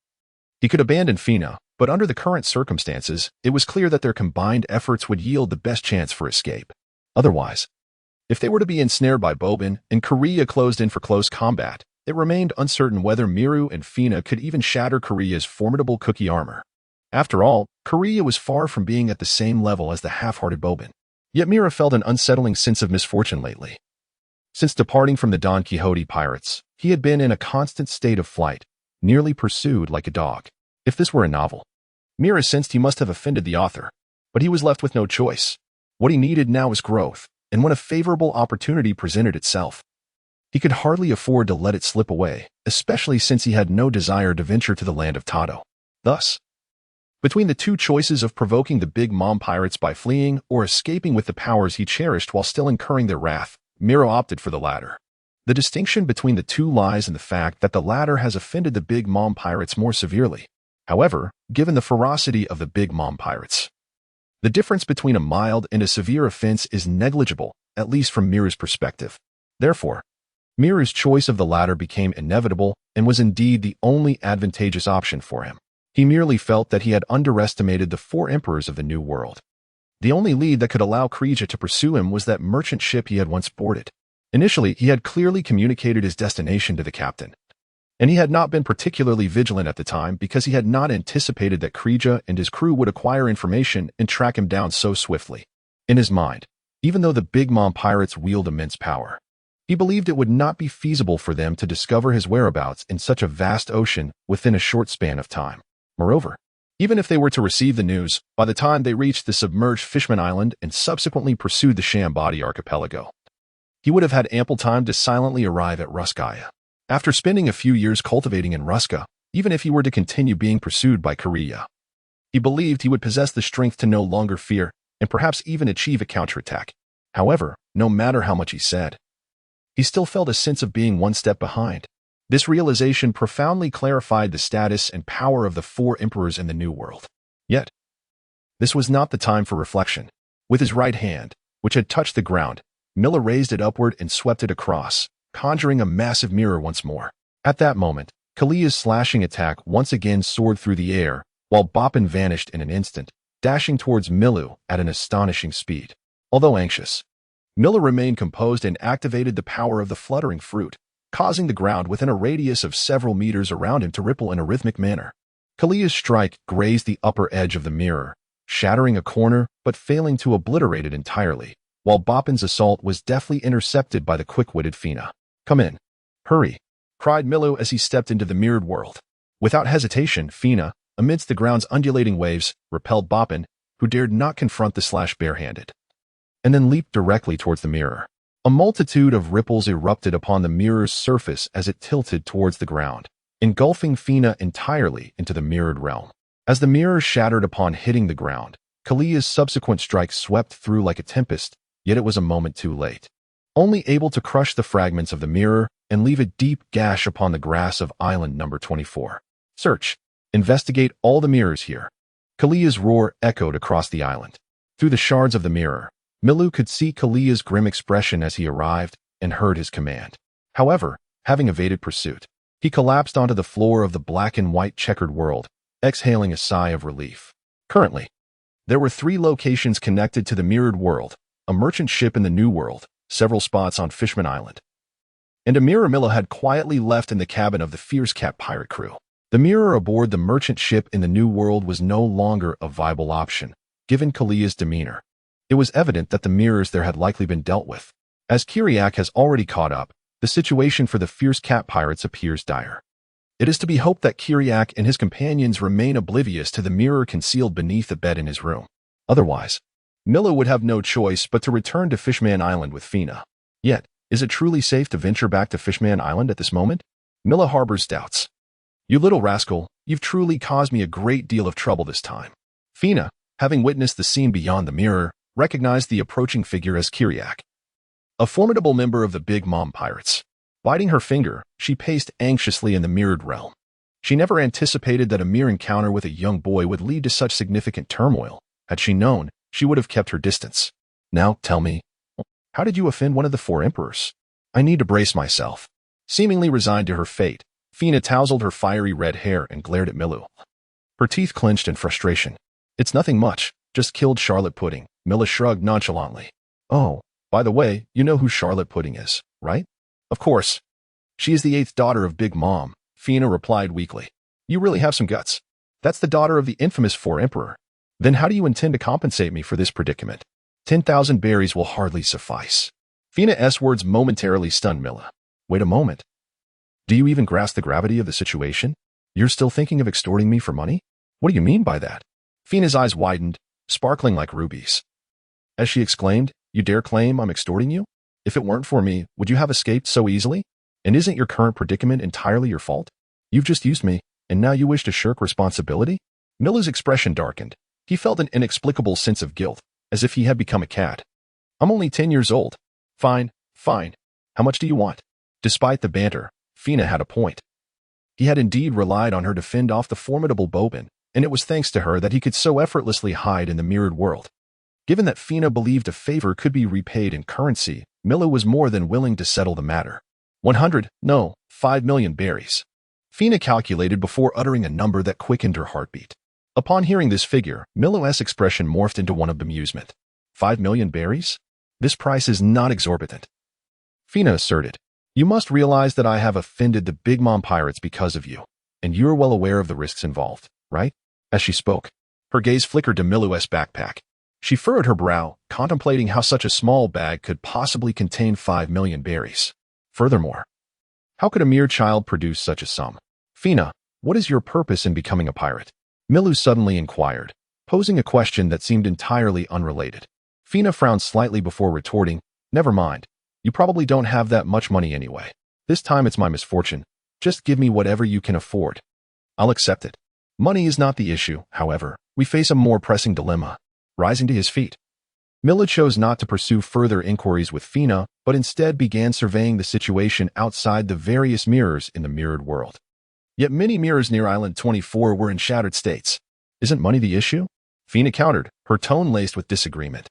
he could abandon Fina, but under the current circumstances, it was clear that their combined efforts would yield the best chance for escape. Otherwise, if they were to be ensnared by Bobin and Korea closed in for close combat, it remained uncertain whether Miru and Fina could even shatter Korea's formidable cookie armor. After all, Korea was far from being at the same level as the half-hearted Bobin. Yet Mira felt an unsettling sense of misfortune lately. Since departing from the Don Quixote pirates, he had been in a constant state of flight, nearly pursued like a dog. If this were a novel, Mira sensed he must have offended the author, but he was left with no choice. What he needed now was growth, and when a favorable opportunity presented itself, he could hardly afford to let it slip away, especially since he had no desire to venture to the land of Tado. Thus, between the two choices of provoking the Big Mom pirates by fleeing or escaping with the powers he cherished while still incurring their wrath, Miro opted for the latter. The distinction between the two lies in the fact that the latter has offended the Big Mom pirates more severely. However, given the ferocity of the Big Mom pirates, the difference between a mild and a severe offense is negligible, at least from Miru's perspective. Therefore, Miru's choice of the latter became inevitable and was indeed the only advantageous option for him. He merely felt that he had underestimated the 4 emperors of the New World. The only lead that could allow Krija to pursue him was that merchant ship he had once boarded. Initially, he had clearly communicated his destination to the captain, and he had not been particularly vigilant at the time because he had not anticipated that Krija and his crew would acquire information and track him down so swiftly. In his mind, even though the Big Mom pirates wield immense power, he believed it would not be feasible for them to discover his whereabouts in such a vast ocean within a short span of time. Moreover, even if they were to receive the news, by the time they reached the submerged Fishman Island and subsequently pursued the Shambadi archipelago, he would have had ample time to silently arrive at Ruskaya. After spending a few years cultivating in Ruska, even if he were to continue being pursued by Korea, he believed he would possess the strength to no longer fear and perhaps even achieve a counterattack. However, no matter how much he said, he still felt a sense of being one step behind. This realization profoundly clarified the status and power of the 4 emperors in the New World. Yet, this was not the time for reflection. With his right hand, which had touched the ground, Milla raised it upward and swept it across, conjuring a massive mirror once more. At that moment, Kalia's slashing attack once again soared through the air, while Boppin vanished in an instant, dashing towards Milu at an astonishing speed. Although anxious, Milla remained composed and activated the power of the fluttering fruit. causing the ground within a radius of several meters around him to ripple in a rhythmic manner. Kalia's strike grazed the upper edge of the mirror, shattering a corner but failing to obliterate it entirely, while Boppin's assault was deftly intercepted by the quick-witted Fina. "Come in. Hurry," cried Milu as he stepped into the mirrored world. Without hesitation, Fina, amidst the ground's undulating waves, repelled Boppin, who dared not confront the slash barehanded, and then leaped directly towards the mirror. A multitude of ripples erupted upon the mirror's surface as it tilted towards the ground, engulfing Fina entirely into the mirrored realm. As the mirror shattered upon hitting the ground, Kalia's subsequent strike swept through like a tempest, yet it was a moment too late. Only able to crush the fragments of the mirror and leave a deep gash upon the grass of island number 24. "Search. Investigate all the mirrors here." Kalia's roar echoed across the island. Through the shards of the mirror, Milu could see Kalia's grim expression as he arrived and heard his command. However, having evaded pursuit, he collapsed onto the floor of the black and white checkered world, exhaling a sigh of relief. Currently, there were 3 locations connected to the mirrored world: a merchant ship in the New World, several spots on Fishman Island, and a mirror Milu had quietly left in the cabin of the Fierce Cat pirate crew. The mirror aboard the merchant ship in the New World was no longer a viable option, given Kalia's demeanor. It was evident that the mirrors there had likely been dealt with. As Kiriak has already caught up, the situation for the Fierce Cat pirates appears dire. It is to be hoped that Kiriak and his companions remain oblivious to the mirror concealed beneath the bed in his room. Otherwise, Milu would have no choice but to return to Fishman Island with Fina. Yet, is it truly safe to venture back to Fishman Island at this moment? Milu harbors doubts. "You little rascal, you've truly caused me a great deal of trouble this time." Fina, having witnessed the scene beyond the mirror, recognized the approaching figure as Kiriak, a formidable member of the Big Mom Pirates. Biting her finger, she paced anxiously in the mirrored realm. She never anticipated that a mere encounter with a young boy would lead to such significant turmoil. Had she known, she would have kept her distance. "Now, tell me, how did you offend one of the 4 emperors? I need to brace myself." Seemingly resigned to her fate, Fina tousled her fiery red hair and glared at Milu. Her teeth clenched in frustration. "It's nothing much, just killed Charlotte Pudding." Milu shrugged nonchalantly. "Oh, by the way, you know who Charlotte Pudding is, right?" "Of course. She is the 8th daughter of Big Mom," Fina replied weakly. "You really have some guts. That's the daughter of the infamous 4 Emperor. Then how do you intend to compensate me for this predicament?" 10,000 berries will hardly suffice." Fina's words momentarily stunned Milu. "Wait a moment. Do you even grasp the gravity of the situation? You're still thinking of extorting me for money? What do you mean by that?" Fina's eyes widened, sparkling like rubies. As she exclaimed, "You dare claim I'm extorting you? If it weren't for me, would you have escaped so easily? And isn't your current predicament entirely your fault? You've just used me, and now you wish to shirk responsibility?" Milu's expression darkened. He felt an inexplicable sense of guilt, as if he had become a cad. "I'm only 10 years old. Fine, fine. How much do you want?" Despite the banter, Fina had a point. He had indeed relied on her to fend off the formidable Bobin, and it was thanks to her that he could so effortlessly hide in the mirrored world. Given that Fina believed a favor could be repaid in currency, Milu was more than willing to settle the matter. 100, no, 5 million berries. Fina calculated before uttering a number that quickened her heartbeat. Upon hearing this figure, Milu's expression morphed into one of amusement. 5 million berries? This price is not exorbitant. Fina asserted. "You must realize that I have offended the Big Mom Pirates because of you, and you're well aware of the risks involved, right?" As she spoke, her gaze flickered to Milu's backpack. She furrowed her brow, contemplating how such a small bag could possibly contain 5 million berries. Furthermore, how could a mere child produce such a sum? "Fina, what is your purpose in becoming a pirate?" Milu suddenly inquired, posing a question that seemed entirely unrelated. Fina frowned slightly before retorting, "Never mind. You probably don't have that much money anyway. This time it's my misfortune. Just give me whatever you can afford. I'll accept it." Money is not the issue, however. We face a more pressing dilemma. Rising to his feet, Milu chose not to pursue further inquiries with Fina, but instead began surveying the situation outside the various mirrors in the mirrored world. Yet many mirrors near Island 24 were in shattered states. "Isn't money the issue?" Fina countered, her tone laced with disagreement.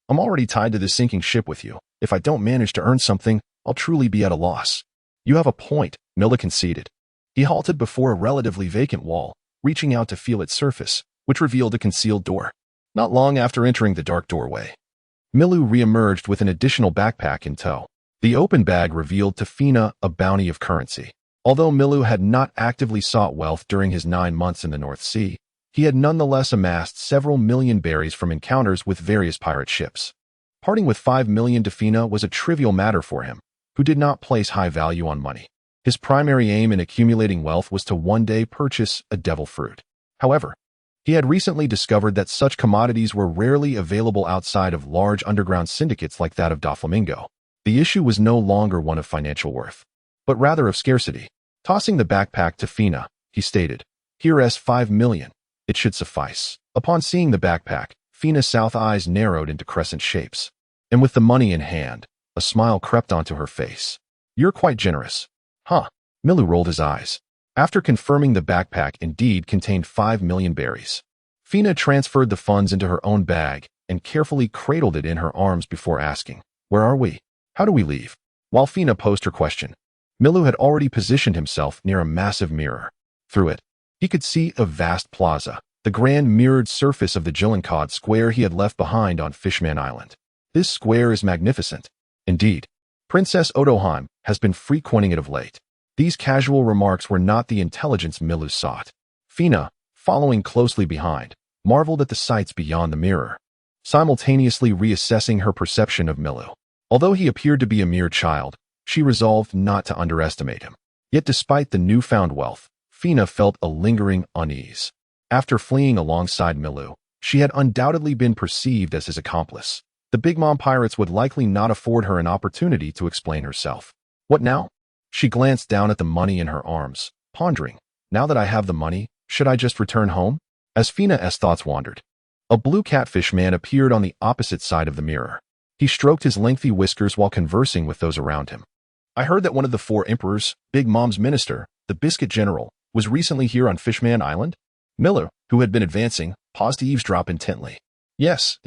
"I'm already tied to this sinking ship with you. If I don't manage to earn something, I'll truly be at a loss." "You have a point," Milu conceded. He halted before a relatively vacant wall, reaching out to feel its surface, which revealed a concealed door. Not long after entering the dark doorway, Milu re-emerged with an additional backpack in tow. The open bag revealed to Fina a bounty of currency. Although Milu had not actively sought wealth during his 9 months in the North Sea, he had nonetheless amassed several million berries from encounters with various pirate ships. Parting with 5 million to Fina was a trivial matter for him, who did not place high value on money. His primary aim in accumulating wealth was to one day purchase a devil fruit. However, he had recently discovered that such commodities were rarely available outside of large underground syndicates like that of Doflamingo. The issue was no longer one of financial worth, but rather of scarcity. Tossing the backpack to Fina, he stated, "Here's 5 million. It should suffice." Upon seeing the backpack, Fina's south eyes narrowed into crescent shapes, and with the money in hand, a smile crept onto her face. "You're quite generous." "Huh?" Milu rolled his eyes. After confirming the backpack indeed contained 5 million berries, Fina transferred the funds into her own bag and carefully cradled it in her arms before asking, "Where are we? How do we leave?" While Fina posed her question, Milu had already positioned himself near a massive mirror. Through it, he could see a vast plaza, the grand mirrored surface of the Jillincod square he had left behind on Fishman Island. "This square is magnificent." Indeed, Princess Otoheim has been frequenting it of late. These casual remarks were not the intelligence Milu sought. Fina, following closely behind, marveled at the sights beyond the mirror, simultaneously reassessing her perception of Milu. Although he appeared to be a mere child, she resolved not to underestimate him. Yet despite the newfound wealth, Fina felt a lingering unease. After fleeing alongside Milu, she had undoubtedly been perceived as his accomplice. The Big Mom pirates would likely not afford her an opportunity to explain herself. What now? She glanced down at the money in her arms, pondering, "Now that I have the money, should I just return home?" As Fina's thoughts wandered, a blue catfish man appeared on the opposite side of the mirror. He stroked his lengthy whiskers while conversing with those around him. "I heard that one of the 4 emperors, Big Mom's minister, the Biscuit General, was recently here on Fishman Island?" Milu, who had been advancing, paused to eavesdrop intently. "Yes,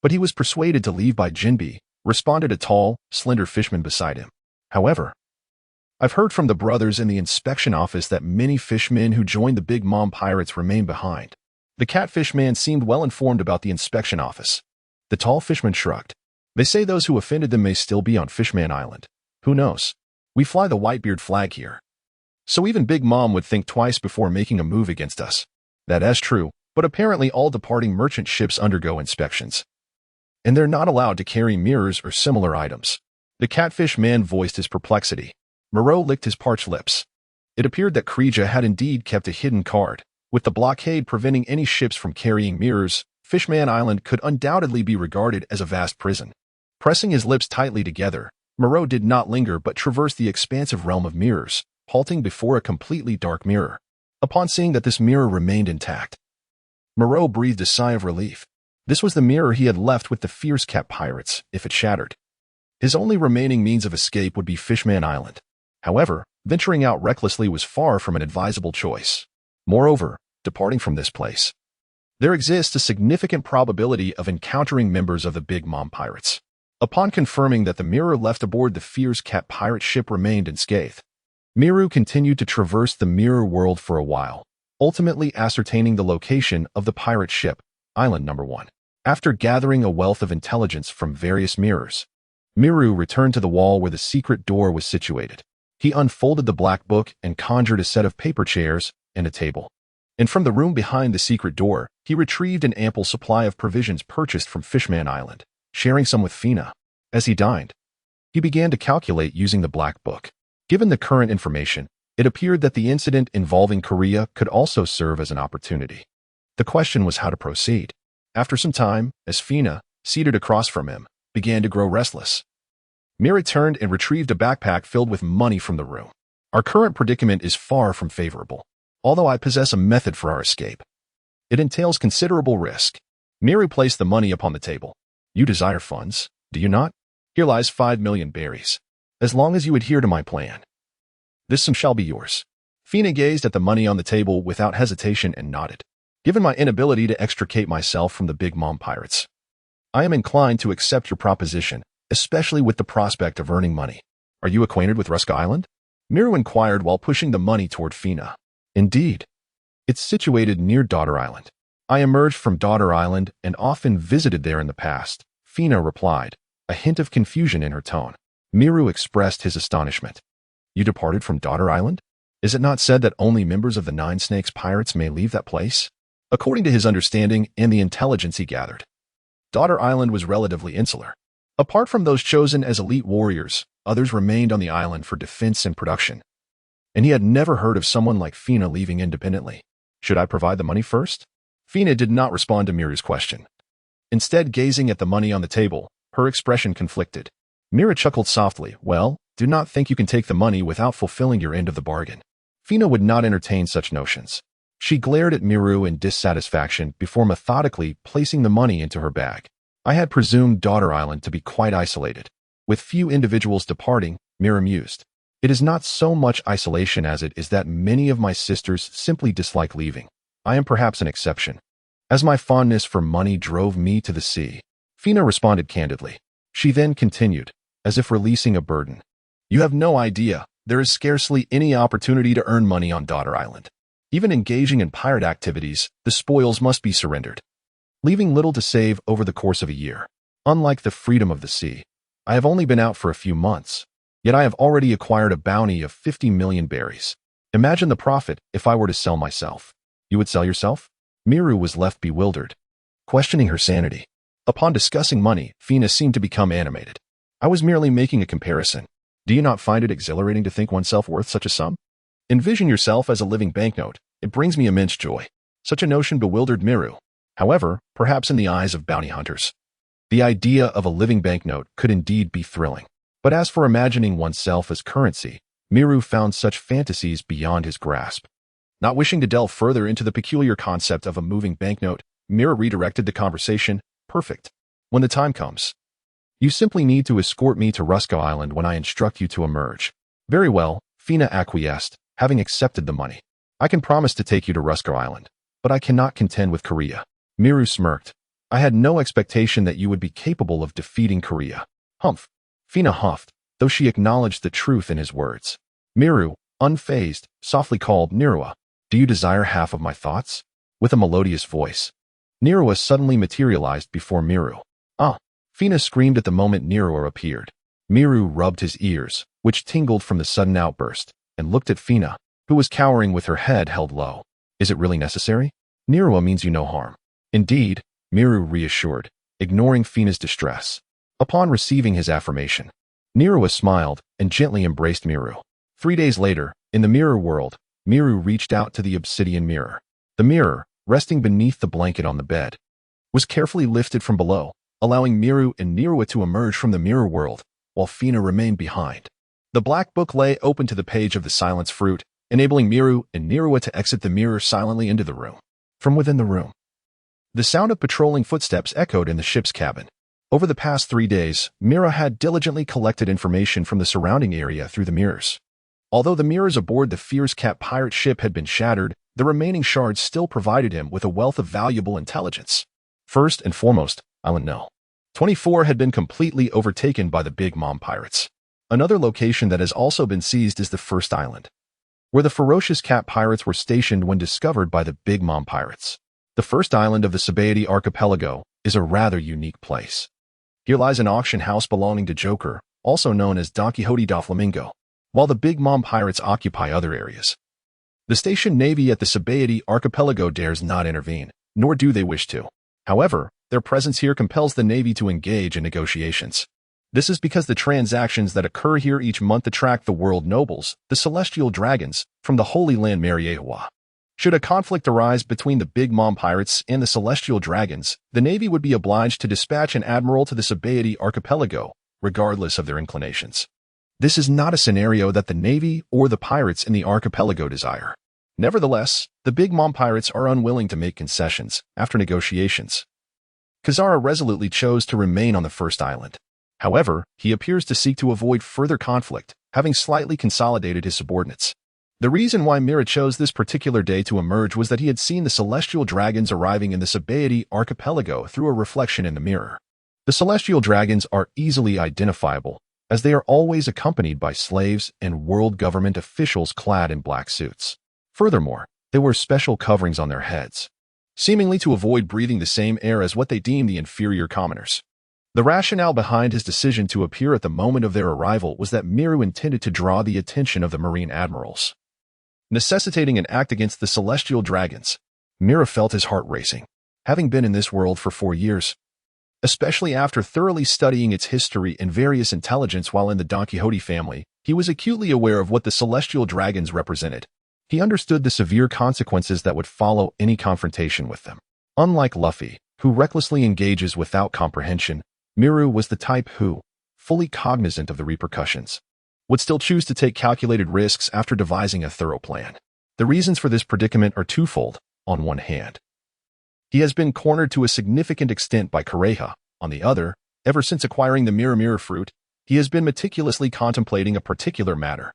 but he was persuaded to leave by Jinbi," responded a tall, slender fishman beside him. "However, I've heard from the brothers in the inspection office that many fishmen who joined the Big Mom pirates remain behind." The catfish man seemed well informed about the inspection office. The tall fishman shrugged. "They say those who offended them may still be on Fishman Island. Who knows? We fly the Whitebeard flag here, so even Big Mom would think twice before making a move against us." "That is true, but apparently all departing merchant ships undergo inspections, and they're not allowed to carry mirrors or similar items." The catfish man voiced his perplexity. Moreau licked his parched lips. It appeared that Kreja had indeed kept a hidden card. With the blockade preventing any ships from carrying mirrors, Fishman Island could undoubtedly be regarded as a vast prison. Pressing his lips tightly together, Moreau did not linger but traversed the expansive realm of mirrors, halting before a completely dark mirror. Upon seeing that this mirror remained intact, Moreau breathed a sigh of relief. This was the mirror he had left with the Fierce Cat pirates, if it shattered. His only remaining means of escape would be Fishman Island. However, venturing out recklessly was far from an advisable choice. Moreover, departing from this place, there exists a significant probability of encountering members of the Big Mom pirates. Upon confirming that the mirror left aboard the Fierce Cat pirate ship remained unscathed, Miru continued to traverse the mirror world for a while, ultimately ascertaining the location of the pirate ship, Island Number 1. After gathering a wealth of intelligence from various mirrors, Miru returned to the wall where the secret door was situated. He unfolded the black book and conjured a set of paper chairs and a table. And from the room behind the secret door, he retrieved an ample supply of provisions purchased from Fishman Island, sharing some with Fina. As he dined, he began to calculate using the black book. Given the current information, it appeared that the incident involving Korea could also serve as an opportunity. The question was how to proceed. After some time, as Fina, seated across from him, began to grow restless, Mira turned and retrieved a backpack filled with money from the room. "Our current predicament is far from favorable, although I possess a method for our escape. It entails considerable risk." Miru placed the money upon the table. "You desire funds, do you not? Here lies 5 million berries. As long as you adhere to my plan, this sum shall be yours." Fina gazed at the money on the table without hesitation and nodded. "Given my inability to extricate myself from the Big Mom pirates, I am inclined to accept your proposition, especially with the prospect of earning money. Are you acquainted with Ruska Island?" Miru inquired while pushing the money toward Fina. "Indeed. It's situated near Daughter Island. I emerged from Daughter Island and often visited there in the past," Fina replied, a hint of confusion in her tone. Miru expressed his astonishment. You departed from Daughter Island? Is it not said that only members of the Nine Snakes Pirates may leave that place? According to his understanding and the intelligence he gathered, Daughter Island was relatively insular. Apart from those chosen as elite warriors, others remained on the island for defense and production. And he had never heard of someone like Fina leaving independently. Should I provide the money first? Fina did not respond to Miru's question. Instead, gazing at the money on the table, her expression conflicted. Miru chuckled softly. Well, do not think you can take the money without fulfilling your end of the bargain. Fina would not entertain such notions. She glared at Miru in dissatisfaction before methodically placing the money into her bag. I had presumed Daughter Island to be quite isolated, with few individuals departing, Miru mused. It is not so much isolation as it is that many of my sisters simply dislike leaving. I am perhaps an exception, as my fondness for money drove me to the sea. Fina responded candidly. She then continued, as if releasing a burden. You have no idea. There is scarcely any opportunity to earn money on Daughter Island. Even engaging in pirate activities, the spoils must be surrendered, leaving little to save over the course of a year. Unlike the freedom of the sea, I have only been out for a few months, yet I have already acquired a bounty of 50 million berries. Imagine the profit if I were to sell myself. You would sell yourself? Miru was left bewildered, questioning her sanity. Upon discussing money, Fina seemed to become animated. I was merely making a comparison. Do you not find it exhilarating to think oneself worth such a sum? Envision yourself as a living banknote. It brings me immense joy. Such a notion bewildered Miru. However, perhaps in the eyes of bounty hunters, the idea of a living banknote could indeed be thrilling. But as for imagining oneself as currency, Miru found such fantasies beyond his grasp. Not wishing to delve further into the peculiar concept of a moving banknote, Miru redirected the conversation. Perfect. When the time comes, you simply need to escort me to Rusco Island when I instruct you to emerge. Very well, Fina acquiesced, having accepted the money. I can promise to take you to Rusco Island, but I cannot contend with Korea. Miru smirked. I had no expectation that you would be capable of defeating Korea. Humph. Fina huffed, though she acknowledged the truth in his words. Miru, unfazed, softly called, Nirua, do you desire half of my thoughts? With a melodious voice, Nirua suddenly materialized before Miru. Ah! Fina screamed at the moment Nirua appeared. Miru rubbed his ears, which tingled from the sudden outburst, and looked at Fina, who was cowering with her head held low. Is it really necessary? Nirua means you no harm. Indeed, Miru reassured, ignoring Fina's distress. Upon receiving his affirmation, Nirua smiled and gently embraced Miru. 3 days later, in the mirror world, Miru reached out to the obsidian mirror. The mirror, resting beneath the blanket on the bed, was carefully lifted from below, allowing Miru and Nirua to emerge from the mirror world, while Fina remained behind. The black book lay open to the page of the silence fruit, enabling Miru and Nirua to exit the mirror silently into the room. From within the room, the sound of patrolling footsteps echoed in the ship's cabin. Over the past 3 days, Mira had diligently collected information from the surrounding area through the mirrors. Although the mirrors aboard the Fierce Cat pirate ship had been shattered, the remaining shards still provided him with a wealth of valuable intelligence. First and foremost, Island No. 24 had been completely overtaken by the Big Mom pirates. Another location that has also been seized is the First Island, where the ferocious cat pirates were stationed when discovered by the Big Mom pirates. The first island of the Sabaody archipelago is a rather unique place. Here lies an auction house belonging to Joker, also known as Don Quixote da Flamingo, while the Big Mom pirates occupy other areas. The stationed navy at the Sabaody archipelago dares not intervene, nor do they wish to. However, their presence here compels the navy to engage in negotiations. This is because the transactions that occur here each month attract the world nobles, the celestial dragons, from the Holy Land Mariewa. Should a conflict arise between the Big Mom pirates and the celestial dragons, the navy would be obliged to dispatch an admiral to the Sabaody archipelago, regardless of their inclinations. This is not a scenario that the navy or the pirates in the archipelago desire. Nevertheless, the Big Mom pirates are unwilling to make concessions after negotiations. Kazara resolutely chose to remain on the first island. However, he appears to seek to avoid further conflict, having slightly consolidated his subordinates. The reason why Mira chose this particular day to emerge was that he had seen the celestial dragons arriving in the Sabaody archipelago through a reflection in the mirror. The celestial dragons are easily identifiable, as they are always accompanied by slaves and world government officials clad in black suits. Furthermore, they wear special coverings on their heads, seemingly to avoid breathing the same air as what they deem the inferior commoners. The rationale behind his decision to appear at the moment of their arrival was that Miru intended to draw the attention of the marine admirals, necessitating an act against the celestial dragons. Miru felt his heart racing. Having been in this world for 4 years, especially after thoroughly studying its history and various intelligence while in the Don Quixote family, he was acutely aware of what the celestial dragons represented. He understood the severe consequences that would follow any confrontation with them. Unlike Luffy, who recklessly engages without comprehension, Miru was the type who, fully cognizant of the repercussions, would still choose to take calculated risks after devising a thorough plan. The reasons for this predicament are twofold. On one hand, he has been cornered to a significant extent by Kureha. On the other, ever since acquiring the Mirror fruit, he has been meticulously contemplating a particular matter.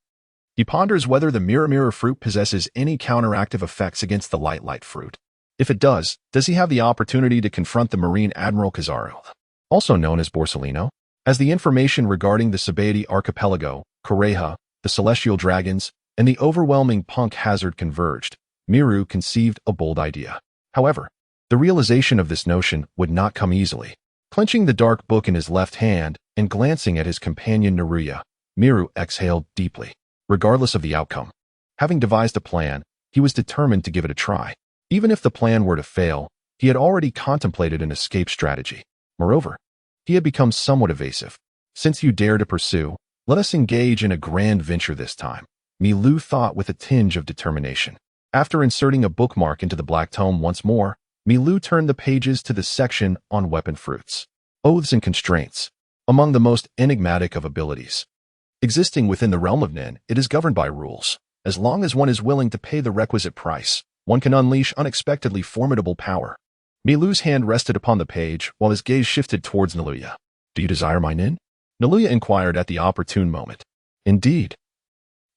He ponders whether the Mirror fruit possesses any counteractive effects against the Light fruit. If it does he have the opportunity to confront the Marine Admiral Kizaru, also known as Borsalino? As the information regarding the Sabaody archipelago, Kureha, the celestial dragons, and the overwhelming punk hazard converged, Miru conceived a bold idea. However, the realization of this notion would not come easily. Clenching the dark book in his left hand and glancing at his companion Naruya, Miru exhaled deeply. Regardless of the outcome, having devised a plan, he was determined to give it a try. Even if the plan were to fail, he had already contemplated an escape strategy. Moreover, he had become somewhat evasive. Since you dare to pursue, let us engage in a grand venture this time, Milu thought with a tinge of determination. After inserting a bookmark into the black tome once more, Milu turned the pages to the section on weapon fruits. Oaths and constraints. Among the most enigmatic of abilities existing within the realm of Nen, it is governed by rules. As long as one is willing to pay the requisite price, one can unleash unexpectedly formidable power. Milu's hand rested upon the page while his gaze shifted towards Naluya. Do you desire my Nen? Naluya inquired at the opportune moment. Indeed.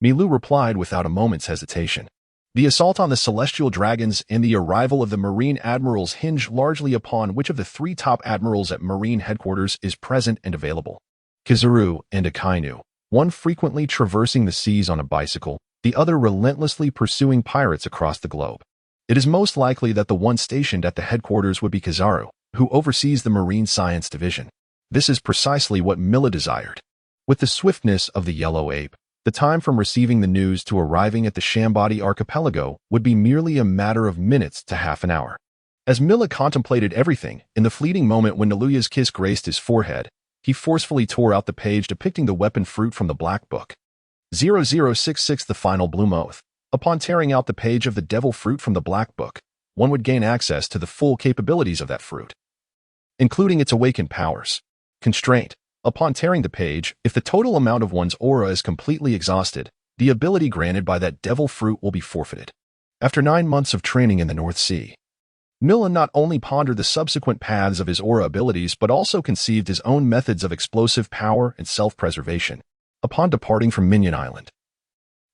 Milu replied without a moment's hesitation. The assault on the celestial dragons and the arrival of the marine admirals hinge largely upon which of the 3 top admirals at marine headquarters is present and available. Kizaru and Akainu, one frequently traversing the seas on a bicycle, the other relentlessly pursuing pirates across the globe. It is most likely that the one stationed at the headquarters would be Kizaru, who oversees the Marine Science Division. This is precisely what Mila desired. With the swiftness of the yellow ape, the time from receiving the news to arriving at the Sabaody archipelago would be merely a matter of minutes to half an hour. As Mila contemplated everything, in the fleeting moment when Naluya's kiss graced his forehead, he forcefully tore out the page depicting the weapon fruit from the black book. 0066 The Final Bloom Oath. Upon tearing out the page of the devil fruit from the black book, one would gain access to the full capabilities of that fruit, including its awakened powers. Constraint. Upon tearing the page, if the total amount of one's aura is completely exhausted, the ability granted by that devil fruit will be forfeited. After 9 months of training in the North Sea, Mila not only pondered the subsequent paths of his aura abilities but also conceived his own methods of explosive power and self-preservation. Upon departing from Minion Island,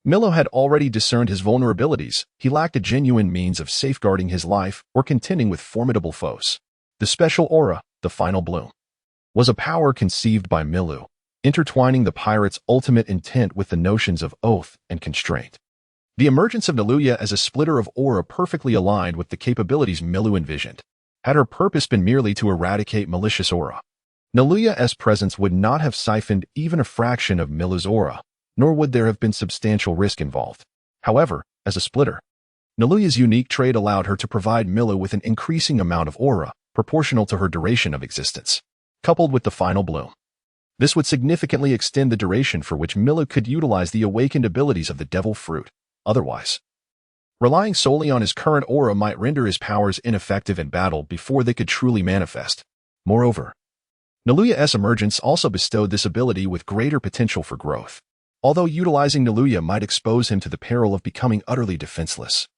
Milo had already discerned his vulnerabilities. He lacked a genuine means of safeguarding his life or contending with formidable foes. The special aura, the Final Bloom, was a power conceived by Milu, intertwining the pirate's ultimate intent with the notions of oath and constraint. The emergence of Naluya as a splitter of aura perfectly aligned with the capabilities Milu envisioned. Had her purpose been merely to eradicate malicious aura, Naluya's presence would not have siphoned even a fraction of Milu's aura, nor would there have been substantial risk involved. However, as a splitter, Naluya's unique trait allowed her to provide Milu with an increasing amount of aura, proportional to her duration of existence. Coupled with the Final Bloom, this would significantly extend the duration for which Milu could utilize the awakened abilities of the Devil Fruit. Otherwise, relying solely on his current aura might render his powers ineffective in battle before they could truly manifest. Moreover, Naluya's emergence also bestowed this ability with greater potential for growth, although utilizing Naluya might expose him to the peril of becoming utterly defenseless.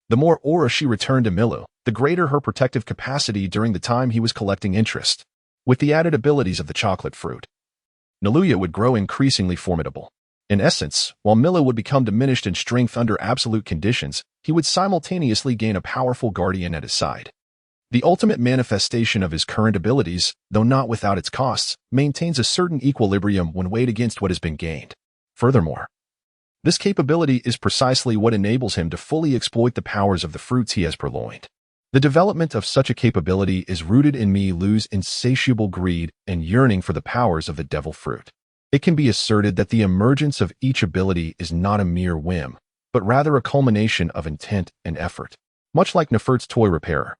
The more aura she returned to Milu, the greater her protective capacity during the time he was collecting interest. With the added abilities of the chocolate fruit, Naluya would grow increasingly formidable. In essence, while Milu would become diminished in strength under absolute conditions, he would simultaneously gain a powerful guardian at his side. The ultimate manifestation of his current abilities, though not without its costs, maintains a certain equilibrium when weighed against what has been gained. Furthermore, this capability is precisely what enables him to fully exploit the powers of the fruits he has purloined. The development of such a capability is rooted in Milu's insatiable greed and yearning for the powers of the devil fruit. It can be asserted that the emergence of each ability is not a mere whim, but rather a culmination of intent and effort. Much like Nefert's toy repairer.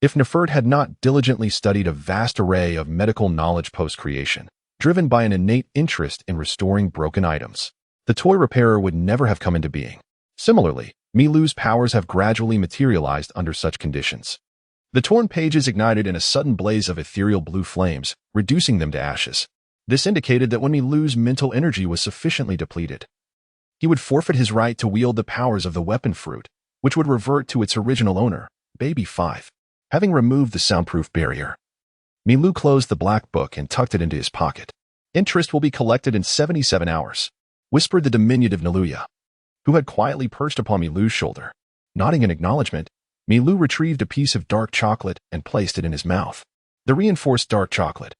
If Nefert had not diligently studied a vast array of medical knowledge post-creation, driven by an innate interest in restoring broken items, the toy repairer would never have come into being. Similarly, Milu's powers have gradually materialized under such conditions. The torn pages ignited in a sudden blaze of ethereal blue flames, reducing them to ashes. This indicated that when Milu's mental energy was sufficiently depleted, he would forfeit his right to wield the powers of the weapon fruit, which would revert to its original owner, Baby 5. Having removed the soundproof barrier, Milu closed the black book and tucked it into his pocket. Interest will be collected in 77 hours, whispered the diminutive Naluya, who had quietly perched upon Milu's shoulder. Nodding in acknowledgement, Milu retrieved a piece of dark chocolate and placed it in his mouth. The reinforced dark chocolate,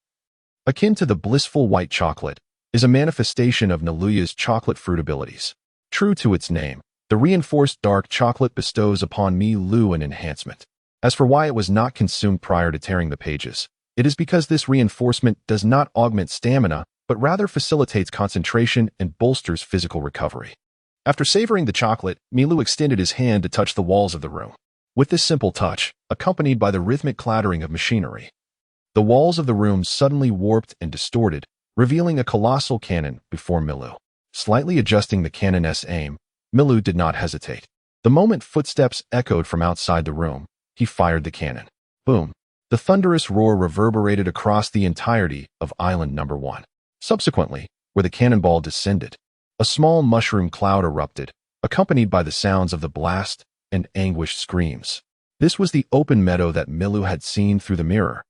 akin to the blissful white chocolate, is a manifestation of Naluya's chocolate fruit abilities. True to its name, the reinforced dark chocolate bestows upon Milu an enhancement. As for why it was not consumed prior to tearing the pages, it is because this reinforcement does not augment stamina, but rather facilitates concentration and bolsters physical recovery. After savoring the chocolate, Milu extended his hand to touch the walls of the room. With this simple touch, accompanied by the rhythmic clattering of machinery, the walls of the room suddenly warped and distorted, revealing a colossal cannon before Milu. Slightly adjusting the cannon's aim, Milu did not hesitate. The moment footsteps echoed from outside the room, he fired the cannon. Boom! The thunderous roar reverberated across the entirety of Island Number 1. Subsequently, where the cannonball descended, a small mushroom cloud erupted, accompanied by the sounds of the blast and anguished screams. This was the open meadow that Milu had seen through the mirror,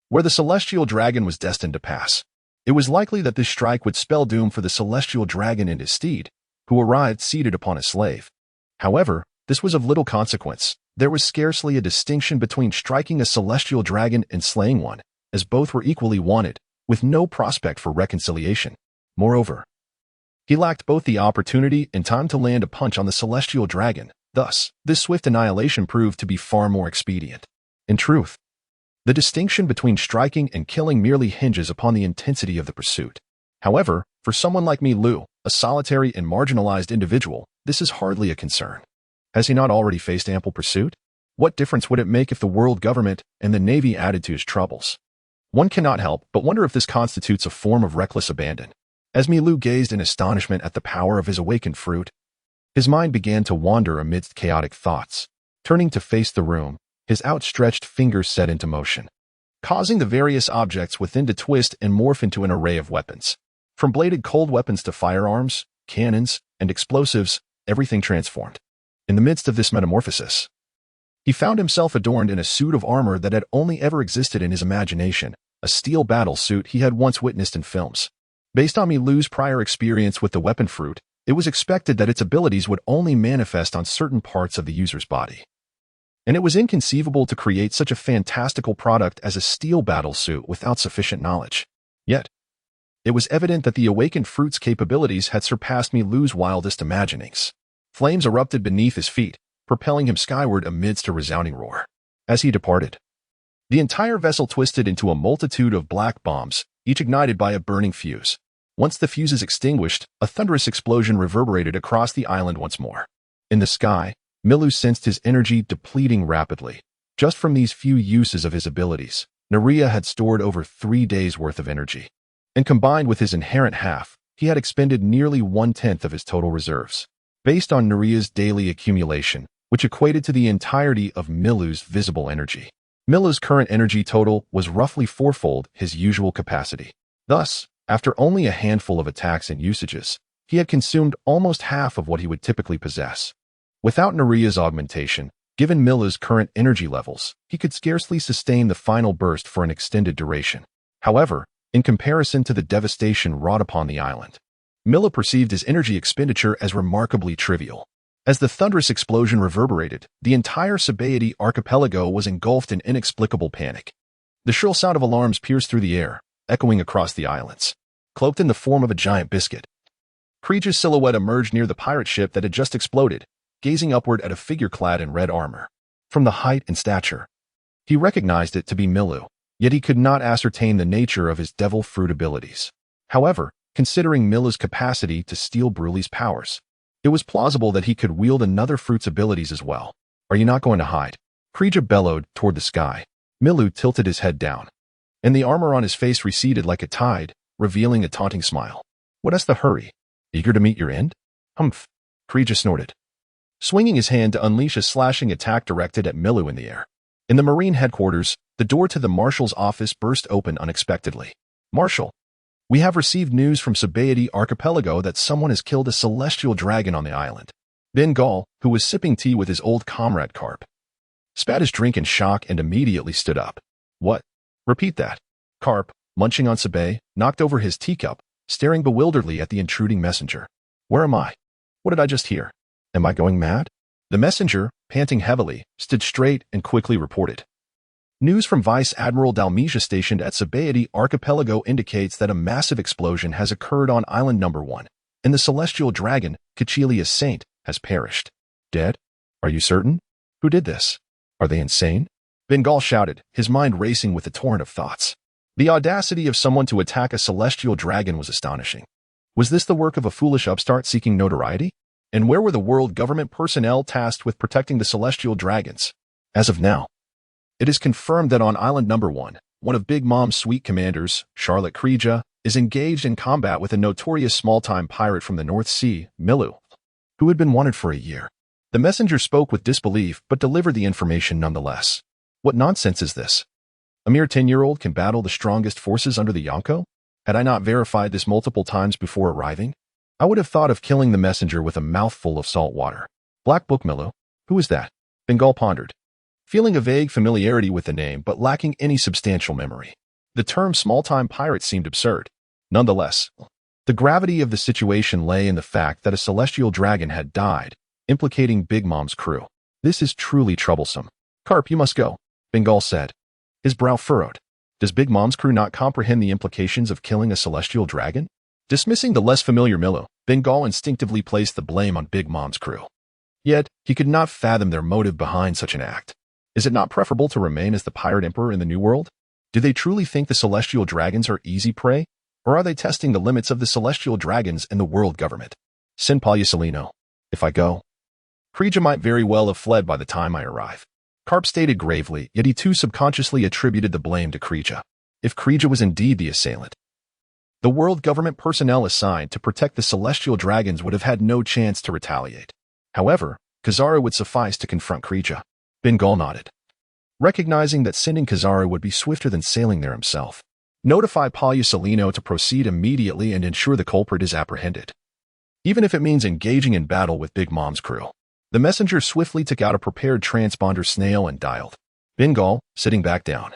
where the celestial dragon was destined to pass. It was likely that this strike would spell doom for the celestial dragon and his steed, who arrived seated upon a slave. However, this was of little consequence. There was scarcely a distinction between striking a celestial dragon and slaying one, as both were equally wanted, with no prospect for reconciliation. Moreover, he lacked both the opportunity and time to land a punch on the celestial dragon. Thus, this swift annihilation proved to be far more expedient. In truth, the distinction between striking and killing merely hinges upon the intensity of the pursuit. However, for someone like Milu, a solitary and marginalized individual, this is hardly a concern. Has he not already faced ample pursuit? What difference would it make if the world government and the Navy added to his troubles? One cannot help but wonder if this constitutes a form of reckless abandon. As Milu gazed in astonishment at the power of his awakened fruit, his mind began to wander amidst chaotic thoughts. Turning to face the room, his outstretched fingers set into motion, causing the various objects within to twist and morph into an array of weapons. From bladed cold weapons to firearms, cannons, and explosives, everything transformed. In the midst of this metamorphosis, he found himself adorned in a suit of armor that had only ever existed in his imagination, a steel battle suit he had once witnessed in films. Based on Milu's prior experience with the weapon fruit, it was expected that its abilities would only manifest on certain parts of the user's body. And it was inconceivable to create such a fantastical product as a steel battle suit without sufficient knowledge. Yet, it was evident that the awakened fruit's capabilities had surpassed Milu's wildest imaginings. Flames erupted beneath his feet, propelling him skyward amidst a resounding roar. As he departed, the entire vessel twisted into a multitude of black bombs, each ignited by a burning fuse. Once the fuses extinguished, a thunderous explosion reverberated across the island once more. In the sky, Milu sensed his energy depleting rapidly. Just from these few uses of his abilities, Naria had stored over 3 days' worth of energy. And combined with his inherent half, he had expended nearly 1/10 of his total reserves. Based on Naria's daily accumulation, which equated to the entirety of Milu's visible energy, Milu's current energy total was roughly fourfold his usual capacity. Thus, after only a handful of attacks and usages, he had consumed almost half of what he would typically possess. Without Naria's augmentation, given Milu's current energy levels, he could scarcely sustain the final burst for an extended duration. However, in comparison to the devastation wrought upon the island, Milu perceived his energy expenditure as remarkably trivial. As the thunderous explosion reverberated, the entire Sabaody archipelago was engulfed in inexplicable panic. The shrill sound of alarms pierced through the air, echoing across the islands. Cloaked in the form of a giant biscuit, Kreeja's silhouette emerged near the pirate ship that had just exploded, gazing upward at a figure clad in red armor. from the height and stature. He recognized it to be Milu, yet he could not ascertain the nature of his devil fruit abilities. However, considering Milu's capacity to steal Brulee's powers, it was plausible that he could wield another fruit's abilities as well. Are you not going to hide? Krija bellowed toward the sky. Milu tilted his head down, and the armor on his face receded like a tide, revealing a taunting smile. What's the hurry? Eager to meet your end? Humph. Krija snorted, swinging his hand to unleash a slashing attack directed at Milu in the air. In the Marine headquarters, the door to the Marshal's office burst open unexpectedly. Marshal, we have received news from Sabaody Archipelago that someone has killed a celestial dragon on the island. Bengal, who was sipping tea with his old comrade Carp, spat his drink in shock and immediately stood up. What? Repeat that. Carp, munching on Sabay, knocked over his teacup, staring bewilderedly at the intruding messenger. Where am I? What did I just hear? Am I going mad? The messenger, panting heavily, stood straight and quickly reported. News from Vice Admiral Dalmesia stationed at Sabaody Archipelago indicates that a massive explosion has occurred on Island No. 1, and the celestial dragon, Cachelius Saint, has perished. Dead? Are you certain? Who did this? Are they insane? Bengal shouted, his mind racing with a torrent of thoughts. The audacity of someone to attack a celestial dragon was astonishing. Was this the work of a foolish upstart seeking notoriety? And where were the world government personnel tasked with protecting the celestial dragons? As of now, it is confirmed that on Island No. 1, one of Big Mom's suite commanders, Charlotte Krija, is engaged in combat with a notorious small-time pirate from the North Sea, Milu, who had been wanted for a year. The messenger spoke with disbelief but delivered the information nonetheless. What nonsense is this? A mere 10-year-old can battle the strongest forces under the Yonko? Had I not verified this multiple times before arriving? I would have thought of killing the messenger with a mouthful of salt water. Black Book Milu? Who is that? Bengal pondered, feeling a vague familiarity with the name but lacking any substantial memory. The term small-time pirate seemed absurd. Nonetheless, the gravity of the situation lay in the fact that a celestial dragon had died, implicating Big Mom's crew. This is truly troublesome. Carp, you must go, Bengal said, his brow furrowed. Does Big Mom's crew not comprehend the implications of killing a celestial dragon? Dismissing the less familiar Milu, Bengal instinctively placed the blame on Big Mom's crew. Yet, he could not fathom their motive behind such an act. Is it not preferable to remain as the pirate emperor in the New World? Do they truly think the celestial dragons are easy prey? Or are they testing the limits of the celestial dragons and the world government? Send Pagliusolino. If I go, Krija might very well have fled by the time I arrive. Carp stated gravely, yet he too subconsciously attributed the blame to Krija. If Krija was indeed the assailant, the world government personnel assigned to protect the celestial dragons would have had no chance to retaliate. However, Kazara would suffice to confront Krija. Bengal nodded, recognizing that sending Kazara would be swifter than sailing there himself. Notify Pagliusolino to proceed immediately and ensure the culprit is apprehended, even if it means engaging in battle with Big Mom's crew. The messenger swiftly took out a prepared transponder snail and dialed. Bengal, sitting back down,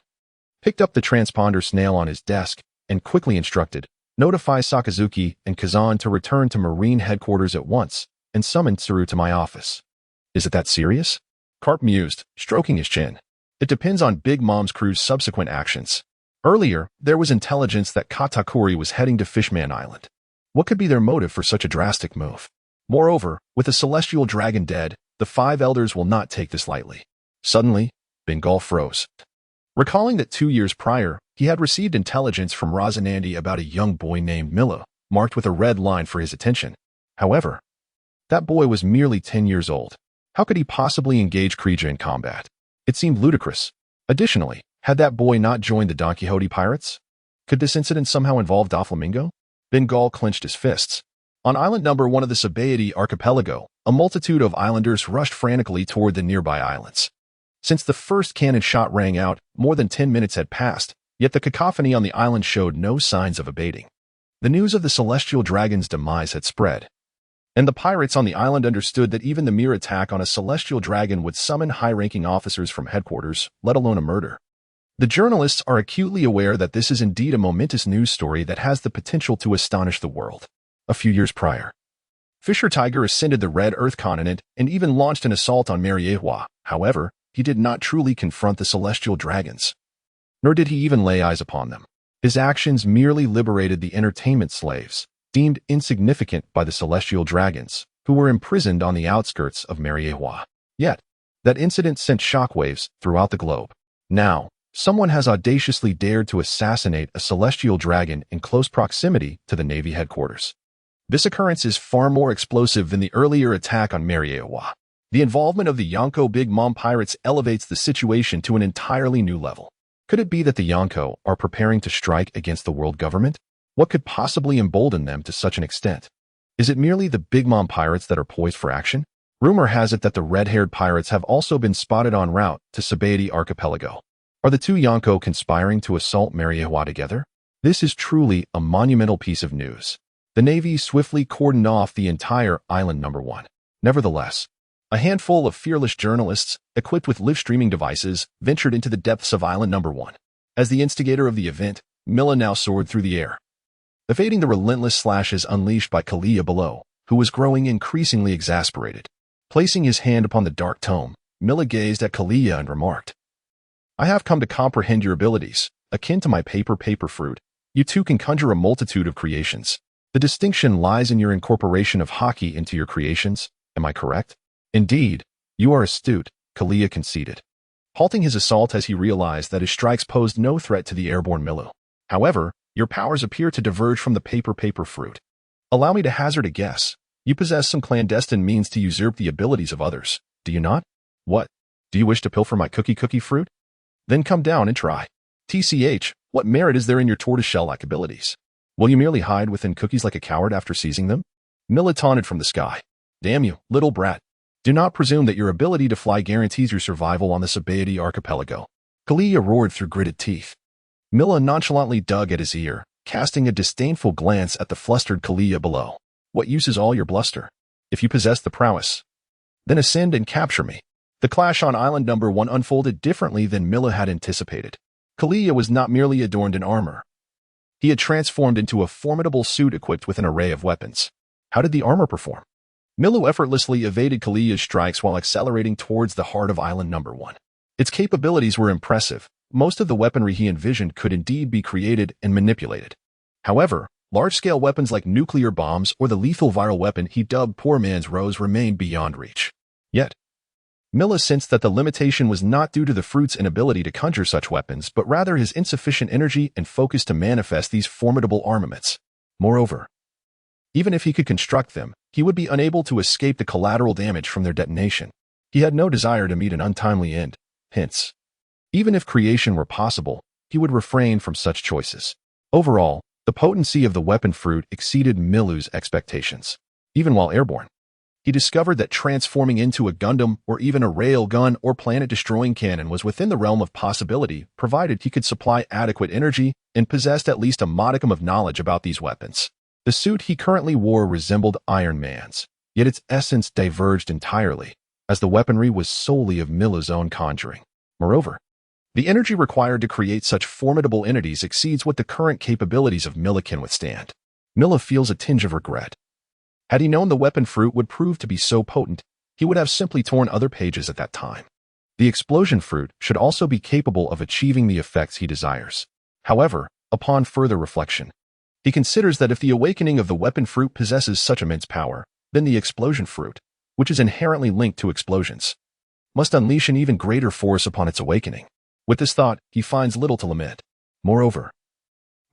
picked up the transponder snail on his desk and quickly instructed, notify Sakazuki and Kazan to return to Marine headquarters at once and summon Tsuru to my office. Is it that serious? Carp mused, stroking his chin. It depends on Big Mom's crew's subsequent actions. Earlier, there was intelligence that Katakuri was heading to Fishman Island. What could be their motive for such a drastic move? Moreover, with the celestial dragon dead, the 5 elders will not take this lightly. Suddenly, Bengal froze, recalling that 2 years prior, he had received intelligence from Razanandi about a young boy named Milu, marked with a red line for his attention. However, that boy was merely 10 years old. How could he possibly engage Krija in combat? It seemed ludicrous. Additionally, had that boy not joined the Don Quixote pirates? Could this incident somehow involve Doflamingo? Bengal clenched his fists. On Island No. 1 of the Sabaody Archipelago, a multitude of islanders rushed frantically toward the nearby islands. Since the first cannon shot rang out, more than 10 minutes had passed, yet the cacophony on the island showed no signs of abating. The news of the celestial dragon's demise had spread, and the pirates on the island understood that even the mere attack on a celestial dragon would summon high-ranking officers from headquarters, let alone a murder. The journalists are acutely aware that this is indeed a momentous news story that has the potential to astonish the world. A few years prior, Fisher Tiger ascended the Red Earth continent and even launched an assault on Mariewa. However, he did not truly confront the celestial dragons, nor did he even lay eyes upon them. His actions merely liberated the entertainment slaves, deemed insignificant by the celestial dragons, who were imprisoned on the outskirts of Mariewa. Yet, That incident sent shockwaves throughout the globe. Now, someone has audaciously dared to assassinate a celestial dragon in close proximity to the Navy headquarters. This occurrence is far more explosive than the earlier attack on Mariewa. The involvement of the Yonko Big Mom pirates elevates the situation to an entirely new level. Could it be that the Yonko are preparing to strike against the world government? What could possibly embolden them to such an extent? Is it merely the Big Mom pirates that are poised for action? Rumor has it that the red-haired pirates have also been spotted en route to Sabaody Archipelago. Are the two Yonko conspiring to assault Mariewa together? This is truly a monumental piece of news. The Navy swiftly cordoned off the entire Island No. 1. Nevertheless, a handful of fearless journalists, equipped with live-streaming devices, ventured into the depths of Island No. 1. As the instigator of the event, Milu now soared through the air, evading the relentless slashes unleashed by Kalia below, who was growing increasingly exasperated. Placing his hand upon the dark tome, Milu gazed at Kalia and remarked, "I have come to comprehend your abilities, akin to my paper fruit. You too can conjure a multitude of creations. The distinction lies in your incorporation of hockey into your creations, am I correct?" "Indeed, you are astute," Kalia conceded, halting his assault as he realized that his strikes posed no threat to the airborne Milu. "However, your powers appear to diverge from the paper fruit. Allow me to hazard a guess. You possess some clandestine means to usurp the abilities of others, do you not? What? Do you wish to pilfer my cookie fruit? Then come down and try. TCH, what merit is there in your tortoiseshell-like abilities? Will you merely hide within cookies like a coward after seizing them?" Milu taunted from the sky. "Damn you, little brat. Do not presume that your ability to fly guarantees your survival on the Sabaody Archipelago." Kalia roared through gritted teeth. Milu nonchalantly dug at his ear, casting a disdainful glance at the flustered Kalia below. "What use is all your bluster? If you possess the prowess, then ascend and capture me." The clash on Island No. 1 unfolded differently than Milu had anticipated. Kalia was not merely adorned in armor. He had transformed into a formidable suit equipped with an array of weapons. How did the armor perform? Milu effortlessly evaded Kalia's strikes while accelerating towards the heart of Island No. 1. Its capabilities were impressive. Most of the weaponry he envisioned could indeed be created and manipulated. However, large-scale weapons like nuclear bombs or the lethal viral weapon he dubbed Poor Man's Rose remained beyond reach. Yet, Milu sensed that the limitation was not due to the fruit's inability to conjure such weapons, but rather his insufficient energy and focus to manifest these formidable armaments. Moreover, even if he could construct them, he would be unable to escape the collateral damage from their detonation. He had no desire to meet an untimely end. Hence, even if creation were possible, he would refrain from such choices. Overall, the potency of the weapon fruit exceeded Milu's expectations. Even while airborne, he discovered that transforming into a Gundam or even a rail gun or planet-destroying cannon was within the realm of possibility, provided he could supply adequate energy and possessed at least a modicum of knowledge about these weapons. The suit he currently wore resembled Iron Man's, yet its essence diverged entirely, as the weaponry was solely of Milu's own conjuring. Moreover, the energy required to create such formidable entities exceeds what the current capabilities of Milu can withstand. Milu feels a tinge of regret. Had he known the weapon fruit would prove to be so potent, he would have simply torn other pages at that time. The explosion fruit should also be capable of achieving the effects he desires. However, upon further reflection, he considers that if the awakening of the weapon fruit possesses such immense power, then the explosion fruit, which is inherently linked to explosions, must unleash an even greater force upon its awakening. With this thought, he finds little to lament. Moreover,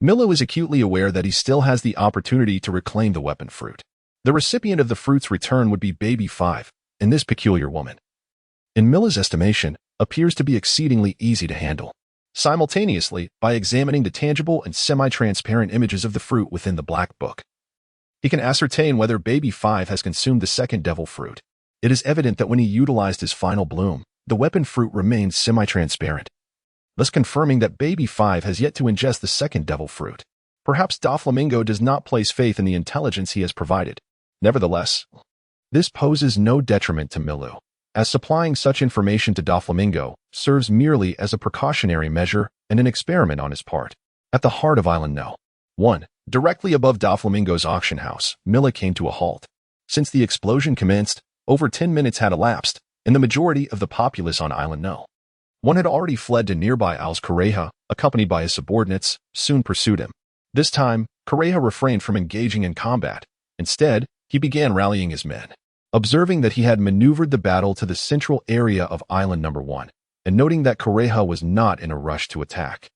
Milu is acutely aware that he still has the opportunity to reclaim the weapon fruit. The recipient of the fruit's return would be Baby 5, and this peculiar woman, in Milu's estimation, appears to be exceedingly easy to handle. Simultaneously, by examining the tangible and semi-transparent images of the fruit within the Black Book, he can ascertain whether Baby 5 has consumed the second devil fruit. It is evident that when he utilized his final bloom, the weapon fruit remained semi-transparent, thus confirming that Baby 5 has yet to ingest the second devil fruit. Perhaps Doflamingo does not place faith in the intelligence he has provided. Nevertheless, this poses no detriment to Milu, as supplying such information to Doflamingo serves merely as a precautionary measure and an experiment on his part. At the heart of Island No. 1, directly above Doflamingo's auction house, Milu came to a halt. Since the explosion commenced, over 10 minutes had elapsed, and the majority of the populace on Island No. 1 had already fled to nearby Isles. Correja, accompanied by his subordinates, soon pursued him. This time, Correja refrained from engaging in combat. Instead, he began rallying his men. Observing that he had maneuvered the battle to the central area of Island Number 1, and noting that Kureha was not in a rush to attack,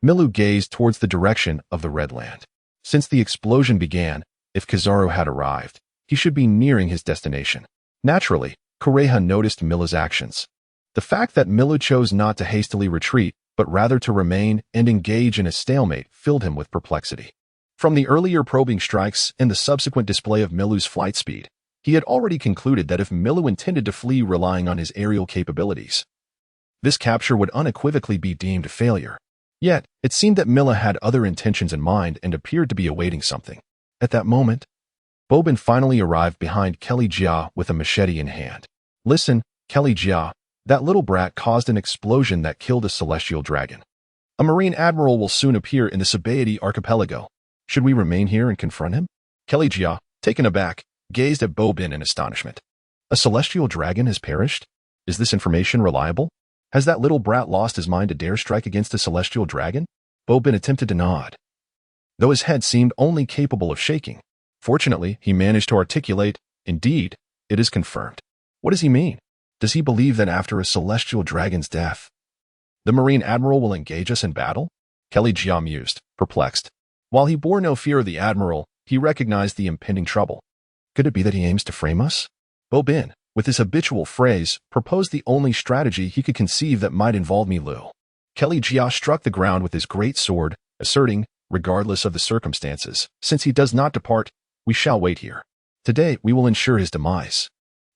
Milu gazed towards the direction of the Red Land. Since the explosion began, if Kizaru had arrived, he should be nearing his destination. Naturally, Kureha noticed Milu's actions. The fact that Milu chose not to hastily retreat, but rather to remain and engage in a stalemate filled him with perplexity. From the earlier probing strikes and the subsequent display of Milu's flight speed, he had already concluded that if Milu intended to flee relying on his aerial capabilities, this capture would unequivocally be deemed a failure. Yet, it seemed that Mila had other intentions in mind and appeared to be awaiting something. At that moment, Bobin finally arrived behind Kelly Jia with a machete in hand. Listen, Kelly Jia, that little brat caused an explosion that killed a celestial dragon. A marine admiral will soon appear in the Sabaody archipelago. Should we remain here and confront him? Kelly Jia, taken aback, gazed at Bobin in astonishment. A celestial dragon has perished? Is this information reliable? Has that little brat lost his mind to dare strike against a celestial dragon? Bobin attempted to nod, though his head seemed only capable of shaking. Fortunately, he managed to articulate, "Indeed, it is confirmed." What does he mean? Does he believe that after a celestial dragon's death, the Marine Admiral will engage us in battle? Kelly Jia mused, perplexed. While he bore no fear of the Admiral, he recognized the impending trouble. Could it be that he aims to frame us? Bobin, with his habitual phrase, proposed the only strategy he could conceive that might involve Milu. Kelly Jia struck the ground with his great sword, asserting, regardless of the circumstances, since he does not depart, we shall wait here. Today we will ensure his demise.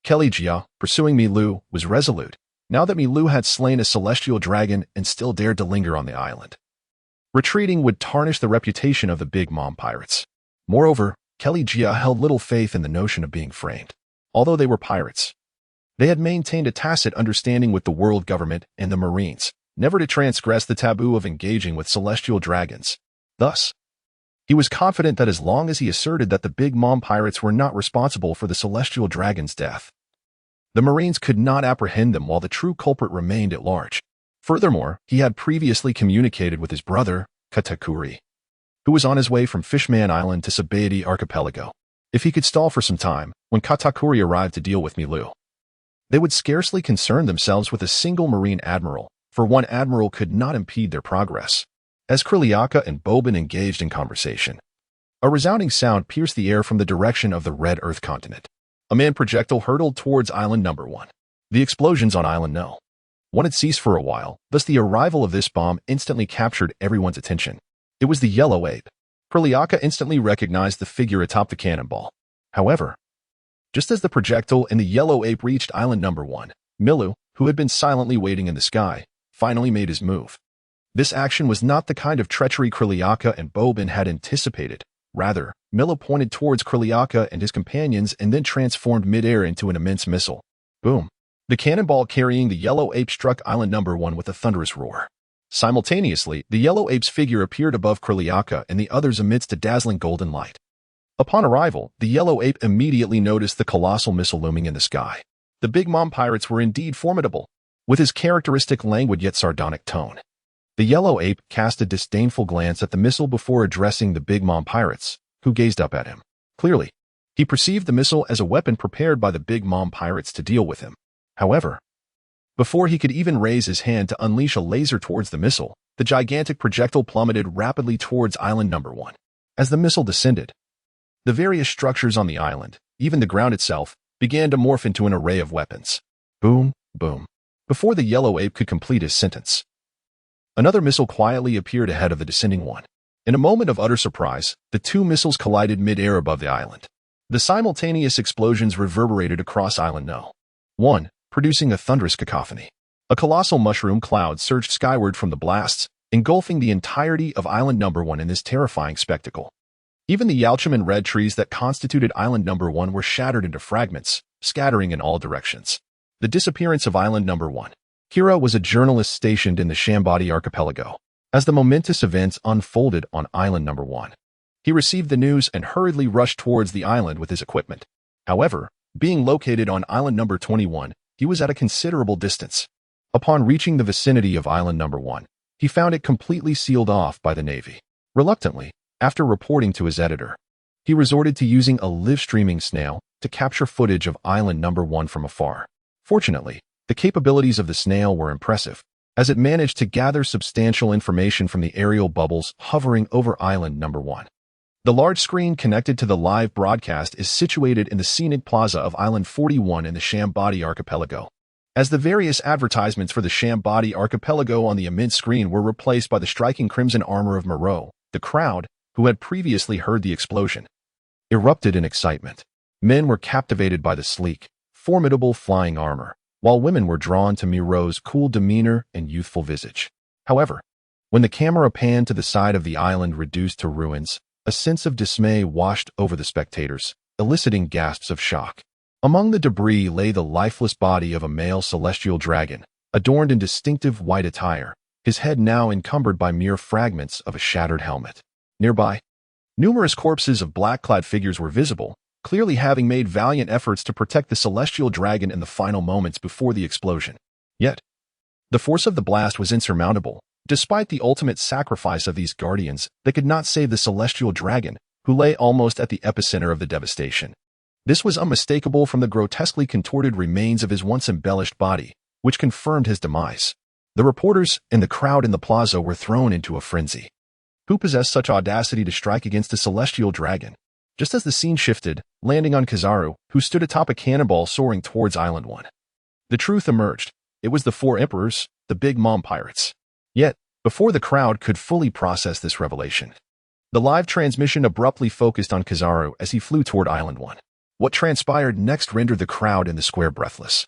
Kelly Jia, pursuing Milu, was resolute, now that Milu had slain a celestial dragon and still dared to linger on the island. Retreating would tarnish the reputation of the Big Mom pirates. Moreover, Kelly Jia held little faith in the notion of being framed. Although they were pirates, they had maintained a tacit understanding with the world government and the Marines, never to transgress the taboo of engaging with celestial dragons. Thus, he was confident that as long as he asserted that the Big Mom pirates were not responsible for the celestial dragon's death, the Marines could not apprehend them while the true culprit remained at large. Furthermore, he had previously communicated with his brother, Katakuri, who was on his way from Fishman Island to Sabaody Archipelago. If he could stall for some time, when Katakuri arrived to deal with Milu, they would scarcely concern themselves with a single Marine Admiral, for one Admiral could not impede their progress. As Kriliaka and Bobin engaged in conversation, a resounding sound pierced the air from the direction of the Red Earth continent. A manned projectile hurtled towards Island Number 1. The explosions on Island No. 1 had ceased for a while, thus the arrival of this bomb instantly captured everyone's attention. It was the Yellow Ape. Kriliaka instantly recognized the figure atop the cannonball. However, just as the projectile and the Yellow Ape reached Island Number 1, Milu, who had been silently waiting in the sky, finally made his move. This action was not the kind of treachery Kriliaka and Bobin had anticipated. Rather, Milu pointed towards Kriliaka and his companions and then transformed midair into an immense missile. Boom! The cannonball carrying the Yellow Ape struck Island Number 1 with a thunderous roar. Simultaneously, the Yellow Ape's figure appeared above Kriliaka and the others amidst a dazzling golden light. Upon arrival, the Yellow Ape immediately noticed the colossal missile looming in the sky. The Big Mom pirates were indeed formidable. With his characteristic languid yet sardonic tone, the Yellow Ape cast a disdainful glance at the missile before addressing the Big Mom pirates, who gazed up at him. Clearly, he perceived the missile as a weapon prepared by the Big Mom pirates to deal with him. However, before he could even raise his hand to unleash a laser towards the missile, the gigantic projectile plummeted rapidly towards Island Number 1. As the missile descended, the various structures on the island, even the ground itself, began to morph into an array of weapons. Boom, boom. Before the Yellow Ape could complete his sentence, another missile quietly appeared ahead of the descending one. In a moment of utter surprise, the two missiles collided mid-air above the island. The simultaneous explosions reverberated across Island No. 1, producing a thunderous cacophony. A colossal mushroom cloud surged skyward from the blasts, engulfing the entirety of Island Number 1 in this terrifying spectacle. Even the Yalchum and red trees that constituted Island Number 1 were shattered into fragments, scattering in all directions. The disappearance of Island Number 1. Kira was a journalist stationed in the Sabaody archipelago. As the momentous events unfolded on Island Number 1, he received the news and hurriedly rushed towards the island with his equipment. However, being located on Island Number 21, he was at a considerable distance. Upon reaching the vicinity of Island Number 1, he found it completely sealed off by the Navy. Reluctantly, after reporting to his editor, he resorted to using a live-streaming snail, to capture footage of Island Number 1 from afar. Fortunately, the capabilities of the snail were impressive, as it managed to gather substantial information from the aerial bubbles hovering over Island Number 1. The large screen connected to the live broadcast is situated in the scenic plaza of Island 41 in the Shambadi archipelago. As the various advertisements for the Shambadi archipelago on the immense screen were replaced by the striking crimson armor of Moreau, the crowd, who had previously heard the explosion, erupted in excitement. Men were captivated by the sleek, formidable flying armor, while women were drawn to Moreau's cool demeanor and youthful visage. However, when the camera panned to the side of the island reduced to ruins, a sense of dismay washed over the spectators, eliciting gasps of shock. Among the debris lay the lifeless body of a male celestial dragon, adorned in distinctive white attire, his head now encumbered by mere fragments of a shattered helmet. Nearby, numerous corpses of black-clad figures were visible, clearly having made valiant efforts to protect the celestial dragon in the final moments before the explosion. Yet, the force of the blast was insurmountable. Despite the ultimate sacrifice of these guardians, they could not save the celestial dragon, who lay almost at the epicenter of the devastation. This was unmistakable from the grotesquely contorted remains of his once embellished body, which confirmed his demise. The reporters and the crowd in the plaza were thrown into a frenzy. Who possessed such audacity to strike against a celestial dragon? Just as the scene shifted, landing on Kizaru, who stood atop a cannonball soaring towards Island 1. The truth emerged. It was the four emperors, the Big Mom pirates. Yet, before the crowd could fully process this revelation, the live transmission abruptly focused on Kizaru as he flew toward Island 1. What transpired next rendered the crowd in the square breathless.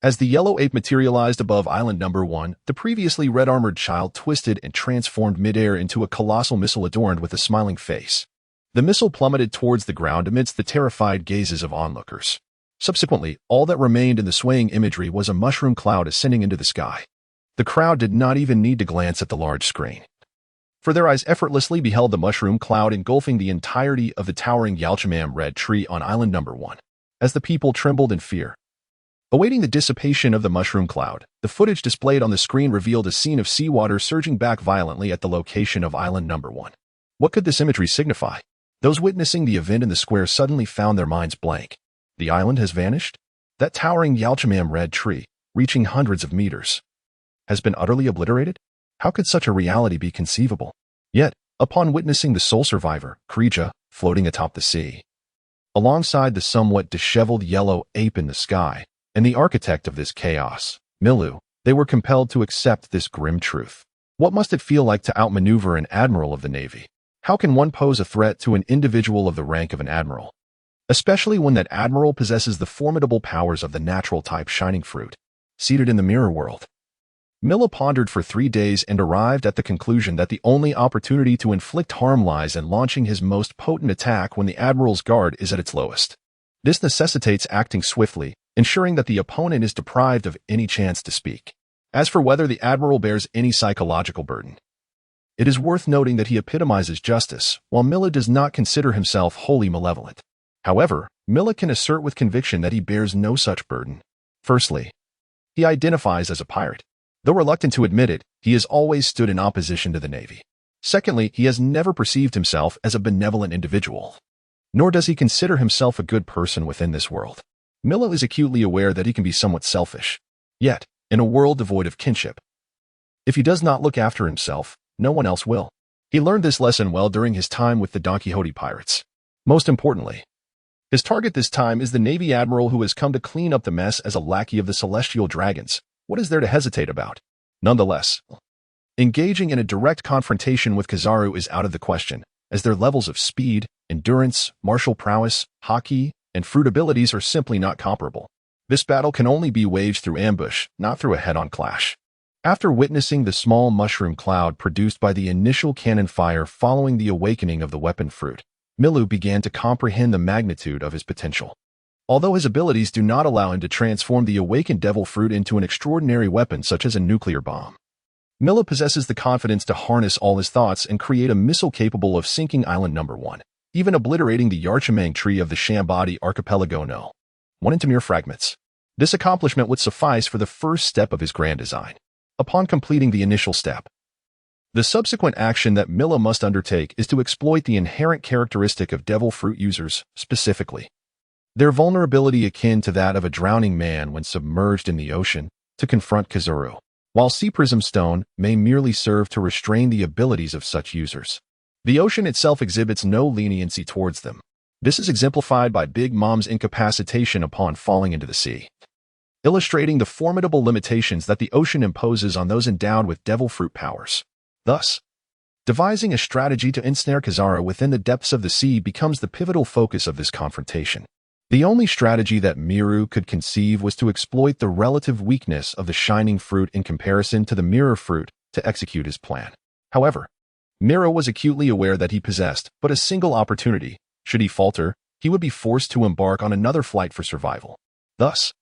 As the yellow ape materialized above Island Number 1, the previously red-armored child twisted and transformed midair into a colossal missile adorned with a smiling face. The missile plummeted towards the ground amidst the terrified gazes of onlookers. Subsequently, all that remained in the swaying imagery was a mushroom cloud ascending into the sky. The crowd did not even need to glance at the large screen, for their eyes effortlessly beheld the mushroom cloud engulfing the entirety of the towering Yalchamam red tree on Island Number 1. As the people trembled in fear, awaiting the dissipation of the mushroom cloud, the footage displayed on the screen revealed a scene of seawater surging back violently at the location of Island Number 1. What could this imagery signify? Those witnessing the event in the square suddenly found their minds blank. The island has vanished? That towering Yalchamam red tree, reaching hundreds of meters, has been utterly obliterated? How could such a reality be conceivable? Yet, upon witnessing the sole survivor, Krija, floating atop the sea, alongside the somewhat disheveled yellow ape in the sky, and the architect of this chaos, Milu, they were compelled to accept this grim truth. What must it feel like to outmaneuver an admiral of the Navy? How can one pose a threat to an individual of the rank of an admiral? Especially when that admiral possesses the formidable powers of the natural type shining fruit. Seated in the mirror world, Mila pondered for 3 days and arrived at the conclusion that the only opportunity to inflict harm lies in launching his most potent attack when the admiral's guard is at its lowest. This necessitates acting swiftly, ensuring that the opponent is deprived of any chance to speak. As for whether the admiral bears any psychological burden, it is worth noting that he epitomizes justice, while Mila does not consider himself wholly malevolent. However, Mila can assert with conviction that he bears no such burden. Firstly, he identifies as a pirate. Though reluctant to admit it, he has always stood in opposition to the Navy. Secondly, he has never perceived himself as a benevolent individual, nor does he consider himself a good person within this world. Milo is acutely aware that he can be somewhat selfish. Yet, in a world devoid of kinship, if he does not look after himself, no one else will. He learned this lesson well during his time with the Don Quixote pirates. Most importantly, his target this time is the Navy admiral who has come to clean up the mess as a lackey of the celestial dragons. What is there to hesitate about? Nonetheless, engaging in a direct confrontation with Kizaru is out of the question, as their levels of speed, endurance, martial prowess, haki, and fruit abilities are simply not comparable. This battle can only be waged through ambush, not through a head-on clash. After witnessing the small mushroom cloud produced by the initial cannon fire following the awakening of the weapon fruit, Milu began to comprehend the magnitude of his potential. Although his abilities do not allow him to transform the awakened devil fruit into an extraordinary weapon such as a nuclear bomb, Mila possesses the confidence to harness all his thoughts and create a missile capable of sinking Island Number 1, even obliterating the Yarchamang tree of the Shambadi archipelago no. 1 into mere fragments. This accomplishment would suffice for the first step of his grand design. Upon completing the initial step, the subsequent action that Mila must undertake is to exploit the inherent characteristic of devil fruit users, specifically their vulnerability akin to that of a drowning man when submerged in the ocean to confront Kizaru, while Sea Prism Stone may merely serve to restrain the abilities of such users. The ocean itself exhibits no leniency towards them. This is exemplified by Big Mom's incapacitation upon falling into the sea, illustrating the formidable limitations that the ocean imposes on those endowed with devil fruit powers. Thus, devising a strategy to ensnare Kizaru within the depths of the sea becomes the pivotal focus of this confrontation. The only strategy that Miru could conceive was to exploit the relative weakness of the shining fruit in comparison to the mirror fruit to execute his plan. However, Miru was acutely aware that he possessed but a single opportunity. Should he falter, he would be forced to embark on another flight for survival. Thus,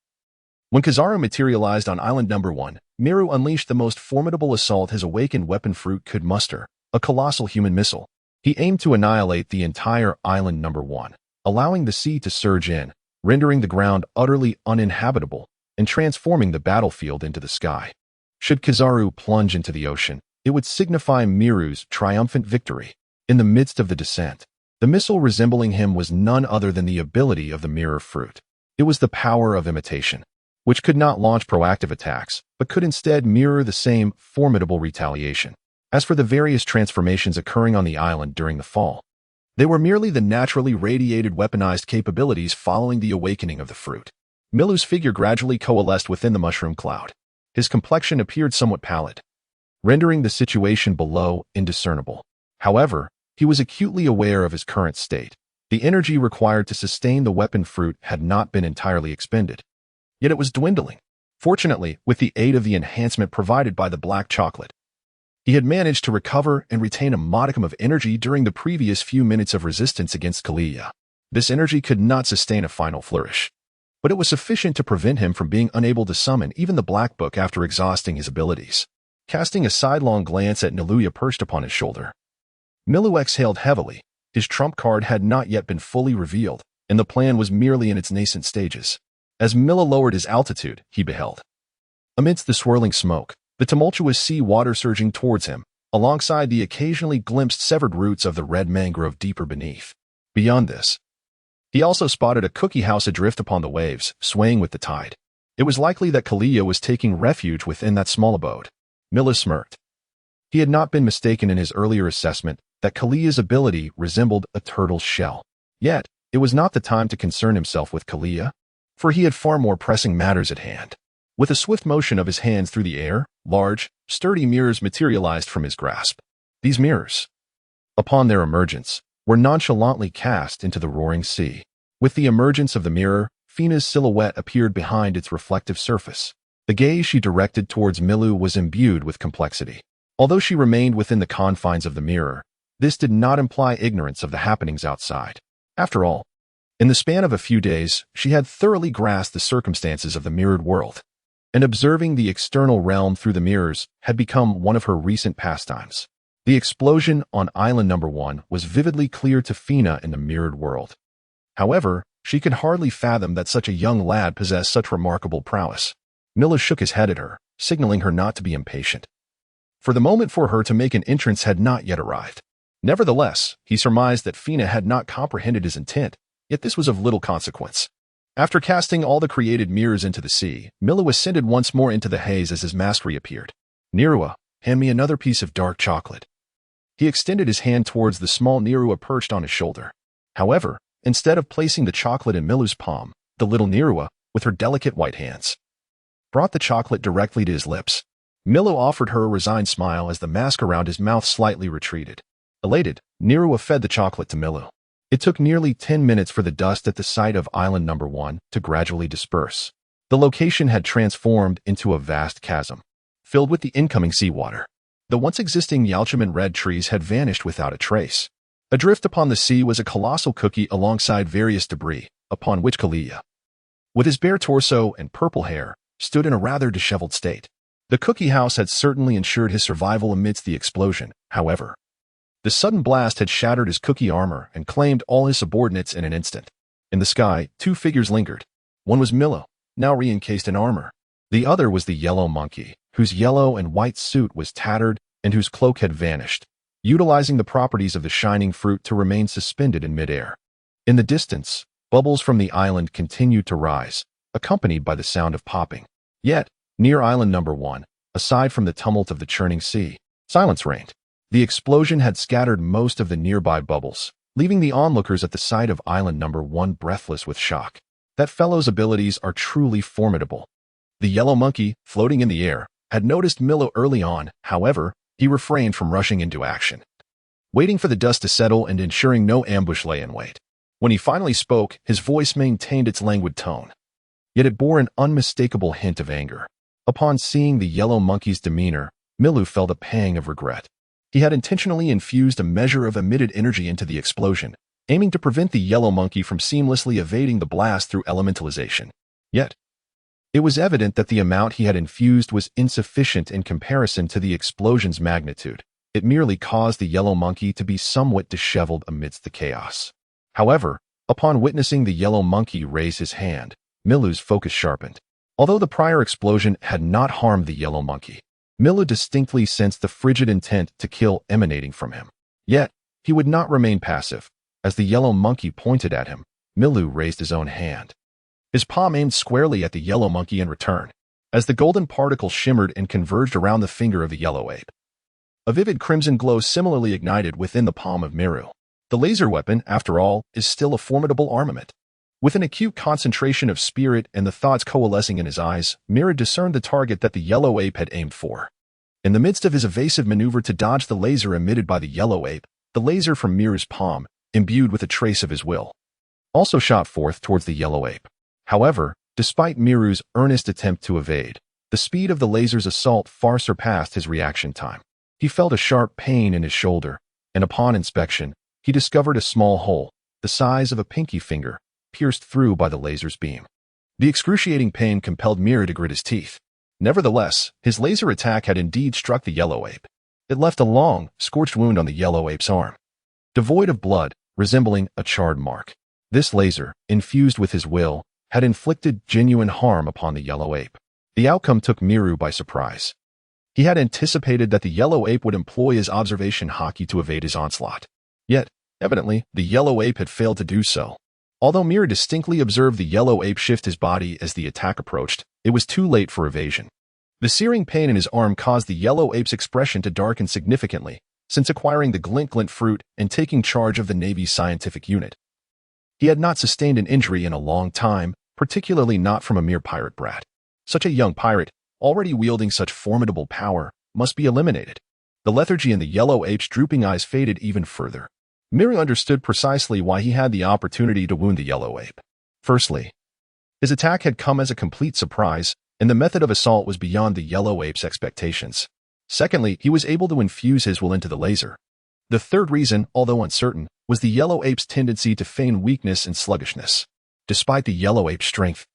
when Kizaru materialized on Island Number 1, Miru unleashed the most formidable assault his awakened weapon fruit could muster, a colossal human missile. He aimed to annihilate the entire Island Number 1, allowing the sea to surge in, rendering the ground utterly uninhabitable, and transforming the battlefield into the sky. Should Kizaru plunge into the ocean, it would signify Miru's triumphant victory. In the midst of the descent, the missile resembling him was none other than the ability of the mirror fruit. It was the power of imitation, which could not launch proactive attacks, but could instead mirror the same formidable retaliation. As for the various transformations occurring on the island during the fall, they were merely the naturally radiated weaponized capabilities following the awakening of the fruit. Milu's figure gradually coalesced within the mushroom cloud. His complexion appeared somewhat pallid, rendering the situation below indiscernible. However, he was acutely aware of his current state. The energy required to sustain the weapon fruit had not been entirely expended, yet it was dwindling. Fortunately, with the aid of the enhancement provided by the black chocolate, he had managed to recover and retain a modicum of energy during the previous few minutes of resistance against Kalia. This energy could not sustain a final flourish, but it was sufficient to prevent him from being unable to summon even the Black Book after exhausting his abilities. Casting a sidelong glance at Niluya perched upon his shoulder, Milu exhaled heavily. His trump card had not yet been fully revealed, and the plan was merely in its nascent stages. As Milu lowered his altitude, he beheld, amidst the swirling smoke, the tumultuous sea water surging towards him, alongside the occasionally glimpsed severed roots of the red mangrove deeper beneath. Beyond this, he also spotted a cookie house adrift upon the waves, swaying with the tide. It was likely that Kalia was taking refuge within that small abode. Milu smirked. He had not been mistaken in his earlier assessment that Kalia's ability resembled a turtle's shell. Yet, it was not the time to concern himself with Kalia, for he had far more pressing matters at hand. With a swift motion of his hands through the air, large, sturdy mirrors materialized from his grasp. These mirrors, upon their emergence, were nonchalantly cast into the roaring sea. With the emergence of the mirror, Fina's silhouette appeared behind its reflective surface. The gaze she directed towards Milu was imbued with complexity. Although she remained within the confines of the mirror, this did not imply ignorance of the happenings outside. After all, in the span of a few days, she had thoroughly grasped the circumstances of the mirrored world, and observing the external realm through the mirrors had become one of her recent pastimes. The explosion on Island Number 1 was vividly clear to Fina in the mirrored world. However, she could hardly fathom that such a young lad possessed such remarkable prowess. Milu shook his head at her, signaling her not to be impatient, for the moment for her to make an entrance had not yet arrived. Nevertheless, he surmised that Fina had not comprehended his intent, yet this was of little consequence. After casting all the created mirrors into the sea, Milu ascended once more into the haze as his mask reappeared. Nirua, hand me another piece of dark chocolate. He extended his hand towards the small Nirua perched on his shoulder. However, instead of placing the chocolate in Milu's palm, the little Nirua, with her delicate white hands, brought the chocolate directly to his lips. Milu offered her a resigned smile as the mask around his mouth slightly retreated. Elated, Nirua fed the chocolate to Milu. It took nearly 10 minutes for the dust at the site of Island Number 1 to gradually disperse. The location had transformed into a vast chasm, filled with the incoming seawater. The once existing Yalchaman red trees had vanished without a trace. Adrift upon the sea was a colossal cookie alongside various debris, upon which Kalia, with his bare torso and purple hair, stood in a rather disheveled state. The cookie house had certainly ensured his survival amidst the explosion. However, the sudden blast had shattered his cookie armor and claimed all his subordinates in an instant. In the sky, two figures lingered. One was Milu, now re-encased in armor. The other was the yellow monkey, whose yellow and white suit was tattered and whose cloak had vanished, utilizing the properties of the shining fruit to remain suspended in midair. In the distance, Bubbles from the island continued to rise, accompanied by the sound of popping. Yet, near island number 1, aside from the tumult of the churning sea, silence reigned. The explosion had scattered most of the nearby bubbles, leaving the onlookers at the sight of island number 1 breathless with shock. That fellow's abilities are truly formidable. The yellow monkey, floating in the air, had noticed Milu early on. However, he refrained from rushing into action, waiting for the dust to settle and ensuring no ambush lay in wait. When he finally spoke, his voice maintained its languid tone, yet it bore an unmistakable hint of anger. Upon seeing the yellow monkey's demeanor, Milu felt a pang of regret. He had intentionally infused a measure of emitted energy into the explosion, aiming to prevent the yellow monkey from seamlessly evading the blast through elementalization. Yet, it was evident that the amount he had infused was insufficient in comparison to the explosion's magnitude. It merely caused the yellow monkey to be somewhat disheveled amidst the chaos. However, upon witnessing the yellow monkey raise his hand, Milu's focus sharpened. Although the prior explosion had not harmed the yellow monkey, Milu distinctly sensed the frigid intent to kill emanating from him. Yet, he would not remain passive. As the yellow monkey pointed at him, Milu raised his own hand. His palm aimed squarely at the yellow monkey in return. As the golden particle shimmered and converged around the finger of the yellow ape, a vivid crimson glow similarly ignited within the palm of Miru. The laser weapon, after all, is still a formidable armament. With an acute concentration of spirit and the thoughts coalescing in his eyes, Miru discerned the target that the yellow ape had aimed for. In the midst of his evasive maneuver to dodge the laser emitted by the yellow ape, the laser from Miru's palm, imbued with a trace of his will, also shot forth towards the yellow ape. However, despite Miru's earnest attempt to evade, the speed of the laser's assault far surpassed his reaction time. He felt a sharp pain in his shoulder, and upon inspection, he discovered a small hole, the size of a pinky finger, pierced through by the laser's beam. The excruciating pain compelled Miru to grit his teeth. Nevertheless, his laser attack had indeed struck the yellow ape. It left a long, scorched wound on the yellow ape's arm, devoid of blood, resembling a charred mark. This laser, infused with his will, had inflicted genuine harm upon the yellow ape. The outcome took Miru by surprise. He had anticipated that the yellow ape would employ his observation haki to evade his onslaught. Yet, evidently, the yellow ape had failed to do so. Although Miru distinctly observed the yellow ape shift his body as the attack approached, it was too late for evasion. The searing pain in his arm caused the yellow ape's expression to darken significantly, since acquiring the glint fruit and taking charge of the Navy's scientific unit. He had not sustained an injury in a long time, particularly not from a mere pirate brat. Such a young pirate, already wielding such formidable power, must be eliminated. The lethargy in the yellow ape's drooping eyes faded even further. Miru understood precisely why he had the opportunity to wound the yellow ape. Firstly, his attack had come as a complete surprise, and the method of assault was beyond the yellow ape's expectations. Secondly, he was able to infuse his will into the laser. The third reason, although uncertain, was the yellow ape's tendency to feign weakness and sluggishness. Despite the yellow ape's strength,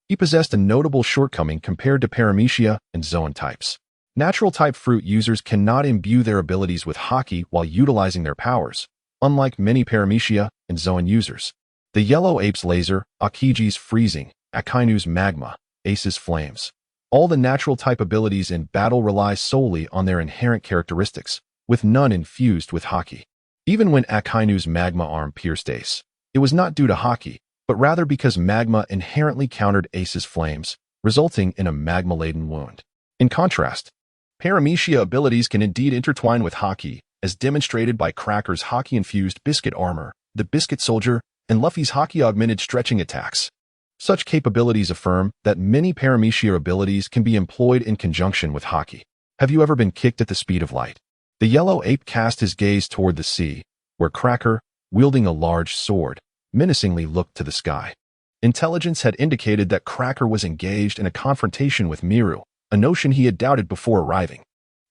he possessed a notable shortcoming compared to paramecia and zoan types. Natural-type fruit users cannot imbue their abilities with haki while utilizing their powers, unlike many paramecia and zoan users. The yellow ape's laser, Akiji's freezing, Akainu's magma, Ace's flames. All the natural-type abilities in battle rely solely on their inherent characteristics, with none infused with haki. Even when Akainu's magma arm pierced Ace, it was not due to haki, but rather because magma inherently countered Ace's flames, resulting in a magma-laden wound. In contrast, paramecia abilities can indeed intertwine with haki, as demonstrated by Cracker's haki-infused biscuit armor, the biscuit soldier, and Luffy's haki-augmented stretching attacks. Such capabilities affirm that many paramecia abilities can be employed in conjunction with haki. Have you ever been kicked at the speed of light? The yellow ape cast his gaze toward the sea, where Cracker, wielding a large sword, menacingly looked to the sky. Intelligence had indicated that Cracker was engaged in a confrontation with Miru, a notion he had doubted before arriving.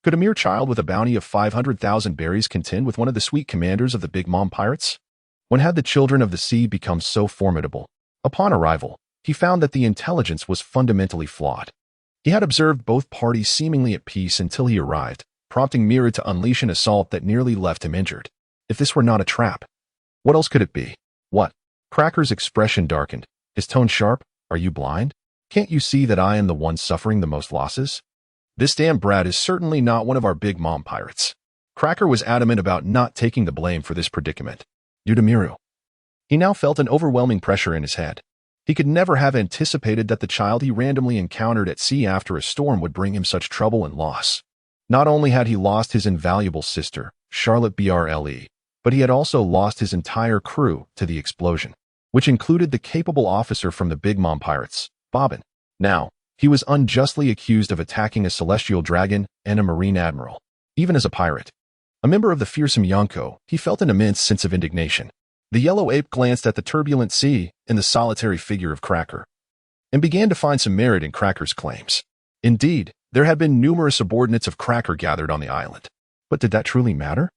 Could a mere child with a bounty of 500,000 berries contend with one of the sweet commanders of the Big Mom pirates? When had the children of the sea become so formidable? Upon arrival, he found that the intelligence was fundamentally flawed. He had observed both parties seemingly at peace until he arrived, prompting Miru to unleash an assault that nearly left him injured. If this were not a trap, what else could it be? What? Cracker's expression darkened, his tone sharp. Are you blind? Can't you see that I am the one suffering the most losses? This damn brat is certainly not one of our Big Mom pirates. Cracker was adamant about not taking the blame for this predicament. Due to Miru. He now felt an overwhelming pressure in his head. He could never have anticipated that the child he randomly encountered at sea after a storm would bring him such trouble and loss. Not only had he lost his invaluable sister, Charlotte Brle, but he had also lost his entire crew to the explosion, which included the capable officer from the Big Mom Pirates, Bobbin. Now, he was unjustly accused of attacking a celestial dragon and a marine admiral. Even as a pirate, a member of the fearsome Yonko, he felt an immense sense of indignation. The yellow ape glanced at the turbulent sea and the solitary figure of Cracker, and began to find some merit in Cracker's claims. Indeed, there had been numerous subordinates of Cracker gathered on the island. But did that truly matter?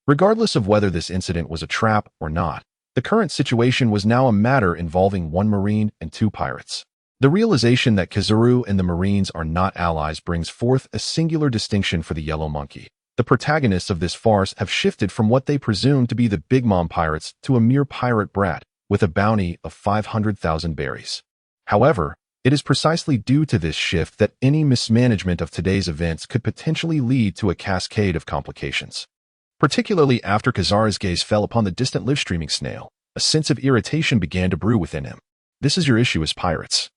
Regardless of whether this incident was a trap or not, the current situation was now a matter involving one Marine and two pirates. The realization that Kizaru and the Marines are not allies brings forth a singular distinction for the Yellow Monkey. The protagonists of this farce have shifted from what they presume to be the Big Mom Pirates to a mere pirate brat with a bounty of 500,000 berries. However, it is precisely due to this shift that any mismanagement of today's events could potentially lead to a cascade of complications. Particularly after Kazara's gaze fell upon the distant live-streaming snail, a sense of irritation began to brew within him. This is your issue as pirates.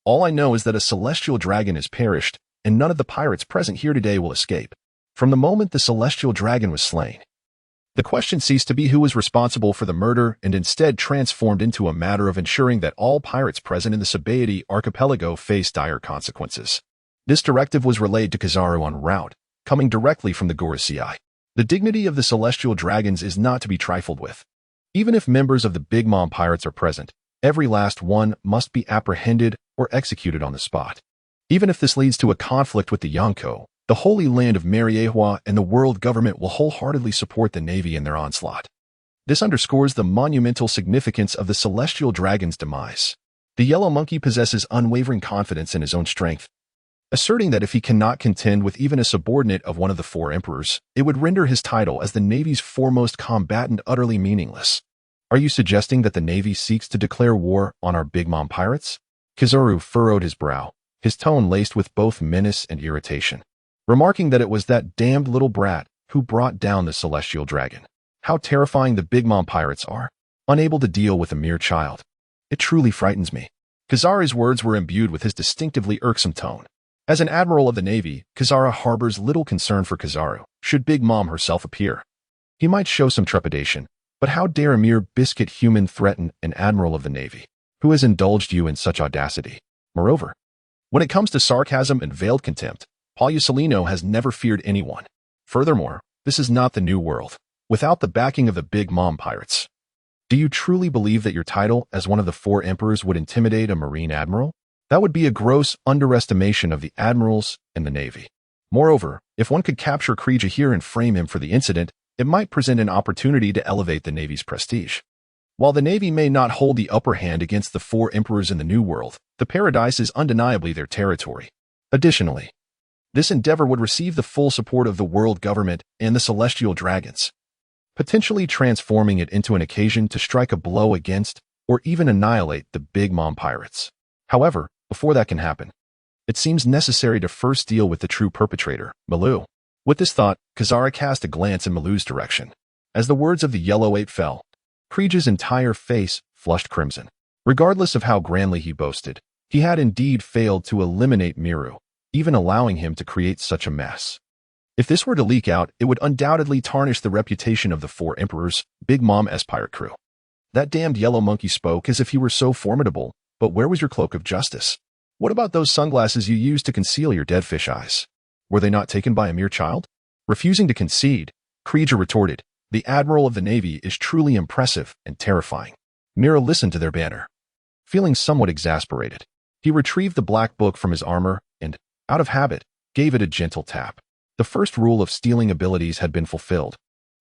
All I know is that a celestial dragon has perished, and none of the pirates present here today will escape. From the moment the celestial dragon was slain, the question ceased to be who was responsible for the murder and instead transformed into a matter of ensuring that all pirates present in the Sabaody archipelago face dire consequences. This directive was relayed to Kizaru en route, coming directly from the Gorosei. The dignity of the celestial dragons is not to be trifled with. Even if members of the Big Mom Pirates are present, every last one must be apprehended or executed on the spot. Even if this leads to a conflict with the Yonko, the Holy Land of Mariehua and the world government will wholeheartedly support the Navy in their onslaught. This underscores the monumental significance of the celestial dragon's demise. The Yellow Monkey possesses unwavering confidence in his own strength, asserting that if he cannot contend with even a subordinate of one of the four emperors, it would render his title as the Navy's foremost combatant utterly meaningless. Are you suggesting that the Navy seeks to declare war on our Big Mom Pirates? Kizaru furrowed his brow, his tone laced with both menace and irritation, remarking that it was that damned little brat who brought down the celestial dragon. How terrifying the Big Mom Pirates are, unable to deal with a mere child. It truly frightens me. Kizaru's words were imbued with his distinctively irksome tone. As an admiral of the Navy, Kizaru harbors little concern for Kizaru, should Big Mom herself appear. He might show some trepidation, but how dare a mere biscuit human threaten an admiral of the Navy? Who has indulged you in such audacity? Moreover, when it comes to sarcasm and veiled contempt, Paulusolino has never feared anyone. Furthermore, this is not the New World, without the backing of the Big Mom Pirates. Do you truly believe that your title as one of the four emperors would intimidate a Marine admiral? That would be a gross underestimation of the admirals and the Navy. Moreover, if one could capture Krija here and frame him for the incident, it might present an opportunity to elevate the Navy's prestige. While the Navy may not hold the upper hand against the four emperors in the New World, the Paradise is undeniably their territory. Additionally, this endeavor would receive the full support of the world government and the celestial dragons, potentially transforming it into an occasion to strike a blow against or even annihilate the Big Mom Pirates. However, before that can happen, it seems necessary to first deal with the true perpetrator, Milu. With this thought, Kizaru cast a glance in Milu's direction. As the words of the yellow ape fell, Krija's entire face flushed crimson. Regardless of how grandly he boasted, he had indeed failed to eliminate Miru, even allowing him to create such a mess. If this were to leak out, it would undoubtedly tarnish the reputation of the four emperors, Big Mom's pirate crew. That damned yellow monkey spoke as if he were so formidable, but where was your cloak of justice? What about those sunglasses you used to conceal your dead fish eyes? Were they not taken by a mere child? Refusing to concede, Krija retorted, the Admiral of the Navy is truly impressive and terrifying. Mira listened to their banter. Feeling somewhat exasperated, he retrieved the black book from his armor and, out of habit, gave it a gentle tap. The first rule of stealing abilities had been fulfilled.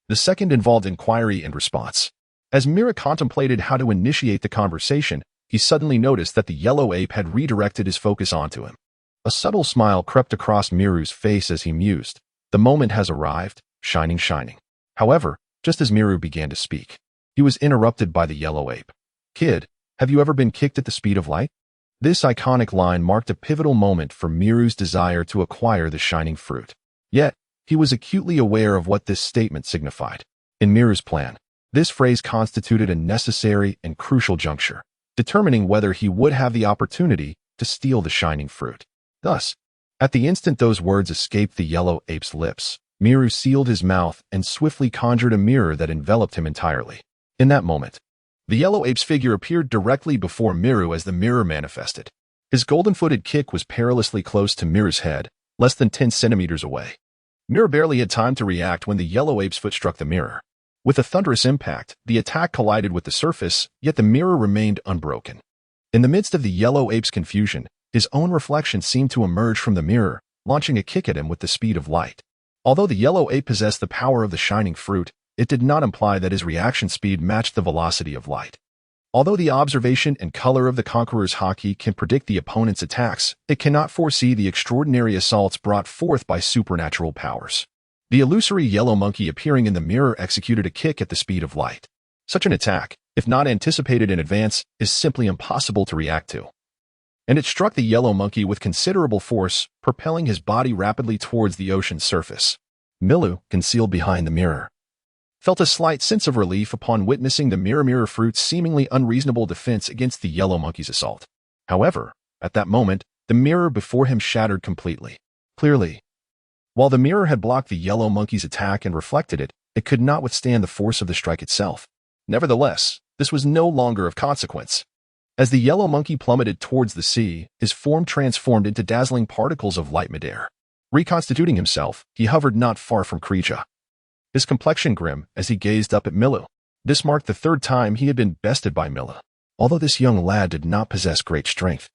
The second involved inquiry and response. As Mira contemplated how to initiate the conversation, he suddenly noticed that the yellow ape had redirected his focus onto him. A subtle smile crept across Miru's face as he mused. The moment has arrived, shining. However, just as Miru began to speak, he was interrupted by the yellow ape. Kid, have you ever been kicked at the speed of light? This iconic line marked a pivotal moment for Miru's desire to acquire the shining fruit. Yet, he was acutely aware of what this statement signified. In Miru's plan, This phrase constituted a necessary and crucial juncture, determining whether he would have the opportunity to steal the shining fruit. Thus, at the instant those words escaped the yellow ape's lips, Milu sealed his mouth and swiftly conjured a mirror that enveloped him entirely. In that moment, the yellow ape's figure appeared directly before Milu as the mirror manifested. His golden-footed kick was perilously close to Miru's head, less than 10 centimeters away. Miru barely had time to react when the yellow ape's foot struck the mirror. With a thunderous impact, the attack collided with the surface, yet the mirror remained unbroken. In the midst of the yellow ape's confusion, his own reflection seemed to emerge from the mirror, launching a kick at him with the speed of light. Although the yellow ape possessed the power of the shining fruit, it did not imply that his reaction speed matched the velocity of light. Although the observation and color of the conqueror's haki can predict the opponent's attacks, it cannot foresee the extraordinary assaults brought forth by supernatural powers. The illusory yellow monkey appearing in the mirror executed a kick at the speed of light. Such an attack, if not anticipated in advance, is simply impossible to react to. And it struck the yellow monkey with considerable force, propelling his body rapidly towards the ocean's surface. Milu, concealed behind the mirror, felt a slight sense of relief upon witnessing the mirror fruit's seemingly unreasonable defense against the yellow monkey's assault. However, at that moment, the mirror before him shattered completely. Clearly, while the mirror had blocked the yellow monkey's attack and reflected it, it could not withstand the force of the strike itself. Nevertheless, this was no longer of consequence. As the yellow monkey plummeted towards the sea, his form transformed into dazzling particles of light midair. Reconstituting himself, he hovered not far from Krija, his complexion grim as he gazed up at Milu. This marked the third time he had been bested by Milu. Although this young lad did not possess great strength,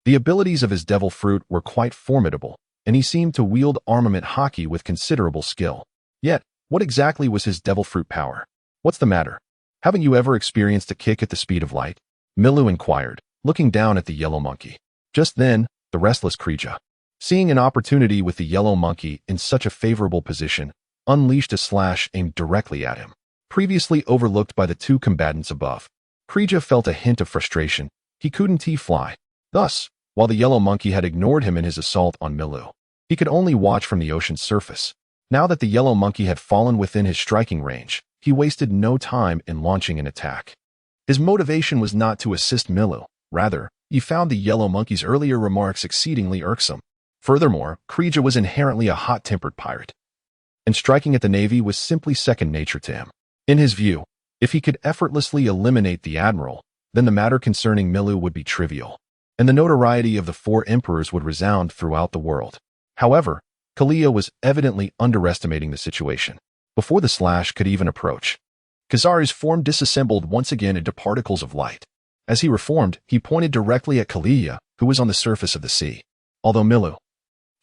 the abilities of his devil fruit were quite formidable, and he seemed to wield armament haki with considerable skill. Yet, what exactly was his devil fruit power? What's the matter? Haven't you ever experienced a kick at the speed of light? Milu inquired, looking down at the yellow monkey. Just then, the restless Krija, seeing an opportunity with the yellow monkey in such a favorable position, unleashed a slash aimed directly at him. Previously overlooked by the two combatants above, Krija felt a hint of frustration. He couldn't fly. Thus, while the yellow monkey had ignored him in his assault on Milu, he could only watch from the ocean's surface. Now that the yellow monkey had fallen within his striking range, he wasted no time in launching an attack. His motivation was not to assist Milu. Rather, he found the yellow monkey's earlier remarks exceedingly irksome. Furthermore, Krija was inherently a hot-tempered pirate, and striking at the navy was simply second nature to him. In his view, if he could effortlessly eliminate the admiral, then the matter concerning Milu would be trivial, and the notoriety of the four emperors would resound throughout the world. However, Kalia was evidently underestimating the situation. Before the slash could even approach, Kizaru's form disassembled once again into particles of light. As he reformed, he pointed directly at Kalia, who was on the surface of the sea. Although Milu,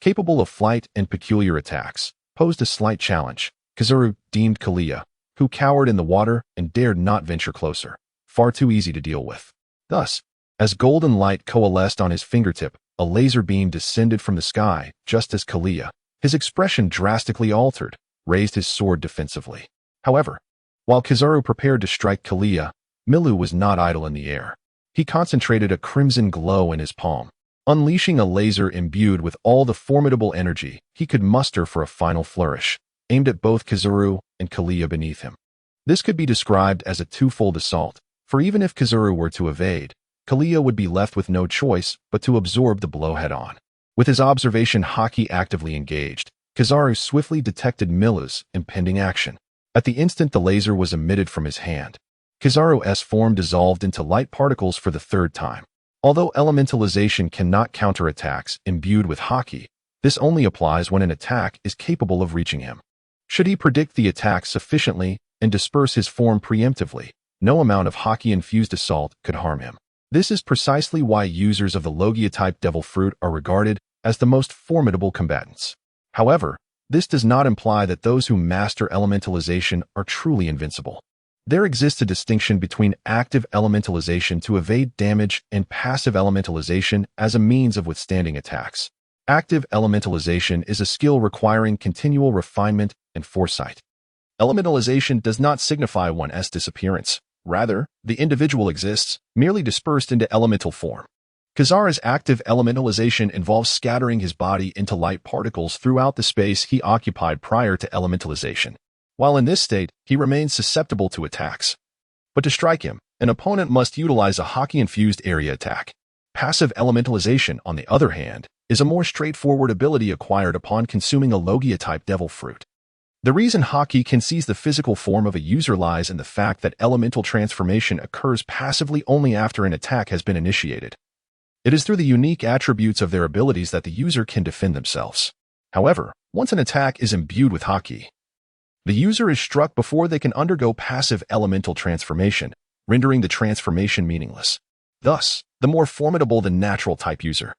capable of flight and peculiar attacks, posed a slight challenge, Kizaru deemed Kalia, who cowered in the water and dared not venture closer, far too easy to deal with. Thus, as golden light coalesced on his fingertip, a laser beam descended from the sky, just as Kalia, his expression drastically altered, raised his sword defensively. However, while Kizaru prepared to strike Kalia, Milu was not idle in the air. He concentrated a crimson glow in his palm, unleashing a laser imbued with all the formidable energy he could muster for a final flourish, aimed at both Kizaru and Kalia beneath him. This could be described as a twofold assault, for even if Kizaru were to evade, Kalia would be left with no choice but to absorb the blow head-on. With his observation haki actively engaged, Kizaru swiftly detected Milu's impending action. At the instant the laser was emitted from his hand, Kizaru's form dissolved into light particles for the third time. Although elementalization cannot counter attacks imbued with haki, this only applies when an attack is capable of reaching him. Should he predict the attack sufficiently and disperse his form preemptively, no amount of haki-infused assault could harm him. This is precisely why users of the Logia-type Devil Fruit are regarded as the most formidable combatants. However, this does not imply that those who master elementalization are truly invincible. There exists a distinction between active elementalization to evade damage and passive elementalization as a means of withstanding attacks. Active elementalization is a skill requiring continual refinement and foresight. Elementalization does not signify one's disappearance. Rather, the individual exists, merely dispersed into elemental form. Kizaru's active elementalization involves scattering his body into light particles throughout the space he occupied prior to elementalization. While in this state, he remains susceptible to attacks. But to strike him, an opponent must utilize a hockey-infused area attack. Passive elementalization, on the other hand, is a more straightforward ability acquired upon consuming a Logia-type devil fruit. The reason hockey can seize the physical form of a user lies in the fact that elemental transformation occurs passively only after an attack has been initiated. It is through the unique attributes of their abilities that the user can defend themselves. However, once an attack is imbued with hockey, the user is struck before they can undergo passive elemental transformation, rendering the transformation meaningless. Thus, the more formidable the natural type user,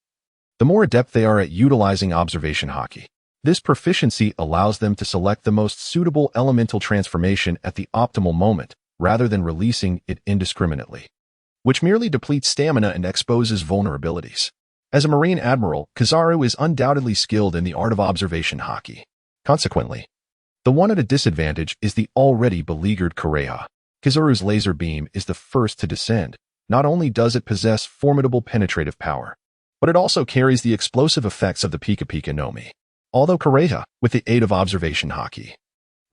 the more adept they are at utilizing observation hockey. This proficiency allows them to select the most suitable elemental transformation at the optimal moment, rather than releasing it indiscriminately, which merely depletes stamina and exposes vulnerabilities. As a Marine Admiral, Kizaru is undoubtedly skilled in the art of observation hockey. Consequently, the one at a disadvantage is the already beleaguered Kureha. Kizaru's laser beam is the first to descend. Not only does it possess formidable penetrative power, but it also carries the explosive effects of the Pika Pika Nomi. Although Kureha, with the aid of observation hockey,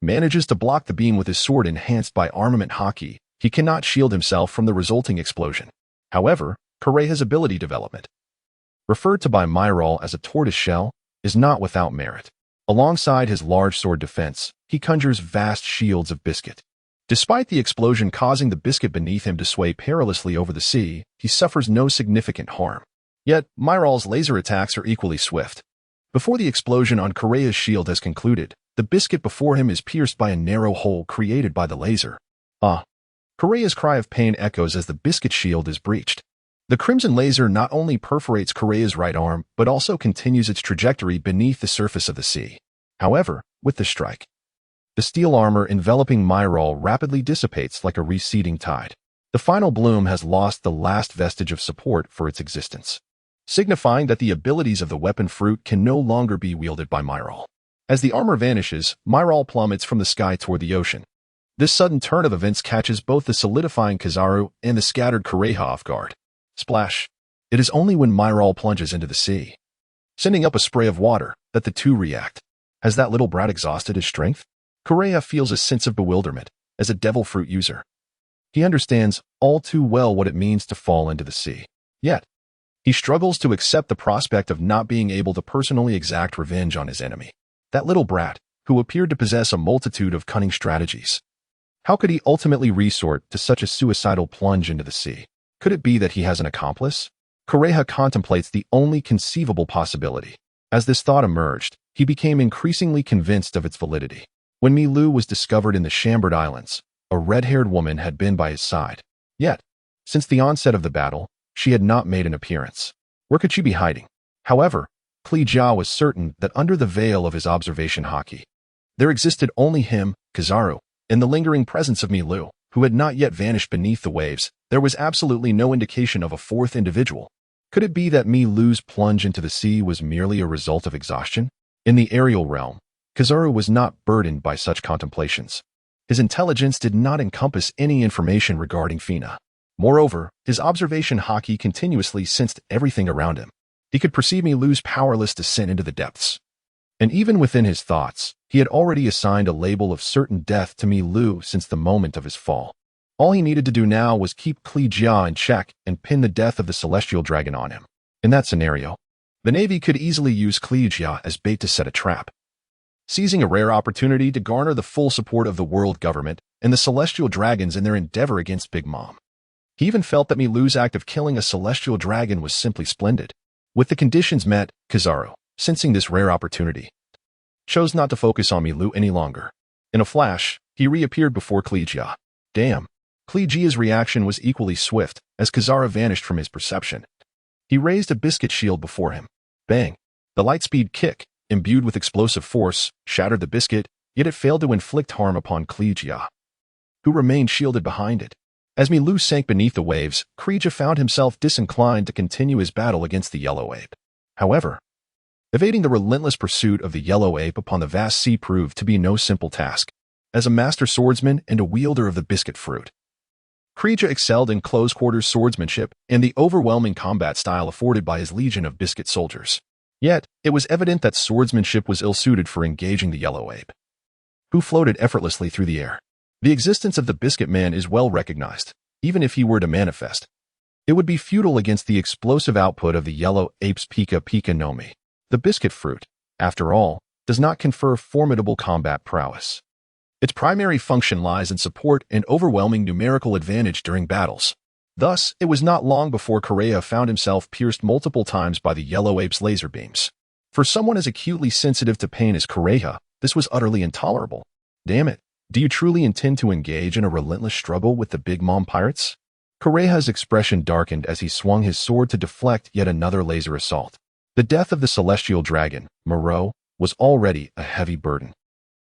manages to block the beam with his sword enhanced by armament hockey, he cannot shield himself from the resulting explosion. However, Kureha's ability development, referred to by Myral as a tortoise shell, is not without merit. Alongside his large sword defense, he conjures vast shields of biscuit. Despite the explosion causing the biscuit beneath him to sway perilously over the sea, he suffers no significant harm. Yet, Myral's laser attacks are equally swift. Before the explosion on Kureha's shield has concluded, the biscuit before him is pierced by a narrow hole created by the laser. Kureha's cry of pain echoes as the biscuit shield is breached. The crimson laser not only perforates Kureha's right arm, but also continues its trajectory beneath the surface of the sea. However, with the strike, the steel armor enveloping Myral rapidly dissipates like a receding tide. The final bloom has lost the last vestige of support for its existence, signifying that the abilities of the weapon fruit can no longer be wielded by Myral. As the armor vanishes, Myral plummets from the sky toward the ocean. This sudden turn of events catches both the solidifying Kizaru and the scattered Kureha off guard. Splash! It is only when Myral plunges into the sea, sending up a spray of water, that the two react. Has that little brat exhausted his strength? Kureha feels a sense of bewilderment. As a devil fruit user, he understands all too well what it means to fall into the sea. Yet, he struggles to accept the prospect of not being able to personally exact revenge on his enemy. That little brat, who appeared to possess a multitude of cunning strategies. How could he ultimately resort to such a suicidal plunge into the sea? Could it be that he has an accomplice? Kureha contemplates the only conceivable possibility. As this thought emerged, he became increasingly convinced of its validity. When Milu was discovered in the Chambered Islands, a red-haired woman had been by his side. Yet, since the onset of the battle, she had not made an appearance. Where could she be hiding? However, Kli Jia was certain that under the veil of his observation hockey, there existed only him, Kizaru, and the lingering presence of Milu, who had not yet vanished beneath the waves. There was absolutely no indication of a fourth individual. Could it be that Milu's plunge into the sea was merely a result of exhaustion? In the aerial realm, Kizaru was not burdened by such contemplations. His intelligence did not encompass any information regarding Fina. Moreover, his observation hockey continuously sensed everything around him. He could perceive Milu's powerless descent into the depths. And even within his thoughts, he had already assigned a label of certain death to Milu since the moment of his fall. All he needed to do now was keep Kli Jia in check and pin the death of the celestial dragon on him. In that scenario, the Navy could easily use Kli Jia as bait to set a trap, seizing a rare opportunity to garner the full support of the world government and the celestial dragons in their endeavor against Big Mom. He even felt that Milu's act of killing a celestial dragon was simply splendid. With the conditions met, Kizaru, sensing this rare opportunity, chose not to focus on Milu any longer. In a flash, he reappeared before Kli Jia. Damn! Kli Jia's reaction was equally swift, as Kizaru vanished from his perception. He raised a biscuit shield before him. Bang! The lightspeed kick, imbued with explosive force, shattered the biscuit, yet it failed to inflict harm upon Kli Jia, who remained shielded behind it. As Milu sank beneath the waves, Kli Jia found himself disinclined to continue his battle against the yellow ape. However, evading the relentless pursuit of the yellow ape upon the vast sea proved to be no simple task. As a master swordsman and a wielder of the biscuit fruit, Kli Jia excelled in close-quarters swordsmanship and the overwhelming combat style afforded by his legion of biscuit soldiers. Yet, it was evident that swordsmanship was ill-suited for engaging the yellow ape. who floated effortlessly through the air. The existence of the Biscuit Man is well recognized, even if he were to manifest. It would be futile against the explosive output of the yellow ape's Pika Pika Nomi. The biscuit fruit, after all, does not confer formidable combat prowess. Its primary function lies in support and overwhelming numerical advantage during battles. Thus, it was not long before Correa found himself pierced multiple times by the yellow ape's laser beams. For someone as acutely sensitive to pain as Correa, this was utterly intolerable. Damn it, do you truly intend to engage in a relentless struggle with the Big Mom pirates? Correa's expression darkened as he swung his sword to deflect yet another laser assault. The death of the celestial dragon, Moreau, was already a heavy burden.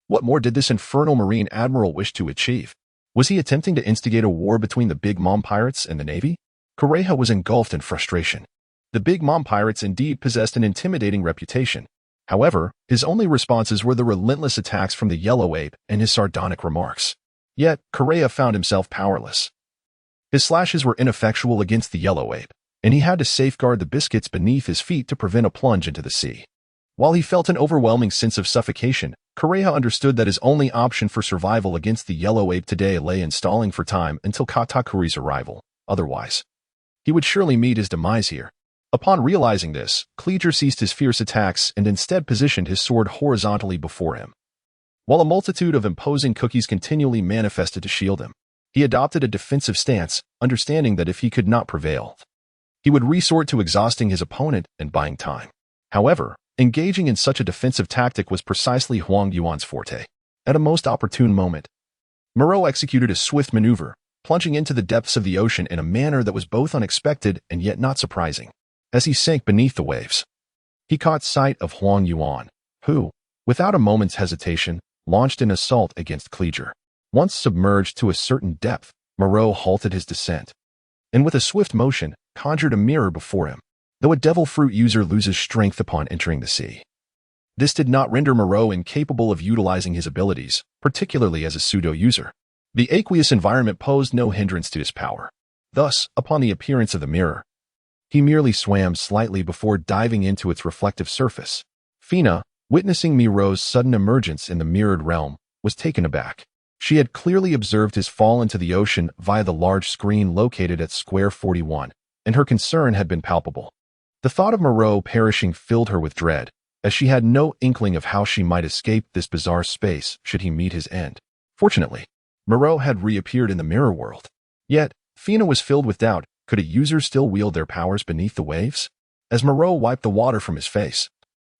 What more did this infernal Marine admiral wish to achieve? Was he attempting to instigate a war between the Big Mom pirates and the Navy? Correa was engulfed in frustration. The Big Mom pirates indeed possessed an intimidating reputation. However, his only responses were the relentless attacks from the yellow ape and his sardonic remarks. Yet, Correa found himself powerless. His slashes were ineffectual against the yellow ape, and he had to safeguard the biscuits beneath his feet to prevent a plunge into the sea. While he felt an overwhelming sense of suffocation, Correa understood that his only option for survival against the yellow ape today lay in stalling for time until Katakuri's arrival. Otherwise, he would surely meet his demise here. Upon realizing this, Kleger ceased his fierce attacks and instead positioned his sword horizontally before him. While a multitude of imposing cookies continually manifested to shield him, he adopted a defensive stance, understanding that if he could not prevail, he would resort to exhausting his opponent and buying time. However, engaging in such a defensive tactic was precisely Huang Yuan's forte. At a most opportune moment, Moreau executed a swift maneuver, plunging into the depths of the ocean in a manner that was both unexpected and yet not surprising. As he sank beneath the waves, he caught sight of Huang Yuan, who, without a moment's hesitation, launched an assault against Kleger. Once submerged to a certain depth, Moreau halted his descent, and with a swift motion, conjured a mirror before him. Though a devil fruit user loses strength upon entering the sea, this did not render Moreau incapable of utilizing his abilities, particularly as a pseudo-user. The aqueous environment posed no hindrance to his power. Thus, upon the appearance of the mirror, he merely swam slightly before diving into its reflective surface. Fina, witnessing Moreau's sudden emergence in the mirrored realm, was taken aback. She had clearly observed his fall into the ocean via the large screen located at Square 41, and her concern had been palpable. The thought of Moreau perishing filled her with dread, as she had no inkling of how she might escape this bizarre space should he meet his end. Fortunately, Moreau had reappeared in the mirror world. Yet, Fina was filled with doubt. Could a user still wield their powers beneath the waves? As Moreau wiped the water from his face,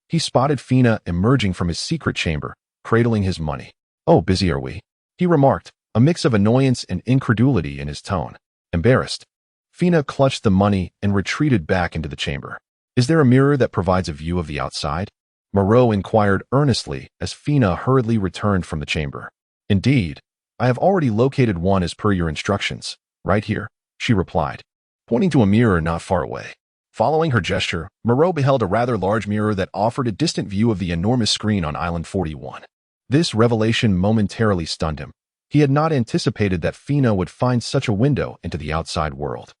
he spotted Fina emerging from his secret chamber, cradling his money. "Oh, busy are we?" he remarked, a mix of annoyance and incredulity in his tone. Embarrassed, Fina clutched the money and retreated back into the chamber. "Is there a mirror that provides a view of the outside?" Moreau inquired earnestly as Fina hurriedly returned from the chamber. "Indeed, I have already located one as per your instructions. Right here," she replied, pointing to a mirror not far away. Following her gesture, Moreau beheld a rather large mirror that offered a distant view of the enormous screen on Island 41. This revelation momentarily stunned him. He had not anticipated that Fina would find such a window into the outside world.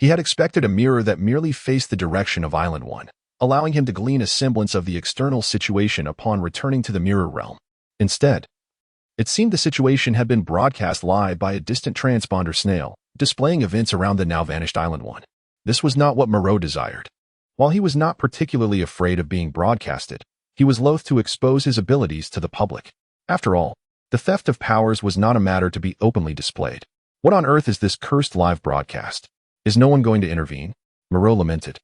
He had expected a mirror that merely faced the direction of Island 1, allowing him to glean a semblance of the external situation upon returning to the mirror realm. Instead, it seemed the situation had been broadcast live by a distant transponder snail, displaying events around the now-vanished Island 1. This was not what Moreau desired. While he was not particularly afraid of being broadcasted, he was loath to expose his abilities to the public. After all, the theft of powers was not a matter to be openly displayed. What on earth is this cursed live broadcast? Is no one going to intervene? Moreau lamented.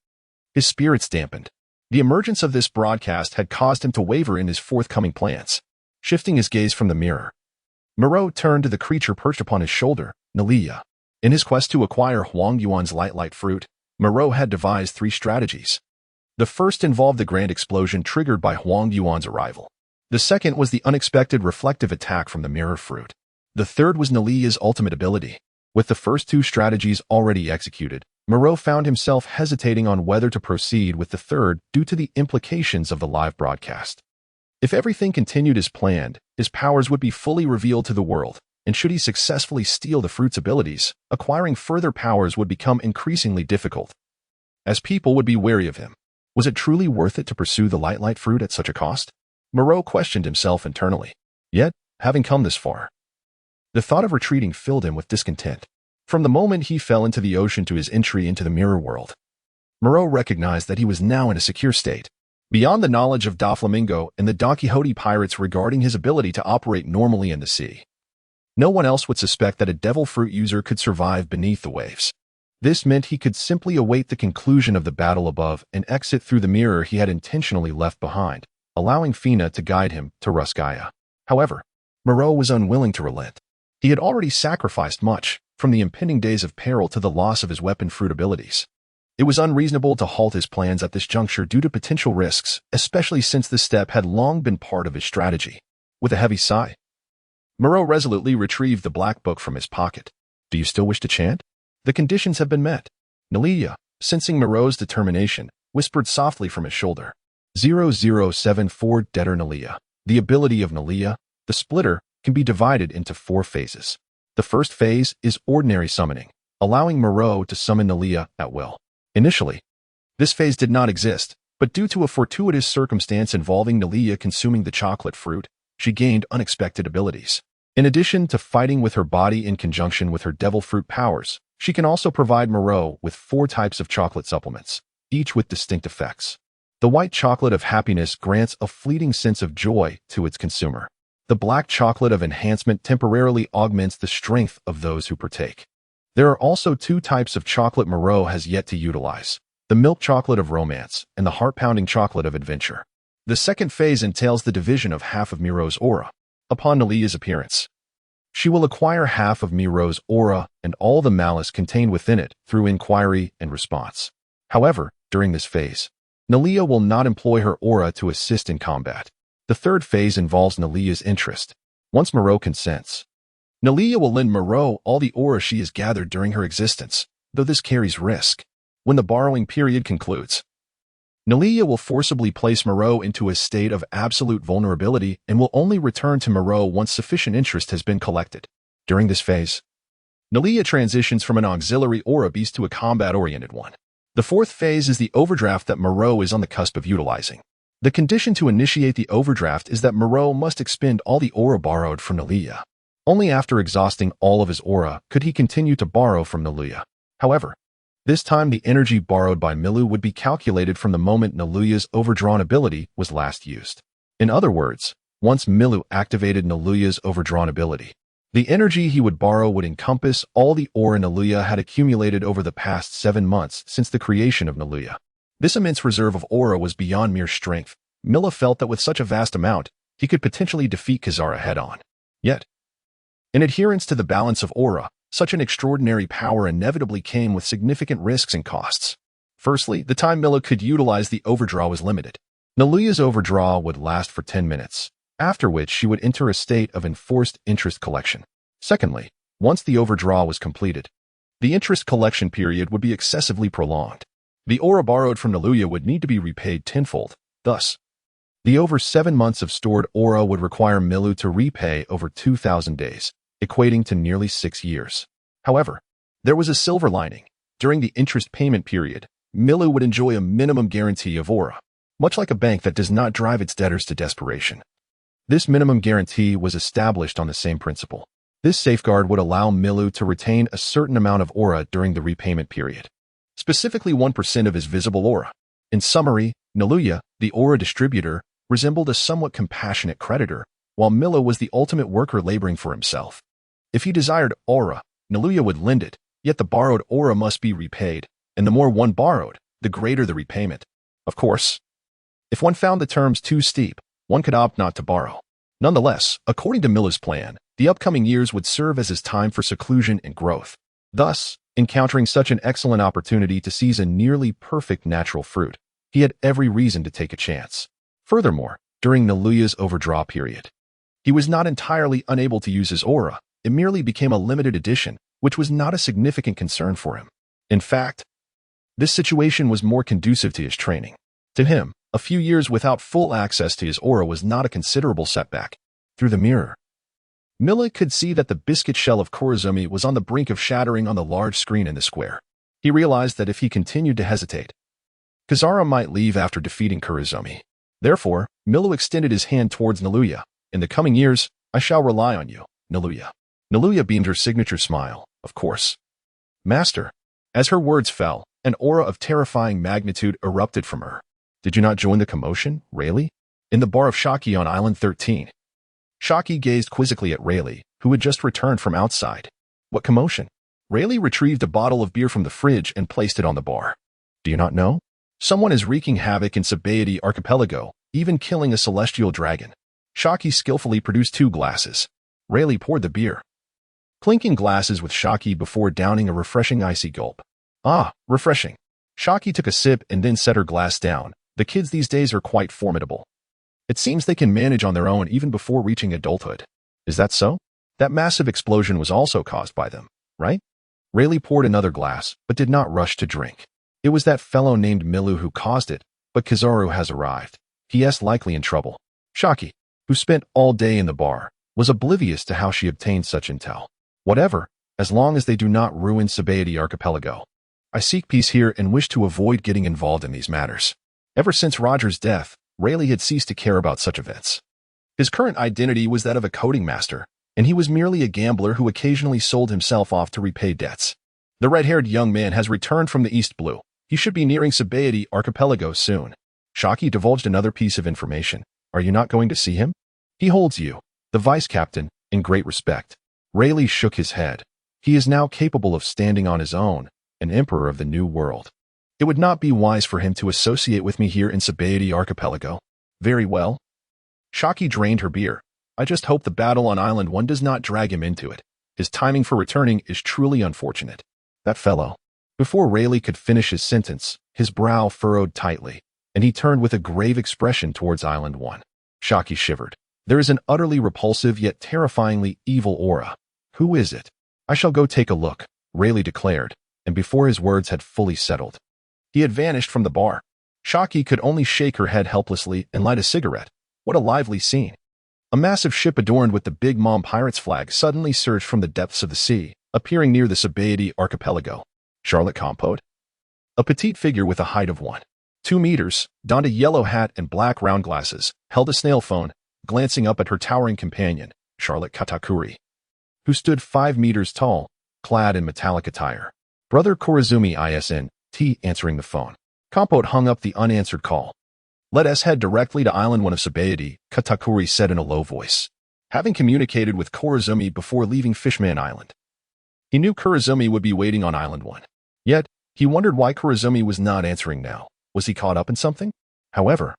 His spirits dampened. The emergence of this broadcast had caused him to waver in his forthcoming plans. Shifting his gaze from the mirror, Moreau turned to the creature perched upon his shoulder, Nelia. In his quest to acquire Huang Yuan's light fruit, Moreau had devised 3 strategies. The first involved the grand explosion triggered by Huang Yuan's arrival. The second was the unexpected reflective attack from the mirror fruit. The third was Nelia's ultimate ability. With the first 2 strategies already executed, Moreau found himself hesitating on whether to proceed with the third due to the implications of the live broadcast. If everything continued as planned, his powers would be fully revealed to the world, and should he successfully steal the fruit's abilities, acquiring further powers would become increasingly difficult, as people would be wary of him. Was it truly worth it to pursue the light fruit at such a cost? Moreau questioned himself internally. Yet, Having come this far, the thought of retreating filled him with discontent. From the moment he fell into the ocean to his entry into the mirror world, Moreau recognized that he was now in a secure state. Beyond the knowledge of Doflamingo and the Don Quixote pirates regarding his ability to operate normally in the sea, no one else would suspect that a devil fruit user could survive beneath the waves. This meant he could simply await the conclusion of the battle above and exit through the mirror he had intentionally left behind, allowing Fina to guide him to Ruskaya. However, Moreau was unwilling to relent. He had already sacrificed much, from the impending days of peril to the loss of his weapon fruit abilities. It was unreasonable to halt his plans at this juncture due to potential risks, especially since this step had long been part of his strategy. With a heavy sigh, Moreau resolutely retrieved the black book from his pocket. Do you still wish to chant? The conditions have been met. Nalia, sensing Moreau's determination, whispered softly from his shoulder. 0074 Deader Nalia. The ability of Nalia, the splitter, can be divided into 4 phases. The first phase is ordinary summoning, allowing Moreau to summon Nalia at will. Initially, this phase did not exist, but due to a fortuitous circumstance involving Nalia consuming the chocolate fruit, she gained unexpected abilities. In addition to fighting with her body in conjunction with her devil fruit powers, she can also provide Moreau with 4 types of chocolate supplements, each with distinct effects. The white chocolate of happiness grants a fleeting sense of joy to its consumer. The black chocolate of enhancement temporarily augments the strength of those who partake. There are also 2 types of chocolate Moreau has yet to utilize, the milk chocolate of romance and the heart-pounding chocolate of adventure. The second phase entails the division of half of Moreau's aura. Upon Nalia's appearance, she will acquire half of Moreau's aura and all the malice contained within it through inquiry and response. However, during this phase, Nalia will not employ her aura to assist in combat. The third phase involves Nalia's interest. Once Moreau consents, Nalia will lend Moreau all the aura she has gathered during her existence, though this carries risk. When the borrowing period concludes, Nalia will forcibly place Moreau into a state of absolute vulnerability and will only return to Moreau once sufficient interest has been collected. During this phase, Nalia transitions from an auxiliary aura beast to a combat-oriented one. The fourth phase is the overdraft that Moreau is on the cusp of utilizing. The condition to initiate the overdraft is that Moreau must expend all the aura borrowed from Nalia. Only after exhausting all of his aura could he continue to borrow from Nalia. However, this time the energy borrowed by Milu would be calculated from the moment Nalia's overdrawn ability was last used. In other words, once Milu activated Nalia's overdrawn ability, the energy he would borrow would encompass all the aura Nalia had accumulated over the past 7 months since the creation of Nalia. This immense reserve of aura was beyond mere strength. Milu felt that with such a vast amount, he could potentially defeat Kizara head-on. Yet, in adherence to the balance of aura, such an extraordinary power inevitably came with significant risks and costs. Firstly, the time Milu could utilize the overdraw was limited. Nalia's overdraw would last for 10 minutes, after which she would enter a state of enforced interest collection. Secondly, once the overdraw was completed, the interest collection period would be excessively prolonged. The aura borrowed from Nalia would need to be repaid tenfold. Thus, the over 7 months of stored aura would require Milu to repay over 2,000 days, equating to nearly 6 years. However, there was a silver lining. During the interest payment period, Milu would enjoy a minimum guarantee of aura, much like a bank that does not drive its debtors to desperation. This minimum guarantee was established on the same principle. This safeguard would allow Milu to retain a certain amount of aura during the repayment period, specifically 1% of his visible aura. In summary, Nalia, the aura distributor, resembled a somewhat compassionate creditor, while Milu was the ultimate worker laboring for himself. If he desired aura, Nalia would lend it, yet the borrowed aura must be repaid, and the more one borrowed, the greater the repayment. Of course, if one found the terms too steep, one could opt not to borrow. Nonetheless, according to Milu's plan, the upcoming years would serve as his time for seclusion and growth. Thus, encountering such an excellent opportunity to seize a nearly perfect natural fruit, he had every reason to take a chance. Furthermore, during Nalia's overdraw period, he was not entirely unable to use his aura. It merely became a limited edition, which was not a significant concern for him. In fact, this situation was more conducive to his training. To him, a few years without full access to his aura was not a considerable setback. Through the mirror, Milu could see that the biscuit shell of Korizumi was on the brink of shattering on the large screen in the square. He realized that if he continued to hesitate, Kizara might leave after defeating Korizumi. Therefore, Milu extended his hand towards Nalia. In the coming years, I shall rely on you, Naluya. Naluya beamed her signature smile, of course. Master. As her words fell, an aura of terrifying magnitude erupted from her. Did you not join the commotion, Rayleigh? In the bar of Shaki on Island 13. Shaki gazed quizzically at Rayleigh, who had just returned from outside. What commotion? Rayleigh retrieved a bottle of beer from the fridge and placed it on the bar. Do you not know? Someone is wreaking havoc in Sabaody Archipelago, even killing a celestial dragon. Shaki skillfully produced 2 glasses. Rayleigh poured the beer, clinking glasses with Shaki before downing a refreshing icy gulp. Ah, refreshing. Shaki took a sip and then set her glass down. The kids these days are quite formidable. It seems they can manage on their own even before reaching adulthood. Is that so? That massive explosion was also caused by them, right? Rayleigh poured another glass, but did not rush to drink. It was that fellow named Milu who caused it, but Kizaru has arrived. He is likely in trouble. Shaki, who spent all day in the bar, was oblivious to how she obtained such intel. Whatever, as long as they do not ruin Sabaody Archipelago. I seek peace here and wish to avoid getting involved in these matters. Ever since Roger's death, Rayleigh had ceased to care about such events. His current identity was that of a coding master, and he was merely a gambler who occasionally sold himself off to repay debts. The red-haired young man has returned from the East Blue. He should be nearing Sabaody Archipelago soon. Shaki divulged another piece of information. Are you not going to see him? He holds you, the vice-captain, in great respect. Rayleigh shook his head. He is now capable of standing on his own, an emperor of the New World. It would not be wise for him to associate with me here in Sabaody Archipelago. Very well. Shaki drained her beer. I just hope the battle on Island 1 does not drag him into it. His timing for returning is truly unfortunate. That fellow. Before Rayleigh could finish his sentence, his brow furrowed tightly, and he turned with a grave expression towards Island 1. Shaki shivered. There is an utterly repulsive yet terrifyingly evil aura. Who is it? I shall go take a look, Rayleigh declared, and before his words had fully settled, he had vanished from the bar. Shaki could only shake her head helplessly and light a cigarette. What a lively scene. A massive ship adorned with the Big Mom Pirates flag suddenly surged from the depths of the sea, appearing near the Sabaody Archipelago. Charlotte Compote? A petite figure with a height of 1.2 meters, donned a yellow hat and black round glasses, held a snail phone, glancing up at her towering companion, Charlotte Katakuri, who stood 5 meters tall, clad in metallic attire. Brother Korizumi ISN, T answering the phone. Compote hung up the unanswered call. Let us head directly to Island 1 of Sabaody, Katakuri said in a low voice, having communicated with Korizumi before leaving Fishman Island. He knew Korizumi would be waiting on Island 1. Yet, he wondered why Korizumi was not answering now. Was he caught up in something? However,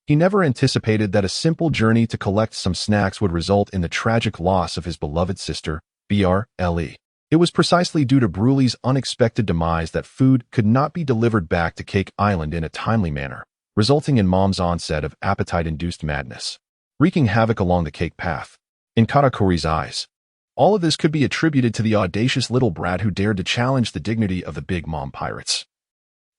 he never anticipated that a simple journey to collect some snacks would result in the tragic loss of his beloved sister, BRLE. It was precisely due to Brulee's unexpected demise that food could not be delivered back to Cake Island in a timely manner, resulting in Mom's onset of appetite-induced madness, wreaking havoc along the Cake path. In Katakuri's eyes, all of this could be attributed to the audacious little brat who dared to challenge the dignity of the Big Mom Pirates,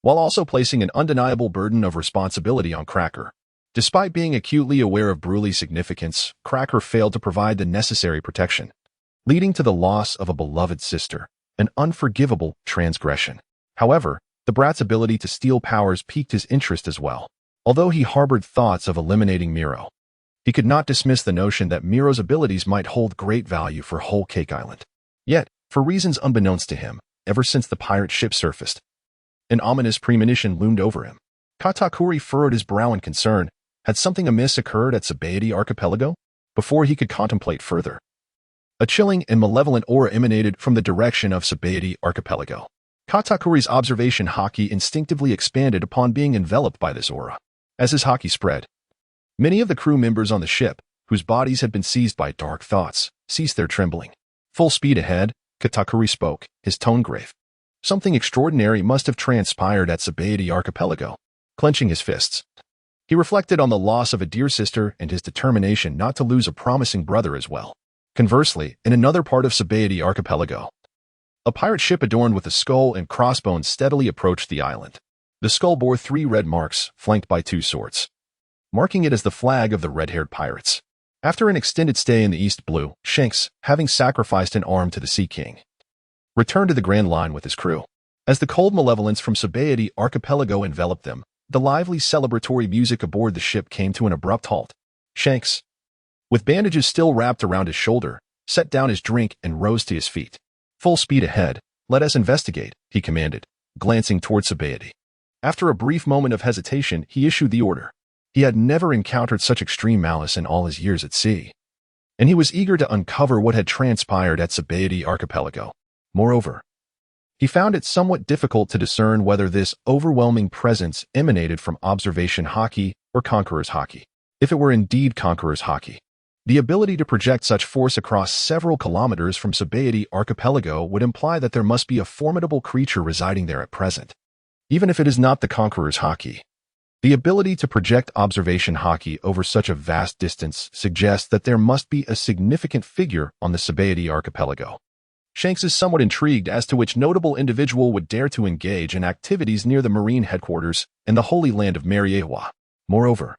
while also placing an undeniable burden of responsibility on Cracker. Despite being acutely aware of Brulee's significance, Cracker failed to provide the necessary protection, leading to the loss of a beloved sister, an unforgivable transgression. However, the brat's ability to steal powers piqued his interest as well. Although he harbored thoughts of eliminating Miro, he could not dismiss the notion that Miro's abilities might hold great value for whole Cake Island. Yet, for reasons unbeknownst to him, ever since the pirate ship surfaced, an ominous premonition loomed over him. Katakuri furrowed his brow in concern. Had something amiss occurred at Sabaody Archipelago? Before he could contemplate further, a chilling and malevolent aura emanated from the direction of Sabaody Archipelago. Katakuri's observation haki instinctively expanded upon being enveloped by this aura. As his haki spread, many of the crew members on the ship, whose bodies had been seized by dark thoughts, ceased their trembling. Full speed ahead, Katakuri spoke, his tone grave. Something extraordinary must have transpired at Sabaody Archipelago. Clenching his fists, he reflected on the loss of a dear sister and his determination not to lose a promising brother as well. Conversely, in another part of Sabaody Archipelago, a pirate ship adorned with a skull and crossbones steadily approached the island. The skull bore 3 red marks, flanked by 2 swords, marking it as the flag of the red-haired pirates. After an extended stay in the East Blue, Shanks, having sacrificed an arm to the Sea King, returned to the Grand Line with his crew. As the cold malevolence from Sabaody Archipelago enveloped them, the lively celebratory music aboard the ship came to an abrupt halt. Shanks, With bandages still wrapped around his shoulder, set down his drink and rose to his feet. Full speed ahead, let us investigate, he commanded, glancing toward Sabaody. After a brief moment of hesitation, he issued the order. He had never encountered such extreme malice in all his years at sea, and he was eager to uncover what had transpired at Sabaody Archipelago. Moreover, he found it somewhat difficult to discern whether this overwhelming presence emanated from observation haki or conqueror's haki. If it were indeed conqueror's haki, the ability to project such force across several kilometers from Sabaody Archipelago would imply that there must be a formidable creature residing there at present. Even if it is not the conqueror's haki, the ability to project observation haki over such a vast distance suggests that there must be a significant figure on the Sabaody Archipelago. Shanks is somewhat intrigued as to which notable individual would dare to engage in activities near the Marine headquarters in the Holy Land of Mariewa. Moreover,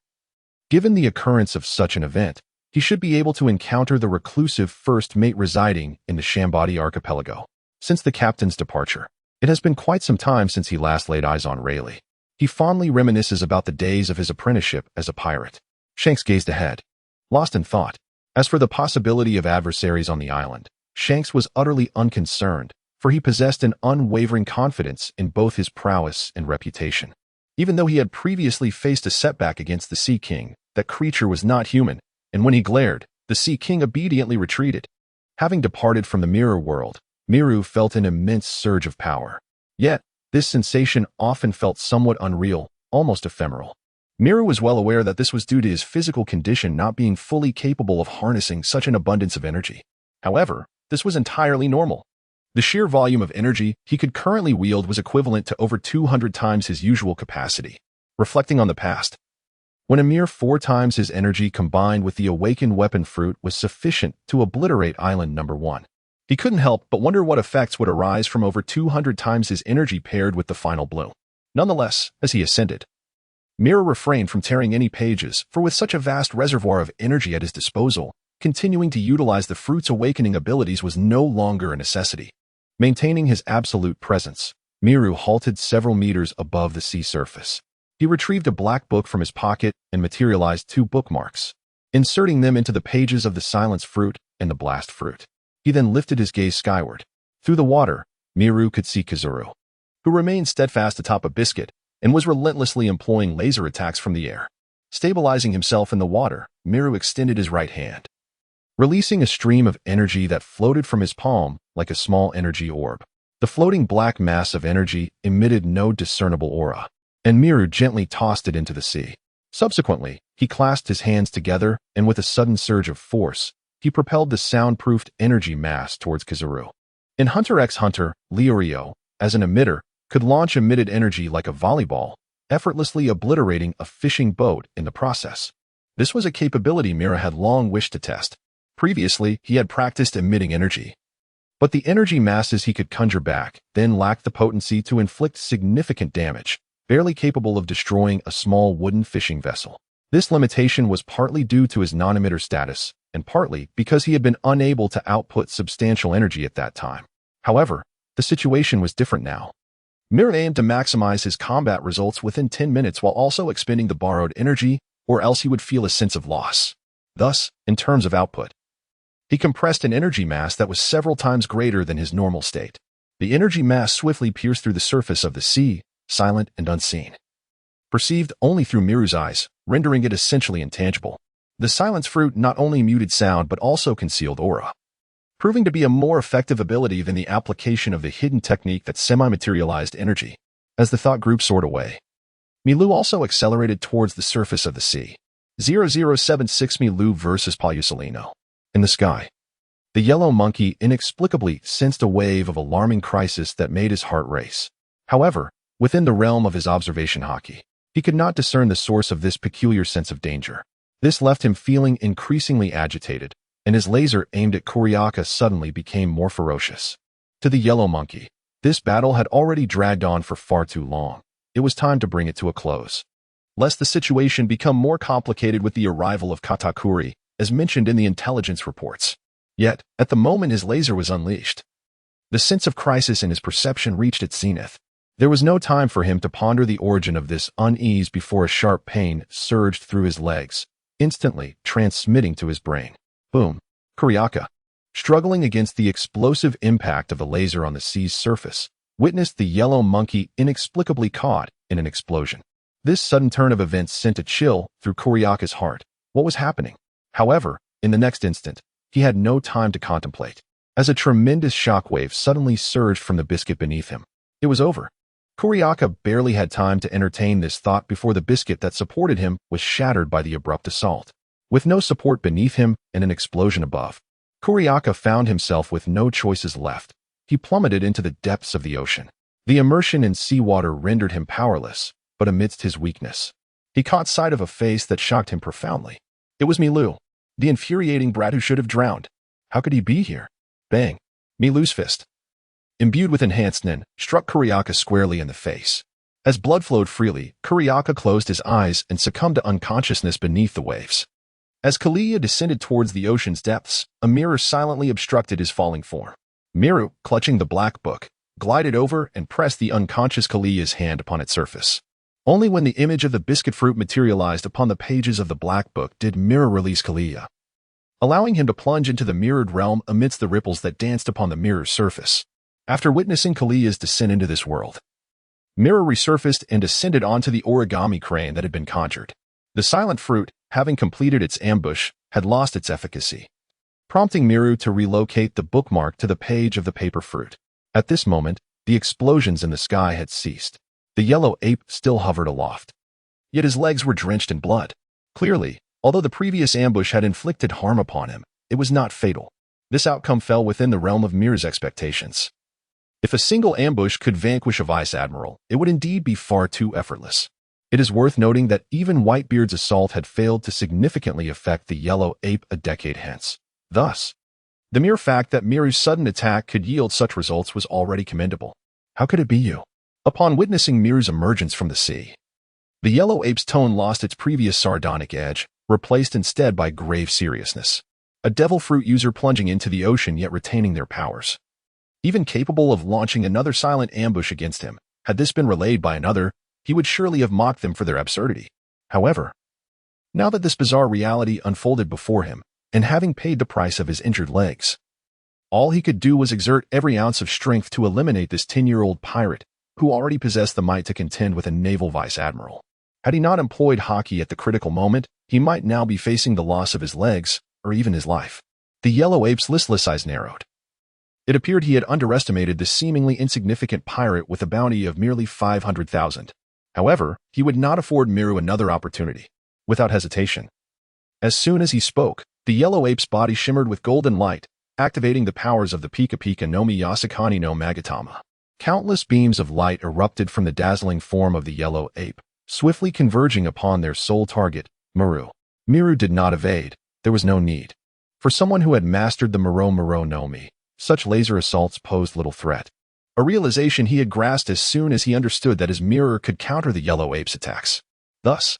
given the occurrence of such an event, he should be able to encounter the reclusive first mate residing in the Shambadi Archipelago. Since the captain's departure, it has been quite some time since he last laid eyes on Rayleigh. He fondly reminisces about the days of his apprenticeship as a pirate. Shanks gazed ahead, lost in thought. As for the possibility of adversaries on the island, Shanks was utterly unconcerned, for he possessed an unwavering confidence in both his prowess and reputation. Even though he had previously faced a setback against the Sea King, that creature was not human, and when he glared, the Sea King obediently retreated. Having departed from the mirror world, Miru felt an immense surge of power. Yet, this sensation often felt somewhat unreal, almost ephemeral. Miru was well aware that this was due to his physical condition not being fully capable of harnessing such an abundance of energy. However, this was entirely normal. The sheer volume of energy he could currently wield was equivalent to over 200 times his usual capacity. Reflecting on the past, when a mere 4 times his energy combined with the awakened weapon fruit was sufficient to obliterate Island Number 1. He couldn't help but wonder what effects would arise from over 200 times his energy paired with the final blow. Nonetheless, as he ascended, Miru refrained from tearing any pages, for with such a vast reservoir of energy at his disposal, continuing to utilize the fruit's awakening abilities was no longer a necessity. Maintaining his absolute presence, Miru halted several meters above the sea surface. He retrieved a black book from his pocket and materialized 2 bookmarks, inserting them into the pages of the silence fruit and the blast fruit. He then lifted his gaze skyward. Through the water, Miru could see Kazuru, who remained steadfast atop a biscuit and was relentlessly employing laser attacks from the air. Stabilizing himself in the water, Miru extended his right hand, releasing a stream of energy that floated from his palm like a small energy orb. The floating black mass of energy emitted no discernible aura, and Miru gently tossed it into the sea. Subsequently, he clasped his hands together, and with a sudden surge of force, he propelled the soundproofed energy mass towards Kazuru. In Hunter x Hunter, Leorio, as an emitter, could launch emitted energy like a volleyball, effortlessly obliterating a fishing boat in the process. This was a capability Mira had long wished to test. Previously, he had practiced emitting energy, but the energy masses he could conjure back then lacked the potency to inflict significant damage, barely capable of destroying a small wooden fishing vessel. This limitation was partly due to his non-emitter status, and partly because he had been unable to output substantial energy at that time. However, the situation was different now. Mira aimed to maximize his combat results within 10 minutes while also expending the borrowed energy, or else he would feel a sense of loss. Thus, in terms of output, he compressed an energy mass that was several times greater than his normal state. The energy mass swiftly pierced through the surface of the sea, silent and unseen, perceived only through Miru's eyes, rendering it essentially intangible. The silence fruit not only muted sound but also concealed aura, proving to be a more effective ability than the application of the hidden technique that semi-materialized energy. As the thought group soared away, Milu also accelerated towards the surface of the sea. 0076 Milu versus Palusalino. In the sky, the yellow monkey inexplicably sensed a wave of alarming crisis that made his heart race. However, within the realm of his observation haki, he could not discern the source of this peculiar sense of danger. This left him feeling increasingly agitated, and his laser aimed at Kuriaka suddenly became more ferocious. To the yellow monkey, this battle had already dragged on for far too long. It was time to bring it to a close, lest the situation become more complicated with the arrival of Katakuri, as mentioned in the intelligence reports. Yet, at the moment his laser was unleashed, the sense of crisis in his perception reached its zenith. There was no time for him to ponder the origin of this unease before a sharp pain surged through his legs, instantly transmitting to his brain. Boom. Kuriaka, struggling against the explosive impact of the laser on the sea's surface, witnessed the yellow monkey inexplicably caught in an explosion. This sudden turn of events sent a chill through Kuriaka's heart. What was happening? However, in the next instant, he had no time to contemplate, as a tremendous shockwave suddenly surged from the biscuit beneath him. It was over. Kuriaka barely had time to entertain this thought before the biscuit that supported him was shattered by the abrupt assault. With no support beneath him and an explosion above, Kuriaka found himself with no choices left. He plummeted into the depths of the ocean. The immersion in seawater rendered him powerless, but amidst his weakness, he caught sight of a face that shocked him profoundly. It was Milu, the infuriating brat who should have drowned. How could he be here? Bang! Milu's fist, imbued with enhanced nin, struck Kuriaka squarely in the face. As blood flowed freely, Kuriaka closed his eyes and succumbed to unconsciousness beneath the waves. As Kalia descended towards the ocean's depths, a mirror silently obstructed his falling form. Miru, clutching the black book, glided over and pressed the unconscious Kalia's hand upon its surface. Only when the image of the biscuit fruit materialized upon the pages of the black book did Miru release Kalia, allowing him to plunge into the mirrored realm amidst the ripples that danced upon the mirror's surface. After witnessing Kalia's descent into this world, Miru resurfaced and descended onto the origami crane that had been conjured. The silent fruit, having completed its ambush, had lost its efficacy, prompting Miru to relocate the bookmark to the page of the paper fruit. At this moment, the explosions in the sky had ceased. The yellow ape still hovered aloft, yet his legs were drenched in blood. Clearly, although the previous ambush had inflicted harm upon him, it was not fatal. This outcome fell within the realm of Miru's expectations. If a single ambush could vanquish a vice admiral, it would indeed be far too effortless. It is worth noting that even Whitebeard's assault had failed to significantly affect the yellow ape a decade hence. Thus, the mere fact that Miru's sudden attack could yield such results was already commendable. How could it be you? Upon witnessing Miru's emergence from the sea, the yellow ape's tone lost its previous sardonic edge, replaced instead by grave seriousness. A devil fruit user plunging into the ocean yet retaining their powers. Even capable of launching another silent ambush against him, had this been relayed by another, he would surely have mocked them for their absurdity. However, now that this bizarre reality unfolded before him, and having paid the price of his injured legs, all he could do was exert every ounce of strength to eliminate this 10-year-old pirate, who already possessed the might to contend with a naval vice admiral. Had he not employed hockey at the critical moment, he might now be facing the loss of his legs, or even his life. The yellow ape's listless eyes narrowed. It appeared he had underestimated this seemingly insignificant pirate with a bounty of merely 500,000. However, he would not afford Miru another opportunity. Without hesitation, as soon as he spoke, the yellow ape's body shimmered with golden light, activating the powers of the Pika Pika no Miyasakani no Magatama. Countless beams of light erupted from the dazzling form of the yellow ape, swiftly converging upon their sole target, Miru. Miru did not evade. There was no need. For someone who had mastered the Muro no Mi, such laser assaults posed little threat. A realization he had grasped as soon as he understood that his mirror could counter the yellow ape's attacks. Thus,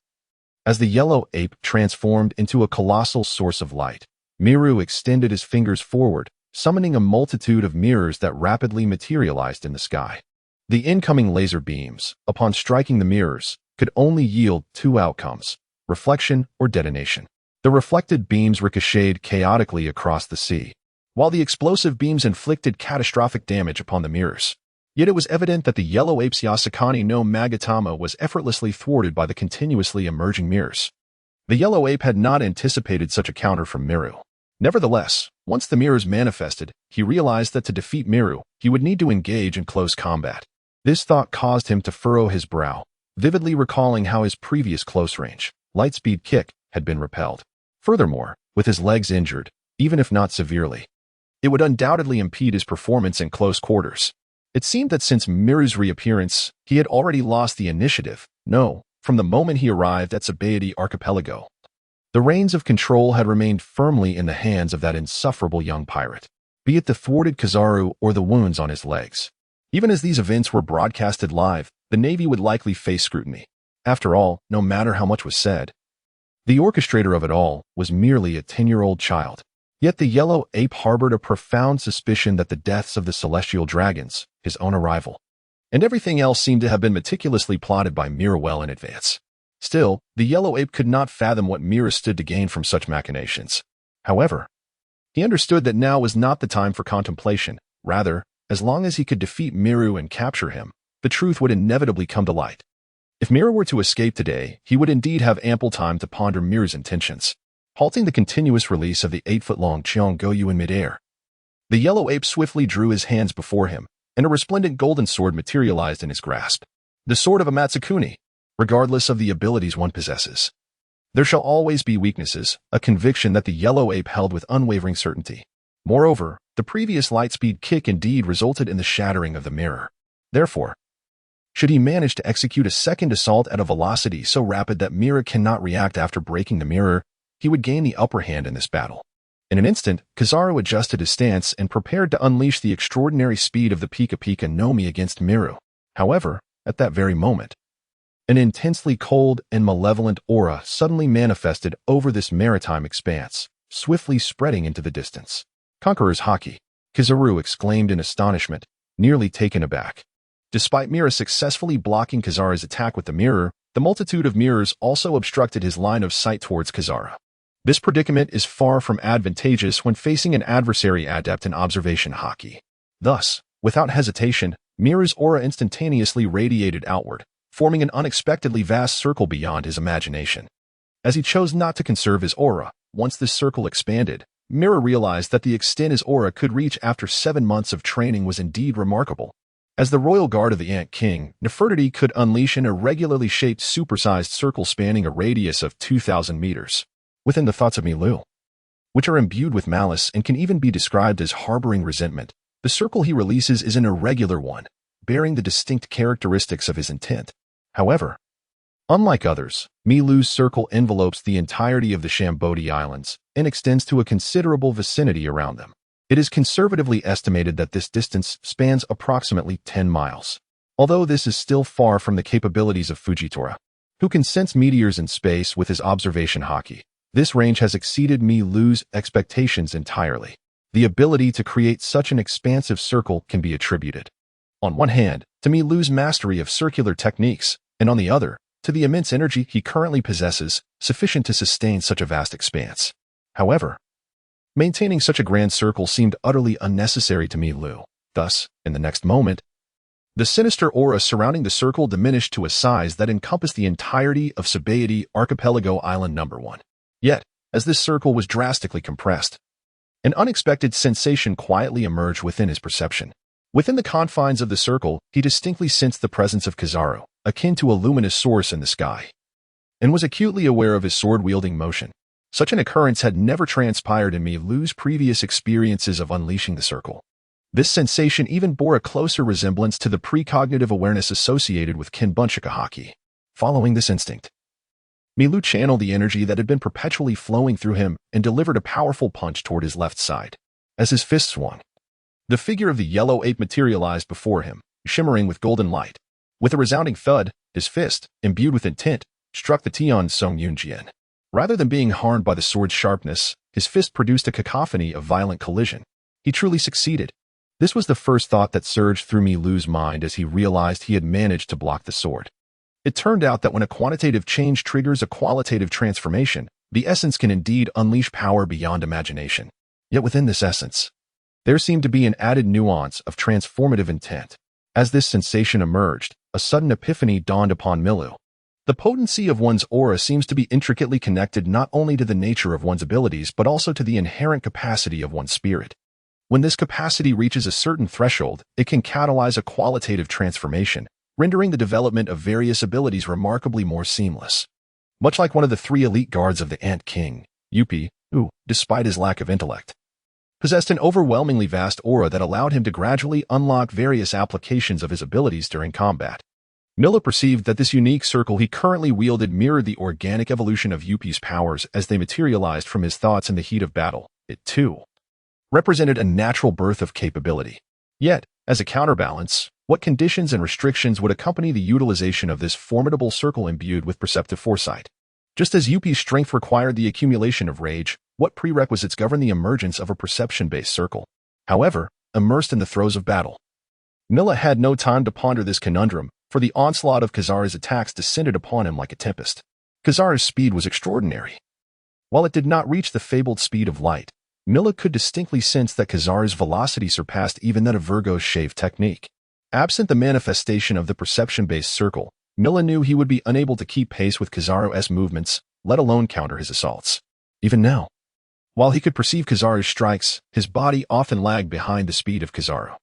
as the yellow ape transformed into a colossal source of light, Miru extended his fingers forward, summoning a multitude of mirrors that rapidly materialized in the sky. The incoming laser beams, upon striking the mirrors, could only yield two outcomes: reflection or detonation. The reflected beams ricocheted chaotically across the sea, while the explosive beams inflicted catastrophic damage upon the mirrors. Yet it was evident that the yellow ape's Yasakani no Magatama was effortlessly thwarted by the continuously emerging mirrors. The yellow ape had not anticipated such a counter from Miru. Nevertheless, once the mirrors manifested, he realized that to defeat Miru, he would need to engage in close combat. This thought caused him to furrow his brow, vividly recalling how his previous close-range, light-speed kick had been repelled. Furthermore, with his legs injured, even if not severely, it would undoubtedly impede his performance in close quarters. It seemed that since Miru's reappearance, he had already lost the initiative. No, from the moment he arrived at Sabaody Archipelago, the reins of control had remained firmly in the hands of that insufferable young pirate, be it the thwarted Kizaru or the wounds on his legs. Even as these events were broadcasted live, the Navy would likely face scrutiny. After all, no matter how much was said, the orchestrator of it all was merely a 10-year-old child. Yet the yellow ape harbored a profound suspicion that the deaths of the celestial dragons, his own arrival, and everything else seemed to have been meticulously plotted by Miru well in advance. Still, the yellow ape could not fathom what Mira stood to gain from such machinations. However, he understood that now was not the time for contemplation. Rather, as long as he could defeat Miru and capture him, the truth would inevitably come to light. If Miru were to escape today, he would indeed have ample time to ponder Miru's intentions, halting the continuous release of the 8-foot-long Qiang Goyu in midair. The yellow ape swiftly drew his hands before him, and a resplendent golden sword materialized in his grasp. The sword of a Matsukuni, regardless of the abilities one possesses. There shall always be weaknesses, a conviction that the yellow ape held with unwavering certainty. Moreover, the previous lightspeed kick indeed resulted in the shattering of the mirror. Therefore, should he manage to execute a second assault at a velocity so rapid that Mira cannot react after breaking the mirror, he would gain the upper hand in this battle. In an instant, Kizaru adjusted his stance and prepared to unleash the extraordinary speed of the Pika Pika Nomi against Miru. However, at that very moment, an intensely cold and malevolent aura suddenly manifested over this maritime expanse, swiftly spreading into the distance. Conqueror's Haki, Kizaru exclaimed in astonishment, nearly taken aback. Despite Mira successfully blocking Kizaru's attack with the mirror, the multitude of mirrors also obstructed his line of sight towards Kizaru. This predicament is far from advantageous when facing an adversary adept in observation Haki. Thus, without hesitation, Mira's aura instantaneously radiated outward, forming an unexpectedly vast circle beyond his imagination. As he chose not to conserve his aura, once this circle expanded, Mira realized that the extent his aura could reach after 7 months of training was indeed remarkable. As the royal guard of the Ant King, Nefertiti could unleash an irregularly shaped supersized circle spanning a radius of 2,000 meters. Within the thoughts of Milu, which are imbued with malice and can even be described as harboring resentment, the circle he releases is an irregular one, bearing the distinct characteristics of his intent. However, unlike others, Milu's circle envelopes the entirety of the Shambodi Islands and extends to a considerable vicinity around them. It is conservatively estimated that this distance spans approximately 10 miles. Although this is still far from the capabilities of Fujitora, who can sense meteors in space with his observation Haki, this range has exceeded Milu's expectations entirely. The ability to create such an expansive circle can be attributed, on one hand, to Milu's mastery of circular techniques, and on the other, to the immense energy he currently possesses, sufficient to sustain such a vast expanse. However, maintaining such a grand circle seemed utterly unnecessary to Milu. Thus, in the next moment, the sinister aura surrounding the circle diminished to a size that encompassed the entirety of Sabaody Archipelago Island No. 1. Yet, as this circle was drastically compressed, an unexpected sensation quietly emerged within his perception. Within the confines of the circle, he distinctly sensed the presence of Kizaru, akin to a luminous source in the sky, and was acutely aware of his sword-wielding motion. Such an occurrence had never transpired in Milu's previous experiences of unleashing the circle. This sensation even bore a closer resemblance to the precognitive awareness associated with Kinbunchika Haki. Following this instinct, Milu channeled the energy that had been perpetually flowing through him and delivered a powerful punch toward his left side. As his fist swung, the figure of the yellow ape materialized before him, shimmering with golden light. With a resounding thud, his fist, imbued with intent, struck the Tian Song Yunjian. Rather than being harmed by the sword's sharpness, his fist produced a cacophony of violent collision. He truly succeeded. This was the first thought that surged through Milu's mind as he realized he had managed to block the sword. It turned out that when a quantitative change triggers a qualitative transformation, the essence can indeed unleash power beyond imagination. Yet within this essence, there seemed to be an added nuance of transformative intent. As this sensation emerged, a sudden epiphany dawned upon Milu. The potency of one's aura seems to be intricately connected not only to the nature of one's abilities but also to the inherent capacity of one's spirit. When this capacity reaches a certain threshold, it can catalyze a qualitative transformation, rendering the development of various abilities remarkably more seamless. Much like one of the 3 elite guards of the Ant King, Yuppie, who, despite his lack of intellect, possessed an overwhelmingly vast aura that allowed him to gradually unlock various applications of his abilities during combat. Mila perceived that this unique circle he currently wielded mirrored the organic evolution of Yuppie's powers as they materialized from his thoughts in the heat of battle. It, too, represented a natural birth of capability. Yet, as a counterbalance, what conditions and restrictions would accompany the utilization of this formidable circle imbued with perceptive foresight? Just as Yuppie's strength required the accumulation of rage, what prerequisites govern the emergence of a perception-based circle? However, immersed in the throes of battle, Mila had no time to ponder this conundrum, for the onslaught of Kizaru's attacks descended upon him like a tempest. Kizaru's speed was extraordinary. While it did not reach the fabled speed of light, Milu could distinctly sense that Kizaru's velocity surpassed even that of Virgo's shave technique. Absent the manifestation of the perception-based circle, Milu knew he would be unable to keep pace with Kizaru's movements, let alone counter his assaults. Even now, while he could perceive Kizaru's strikes, his body often lagged behind the speed of Kizaru,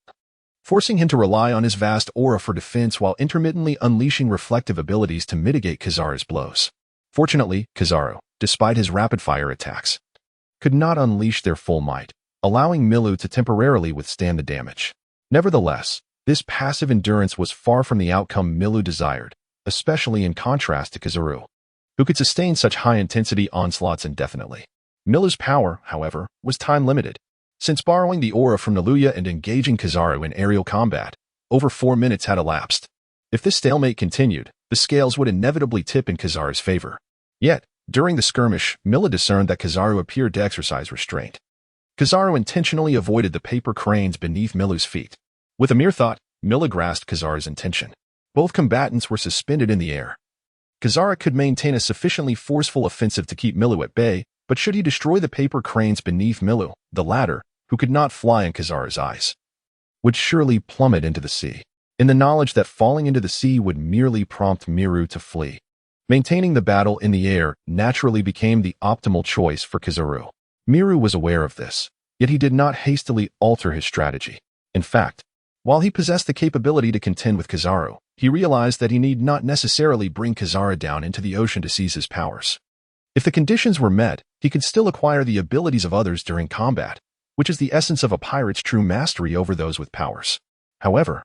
forcing him to rely on his vast aura for defense while intermittently unleashing reflective abilities to mitigate Kizaru's blows. Fortunately, Kizaru, despite his rapid-fire attacks, could not unleash their full might, allowing Milu to temporarily withstand the damage. Nevertheless, this passive endurance was far from the outcome Milu desired, especially in contrast to Kizaru, who could sustain such high-intensity onslaughts indefinitely. Milu's power, however, was time-limited. Since borrowing the aura from Naluya and engaging Kizaru in aerial combat, over 4 minutes had elapsed. If this stalemate continued, the scales would inevitably tip in Kizaru's favor. Yet, during the skirmish, Milu discerned that Kizaru appeared to exercise restraint. Kizaru intentionally avoided the paper cranes beneath Milu's feet. With a mere thought, Milu grasped Kizaru's intention. Both combatants were suspended in the air. Kizaru could maintain a sufficiently forceful offensive to keep Milu at bay, but should he destroy the paper cranes beneath Milu, the latter, who could not fly in Kizaru's eyes, would surely plummet into the sea. In the knowledge that falling into the sea would merely prompt Miru to flee, maintaining the battle in the air naturally became the optimal choice for Kizaru. Miru was aware of this, yet he did not hastily alter his strategy. In fact, while he possessed the capability to contend with Kizaru, he realized that he need not necessarily bring Kizaru down into the ocean to seize his powers. If the conditions were met, he could still acquire the abilities of others during combat, which is the essence of a pirate's true mastery over those with powers. However,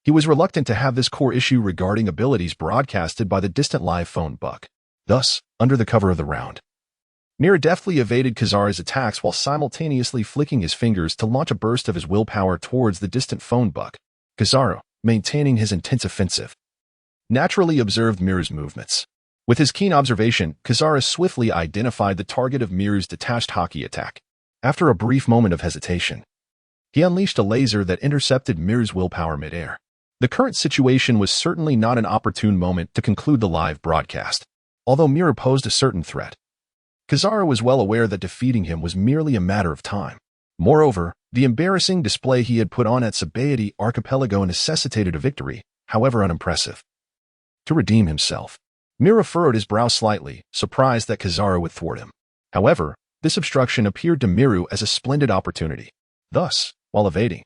he was reluctant to have this core issue regarding abilities broadcasted by the distant live phone buck. Thus, under the cover of the round, Miru deftly evaded Kizaru's attacks while simultaneously flicking his fingers to launch a burst of his willpower towards the distant phone buck. Kizaru, maintaining his intense offensive, naturally observed Miru's movements. With his keen observation, Kizaru swiftly identified the target of Miru's detached hockey attack. After a brief moment of hesitation, he unleashed a laser that intercepted Miru's willpower midair. The current situation was certainly not an opportune moment to conclude the live broadcast. Although Miru posed a certain threat, Kizaru was well aware that defeating him was merely a matter of time. Moreover, the embarrassing display he had put on at Sabaody Archipelago necessitated a victory, however unimpressive. To redeem himself, Miru furrowed his brow slightly, surprised that Kizaru would thwart him. However, this obstruction appeared to Miru as a splendid opportunity. Thus, while evading,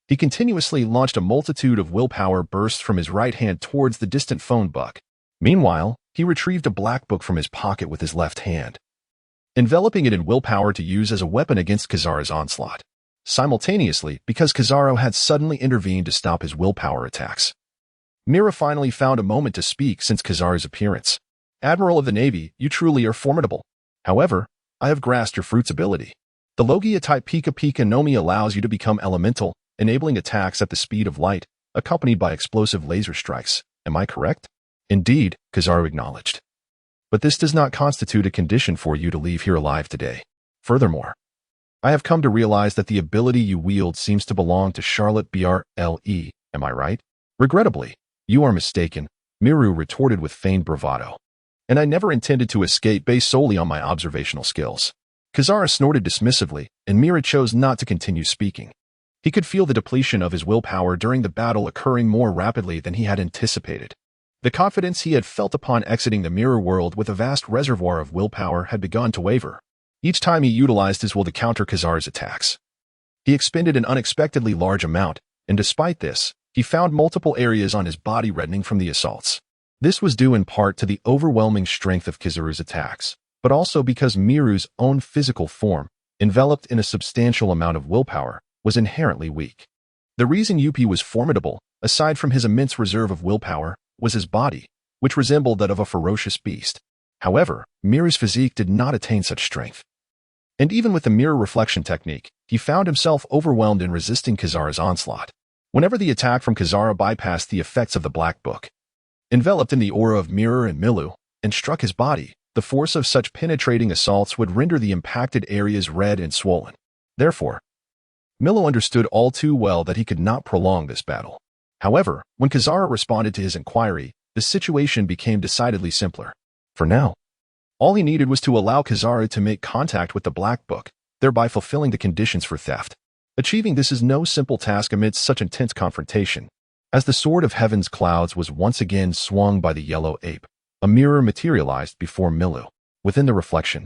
he continuously launched a multitude of willpower bursts from his right hand towards the distant phone buck. Meanwhile, he retrieved a black book from his pocket with his left hand, enveloping it in willpower to use as a weapon against Kizaru's onslaught. Simultaneously, because Kizaru had suddenly intervened to stop his willpower attacks, Miru finally found a moment to speak since Kizaru's appearance. "Admiral of the Navy, you truly are formidable. However, I have grasped your fruit's ability. The Logia-type Pika Pika Nomi allows you to become elemental, enabling attacks at the speed of light, accompanied by explosive laser strikes. Am I correct?" "Indeed," Kizaru acknowledged. "But this does not constitute a condition for you to leave here alive today. Furthermore, I have come to realize that the ability you wield seems to belong to Charlotte Bre. Am I right?" "Regrettably, you are mistaken," Miru retorted with feigned bravado. "And I never intended to escape based solely on my observational skills." Kizaru snorted dismissively, and Miru chose not to continue speaking. He could feel the depletion of his willpower during the battle occurring more rapidly than he had anticipated. The confidence he had felt upon exiting the mirror world with a vast reservoir of willpower had begun to waver. Each time he utilized his will to counter Kizaru's attacks, he expended an unexpectedly large amount, and despite this, he found multiple areas on his body reddening from the assaults. This was due in part to the overwhelming strength of Kizaru's attacks, but also because Miru's own physical form, enveloped in a substantial amount of willpower, was inherently weak. The reason Yuppie was formidable, aside from his immense reserve of willpower, was his body, which resembled that of a ferocious beast. However, Miru's physique did not attain such strength. And even with the mirror reflection technique, he found himself overwhelmed in resisting Kizaru's onslaught. Whenever the attack from Kizaru bypassed the effects of the Black Book, enveloped in the aura of Mirror and Milu, and struck his body, the force of such penetrating assaults would render the impacted areas red and swollen. Therefore, Milu understood all too well that he could not prolong this battle. However, when Kizaru responded to his inquiry, the situation became decidedly simpler. For now, all he needed was to allow Kizaru to make contact with the Black Book, thereby fulfilling the conditions for theft. Achieving this is no simple task amidst such intense confrontation. As the Sword of Heaven's Clouds was once again swung by the Yellow Ape, a mirror materialized before Milu. Within the reflection,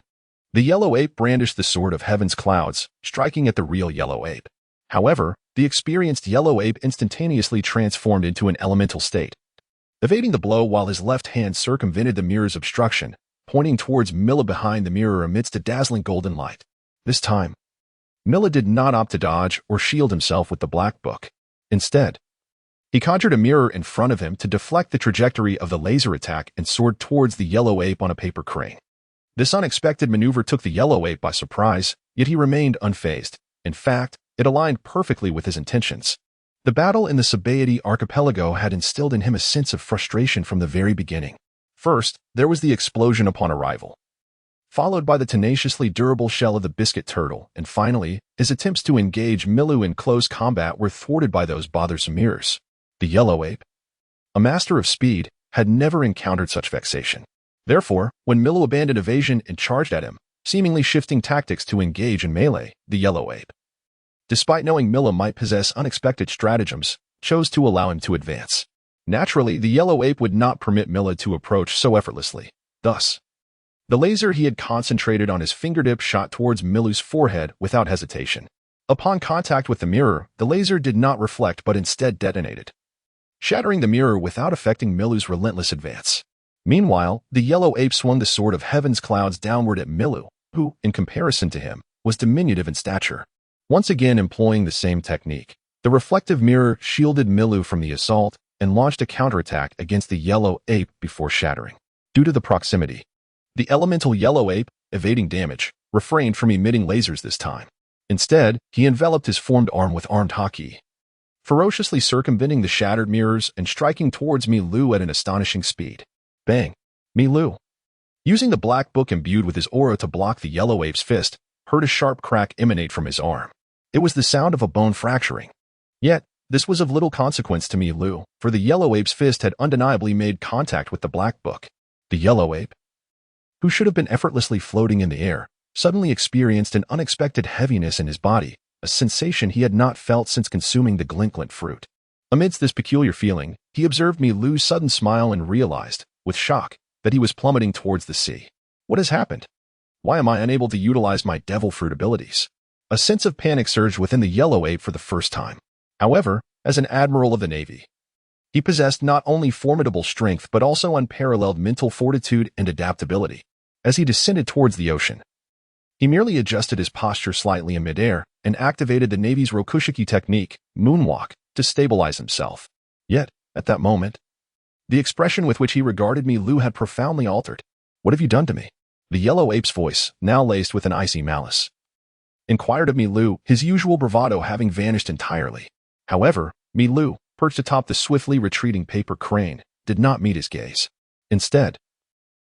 the Yellow Ape brandished the Sword of Heaven's Clouds, striking at the real Yellow Ape. However, the experienced Yellow Ape instantaneously transformed into an elemental state, evading the blow while his left hand circumvented the mirror's obstruction, pointing towards Mila behind the mirror amidst a dazzling golden light. This time, Mila did not opt to dodge or shield himself with the Black Book. Instead, he conjured a mirror in front of him to deflect the trajectory of the laser attack and soared towards the Yellow Ape on a paper crane. This unexpected maneuver took the Yellow Ape by surprise, yet he remained unfazed. In fact, it aligned perfectly with his intentions. The battle in the Sabaody archipelago had instilled in him a sense of frustration from the very beginning. First, there was the explosion upon arrival, followed by the tenaciously durable shell of the biscuit turtle, and finally, his attempts to engage Milu in close combat were thwarted by those bothersome mirrors. The Yellow Ape, a master of speed, had never encountered such vexation. Therefore, when Milu abandoned evasion and charged at him, seemingly shifting tactics to engage in melee, the Yellow Ape, despite knowing Mila might possess unexpected stratagems, chose to allow him to advance. Naturally, the Yellow Ape would not permit Mila to approach so effortlessly. Thus, the laser he had concentrated on his fingertip shot towards Milu's forehead without hesitation. Upon contact with the mirror, the laser did not reflect but instead detonated, shattering the mirror without affecting Milu's relentless advance. Meanwhile, the Yellow Ape swung the Sword of Heaven's Clouds downward at Milu, who, in comparison to him, was diminutive in stature. Once again employing the same technique, the reflective mirror shielded Milu from the assault and launched a counterattack against the Yellow Ape before shattering. Due to the proximity, the elemental Yellow Ape, evading damage, refrained from emitting lasers this time. Instead, he enveloped his formed arm with armed haki, ferociously circumventing the shattered mirrors and striking towards Milu at an astonishing speed. Bang! Milu, using the Black Book imbued with his aura to block the Yellow Ape's fist, heard a sharp crack emanate from his arm. It was the sound of a bone fracturing. Yet, this was of little consequence to Milu, for the Yellow Ape's fist had undeniably made contact with the Black Book. The Yellow Ape, who should have been effortlessly floating in the air, suddenly experienced an unexpected heaviness in his body, a sensation he had not felt since consuming the glint fruit. Amidst this peculiar feeling, he observed Milu's sudden smile and realized, with shock, that he was plummeting towards the sea. What has happened? Why am I unable to utilize my devil fruit abilities? A sense of panic surged within the Yellow Ape for the first time. However, as an admiral of the Navy, he possessed not only formidable strength but also unparalleled mental fortitude and adaptability. As he descended towards the ocean, he merely adjusted his posture slightly in midair and activated the Navy's Rokushiki technique, moonwalk, to stabilize himself. Yet, at that moment, the expression with which he regarded Milu had profoundly altered. What have you done to me? The Yellow Ape's voice, now laced with an icy malice, inquired of Milu, his usual bravado having vanished entirely. However, Milu, perched atop the swiftly retreating paper crane, did not meet his gaze. Instead,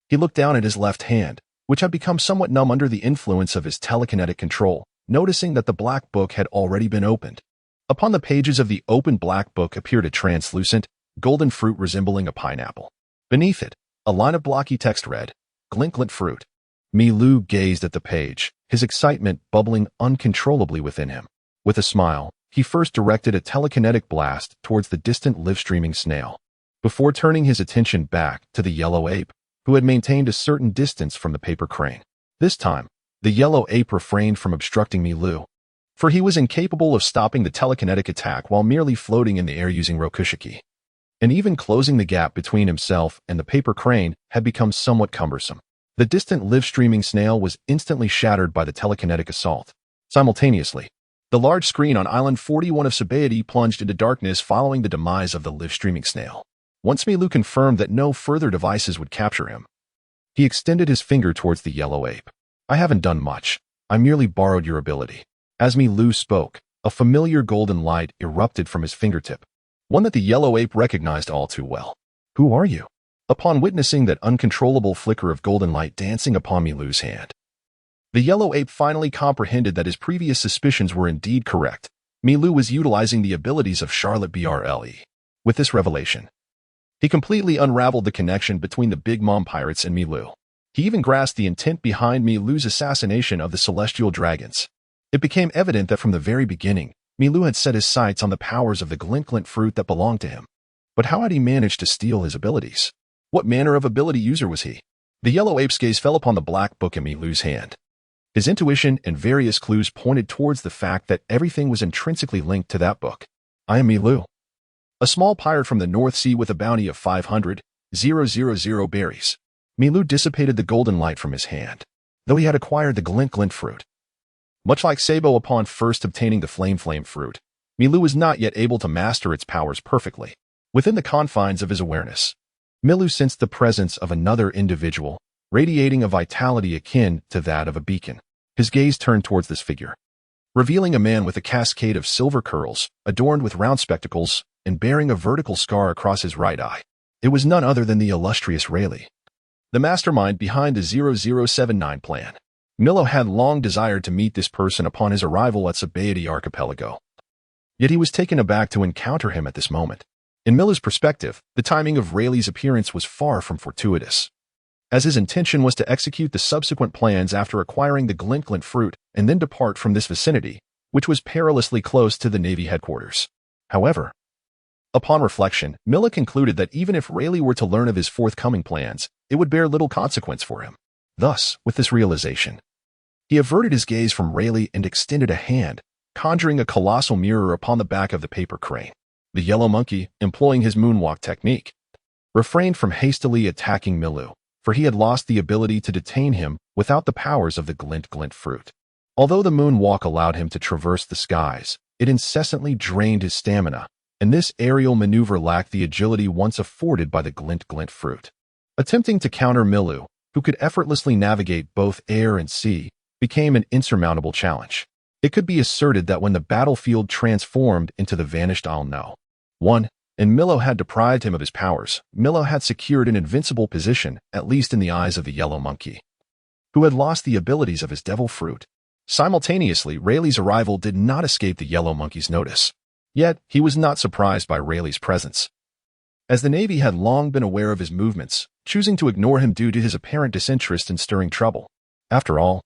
he looked down at his left hand, which had become somewhat numb under the influence of his telekinetic control, noticing that the Black Book had already been opened. Upon the pages of the open Black Book appeared a translucent, golden fruit resembling a pineapple. Beneath it, a line of blocky text read, "Glint fruit." Milu gazed at the page, his excitement bubbling uncontrollably within him. With a smile, he first directed a telekinetic blast towards the distant live-streaming snail, before turning his attention back to the Yellow Ape, who had maintained a certain distance from the paper crane. This time, the Yellow Ape refrained from obstructing Milu, for he was incapable of stopping the telekinetic attack while merely floating in the air using Rokushiki. And even closing the gap between himself and the paper crane had become somewhat cumbersome. The distant live-streaming snail was instantly shattered by the telekinetic assault. Simultaneously, the large screen on Island 41 of Sabaody plunged into darkness following the demise of the live-streaming snail. Once Milu confirmed that no further devices would capture him, he extended his finger towards the Yellow Ape. "I haven't done much. I merely borrowed your ability." As Milu spoke, a familiar golden light erupted from his fingertip, one that the Yellow Ape recognized all too well. "Who are you?" Upon witnessing that uncontrollable flicker of golden light dancing upon Milu's hand, the Yellow Ape finally comprehended that his previous suspicions were indeed correct. Milu was utilizing the abilities of Charlotte Brle. With this revelation, he completely unraveled the connection between the Big Mom pirates and Milu. He even grasped the intent behind Milu's assassination of the celestial dragons. It became evident that from the very beginning, Milu had set his sights on the powers of the glint fruit that belonged to him. But how had he managed to steal his abilities? What manner of ability user was he? The yellow ape's gaze fell upon the black book in Milu's hand. His intuition and various clues pointed towards the fact that everything was intrinsically linked to that book. I am Milu, a small pirate from the North Sea with a bounty of 500,000 berries. Milu dissipated the golden light from his hand, though he had acquired the glint fruit. Much like Sabo upon first obtaining the flame fruit, Milu was not yet able to master its powers perfectly. Within the confines of his awareness, Milu sensed the presence of another individual, radiating a vitality akin to that of a beacon. His gaze turned towards this figure, revealing a man with a cascade of silver curls, adorned with round spectacles, and bearing a vertical scar across his right eye. It was none other than the illustrious Rayleigh, the mastermind behind the 0079 plan. Milu had long desired to meet this person upon his arrival at Sabaody Archipelago. Yet he was taken aback to encounter him at this moment. In Milu's perspective, the timing of Rayleigh's appearance was far from fortuitous, as his intention was to execute the subsequent plans after acquiring the glint fruit and then depart from this vicinity, which was perilously close to the Navy headquarters. However, upon reflection, Milu concluded that even if Rayleigh were to learn of his forthcoming plans, it would bear little consequence for him. Thus, with this realization, he averted his gaze from Rayleigh and extended a hand, conjuring a colossal mirror upon the back of the paper crane. The yellow monkey, employing his moonwalk technique, refrained from hastily attacking Milu, for he had lost the ability to detain him without the powers of the glint fruit. Although the moonwalk allowed him to traverse the skies, it incessantly drained his stamina, and this aerial maneuver lacked the agility once afforded by the glint fruit. Attempting to counter Milu, who could effortlessly navigate both air and sea, became an insurmountable challenge. It could be asserted that when the battlefield transformed into the vanished I'll-Know, and Milu had deprived him of his powers, Milu had secured an invincible position, at least in the eyes of the yellow monkey, who had lost the abilities of his devil fruit. Simultaneously, Rayleigh's arrival did not escape the yellow monkey's notice. Yet, he was not surprised by Rayleigh's presence, as the Navy had long been aware of his movements, choosing to ignore him due to his apparent disinterest in stirring trouble. After all,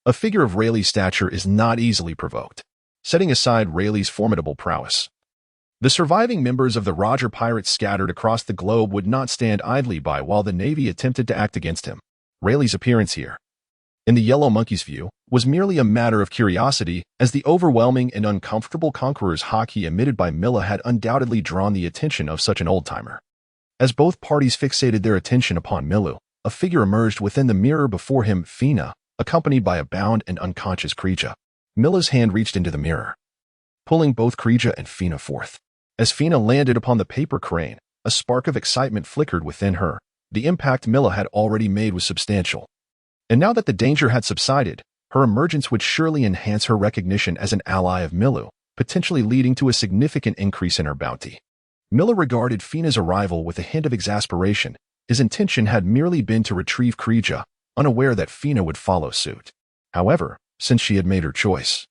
a figure of Rayleigh's stature is not easily provoked. Setting aside Rayleigh's formidable prowess, the surviving members of the Roger Pirates scattered across the globe would not stand idly by while the Navy attempted to act against him. Rayleigh's appearance here, in the yellow monkey's view, was merely a matter of curiosity, as the overwhelming and uncomfortable conqueror's haki emitted by Milu had undoubtedly drawn the attention of such an old-timer. As both parties fixated their attention upon Milu, a figure emerged within the mirror before him, Fina, accompanied by a bound and unconscious Krija. Milu's hand reached into the mirror, pulling both Krija and Fina forth. As Fina landed upon the paper crane, a spark of excitement flickered within her. The impact Milu had already made was substantial, and now that the danger had subsided, her emergence would surely enhance her recognition as an ally of Milu, potentially leading to a significant increase in her bounty. Milu regarded Fina's arrival with a hint of exasperation. His intention had merely been to retrieve Krija, unaware that Fina would follow suit. However, since she had made her choice,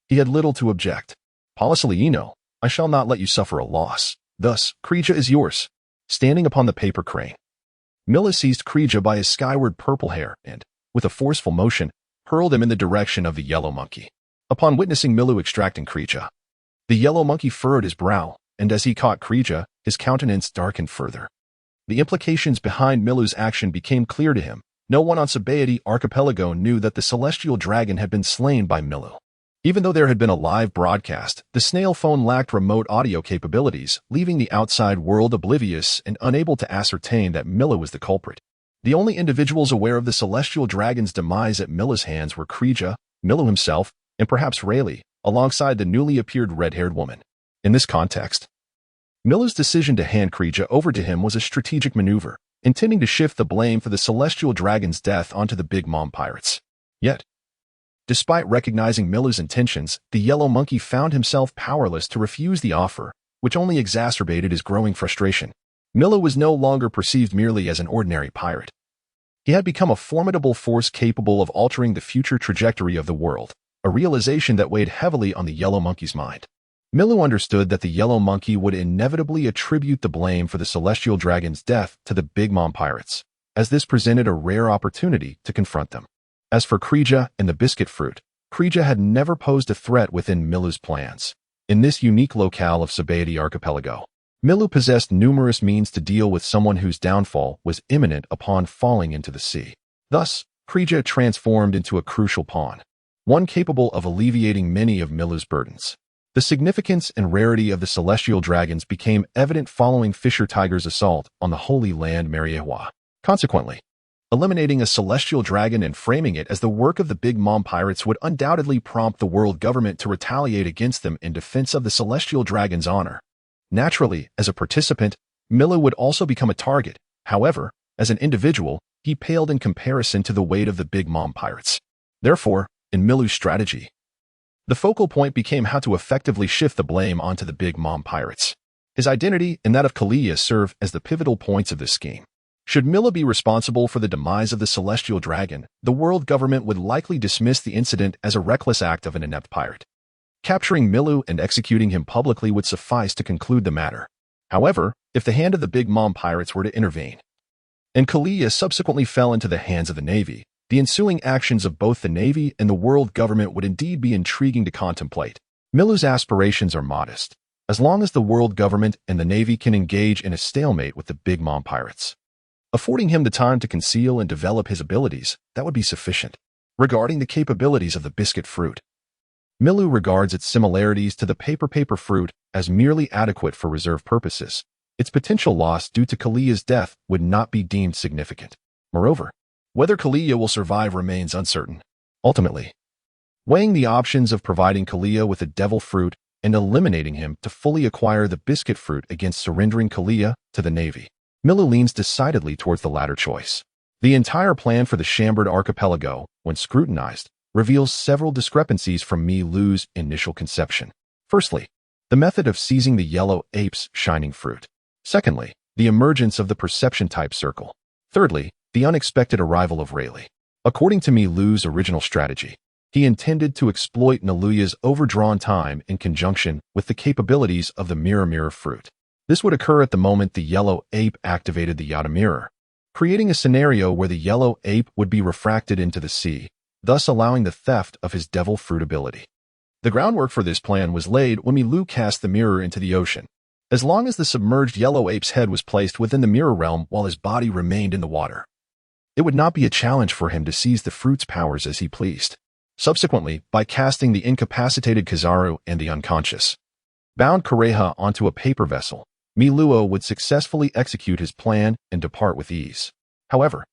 he had little to object. Polisalino, I shall not let you suffer a loss. Thus, Krija is yours. Standing upon the paper crane, Milu seized Krija by his skyward purple hair and, with a forceful motion, hurled him in the direction of the yellow monkey. Upon witnessing Milu extracting Krija, the yellow monkey furrowed his brow, and as he caught Krija, his countenance darkened further. The implications behind Milu's action became clear to him. No one on Sabaody Archipelago knew that the celestial dragon had been slain by Milu. Even though there had been a live broadcast, the snail phone lacked remote audio capabilities, leaving the outside world oblivious and unable to ascertain that Milu was the culprit. The only individuals aware of the celestial dragon's demise at Milu's hands were Krija, Milu himself, and perhaps Rayleigh, alongside the newly appeared red-haired woman. In this context, Milu's decision to hand Krija over to him was a strategic maneuver, intending to shift the blame for the celestial dragon's death onto the Big Mom pirates. Yet, despite recognizing Milu's intentions, the yellow monkey found himself powerless to refuse the offer, which only exacerbated his growing frustration. Milu was no longer perceived merely as an ordinary pirate. He had become a formidable force capable of altering the future trajectory of the world, a realization that weighed heavily on the yellow monkey's mind. Milu understood that the yellow monkey would inevitably attribute the blame for the celestial dragon's death to the Big Mom pirates, as this presented a rare opportunity to confront them. As for Krija and the biscuit fruit, Krija had never posed a threat within Milu's plans. In this unique locale of Sabaody Archipelago, Milu possessed numerous means to deal with someone whose downfall was imminent upon falling into the sea. Thus, Krija transformed into a crucial pawn, one capable of alleviating many of Milu's burdens. The significance and rarity of the celestial dragons became evident following Fisher Tiger's assault on the Holy Land Mariehwa. Consequently, eliminating a celestial dragon and framing it as the work of the Big Mom pirates would undoubtedly prompt the world government to retaliate against them in defense of the celestial dragon's honor. Naturally, as a participant, Milu would also become a target. However, as an individual, he paled in comparison to the weight of the Big Mom pirates. Therefore, in Milu's strategy, the focal point became how to effectively shift the blame onto the Big Mom pirates. His identity and that of Kalia serve as the pivotal points of this scheme. Should Milu be responsible for the demise of the celestial dragon, the world government would likely dismiss the incident as a reckless act of an inept pirate. Capturing Milu and executing him publicly would suffice to conclude the matter. However, if the hand of the Big Mom pirates were to intervene, and Kalia subsequently fell into the hands of the Navy, the ensuing actions of both the Navy and the world government would indeed be intriguing to contemplate. Milu's aspirations are modest, as long as the world government and the Navy can engage in a stalemate with the Big Mom pirates. Affording him the time to conceal and develop his abilities, that would be sufficient. Regarding the capabilities of the biscuit fruit, Milu regards its similarities to the paper fruit as merely adequate for reserve purposes. Its potential loss due to Kalia's death would not be deemed significant. Moreover, whether Kalia will survive remains uncertain. Ultimately, weighing the options of providing Kalia with a devil fruit and eliminating him to fully acquire the biscuit fruit against surrendering Kalia to the Navy, Milu leans decidedly towards the latter choice. The entire plan for the Chambord Archipelago, when scrutinized, reveals several discrepancies from Milu's initial conception. Firstly, the method of seizing the yellow ape's shining fruit. Secondly, the emergence of the perception-type circle. Thirdly, the unexpected arrival of Rayleigh. According to Milu's original strategy, he intended to exploit Naluya's overdrawn time in conjunction with the capabilities of the mirror fruit. This would occur at the moment the yellow ape activated the Yada mirror, creating a scenario where the yellow ape would be refracted into the sea, thus allowing the theft of his devil fruit ability. The groundwork for this plan was laid when Milu cast the mirror into the ocean. As long as the submerged yellow ape's head was placed within the mirror realm while his body remained in the water, it would not be a challenge for him to seize the fruit's powers as he pleased. Subsequently, by casting the incapacitated Kizaru and the unconscious bound Kureha onto a paper vessel, Miluo would successfully execute his plan and depart with ease. However,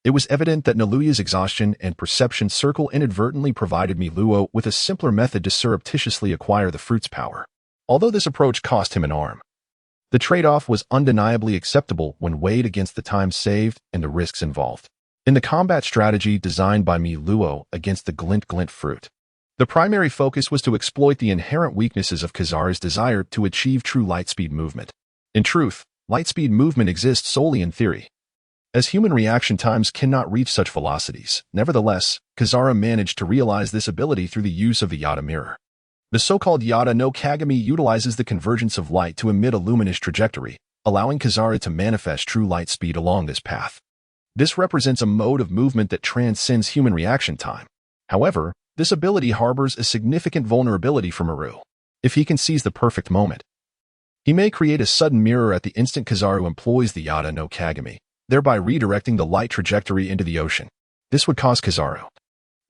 it was evident that Naluya's exhaustion and perception circle inadvertently provided Miluo with a simpler method to surreptitiously acquire the fruit's power. Although this approach cost him an arm, the trade-off was undeniably acceptable when weighed against the time saved and the risks involved. In the combat strategy designed by Miluo against the glint fruit, the primary focus was to exploit the inherent weaknesses of Kizaru's desire to achieve true lightspeed movement. In truth, lightspeed movement exists solely in theory, as human reaction times cannot reach such velocities. Nevertheless, Kizaru managed to realize this ability through the use of the Yada mirror. The so-called Yada no Kagami utilizes the convergence of light to emit a luminous trajectory, allowing Kizaru to manifest true light speed along this path. This represents a mode of movement that transcends human reaction time. However, this ability harbors a significant vulnerability for Miru. If he can seize the perfect moment, he may create a sudden mirror at the instant Kizaru employs the Yada no Kagami, thereby redirecting the light trajectory into the ocean. This would cause Kizaru,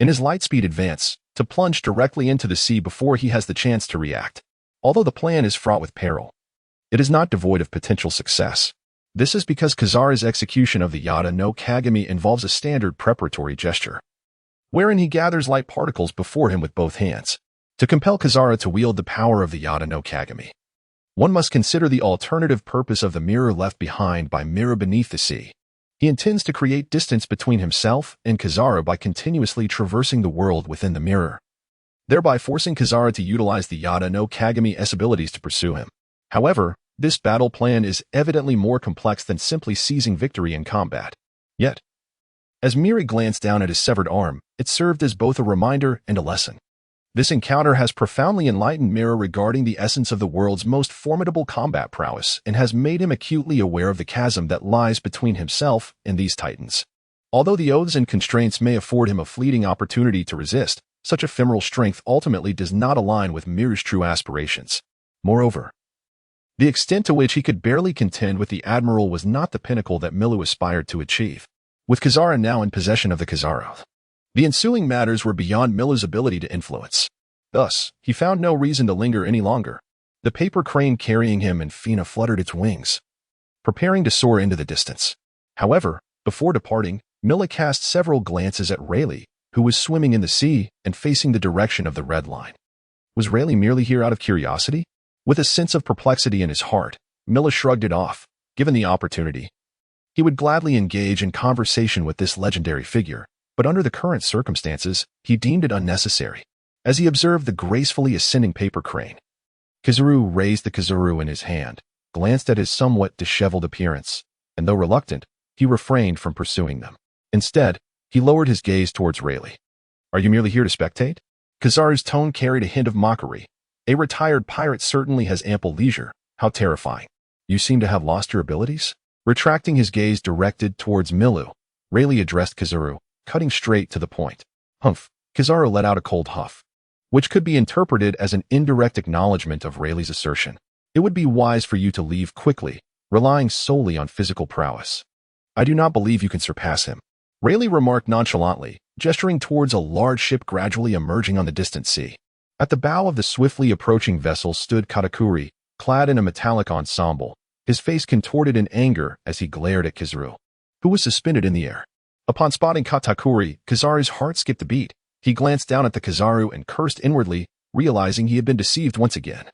in his lightspeed advance, to plunge directly into the sea before he has the chance to react. Although the plan is fraught with peril, it is not devoid of potential success. This is because Kizaru's execution of the Yada no Kagami involves a standard preparatory gesture, wherein he gathers light particles before him with both hands. To compel Kizaru to wield the power of the Yada no Kagami, one must consider the alternative purpose of the mirror left behind by Miru beneath the sea. He intends to create distance between himself and Kizaru by continuously traversing the world within the mirror, thereby forcing Kizaru to utilize the Yada no Kagami's abilities to pursue him. However, this battle plan is evidently more complex than simply seizing victory in combat. Yet, as Miru glanced down at his severed arm, it served as both a reminder and a lesson. This encounter has profoundly enlightened Mira regarding the essence of the world's most formidable combat prowess and has made him acutely aware of the chasm that lies between himself and these titans. Although the oaths and constraints may afford him a fleeting opportunity to resist, such ephemeral strength ultimately does not align with Mira's true aspirations. Moreover, the extent to which he could barely contend with the Admiral was not the pinnacle that Milu aspired to achieve. With Kizara now in possession of the Kizaru, the ensuing matters were beyond Milu's ability to influence. Thus, he found no reason to linger any longer. The paper crane carrying him and Fina fluttered its wings, preparing to soar into the distance. However, before departing, Mila cast several glances at Rayleigh, who was swimming in the sea and facing the direction of the red line. Was Rayleigh merely here out of curiosity? With a sense of perplexity in his heart, Mila shrugged it off. Given the opportunity, he would gladly engage in conversation with this legendary figure, but under the current circumstances, he deemed it unnecessary. As he observed the gracefully ascending paper crane, Kizaru raised the Kizaru in his hand, glanced at his somewhat disheveled appearance, and though reluctant, he refrained from pursuing them. Instead, he lowered his gaze towards Rayleigh. Are you merely here to spectate? Kizaru's tone carried a hint of mockery. A retired pirate certainly has ample leisure. How terrifying. You seem to have lost your abilities? Retracting his gaze directed towards Milu, Rayleigh addressed Kizaru, cutting straight to the point. Humph. Kizaru let out a cold huff, which could be interpreted as an indirect acknowledgement of Rayleigh's assertion. It would be wise for you to leave quickly, relying solely on physical prowess. I do not believe you can surpass him, Rayleigh remarked nonchalantly, gesturing towards a large ship gradually emerging on the distant sea. At the bow of the swiftly approaching vessel stood Katakuri, clad in a metallic ensemble, his face contorted in anger as he glared at Kizaru, who was suspended in the air. Upon spotting Katakuri, Kizaru's heart skipped a beat. He glanced down at the Kizaru and cursed inwardly, realizing he had been deceived once again.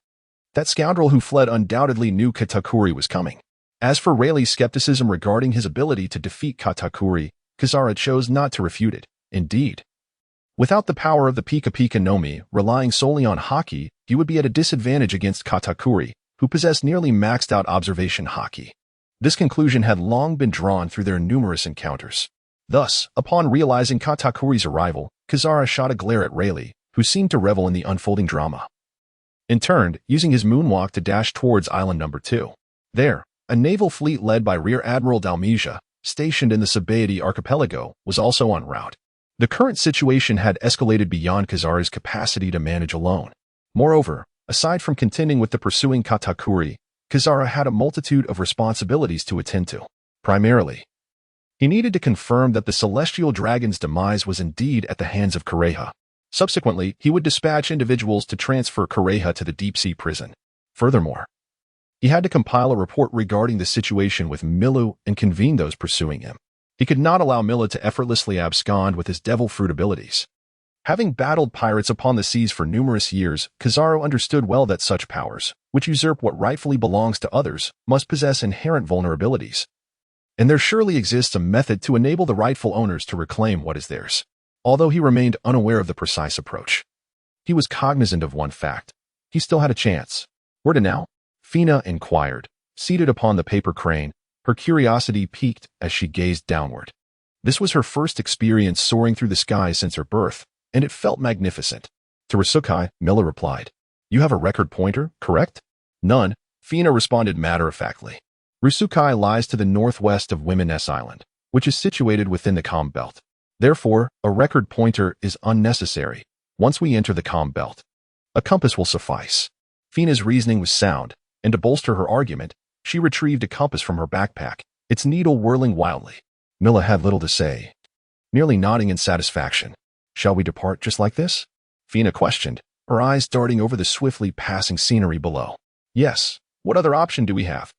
That scoundrel who fled undoubtedly knew Katakuri was coming. As for Rayleigh's skepticism regarding his ability to defeat Katakuri, Kizaru chose not to refute it. Indeed, without the power of the Pika Pika Nomi, relying solely on Haki, he would be at a disadvantage against Katakuri, who possessed nearly maxed-out observation Haki. This conclusion had long been drawn through their numerous encounters. Thus, upon realizing Katakuri's arrival, Kizaru shot a glare at Rayleigh, who seemed to revel in the unfolding drama. In turn, using his moonwalk to dash towards Island Number 2. There, a naval fleet led by Rear Admiral Dalmesia, stationed in the Sabaody archipelago, was also en route. The current situation had escalated beyond Kizaru's capacity to manage alone. Moreover, aside from contending with the pursuing Katakuri, Kizaru had a multitude of responsibilities to attend to. Primarily, he needed to confirm that the celestial dragon's demise was indeed at the hands of Kureha. Subsequently, he would dispatch individuals to transfer Kureha to the deep-sea prison. Furthermore, he had to compile a report regarding the situation with Milu and convene those pursuing him. He could not allow Milu to effortlessly abscond with his devil fruit abilities. Having battled pirates upon the seas for numerous years, Kizaru understood well that such powers, which usurp what rightfully belongs to others, must possess inherent vulnerabilities. And there surely exists a method to enable the rightful owners to reclaim what is theirs. Although he remained unaware of the precise approach, he was cognizant of one fact. He still had a chance. Where to now? Fina inquired, seated upon the paper crane, her curiosity piqued as she gazed downward. This was her first experience soaring through the sky since her birth, and it felt magnificent. To Rasukai, Mila replied, You have a record pointer, correct? None, Fina responded matter-of-factly. Rasukai lies to the northwest of Women-S Island, which is situated within the Calm Belt. Therefore, a record pointer is unnecessary. Once we enter the Calm Belt, a compass will suffice. Fina's reasoning was sound, and to bolster her argument, she retrieved a compass from her backpack, its needle whirling wildly. Mila had little to say, merely nodding in satisfaction. Shall we depart just like this? Fina questioned, her eyes darting over the swiftly passing scenery below. Yes, what other option do we have?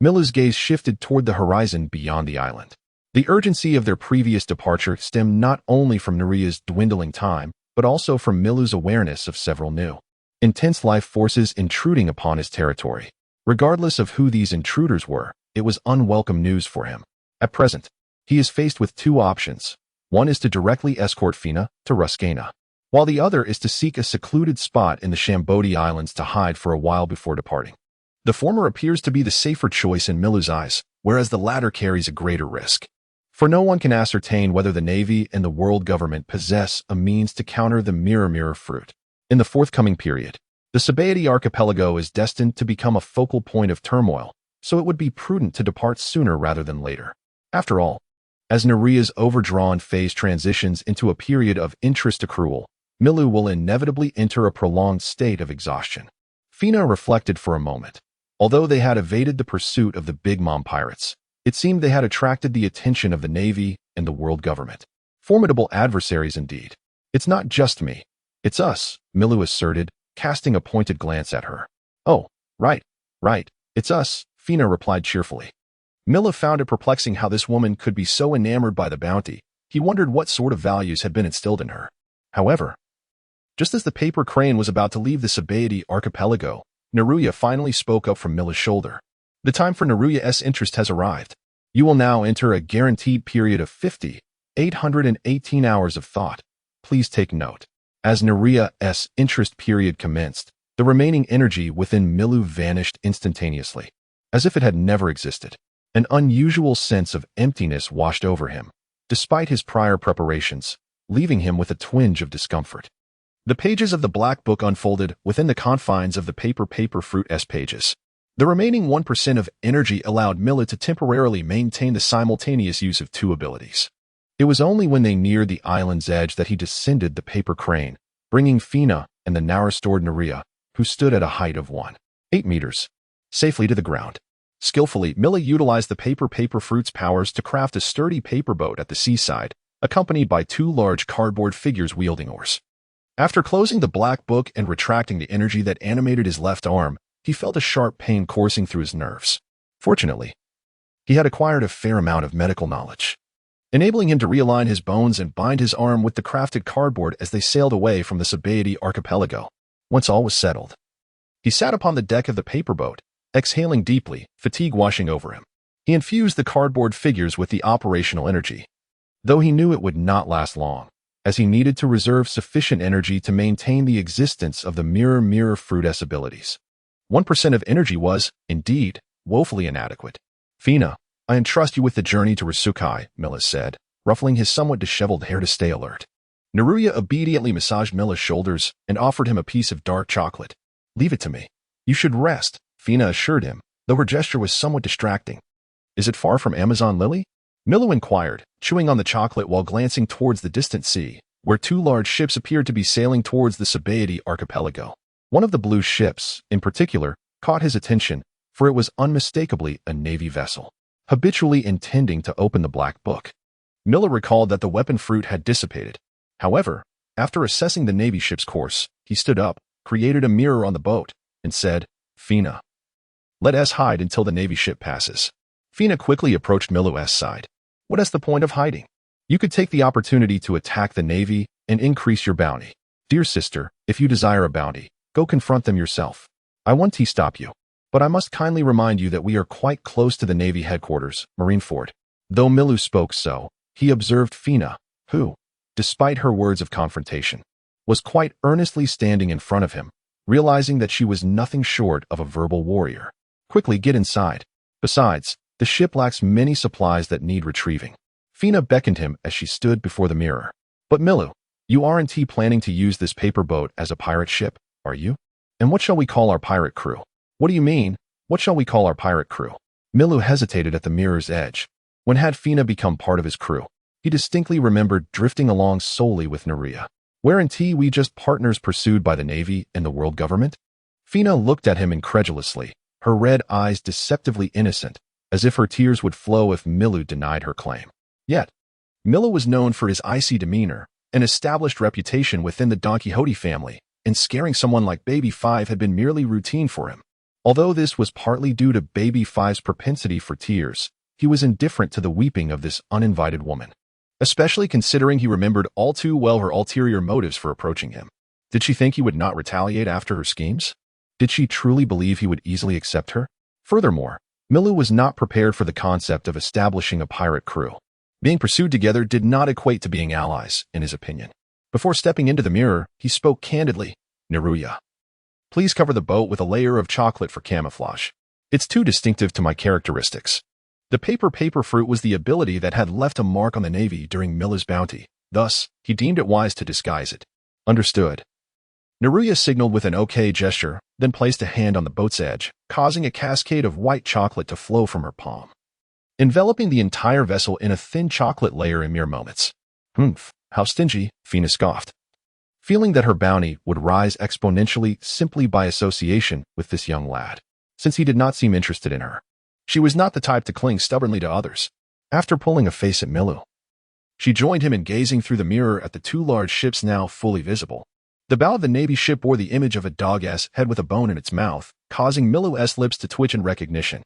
Milu's gaze shifted toward the horizon beyond the island. The urgency of their previous departure stemmed not only from Naria's dwindling time, but also from Milu's awareness of several new, intense life forces intruding upon his territory. Regardless of who these intruders were, it was unwelcome news for him. At present, he is faced with two options. One is to directly escort Fina to Ruskena, while the other is to seek a secluded spot in the Shambodi Islands to hide for a while before departing. The former appears to be the safer choice in Milu's eyes, whereas the latter carries a greater risk. For no one can ascertain whether the Navy and the world government possess a means to counter the mirror fruit. In the forthcoming period, the Sabaody archipelago is destined to become a focal point of turmoil, so it would be prudent to depart sooner rather than later. After all, as Neria's overdrawn phase transitions into a period of interest accrual, Milu will inevitably enter a prolonged state of exhaustion. Fina reflected for a moment. Although they had evaded the pursuit of the Big Mom pirates, it seemed they had attracted the attention of the Navy and the world government. Formidable adversaries indeed. It's not just me. It's us, Milu asserted, casting a pointed glance at her. Oh, right. It's us, Fina replied cheerfully. Milu found it perplexing how this woman could be so enamored by the bounty. He wondered what sort of values had been instilled in her. However, just as the paper crane was about to leave the Sabaody archipelago, Neruya finally spoke up from Milu's shoulder. The time for Neruya's interest has arrived. You will now enter a guaranteed period of 818 hours of thought. Please take note. As Neruya's interest period commenced, the remaining energy within Milu vanished instantaneously, as if it had never existed. An unusual sense of emptiness washed over him, despite his prior preparations, leaving him with a twinge of discomfort. The pages of the black book unfolded within the confines of the paper fruit's pages. The remaining 1% of energy allowed Milu to temporarily maintain the simultaneous use of two abilities. It was only when they neared the island's edge that he descended the paper crane, bringing Fina and the now restored Neruya, who stood at a height of 8 meters, safely to the ground. Skillfully, Milu utilized the paper fruit's powers to craft a sturdy paper boat at the seaside, accompanied by two large cardboard figures wielding oars. After closing the black book and retracting the energy that animated his left arm, he felt a sharp pain coursing through his nerves. Fortunately, he had acquired a fair amount of medical knowledge, enabling him to realign his bones and bind his arm with the crafted cardboard as they sailed away from the Sabaody archipelago. Once all was settled, he sat upon the deck of the paper boat, exhaling deeply, fatigue washing over him. He infused the cardboard figures with the operational energy, though he knew it would not last long, as he needed to reserve sufficient energy to maintain the existence of the mirror fruit's abilities. 1% of energy was, indeed, woefully inadequate. Fina, I entrust you with the journey to Risukai, Milu said, ruffling his somewhat disheveled hair to stay alert. Neruya obediently massaged Milu's shoulders and offered him a piece of dark chocolate. Leave it to me. You should rest, Fina assured him, though her gesture was somewhat distracting. Is it far from Amazon Lily? Milu inquired, chewing on the chocolate while glancing towards the distant sea, where two large ships appeared to be sailing towards the Sabaody archipelago. One of the blue ships, in particular, caught his attention, for it was unmistakably a Navy vessel, habitually intending to open the black book. Milu recalled that the weapon fruit had dissipated. However, after assessing the Navy ship's course, he stood up, created a mirror on the boat, and said, Fina, let us hide until the Navy ship passes. Fina quickly approached Milu's side. What is the point of hiding? You could take the opportunity to attack the Navy and increase your bounty. Dear sister, if you desire a bounty, go confront them yourself. I won't stop you. But I must kindly remind you that we are quite close to the Navy headquarters, Marineford. Though Milu spoke so, he observed Fina, who, despite her words of confrontation, was quite earnestly standing in front of him, realizing that she was nothing short of a verbal warrior. Quickly get inside. Besides, the ship lacks many supplies that need retrieving. Fina beckoned him as she stood before the mirror. But Milu, you aren't planning to use this paper boat as a pirate ship, are you? And what shall we call our pirate crew? What do you mean? What shall we call our pirate crew? Milu hesitated at the mirror's edge. When had Fina become part of his crew? He distinctly remembered drifting along solely with Neruya. Weren't we just partners pursued by the Navy and the world government? Fina looked at him incredulously, her red eyes deceptively innocent, as if her tears would flow if Milu denied her claim. Yet, Milu was known for his icy demeanor, an established reputation within the Don Quixote family, and scaring someone like Baby Five had been merely routine for him. Although this was partly due to Baby Five's propensity for tears, he was indifferent to the weeping of this uninvited woman, especially considering he remembered all too well her ulterior motives for approaching him. Did she think he would not retaliate after her schemes? Did she truly believe he would easily accept her? Furthermore, Milu was not prepared for the concept of establishing a pirate crew. Being pursued together did not equate to being allies, in his opinion. Before stepping into the mirror, he spoke candidly. Neruya, please cover the boat with a layer of chocolate for camouflage. It's too distinctive to my characteristics. The paper fruit was the ability that had left a mark on the Navy during Milu's bounty. Thus, he deemed it wise to disguise it. Understood. Neruya signaled with an okay gesture, then placed a hand on the boat's edge, causing a cascade of white chocolate to flow from her palm, enveloping the entire vessel in a thin chocolate layer in mere moments. Humph, how stingy, Fina scoffed, feeling that her bounty would rise exponentially simply by association with this young lad, since he did not seem interested in her. She was not the type to cling stubbornly to others. After pulling a face at Milu, she joined him in gazing through the mirror at the two large ships now fully visible. The bow of the Navy ship bore the image of a dog's head with a bone in its mouth, causing Milu's lips to twitch in recognition.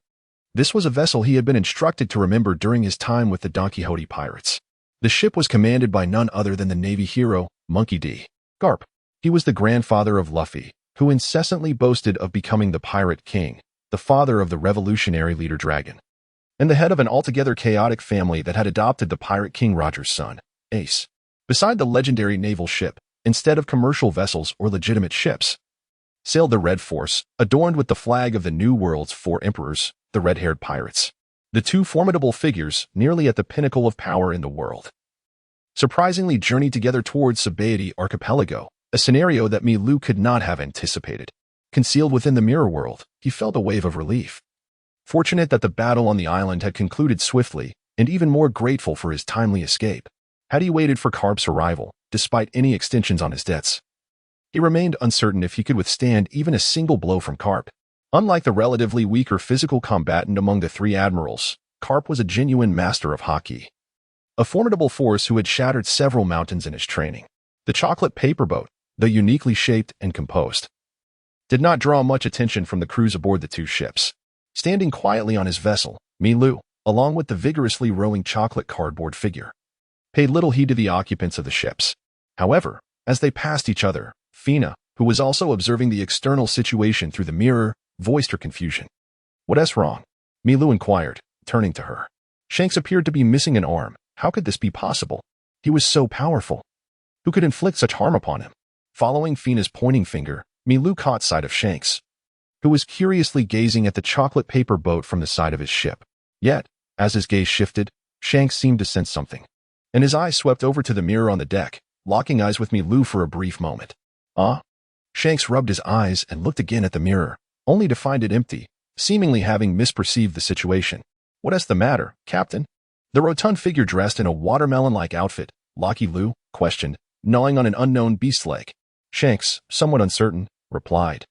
This was a vessel he had been instructed to remember during his time with the Don Quixote pirates. The ship was commanded by none other than the Navy hero, Monkey D. Garp. He was the grandfather of Luffy, who incessantly boasted of becoming the Pirate King, the father of the revolutionary leader Dragon, and the head of an altogether chaotic family that had adopted the Pirate King Roger's son, Ace. Beside the legendary naval ship, instead of commercial vessels or legitimate ships, sailed the Red Force, adorned with the flag of the New World's four emperors, the red-haired pirates. The two formidable figures, nearly at the pinnacle of power in the world, surprisingly journeyed together towards Sabaody Archipelago, a scenario that Milu could not have anticipated. Concealed within the mirror world, he felt a wave of relief. Fortunate that the battle on the island had concluded swiftly, and even more grateful for his timely escape. Had he waited for Carp's arrival, despite any extensions on his debts, he remained uncertain if he could withstand even a single blow from Carp. Unlike the relatively weaker physical combatant among the three admirals, Carp was a genuine master of hockey, a formidable force who had shattered several mountains in his training. The chocolate paper boat, though uniquely shaped and composed, did not draw much attention from the crews aboard the two ships. Standing quietly on his vessel, Milu, along with the vigorously rowing chocolate cardboard figure, paid little heed to the occupants of the ships. However, as they passed each other, Fina, who was also observing the external situation through the mirror, voiced her confusion. "What's wrong?" Milu inquired, turning to her. Shanks appeared to be missing an arm. How could this be possible? He was so powerful. Who could inflict such harm upon him? Following Fina's pointing finger, Milu caught sight of Shanks, who was curiously gazing at the chocolate paper boat from the side of his ship. Yet, as his gaze shifted, Shanks seemed to sense something, and his eyes swept over to the mirror on the deck, locking eyes with Milu for a brief moment. Shanks rubbed his eyes and looked again at the mirror, only to find it empty, seemingly having misperceived the situation. "What's the matter, Captain?" The rotund figure dressed in a watermelon-like outfit, Lucky Lu, questioned, gnawing on an unknown beast's leg. Shanks, somewhat uncertain, replied,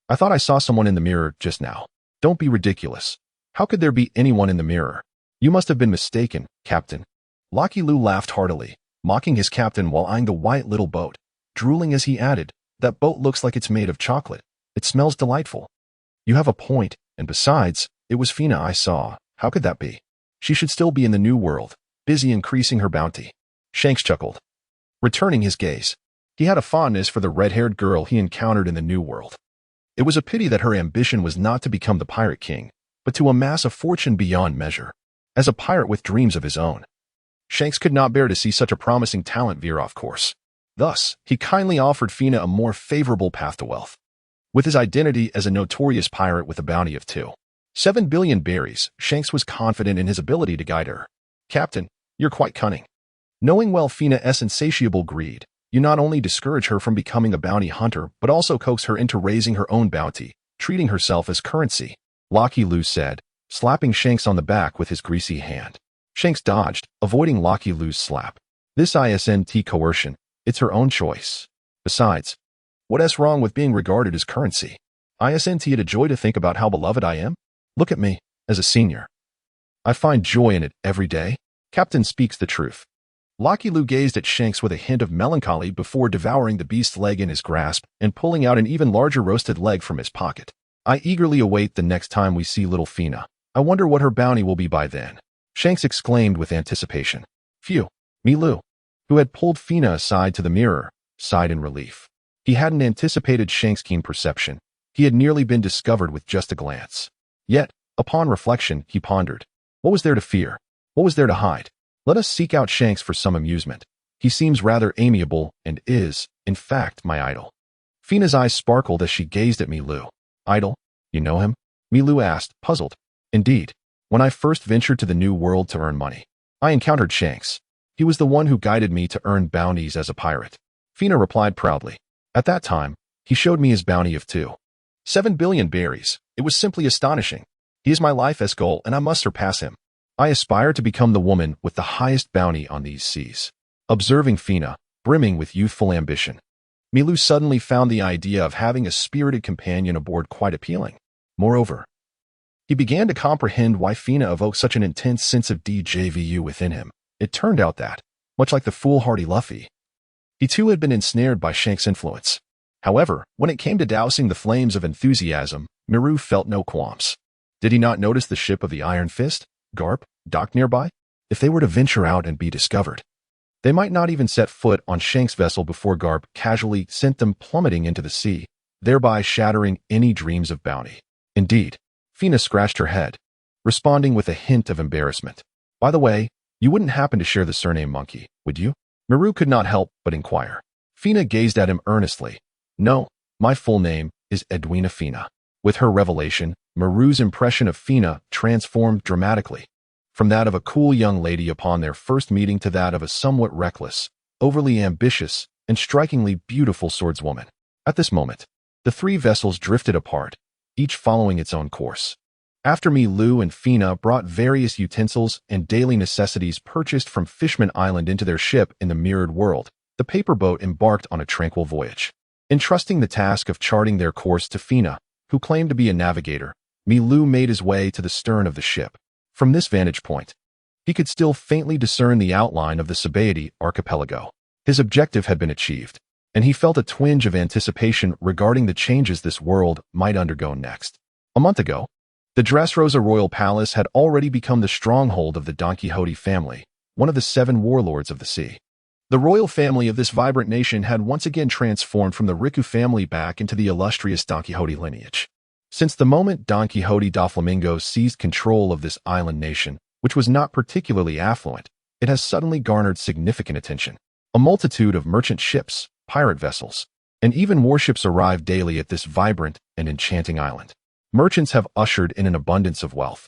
"I thought I saw someone in the mirror just now." "Don't be ridiculous. How could there be anyone in the mirror? You must have been mistaken, Captain." Lucky Lu laughed heartily, mocking his captain while eyeing the white little boat, drooling as he added, "That boat looks like it's made of chocolate. It smells delightful." "You have a point, and besides, it was Fina I saw. How could that be? She should still be in the New World, busy increasing her bounty." Shanks chuckled, returning his gaze. He had a fondness for the red-haired girl he encountered in the New World. It was a pity that her ambition was not to become the Pirate King, but to amass a fortune beyond measure. As a pirate with dreams of his own, Shanks could not bear to see such a promising talent veer off course. Thus, he kindly offered Fina a more favorable path to wealth. With his identity as a notorious pirate with a bounty of 2.7 billion berries, Shanks was confident in his ability to guide her. "Captain, you're quite cunning. Knowing well Fina's insatiable greed, you not only discourage her from becoming a bounty hunter, but also coax her into raising her own bounty, treating herself as currency," Lucky Lu said, slapping Shanks on the back with his greasy hand. Shanks dodged, avoiding Lucky Lu's slap. "This isn't coercion. It's her own choice. Besides, what's wrong with being regarded as currency? Isn't it a joy to think about how beloved I am? Look at me, as a senior. I find joy in it every day." Captain speaks the truth. Lucky Lu gazed at Shanks with a hint of melancholy before devouring the beast's leg in his grasp and pulling out an even larger roasted leg from his pocket. "I eagerly await the next time we see little Fina. I wonder what her bounty will be by then," Shanks exclaimed with anticipation. "Phew." Milu, who had pulled Fina aside to the mirror, sighed in relief. He hadn't anticipated Shanks' keen perception. He had nearly been discovered with just a glance. Yet, upon reflection, he pondered. What was there to fear? What was there to hide? Let us seek out Shanks for some amusement. He seems rather amiable and is, in fact, my idol. Fina's eyes sparkled as she gazed at Milu. "Idol? You know him?" Milu asked, puzzled. "Indeed. When I first ventured to the New World to earn money, I encountered Shanks. He was the one who guided me to earn bounties as a pirate." Fina replied proudly. At that time, he showed me his bounty of 7 billion berries. It was simply astonishing. He is my life as goal, and I must surpass him. I aspire to become the woman with the highest bounty on these seas. Observing Fina, brimming with youthful ambition, Milu suddenly found the idea of having a spirited companion aboard quite appealing. Moreover, he began to comprehend why Fina evoked such an intense sense of DJVU within him. It turned out that, much like the foolhardy Luffy, he too had been ensnared by Shank's influence. However, when it came to dousing the flames of enthusiasm, Miru felt no qualms. Did he not notice the ship of the Iron Fist, Garp, docked nearby? If they were to venture out and be discovered, they might not even set foot on Shank's vessel before Garp casually sent them plummeting into the sea, thereby shattering any dreams of bounty. Indeed, Fina scratched her head, responding with a hint of embarrassment. By the way, you wouldn't happen to share the surname Monkey, would you? Miru could not help but inquire. Fina gazed at him earnestly. No, my full name is Edwina Fina. With her revelation, Miru's impression of Fina transformed dramatically, from that of a cool young lady upon their first meeting to that of a somewhat reckless, overly ambitious, and strikingly beautiful swordswoman. At this moment, the three vessels drifted apart, each following its own course. After Milu and Fina brought various utensils and daily necessities purchased from Fishman Island into their ship in the mirrored world, the paper boat embarked on a tranquil voyage. Entrusting the task of charting their course to Fina, who claimed to be a navigator, Milu made his way to the stern of the ship. From this vantage point, he could still faintly discern the outline of the Sabaody archipelago. His objective had been achieved, and he felt a twinge of anticipation regarding the changes this world might undergo next. A month ago, the Dressrosa Royal Palace had already become the stronghold of the Don Quixote family, one of the 7 warlords of the sea. The royal family of this vibrant nation had once again transformed from the Riku family back into the illustrious Don Quixote lineage. Since the moment Don Quixote Doflamingo seized control of this island nation, which was not particularly affluent, it has suddenly garnered significant attention. A multitude of merchant ships, pirate vessels, and even warships arrive daily at this vibrant and enchanting island. Merchants have ushered in an abundance of wealth,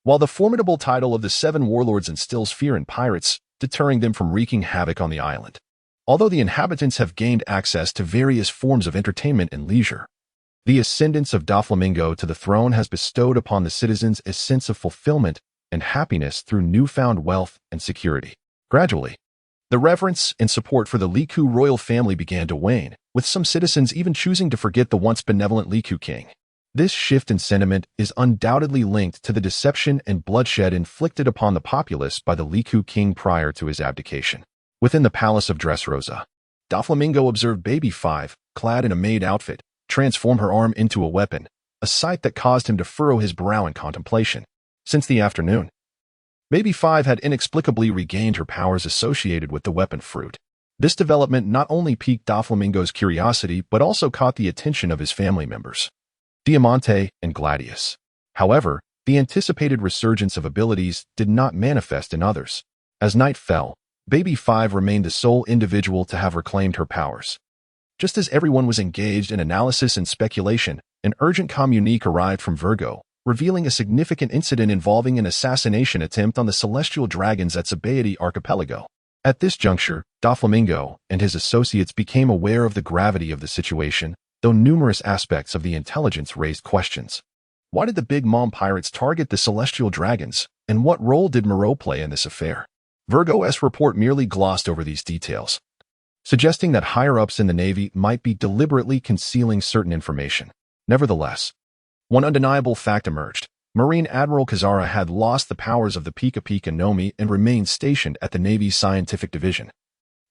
while the formidable title of the 7 warlords instills fear in pirates, deterring them from wreaking havoc on the island. Although the inhabitants have gained access to various forms of entertainment and leisure, the ascendance of Doflamingo to the throne has bestowed upon the citizens a sense of fulfillment and happiness through newfound wealth and security. Gradually, the reverence and support for the Liku royal family began to wane, with some citizens even choosing to forget the once benevolent Liku king. This shift in sentiment is undoubtedly linked to the deception and bloodshed inflicted upon the populace by the Liku king prior to his abdication. Within the palace of Dressrosa, Doflamingo observed Baby 5, clad in a maid outfit, transform her arm into a weapon, a sight that caused him to furrow his brow in contemplation. Since the afternoon, Baby 5 had inexplicably regained her powers associated with the weapon fruit. This development not only piqued Doflamingo's curiosity but also caught the attention of his family members, Diamante and Gladius. However, the anticipated resurgence of abilities did not manifest in others. As night fell, Baby 5 remained the sole individual to have reclaimed her powers. Just as everyone was engaged in analysis and speculation, an urgent communique arrived from Virgo, revealing a significant incident involving an assassination attempt on the celestial dragons at Sabaody Archipelago. At this juncture, Doflamingo and his associates became aware of the gravity of the situation, though numerous aspects of the intelligence raised questions. Why did the Big Mom pirates target the celestial dragons, and what role did Moreau play in this affair? Virgo's report merely glossed over these details, suggesting that higher-ups in the Navy might be deliberately concealing certain information. Nevertheless, one undeniable fact emerged. Marine Admiral Kazara had lost the powers of the Pika Pika Nomi and remained stationed at the Navy's scientific division,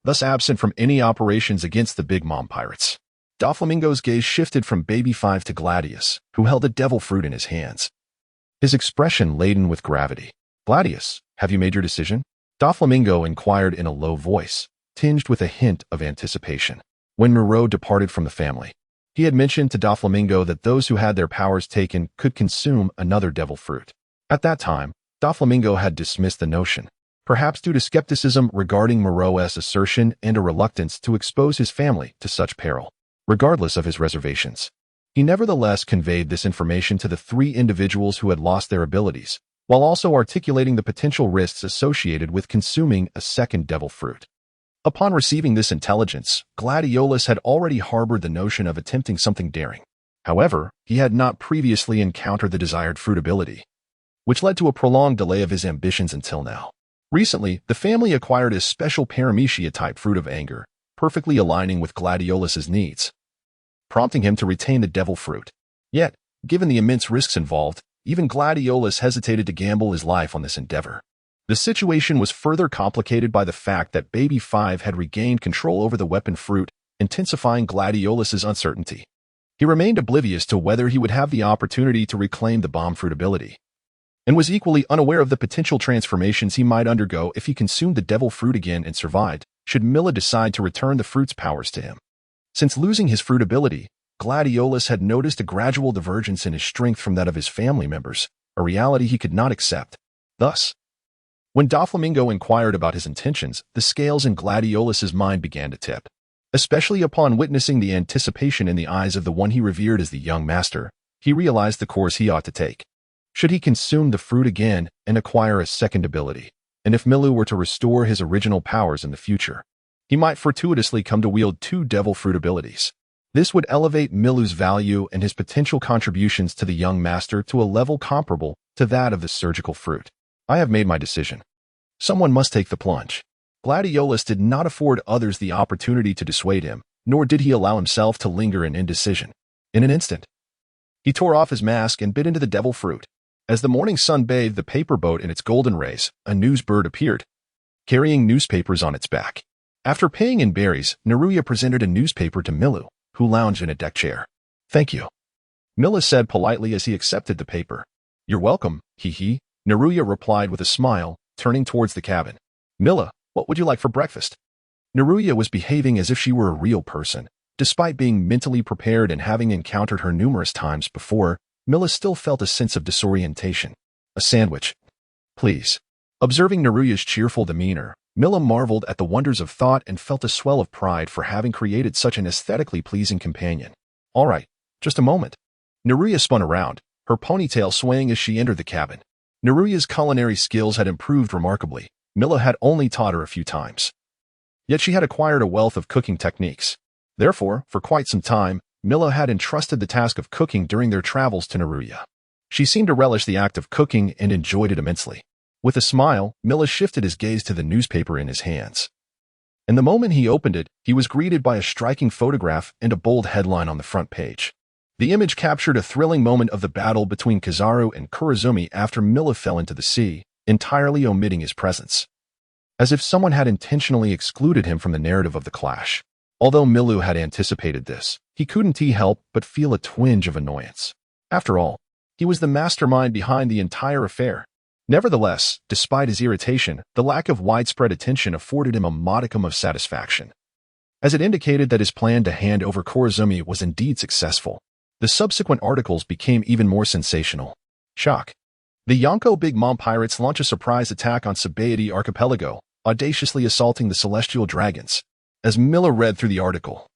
thus absent from any operations against the Big Mom pirates. Doflamingo's gaze shifted from Baby 5 to Gladius, who held a devil fruit in his hands, his expression laden with gravity. Gladius, have you made your decision? Doflamingo inquired in a low voice, tinged with a hint of anticipation. When Moreau departed from the family, he had mentioned to Doflamingo that those who had their powers taken could consume another devil fruit. At that time, Doflamingo had dismissed the notion, perhaps due to skepticism regarding Moreau's assertion and a reluctance to expose his family to such peril. Regardless of his reservations, he nevertheless conveyed this information to the 3 individuals who had lost their abilities, while also articulating the potential risks associated with consuming a second devil fruit. Upon receiving this intelligence, Gladiolus had already harbored the notion of attempting something daring. However, he had not previously encountered the desired fruit ability, which led to a prolonged delay of his ambitions until now. Recently, the family acquired a special Paramecia-type fruit of anger, perfectly aligning with Gladiolus's needs, prompting him to retain the devil fruit. Yet, given the immense risks involved, even Gladiolus hesitated to gamble his life on this endeavor. The situation was further complicated by the fact that Baby 5 had regained control over the weapon fruit, intensifying Gladiolus's uncertainty. He remained oblivious to whether he would have the opportunity to reclaim the bomb fruit ability, and was equally unaware of the potential transformations he might undergo if he consumed the devil fruit again and survived, should Milu decide to return the fruit's powers to him. Since losing his fruit ability, Gladiolus had noticed a gradual divergence in his strength from that of his family members, a reality he could not accept. Thus, when Doflamingo inquired about his intentions, the scales in Gladiolus's mind began to tip. Especially upon witnessing the anticipation in the eyes of the one he revered as the young master, he realized the course he ought to take. Should he consume the fruit again and acquire a second ability, and if Milu were to restore his original powers in the future, he might fortuitously come to wield two devil fruit abilities. This would elevate Milu's value and his potential contributions to the young master to a level comparable to that of the surgical fruit. I have made my decision. Someone must take the plunge. Gladiolus did not afford others the opportunity to dissuade him, nor did he allow himself to linger in indecision. In an instant, he tore off his mask and bit into the devil fruit. As the morning sun bathed the paper boat in its golden rays, a news bird appeared, carrying newspapers on its back. After paying in berries, Neruya presented a newspaper to Milu, who lounged in a deck chair. "Thank you," Milu said politely as he accepted the paper. "You're welcome, hee." Neruya replied with a smile, turning towards the cabin. "Milu, what would you like for breakfast?" Neruya was behaving as if she were a real person. Despite being mentally prepared and having encountered her numerous times before, Milu still felt a sense of disorientation. "A sandwich, please." Observing Neruya's cheerful demeanor, Milu marveled at the wonders of thought and felt a swell of pride for having created such an aesthetically pleasing companion. "All right, just a moment." Neruya spun around, her ponytail swaying as she entered the cabin. Neruya's culinary skills had improved remarkably. Milu had only taught her a few times, yet she had acquired a wealth of cooking techniques. Therefore, for quite some time, Milu had entrusted the task of cooking during their travels to Neruya. She seemed to relish the act of cooking and enjoyed it immensely. With a smile, Milu shifted his gaze to the newspaper in his hands. And the moment he opened it, he was greeted by a striking photograph and a bold headline on the front page. The image captured a thrilling moment of the battle between Kizaru and Kurazumi after Milu fell into the sea, entirely omitting his presence, as if someone had intentionally excluded him from the narrative of the clash. Although Milu had anticipated this, he couldn't help but feel a twinge of annoyance. After all, he was the mastermind behind the entire affair. Nevertheless, despite his irritation, the lack of widespread attention afforded him a modicum of satisfaction, as it indicated that his plan to hand over Kurazumi was indeed successful. The subsequent articles became even more sensational. Shock. The Yonko Big Mom pirates launch a surprise attack on Sabaody Archipelago, audaciously assaulting the celestial dragons. As Milu read through the article,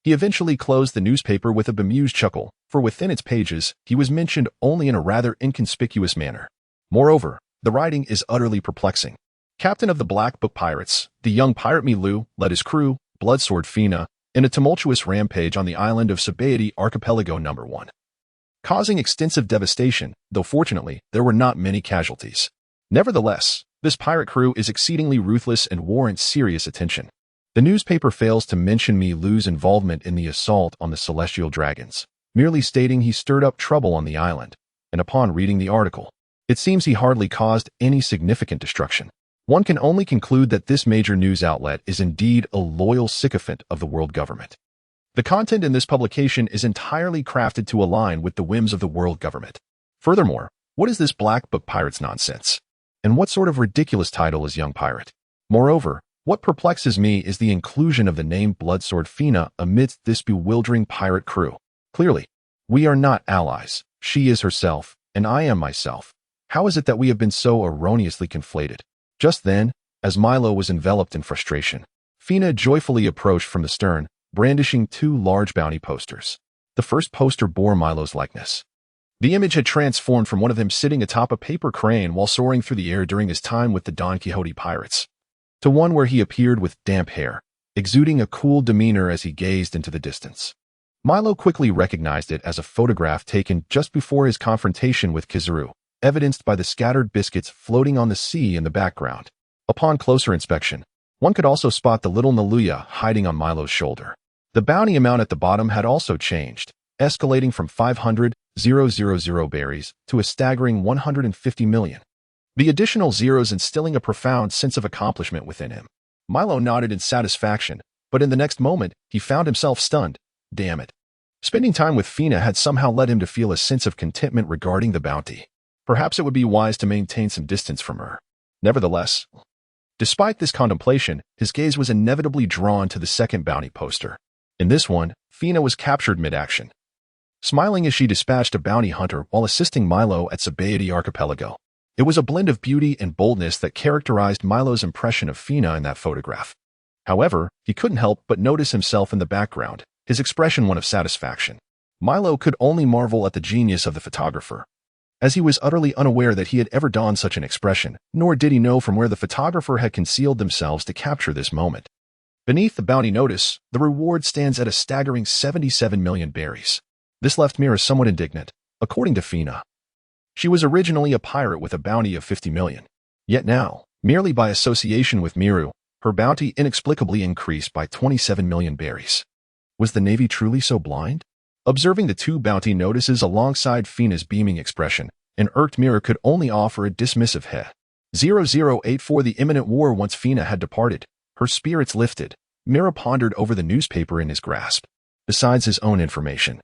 he eventually closed the newspaper with a bemused chuckle, for within its pages, he was mentioned only in a rather inconspicuous manner. Moreover, the writing is utterly perplexing. Captain of the Black Book Pirates, the young pirate Milu led his crew, Bloodsword Fina, in a tumultuous rampage on the island of Sabaody Archipelago No. 1, causing extensive devastation, though fortunately, there were not many casualties. Nevertheless, this pirate crew is exceedingly ruthless and warrants serious attention. The newspaper fails to mention Milu's involvement in the assault on the celestial dragons, merely stating he stirred up trouble on the island, and upon reading the article, it seems he hardly caused any significant destruction. One can only conclude that this major news outlet is indeed a loyal sycophant of the world government. The content in this publication is entirely crafted to align with the whims of the world government. Furthermore, what is this Black Book Pirates nonsense? And what sort of ridiculous title is Young Pirate? Moreover, what perplexes me is the inclusion of the name Bloodsword Fina amidst this bewildering pirate crew. Clearly, we are not allies. She is herself, and I am myself. How is it that we have been so erroneously conflated? Just then, as Milu was enveloped in frustration, Fina joyfully approached from the stern, brandishing two large bounty posters. The first poster bore Milu's likeness. The image had transformed from one of them sitting atop a paper crane while soaring through the air during his time with the Don Quixote pirates, to one where he appeared with damp hair, exuding a cool demeanor as he gazed into the distance. Milo quickly recognized it as a photograph taken just before his confrontation with Kizaru, evidenced by the scattered biscuits floating on the sea in the background. Upon closer inspection, one could also spot the little Naluya hiding on Milo's shoulder. The bounty amount at the bottom had also changed, escalating from 500,000 berries to a staggering 150 million. The additional zeros instilling a profound sense of accomplishment within him. Milo nodded in satisfaction, but in the next moment, he found himself stunned. Damn it. Spending time with Fina had somehow led him to feel a sense of contentment regarding the bounty. Perhaps it would be wise to maintain some distance from her. Nevertheless, despite this contemplation, his gaze was inevitably drawn to the second bounty poster. In this one, Fina was captured mid-action, smiling as she dispatched a bounty hunter while assisting Milo at Sabaody Archipelago. It was a blend of beauty and boldness that characterized Milo's impression of Fina in that photograph. However, he couldn't help but notice himself in the background, his expression one of satisfaction. Milo could only marvel at the genius of the photographer, as he was utterly unaware that he had ever donned such an expression, nor did he know from where the photographer had concealed themselves to capture this moment. Beneath the bounty notice, the reward stands at a staggering 77 million berries. This left Mira somewhat indignant. According to Fina, she was originally a pirate with a bounty of 50 million. Yet now, merely by association with Miru, her bounty inexplicably increased by 27 million berries. Was the Navy truly so blind? Observing the two bounty notices alongside Fina's beaming expression, an irked Mira could only offer a dismissive heh. 0084 The imminent war. Once Fina had departed, her spirits lifted. Mira pondered over the newspaper in his grasp. Besides his own information,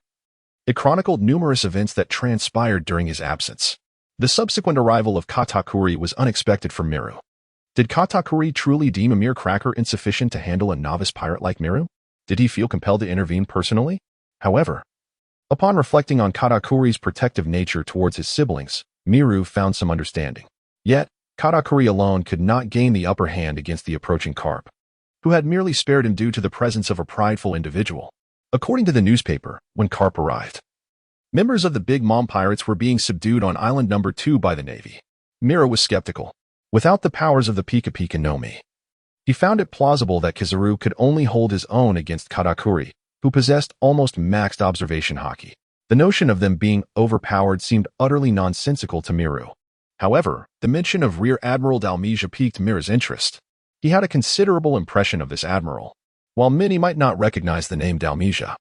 it chronicled numerous events that transpired during his absence. The subsequent arrival of Katakuri was unexpected for Miru. Did Katakuri truly deem a mere cracker insufficient to handle a novice pirate like Miru? Did he feel compelled to intervene personally? However, upon reflecting on Katakuri's protective nature towards his siblings, Miru found some understanding. Yet, Katakuri alone could not gain the upper hand against the approaching Carp, who had merely spared him due to the presence of a prideful individual. According to the newspaper, when Carp arrived, members of the Big Mom Pirates were being subdued on Island Number 2 by the Navy. Mira was skeptical. Without the powers of the Pika Pika no Mi, he found it plausible that Kizaru could only hold his own against Katakuri, who possessed almost maxed observation haki. The notion of them being overpowered seemed utterly nonsensical to Miru. However, the mention of Rear Admiral Dalmesia piqued Mira's interest. He had a considerable impression of this admiral. While many might not recognize the name Dalmesia,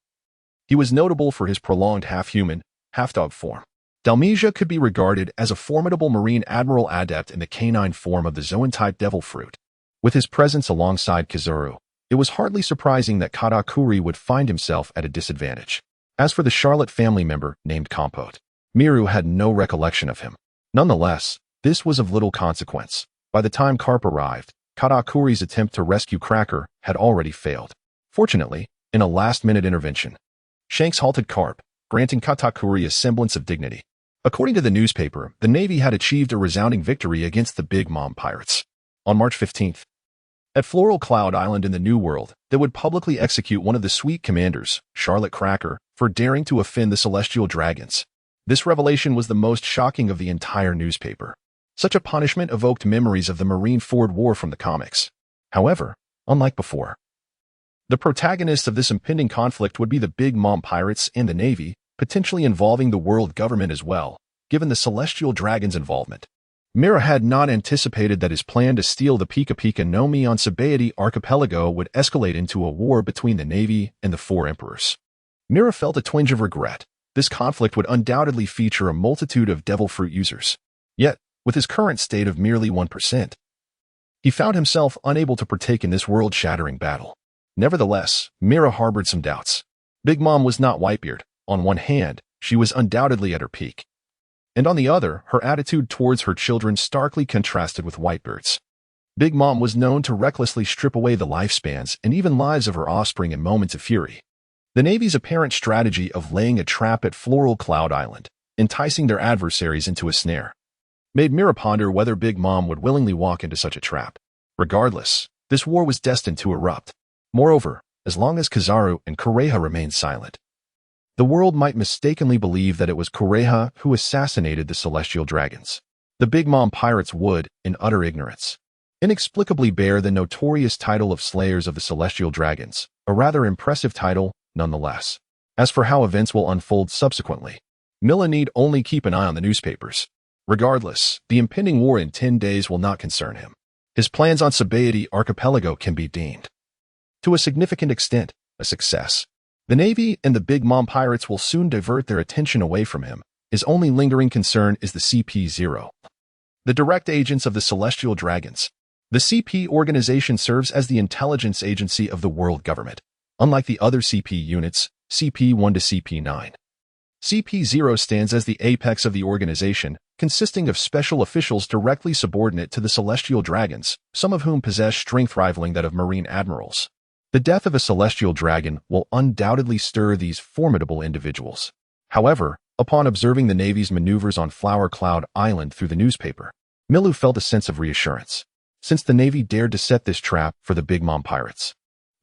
he was notable for his prolonged half-human, half-dog form. Dalmesia could be regarded as a formidable marine admiral adept in the canine form of the Zoan-type devil fruit. With his presence alongside Kizaru, it was hardly surprising that Katakuri would find himself at a disadvantage. As for the Charlotte family member named Compote, Miru had no recollection of him. Nonetheless, this was of little consequence. By the time Carp arrived, Katakuri's attempt to rescue Cracker had already failed. Fortunately, in a last-minute intervention, Shanks halted Carp, granting Katakuri a semblance of dignity. According to the newspaper, the Navy had achieved a resounding victory against the Big Mom Pirates. On March 15th, at Floral Cloud Island in the New World, they would publicly execute one of the Sweet Commanders, Charlotte Cracker, for daring to offend the Celestial Dragons. This revelation was the most shocking of the entire newspaper. Such a punishment evoked memories of the Marineford War from the comics. However, unlike before, the protagonists of this impending conflict would be the Big Mom Pirates and the Navy, potentially involving the world government as well, given the Celestial Dragon's involvement. Mira had not anticipated that his plan to steal the Pika Pika no Mi on Sabaody Archipelago would escalate into a war between the Navy and the Four Emperors. Mira felt a twinge of regret. This conflict would undoubtedly feature a multitude of devil fruit users. Yet, with his current state of merely 1%, he found himself unable to partake in this world-shattering battle. Nevertheless, Mira harbored some doubts. Big Mom was not Whitebeard. On one hand, she was undoubtedly at her peak, and on the other, her attitude towards her children starkly contrasted with Whitebeard's. Big Mom was known to recklessly strip away the lifespans and even lives of her offspring in moments of fury. The Navy's apparent strategy of laying a trap at Floral Cloud Island, enticing their adversaries into a snare, made Mira ponder whether Big Mom would willingly walk into such a trap. Regardless, this war was destined to erupt. Moreover, as long as Kizaru and Kureha remained silent, the world might mistakenly believe that it was Kureha who assassinated the Celestial Dragons. The Big Mom Pirates would, in utter ignorance, inexplicably bear the notorious title of Slayers of the Celestial Dragons, a rather impressive title, nonetheless. As for how events will unfold subsequently, Milu need only keep an eye on the newspapers. Regardless, the impending war in 10 days will not concern him. His plans on Sabaody Archipelago can be deemed, to a significant extent, a success. The Navy and the Big Mom pirates will soon divert their attention away from him. His only lingering concern is the CP-0, the direct agents of the Celestial Dragons. The CP organization serves as the intelligence agency of the world government. Unlike the other CP units, CP-1 to CP-9, CP-0 stands as the apex of the organization, consisting of special officials directly subordinate to the Celestial Dragons, some of whom possess strength rivaling that of Marine admirals. The death of a Celestial Dragon will undoubtedly stir these formidable individuals. However, upon observing the Navy's maneuvers on Flower Cloud Island through the newspaper, Milu felt a sense of reassurance. Since the Navy dared to set this trap for the Big Mom pirates,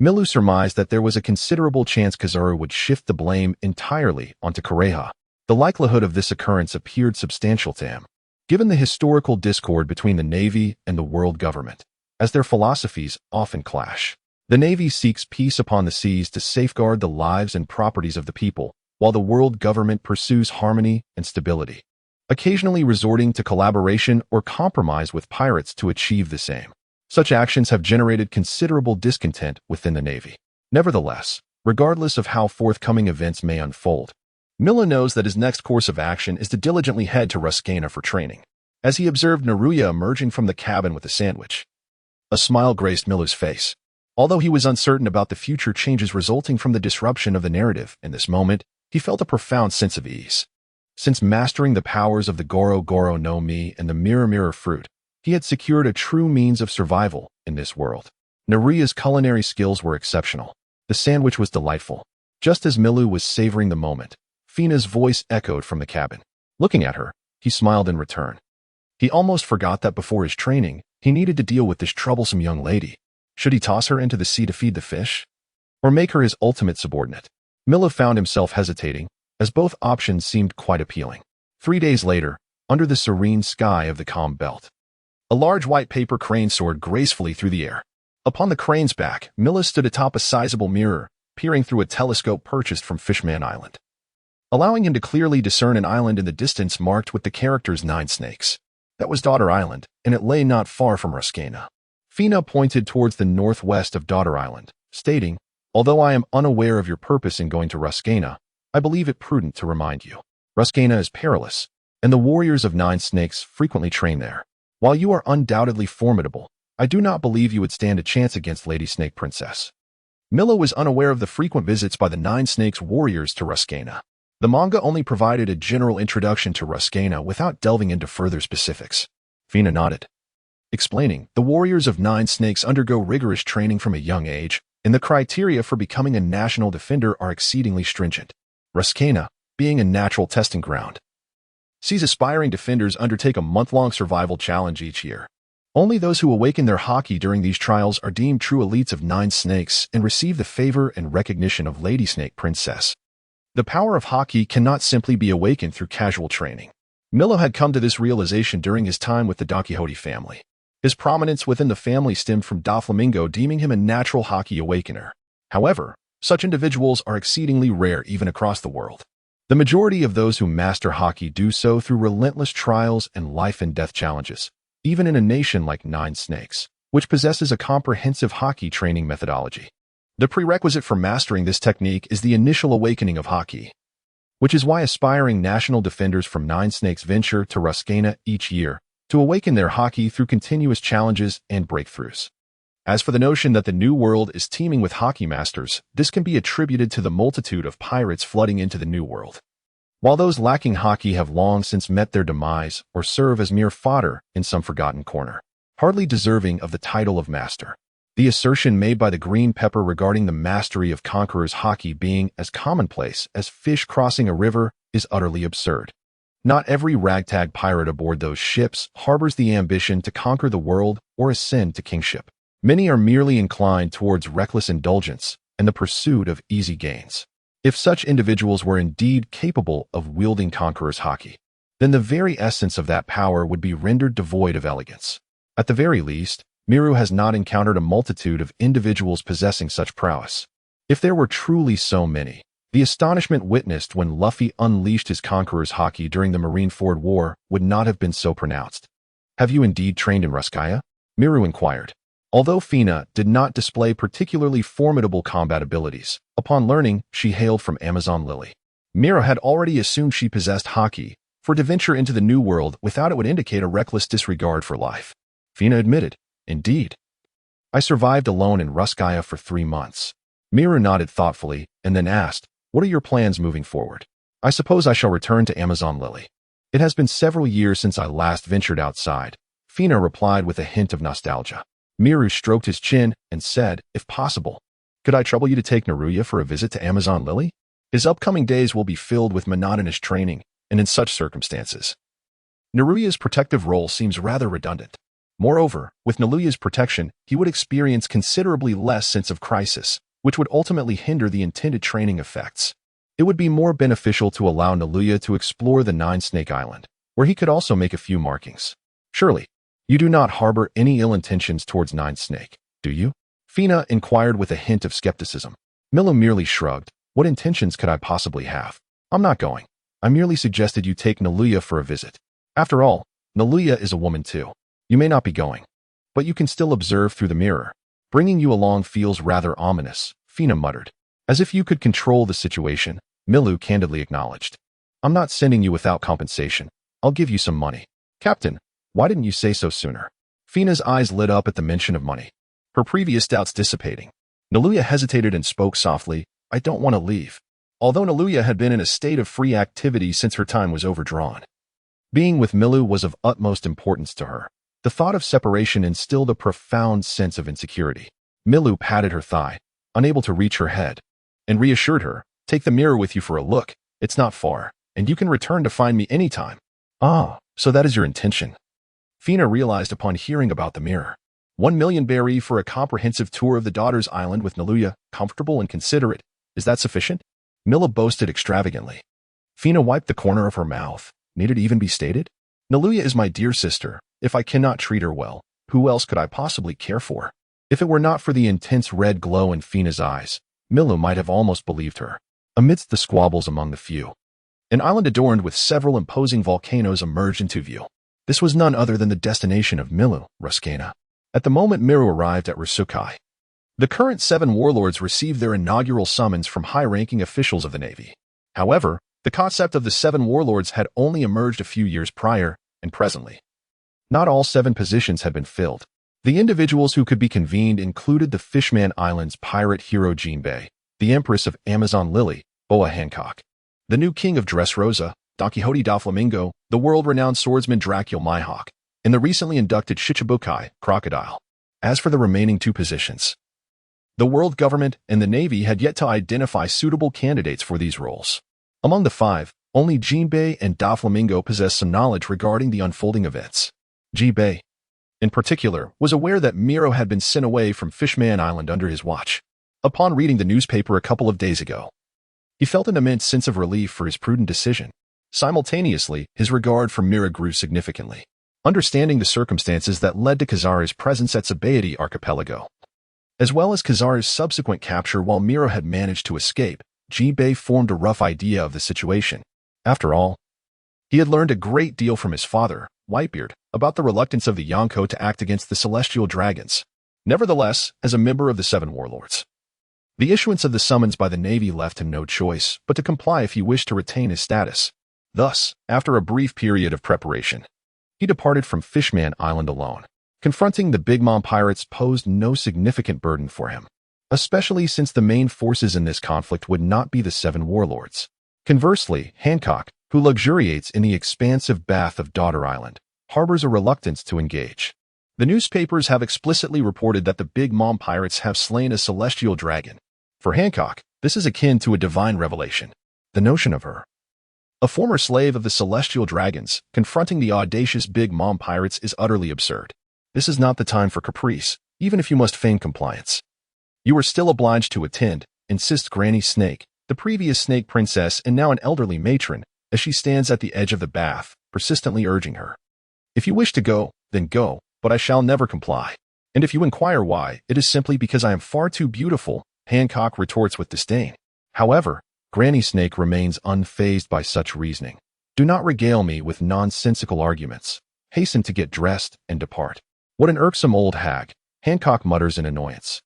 Milu surmised that there was a considerable chance Kizaru would shift the blame entirely onto Kureha. The likelihood of this occurrence appeared substantial to him, given the historical discord between the Navy and the world government, as their philosophies often clash. The Navy seeks peace upon the seas to safeguard the lives and properties of the people, while the world government pursues harmony and stability, occasionally resorting to collaboration or compromise with pirates to achieve the same. Such actions have generated considerable discontent within the Navy. Nevertheless, regardless of how forthcoming events may unfold, Milu knows that his next course of action is to diligently head to Ruskana for training. As he observed Naruya emerging from the cabin with a sandwich, a smile graced Milu's face. Although he was uncertain about the future changes resulting from the disruption of the narrative in this moment, he felt a profound sense of ease. Since mastering the powers of the Goro Goro no Mi and the Mirror Mirror fruit, he had secured a true means of survival in this world. Naruya's culinary skills were exceptional. The sandwich was delightful. Just as Milu was savoring the moment, Fina's voice echoed from the cabin. Looking at her, he smiled in return. He almost forgot that before his training, he needed to deal with this troublesome young lady. Should he toss her into the sea to feed the fish? Or make her his ultimate subordinate? Milu found himself hesitating, as both options seemed quite appealing. 3 days later, under the serene sky of the calm belt, a large white paper crane soared gracefully through the air. Upon the crane's back, Milu stood atop a sizable mirror, peering through a telescope purchased from Fishman Island, allowing him to clearly discern an island in the distance marked with the characters 9 snakes. That was Daughter Island, and it lay not far from Ruskana. Fina pointed towards the northwest of Daughter Island, stating, "Although I am unaware of your purpose in going to Ruskana, I believe it prudent to remind you. Ruskana is perilous, and the warriors of 9 snakes frequently train there. While you are undoubtedly formidable, I do not believe you would stand a chance against Lady Snake Princess." Milu was unaware of the frequent visits by the 9 snakes warriors to Ruskana. The manga only provided a general introduction to Ruskana without delving into further specifics. Fina nodded, explaining, "The warriors of 9 snakes undergo rigorous training from a young age, and the criteria for becoming a national defender are exceedingly stringent. Ruskana, being a natural testing ground, sees aspiring defenders undertake a month-long survival challenge each year. Only those who awaken their haki during these trials are deemed true elites of 9 snakes and receive the favor and recognition of Lady Snake Princess. The power of haki cannot simply be awakened through casual training." Milu had come to this realization during his time with the Don Quixote family. His prominence within the family stemmed from Doflamingo deeming him a natural haki awakener. However, such individuals are exceedingly rare even across the world. The majority of those who master haki do so through relentless trials and life-and-death challenges, even in a nation like 9 Snakes, which possesses a comprehensive haki training methodology. The prerequisite for mastering this technique is the initial awakening of haki, which is why aspiring national defenders from 9 Snakes venture to Ruskana each year to awaken their haki through continuous challenges and breakthroughs. As for the notion that the New World is teeming with haki masters, this can be attributed to the multitude of pirates flooding into the New World. While those lacking haki have long since met their demise or serve as mere fodder in some forgotten corner, hardly deserving of the title of master. The assertion made by the Green Pepper regarding the mastery of conquerors' haki being as commonplace as fish crossing a river is utterly absurd. Not every ragtag pirate aboard those ships harbors the ambition to conquer the world or ascend to kingship. Many are merely inclined towards reckless indulgence and the pursuit of easy gains. If such individuals were indeed capable of wielding conquerors' haki, then the very essence of that power would be rendered devoid of elegance. At the very least, Miru has not encountered a multitude of individuals possessing such prowess. If there were truly so many, the astonishment witnessed when Luffy unleashed his conqueror's haki during the Marineford War would not have been so pronounced. Have you indeed trained in Ruskaya? Miru inquired. Although Fina did not display particularly formidable combat abilities, upon learning she hailed from Amazon Lily. Miru had already assumed she possessed haki, for to venture into the new world without it would indicate a reckless disregard for life. Fina admitted, indeed. I survived alone in Ruskaya for 3 months. Miru nodded thoughtfully and then asked, what are your plans moving forward? I suppose I shall return to Amazon Lily. It has been several years since I last ventured outside, Fina replied with a hint of nostalgia. Miru stroked his chin and said, if possible, could I trouble you to take Naruya for a visit to Amazon Lily? His upcoming days will be filled with monotonous training, and in such circumstances, Naruya's protective role seems rather redundant. Moreover, with Naruya's protection, he would experience considerably less sense of crisis, which would ultimately hinder the intended training effects. It would be more beneficial to allow Naruya to explore the Nine-Snake Island, where he could also make a few markings. Surely, you do not harbor any ill intentions towards Nine-Snake, do you? Fina inquired with a hint of skepticism. Milu merely shrugged. What intentions could I possibly have? I'm not going. I merely suggested you take Naruya for a visit. After all, Naruya is a woman too. You may not be going, but you can still observe through the mirror. Bringing you along feels rather ominous, Fina muttered. As if you could control the situation, Milu candidly acknowledged. I'm not sending you without compensation. I'll give you some money. Captain, why didn't you say so sooner? Fina's eyes lit up at the mention of money, her previous doubts dissipating. Naruya hesitated and spoke softly, I don't want to leave. Although Naruya had been in a state of free activity since her time was overdrawn. Being with Milu was of utmost importance to her. The thought of separation instilled a profound sense of insecurity. Milu patted her thigh, unable to reach her head, and reassured her, take the mirror with you for a look. It's not far, and you can return to find me anytime. Ah, so that is your intention. Fina realized upon hearing about the mirror. 1 million berry for a comprehensive tour of the Daughter's Island with Naruya, comfortable and considerate. Is that sufficient? Mila boasted extravagantly. Fina wiped the corner of her mouth. Need it even be stated? Naruya is my dear sister. If I cannot treat her well, who else could I possibly care for? If it were not for the intense red glow in Fina's eyes, Milu might have almost believed her. Amidst the squabbles among the few, an island adorned with several imposing volcanoes emerged into view. This was none other than the destination of Milu, Ruskana. At the moment Miru arrived at Rusukai, the current 7 warlords received their inaugural summons from high-ranking officials of the Navy. However, the concept of the 7 warlords had only emerged a few years prior, and presently, not all 7 positions had been filled. The individuals who could be convened included the Fishman Islands pirate hero Jinbei, the Empress of Amazon Lily, Boa Hancock, the new king of Dressrosa, Don Quixote da Flamingo, the world-renowned swordsman Dracula Mihawk, and the recently inducted Shichibukai, Crocodile. As for the remaining 2 positions, the world government and the Navy had yet to identify suitable candidates for these roles. Among the 5, only Jinbei and Da Flamingo possessed some knowledge regarding the unfolding events. Jinbei, in particular, was aware that Miro had been sent away from Fishman Island under his watch. Upon reading the newspaper a couple of days ago, he felt an immense sense of relief for his prudent decision. Simultaneously, his regard for Mira grew significantly. Understanding the circumstances that led to Kazara's presence at Sabaody Archipelago, as well as Kazara's subsequent capture while Miro had managed to escape, Jinbei formed a rough idea of the situation. After all, he had learned a great deal from his father, Whitebeard, about the reluctance of the Yonko to act against the celestial dragons. Nevertheless, as a member of the 7 warlords, the issuance of the summons by the Navy left him no choice but to comply if he wished to retain his status. Thus, after a brief period of preparation, he departed from Fishman Island alone. Confronting the Big Mom pirates posed no significant burden for him, especially since the main forces in this conflict would not be the 7 warlords. Conversely, Hancock, who luxuriates in the expansive bath of Daughter Island, harbors a reluctance to engage. The newspapers have explicitly reported that the Big Mom pirates have slain a celestial dragon. For Hancock, this is akin to a divine revelation. The notion of her, a former slave of the celestial dragons, confronting the audacious Big Mom pirates is utterly absurd. This is not the time for caprice, even if you must feign compliance. You are still obliged to attend, insists Granny Snake, the previous snake princess and now an elderly matron, as she stands at the edge of the bath, persistently urging her. If you wish to go, then go, but I shall never comply. And if you inquire why, it is simply because I am far too beautiful, Hancock retorts with disdain. However, Granny Snake remains unfazed by such reasoning. Do not regale me with nonsensical arguments. Hasten to get dressed and depart. What an irksome old hag, Hancock mutters in annoyance.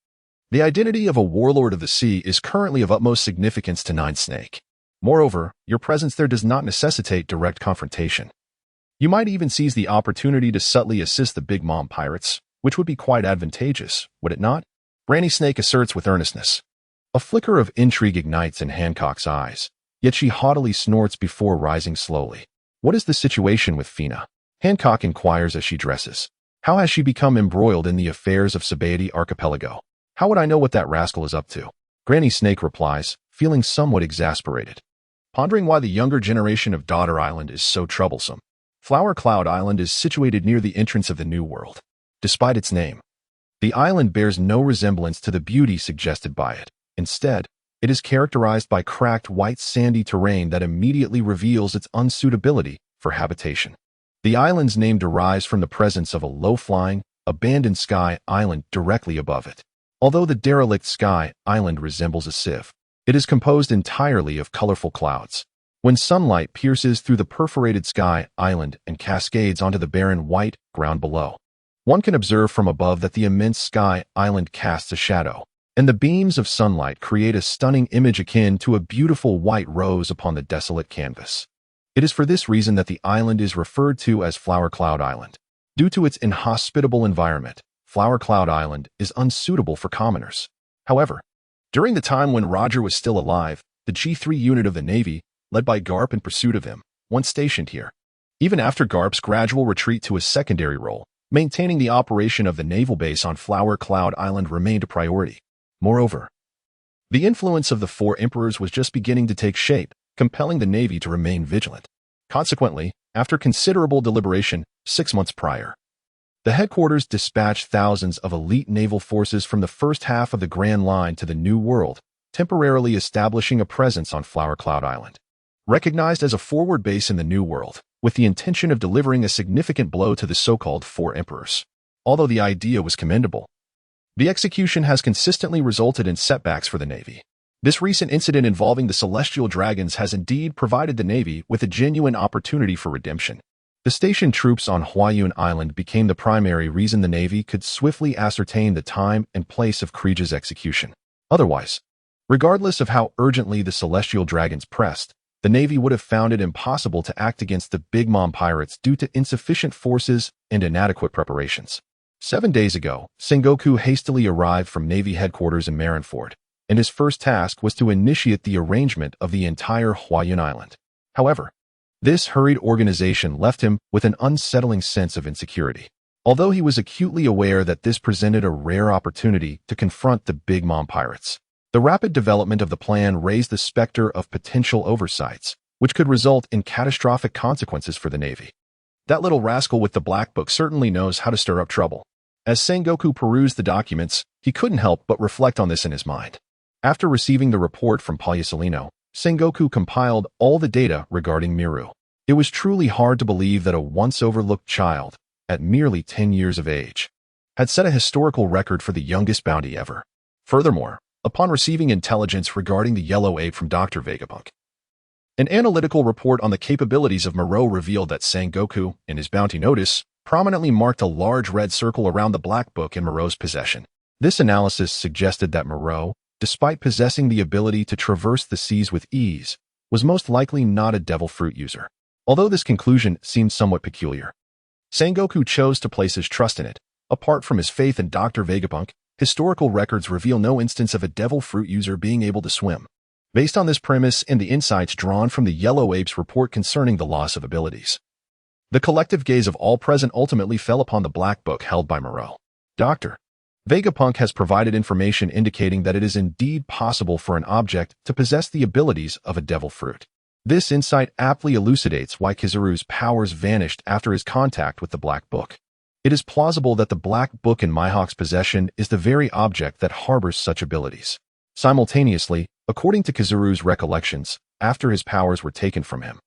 The identity of a warlord of the sea is currently of utmost significance to Nine Snake. Moreover, your presence there does not necessitate direct confrontation. You might even seize the opportunity to subtly assist the Big Mom pirates, which would be quite advantageous, would it not? Granny Snake asserts with earnestness. A flicker of intrigue ignites in Hancock's eyes, yet she haughtily snorts before rising slowly. What is the situation with Fina? Hancock inquires as she dresses. How has she become embroiled in the affairs of Sabaody Archipelago? How would I know what that rascal is up to? Granny Snake replies, feeling somewhat exasperated, pondering why the younger generation of Daughter Island is so troublesome. Flower Cloud Island is situated near the entrance of the New World. Despite its name, the island bears no resemblance to the beauty suggested by it. Instead, it is characterized by cracked white sandy terrain that immediately reveals its unsuitability for habitation. The island's name derives from the presence of a low-flying, abandoned sky island directly above it. Although the derelict sky island resembles a sieve, it is composed entirely of colorful clouds. When sunlight pierces through the perforated sky island and cascades onto the barren white ground below, one can observe from above that the immense sky island casts a shadow, and the beams of sunlight create a stunning image akin to a beautiful white rose upon the desolate canvas. It is for this reason that the island is referred to as Flower Cloud Island. Due to its inhospitable environment, Flower Cloud Island is unsuitable for commoners. However, during the time when Roger was still alive, the G3 unit of the Navy, led by Garp in pursuit of him, once stationed here. Even after Garp's gradual retreat to a secondary role, maintaining the operation of the naval base on Flower Cloud Island remained a priority. Moreover, the influence of the four emperors was just beginning to take shape, compelling the Navy to remain vigilant. Consequently, after considerable deliberation, 6 months prior, the headquarters dispatched thousands of elite naval forces from the first half of the Grand Line to the New World, temporarily establishing a presence on Flower Cloud Island. Recognized as a forward base in the New World, with the intention of delivering a significant blow to the so-called Four Emperors. Although the idea was commendable, the execution has consistently resulted in setbacks for the Navy. This recent incident involving the Celestial Dragons has indeed provided the Navy with a genuine opportunity for redemption. The stationed troops on Huayun Island became the primary reason the Navy could swiftly ascertain the time and place of Kreeja's execution. Otherwise, regardless of how urgently the Celestial Dragons pressed, the Navy would have found it impossible to act against the Big Mom pirates due to insufficient forces and inadequate preparations. 7 days ago, Sengoku hastily arrived from Navy headquarters in Marineford, and his first task was to initiate the arrangement of the entire Huayun Island. However, this hurried organization left him with an unsettling sense of insecurity. Although he was acutely aware that this presented a rare opportunity to confront the Big Mom pirates, the rapid development of the plan raised the specter of potential oversights, which could result in catastrophic consequences for the Navy. That little rascal with the Black Book certainly knows how to stir up trouble. As Sengoku perused the documents, he couldn't help but reflect on this in his mind. After receiving the report from Palyasolino, Sengoku compiled all the data regarding Miru. It was truly hard to believe that a once-overlooked child, at merely 10 years of age, had set a historical record for the youngest bounty ever. Furthermore, upon receiving intelligence regarding the yellow ape from Dr. Vegapunk, an analytical report on the capabilities of Moreau revealed that Sengoku, in his bounty notice, prominently marked a large red circle around the Black Book in Moreau's possession. This analysis suggested that Moreau, despite possessing the ability to traverse the seas with ease, was most likely not a devil fruit user. Although this conclusion seemed somewhat peculiar, Sengoku chose to place his trust in it. Apart from his faith in Dr. Vegapunk, historical records reveal no instance of a devil fruit user being able to swim. Based on this premise and the insights drawn from the Yellow Ape's report concerning the loss of abilities, the collective gaze of all present ultimately fell upon the Black Book held by Moreau. Dr. Vegapunk has provided information indicating that it is indeed possible for an object to possess the abilities of a devil fruit. This insight aptly elucidates why Kizaru's powers vanished after his contact with the Black Book. It is plausible that the Black Book in Mihawk's possession is the very object that harbors such abilities. Simultaneously, according to Kizaru's recollections, after his powers were taken from him,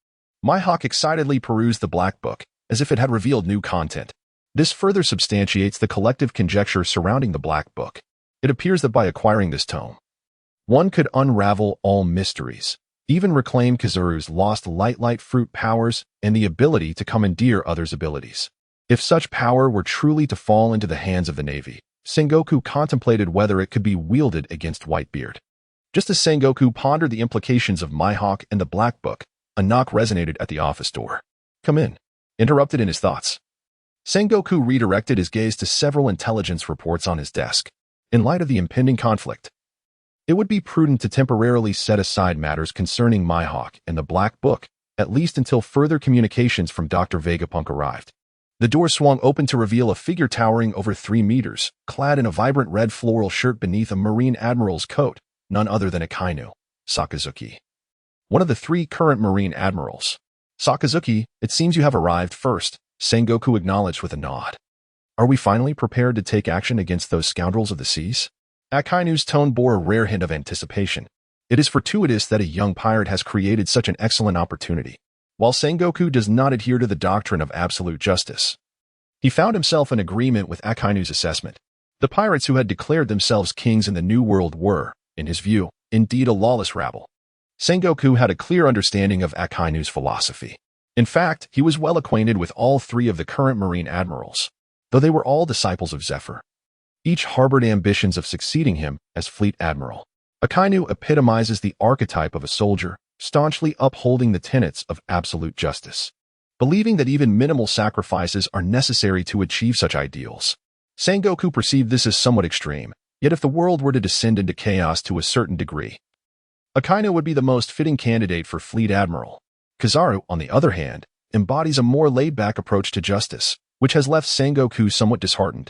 Mihawk excitedly perused the Black Book, as if it had revealed new content. This further substantiates the collective conjecture surrounding the Black Book. It appears that by acquiring this tome, one could unravel all mysteries, even reclaim Kizaru's lost light fruit powers and the ability to commandeer others' abilities. If such power were truly to fall into the hands of the Navy, Sengoku contemplated whether it could be wielded against Whitebeard. Just as Sengoku pondered the implications of Mihawk and the Black Book, a knock resonated at the office door. "Come in," interrupted in his thoughts. Sengoku redirected his gaze to several intelligence reports on his desk. In light of the impending conflict, it would be prudent to temporarily set aside matters concerning Mihawk and the Black Book, at least until further communications from Dr. Vegapunk arrived. The door swung open to reveal a figure towering over 3 meters, clad in a vibrant red floral shirt beneath a Marine Admiral's coat, none other than Akainu Sakazuki, one of the 3 current Marine Admirals. "Sakazuki, it seems you have arrived first," Sengoku acknowledged with a nod. "Are we finally prepared to take action against those scoundrels of the seas?" Akainu's tone bore a rare hint of anticipation. It is fortuitous that a young pirate has created such an excellent opportunity. While Sengoku does not adhere to the doctrine of absolute justice, he found himself in agreement with Akainu's assessment. The pirates who had declared themselves kings in the New World were, in his view, indeed a lawless rabble. Sengoku had a clear understanding of Akainu's philosophy. In fact, he was well acquainted with all 3 of the current Marine Admirals, though they were all disciples of Zephyr. Each harbored ambitions of succeeding him as Fleet Admiral. Akainu epitomizes the archetype of a soldier, staunchly upholding the tenets of absolute justice, believing that even minimal sacrifices are necessary to achieve such ideals. Sengoku perceived this as somewhat extreme, yet if the world were to descend into chaos to a certain degree, Akainu would be the most fitting candidate for Fleet Admiral. Kizaru, on the other hand, embodies a more laid-back approach to justice, which has left Sengoku somewhat disheartened.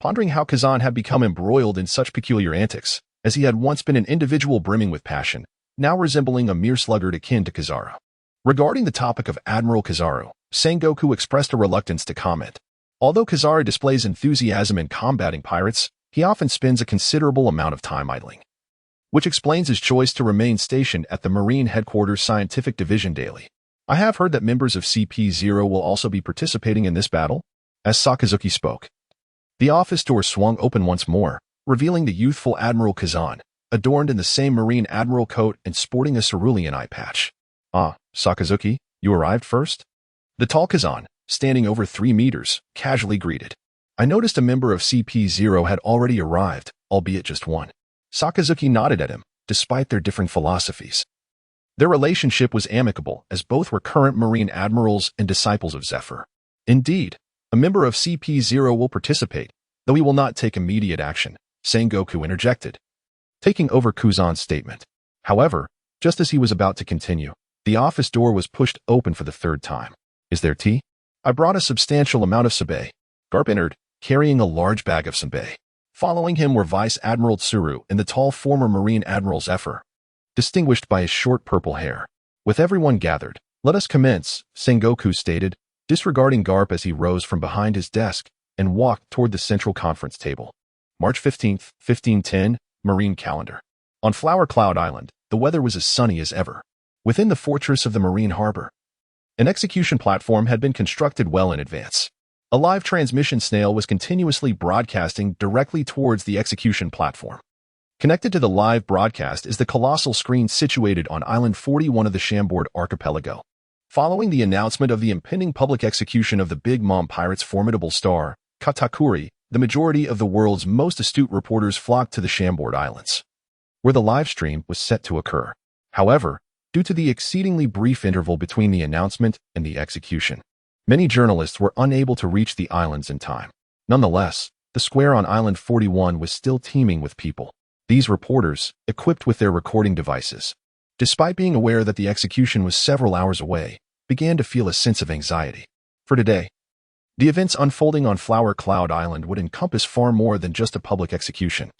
Pondering how Kazan had become embroiled in such peculiar antics, as he had once been an individual brimming with passion, now resembling a mere sluggard akin to Kizaru. Regarding the topic of Admiral Kizaru, Sengoku expressed a reluctance to comment. Although Kizaru displays enthusiasm in combating pirates, he often spends a considerable amount of time idling, which explains his choice to remain stationed at the Marine Headquarters Scientific Division daily. "I have heard that members of CP0 will also be participating in this battle," as Sakazuki spoke. The office door swung open once more, revealing the youthful Admiral Kazan, adorned in the same Marine Admiral coat and sporting a cerulean eye patch. "Ah, Sakazuki, you arrived first?" The tall Kazan, standing over 3 meters, casually greeted. "I noticed a member of CP0 had already arrived, albeit just one." Sakazuki nodded at him, despite their differing philosophies. Their relationship was amicable, as both were current Marine Admirals and disciples of Zephyr. "Indeed, a member of CP0 will participate, though he will not take immediate action," Sengoku interjected, taking over Kuzan's statement. However, just as he was about to continue, the office door was pushed open for the 3rd time. "Is there tea?" "I brought a substantial amount of sabe." Garp entered, carrying a large bag of sabe. Following him were Vice Admiral Tsuru and the tall former Marine Admiral Zephyr, distinguished by his short purple hair. With everyone gathered, "Let us commence," Sengoku stated, disregarding Garp as he rose from behind his desk and walked toward the central conference table. March 15th, 1510, Marine Calendar. On Flower Cloud Island, the weather was as sunny as ever. Within the fortress of the Marine Harbor, an execution platform had been constructed well in advance. A live transmission snail was continuously broadcasting directly towards the execution platform. Connected to the live broadcast is the colossal screen situated on Island 41 of the Chambord Archipelago. Following the announcement of the impending public execution of the Big Mom Pirate's formidable star, Katakuri, the majority of the world's most astute reporters flocked to the Chambord Islands, where the live stream was set to occur. However, due to the exceedingly brief interval between the announcement and the execution, many journalists were unable to reach the islands in time. Nonetheless, the square on Island 41 was still teeming with people. These reporters, equipped with their recording devices, despite being aware that the execution was several hours away, began to feel a sense of anxiety. For today, the events unfolding on Flower Cloud Island would encompass far more than just a public execution.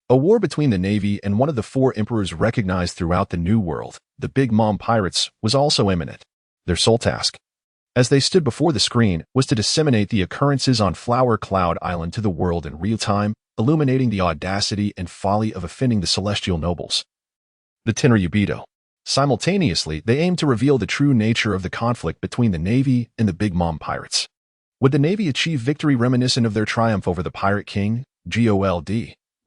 A war between the Navy and one of the 4 emperors recognized throughout the New World, the Big Mom Pirates, was also imminent. Their sole task, as they stood before the screen, was to disseminate the occurrences on Flower Cloud Island to the world in real time, illuminating the audacity and folly of offending the celestial nobles, the Tenryubito. Simultaneously, they aimed to reveal the true nature of the conflict between the Navy and the Big Mom Pirates. Would the Navy achieve victory reminiscent of their triumph over the Pirate King, Gold,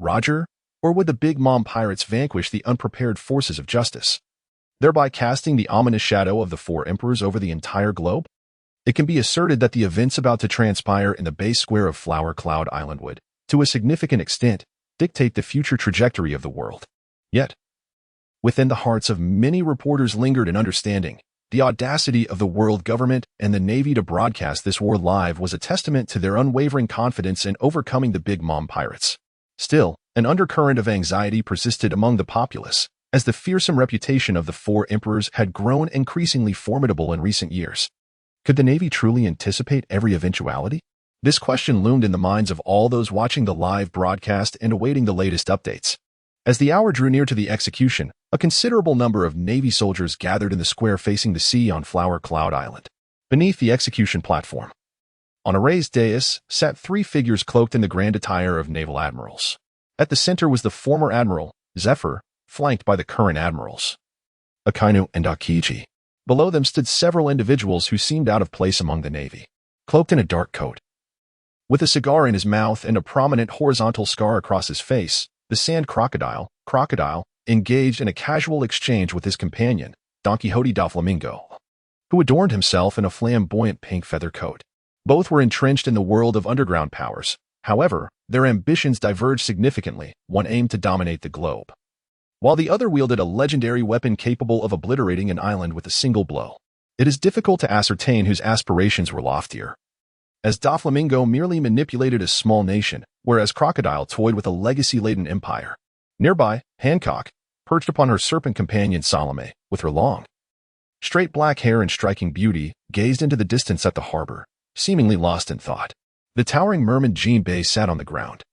Roger, or would the Big Mom pirates vanquish the unprepared forces of justice, thereby casting the ominous shadow of the four emperors over the entire globe? It can be asserted that the events about to transpire in the base square of Flower Cloud Island would, to a significant extent, dictate the future trajectory of the world. Yet, within the hearts of many reporters lingered an understanding. The audacity of the world government and the Navy to broadcast this war live was a testament to their unwavering confidence in overcoming the Big Mom pirates. Still, an undercurrent of anxiety persisted among the populace, as the fearsome reputation of the four emperors had grown increasingly formidable in recent years. Could the Navy truly anticipate every eventuality? This question loomed in the minds of all those watching the live broadcast and awaiting the latest updates. As the hour drew near to the execution, a considerable number of Navy soldiers gathered in the square facing the sea on Flower Cloud Island. Beneath the execution platform, on a raised dais, sat three figures cloaked in the grand attire of naval admirals. At the center was the former admiral, Zephyr, flanked by the current admirals, Akainu and Akiji. Below them stood several individuals who seemed out of place among the Navy. Cloaked in a dark coat, with a cigar in his mouth and a prominent horizontal scar across his face, the Sand Crocodile, engaged in a casual exchange with his companion, Don Quixote da Flamingo, who adorned himself in a flamboyant pink feather coat. Both were entrenched in the world of underground powers. However, their ambitions diverged significantly. One aimed to dominate the globe, while the other wielded a legendary weapon capable of obliterating an island with a single blow. It is difficult to ascertain whose aspirations were loftier, as Da Flamingo merely manipulated a small nation, whereas Crocodile toyed with a legacy-laden empire. Nearby, Hancock, perched upon her serpent companion Salome, with her long, straight black hair and striking beauty, gazed into the distance at the harbor, seemingly lost in thought. The towering merman Jean Bay sat on the ground,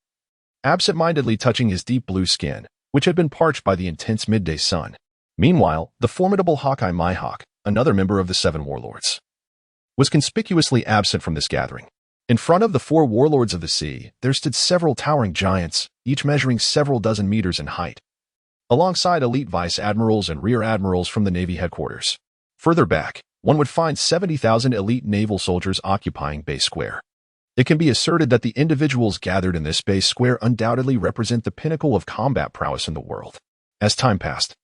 absent-mindedly touching his deep blue skin, which had been parched by the intense midday sun. Meanwhile, the formidable Hawkeye Mihawk, another member of the Seven Warlords, was conspicuously absent from this gathering. In front of the four warlords of the sea, there stood several towering giants, each measuring several dozen meters in height, alongside elite vice admirals and rear admirals from the Navy headquarters. Further back, one would find 70,000 elite naval soldiers occupying Base Square. It can be asserted that the individuals gathered in this Base Square undoubtedly represent the pinnacle of combat prowess in the world. As time passed,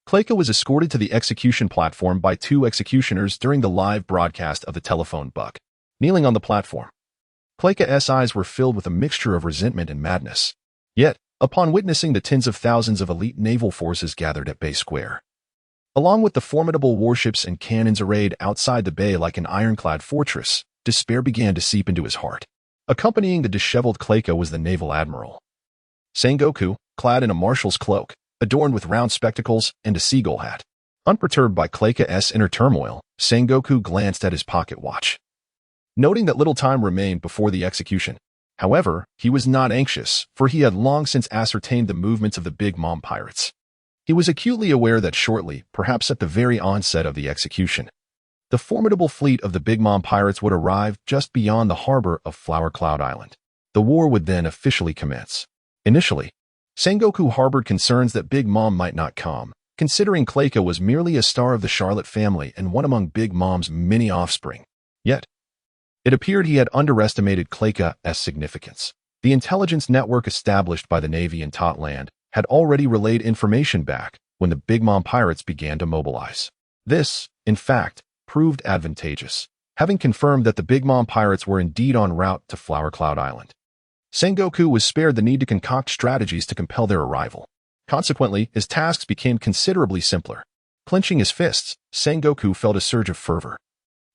Clayka was escorted to the execution platform by two executioners during the live broadcast of the telephone buck. Kneeling on the platform, Clayka's eyes were filled with a mixture of resentment and madness. Yet, upon witnessing the tens of thousands of elite naval forces gathered at Bay Square, along with the formidable warships and cannons arrayed outside the bay like an ironclad fortress, despair began to seep into his heart. Accompanying the disheveled Clayka was the naval admiral Sengoku, clad in a marshal's cloak, adorned with round spectacles and a seagull hat. Unperturbed by Clayka's inner turmoil, Sengoku glanced at his pocket watch, noting that little time remained before the execution. However, he was not anxious, for he had long since ascertained the movements of the Big Mom pirates. He was acutely aware that shortly, perhaps at the very onset of the execution, the formidable fleet of the Big Mom pirates would arrive just beyond the harbor of Flower Cloud Island. The war would then officially commence. Initially, Sengoku harbored concerns that Big Mom might not come, considering Clayka was merely a star of the Charlotte family and one among Big Mom's many offspring. Yet, it appeared he had underestimated Clayka's significance. The intelligence network established by the Navy in Totland had already relayed information back when the Big Mom pirates began to mobilize. This, in fact, proved advantageous, having confirmed that the Big Mom pirates were indeed en route to Flower Cloud Island. Sengoku was spared the need to concoct strategies to compel their arrival. Consequently, his tasks became considerably simpler. Clenching his fists, Sengoku felt a surge of fervor.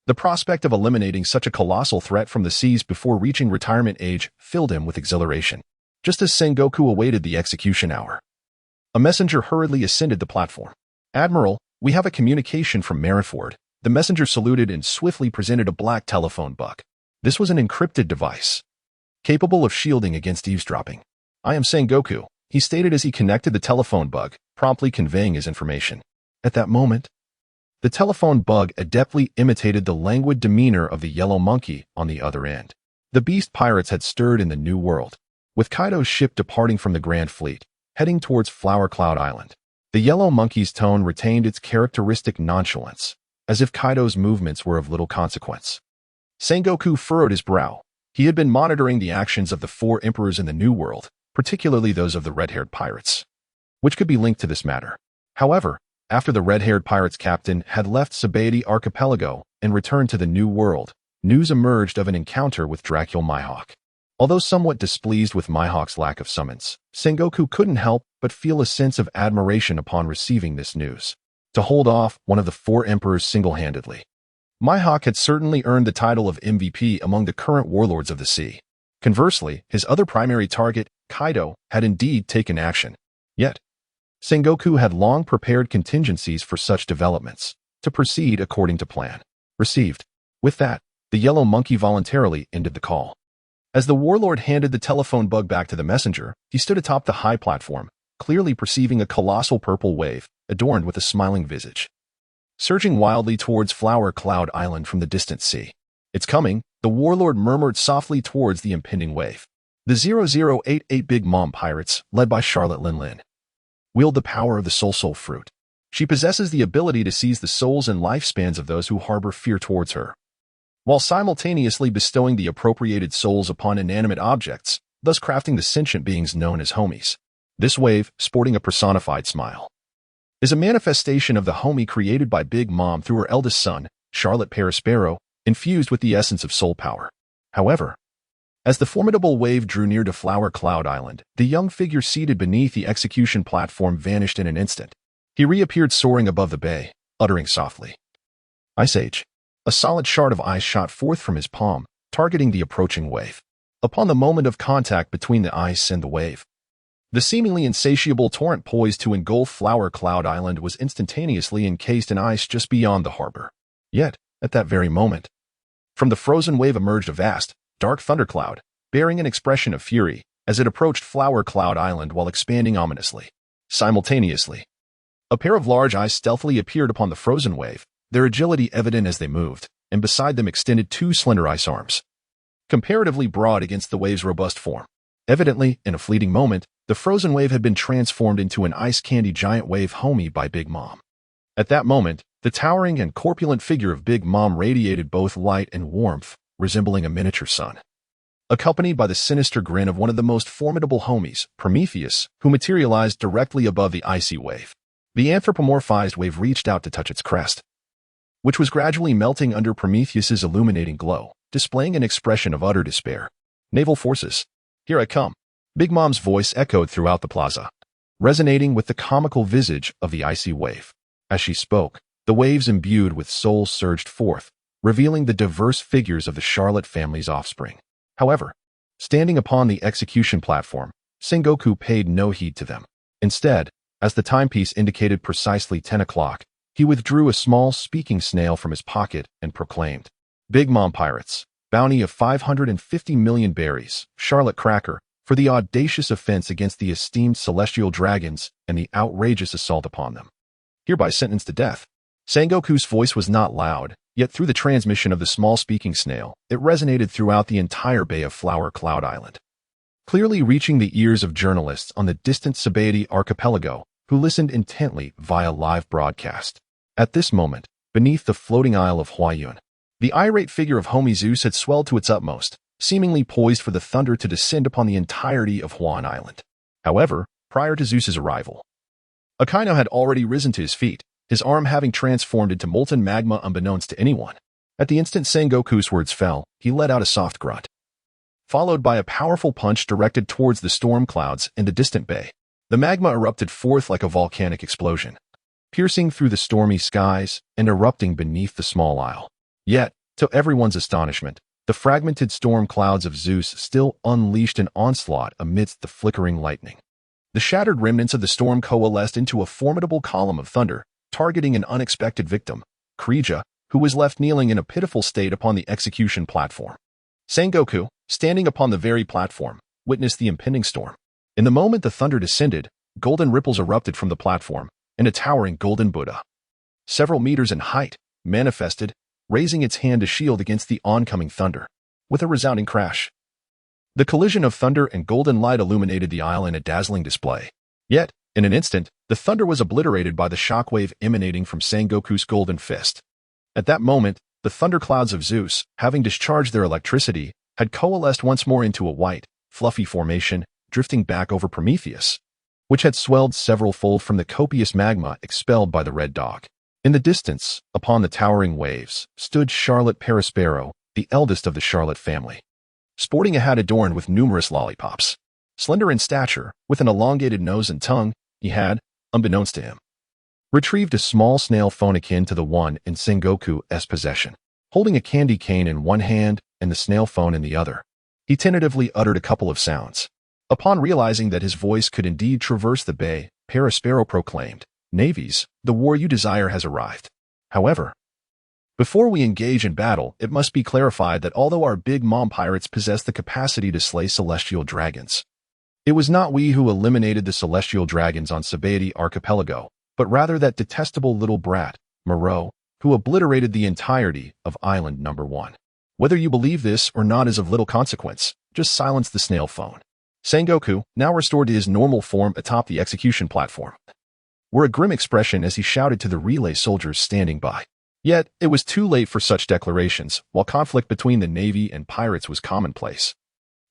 The prospect of eliminating such a colossal threat from the seas before reaching retirement age filled him with exhilaration. Just as Sengoku awaited the execution hour, a messenger hurriedly ascended the platform. "Admiral, we have a communication from Marineford." The messenger saluted and swiftly presented a black telephone buck. This was an encrypted device, capable of shielding against eavesdropping. "I am Sengoku," he stated as he connected the telephone bug, promptly conveying his information. At that moment, the telephone bug adeptly imitated the languid demeanor of the yellow monkey on the other end. The beast pirates had stirred in the New World, with Kaido's ship departing from the Grand Fleet, heading towards Flower Cloud Island. The yellow monkey's tone retained its characteristic nonchalance, as if Kaido's movements were of little consequence. Sengoku furrowed his brow. He had been monitoring the actions of the four emperors in the New World, particularly those of the red-haired pirates, which could be linked to this matter. However, after the red-haired pirates captain had left Sabaody Archipelago and returned to the New World, news emerged of an encounter with Dracula Mihawk. Although somewhat displeased with Mihawk's lack of summons, Sengoku couldn't help but feel a sense of admiration upon receiving this news. To hold off one of the four emperors single-handedly, Mihawk had certainly earned the title of MVP among the current warlords of the sea. Conversely, his other primary target, Kaido, had indeed taken action. Yet, Sengoku had long prepared contingencies for such developments, to proceed according to plan. Received. With that, the yellow monkey voluntarily ended the call. As the warlord handed the telephone bug back to the messenger, he stood atop the high platform, clearly perceiving a colossal purple wave, adorned with a smiling visage, surging wildly towards Flower Cloud Island from the distant sea. "It's coming," the warlord murmured softly towards the impending wave. The 0088 Big Mom Pirates, led by Charlotte Lin, wield the power of the Soul Fruit. She possesses the ability to seize the souls and lifespans of those who harbor fear towards her, while simultaneously bestowing the appropriated souls upon inanimate objects, thus crafting the sentient beings known as homies. This wave, sporting a personified smile, is a manifestation of the homie created by Big Mom through her eldest son, Charlotte Perispero, infused with the essence of soul power. However, as the formidable wave drew near to Flower Cloud Island, the young figure seated beneath the execution platform vanished in an instant. He reappeared soaring above the bay, uttering softly, "Ice Age." A solid shard of ice shot forth from his palm, targeting the approaching wave. Upon the moment of contact between the ice and the wave, the seemingly insatiable torrent poised to engulf Flower Cloud Island was instantaneously encased in ice just beyond the harbor. Yet, at that very moment, from the frozen wave emerged a vast, dark thundercloud, bearing an expression of fury, as it approached Flower Cloud Island while expanding ominously. Simultaneously, a pair of large eyes stealthily appeared upon the frozen wave, their agility evident as they moved, and beside them extended two slender ice arms, comparatively broad against the wave's robust form. Evidently, in a fleeting moment, the frozen wave had been transformed into an ice candy giant wave homie by Big Mom. At that moment, the towering and corpulent figure of Big Mom radiated both light and warmth, resembling a miniature sun, accompanied by the sinister grin of one of the most formidable homies, Prometheus, who materialized directly above the icy wave. The anthropomorphized wave reached out to touch its crest, which was gradually melting under Prometheus's illuminating glow, displaying an expression of utter despair. "Naval forces, here I come." Big Mom's voice echoed throughout the plaza, resonating with the comical visage of the icy wave. As she spoke, the waves imbued with soul surged forth, revealing the diverse figures of the Charlotte family's offspring. However, standing upon the execution platform, Sengoku paid no heed to them. Instead, as the timepiece indicated precisely 10 o'clock, he withdrew a small speaking snail from his pocket and proclaimed, "Big Mom Pirates, bounty of 550 million berries, Charlotte Cracker, for the audacious offense against the esteemed celestial dragons and the outrageous assault upon them. Hereby sentenced to death." Sengoku's voice was not loud, yet through the transmission of the small speaking snail, it resonated throughout the entire bay of Flower Cloud Island, clearly reaching the ears of journalists on the distant Sabaody Archipelago, who listened intently via live broadcast. At this moment, beneath the floating isle of Huayun, the irate figure of Homie Zeus had swelled to its utmost, seemingly poised for the thunder to descend upon the entirety of Huan Island. However, prior to Zeus's arrival, Akaino had already risen to his feet, his arm having transformed into molten magma unbeknownst to anyone. At the instant Sengoku's words fell, he let out a soft grunt, followed by a powerful punch directed towards the storm clouds in the distant bay. The magma erupted forth like a volcanic explosion, piercing through the stormy skies and erupting beneath the small isle. Yet, to everyone's astonishment, the fragmented storm clouds of Zeus still unleashed an onslaught amidst the flickering lightning. The shattered remnants of the storm coalesced into a formidable column of thunder, targeting an unexpected victim, Krija, who was left kneeling in a pitiful state upon the execution platform. Sengoku, standing upon the very platform, witnessed the impending storm. In the moment the thunder descended, golden ripples erupted from the platform, and a towering golden Buddha, several meters in height, manifested, raising its hand to shield against the oncoming thunder. With a resounding crash, the collision of thunder and golden light illuminated the isle in a dazzling display. Yet, in an instant, the thunder was obliterated by the shockwave emanating from Sengoku's golden fist. At that moment, the thunderclouds of Zeus, having discharged their electricity, had coalesced once more into a white, fluffy formation, drifting back over Prometheus, which had swelled several-fold from the copious magma expelled by the Red Dog. In the distance, upon the towering waves, stood Charlotte Perispero, the eldest of the Charlotte family, sporting a hat adorned with numerous lollipops. Slender in stature, with an elongated nose and tongue, he had, unbeknownst to him, retrieved a small snail phone akin to the one in Sengoku's possession. Holding a candy cane in one hand and the snail phone in the other, he tentatively uttered a couple of sounds. Upon realizing that his voice could indeed traverse the bay, Perispero proclaimed, "Navies, the war you desire has arrived. However, before we engage in battle, it must be clarified that although our Big Mom pirates possess the capacity to slay celestial dragons, it was not we who eliminated the celestial dragons on Sabbaty Archipelago, but rather that detestable little brat, Moreau, who obliterated the entirety of Island Number 1. Whether you believe this or not is of little consequence, just silence the snail phone." Sengoku, now restored to his normal form atop the execution platform, wore a grim expression as he shouted to the relay soldiers standing by. Yet, it was too late for such declarations, while conflict between the Navy and pirates was commonplace.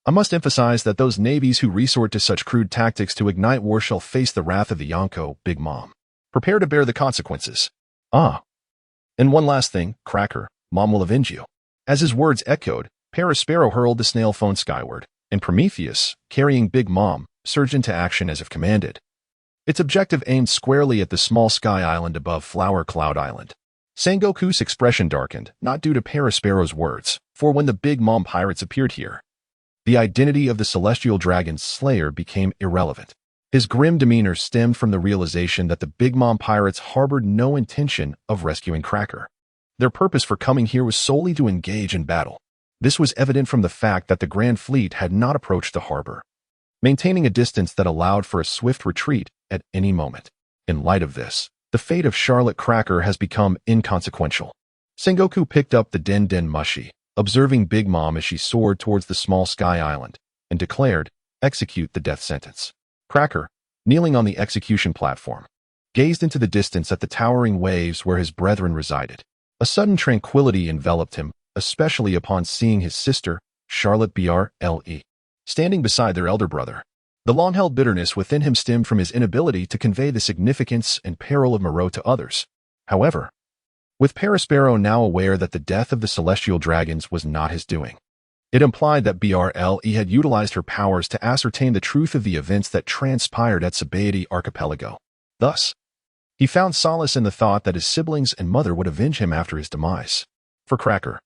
I must emphasize that those navies who resort to such crude tactics to ignite war shall face the wrath of the Yonko, Big Mom. Prepare to bear the consequences. Ah. And one last thing, Cracker, Mom will avenge you. As his words echoed, Perispero hurled the snail phone skyward, and Prometheus, carrying Big Mom, surged into action as if commanded. Its objective aimed squarely at the small sky island above Flower Cloud Island. Sengoku's expression darkened, not due to Perispero's words, for when the Big Mom pirates appeared here, the identity of the celestial dragon's slayer became irrelevant. His grim demeanor stemmed from the realization that the Big Mom pirates harbored no intention of rescuing Cracker. Their purpose for coming here was solely to engage in battle. This was evident from the fact that the Grand Fleet had not approached the harbor, maintaining a distance that allowed for a swift retreat at any moment. In light of this, the fate of Charlotte Cracker has become inconsequential. Sengoku picked up the Den Den Mushi, observing Big Mom as she soared towards the small sky island, and declared, "Execute the death sentence." Cracker, kneeling on the execution platform, gazed into the distance at the towering waves where his brethren resided. A sudden tranquility enveloped him, especially upon seeing his sister, Charlotte Brile, standing beside their elder brother. The long-held bitterness within him stemmed from his inability to convey the significance and peril of Moreau to others. However, with Perispero now aware that the death of the celestial dragons was not his doing, it implied that Brile had utilized her powers to ascertain the truth of the events that transpired at Sabbaty Archipelago. Thus, he found solace in the thought that his siblings and mother would avenge him after his demise. For Cracker,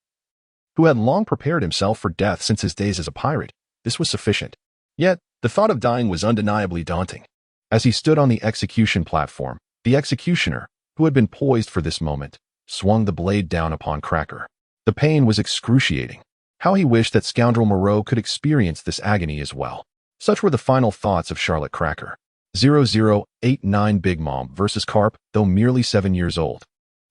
who had long prepared himself for death since his days as a pirate, this was sufficient. Yet, the thought of dying was undeniably daunting. As he stood on the execution platform, the executioner, who had been poised for this moment, swung the blade down upon Cracker. The pain was excruciating. How he wished that scoundrel Moreau could experience this agony as well. Such were the final thoughts of Charlotte Cracker. 0089 Big Mom versus Carp, though merely 7 years old.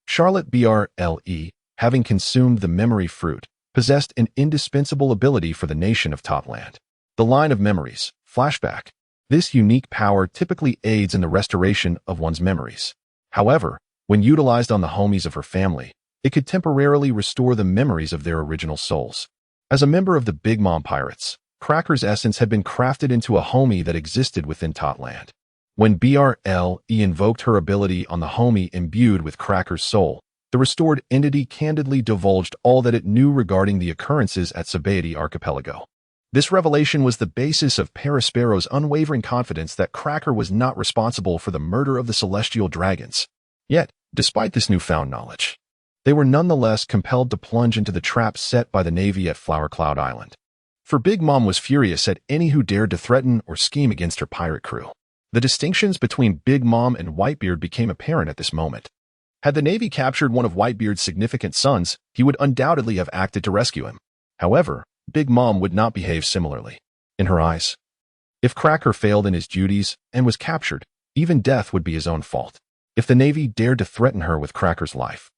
Charlotte Brile, having consumed the memory fruit, possessed an indispensable ability for the nation of Topland. The line of memories, flashback. This unique power typically aids in the restoration of one's memories. However, when utilized on the homies of her family, it could temporarily restore the memories of their original souls. As a member of the Big Mom Pirates, Cracker's essence had been crafted into a homie that existed within Totland. When Brile invoked her ability on the homie imbued with Cracker's soul, the restored entity candidly divulged all that it knew regarding the occurrences at Sabbaty Archipelago. This revelation was the basis of Perispero's unwavering confidence that Cracker was not responsible for the murder of the celestial dragons. Yet, despite this newfound knowledge, they were nonetheless compelled to plunge into the trap set by the Navy at Flower Cloud Island. For Big Mom was furious at any who dared to threaten or scheme against her pirate crew. The distinctions between Big Mom and Whitebeard became apparent at this moment. Had the Navy captured one of Whitebeard's significant sons, he would undoubtedly have acted to rescue him. However, Big Mom would not behave similarly. In her eyes, if Cracker failed in his duties and was captured, even death would be his own fault. If the Navy dared to threaten her with Cracker's life,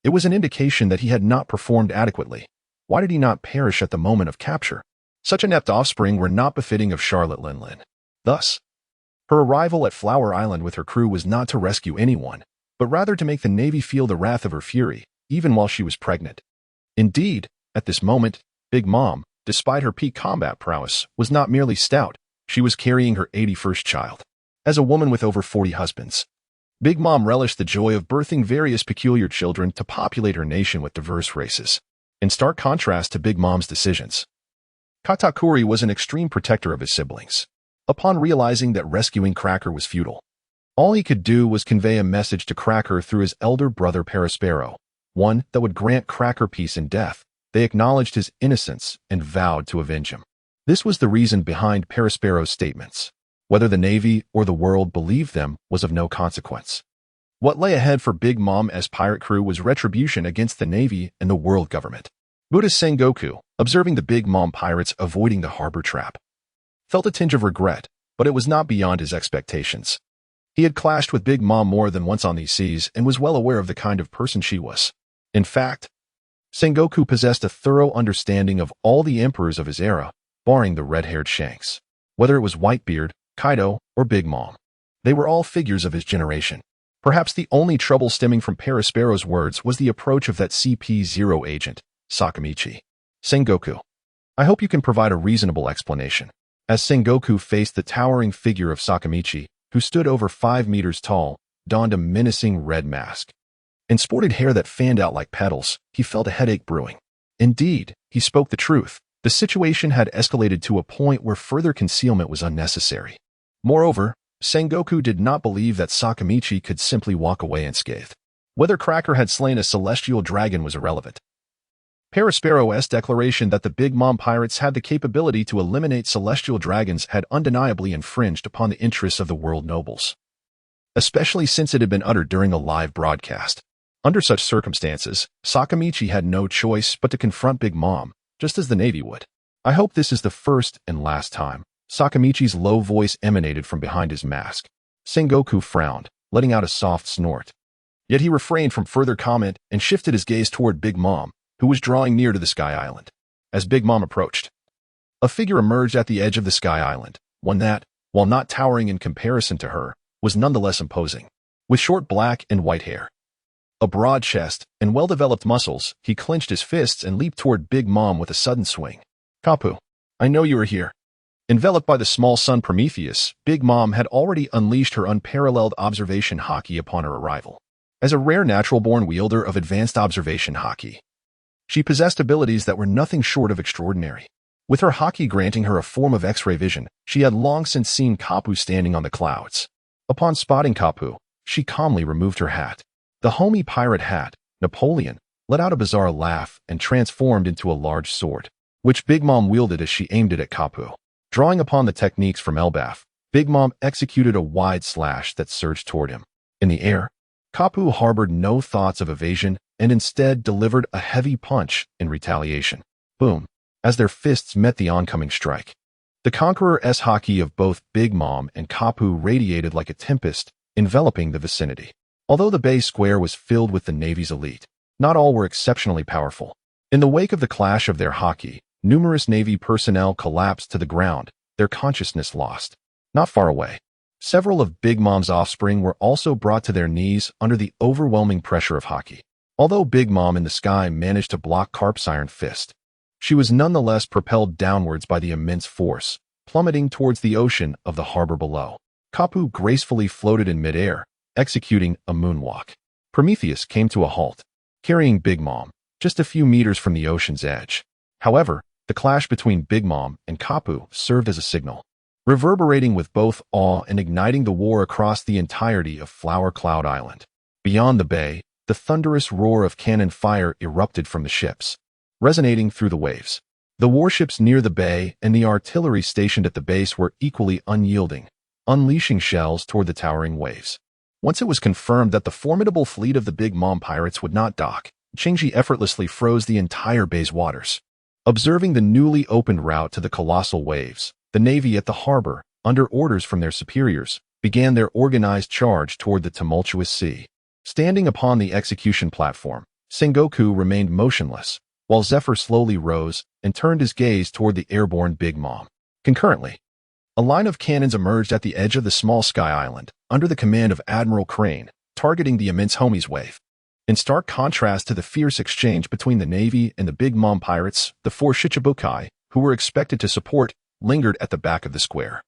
it was an indication that he had not performed adequately. Why did he not perish at the moment of capture? Such inept offspring were not befitting of Charlotte Linlin. Thus, her arrival at Flower Island with her crew was not to rescue anyone, but rather to make the Navy feel the wrath of her fury, even while she was pregnant. Indeed, at this moment, Big Mom, despite her peak combat prowess, was not merely stout, she was carrying her 81st child. As a woman with over 40 husbands, Big Mom relished the joy of birthing various peculiar children to populate her nation with diverse races. In stark contrast to Big Mom's decisions, Katakuri was an extreme protector of his siblings. Upon realizing that rescuing Cracker was futile, all he could do was convey a message to Cracker through his elder brother Perispero, one that would grant Cracker peace in death. They acknowledged his innocence and vowed to avenge him. This was the reason behind Perispero's statements. Whether the Navy or the world believed them was of no consequence. What lay ahead for Big Mom's pirate crew was retribution against the Navy and the world government. Buddhist Sengoku, observing the Big Mom pirates avoiding the harbor trap, felt a tinge of regret, but it was not beyond his expectations. He had clashed with Big Mom more than once on these seas and was well aware of the kind of person she was. In fact, Sengoku possessed a thorough understanding of all the emperors of his era, barring the red-haired Shanks. Whether it was Whitebeard, Kaido, or Big Mom, they were all figures of his generation. Perhaps the only trouble stemming from Perispero's words was the approach of that CP0 agent, Sakamichi. Sengoku, I hope you can provide a reasonable explanation. As Sengoku faced the towering figure of Sakamichi, who stood over 5 meters tall, donned a menacing red mask, and sported hair that fanned out like petals, he felt a headache brewing. Indeed, he spoke the truth. The situation had escalated to a point where further concealment was unnecessary. Moreover, Sengoku did not believe that Sakamichi could simply walk away unscathed. Whether Cracker had slain a celestial dragon was irrelevant. Perispero's declaration that the Big Mom pirates had the capability to eliminate celestial dragons had undeniably infringed upon the interests of the world nobles, especially since it had been uttered during a live broadcast. Under such circumstances, Sakamichi had no choice but to confront Big Mom, just as the Navy would. I hope this is the first and last time. Sakamichi's low voice emanated from behind his mask. Sengoku frowned, letting out a soft snort. Yet he refrained from further comment and shifted his gaze toward Big Mom, who was drawing near to the Sky Island. As Big Mom approached, a figure emerged at the edge of the Sky Island, one that, while not towering in comparison to her, was nonetheless imposing. With short black and white hair, a broad chest, and well-developed muscles, he clenched his fists and leaped toward Big Mom with a sudden swing. Kapu, I know you are here. Enveloped by the small sun Prometheus, Big Mom had already unleashed her unparalleled observation haki upon her arrival. As a rare natural-born wielder of advanced observation haki, she possessed abilities that were nothing short of extraordinary. With her haki granting her a form of X-ray vision, she had long since seen Kapu standing on the clouds. Upon spotting Kapu, she calmly removed her hat. The homie pirate hat, Napoleon, let out a bizarre laugh and transformed into a large sword, which Big Mom wielded as she aimed it at Kapu. Drawing upon the techniques from Elbaf, Big Mom executed a wide slash that surged toward him. In the air, Kapu harbored no thoughts of evasion and instead delivered a heavy punch in retaliation. Boom! As their fists met the oncoming strike, the Conqueror's haki of both Big Mom and Kapu radiated like a tempest, enveloping the vicinity. Although the Bay Square was filled with the Navy's elite, not all were exceptionally powerful. In the wake of the clash of their haki, numerous Navy personnel collapsed to the ground, their consciousness lost. Not far away, several of Big Mom's offspring were also brought to their knees under the overwhelming pressure of haki. Although Big Mom in the sky managed to block Carp's iron fist, she was nonetheless propelled downwards by the immense force, plummeting towards the ocean of the harbor below. Kapu gracefully floated in midair, executing a moonwalk. Prometheus came to a halt, carrying Big Mom, just a few meters from the ocean's edge. However, the clash between Big Mom and Kapu served as a signal, reverberating with both awe and igniting the war across the entirety of Flower Cloud Island. Beyond the bay, the thunderous roar of cannon fire erupted from the ships, resonating through the waves. The warships near the bay and the artillery stationed at the base were equally unyielding, unleashing shells toward the towering waves. Once it was confirmed that the formidable fleet of the Big Mom pirates would not dock, Changji effortlessly froze the entire bay's waters. Observing the newly opened route to the colossal waves, the Navy at the harbor, under orders from their superiors, began their organized charge toward the tumultuous sea. Standing upon the execution platform, Sengoku remained motionless, while Zephyr slowly rose and turned his gaze toward the airborne Big Mom. Concurrently, a line of cannons emerged at the edge of the small Sky Island, under the command of Admiral Crane, targeting the immense Homie's wave. In stark contrast to the fierce exchange between the Navy and the Big Mom pirates, the four Shichibukai, who were expected to support, lingered at the back of the square,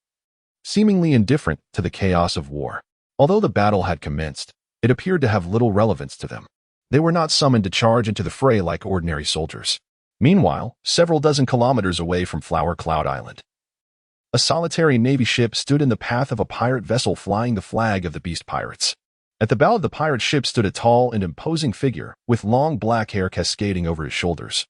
seemingly indifferent to the chaos of war. Although the battle had commenced, it appeared to have little relevance to them. They were not summoned to charge into the fray like ordinary soldiers. Meanwhile, several dozen kilometers away from Flower Cloud Island, a solitary Navy ship stood in the path of a pirate vessel flying the flag of the Beast Pirates. At the bow of the pirate ship stood a tall and imposing figure with long black hair cascading over his shoulders,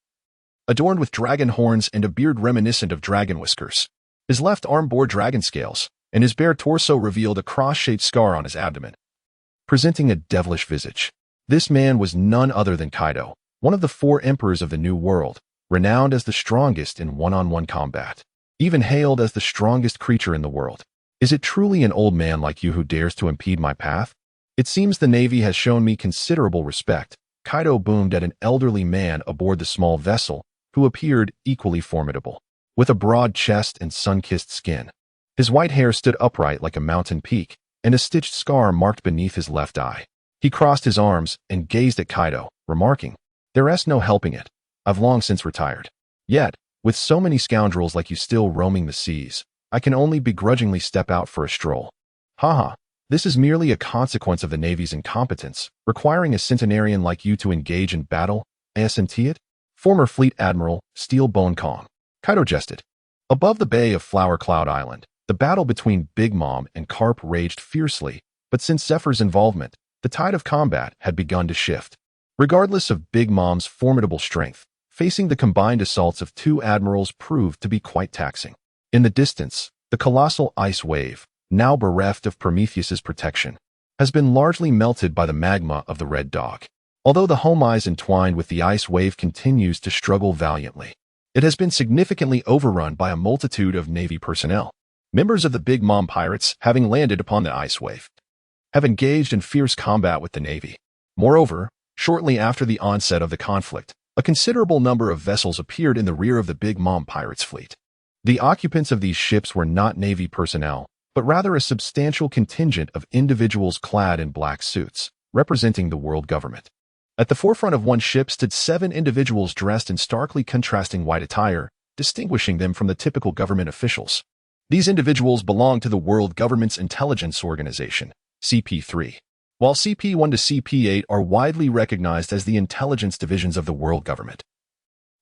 adorned with dragon horns and a beard reminiscent of dragon whiskers. His left arm bore dragon scales, and his bare torso revealed a cross-shaped scar on his abdomen, presenting a devilish visage. This man was none other than Kaido, one of the four emperors of the New World, renowned as the strongest in one-on-one combat, even hailed as the strongest creature in the world. Is it truly an old man like you who dares to impede my path? It seems the Navy has shown me considerable respect, Kaido boomed at an elderly man aboard the small vessel, who appeared equally formidable, with a broad chest and sun-kissed skin. His white hair stood upright like a mountain peak, and a stitched scar marked beneath his left eye. He crossed his arms and gazed at Kaido, remarking, "There's no helping it. I've long since retired. Yet, with so many scoundrels like you still roaming the seas, I can only begrudgingly step out for a stroll. Haha, this is merely a consequence of the Navy's incompetence, requiring a centenarian like you to engage in battle, isn't it?" Former Fleet Admiral Steel Bone Kong. Kaido jested. Above the bay of Flower Cloud Island, the battle between Big Mom and Carp raged fiercely, but since Zephyr's involvement, the tide of combat had begun to shift. Regardless of Big Mom's formidable strength, facing the combined assaults of two admirals proved to be quite taxing. In the distance, the colossal ice wave, now bereft of Prometheus's protection, has been largely melted by the magma of the Red Dog. Although the home ice entwined with the ice wave continues to struggle valiantly, it has been significantly overrun by a multitude of Navy personnel. Members of the Big Mom pirates, having landed upon the ice wave, have engaged in fierce combat with the Navy. Moreover, shortly after the onset of the conflict, a considerable number of vessels appeared in the rear of the Big Mom pirates' fleet. The occupants of these ships were not Navy personnel, but rather a substantial contingent of individuals clad in black suits, representing the world government. At the forefront of one ship stood 7 individuals dressed in starkly contrasting white attire, distinguishing them from the typical government officials. These individuals belong to the world government's intelligence organization, CP3, while CP1 to CP8 are widely recognized as the intelligence divisions of the world government.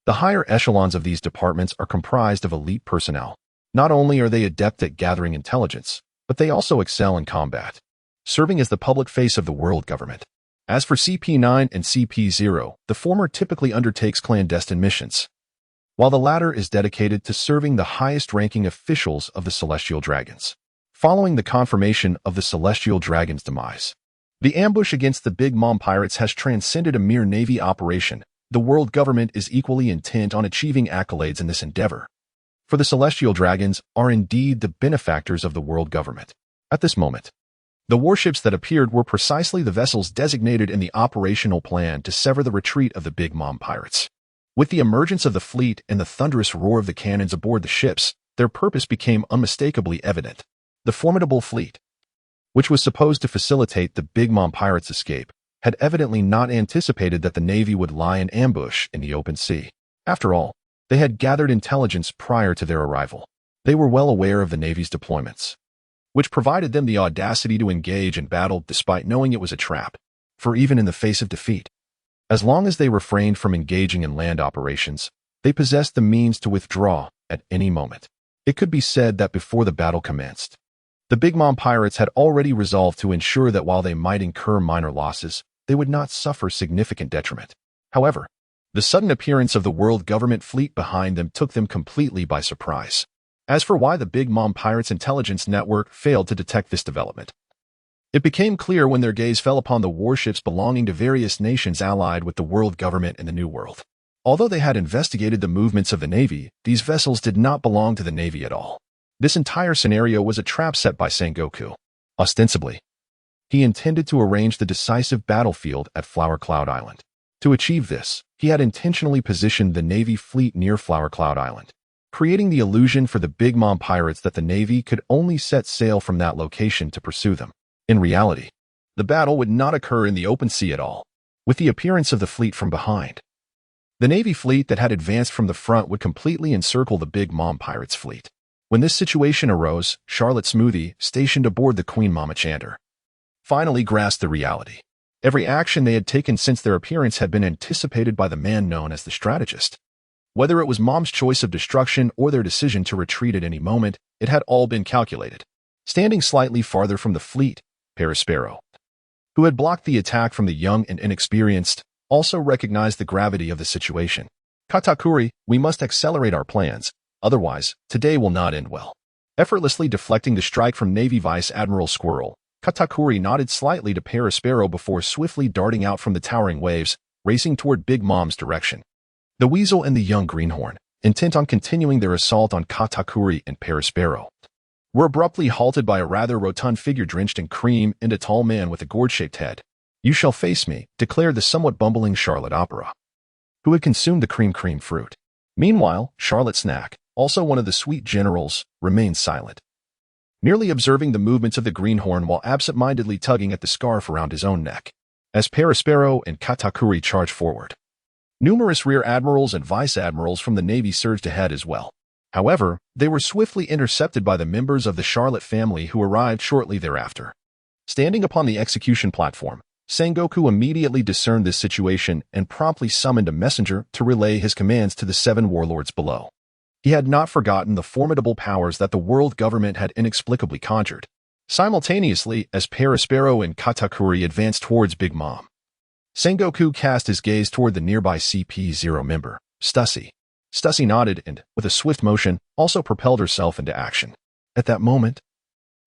The higher echelons of these departments are comprised of elite personnel. Not only are they adept at gathering intelligence, but they also excel in combat, serving as the public face of the world government. As for CP9 and CP0, the former typically undertakes clandestine missions, while the latter is dedicated to serving the highest-ranking officials of the Celestial Dragons. Following the confirmation of the Celestial Dragon's demise, the ambush against the Big Mom pirates has transcended a mere Navy operation. The world government is equally intent on achieving accolades in this endeavor, for the Celestial Dragons are indeed the benefactors of the world government. At this moment, the warships that appeared were precisely the vessels designated in the operational plan to sever the retreat of the Big Mom pirates. With the emergence of the fleet and the thunderous roar of the cannons aboard the ships, their purpose became unmistakably evident. The formidable fleet, which was supposed to facilitate the Big Mom pirates' escape, had evidently not anticipated that the Navy would lie in ambush in the open sea. After all, they had gathered intelligence prior to their arrival. They were well aware of the Navy's deployments, which provided them the audacity to engage in battle despite knowing it was a trap. For even in the face of defeat, as long as they refrained from engaging in land operations, they possessed the means to withdraw at any moment. It could be said that before the battle commenced, the Big Mom pirates had already resolved to ensure that while they might incur minor losses, they would not suffer significant detriment. However, the sudden appearance of the world government fleet behind them took them completely by surprise. As for why the Big Mom pirates' intelligence network failed to detect this development, it became clear when their gaze fell upon the warships belonging to various nations allied with the world government in the New World. Although they had investigated the movements of the Navy, these vessels did not belong to the Navy at all. This entire scenario was a trap set by Sengoku. Ostensibly, he intended to arrange the decisive battlefield at Flower Cloud Island. To achieve this, he had intentionally positioned the Navy fleet near Flower Cloud Island, creating the illusion for the Big Mom pirates that the Navy could only set sail from that location to pursue them. In reality, the battle would not occur in the open sea at all. with the appearance of the fleet from behind. The Navy fleet that had advanced from the front would completely encircle the Big Mom pirates' fleet. When this situation arose, Charlotte Smoothie, stationed aboard the Queen Mama Chander, finally grasped the reality. Every action they had taken since their appearance had been anticipated by the man known as the strategist. Whether it was Mom's choice of destruction or their decision to retreat at any moment, it had all been calculated. Standing slightly farther from the fleet, Perispero, who had blocked the attack from the young and inexperienced, also recognized the gravity of the situation. Katakuri, we must accelerate our plans, otherwise, today will not end well. Effortlessly deflecting the strike from Navy Vice Admiral Squirrel, Katakuri nodded slightly to Perispero before swiftly darting out from the towering waves, racing toward Big Mom's direction. The Weasel and the young Greenhorn, intent on continuing their assault on Katakuri and Perispero, were abruptly halted by a rather rotund figure drenched in cream and a tall man with a gourd-shaped head. "You shall face me," declared the somewhat bumbling Charlotte Opera, who had consumed the cream fruit. Meanwhile, Charlotte Snack, also one of the sweet generals, remained silent, merely observing the movements of the Greenhorn while absent-mindedly tugging at the scarf around his own neck. As Perispero and Katakuri charged forward, numerous rear admirals and vice admirals from the Navy surged ahead as well. However, they were swiftly intercepted by the members of the Charlotte family who arrived shortly thereafter. Standing upon the execution platform, Sengoku immediately discerned this situation and promptly summoned a messenger to relay his commands to the 7 warlords below. He had not forgotten the formidable powers that the world government had inexplicably conjured. Simultaneously, as Perispero and Katakuri advanced towards Big Mom, Sengoku cast his gaze toward the nearby CP0 member, Stussy. Stussy nodded and, with a swift motion, also propelled herself into action. At that moment,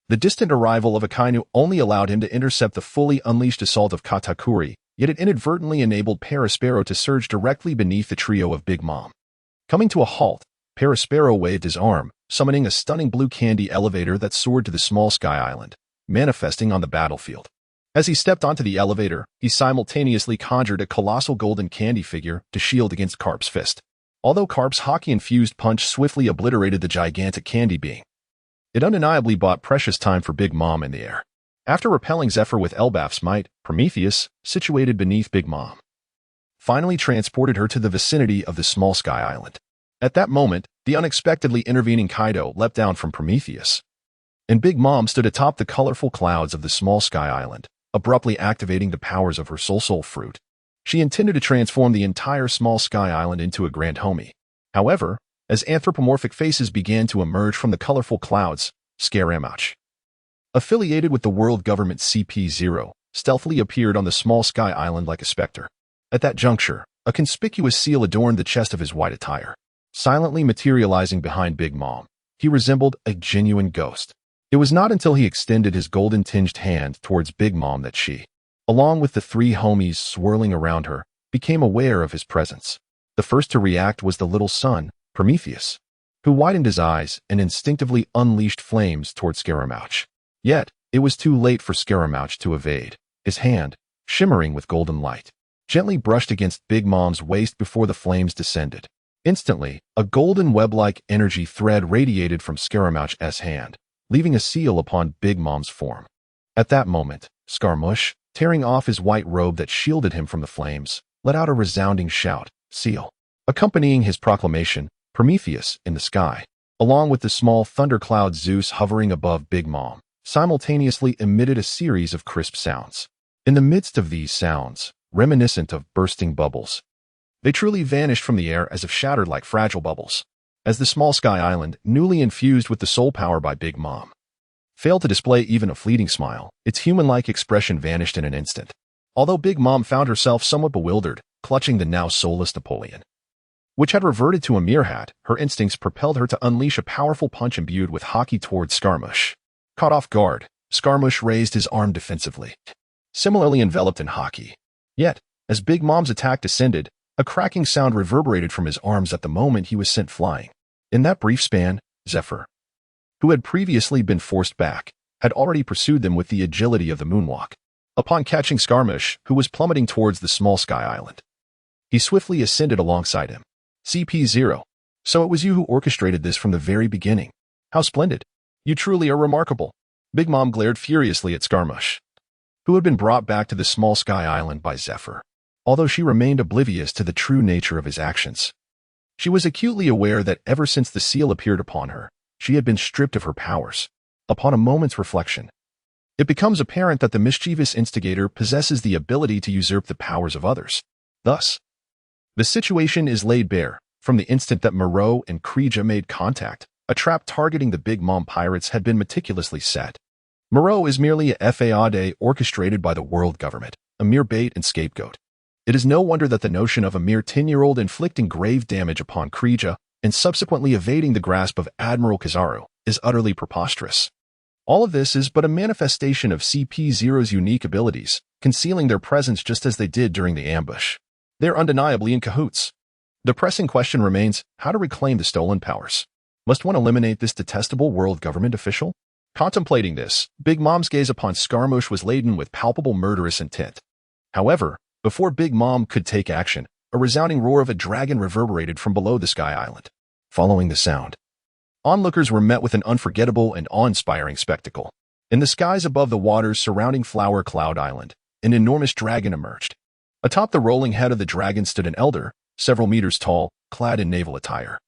the distant arrival of Akainu only allowed him to intercept the fully unleashed assault of Katakuri, yet it inadvertently enabled Perispero to surge directly beneath the trio of Big Mom. Coming to a halt, Perispero waved his arm, summoning a stunning blue candy elevator that soared to the small sky island, manifesting on the battlefield. As he stepped onto the elevator, he simultaneously conjured a colossal golden candy figure to shield against Carp's fist. Although Carp's hockey-infused punch swiftly obliterated the gigantic candy being, it undeniably bought precious time for Big Mom in the air. After repelling Zephyr with Elbaf's might, Prometheus, situated beneath Big Mom, finally transported her to the vicinity of the small sky island. At that moment, the unexpectedly intervening Kaido leapt down from Prometheus, and Big Mom stood atop the colorful clouds of the small sky island, abruptly activating the powers of her soul fruit. She intended to transform the entire small sky island into a grand homie. However, as anthropomorphic faces began to emerge from the colorful clouds, Scaramouche, affiliated with the world government CP0, stealthily appeared on the small sky island like a specter. At that juncture, a conspicuous seal adorned the chest of his white attire. Silently materializing behind Big Mom, he resembled a genuine ghost. It was not until he extended his golden-tinged hand towards Big Mom that she, along with the 3 homies swirling around her, became aware of his presence. The first to react was the little son, Prometheus, who widened his eyes and instinctively unleashed flames toward Scaramouche. Yet, it was too late for Scaramouche to evade. His hand, shimmering with golden light, gently brushed against Big Mom's waist before the flames descended. Instantly, a golden web-like energy thread radiated from Scaramouche's hand, leaving a seal upon Big Mom's form. At that moment, Scaramouche, tearing off his white robe that shielded him from the flames, let out a resounding shout, "Seal!" Accompanying his proclamation, Prometheus, in the sky, along with the small thundercloud Zeus hovering above Big Mom, simultaneously emitted a series of crisp sounds. In the midst of these sounds, reminiscent of bursting bubbles, they truly vanished from the air as if shattered like fragile bubbles. As the small sky island, newly infused with the soul power by Big Mom, failed to display even a fleeting smile, its human-like expression vanished in an instant. Although Big Mom found herself somewhat bewildered, clutching the now soulless Napoleon, which had reverted to a meerkat, her instincts propelled her to unleash a powerful punch imbued with hockey towards Scaramouche. Caught off guard, Scaramouche raised his arm defensively, similarly enveloped in hockey. Yet, as Big Mom's attack descended, a cracking sound reverberated from his arms at the moment he was sent flying. In that brief span, Zephyr, who had previously been forced back, had already pursued them with the agility of the moonwalk. Upon catching Scaramouche, who was plummeting towards the small sky island, he swiftly ascended alongside him. CP0. So it was you who orchestrated this from the very beginning. How splendid. You truly are remarkable. Big Mom glared furiously at Scaramouche, who had been brought back to the small sky island by Zephyr. although she remained oblivious to the true nature of his actions. She was acutely aware that ever since the seal appeared upon her, she had been stripped of her powers. Upon a moment's reflection, it becomes apparent that the mischievous instigator possesses the ability to usurp the powers of others. Thus, the situation is laid bare. From the instant that Moreau and Kreja made contact, a trap targeting the Big Mom pirates had been meticulously set. Moreau is merely a fade orchestrated by the world government, a mere bait and scapegoat. It is no wonder that the notion of a mere 10-year-old inflicting grave damage upon Kreja and subsequently evading the grasp of Admiral Kizaru is utterly preposterous. All of this is but a manifestation of CP0's unique abilities, concealing their presence just as they did during the ambush. They're undeniably in cahoots. The pressing question remains how to reclaim the stolen powers. Must one eliminate this detestable world government official? Contemplating this, Big Mom's gaze upon Scaramouche was laden with palpable murderous intent. However, before Big Mom could take action, a resounding roar of a dragon reverberated from below the Sky Island. Following the sound, onlookers were met with an unforgettable and awe-inspiring spectacle. In the skies above the waters surrounding Flower Cloud Island, an enormous dragon emerged. Atop the rolling head of the dragon stood an elder, several meters tall, clad in naval attire.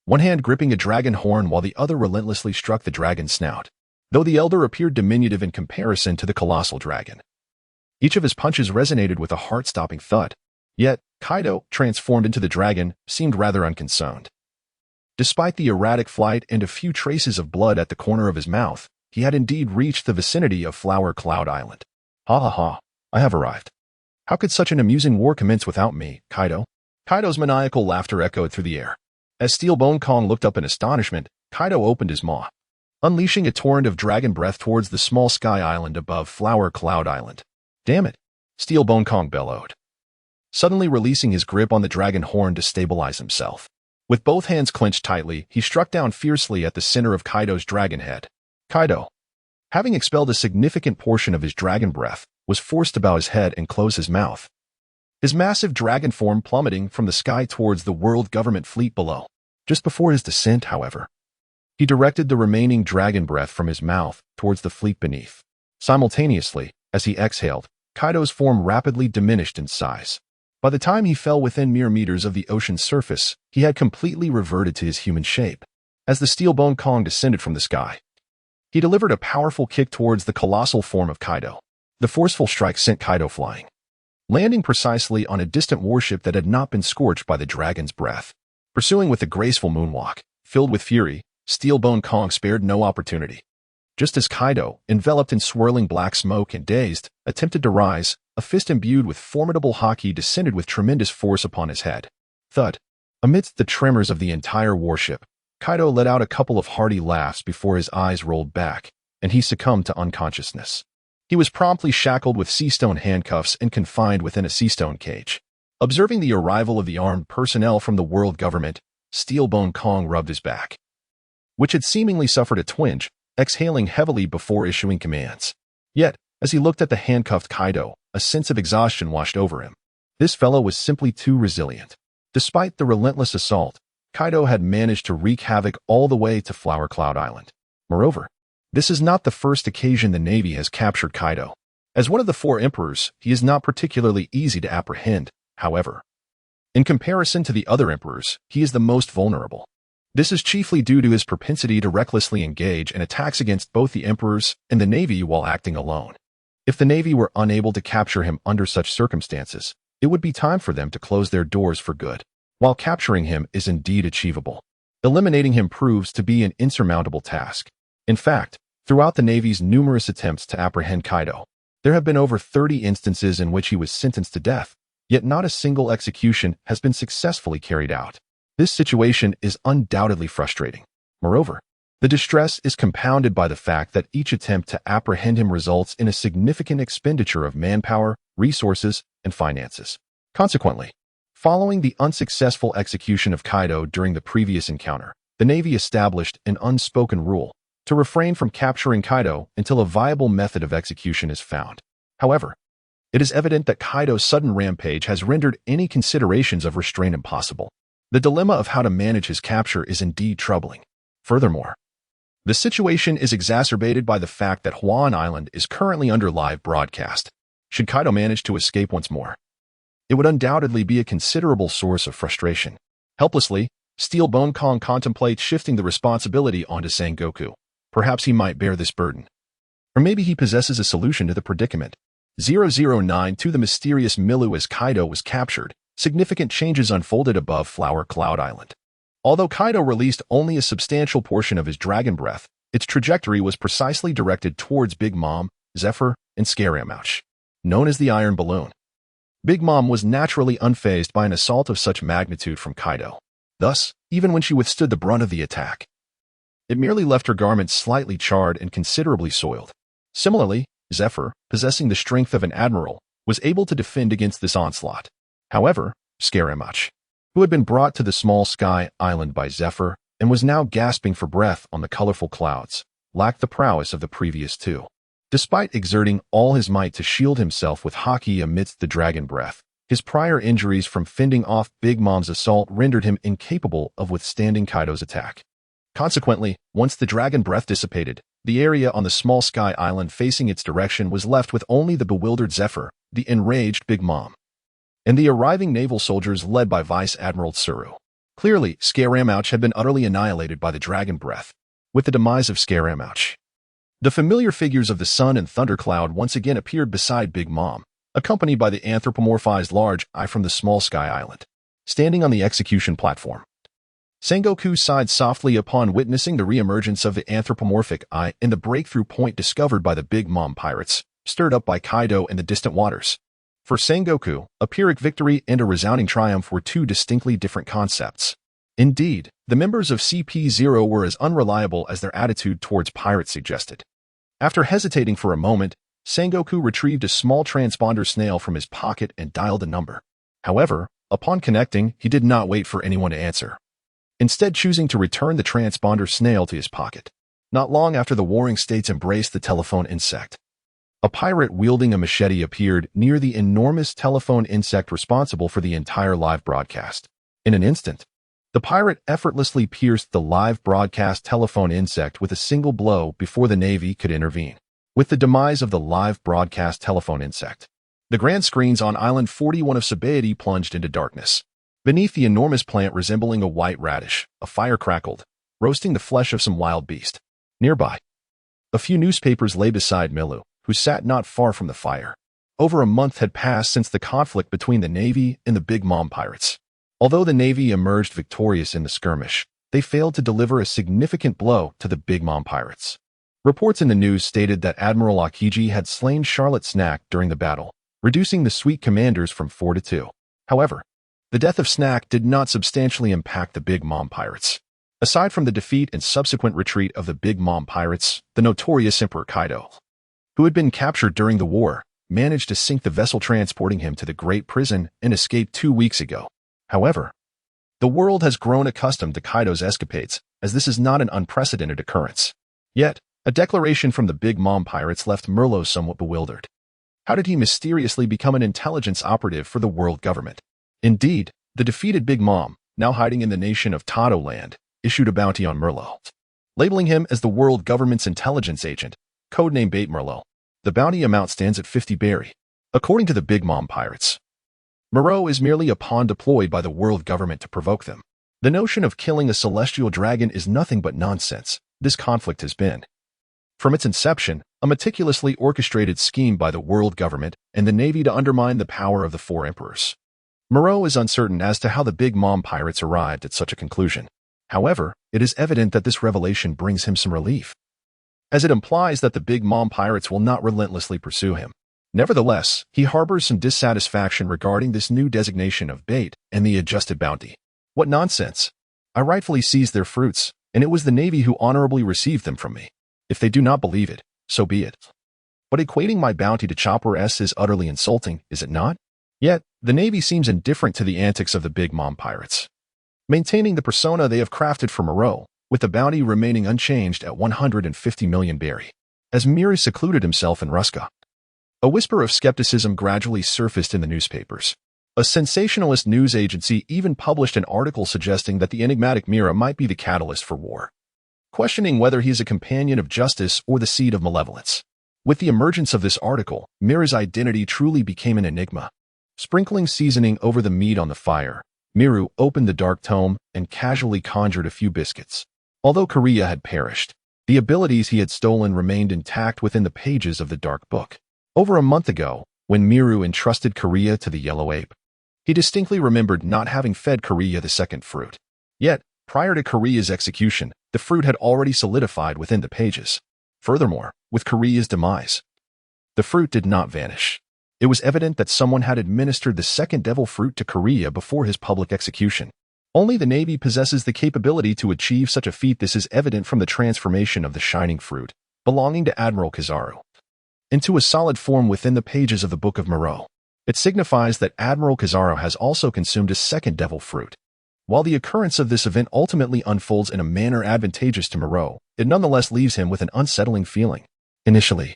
One hand gripping a dragon horn while the other relentlessly struck the dragon's snout, though the elder appeared diminutive in comparison to the colossal dragon. Each of his punches resonated with a heart-stopping thud, yet Kaido, transformed into the dragon, seemed rather unconcerned. Despite the erratic flight and a few traces of blood at the corner of his mouth, he had indeed reached the vicinity of Flower Cloud Island. Ha ha ha, I have arrived. How could such an amusing war commence without me, Kaido? Kaido's maniacal laughter echoed through the air. As Steelbone Kong looked up in astonishment, Kaido opened his maw, unleashing a torrent of dragon breath towards the small sky island above Flower Cloud Island. Damn it, Steelbone Kong bellowed, suddenly releasing his grip on the dragon horn to stabilize himself. With both hands clenched tightly, he struck down fiercely at the center of Kaido's dragon head. Kaido, having expelled a significant portion of his dragon breath, was forced to bow his head and close his mouth, his massive dragon form plummeting from the sky towards the world government fleet below. Just before his descent, however, he directed the remaining dragon breath from his mouth towards the fleet beneath. Simultaneously, as he exhaled, Kaido's form rapidly diminished in size. By the time he fell within mere meters of the ocean's surface, he had completely reverted to his human shape. As the Steelbone Kong descended from the sky, he delivered a powerful kick towards the colossal form of Kaido. The forceful strike sent Kaido flying, landing precisely on a distant warship that had not been scorched by the dragon's breath. Pursuing with a graceful moonwalk, filled with fury, Steelbone Kong spared no opportunity. Just as Kaido, enveloped in swirling black smoke and dazed, attempted to rise, a fist imbued with formidable haki descended with tremendous force upon his head. Thud. Amidst the tremors of the entire warship, Kaido let out a couple of hearty laughs before his eyes rolled back, and he succumbed to unconsciousness. He was promptly shackled with seastone handcuffs and confined within a seastone cage. Observing the arrival of the armed personnel from the world government, Steelbone Kong rubbed his back, which had seemingly suffered a twinge, exhaling heavily before issuing commands. Yet, as he looked at the handcuffed Kaido, a sense of exhaustion washed over him. This fellow was simply too resilient. Despite the relentless assault, Kaido had managed to wreak havoc all the way to Flower Cloud Island. Moreover, this is not the first occasion the Navy has captured Kaido. As one of the four emperors, he is not particularly easy to apprehend, however. In comparison to the other emperors, he is the most vulnerable. This is chiefly due to his propensity to recklessly engage in attacks against both the emperors and the Navy while acting alone. If the Navy were unable to capture him under such circumstances, it would be time for them to close their doors for good. While capturing him is indeed achievable, eliminating him proves to be an insurmountable task. In fact, throughout the Navy's numerous attempts to apprehend Kaido, there have been over 30 instances in which he was sentenced to death, yet not a single execution has been successfully carried out. This situation is undoubtedly frustrating. Moreover, the distress is compounded by the fact that each attempt to apprehend him results in a significant expenditure of manpower, resources, and finances. Consequently, following the unsuccessful execution of Kaido during the previous encounter, the Navy established an unspoken rule to refrain from capturing Kaido until a viable method of execution is found. However, it is evident that Kaido's sudden rampage has rendered any considerations of restraint impossible. The dilemma of how to manage his capture is indeed troubling. Furthermore, the situation is exacerbated by the fact that Hawaiian Island is currently under live broadcast. Should Kaido manage to escape once more, it would undoubtedly be a considerable source of frustration. Helplessly, Steel Bone Kong contemplates shifting the responsibility onto Sengoku. Perhaps he might bear this burden. Or maybe he possesses a solution to the predicament. 009 to the mysterious Milu as Kaido was captured, significant changes unfolded above Flower Cloud Island. Although Kaido released only a substantial portion of his dragon breath, its trajectory was precisely directed towards Big Mom, Zephyr, and Scaramouche, known as the Iron Balloon. Big Mom was naturally unfazed by an assault of such magnitude from Kaido. Thus, even when she withstood the brunt of the attack, it merely left her garments slightly charred and considerably soiled. Similarly, Zephyr, possessing the strength of an admiral, was able to defend against this onslaught. However, Scaramouche, who had been brought to the small sky island by Zephyr and was now gasping for breath on the colorful clouds, lacked the prowess of the previous two. Despite exerting all his might to shield himself with haki amidst the dragon breath, his prior injuries from fending off Big Mom's assault rendered him incapable of withstanding Kaido's attack. Consequently, once the dragon breath dissipated, the area on the small sky island facing its direction was left with only the bewildered Zephyr, the enraged Big Mom, and the arriving naval soldiers led by Vice Admiral Tsuru. Clearly, Scaramouche had been utterly annihilated by the dragon breath. With the demise of Scaramouche, the familiar figures of the Sun and Thundercloud once again appeared beside Big Mom, accompanied by the anthropomorphized large eye from the small sky island, standing on the execution platform. Sengoku sighed softly upon witnessing the reemergence of the anthropomorphic eye and the breakthrough point discovered by the Big Mom pirates, stirred up by Kaido in the distant waters. For Sengoku, a Pyrrhic victory and a resounding triumph were two distinctly different concepts. Indeed, the members of CP0 were as unreliable as their attitude towards pirates suggested. After hesitating for a moment, Sengoku retrieved a small transponder snail from his pocket and dialed a number. However, upon connecting, he did not wait for anyone to answer, instead choosing to return the transponder snail to his pocket. Not long after the warring states embraced the telephone insect, a pirate wielding a machete appeared near the enormous telephone insect responsible for the entire live broadcast. In an instant, the pirate effortlessly pierced the live broadcast telephone insect with a single blow before the Navy could intervene. With the demise of the live broadcast telephone insect, the grand screens on Island 41 of Sabaody plunged into darkness. Beneath the enormous plant resembling a white radish, a fire crackled, roasting the flesh of some wild beast. Nearby, a few newspapers lay beside Milu, who sat not far from the fire. Over a month had passed since the conflict between the Navy and the Big Mom pirates. Although the Navy emerged victorious in the skirmish, they failed to deliver a significant blow to the Big Mom pirates. Reports in the news stated that Admiral Akiji had slain Charlotte Snack during the battle, reducing the Sweet commanders from 4 to 2. However, the death of Snack did not substantially impact the Big Mom pirates. Aside from the defeat and subsequent retreat of the Big Mom pirates, the notorious Emperor Kaido, who had been captured during the war, managed to sink the vessel transporting him to the Great Prison and escaped 2 weeks ago. However, the world has grown accustomed to Kaido's escapades, as this is not an unprecedented occurrence. Yet, a declaration from the Big Mom pirates left Merlo somewhat bewildered. How did he mysteriously become an intelligence operative for the world government? Indeed, the defeated Big Mom, now hiding in the nation of Tado Land, issued a bounty on Merlo, labeling him as the world government's intelligence agent, codename Bait Merlo. The bounty amount stands at 50 berry. According to the Big Mom pirates, Merlo is merely a pawn deployed by the world government to provoke them. The notion of killing a celestial dragon is nothing but nonsense. This conflict has been, from its inception, a meticulously orchestrated scheme by the world government and the Navy to undermine the power of the 4 emperors. Merlo is uncertain as to how the Big Mom pirates arrived at such a conclusion. However, it is evident that this revelation brings him some relief, as it implies that the Big Mom pirates will not relentlessly pursue him. Nevertheless, he harbors some dissatisfaction regarding this new designation of bait and the adjusted bounty. What nonsense! I rightfully seized their fruits, and it was the Navy who honorably received them from me. If they do not believe it, so be it. But equating my bounty to Chopper S is utterly insulting, is it not? Yet, the Navy seems indifferent to the antics of the Big Mom pirates, maintaining the persona they have crafted for Moreau, with the bounty remaining unchanged at 150 million berry. As Miri secluded himself in Ruska, a whisper of skepticism gradually surfaced in the newspapers. A sensationalist news agency even published an article suggesting that the enigmatic Mira might be the catalyst for war, questioning whether he is a companion of justice or the seed of malevolence. With the emergence of this article, Mira's identity truly became an enigma. Sprinkling seasoning over the meat on the fire, Miru opened the dark tome and casually conjured a few biscuits. Although Korea had perished, the abilities he had stolen remained intact within the pages of the dark book. Over a month ago, when Miru entrusted Korea to the yellow ape, he distinctly remembered not having fed Korea the second fruit. Yet, prior to Korea's execution, the fruit had already solidified within the pages. Furthermore, with Korea's demise, the fruit did not vanish. It was evident that someone had administered the second devil fruit to Korea before his public execution. Only the Navy possesses the capability to achieve such a feat. This is evident from the transformation of the shining fruit, belonging to Admiral Kizaru, into a solid form within the pages of the Book of Moreau. It signifies that Admiral Kizaru has also consumed a second devil fruit. While the occurrence of this event ultimately unfolds in a manner advantageous to Moreau, it nonetheless leaves him with an unsettling feeling. Initially,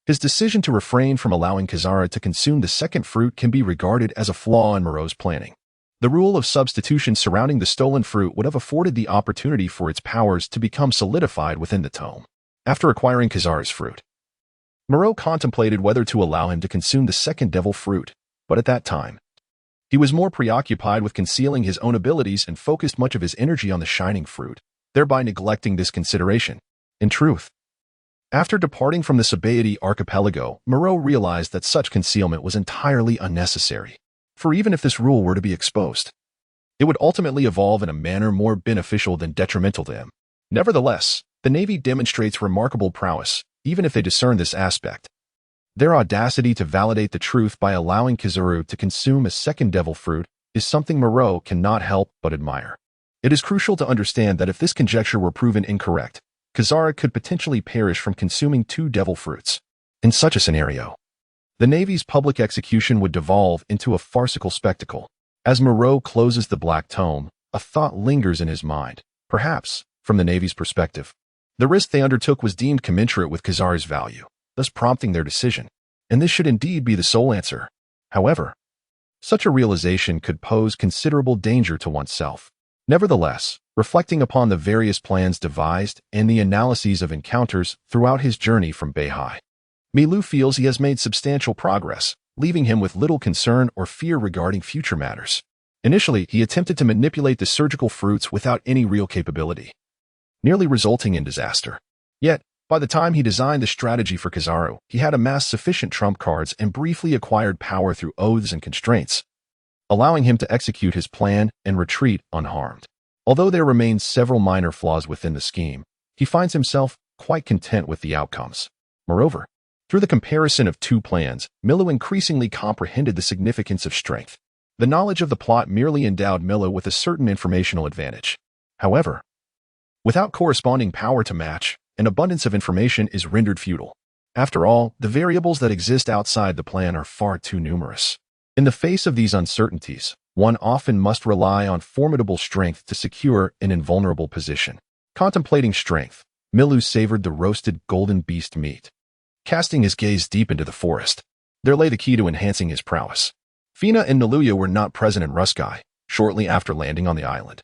his decision to refrain from allowing Kizaru to consume the second fruit can be regarded as a flaw in Moreau's planning. The rule of substitution surrounding the stolen fruit would have afforded the opportunity for its powers to become solidified within the tome. After acquiring Kizaru's fruit, Moreau contemplated whether to allow him to consume the second devil fruit, but at that time, he was more preoccupied with concealing his own abilities and focused much of his energy on the shining fruit, thereby neglecting this consideration. In truth, after departing from the Sabaody archipelago, Moreau realized that such concealment was entirely unnecessary. For even if this rule were to be exposed, it would ultimately evolve in a manner more beneficial than detrimental to him. Nevertheless, the Navy demonstrates remarkable prowess, even if they discern this aspect. Their audacity to validate the truth by allowing Kizaru to consume a second devil fruit is something Moreau cannot help but admire. It is crucial to understand that if this conjecture were proven incorrect, Kizaru could potentially perish from consuming two devil fruits. In such a scenario, the Navy's public execution would devolve into a farcical spectacle. As Moreau closes the black tome, a thought lingers in his mind. Perhaps, from the Navy's perspective, the risk they undertook was deemed commensurate with Kizaru's value, thus prompting their decision. And this should indeed be the sole answer. However, such a realization could pose considerable danger to oneself. Nevertheless, reflecting upon the various plans devised and the analyses of encounters throughout his journey from Beihai, Milu feels he has made substantial progress, leaving him with little concern or fear regarding future matters. Initially, he attempted to manipulate the surgical fruits without any real capability, nearly resulting in disaster. Yet, by the time he designed the strategy for Kizaru, he had amassed sufficient trump cards and briefly acquired power through oaths and constraints, allowing him to execute his plan and retreat unharmed. Although there remain several minor flaws within the scheme, he finds himself quite content with the outcomes. Moreover, through the comparison of two plans, Milu increasingly comprehended the significance of strength. The knowledge of the plot merely endowed Milu with a certain informational advantage. However, without corresponding power to match, an abundance of information is rendered futile. After all, the variables that exist outside the plan are far too numerous. In the face of these uncertainties, one often must rely on formidable strength to secure an invulnerable position. Contemplating strength, Milu savored the roasted golden beast meat. Casting his gaze deep into the forest, there lay the key to enhancing his prowess. Fina and Naluya were not present in Ruskai shortly after landing on the island.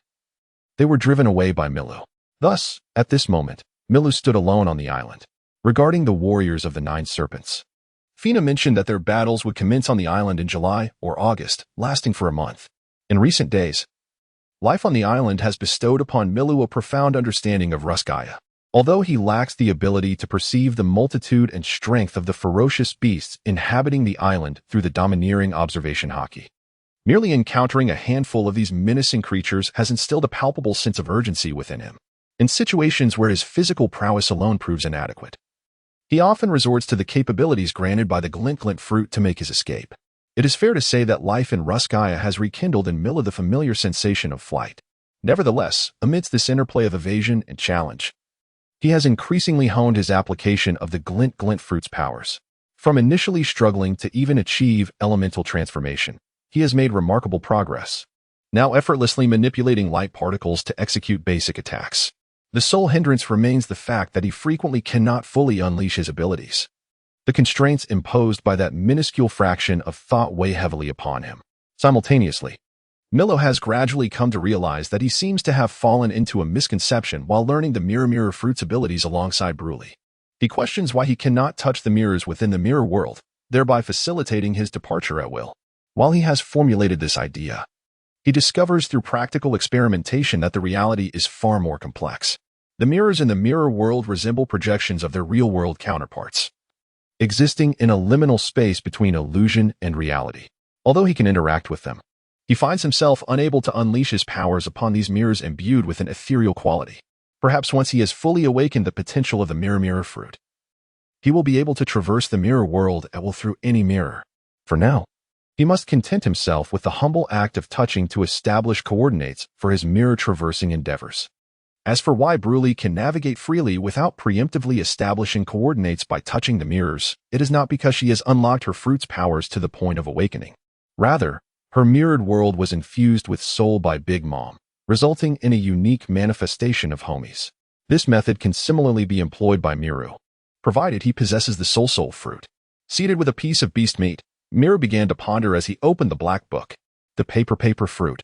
They were driven away by Milu. Thus, at this moment, Milu stood alone on the island. Regarding the warriors of the Nine Serpents, Fina mentioned that their battles would commence on the island in July or August, lasting for a month. In recent days, life on the island has bestowed upon Milu a profound understanding of Ruskaya. Although he lacks the ability to perceive the multitude and strength of the ferocious beasts inhabiting the island through the domineering observation haki, merely encountering a handful of these menacing creatures has instilled a palpable sense of urgency within him. In situations where his physical prowess alone proves inadequate, he often resorts to the capabilities granted by the glint fruit to make his escape. It is fair to say that life in Ruskaya has rekindled in Milu the familiar sensation of flight. Nevertheless, amidst this interplay of evasion and challenge, he has increasingly honed his application of the glint fruit's powers. From initially struggling to even achieve elemental transformation, he has made remarkable progress, now effortlessly manipulating light particles to execute basic attacks. The sole hindrance remains the fact that he frequently cannot fully unleash his abilities. The constraints imposed by that minuscule fraction of thought weigh heavily upon him. Simultaneously, Milu has gradually come to realize that he seems to have fallen into a misconception while learning the mirror fruit's abilities alongside Bruli. He questions why he cannot touch the mirrors within the mirror world, thereby facilitating his departure at will. While he has formulated this idea, he discovers through practical experimentation that the reality is far more complex. The mirrors in the mirror world resemble projections of their real-world counterparts, existing in a liminal space between illusion and reality. Although he can interact with them, he finds himself unable to unleash his powers upon these mirrors imbued with an ethereal quality. Perhaps once he has fully awakened the potential of the mirror fruit, he will be able to traverse the mirror world at will through any mirror. For now, he must content himself with the humble act of touching to establish coordinates for his mirror-traversing endeavors. As for why Bruley can navigate freely without preemptively establishing coordinates by touching the mirrors, it is not because she has unlocked her fruit's powers to the point of awakening. Rather, her mirrored world was infused with soul by Big Mom, resulting in a unique manifestation of homies. This method can similarly be employed by Miru, provided he possesses the soul fruit. Seated with a piece of beast meat, Miru began to ponder as he opened the black book. The paper fruit,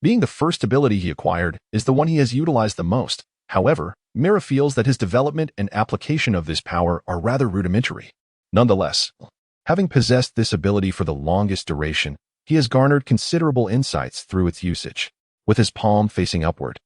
being the first ability he acquired, is the one he has utilized the most. However, Miru feels that his development and application of this power are rather rudimentary. Nonetheless, having possessed this ability for the longest duration, he has garnered considerable insights through its usage. With his palm facing upward,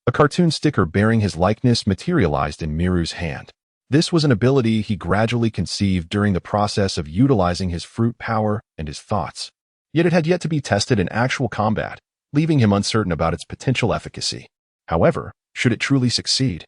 a cartoon sticker bearing his likeness materialized in Miru's hand. This was an ability he gradually conceived during the process of utilizing his fruit power and his thoughts. Yet it had yet to be tested in actual combat, leaving him uncertain about its potential efficacy. However, should it truly succeed,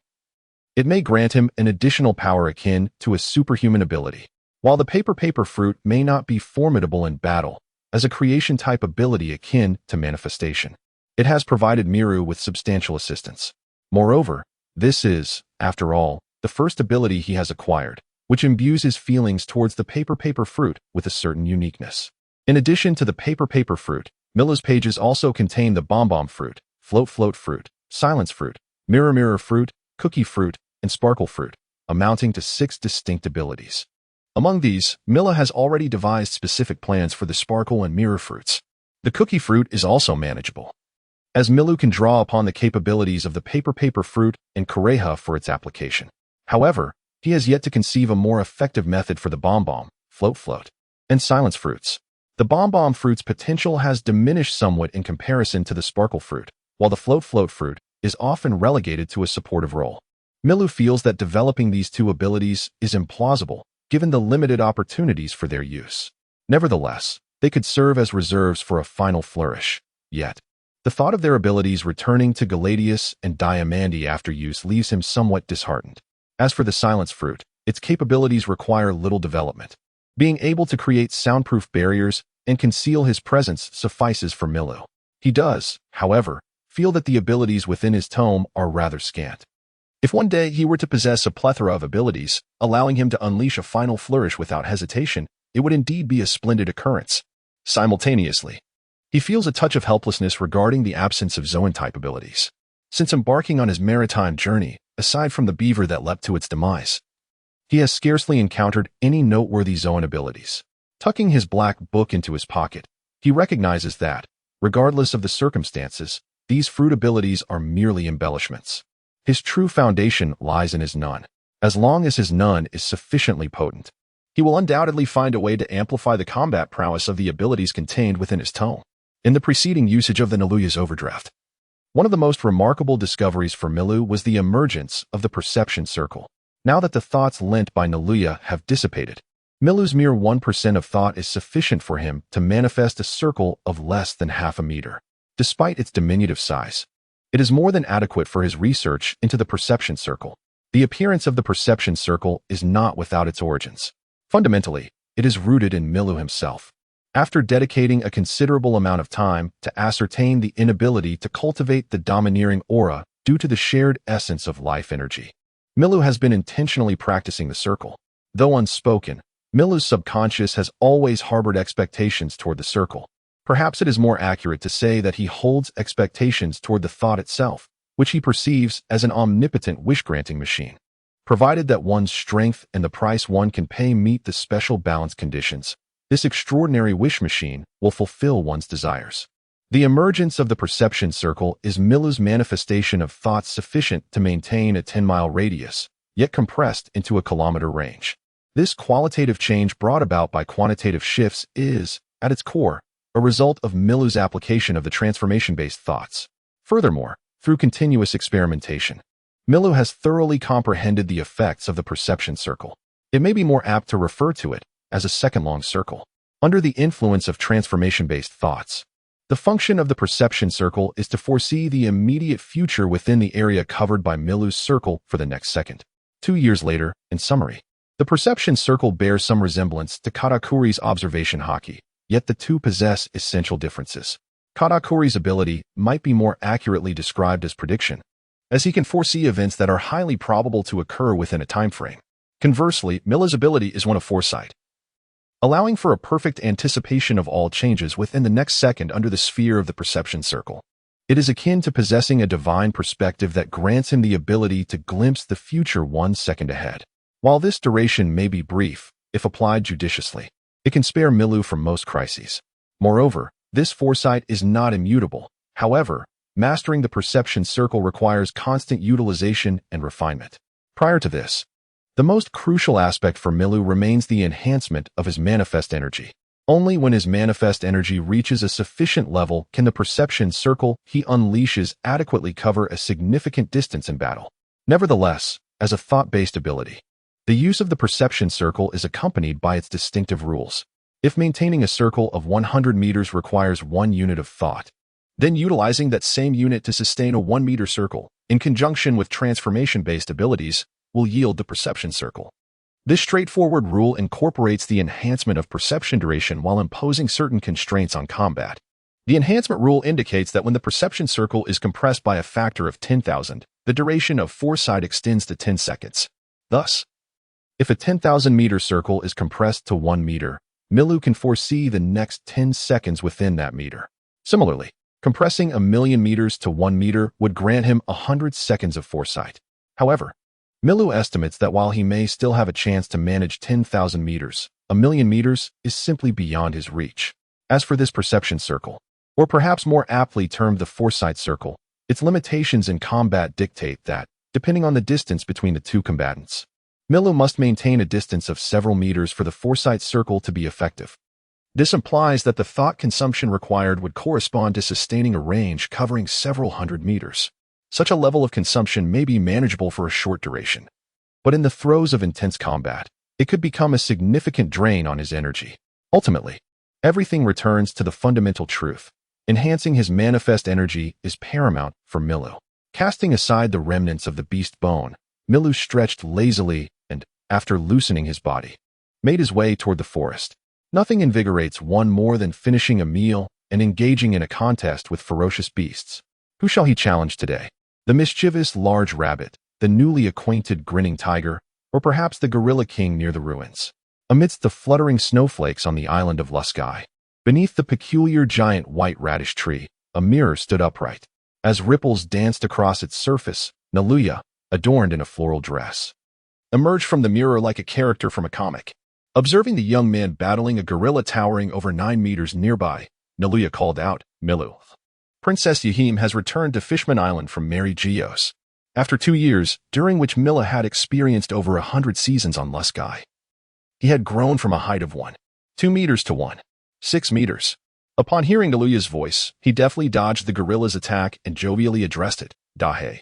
it may grant him an additional power akin to a superhuman ability. While the paper fruit may not be formidable in battle, as a creation-type ability akin to manifestation, it has provided Miru with substantial assistance. Moreover, this is, after all, the first ability he has acquired, which imbues his feelings towards the paper fruit with a certain uniqueness. In addition to the paper fruit, Milu's pages also contain the bomb fruit, float fruit, silence fruit, mirror fruit, cookie fruit, and sparkle fruit, amounting to 6 distinct abilities. Among these, Milu has already devised specific plans for the sparkle and mirror fruits. The cookie fruit is also manageable, as Milu can draw upon the capabilities of the paper fruit and Kureha for its application. However, he has yet to conceive a more effective method for the bomb, float, and silence fruits. The bomb fruit's potential has diminished somewhat in comparison to the sparkle fruit, while the float fruit is often relegated to a supportive role. Milu feels that developing these two abilities is implausible, given the limited opportunities for their use. Nevertheless, they could serve as reserves for a final flourish. Yet, the thought of their abilities returning to Galadius and Diamandi after use leaves him somewhat disheartened. As for the silence fruit, its capabilities require little development. Being able to create soundproof barriers and conceal his presence suffices for Milu. He does, however, feel that the abilities within his tome are rather scant. If one day he were to possess a plethora of abilities, allowing him to unleash a final flourish without hesitation, it would indeed be a splendid occurrence. Simultaneously, he feels a touch of helplessness regarding the absence of Zoan-type abilities. Since embarking on his maritime journey, aside from the beaver that leapt to its demise, he has scarcely encountered any noteworthy Zoan abilities. Tucking his black book into his pocket, he recognizes that, regardless of the circumstances, these fruit abilities are merely embellishments. His true foundation lies in his nun. As long as his nun is sufficiently potent, he will undoubtedly find a way to amplify the combat prowess of the abilities contained within his tome. In the preceding usage of the Naluya's overdraft, one of the most remarkable discoveries for Milu was the emergence of the perception circle. Now that the thoughts lent by Naluya have dissipated, Milu's mere 1% of thought is sufficient for him to manifest a circle of less than half a meter. Despite its diminutive size, it is more than adequate for his research into the perception circle. The appearance of the perception circle is not without its origins. Fundamentally, it is rooted in Milu himself. After dedicating a considerable amount of time to ascertain the inability to cultivate the domineering aura due to the shared essence of life energy, Milu has been intentionally practicing the circle. Though unspoken, Milu's subconscious has always harbored expectations toward the circle. Perhaps it is more accurate to say that he holds expectations toward the thought itself, which he perceives as an omnipotent wish-granting machine. Provided that one's strength and the price one can pay meet the special balance conditions, this extraordinary wish machine will fulfill one's desires. The emergence of the perception circle is Milu's manifestation of thoughts sufficient to maintain a 10-mile radius, yet compressed into a kilometer range. This qualitative change brought about by quantitative shifts is, at its core, a result of Milu's application of the transformation-based thoughts. Furthermore, through continuous experimentation, Milu has thoroughly comprehended the effects of the perception circle. It may be more apt to refer to it as a second-long circle. Under the influence of transformation-based thoughts, the function of the perception circle is to foresee the immediate future within the area covered by Milu's circle for the next second. 2 years later, in summary, the perception circle bears some resemblance to Katakuri's observation haki, yet the two possess essential differences. Katakuri's ability might be more accurately described as prediction, as he can foresee events that are highly probable to occur within a time frame. Conversely, Milu's ability is one of foresight, allowing for a perfect anticipation of all changes within the next second under the sphere of the perception circle. It is akin to possessing a divine perspective that grants him the ability to glimpse the future 1 second ahead. While this duration may be brief, if applied judiciously, it can spare Milu from most crises. Moreover, this foresight is not immutable. However, mastering the perception circle requires constant utilization and refinement. Prior to this, the most crucial aspect for Milu remains the enhancement of his manifest energy. Only when his manifest energy reaches a sufficient level can the perception circle he unleashes adequately cover a significant distance in battle. Nevertheless, as a thought-based ability, the use of the perception circle is accompanied by its distinctive rules. If maintaining a circle of 100 meters requires 1 unit of thought, then utilizing that same unit to sustain a 1-meter circle, in conjunction with transformation-based abilities, will yield the perception circle. This straightforward rule incorporates the enhancement of perception duration while imposing certain constraints on combat. The enhancement rule indicates that when the perception circle is compressed by a factor of 10,000, the duration of foresight extends to 10 seconds. Thus, if a 10,000-meter circle is compressed to 1 meter, Milu can foresee the next 10 seconds within that meter. Similarly, compressing 1,000,000 meters to 1 meter would grant him 100 seconds of foresight. However, Milu estimates that while he may still have a chance to manage 10,000 meters, 1,000,000 meters is simply beyond his reach. As for this perception circle, or perhaps more aptly termed the foresight circle, its limitations in combat dictate that, depending on the distance between the two combatants, Milu must maintain a distance of several meters for the foresight circle to be effective. This implies that the thought consumption required would correspond to sustaining a range covering several hundred meters. Such a level of consumption may be manageable for a short duration, but in the throes of intense combat, it could become a significant drain on his energy. Ultimately, everything returns to the fundamental truth. Enhancing his manifest energy is paramount for Milu. Casting aside the remnants of the beast bone, Milu stretched lazily and, after loosening his body, made his way toward the forest. Nothing invigorates one more than finishing a meal and engaging in a contest with ferocious beasts. Who shall he challenge today? The mischievous large rabbit, the newly acquainted grinning tiger, or perhaps the gorilla king near the ruins? Amidst the fluttering snowflakes on the island of Luskai, beneath the peculiar giant white radish tree, a mirror stood upright. As ripples danced across its surface, Naluya, adorned in a floral dress, emerged from the mirror like a character from a comic. Observing the young man battling a gorilla towering over 9 meters nearby, Naluya called out, "Milu, Princess Yahim has returned to Fishman Island from Mary Geos. After 2 years, during which Mila had experienced over 100 seasons on Luskai. He had grown from a height of 2 meters to 6 meters. Upon hearing Naluya's voice, he deftly dodged the gorilla's attack and jovially addressed it, Dahe.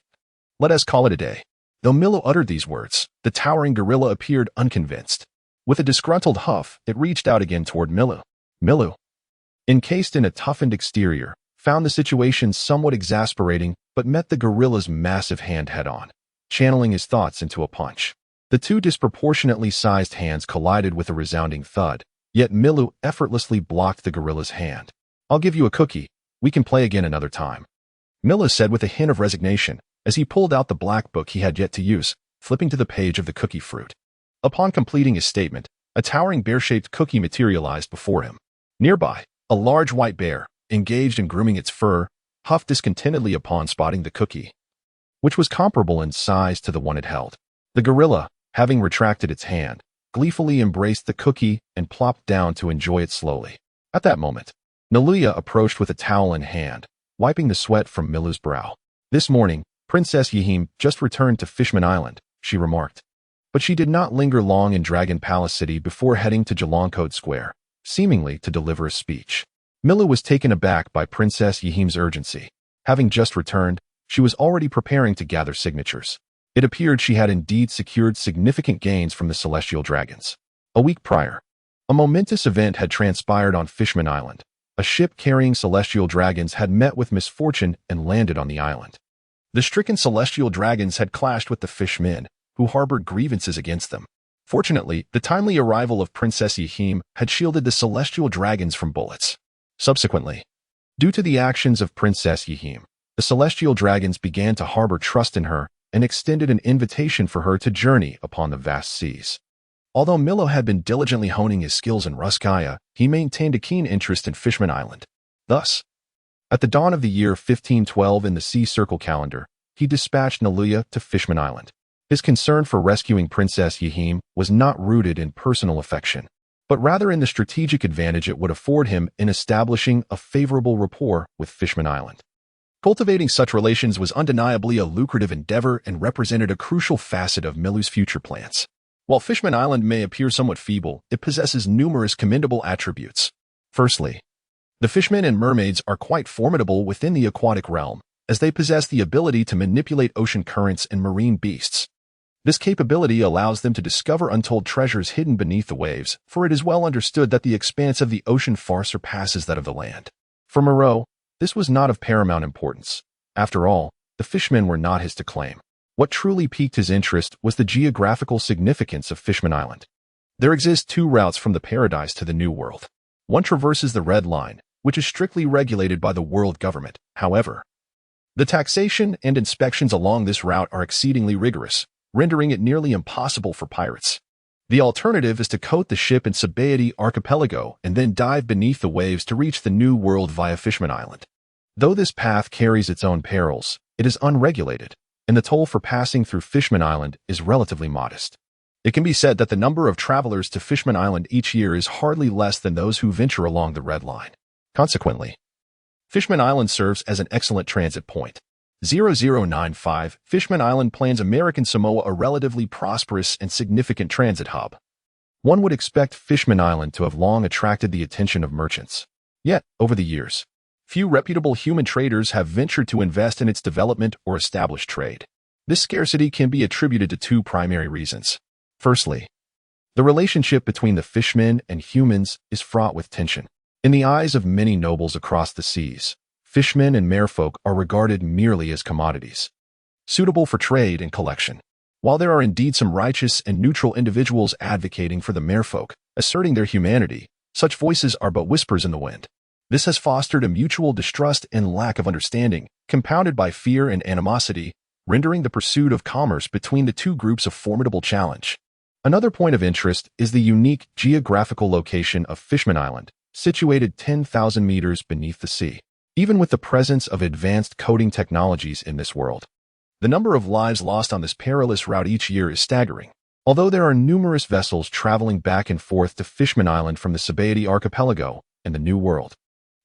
Let us call it a day. Though Milu uttered these words, the towering gorilla appeared unconvinced. With a disgruntled huff, it reached out again toward Milu. Milu, encased in a toughened exterior, found the situation somewhat exasperating, but met the gorilla's massive hand head-on, channeling his thoughts into a punch. The two disproportionately sized hands collided with a resounding thud, yet Milu effortlessly blocked the gorilla's hand. "I'll give you a cookie. We can play again another time," Milu said with a hint of resignation, as he pulled out the black book he had yet to use, flipping to the page of the cookie fruit. Upon completing his statement, a towering bear-shaped cookie materialized before him. Nearby, a large white bear, engaged in grooming its fur, huffed discontentedly upon spotting the cookie, which was comparable in size to the one it held. The gorilla, having retracted its hand, gleefully embraced the cookie and plopped down to enjoy it slowly. At that moment, Naluya approached with a towel in hand, wiping the sweat from Milu's brow. "This morning, Princess Yahim just returned to Fishman Island," she remarked. But she did not linger long in Dragon Palace City before heading to Jalancode Square, seemingly to deliver a speech. Milu was taken aback by Princess Yihim's urgency. Having just returned, she was already preparing to gather signatures. It appeared she had indeed secured significant gains from the celestial dragons. A week prior, a momentous event had transpired on Fishman Island. A ship carrying celestial dragons had met with misfortune and landed on the island. The stricken celestial dragons had clashed with the fishmen, who harbored grievances against them. Fortunately, the timely arrival of Princess Yihim had shielded the celestial dragons from bullets. Subsequently, due to the actions of Princess Yihim, the celestial dragons began to harbor trust in her and extended an invitation for her to journey upon the vast seas. Although Milu had been diligently honing his skills in Ruskaya, he maintained a keen interest in Fishman Island. Thus, at the dawn of the year 1512 in the Sea Circle calendar, he dispatched Naluya to Fishman Island. His concern for rescuing Princess Yihim was not rooted in personal affection, but rather in the strategic advantage it would afford him in establishing a favorable rapport with Fishman Island. Cultivating such relations was undeniably a lucrative endeavor and represented a crucial facet of Milu's future plans. While Fishman Island may appear somewhat feeble, it possesses numerous commendable attributes. Firstly, the fishmen and mermaids are quite formidable within the aquatic realm, as they possess the ability to manipulate ocean currents and marine beasts. This capability allows them to discover untold treasures hidden beneath the waves, for it is well understood that the expanse of the ocean far surpasses that of the land. For Moreau, this was not of paramount importance. After all, the fishmen were not his to claim. What truly piqued his interest was the geographical significance of Fishman Island. There exist two routes from the Paradise to the New World. One traverses the Red Line, which is strictly regulated by the world government. However, the taxation and inspections along this route are exceedingly rigorous, rendering it nearly impossible for pirates. The alternative is to coat the ship in Sabaody Archipelago and then dive beneath the waves to reach the New World via Fishman Island. Though this path carries its own perils, it is unregulated, and the toll for passing through Fishman Island is relatively modest. It can be said that the number of travelers to Fishman Island each year is hardly less than those who venture along the Red Line. Consequently, Fishman Island serves as an excellent transit point. 0095 Fishman Island plans American Samoa a relatively prosperous and significant transit hub. One would expect Fishman Island to have long attracted the attention of merchants. Yet, over the years, few reputable human traders have ventured to invest in its development or establish trade. This scarcity can be attributed to two primary reasons. Firstly, the relationship between the fishmen and humans is fraught with tension. In the eyes of many nobles across the seas, fishmen and merfolk are regarded merely as commodities, suitable for trade and collection. While there are indeed some righteous and neutral individuals advocating for the merfolk, asserting their humanity, such voices are but whispers in the wind. This has fostered a mutual distrust and lack of understanding, compounded by fear and animosity, rendering the pursuit of commerce between the two groups a formidable challenge. Another point of interest is the unique geographical location of Fishman Island, situated 10,000 meters beneath the sea. Even with the presence of advanced coding technologies in this world, the number of lives lost on this perilous route each year is staggering. Although there are numerous vessels traveling back and forth to Fishman Island from the Sabaody Archipelago and the New World,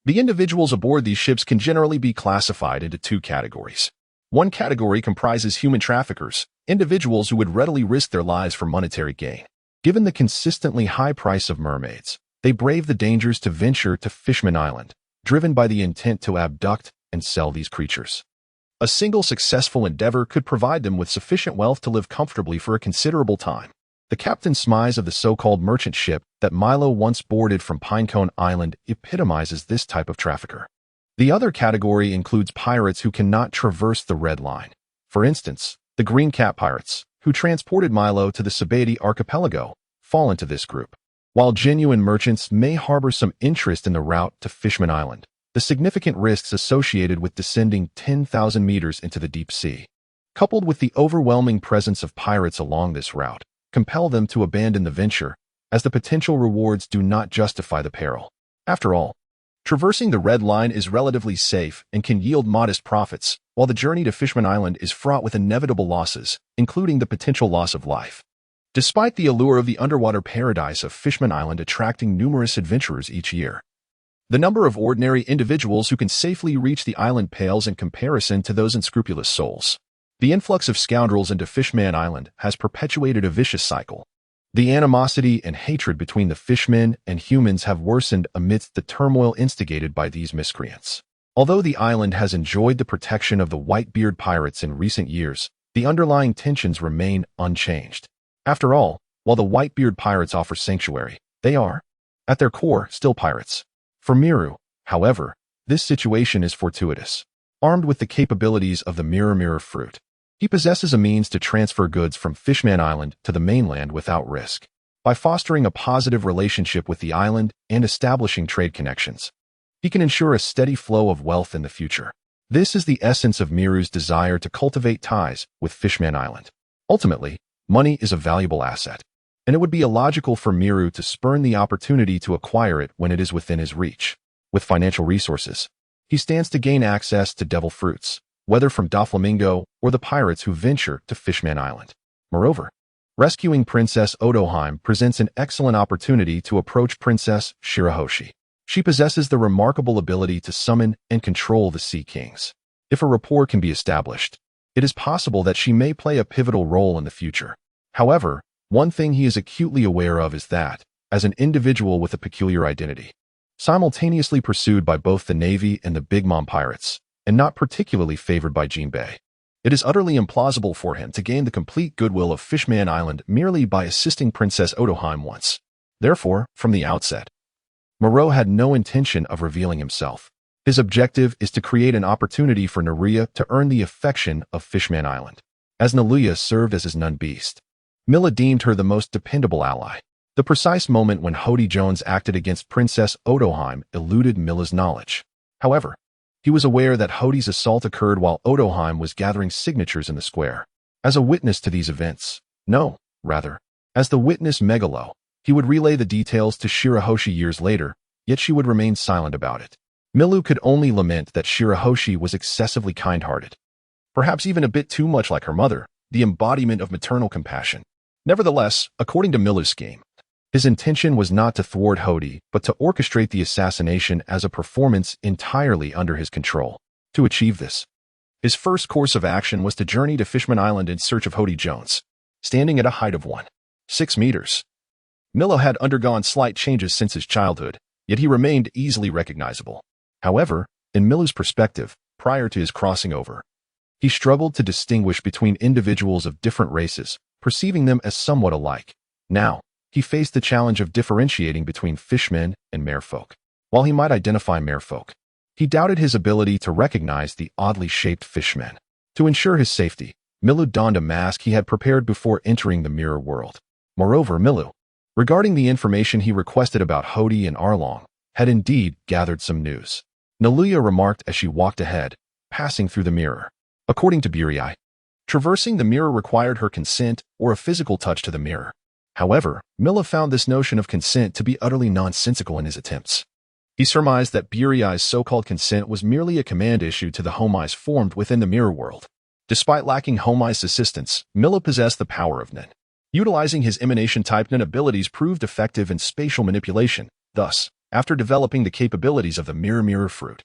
the individuals aboard these ships can generally be classified into two categories. One category comprises human traffickers, individuals who would readily risk their lives for monetary gain. Given the consistently high price of mermaids, they brave the dangers to venture to Fishman Island, driven by the intent to abduct and sell these creatures. A single successful endeavor could provide them with sufficient wealth to live comfortably for a considerable time. The captain's smize of the so-called merchant ship that Milu once boarded from Pinecone Island epitomizes this type of trafficker. The other category includes pirates who cannot traverse the Red Line. For instance, the Green Cat pirates, who transported Milu to the Sabaody Archipelago, fall into this group. While genuine merchants may harbor some interest in the route to Fishman Island, the significant risks associated with descending 10,000 meters into the deep sea, coupled with the overwhelming presence of pirates along this route, compel them to abandon the venture, as the potential rewards do not justify the peril. After all, traversing the Red Line is relatively safe and can yield modest profits, while the journey to Fishman Island is fraught with inevitable losses, including the potential loss of life. Despite the allure of the underwater paradise of Fishman Island attracting numerous adventurers each year, the number of ordinary individuals who can safely reach the island pales in comparison to those unscrupulous souls. The influx of scoundrels into Fishman Island has perpetuated a vicious cycle. The animosity and hatred between the fishmen and humans have worsened amidst the turmoil instigated by these miscreants. Although the island has enjoyed the protection of the Whitebeard pirates in recent years, the underlying tensions remain unchanged. After all, while the Whitebeard pirates offer sanctuary, they are, at their core, still pirates. For Miru, however, this situation is fortuitous. Armed with the capabilities of the mirror fruit, he possesses a means to transfer goods from Fishman Island to the mainland without risk. By fostering a positive relationship with the island and establishing trade connections, he can ensure a steady flow of wealth in the future. This is the essence of Miru's desire to cultivate ties with Fishman Island. Ultimately, money is a valuable asset, and it would be illogical for Miru to spurn the opportunity to acquire it when it is within his reach. With financial resources, he stands to gain access to devil fruits, whether from Doflamingo or the pirates who venture to Fishman Island. Moreover, rescuing Princess Otoheim presents an excellent opportunity to approach Princess Shirahoshi. She possesses the remarkable ability to summon and control the Sea Kings. If a rapport can be established, it is possible that she may play a pivotal role in the future. However, one thing he is acutely aware of is that, as an individual with a peculiar identity, simultaneously pursued by both the Navy and the Big Mom pirates, and not particularly favored by Jinbei, it is utterly implausible for him to gain the complete goodwill of Fishman Island merely by assisting Princess Otoheim once. Therefore, from the outset, Moreau had no intention of revealing himself. His objective is to create an opportunity for Naria to earn the affection of Fishman Island. As Naluya served as his nun beast, Mila deemed her the most dependable ally. The precise moment when Hody Jones acted against Princess Otoheim eluded Mila's knowledge. However, he was aware that Hody's assault occurred while Otoheim was gathering signatures in the square. As a witness to these events, as the witness Megalo, he would relay the details to Shirahoshi years later, yet she would remain silent about it. Milu could only lament that Shirahoshi was excessively kind-hearted, perhaps even a bit too much like her mother, the embodiment of maternal compassion. Nevertheless, according to Milu's scheme, his intention was not to thwart Hody, but to orchestrate the assassination as a performance entirely under his control. To achieve this, his first course of action was to journey to Fishman Island in search of Hody Jones, standing at a height of 1.6 meters. Milo had undergone slight changes since his childhood, yet he remained easily recognizable. However, in Milu's perspective, prior to his crossing over, he struggled to distinguish between individuals of different races, perceiving them as somewhat alike. Now, he faced the challenge of differentiating between fishmen and merfolk. While he might identify merfolk, he doubted his ability to recognize the oddly shaped fishmen. To ensure his safety, Milu donned a mask he had prepared before entering the mirror world. Moreover, Milu, regarding the information he requested about Hody and Arlong, had indeed gathered some news. Naluya remarked as she walked ahead, passing through the mirror. According to Buriai, traversing the mirror required her consent or a physical touch to the mirror. However, Mila found this notion of consent to be utterly nonsensical in his attempts. He surmised that Buriai's so-called consent was merely a command issued to the Homais formed within the mirror world. Despite lacking Homais' assistance, Mila possessed the power of Nen. Utilizing his emanation-type Nen abilities proved effective in spatial manipulation. Thus, after developing the capabilities of the mirror fruit,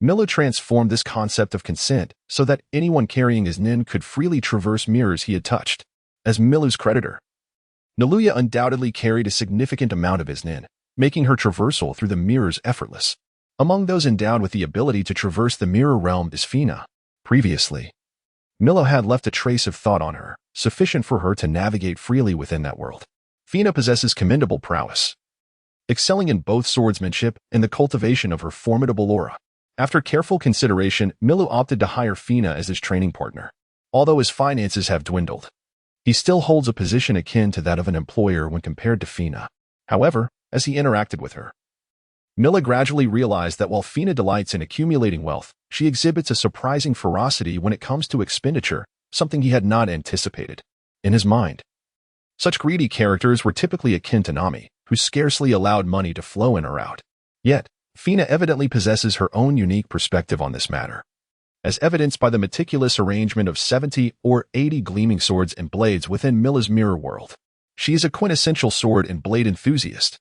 Mila transformed this concept of consent so that anyone carrying his Nen could freely traverse mirrors he had touched. As Milu's creditor, Naluya undoubtedly carried a significant amount of his Nen, making her traversal through the mirrors effortless. Among those endowed with the ability to traverse the mirror realm is Fina. Previously, Milo had left a trace of thought on her, sufficient for her to navigate freely within that world. Fina possesses commendable prowess, excelling in both swordsmanship and the cultivation of her formidable aura. After careful consideration, Milu opted to hire Fina as his training partner. Although his finances have dwindled, he still holds a position akin to that of an employer when compared to Fina. However, as he interacted with her, Mila gradually realized that while Fina delights in accumulating wealth, she exhibits a surprising ferocity when it comes to expenditure, something he had not anticipated. In his mind, such greedy characters were typically akin to Nami, who scarcely allowed money to flow in or out. Yet, Fina evidently possesses her own unique perspective on this matter, as evidenced by the meticulous arrangement of 70 or 80 gleaming swords and blades within Mila's mirror world. She is a quintessential sword and blade enthusiast.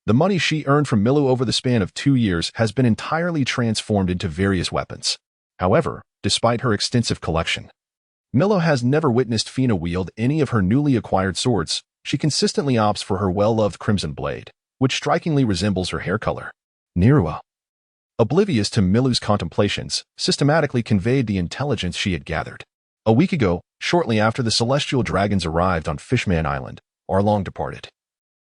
The money she earned from Milu over the span of 2 years has been entirely transformed into various weapons. However, despite her extensive collection, Milo has never witnessed Fina wield any of her newly acquired swords. she consistently opts for her well-loved crimson blade, which strikingly resembles her hair color. Nerua, oblivious to Milu's contemplations, systematically conveyed the intelligence she had gathered. A week ago, shortly after the celestial dragons arrived on Fishman Island, Arlong departed.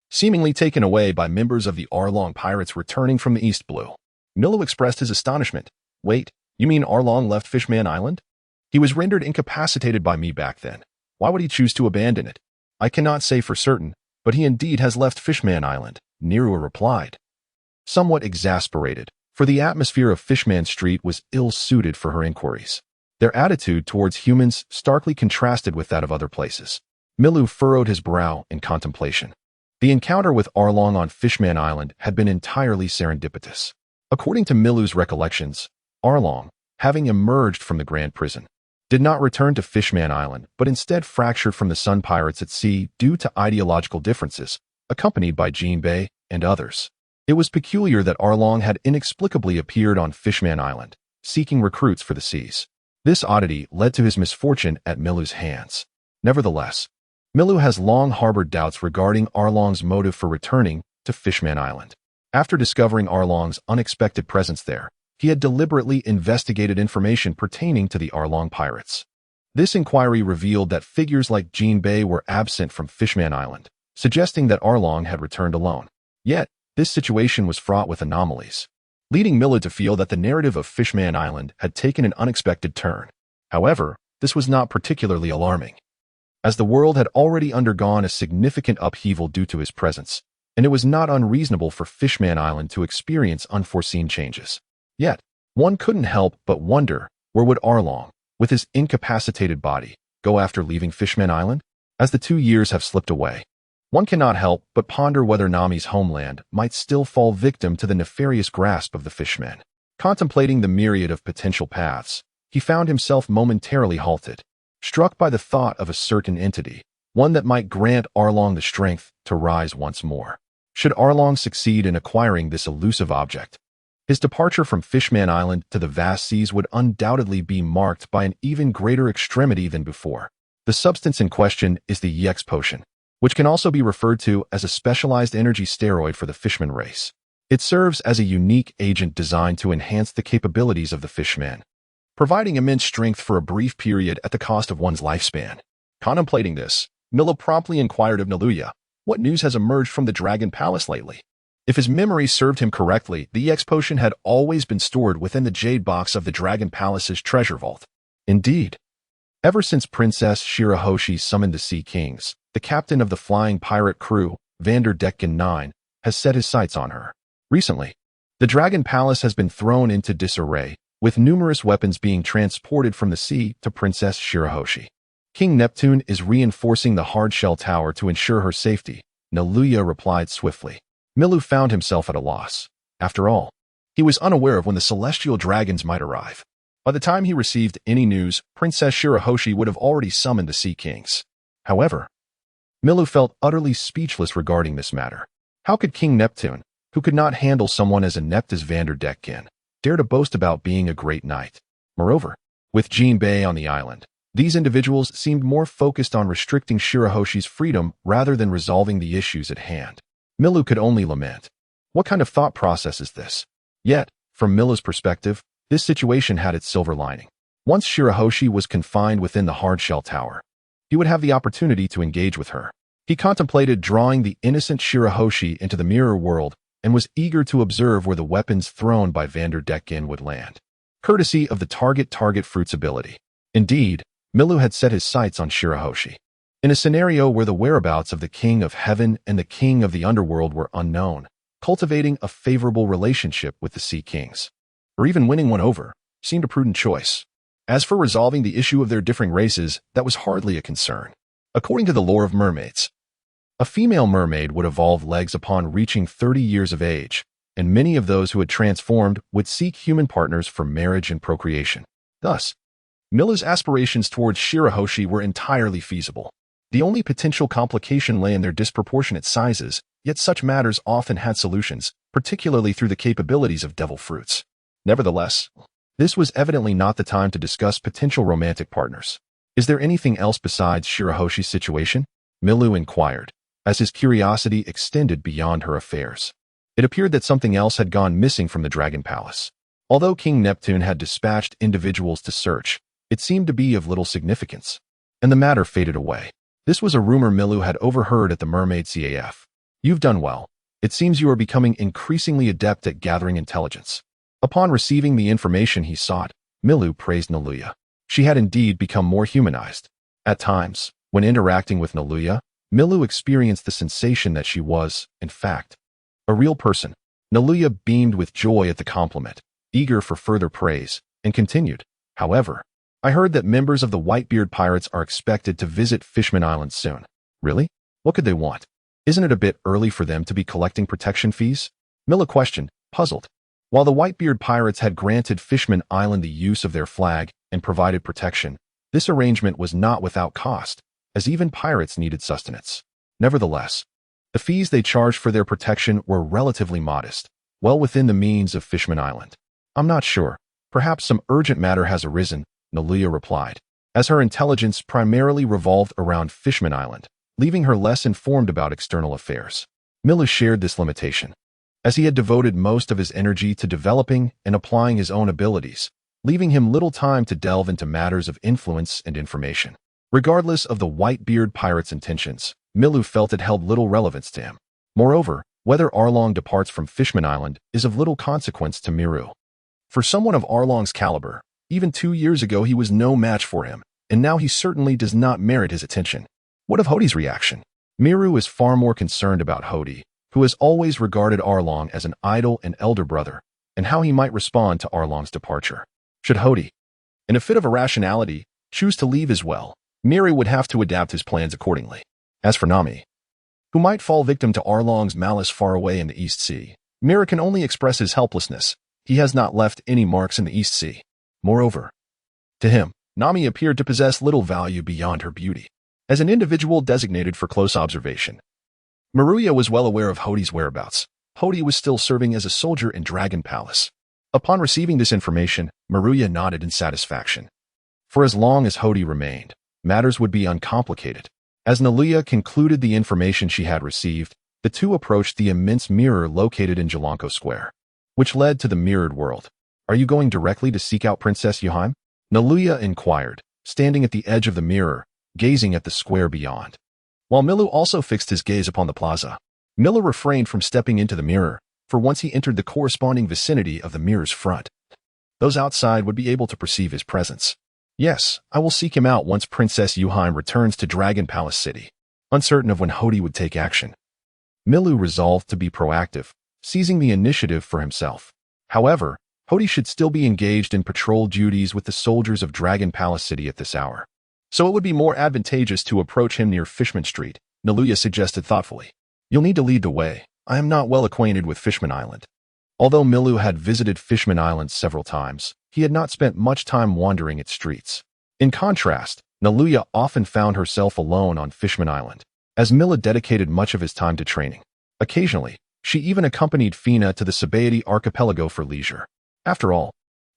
Seemingly taken away by members of the Arlong pirates returning from the East Blue. Milu expressed his astonishment. Wait, you mean Arlong left Fishman Island? He was rendered incapacitated by me back then. Why would he choose to abandon it? I cannot say for certain, but he indeed has left Fishman Island, Nerua replied. Somewhat exasperated, for the atmosphere of Fishman Street was ill-suited for her inquiries. Their attitude towards humans starkly contrasted with that of other places. Milu furrowed his brow in contemplation. The encounter with Arlong on Fishman Island had been entirely serendipitous. According to Milu's recollections, Arlong, having emerged from the Grand Prison, did not return to Fishman Island, but instead fractured from the Sun Pirates at sea due to ideological differences, accompanied by Jinbei and others. It was peculiar that Arlong had inexplicably appeared on Fishman Island, seeking recruits for the seas. This oddity led to his misfortune at Milu's hands. Nevertheless, Milu has long harbored doubts regarding Arlong's motive for returning to Fishman Island. After discovering Arlong's unexpected presence there, he had deliberately investigated information pertaining to the Arlong pirates. This inquiry revealed that figures like Jinbei were absent from Fishman Island, suggesting that Arlong had returned alone. Yet, this situation was fraught with anomalies, leading Milu to feel that the narrative of Fishman Island had taken an unexpected turn. However, this was not particularly alarming, as the world had already undergone a significant upheaval due to his presence, and it was not unreasonable for Fishman Island to experience unforeseen changes. Yet, one couldn't help but wonder, where would Arlong, with his incapacitated body, go after leaving Fishman Island? As the 2 years have slipped away, one cannot help but ponder whether Nami's homeland might still fall victim to the nefarious grasp of the fishmen. Contemplating the myriad of potential paths, he found himself momentarily halted, struck by the thought of a certain entity, one that might grant Arlong the strength to rise once more. Should Arlong succeed in acquiring this elusive object, his departure from Fishman Island to the vast seas would undoubtedly be marked by an even greater extremity than before. The substance in question is the EX potion, which can also be referred to as a specialized energy steroid for the fishman race. It serves as a unique agent designed to enhance the capabilities of the fishman, providing immense strength for a brief period at the cost of one's lifespan. Contemplating this, Milu promptly inquired of Naluya, what news has emerged from the Dragon Palace lately? If his memory served him correctly, the EX potion had always been stored within the jade box of the Dragon Palace's treasure vault. Indeed, ever since Princess Shirahoshi summoned the Sea Kings, the captain of the flying pirate crew, Vanderdecken 9, has set his sights on her. Recently, the Dragon Palace has been thrown into disarray, with numerous weapons being transported from the sea to Princess Shirahoshi. King Neptune is reinforcing the hard-shell tower to ensure her safety, Naluya replied swiftly. Milu found himself at a loss. After all, he was unaware of when the celestial dragons might arrive. By the time he received any news, Princess Shirahoshi would have already summoned the Sea Kings. However, Milu felt utterly speechless regarding this matter. How could King Neptune, who could not handle someone as inept as Vanderdecken, dare to boast about being a great knight? Moreover, with Jinbei on the island, these individuals seemed more focused on restricting Shirahoshi's freedom rather than resolving the issues at hand. Milu could only lament. What kind of thought process is this? Yet, from Milu's perspective, this situation had its silver lining. Once Shirahoshi was confined within the hard-shell tower, he would have the opportunity to engage with her. He contemplated drawing the innocent Shirahoshi into the mirror world and was eager to observe where the weapons thrown by Vanderdecken would land, courtesy of the target fruit's ability. Indeed, Milu had set his sights on Shirahoshi. In a scenario where the whereabouts of the King of Heaven and the King of the Underworld were unknown, cultivating a favorable relationship with the Sea Kings, or even winning one over, seemed a prudent choice. As for resolving the issue of their differing races, that was hardly a concern. According to the lore of mermaids, a female mermaid would evolve legs upon reaching 30 years of age, and many of those who had transformed would seek human partners for marriage and procreation. Thus, Milu's aspirations towards Shirahoshi were entirely feasible. The only potential complication lay in their disproportionate sizes, yet such matters often had solutions, particularly through the capabilities of devil fruits. Nevertheless, this was evidently not the time to discuss potential romantic partners. Is there anything else besides Shirahoshi's situation? Milu inquired. as his curiosity extended beyond her affairs. It appeared that something else had gone missing from the Dragon Palace. Although King Neptune had dispatched individuals to search, it seemed to be of little significance, and the matter faded away. This was a rumor Milu had overheard at the Mermaid CAF. You've done well. It seems you are becoming increasingly adept at gathering intelligence. Upon receiving the information he sought, Milu praised Naluya. She had indeed become more humanized. At times, when interacting with Naluya, Milu experienced the sensation that she was, in fact, a real person. Naluya beamed with joy at the compliment, eager for further praise, and continued, "However, I heard that members of the Whitebeard Pirates are expected to visit Fishman Island soon." "Really? What could they want? Isn't it a bit early for them to be collecting protection fees?" Mila questioned, puzzled. While the Whitebeard Pirates had granted Fishman Island the use of their flag and provided protection, this arrangement was not without cost, as even pirates needed sustenance. Nevertheless, the fees they charged for their protection were relatively modest, well within the means of Fishman Island. "I'm not sure. Perhaps some urgent matter has arisen," Naluya replied, as her intelligence primarily revolved around Fishman Island, leaving her less informed about external affairs. Milu shared this limitation, as he had devoted most of his energy to developing and applying his own abilities, leaving him little time to delve into matters of influence and information. Regardless of the Whitebeard Pirates' intentions, Milu felt it held little relevance to him. Moreover, whether Arlong departs from Fishman Island is of little consequence to Miru. For someone of Arlong's caliber, even 2 years ago he was no match for him, and now he certainly does not merit his attention. What of Hodi's reaction? Miru is far more concerned about Hodi, who has always regarded Arlong as an idol and elder brother, and how he might respond to Arlong's departure. Should Hodi, in a fit of irrationality, choose to leave as well, Miru would have to adapt his plans accordingly. As for Nami, who might fall victim to Arlong's malice far away in the East Sea, Miru can only express his helplessness. He has not left any marks in the East Sea. Moreover, to him, Nami appeared to possess little value beyond her beauty. As an individual designated for close observation, Maruya was well aware of Hodi's whereabouts. Hodi was still serving as a soldier in Dragon Palace. Upon receiving this information, Maruya nodded in satisfaction. For as long as Hodi remained, matters would be uncomplicated. As Naluya concluded the information she had received, the two approached the immense mirror located in Jalanko Square, which led to the mirrored world. "Are you going directly to seek out Princess Yuhaim?" Naluya inquired, standing at the edge of the mirror, gazing at the square beyond. While Milu also fixed his gaze upon the plaza, Milu refrained from stepping into the mirror, for once he entered the corresponding vicinity of the mirror's front, those outside would be able to perceive his presence. "Yes, I will seek him out once Princess Yuhaim returns to Dragon Palace City." Uncertain of when Hodi would take action, Milu resolved to be proactive, seizing the initiative for himself. However, Hodi should still be engaged in patrol duties with the soldiers of Dragon Palace City at this hour, so it would be more advantageous to approach him near Fishman Street, Naluya suggested thoughtfully. "You'll need to lead the way. I am not well acquainted with Fishman Island." Although Milu had visited Fishman Island several times, he had not spent much time wandering its streets. In contrast, Naluya often found herself alone on Fishman Island, as Mila dedicated much of his time to training. Occasionally, she even accompanied Fina to the Sabaody archipelago for leisure. After all,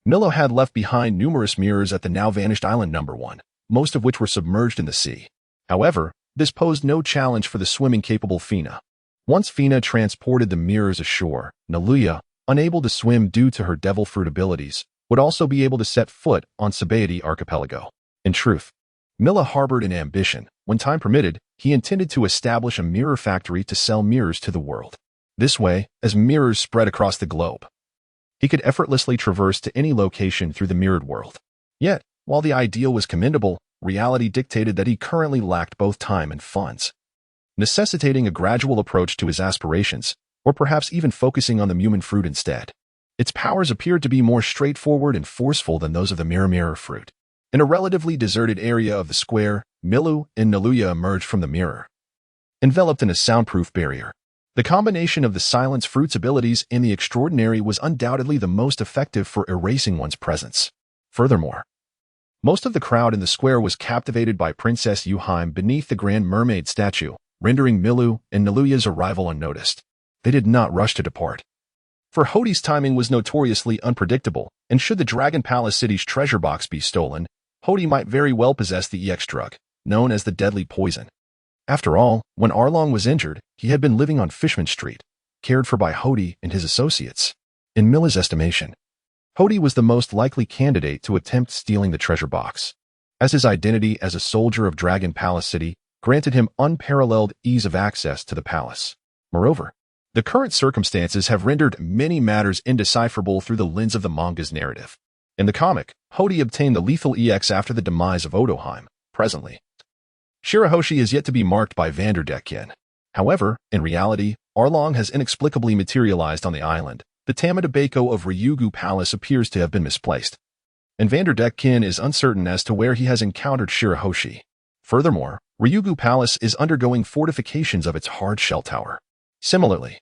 Milo had left behind numerous mirrors at the now-vanished Island Number 1, most of which were submerged in the sea. However, this posed no challenge for the swimming-capable Fina. Once Fina transported the mirrors ashore, Naluya, unable to swim due to her devil fruit abilities, would also be able to set foot on Sabaody archipelago. In truth, Mila harbored an ambition. When time permitted, he intended to establish a mirror factory to sell mirrors to the world. This way, as mirrors spread across the globe, he could effortlessly traverse to any location through the mirrored world. Yet, while the ideal was commendable, reality dictated that he currently lacked both time and funds, necessitating a gradual approach to his aspirations, or perhaps even focusing on the human fruit instead. Its powers appeared to be more straightforward and forceful than those of the mirror fruit. In a relatively deserted area of the square, Milu and Naluya emerged from the mirror, enveloped in a soundproof barrier. The combination of the silence fruit's abilities and the extraordinary was undoubtedly the most effective for erasing one's presence. Furthermore, most of the crowd in the square was captivated by Princess Yuhaim beneath the Grand Mermaid statue, rendering Milu and Naluya's arrival unnoticed. They did not rush to depart. For Hodi's timing was notoriously unpredictable, and should the Dragon Palace City's treasure box be stolen, Hodi might very well possess the EX drug, known as the deadly poison. After all, when Arlong was injured, he had been living on Fishman Street, cared for by Hody and his associates. In Mila's estimation, Hody was the most likely candidate to attempt stealing the treasure box, as his identity as a soldier of Dragon Palace City granted him unparalleled ease of access to the palace. Moreover, the current circumstances have rendered many matters indecipherable through the lens of the manga's narrative. In the comic, Hody obtained the lethal EX after the demise of Odoheim. Presently, Shirahoshi is yet to be marked by Vanderdecken. However, in reality, Arlong has inexplicably materialized on the island. The Tamada Bako of Ryugu Palace appears to have been misplaced, and Vanderdecken is uncertain as to where he has encountered Shirahoshi. Furthermore, Ryugu Palace is undergoing fortifications of its hard shell tower. Similarly,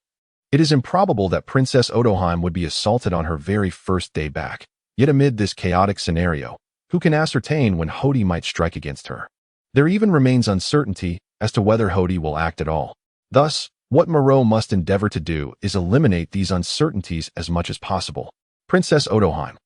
it is improbable that Princess Odoheim would be assaulted on her very first day back. Yet amid this chaotic scenario, who can ascertain when Hody might strike against her? There even remains uncertainty as to whether Hody will act at all. Thus, what Moreau must endeavor to do is eliminate these uncertainties as much as possible. Princess Odoheim,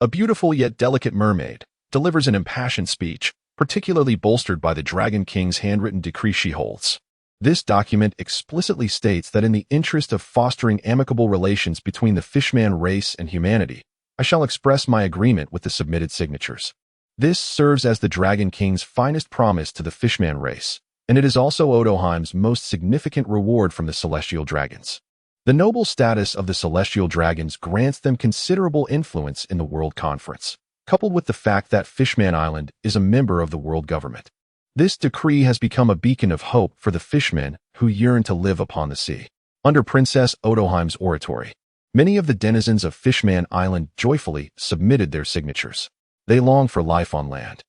a beautiful yet delicate mermaid, delivers an impassioned speech, particularly bolstered by the Dragon King's handwritten decree she holds. This document explicitly states that in the interest of fostering amicable relations between the Fishman race and humanity, I shall express my agreement with the submitted signatures. This serves as the Dragon King's finest promise to the Fishman race, and it is also Odoheim's most significant reward from the Celestial Dragons. The noble status of the Celestial Dragons grants them considerable influence in the World Conference, coupled with the fact that Fishman Island is a member of the world government. This decree has become a beacon of hope for the fishmen who yearn to live upon the sea. Under Princess Odoheim's oratory, many of the denizens of Fishman Island joyfully submitted their signatures. They long for life on land,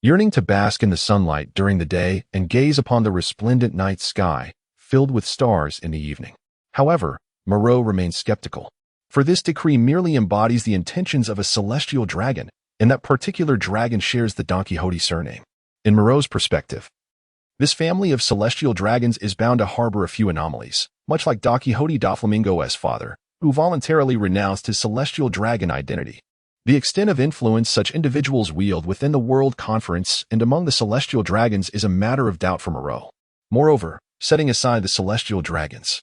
yearning to bask in the sunlight during the day and gaze upon the resplendent night sky filled with stars in the evening. However, Moreau remains skeptical, for this decree merely embodies the intentions of a celestial dragon, and that particular dragon shares the Don Quixote surname. In Moreau's perspective, this family of celestial dragons is bound to harbor a few anomalies, much like Don Quixote Doflamingo's father, who voluntarily renounced his celestial dragon identity. The extent of influence such individuals wield within the World Conference and among the celestial dragons is a matter of doubt for Moreau. Moreover, setting aside the celestial dragons,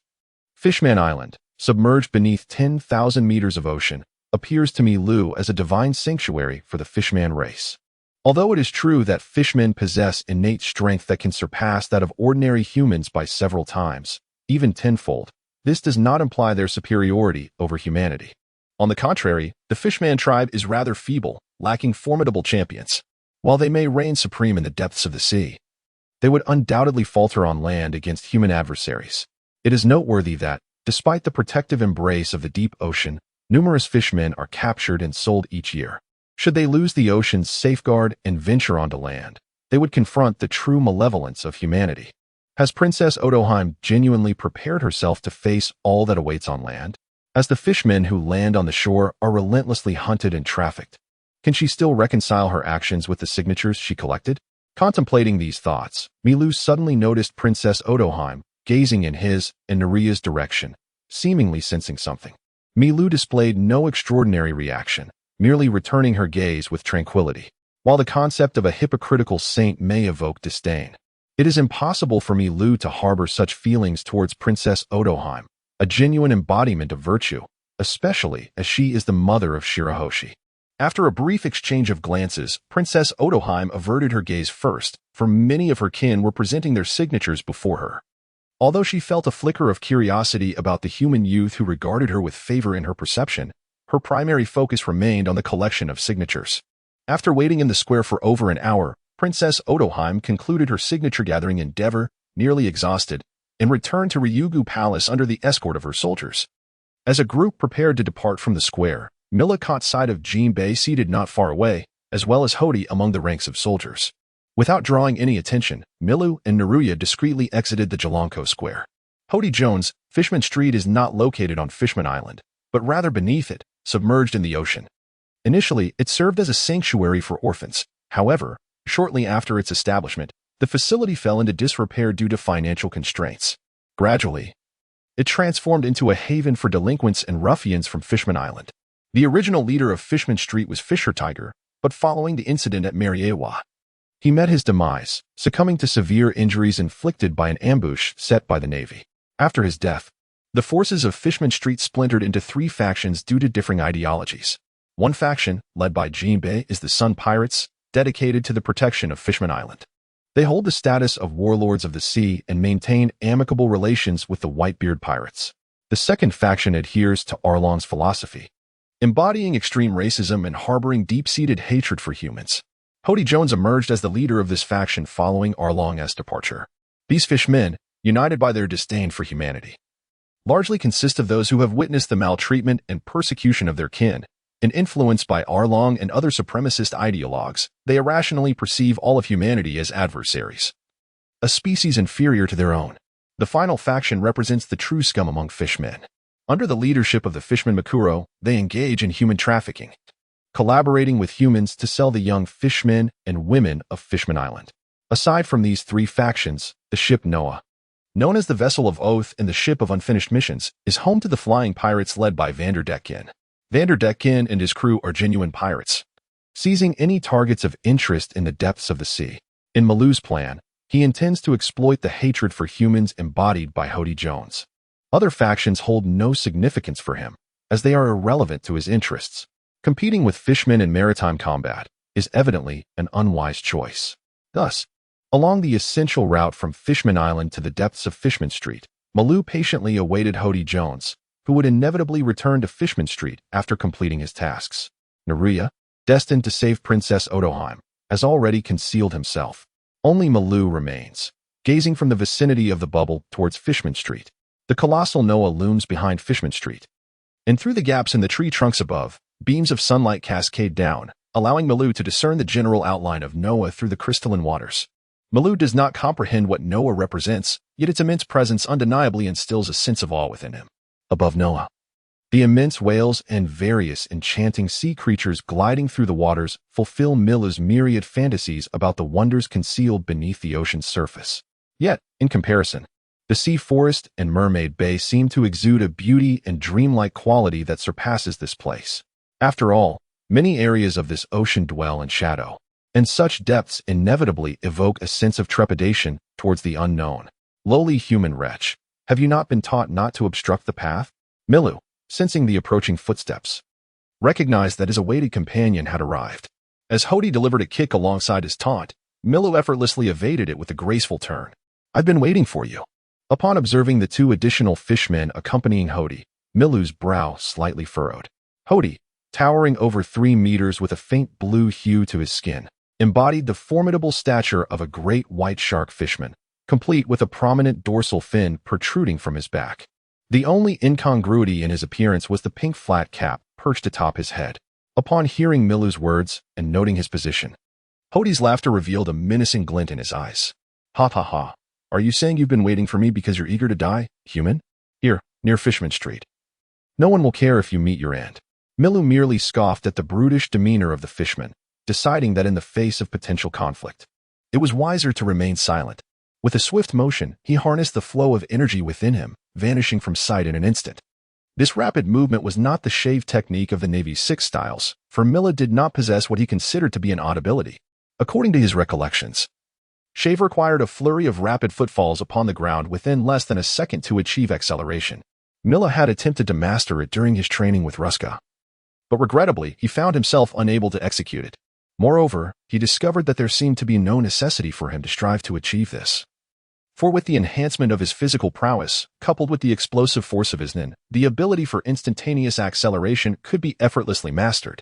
Fishman Island, submerged beneath 10,000 meters of ocean, appears to Milu as a divine sanctuary for the Fishman race. Although it is true that fishmen possess innate strength that can surpass that of ordinary humans by several times, even tenfold, this does not imply their superiority over humanity. On the contrary, the Fishman tribe is rather feeble, lacking formidable champions. While they may reign supreme in the depths of the sea, they would undoubtedly falter on land against human adversaries. It is noteworthy that, despite the protective embrace of the deep ocean, numerous fishmen are captured and sold each year. Should they lose the ocean's safeguard and venture onto land, they would confront the true malevolence of humanity. Has Princess Odoheim genuinely prepared herself to face all that awaits on land? As the fishmen who land on the shore are relentlessly hunted and trafficked, can she still reconcile her actions with the signatures she collected? Contemplating these thoughts, Milu suddenly noticed Princess Odoheim gazing in his and Neria's direction, seemingly sensing something. Milu displayed no extraordinary reaction, merely returning her gaze with tranquility. While the concept of a hypocritical saint may evoke disdain, it is impossible for Milu to harbor such feelings towards Princess Odoheim, a genuine embodiment of virtue, especially as she is the mother of Shirahoshi. After a brief exchange of glances, Princess Odoheim averted her gaze first, for many of her kin were presenting their signatures before her. Although she felt a flicker of curiosity about the human youth who regarded her with favor in her perception, her primary focus remained on the collection of signatures. After waiting in the square for over an hour, Princess Odoheim concluded her signature-gathering endeavor, nearly exhausted, and returned to Ryugu Palace under the escort of her soldiers. As a group prepared to depart from the square, Mila caught sight of Jinbei seated not far away, as well as Hody among the ranks of soldiers. Without drawing any attention, Milu and Neruya discreetly exited the Jalanko Square. Hody Jones, Fishman Street is not located on Fishman Island, but rather beneath it, submerged in the ocean. Initially, it served as a sanctuary for orphans. However, shortly after its establishment, the facility fell into disrepair due to financial constraints. Gradually, it transformed into a haven for delinquents and ruffians from Fishman Island. The original leader of Fishman Street was Fisher Tiger, but following the incident at Mariewa, He met his demise, succumbing to severe injuries inflicted by an ambush set by the Navy. After his death, the forces of Fishman Street splintered into 3 factions due to differing ideologies. One faction, led by Jinbei, is the Sun Pirates, dedicated to the protection of Fishman Island. They hold the status of warlords of the sea and maintain amicable relations with the Whitebeard pirates. The second faction adheres to Arlong's philosophy, embodying extreme racism and harboring deep-seated hatred for humans. Hody Jones emerged as the leader of this faction following Arlong's departure. These fishmen, united by their disdain for humanity, largely consist of those who have witnessed the maltreatment and persecution of their kin, and influenced by Arlong and other supremacist ideologues, they irrationally perceive all of humanity as adversaries, a species inferior to their own. The final faction represents the true scum among fishmen. Under the leadership of the Fishman Makuro, they engage in human trafficking, collaborating with humans to sell the young fishmen and women of Fishman Island. Aside from these 3 factions, the ship Noah, known as the Vessel of Oath and the Ship of Unfinished Missions, is home to the flying pirates led by Vanderdeckin. Vanderdeckin and his crew are genuine pirates, seizing any targets of interest in the depths of the sea. In Milu's plan, he intends to exploit the hatred for humans embodied by Hody Jones. Other factions hold no significance for him, as they are irrelevant to his interests. Competing with fishmen in maritime combat is evidently an unwise choice. Thus, along the essential route from Fishman Island to the depths of Fishman Street, Milu patiently awaited Hody Jones, who would inevitably return to Fishman Street after completing his tasks. Naria, destined to save Princess Odoheim, has already concealed himself. Only Milu remains, gazing from the vicinity of the bubble towards Fishman Street. The colossal Noah looms behind Fishman Street, and through the gaps in the tree trunks above, beams of sunlight cascade down, allowing Milu to discern the general outline of Noah through the crystalline waters. Milu does not comprehend what Noah represents, yet its immense presence undeniably instills a sense of awe within him. Above Noah, the immense whales and various enchanting sea creatures gliding through the waters fulfill Milu's myriad fantasies about the wonders concealed beneath the ocean's surface. Yet, in comparison, the sea forest and Mermaid Bay seem to exude a beauty and dreamlike quality that surpasses this place. After all, many areas of this ocean dwell in shadow, and such depths inevitably evoke a sense of trepidation towards the unknown. Lowly human wretch, have you not been taught not to obstruct the path? Milu, sensing the approaching footsteps, recognized that his awaited companion had arrived. As Hody delivered a kick alongside his taunt, Milu effortlessly evaded it with a graceful turn. I've been waiting for you. Upon observing the 2 additional fishmen accompanying Hody, Milu's brow slightly furrowed. Hody, towering over 3 meters with a faint blue hue to his skin, embodied the formidable stature of a great white shark fishman, complete with a prominent dorsal fin protruding from his back. The only incongruity in his appearance was the pink flat cap perched atop his head. Upon hearing Milu's words and noting his position, Hody's laughter revealed a menacing glint in his eyes. Ha ha ha. Are you saying you've been waiting for me because you're eager to die, human? Here, near Fishman Street. No one will care if you meet your end. Milu merely scoffed at the brutish demeanor of the fishman, deciding that in the face of potential conflict, it was wiser to remain silent. With a swift motion, he harnessed the flow of energy within him, vanishing from sight in an instant. This rapid movement was not the shave technique of the Navy's 6 styles, for Milu did not possess what he considered to be an odd ability. According to his recollections, shave required a flurry of rapid footfalls upon the ground within less than a second to achieve acceleration. Milu had attempted to master it during his training with Ruska, but regrettably, he found himself unable to execute it. Moreover, he discovered that there seemed to be no necessity for him to strive to achieve this. For with the enhancement of his physical prowess, coupled with the explosive force of his nin, the ability for instantaneous acceleration could be effortlessly mastered.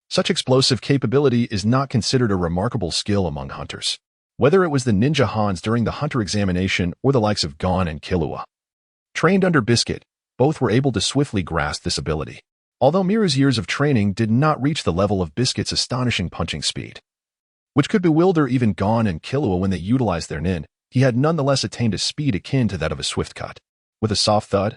Such explosive capability is not considered a remarkable skill among hunters. Whether it was the ninja Hans during the hunter examination or the likes of Gon and Killua, trained under Biscuit, both were able to swiftly grasp this ability. Although Miru's years of training did not reach the level of Biscuit's astonishing punching speed, which could bewilder even Gon and Killua when they utilized their nin, he had nonetheless attained a speed akin to that of a swift cut. With a soft thud,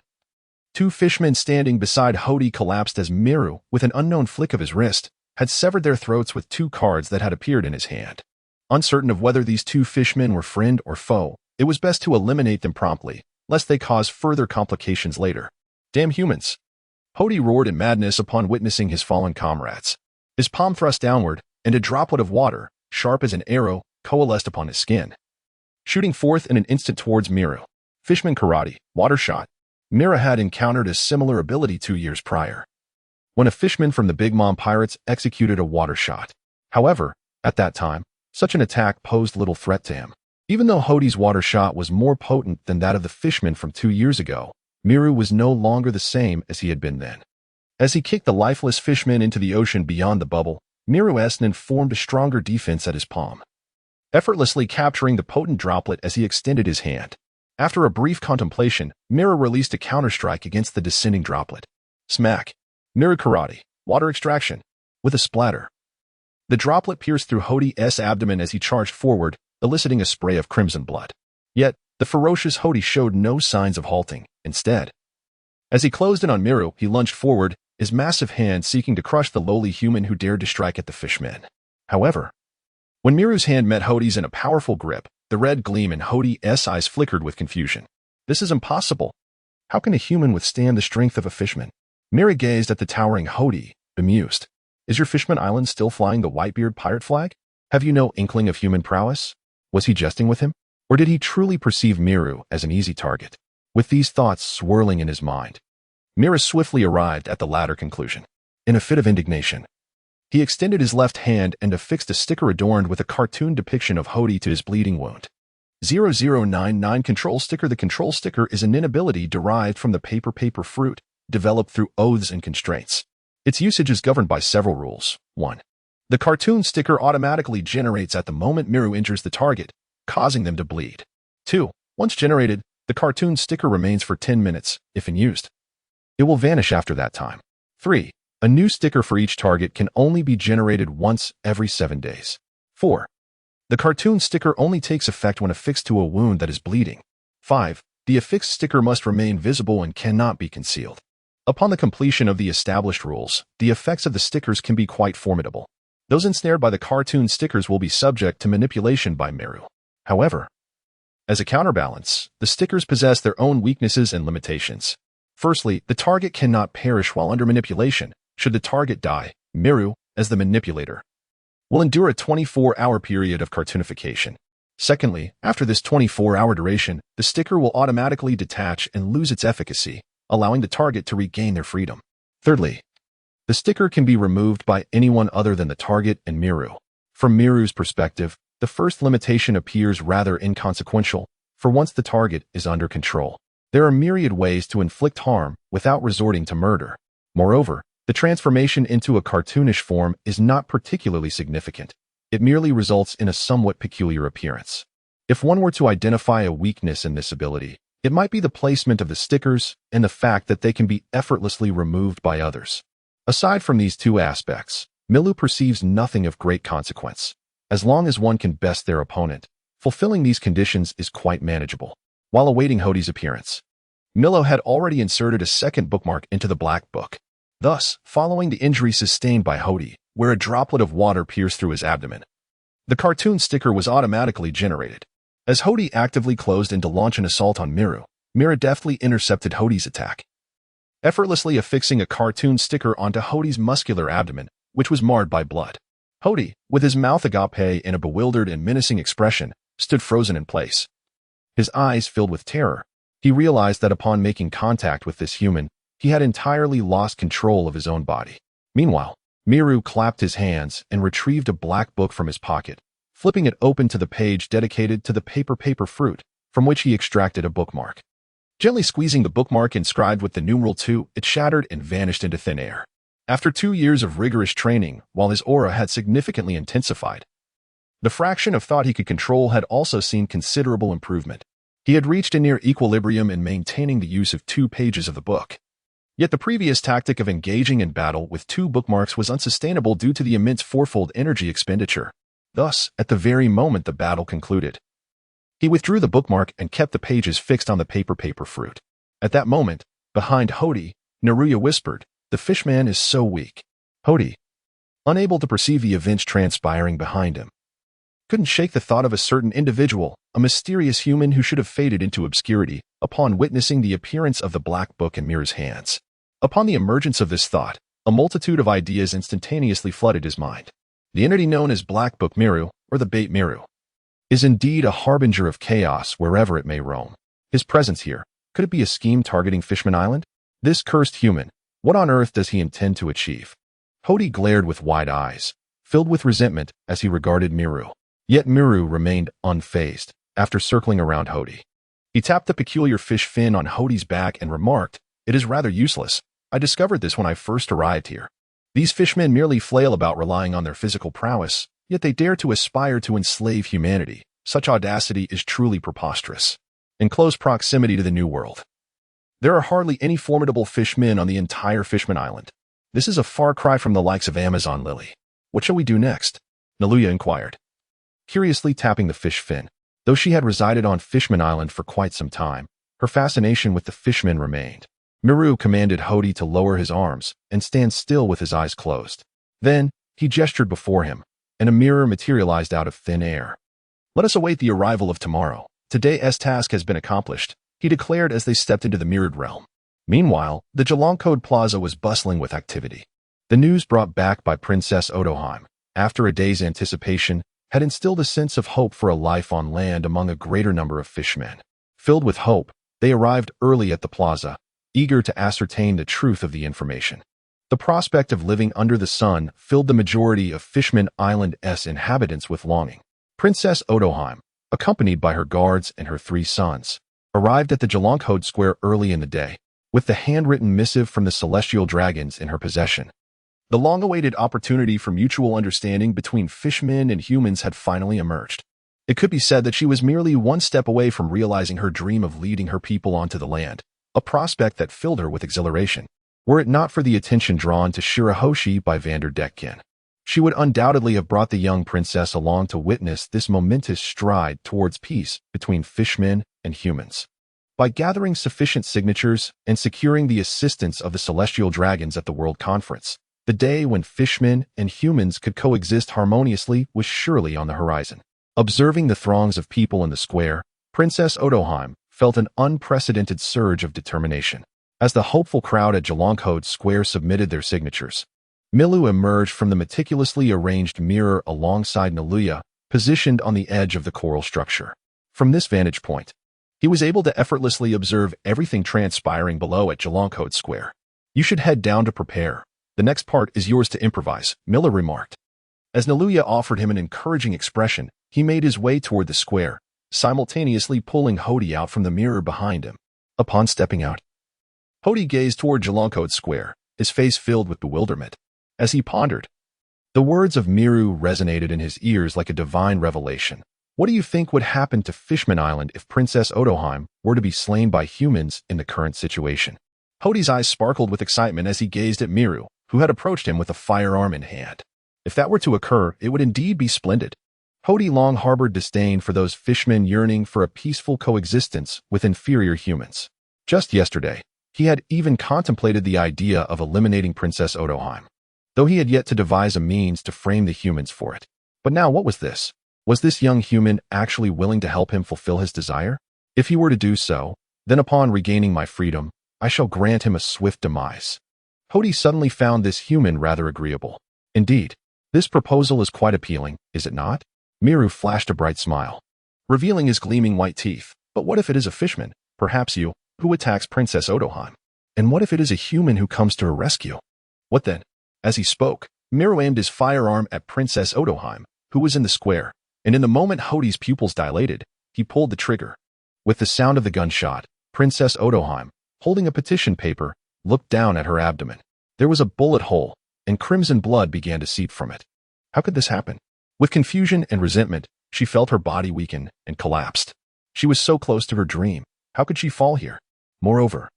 2 fishmen standing beside Hody collapsed as Miru, with an unknown flick of his wrist, had severed their throats with 2 cards that had appeared in his hand. Uncertain of whether these 2 fishmen were friend or foe, it was best to eliminate them promptly, lest they cause further complications later. Damn humans! Hody roared in madness upon witnessing his fallen comrades. His palm thrust downward, and a droplet of water, sharp as an arrow, coalesced upon his skin, shooting forth in an instant towards Miru. Fishman karate, water shot. Miru had encountered a similar ability 2 years prior, when a fishman from the Big Mom Pirates executed a water shot. However, at that time, such an attack posed little threat to him. Even though Hody's water shot was more potent than that of the fishman from 2 years ago, Miru was no longer the same as he had been then. As he kicked the lifeless fishman into the ocean beyond the bubble, Miru Esnan formed a stronger defense at his palm, effortlessly capturing the potent droplet as he extended his hand. After a brief contemplation, Miru released a counterstrike against the descending droplet. Smack! Miru karate, water extraction. With a splatter, the droplet pierced through Hody's abdomen as he charged forward, eliciting a spray of crimson blood. Yet, the ferocious Hody showed no signs of halting. Instead, as he closed in on Miru, he lunged forward, his massive hand seeking to crush the lowly human who dared to strike at the fishman. However, when Miru's hand met Hody's in a powerful grip, the red gleam in Hody's eyes flickered with confusion. This is impossible. How can a human withstand the strength of a fishman? Miru gazed at the towering Hody, bemused. Is your Fishman Island still flying the Whitebeard pirate flag? Have you no inkling of human prowess? Was he jesting with him? Or did he truly perceive Miru as an easy target? With these thoughts swirling in his mind, Miru swiftly arrived at the latter conclusion. In a fit of indignation, he extended his left hand and affixed a sticker adorned with a cartoon depiction of Hody to his bleeding wound. 0099 Control Sticker. The control sticker is an inability derived from the paper fruit, developed through oaths and constraints. Its usage is governed by several rules. 1. The cartoon sticker automatically generates at the moment Miru injures the target, causing them to bleed. 2. Once generated, the cartoon sticker remains for 10 minutes, if unused. It will vanish after that time. 3. A new sticker for each target can only be generated once every 7 days. 4. The cartoon sticker only takes effect when affixed to a wound that is bleeding. 5. The affixed sticker must remain visible and cannot be concealed. Upon the completion of the established rules, the effects of the stickers can be quite formidable. Those ensnared by the cartoon stickers will be subject to manipulation by Miru. However, as a counterbalance, the stickers possess their own weaknesses and limitations. Firstly, the target cannot perish while under manipulation. Should the target die, Miru, as the manipulator, will endure a 24-hour period of cartoonification. Secondly, after this 24-hour duration, the sticker will automatically detach and lose its efficacy, allowing the target to regain their freedom. Thirdly, the sticker can be removed by anyone other than the target and Miru. From Miru's perspective, the first limitation appears rather inconsequential, for once the target is under control, there are myriad ways to inflict harm without resorting to murder. Moreover, the transformation into a cartoonish form is not particularly significant. It merely results in a somewhat peculiar appearance. If one were to identify a weakness in this ability, it might be the placement of the stickers and the fact that they can be effortlessly removed by others. Aside from these two aspects, Milu perceives nothing of great consequence. As long as one can best their opponent, fulfilling these conditions is quite manageable. While awaiting Hody's appearance, Milu had already inserted a second bookmark into the black book. Thus, following the injury sustained by Hody, where a droplet of water pierced through his abdomen, the cartoon sticker was automatically generated. As Hody actively closed in to launch an assault on Miru, Miru deftly intercepted Hody's attack, effortlessly affixing a cartoon sticker onto Hody's muscular abdomen, which was marred by blood. Hody, with his mouth agape in a bewildered and menacing expression, stood frozen in place. His eyes filled with terror. He realized that upon making contact with this human, he had entirely lost control of his own body. Meanwhile, Miru clapped his hands and retrieved a black book from his pocket, flipping it open to the page dedicated to the paper fruit, from which he extracted a bookmark. Gently squeezing the bookmark inscribed with the numeral 2, it shattered and vanished into thin air. After 2 years of rigorous training, while his aura had significantly intensified, the fraction of thought he could control had also seen considerable improvement. He had reached a near equilibrium in maintaining the use of 2 pages of the book. Yet the previous tactic of engaging in battle with 2 bookmarks was unsustainable due to the immense fourfold energy expenditure. Thus, at the very moment the battle concluded, he withdrew the bookmark and kept the pages fixed on the paper fruit. At that moment, behind Hody, Naruya whispered, "The fishman is so weak." Hody, unable to perceive the events transpiring behind him, couldn't shake the thought of a certain individual, a mysterious human who should have faded into obscurity, upon witnessing the appearance of the black book in Miru's hands. Upon the emergence of this thought, a multitude of ideas instantaneously flooded his mind. The entity known as Black Book Miru, or the Bait Miru, is indeed a harbinger of chaos wherever it may roam. His presence here, could it be a scheme targeting Fishman Island? This cursed human, what on earth does he intend to achieve? Hody glared with wide eyes, filled with resentment as he regarded Miru. Yet Miru remained unfazed after circling around Hody. He tapped the peculiar fish fin on Hody's back and remarked, "It is rather useless. I discovered this when I first arrived here. These fishmen merely flail about relying on their physical prowess, yet they dare to aspire to enslave humanity. Such audacity is truly preposterous. In close proximity to the New World, there are hardly any formidable fishmen on the entire Fishman Island. This is a far cry from the likes of Amazon Lily. What shall we do next?" Naluya inquired, curiously tapping the fish fin. Though she had resided on Fishman Island for quite some time, her fascination with the fishmen remained. Miru commanded Hody to lower his arms and stand still with his eyes closed. Then, he gestured before him, and a mirror materialized out of thin air. "Let us await the arrival of tomorrow. Today's task has been accomplished," he declared as they stepped into the mirrored realm. Meanwhile, the Jelongkode Plaza was bustling with activity. The news brought back by Princess Odoheim, after a day's anticipation, had instilled a sense of hope for a life on land among a greater number of fishmen. Filled with hope, they arrived early at the plaza, eager to ascertain the truth of the information. The prospect of living under the sun filled the majority of Fishman Island's inhabitants with longing. Princess Odoheim, accompanied by her guards and her 3 sons, arrived at the Jelongkode Square early in the day, with the handwritten missive from the celestial dragons in her possession. The long-awaited opportunity for mutual understanding between fishmen and humans had finally emerged. It could be said that she was merely one step away from realizing her dream of leading her people onto the land, a prospect that filled her with exhilaration. Were it not for the attention drawn to Shirahoshi by Vanderdecken, she would undoubtedly have brought the young princess along to witness this momentous stride towards peace between fishmen and humans. By gathering sufficient signatures and securing the assistance of the celestial dragons at the World Conference, the day when fishmen and humans could coexist harmoniously was surely on the horizon. Observing the throngs of people in the square, Princess Odoheim felt an unprecedented surge of determination. As the hopeful crowd at Jelongkode Square submitted their signatures, Milu emerged from the meticulously arranged mirror alongside Naluya, positioned on the edge of the coral structure. From this vantage point, he was able to effortlessly observe everything transpiring below at Jelongkode Square. "You should head down to prepare. The next part is yours to improvise," Milu remarked. As Naluya offered him an encouraging expression, he made his way toward the square, simultaneously pulling Hody out from the mirror behind him. Upon stepping out, Hody gazed toward Jelongkode Square, his face filled with bewilderment. As he pondered, the words of Miru resonated in his ears like a divine revelation. What do you think would happen to Fishman Island if Princess Odoheim were to be slain by humans in the current situation? Hody's eyes sparkled with excitement as he gazed at Miru, who had approached him with a firearm in hand. If that were to occur, it would indeed be splendid. Hody long harbored disdain for those fishmen yearning for a peaceful coexistence with inferior humans. Just yesterday, he had even contemplated the idea of eliminating Princess Odoheim, though he had yet to devise a means to frame the humans for it. But now what was this? Was this young human actually willing to help him fulfill his desire? If he were to do so, then upon regaining my freedom, I shall grant him a swift demise. Hody suddenly found this human rather agreeable. Indeed, this proposal is quite appealing, is it not? Miru flashed a bright smile, revealing his gleaming white teeth. But what if it is a fishman, perhaps you, who attacks Princess Odoheim? And what if it is a human who comes to her rescue? What then? As he spoke, Miru aimed his firearm at Princess Odoheim, who was in the square, and in the moment Hody's pupils dilated, he pulled the trigger. With the sound of the gunshot, Princess Odoheim, holding a petition paper, looked down at her abdomen. There was a bullet hole, and crimson blood began to seep from it. How could this happen? With confusion and resentment, she felt her body weaken and collapsed. She was so close to her dream. How could she fall here? Moreover,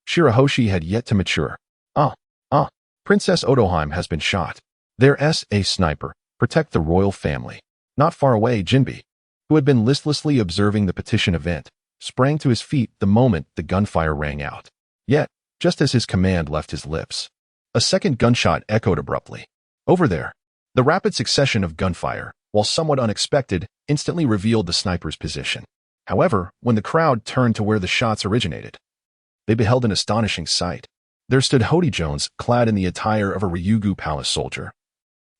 Shirahoshi had yet to mature. Princess Odoheim has been shot. There's a sniper. Protect the royal family. Not far away, Jinbi, who had been listlessly observing the petition event, sprang to his feet the moment the gunfire rang out. Yet, just as his command left his lips, a second gunshot echoed abruptly. Over there, the rapid succession of gunfire, while somewhat unexpected, instantly revealed the sniper's position. However, when the crowd turned to where the shots originated, they beheld an astonishing sight. There stood Hody Jones, clad in the attire of a Ryugu palace soldier.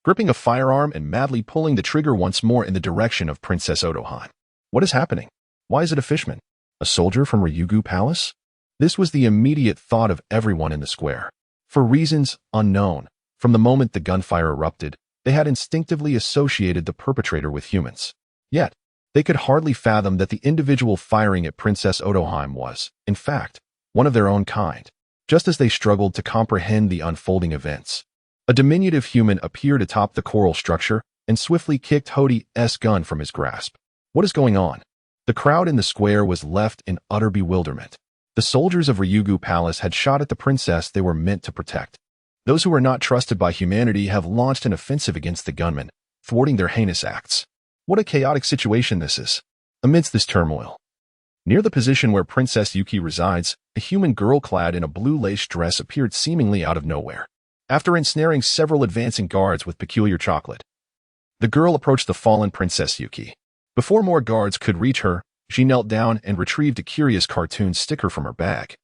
gripping a firearm and madly pulling the trigger once more in the direction of Princess Otohan. What is happening? Why is it a fishman? A soldier from Ryugu Palace? This was the immediate thought of everyone in the square. For reasons unknown, from the moment the gunfire erupted, they had instinctively associated the perpetrator with humans. Yet, they could hardly fathom that the individual firing at Princess Otoheim was, in fact, one of their own kind, just as they struggled to comprehend the unfolding events. A diminutive human appeared atop the coral structure and swiftly kicked Hode's gun from his grasp. What is going on? The crowd in the square was left in utter bewilderment. The soldiers of Ryugu Palace had shot at the princess they were meant to protect. Those who are not trusted by humanity have launched an offensive against the gunmen, thwarting their heinous acts. What a chaotic situation this is. Amidst this turmoil, near the position where Princess Yuki resides, a human girl clad in a blue lace dress appeared seemingly out of nowhere. After ensnaring several advancing guards with peculiar chocolate, the girl approached the fallen Princess Yuki. Before more guards could reach her, she knelt down and retrieved a curious cartoon sticker from her bag,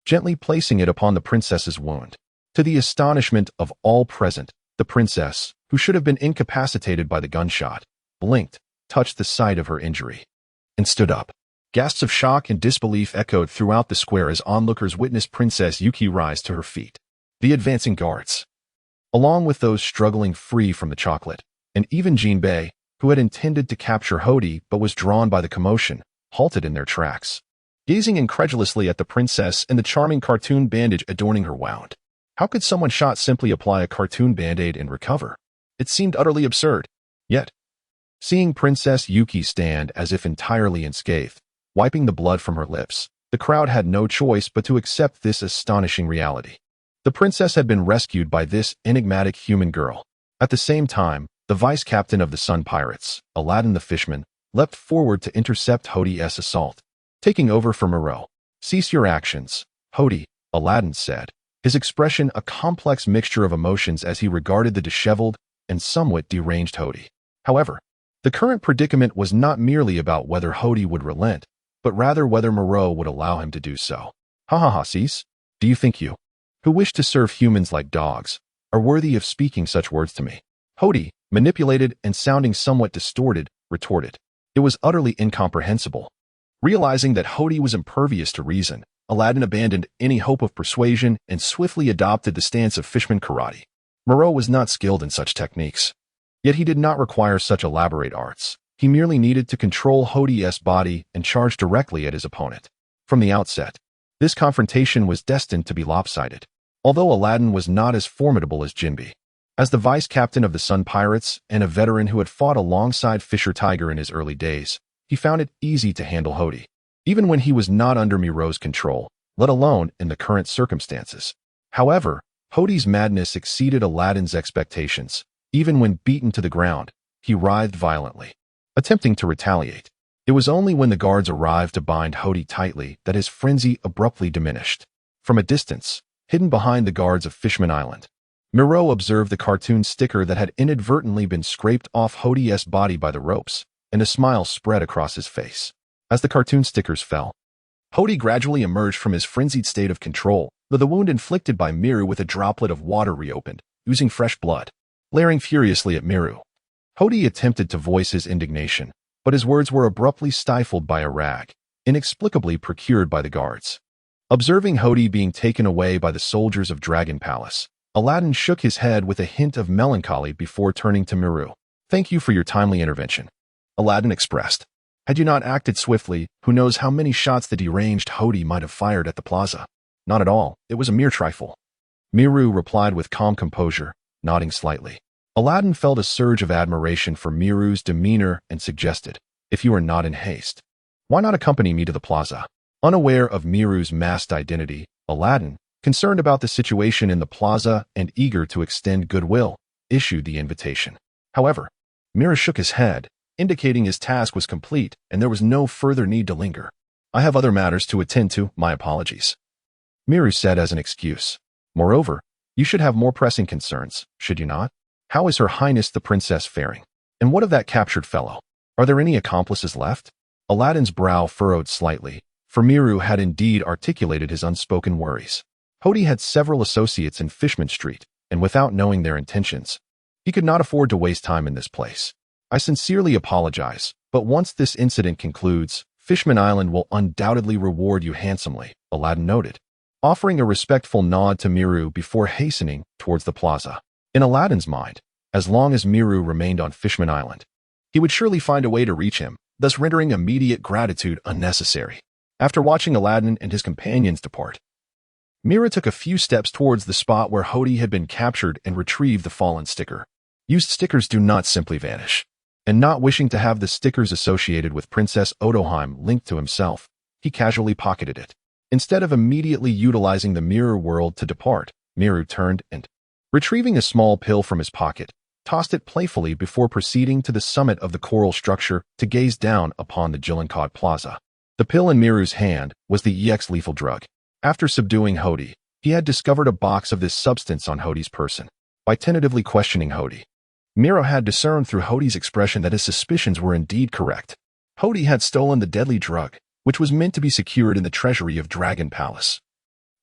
gently placing it upon the princess's wound. To the astonishment of all present, the princess, who should have been incapacitated by the gunshot, blinked, touched the site of her injury, and stood up. Gasps of shock and disbelief echoed throughout the square as onlookers witnessed Princess Yuki rise to her feet. The advancing guards, along with those struggling free from the chocolate, and even Jinbei, who had intended to capture Hode but was drawn by the commotion, halted in their tracks, gazing incredulously at the princess and the charming cartoon bandage adorning her wound. How could someone shot simply apply a cartoon band-aid and recover? It seemed utterly absurd. Yet, seeing Princess Yuki stand as if entirely unscathed, wiping the blood from her lips, the crowd had no choice but to accept this astonishing reality. The princess had been rescued by this enigmatic human girl. At the same time, the vice-captain of the Sun Pirates, Aladdin the Fishman, leapt forward to intercept Hode's assault, taking over for Miru. "Cease your actions, Hode," Aladdin said, his expression a complex mixture of emotions as he regarded the disheveled and somewhat deranged Hode. However, the current predicament was not merely about whether Hode would relent, but rather whether Miru would allow him to do so. "Ha ha ha, cease. Do you think you, who wish to serve humans like dogs, are worthy of speaking such words to me?" Hode, manipulated and sounding somewhat distorted, retorted. It was utterly incomprehensible. Realizing that Hode was impervious to reason, Aladdin abandoned any hope of persuasion and swiftly adopted the stance of fishman karate. Miru was not skilled in such techniques. Yet he did not require such elaborate arts. He merely needed to control Hode's body and charge directly at his opponent. From the outset, this confrontation was destined to be lopsided. Although Aladdin was not as formidable as Jinbei, as the vice-captain of the Sun Pirates and a veteran who had fought alongside Fisher Tiger in his early days, he found it easy to handle Hode, even when he was not under Miru's control, let alone in the current circumstances. However, Hode's madness exceeded Aladdin's expectations. Even when beaten to the ground, he writhed violently, attempting to retaliate. It was only when the guards arrived to bind Hode tightly that his frenzy abruptly diminished. From a distance, hidden behind the guards of Fishman Island, Miru observed the cartoon sticker that had inadvertently been scraped off Hode's body by the ropes, and a smile spread across his face. As the cartoon stickers fell, Hode gradually emerged from his frenzied state of control, though the wound inflicted by Miru with a droplet of water reopened, oozing fresh blood. Glaring furiously at Miru, Hode attempted to voice his indignation, but his words were abruptly stifled by a rag, inexplicably procured by the guards. Observing Hode being taken away by the soldiers of Dragon Palace, Aladdin shook his head with a hint of melancholy before turning to Miru. "Thank you for your timely intervention," Aladdin expressed. "Had you not acted swiftly, who knows how many shots the deranged Hode might have fired at the plaza." "Not at all. It was a mere trifle," Miru replied with calm composure, nodding slightly. Aladdin felt a surge of admiration for Miru's demeanor and suggested, "If you are not in haste, why not accompany me to the plaza?" Unaware of Miru's masked identity, Aladdin, concerned about the situation in the plaza and eager to extend goodwill, issued the invitation. However, Miru shook his head, indicating his task was complete and there was no further need to linger. "I have other matters to attend to, my apologies," Miru said as an excuse. "Moreover, you should have more pressing concerns, should you not? How is Her Highness the Princess faring? And what of that captured fellow? Are there any accomplices left?" Aladdin's brow furrowed slightly, for Miru had indeed articulated his unspoken worries. Hode had several associates in Fishman Street, and without knowing their intentions, He could not afford to waste time in this place. I sincerely apologize, but once this incident concludes, Fishman Island will undoubtedly reward you handsomely, Aladdin noted, offering a respectful nod to Miru before hastening towards the plaza. In Aladdin's mind, as long as Miru remained on Fishman Island, he would surely find a way to reach him, thus rendering immediate gratitude unnecessary. After watching Aladdin and his companions depart, Mira took a few steps towards the spot where Hody had been captured and retrieved the fallen sticker. Used stickers do not simply vanish. And not wishing to have the stickers associated with Princess Odoheim linked to himself, he casually pocketed it. Instead of immediately utilizing the mirror world to depart, Miru turned and, retrieving a small pill from his pocket, tossed it playfully before proceeding to the summit of the coral structure to gaze down upon the Jillincod Plaza. The pill in Miru's hand was the EX lethal drug. After subduing Hody, he had discovered a box of this substance on Hody's person. By tentatively questioning Hody, Miro had discerned through Hody's expression that his suspicions were indeed correct. Hody had stolen the deadly drug, which was meant to be secured in the treasury of Dragon Palace.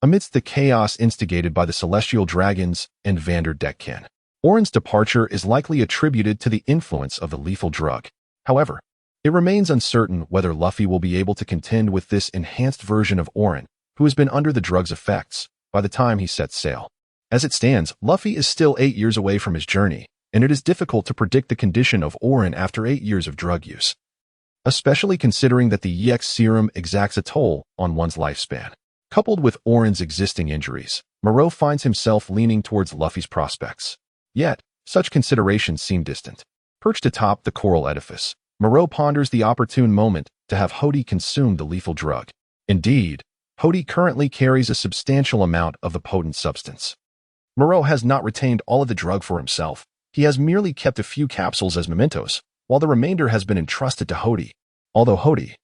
Amidst the chaos instigated by the celestial dragons and Vander Deckkin, Orin's departure is likely attributed to the influence of the lethal drug. However, it remains uncertain whether Luffy will be able to contend with this enhanced version of Orin, who has been under the drug's effects, by the time he sets sail. As it stands, Luffy is still 8 years away from his journey, and it is difficult to predict the condition of Orin after 8 years of drug use, especially considering that the EX serum exacts a toll on one's lifespan. Coupled with Orin's existing injuries, Moreau finds himself leaning towards Luffy's prospects. Yet, such considerations seem distant. Perched atop the coral edifice, Moreau ponders the opportune moment to have Hody consume the lethal drug. Indeed, Hody currently carries a substantial amount of the potent substance. Moreau has not retained all of the drug for himself. He has merely kept a few capsules as mementos, while the remainder has been entrusted to Hody. Although Hody,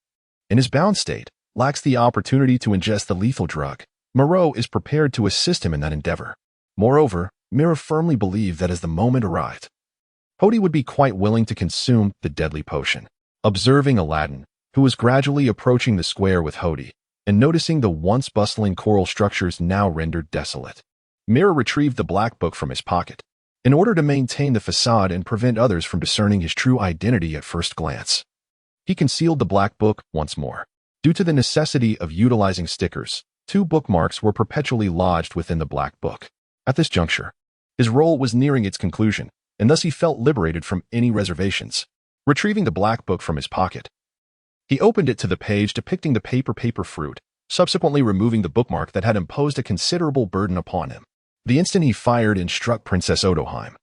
in his bound state, lacks the opportunity to ingest the lethal drug, Moreau is prepared to assist him in that endeavor. Moreover, Mira firmly believed that as the moment arrived, Hody would be quite willing to consume the deadly potion. Observing Aladdin, who was gradually approaching the square with Hody, and noticing the once bustling coral structures now rendered desolate, Mira retrieved the black book from his pocket, in order to maintain the facade and prevent others from discerning his true identity at first glance. He concealed the black book once more. Due to the necessity of utilizing stickers, 2 bookmarks were perpetually lodged within the black book. At this juncture, his role was nearing its conclusion, and thus he felt liberated from any reservations. Retrieving the black book from his pocket, he opened it to the page depicting the paper fruit, subsequently removing the bookmark that had imposed a considerable burden upon him. The instant he fired and struck Princess Odoheim,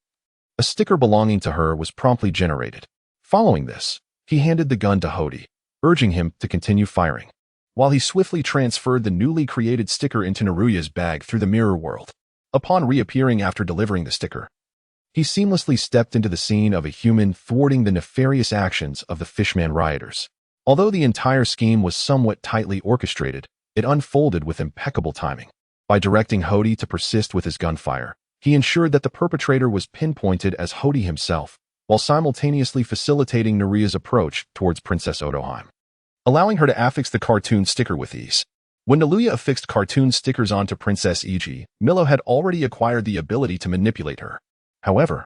a sticker belonging to her was promptly generated. Following this, he handed the gun to Hody, urging him to continue firing, while he swiftly transferred the newly created sticker into Naruya's bag through the mirror world. Upon reappearing after delivering the sticker, he seamlessly stepped into the scene of a human thwarting the nefarious actions of the Fishman rioters. Although the entire scheme was somewhat tightly orchestrated, it unfolded with impeccable timing. By directing Hody to persist with his gunfire, he ensured that the perpetrator was pinpointed as Hody himself, while simultaneously facilitating Naruya's approach towards Princess Odoheim, allowing her to affix the cartoon sticker with ease. When Naruya affixed cartoon stickers onto Princess Iji, Milo had already acquired the ability to manipulate her. However,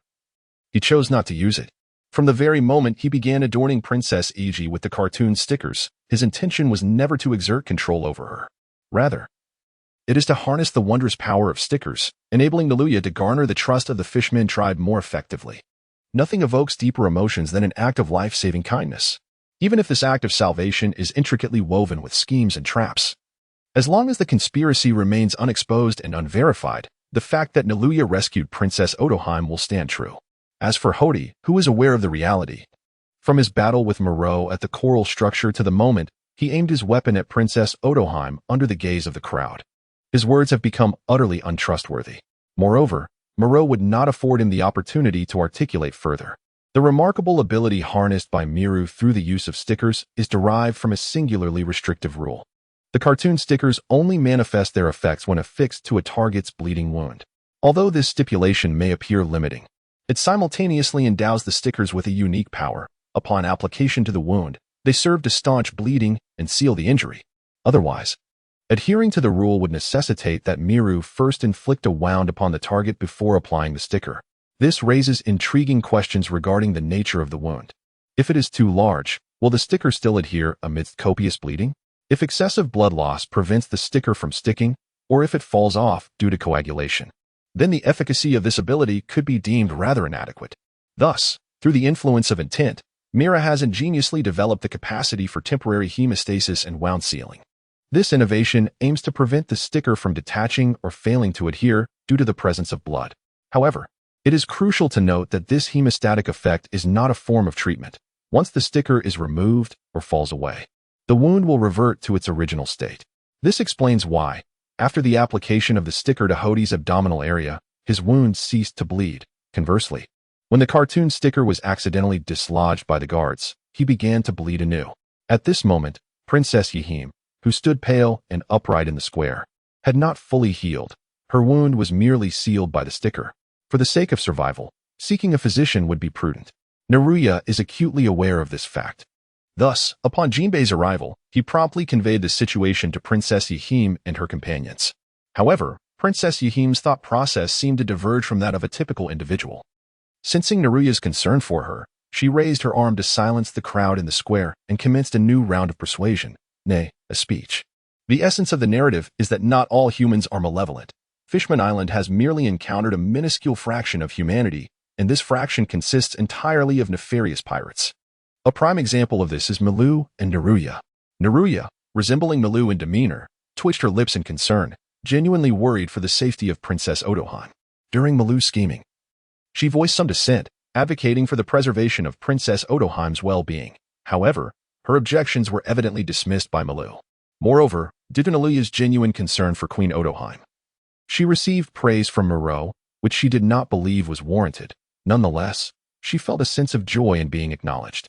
he chose not to use it. From the very moment he began adorning Princess Iji with the cartoon stickers, his intention was never to exert control over her. Rather, it is to harness the wondrous power of stickers, enabling Naruya to garner the trust of the Fishman tribe more effectively. Nothing evokes deeper emotions than an act of life-saving kindness, even if this act of salvation is intricately woven with schemes and traps. As long as the conspiracy remains unexposed and unverified, the fact that Naruya rescued Princess Odoheim will stand true. As for Hody, who is aware of the reality, from his battle with Moreau at the coral structure to the moment he aimed his weapon at Princess Odoheim under the gaze of the crowd, his words have become utterly untrustworthy. Moreover, Moreau would not afford him the opportunity to articulate further. The remarkable ability harnessed by Miru through the use of stickers is derived from a singularly restrictive rule. The cartoon stickers only manifest their effects when affixed to a target's bleeding wound. Although this stipulation may appear limiting, it simultaneously endows the stickers with a unique power. Upon application to the wound, they serve to staunch bleeding and seal the injury. Otherwise, adhering to the rule would necessitate that Miru first inflict a wound upon the target before applying the sticker. This raises intriguing questions regarding the nature of the wound. If it is too large, will the sticker still adhere amidst copious bleeding? If excessive blood loss prevents the sticker from sticking, or if it falls off due to coagulation, then the efficacy of this ability could be deemed rather inadequate. Thus, through the influence of intent, Mira has ingeniously developed the capacity for temporary hemostasis and wound sealing. This innovation aims to prevent the sticker from detaching or failing to adhere due to the presence of blood. However, it is crucial to note that this hemostatic effect is not a form of treatment. Once the sticker is removed or falls away, the wound will revert to its original state. This explains why, after the application of the sticker to Hody's abdominal area, his wound ceased to bleed. Conversely, when the cartoon sticker was accidentally dislodged by the guards, he began to bleed anew. At this moment, Princess Yahim, who stood pale and upright in the square, had not fully healed. Her wound was merely sealed by the sticker. For the sake of survival, seeking a physician would be prudent. Naruya is acutely aware of this fact. Thus, upon Jinbei's arrival, he promptly conveyed the situation to Princess Yahim and her companions. However, Princess Yahim's thought process seemed to diverge from that of a typical individual. Sensing Naruya's concern for her, she raised her arm to silence the crowd in the square and commenced a new round of persuasion, nay, a speech. The essence of the narrative is that not all humans are malevolent. Fishman Island has merely encountered a minuscule fraction of humanity, and this fraction consists entirely of nefarious pirates. A prime example of this is Milu and Naruya. Naruya, resembling Milu in demeanor, twitched her lips in concern, genuinely worried for the safety of Princess Otohan. During Milu's scheming, she voiced some dissent, advocating for the preservation of Princess Otohan's well-being. However, her objections were evidently dismissed by Milu. Moreover, due to Naruya's genuine concern for Queen Otohan, she received praise from Moreau, which she did not believe was warranted. Nonetheless, she felt a sense of joy in being acknowledged.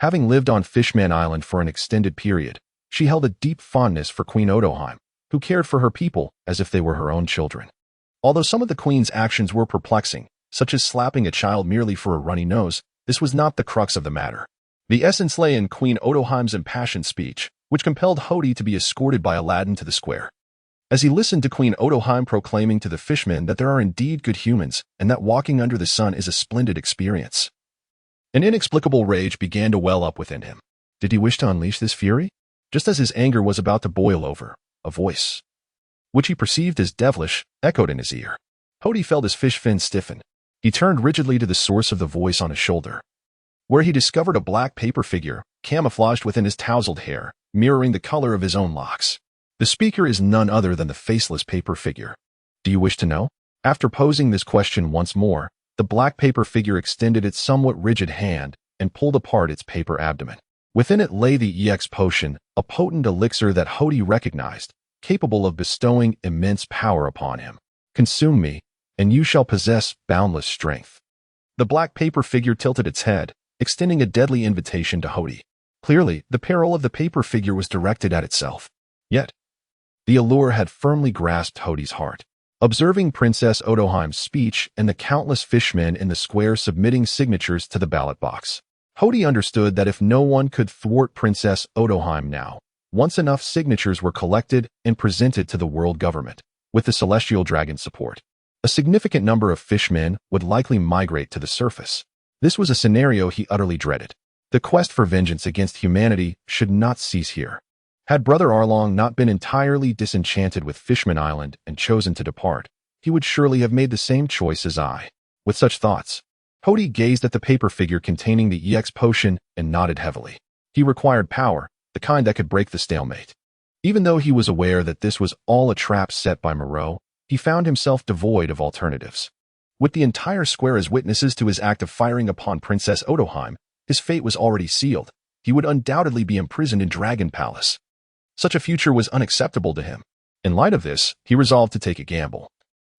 Having lived on Fishman Island for an extended period, she held a deep fondness for Queen Otohan, who cared for her people as if they were her own children. Although some of the queen's actions were perplexing, such as slapping a child merely for a runny nose, this was not the crux of the matter. The essence lay in Queen Otohan's impassioned speech, which compelled Hody to be escorted by Aladdin to the square. As he listened to Queen Otohan proclaiming to the fishmen that there are indeed good humans and that walking under the sun is a splendid experience, an inexplicable rage began to well up within him. Did he wish to unleash this fury? Just as his anger was about to boil over, a voice, which he perceived as devilish, echoed in his ear. Hody felt his fish fin stiffen. He turned rigidly to the source of the voice on his shoulder, where he discovered a black paper figure, camouflaged within his tousled hair, mirroring the color of his own locks. The speaker is none other than the faceless paper figure. Do you wish to know? After posing this question once more, the black paper figure extended its somewhat rigid hand and pulled apart its paper abdomen. Within it lay the EX potion, a potent elixir that Hody recognized, capable of bestowing immense power upon him. Consume me, and you shall possess boundless strength. The black paper figure tilted its head, extending a deadly invitation to Hody. Clearly, the peril of the paper figure was directed at itself. Yet, the allure had firmly grasped Hody's heart. Observing Princess Otohan's speech and the countless fishmen in the square submitting signatures to the ballot box, Hody understood that if no one could thwart Princess Otohan now, once enough signatures were collected and presented to the world government, with the Celestial Dragon's support, a significant number of fishmen would likely migrate to the surface. This was a scenario he utterly dreaded. The quest for vengeance against humanity should not cease here. Had Brother Arlong not been entirely disenchanted with Fishman Island and chosen to depart, he would surely have made the same choice as I. With such thoughts, Hody gazed at the paper figure containing the EX potion and nodded heavily. He required power, the kind that could break the stalemate. Even though he was aware that this was all a trap set by Moreau, he found himself devoid of alternatives. With the entire square as witnesses to his act of firing upon Princess Otohan, his fate was already sealed. He would undoubtedly be imprisoned in Dragon Palace. Such a future was unacceptable to him. In light of this, he resolved to take a gamble.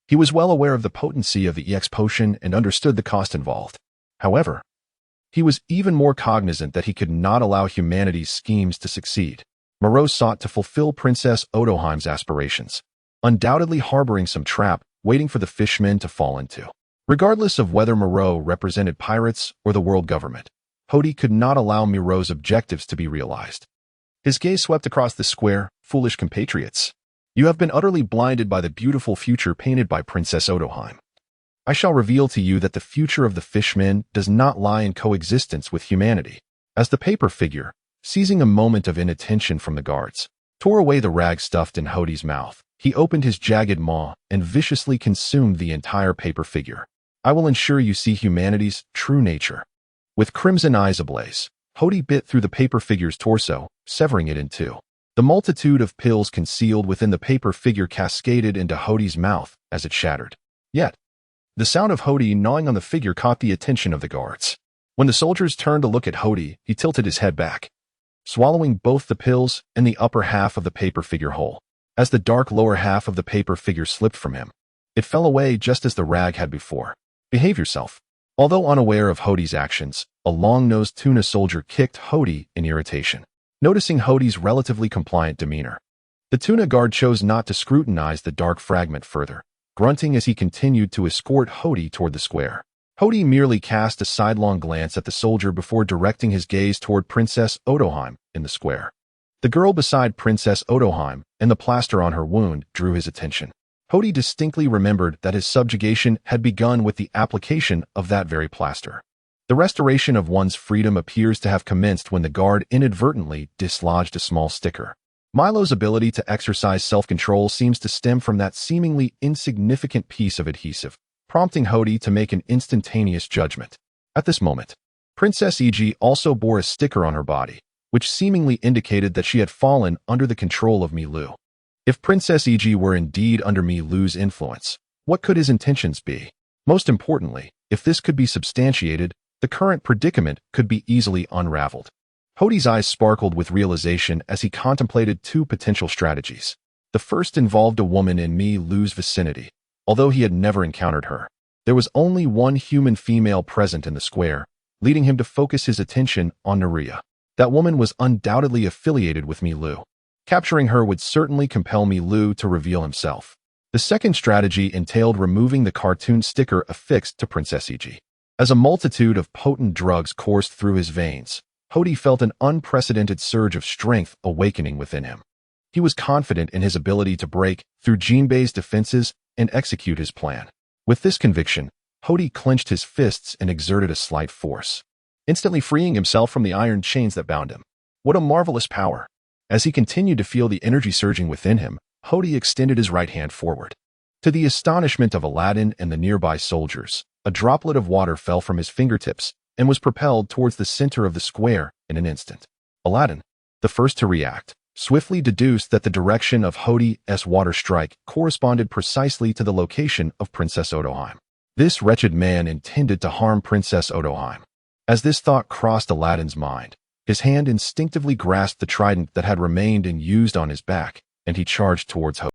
He was well aware of the potency of the EX potion and understood the cost involved. However, he was even more cognizant that he could not allow humanity's schemes to succeed. Moreau sought to fulfill Princess Otohan's aspirations, undoubtedly harboring some trap waiting for the fishmen to fall into. Regardless of whether Moreau represented pirates or the world government, Hody could not allow Moreau's objectives to be realized. His gaze swept across the square. Foolish compatriots, you have been utterly blinded by the beautiful future painted by Princess Otohan. I shall reveal to you that the future of the fishmen does not lie in coexistence with humanity. As the paper figure, seizing a moment of inattention from the guards, tore away the rag stuffed in Hodi's mouth, he opened his jagged maw and viciously consumed the entire paper figure. I will ensure you see humanity's true nature. With crimson eyes ablaze, Hodi bit through the paper figure's torso, severing it in two. The multitude of pills concealed within the paper figure cascaded into Hodi's mouth as it shattered. Yet, the sound of Hodi gnawing on the figure caught the attention of the guards. When the soldiers turned to look at Hodi, he tilted his head back, swallowing both the pills and the upper half of the paper figure whole. As the dark lower half of the paper figure slipped from him, it fell away just as the rag had before. Behave yourself. Although unaware of Hodi's actions, a long-nosed tuna soldier kicked Hodi in irritation. Noticing Hodi's relatively compliant demeanor, the tuna guard chose not to scrutinize the dark fragment further, grunting as he continued to escort Hodi toward the square. Hodi merely cast a sidelong glance at the soldier before directing his gaze toward Princess Odoheim in the square. The girl beside Princess Odoheim and the plaster on her wound drew his attention. Hodi distinctly remembered that his subjugation had begun with the application of that very plaster. The restoration of one's freedom appears to have commenced when the guard inadvertently dislodged a small sticker. Milo's ability to exercise self-control seems to stem from that seemingly insignificant piece of adhesive, prompting Hodi to make an instantaneous judgment. At this moment, Princess E.G. also bore a sticker on her body, which seemingly indicated that she had fallen under the control of Milu. If Princess E.G. were indeed under Milu's influence, what could his intentions be? Most importantly, if this could be substantiated, the current predicament could be easily unraveled. Hodi's eyes sparkled with realization as he contemplated two potential strategies. The first involved a woman in Milu's vicinity. Although he had never encountered her, there was only one human female present in the square, leading him to focus his attention on Naria. That woman was undoubtedly affiliated with Milu. Capturing her would certainly compel Milu to reveal himself. The second strategy entailed removing the cartoon sticker affixed to Princess E.G. As a multitude of potent drugs coursed through his veins, Hodi felt an unprecedented surge of strength awakening within him. He was confident in his ability to break through Jinbei's defenses and execute his plan. With this conviction, Hodi clenched his fists and exerted a slight force, instantly freeing himself from the iron chains that bound him. What a marvelous power! As he continued to feel the energy surging within him, Hodi extended his right hand forward. To the astonishment of Aladdin and the nearby soldiers, a droplet of water fell from his fingertips and was propelled towards the center of the square in an instant. Aladdin, the first to react, swiftly deduced that the direction of Hodi's water strike corresponded precisely to the location of Princess Odoheim. This wretched man intended to harm Princess Odoheim. As this thought crossed Aladdin's mind, his hand instinctively grasped the trident that had remained unused on his back, and he charged towards Hodi.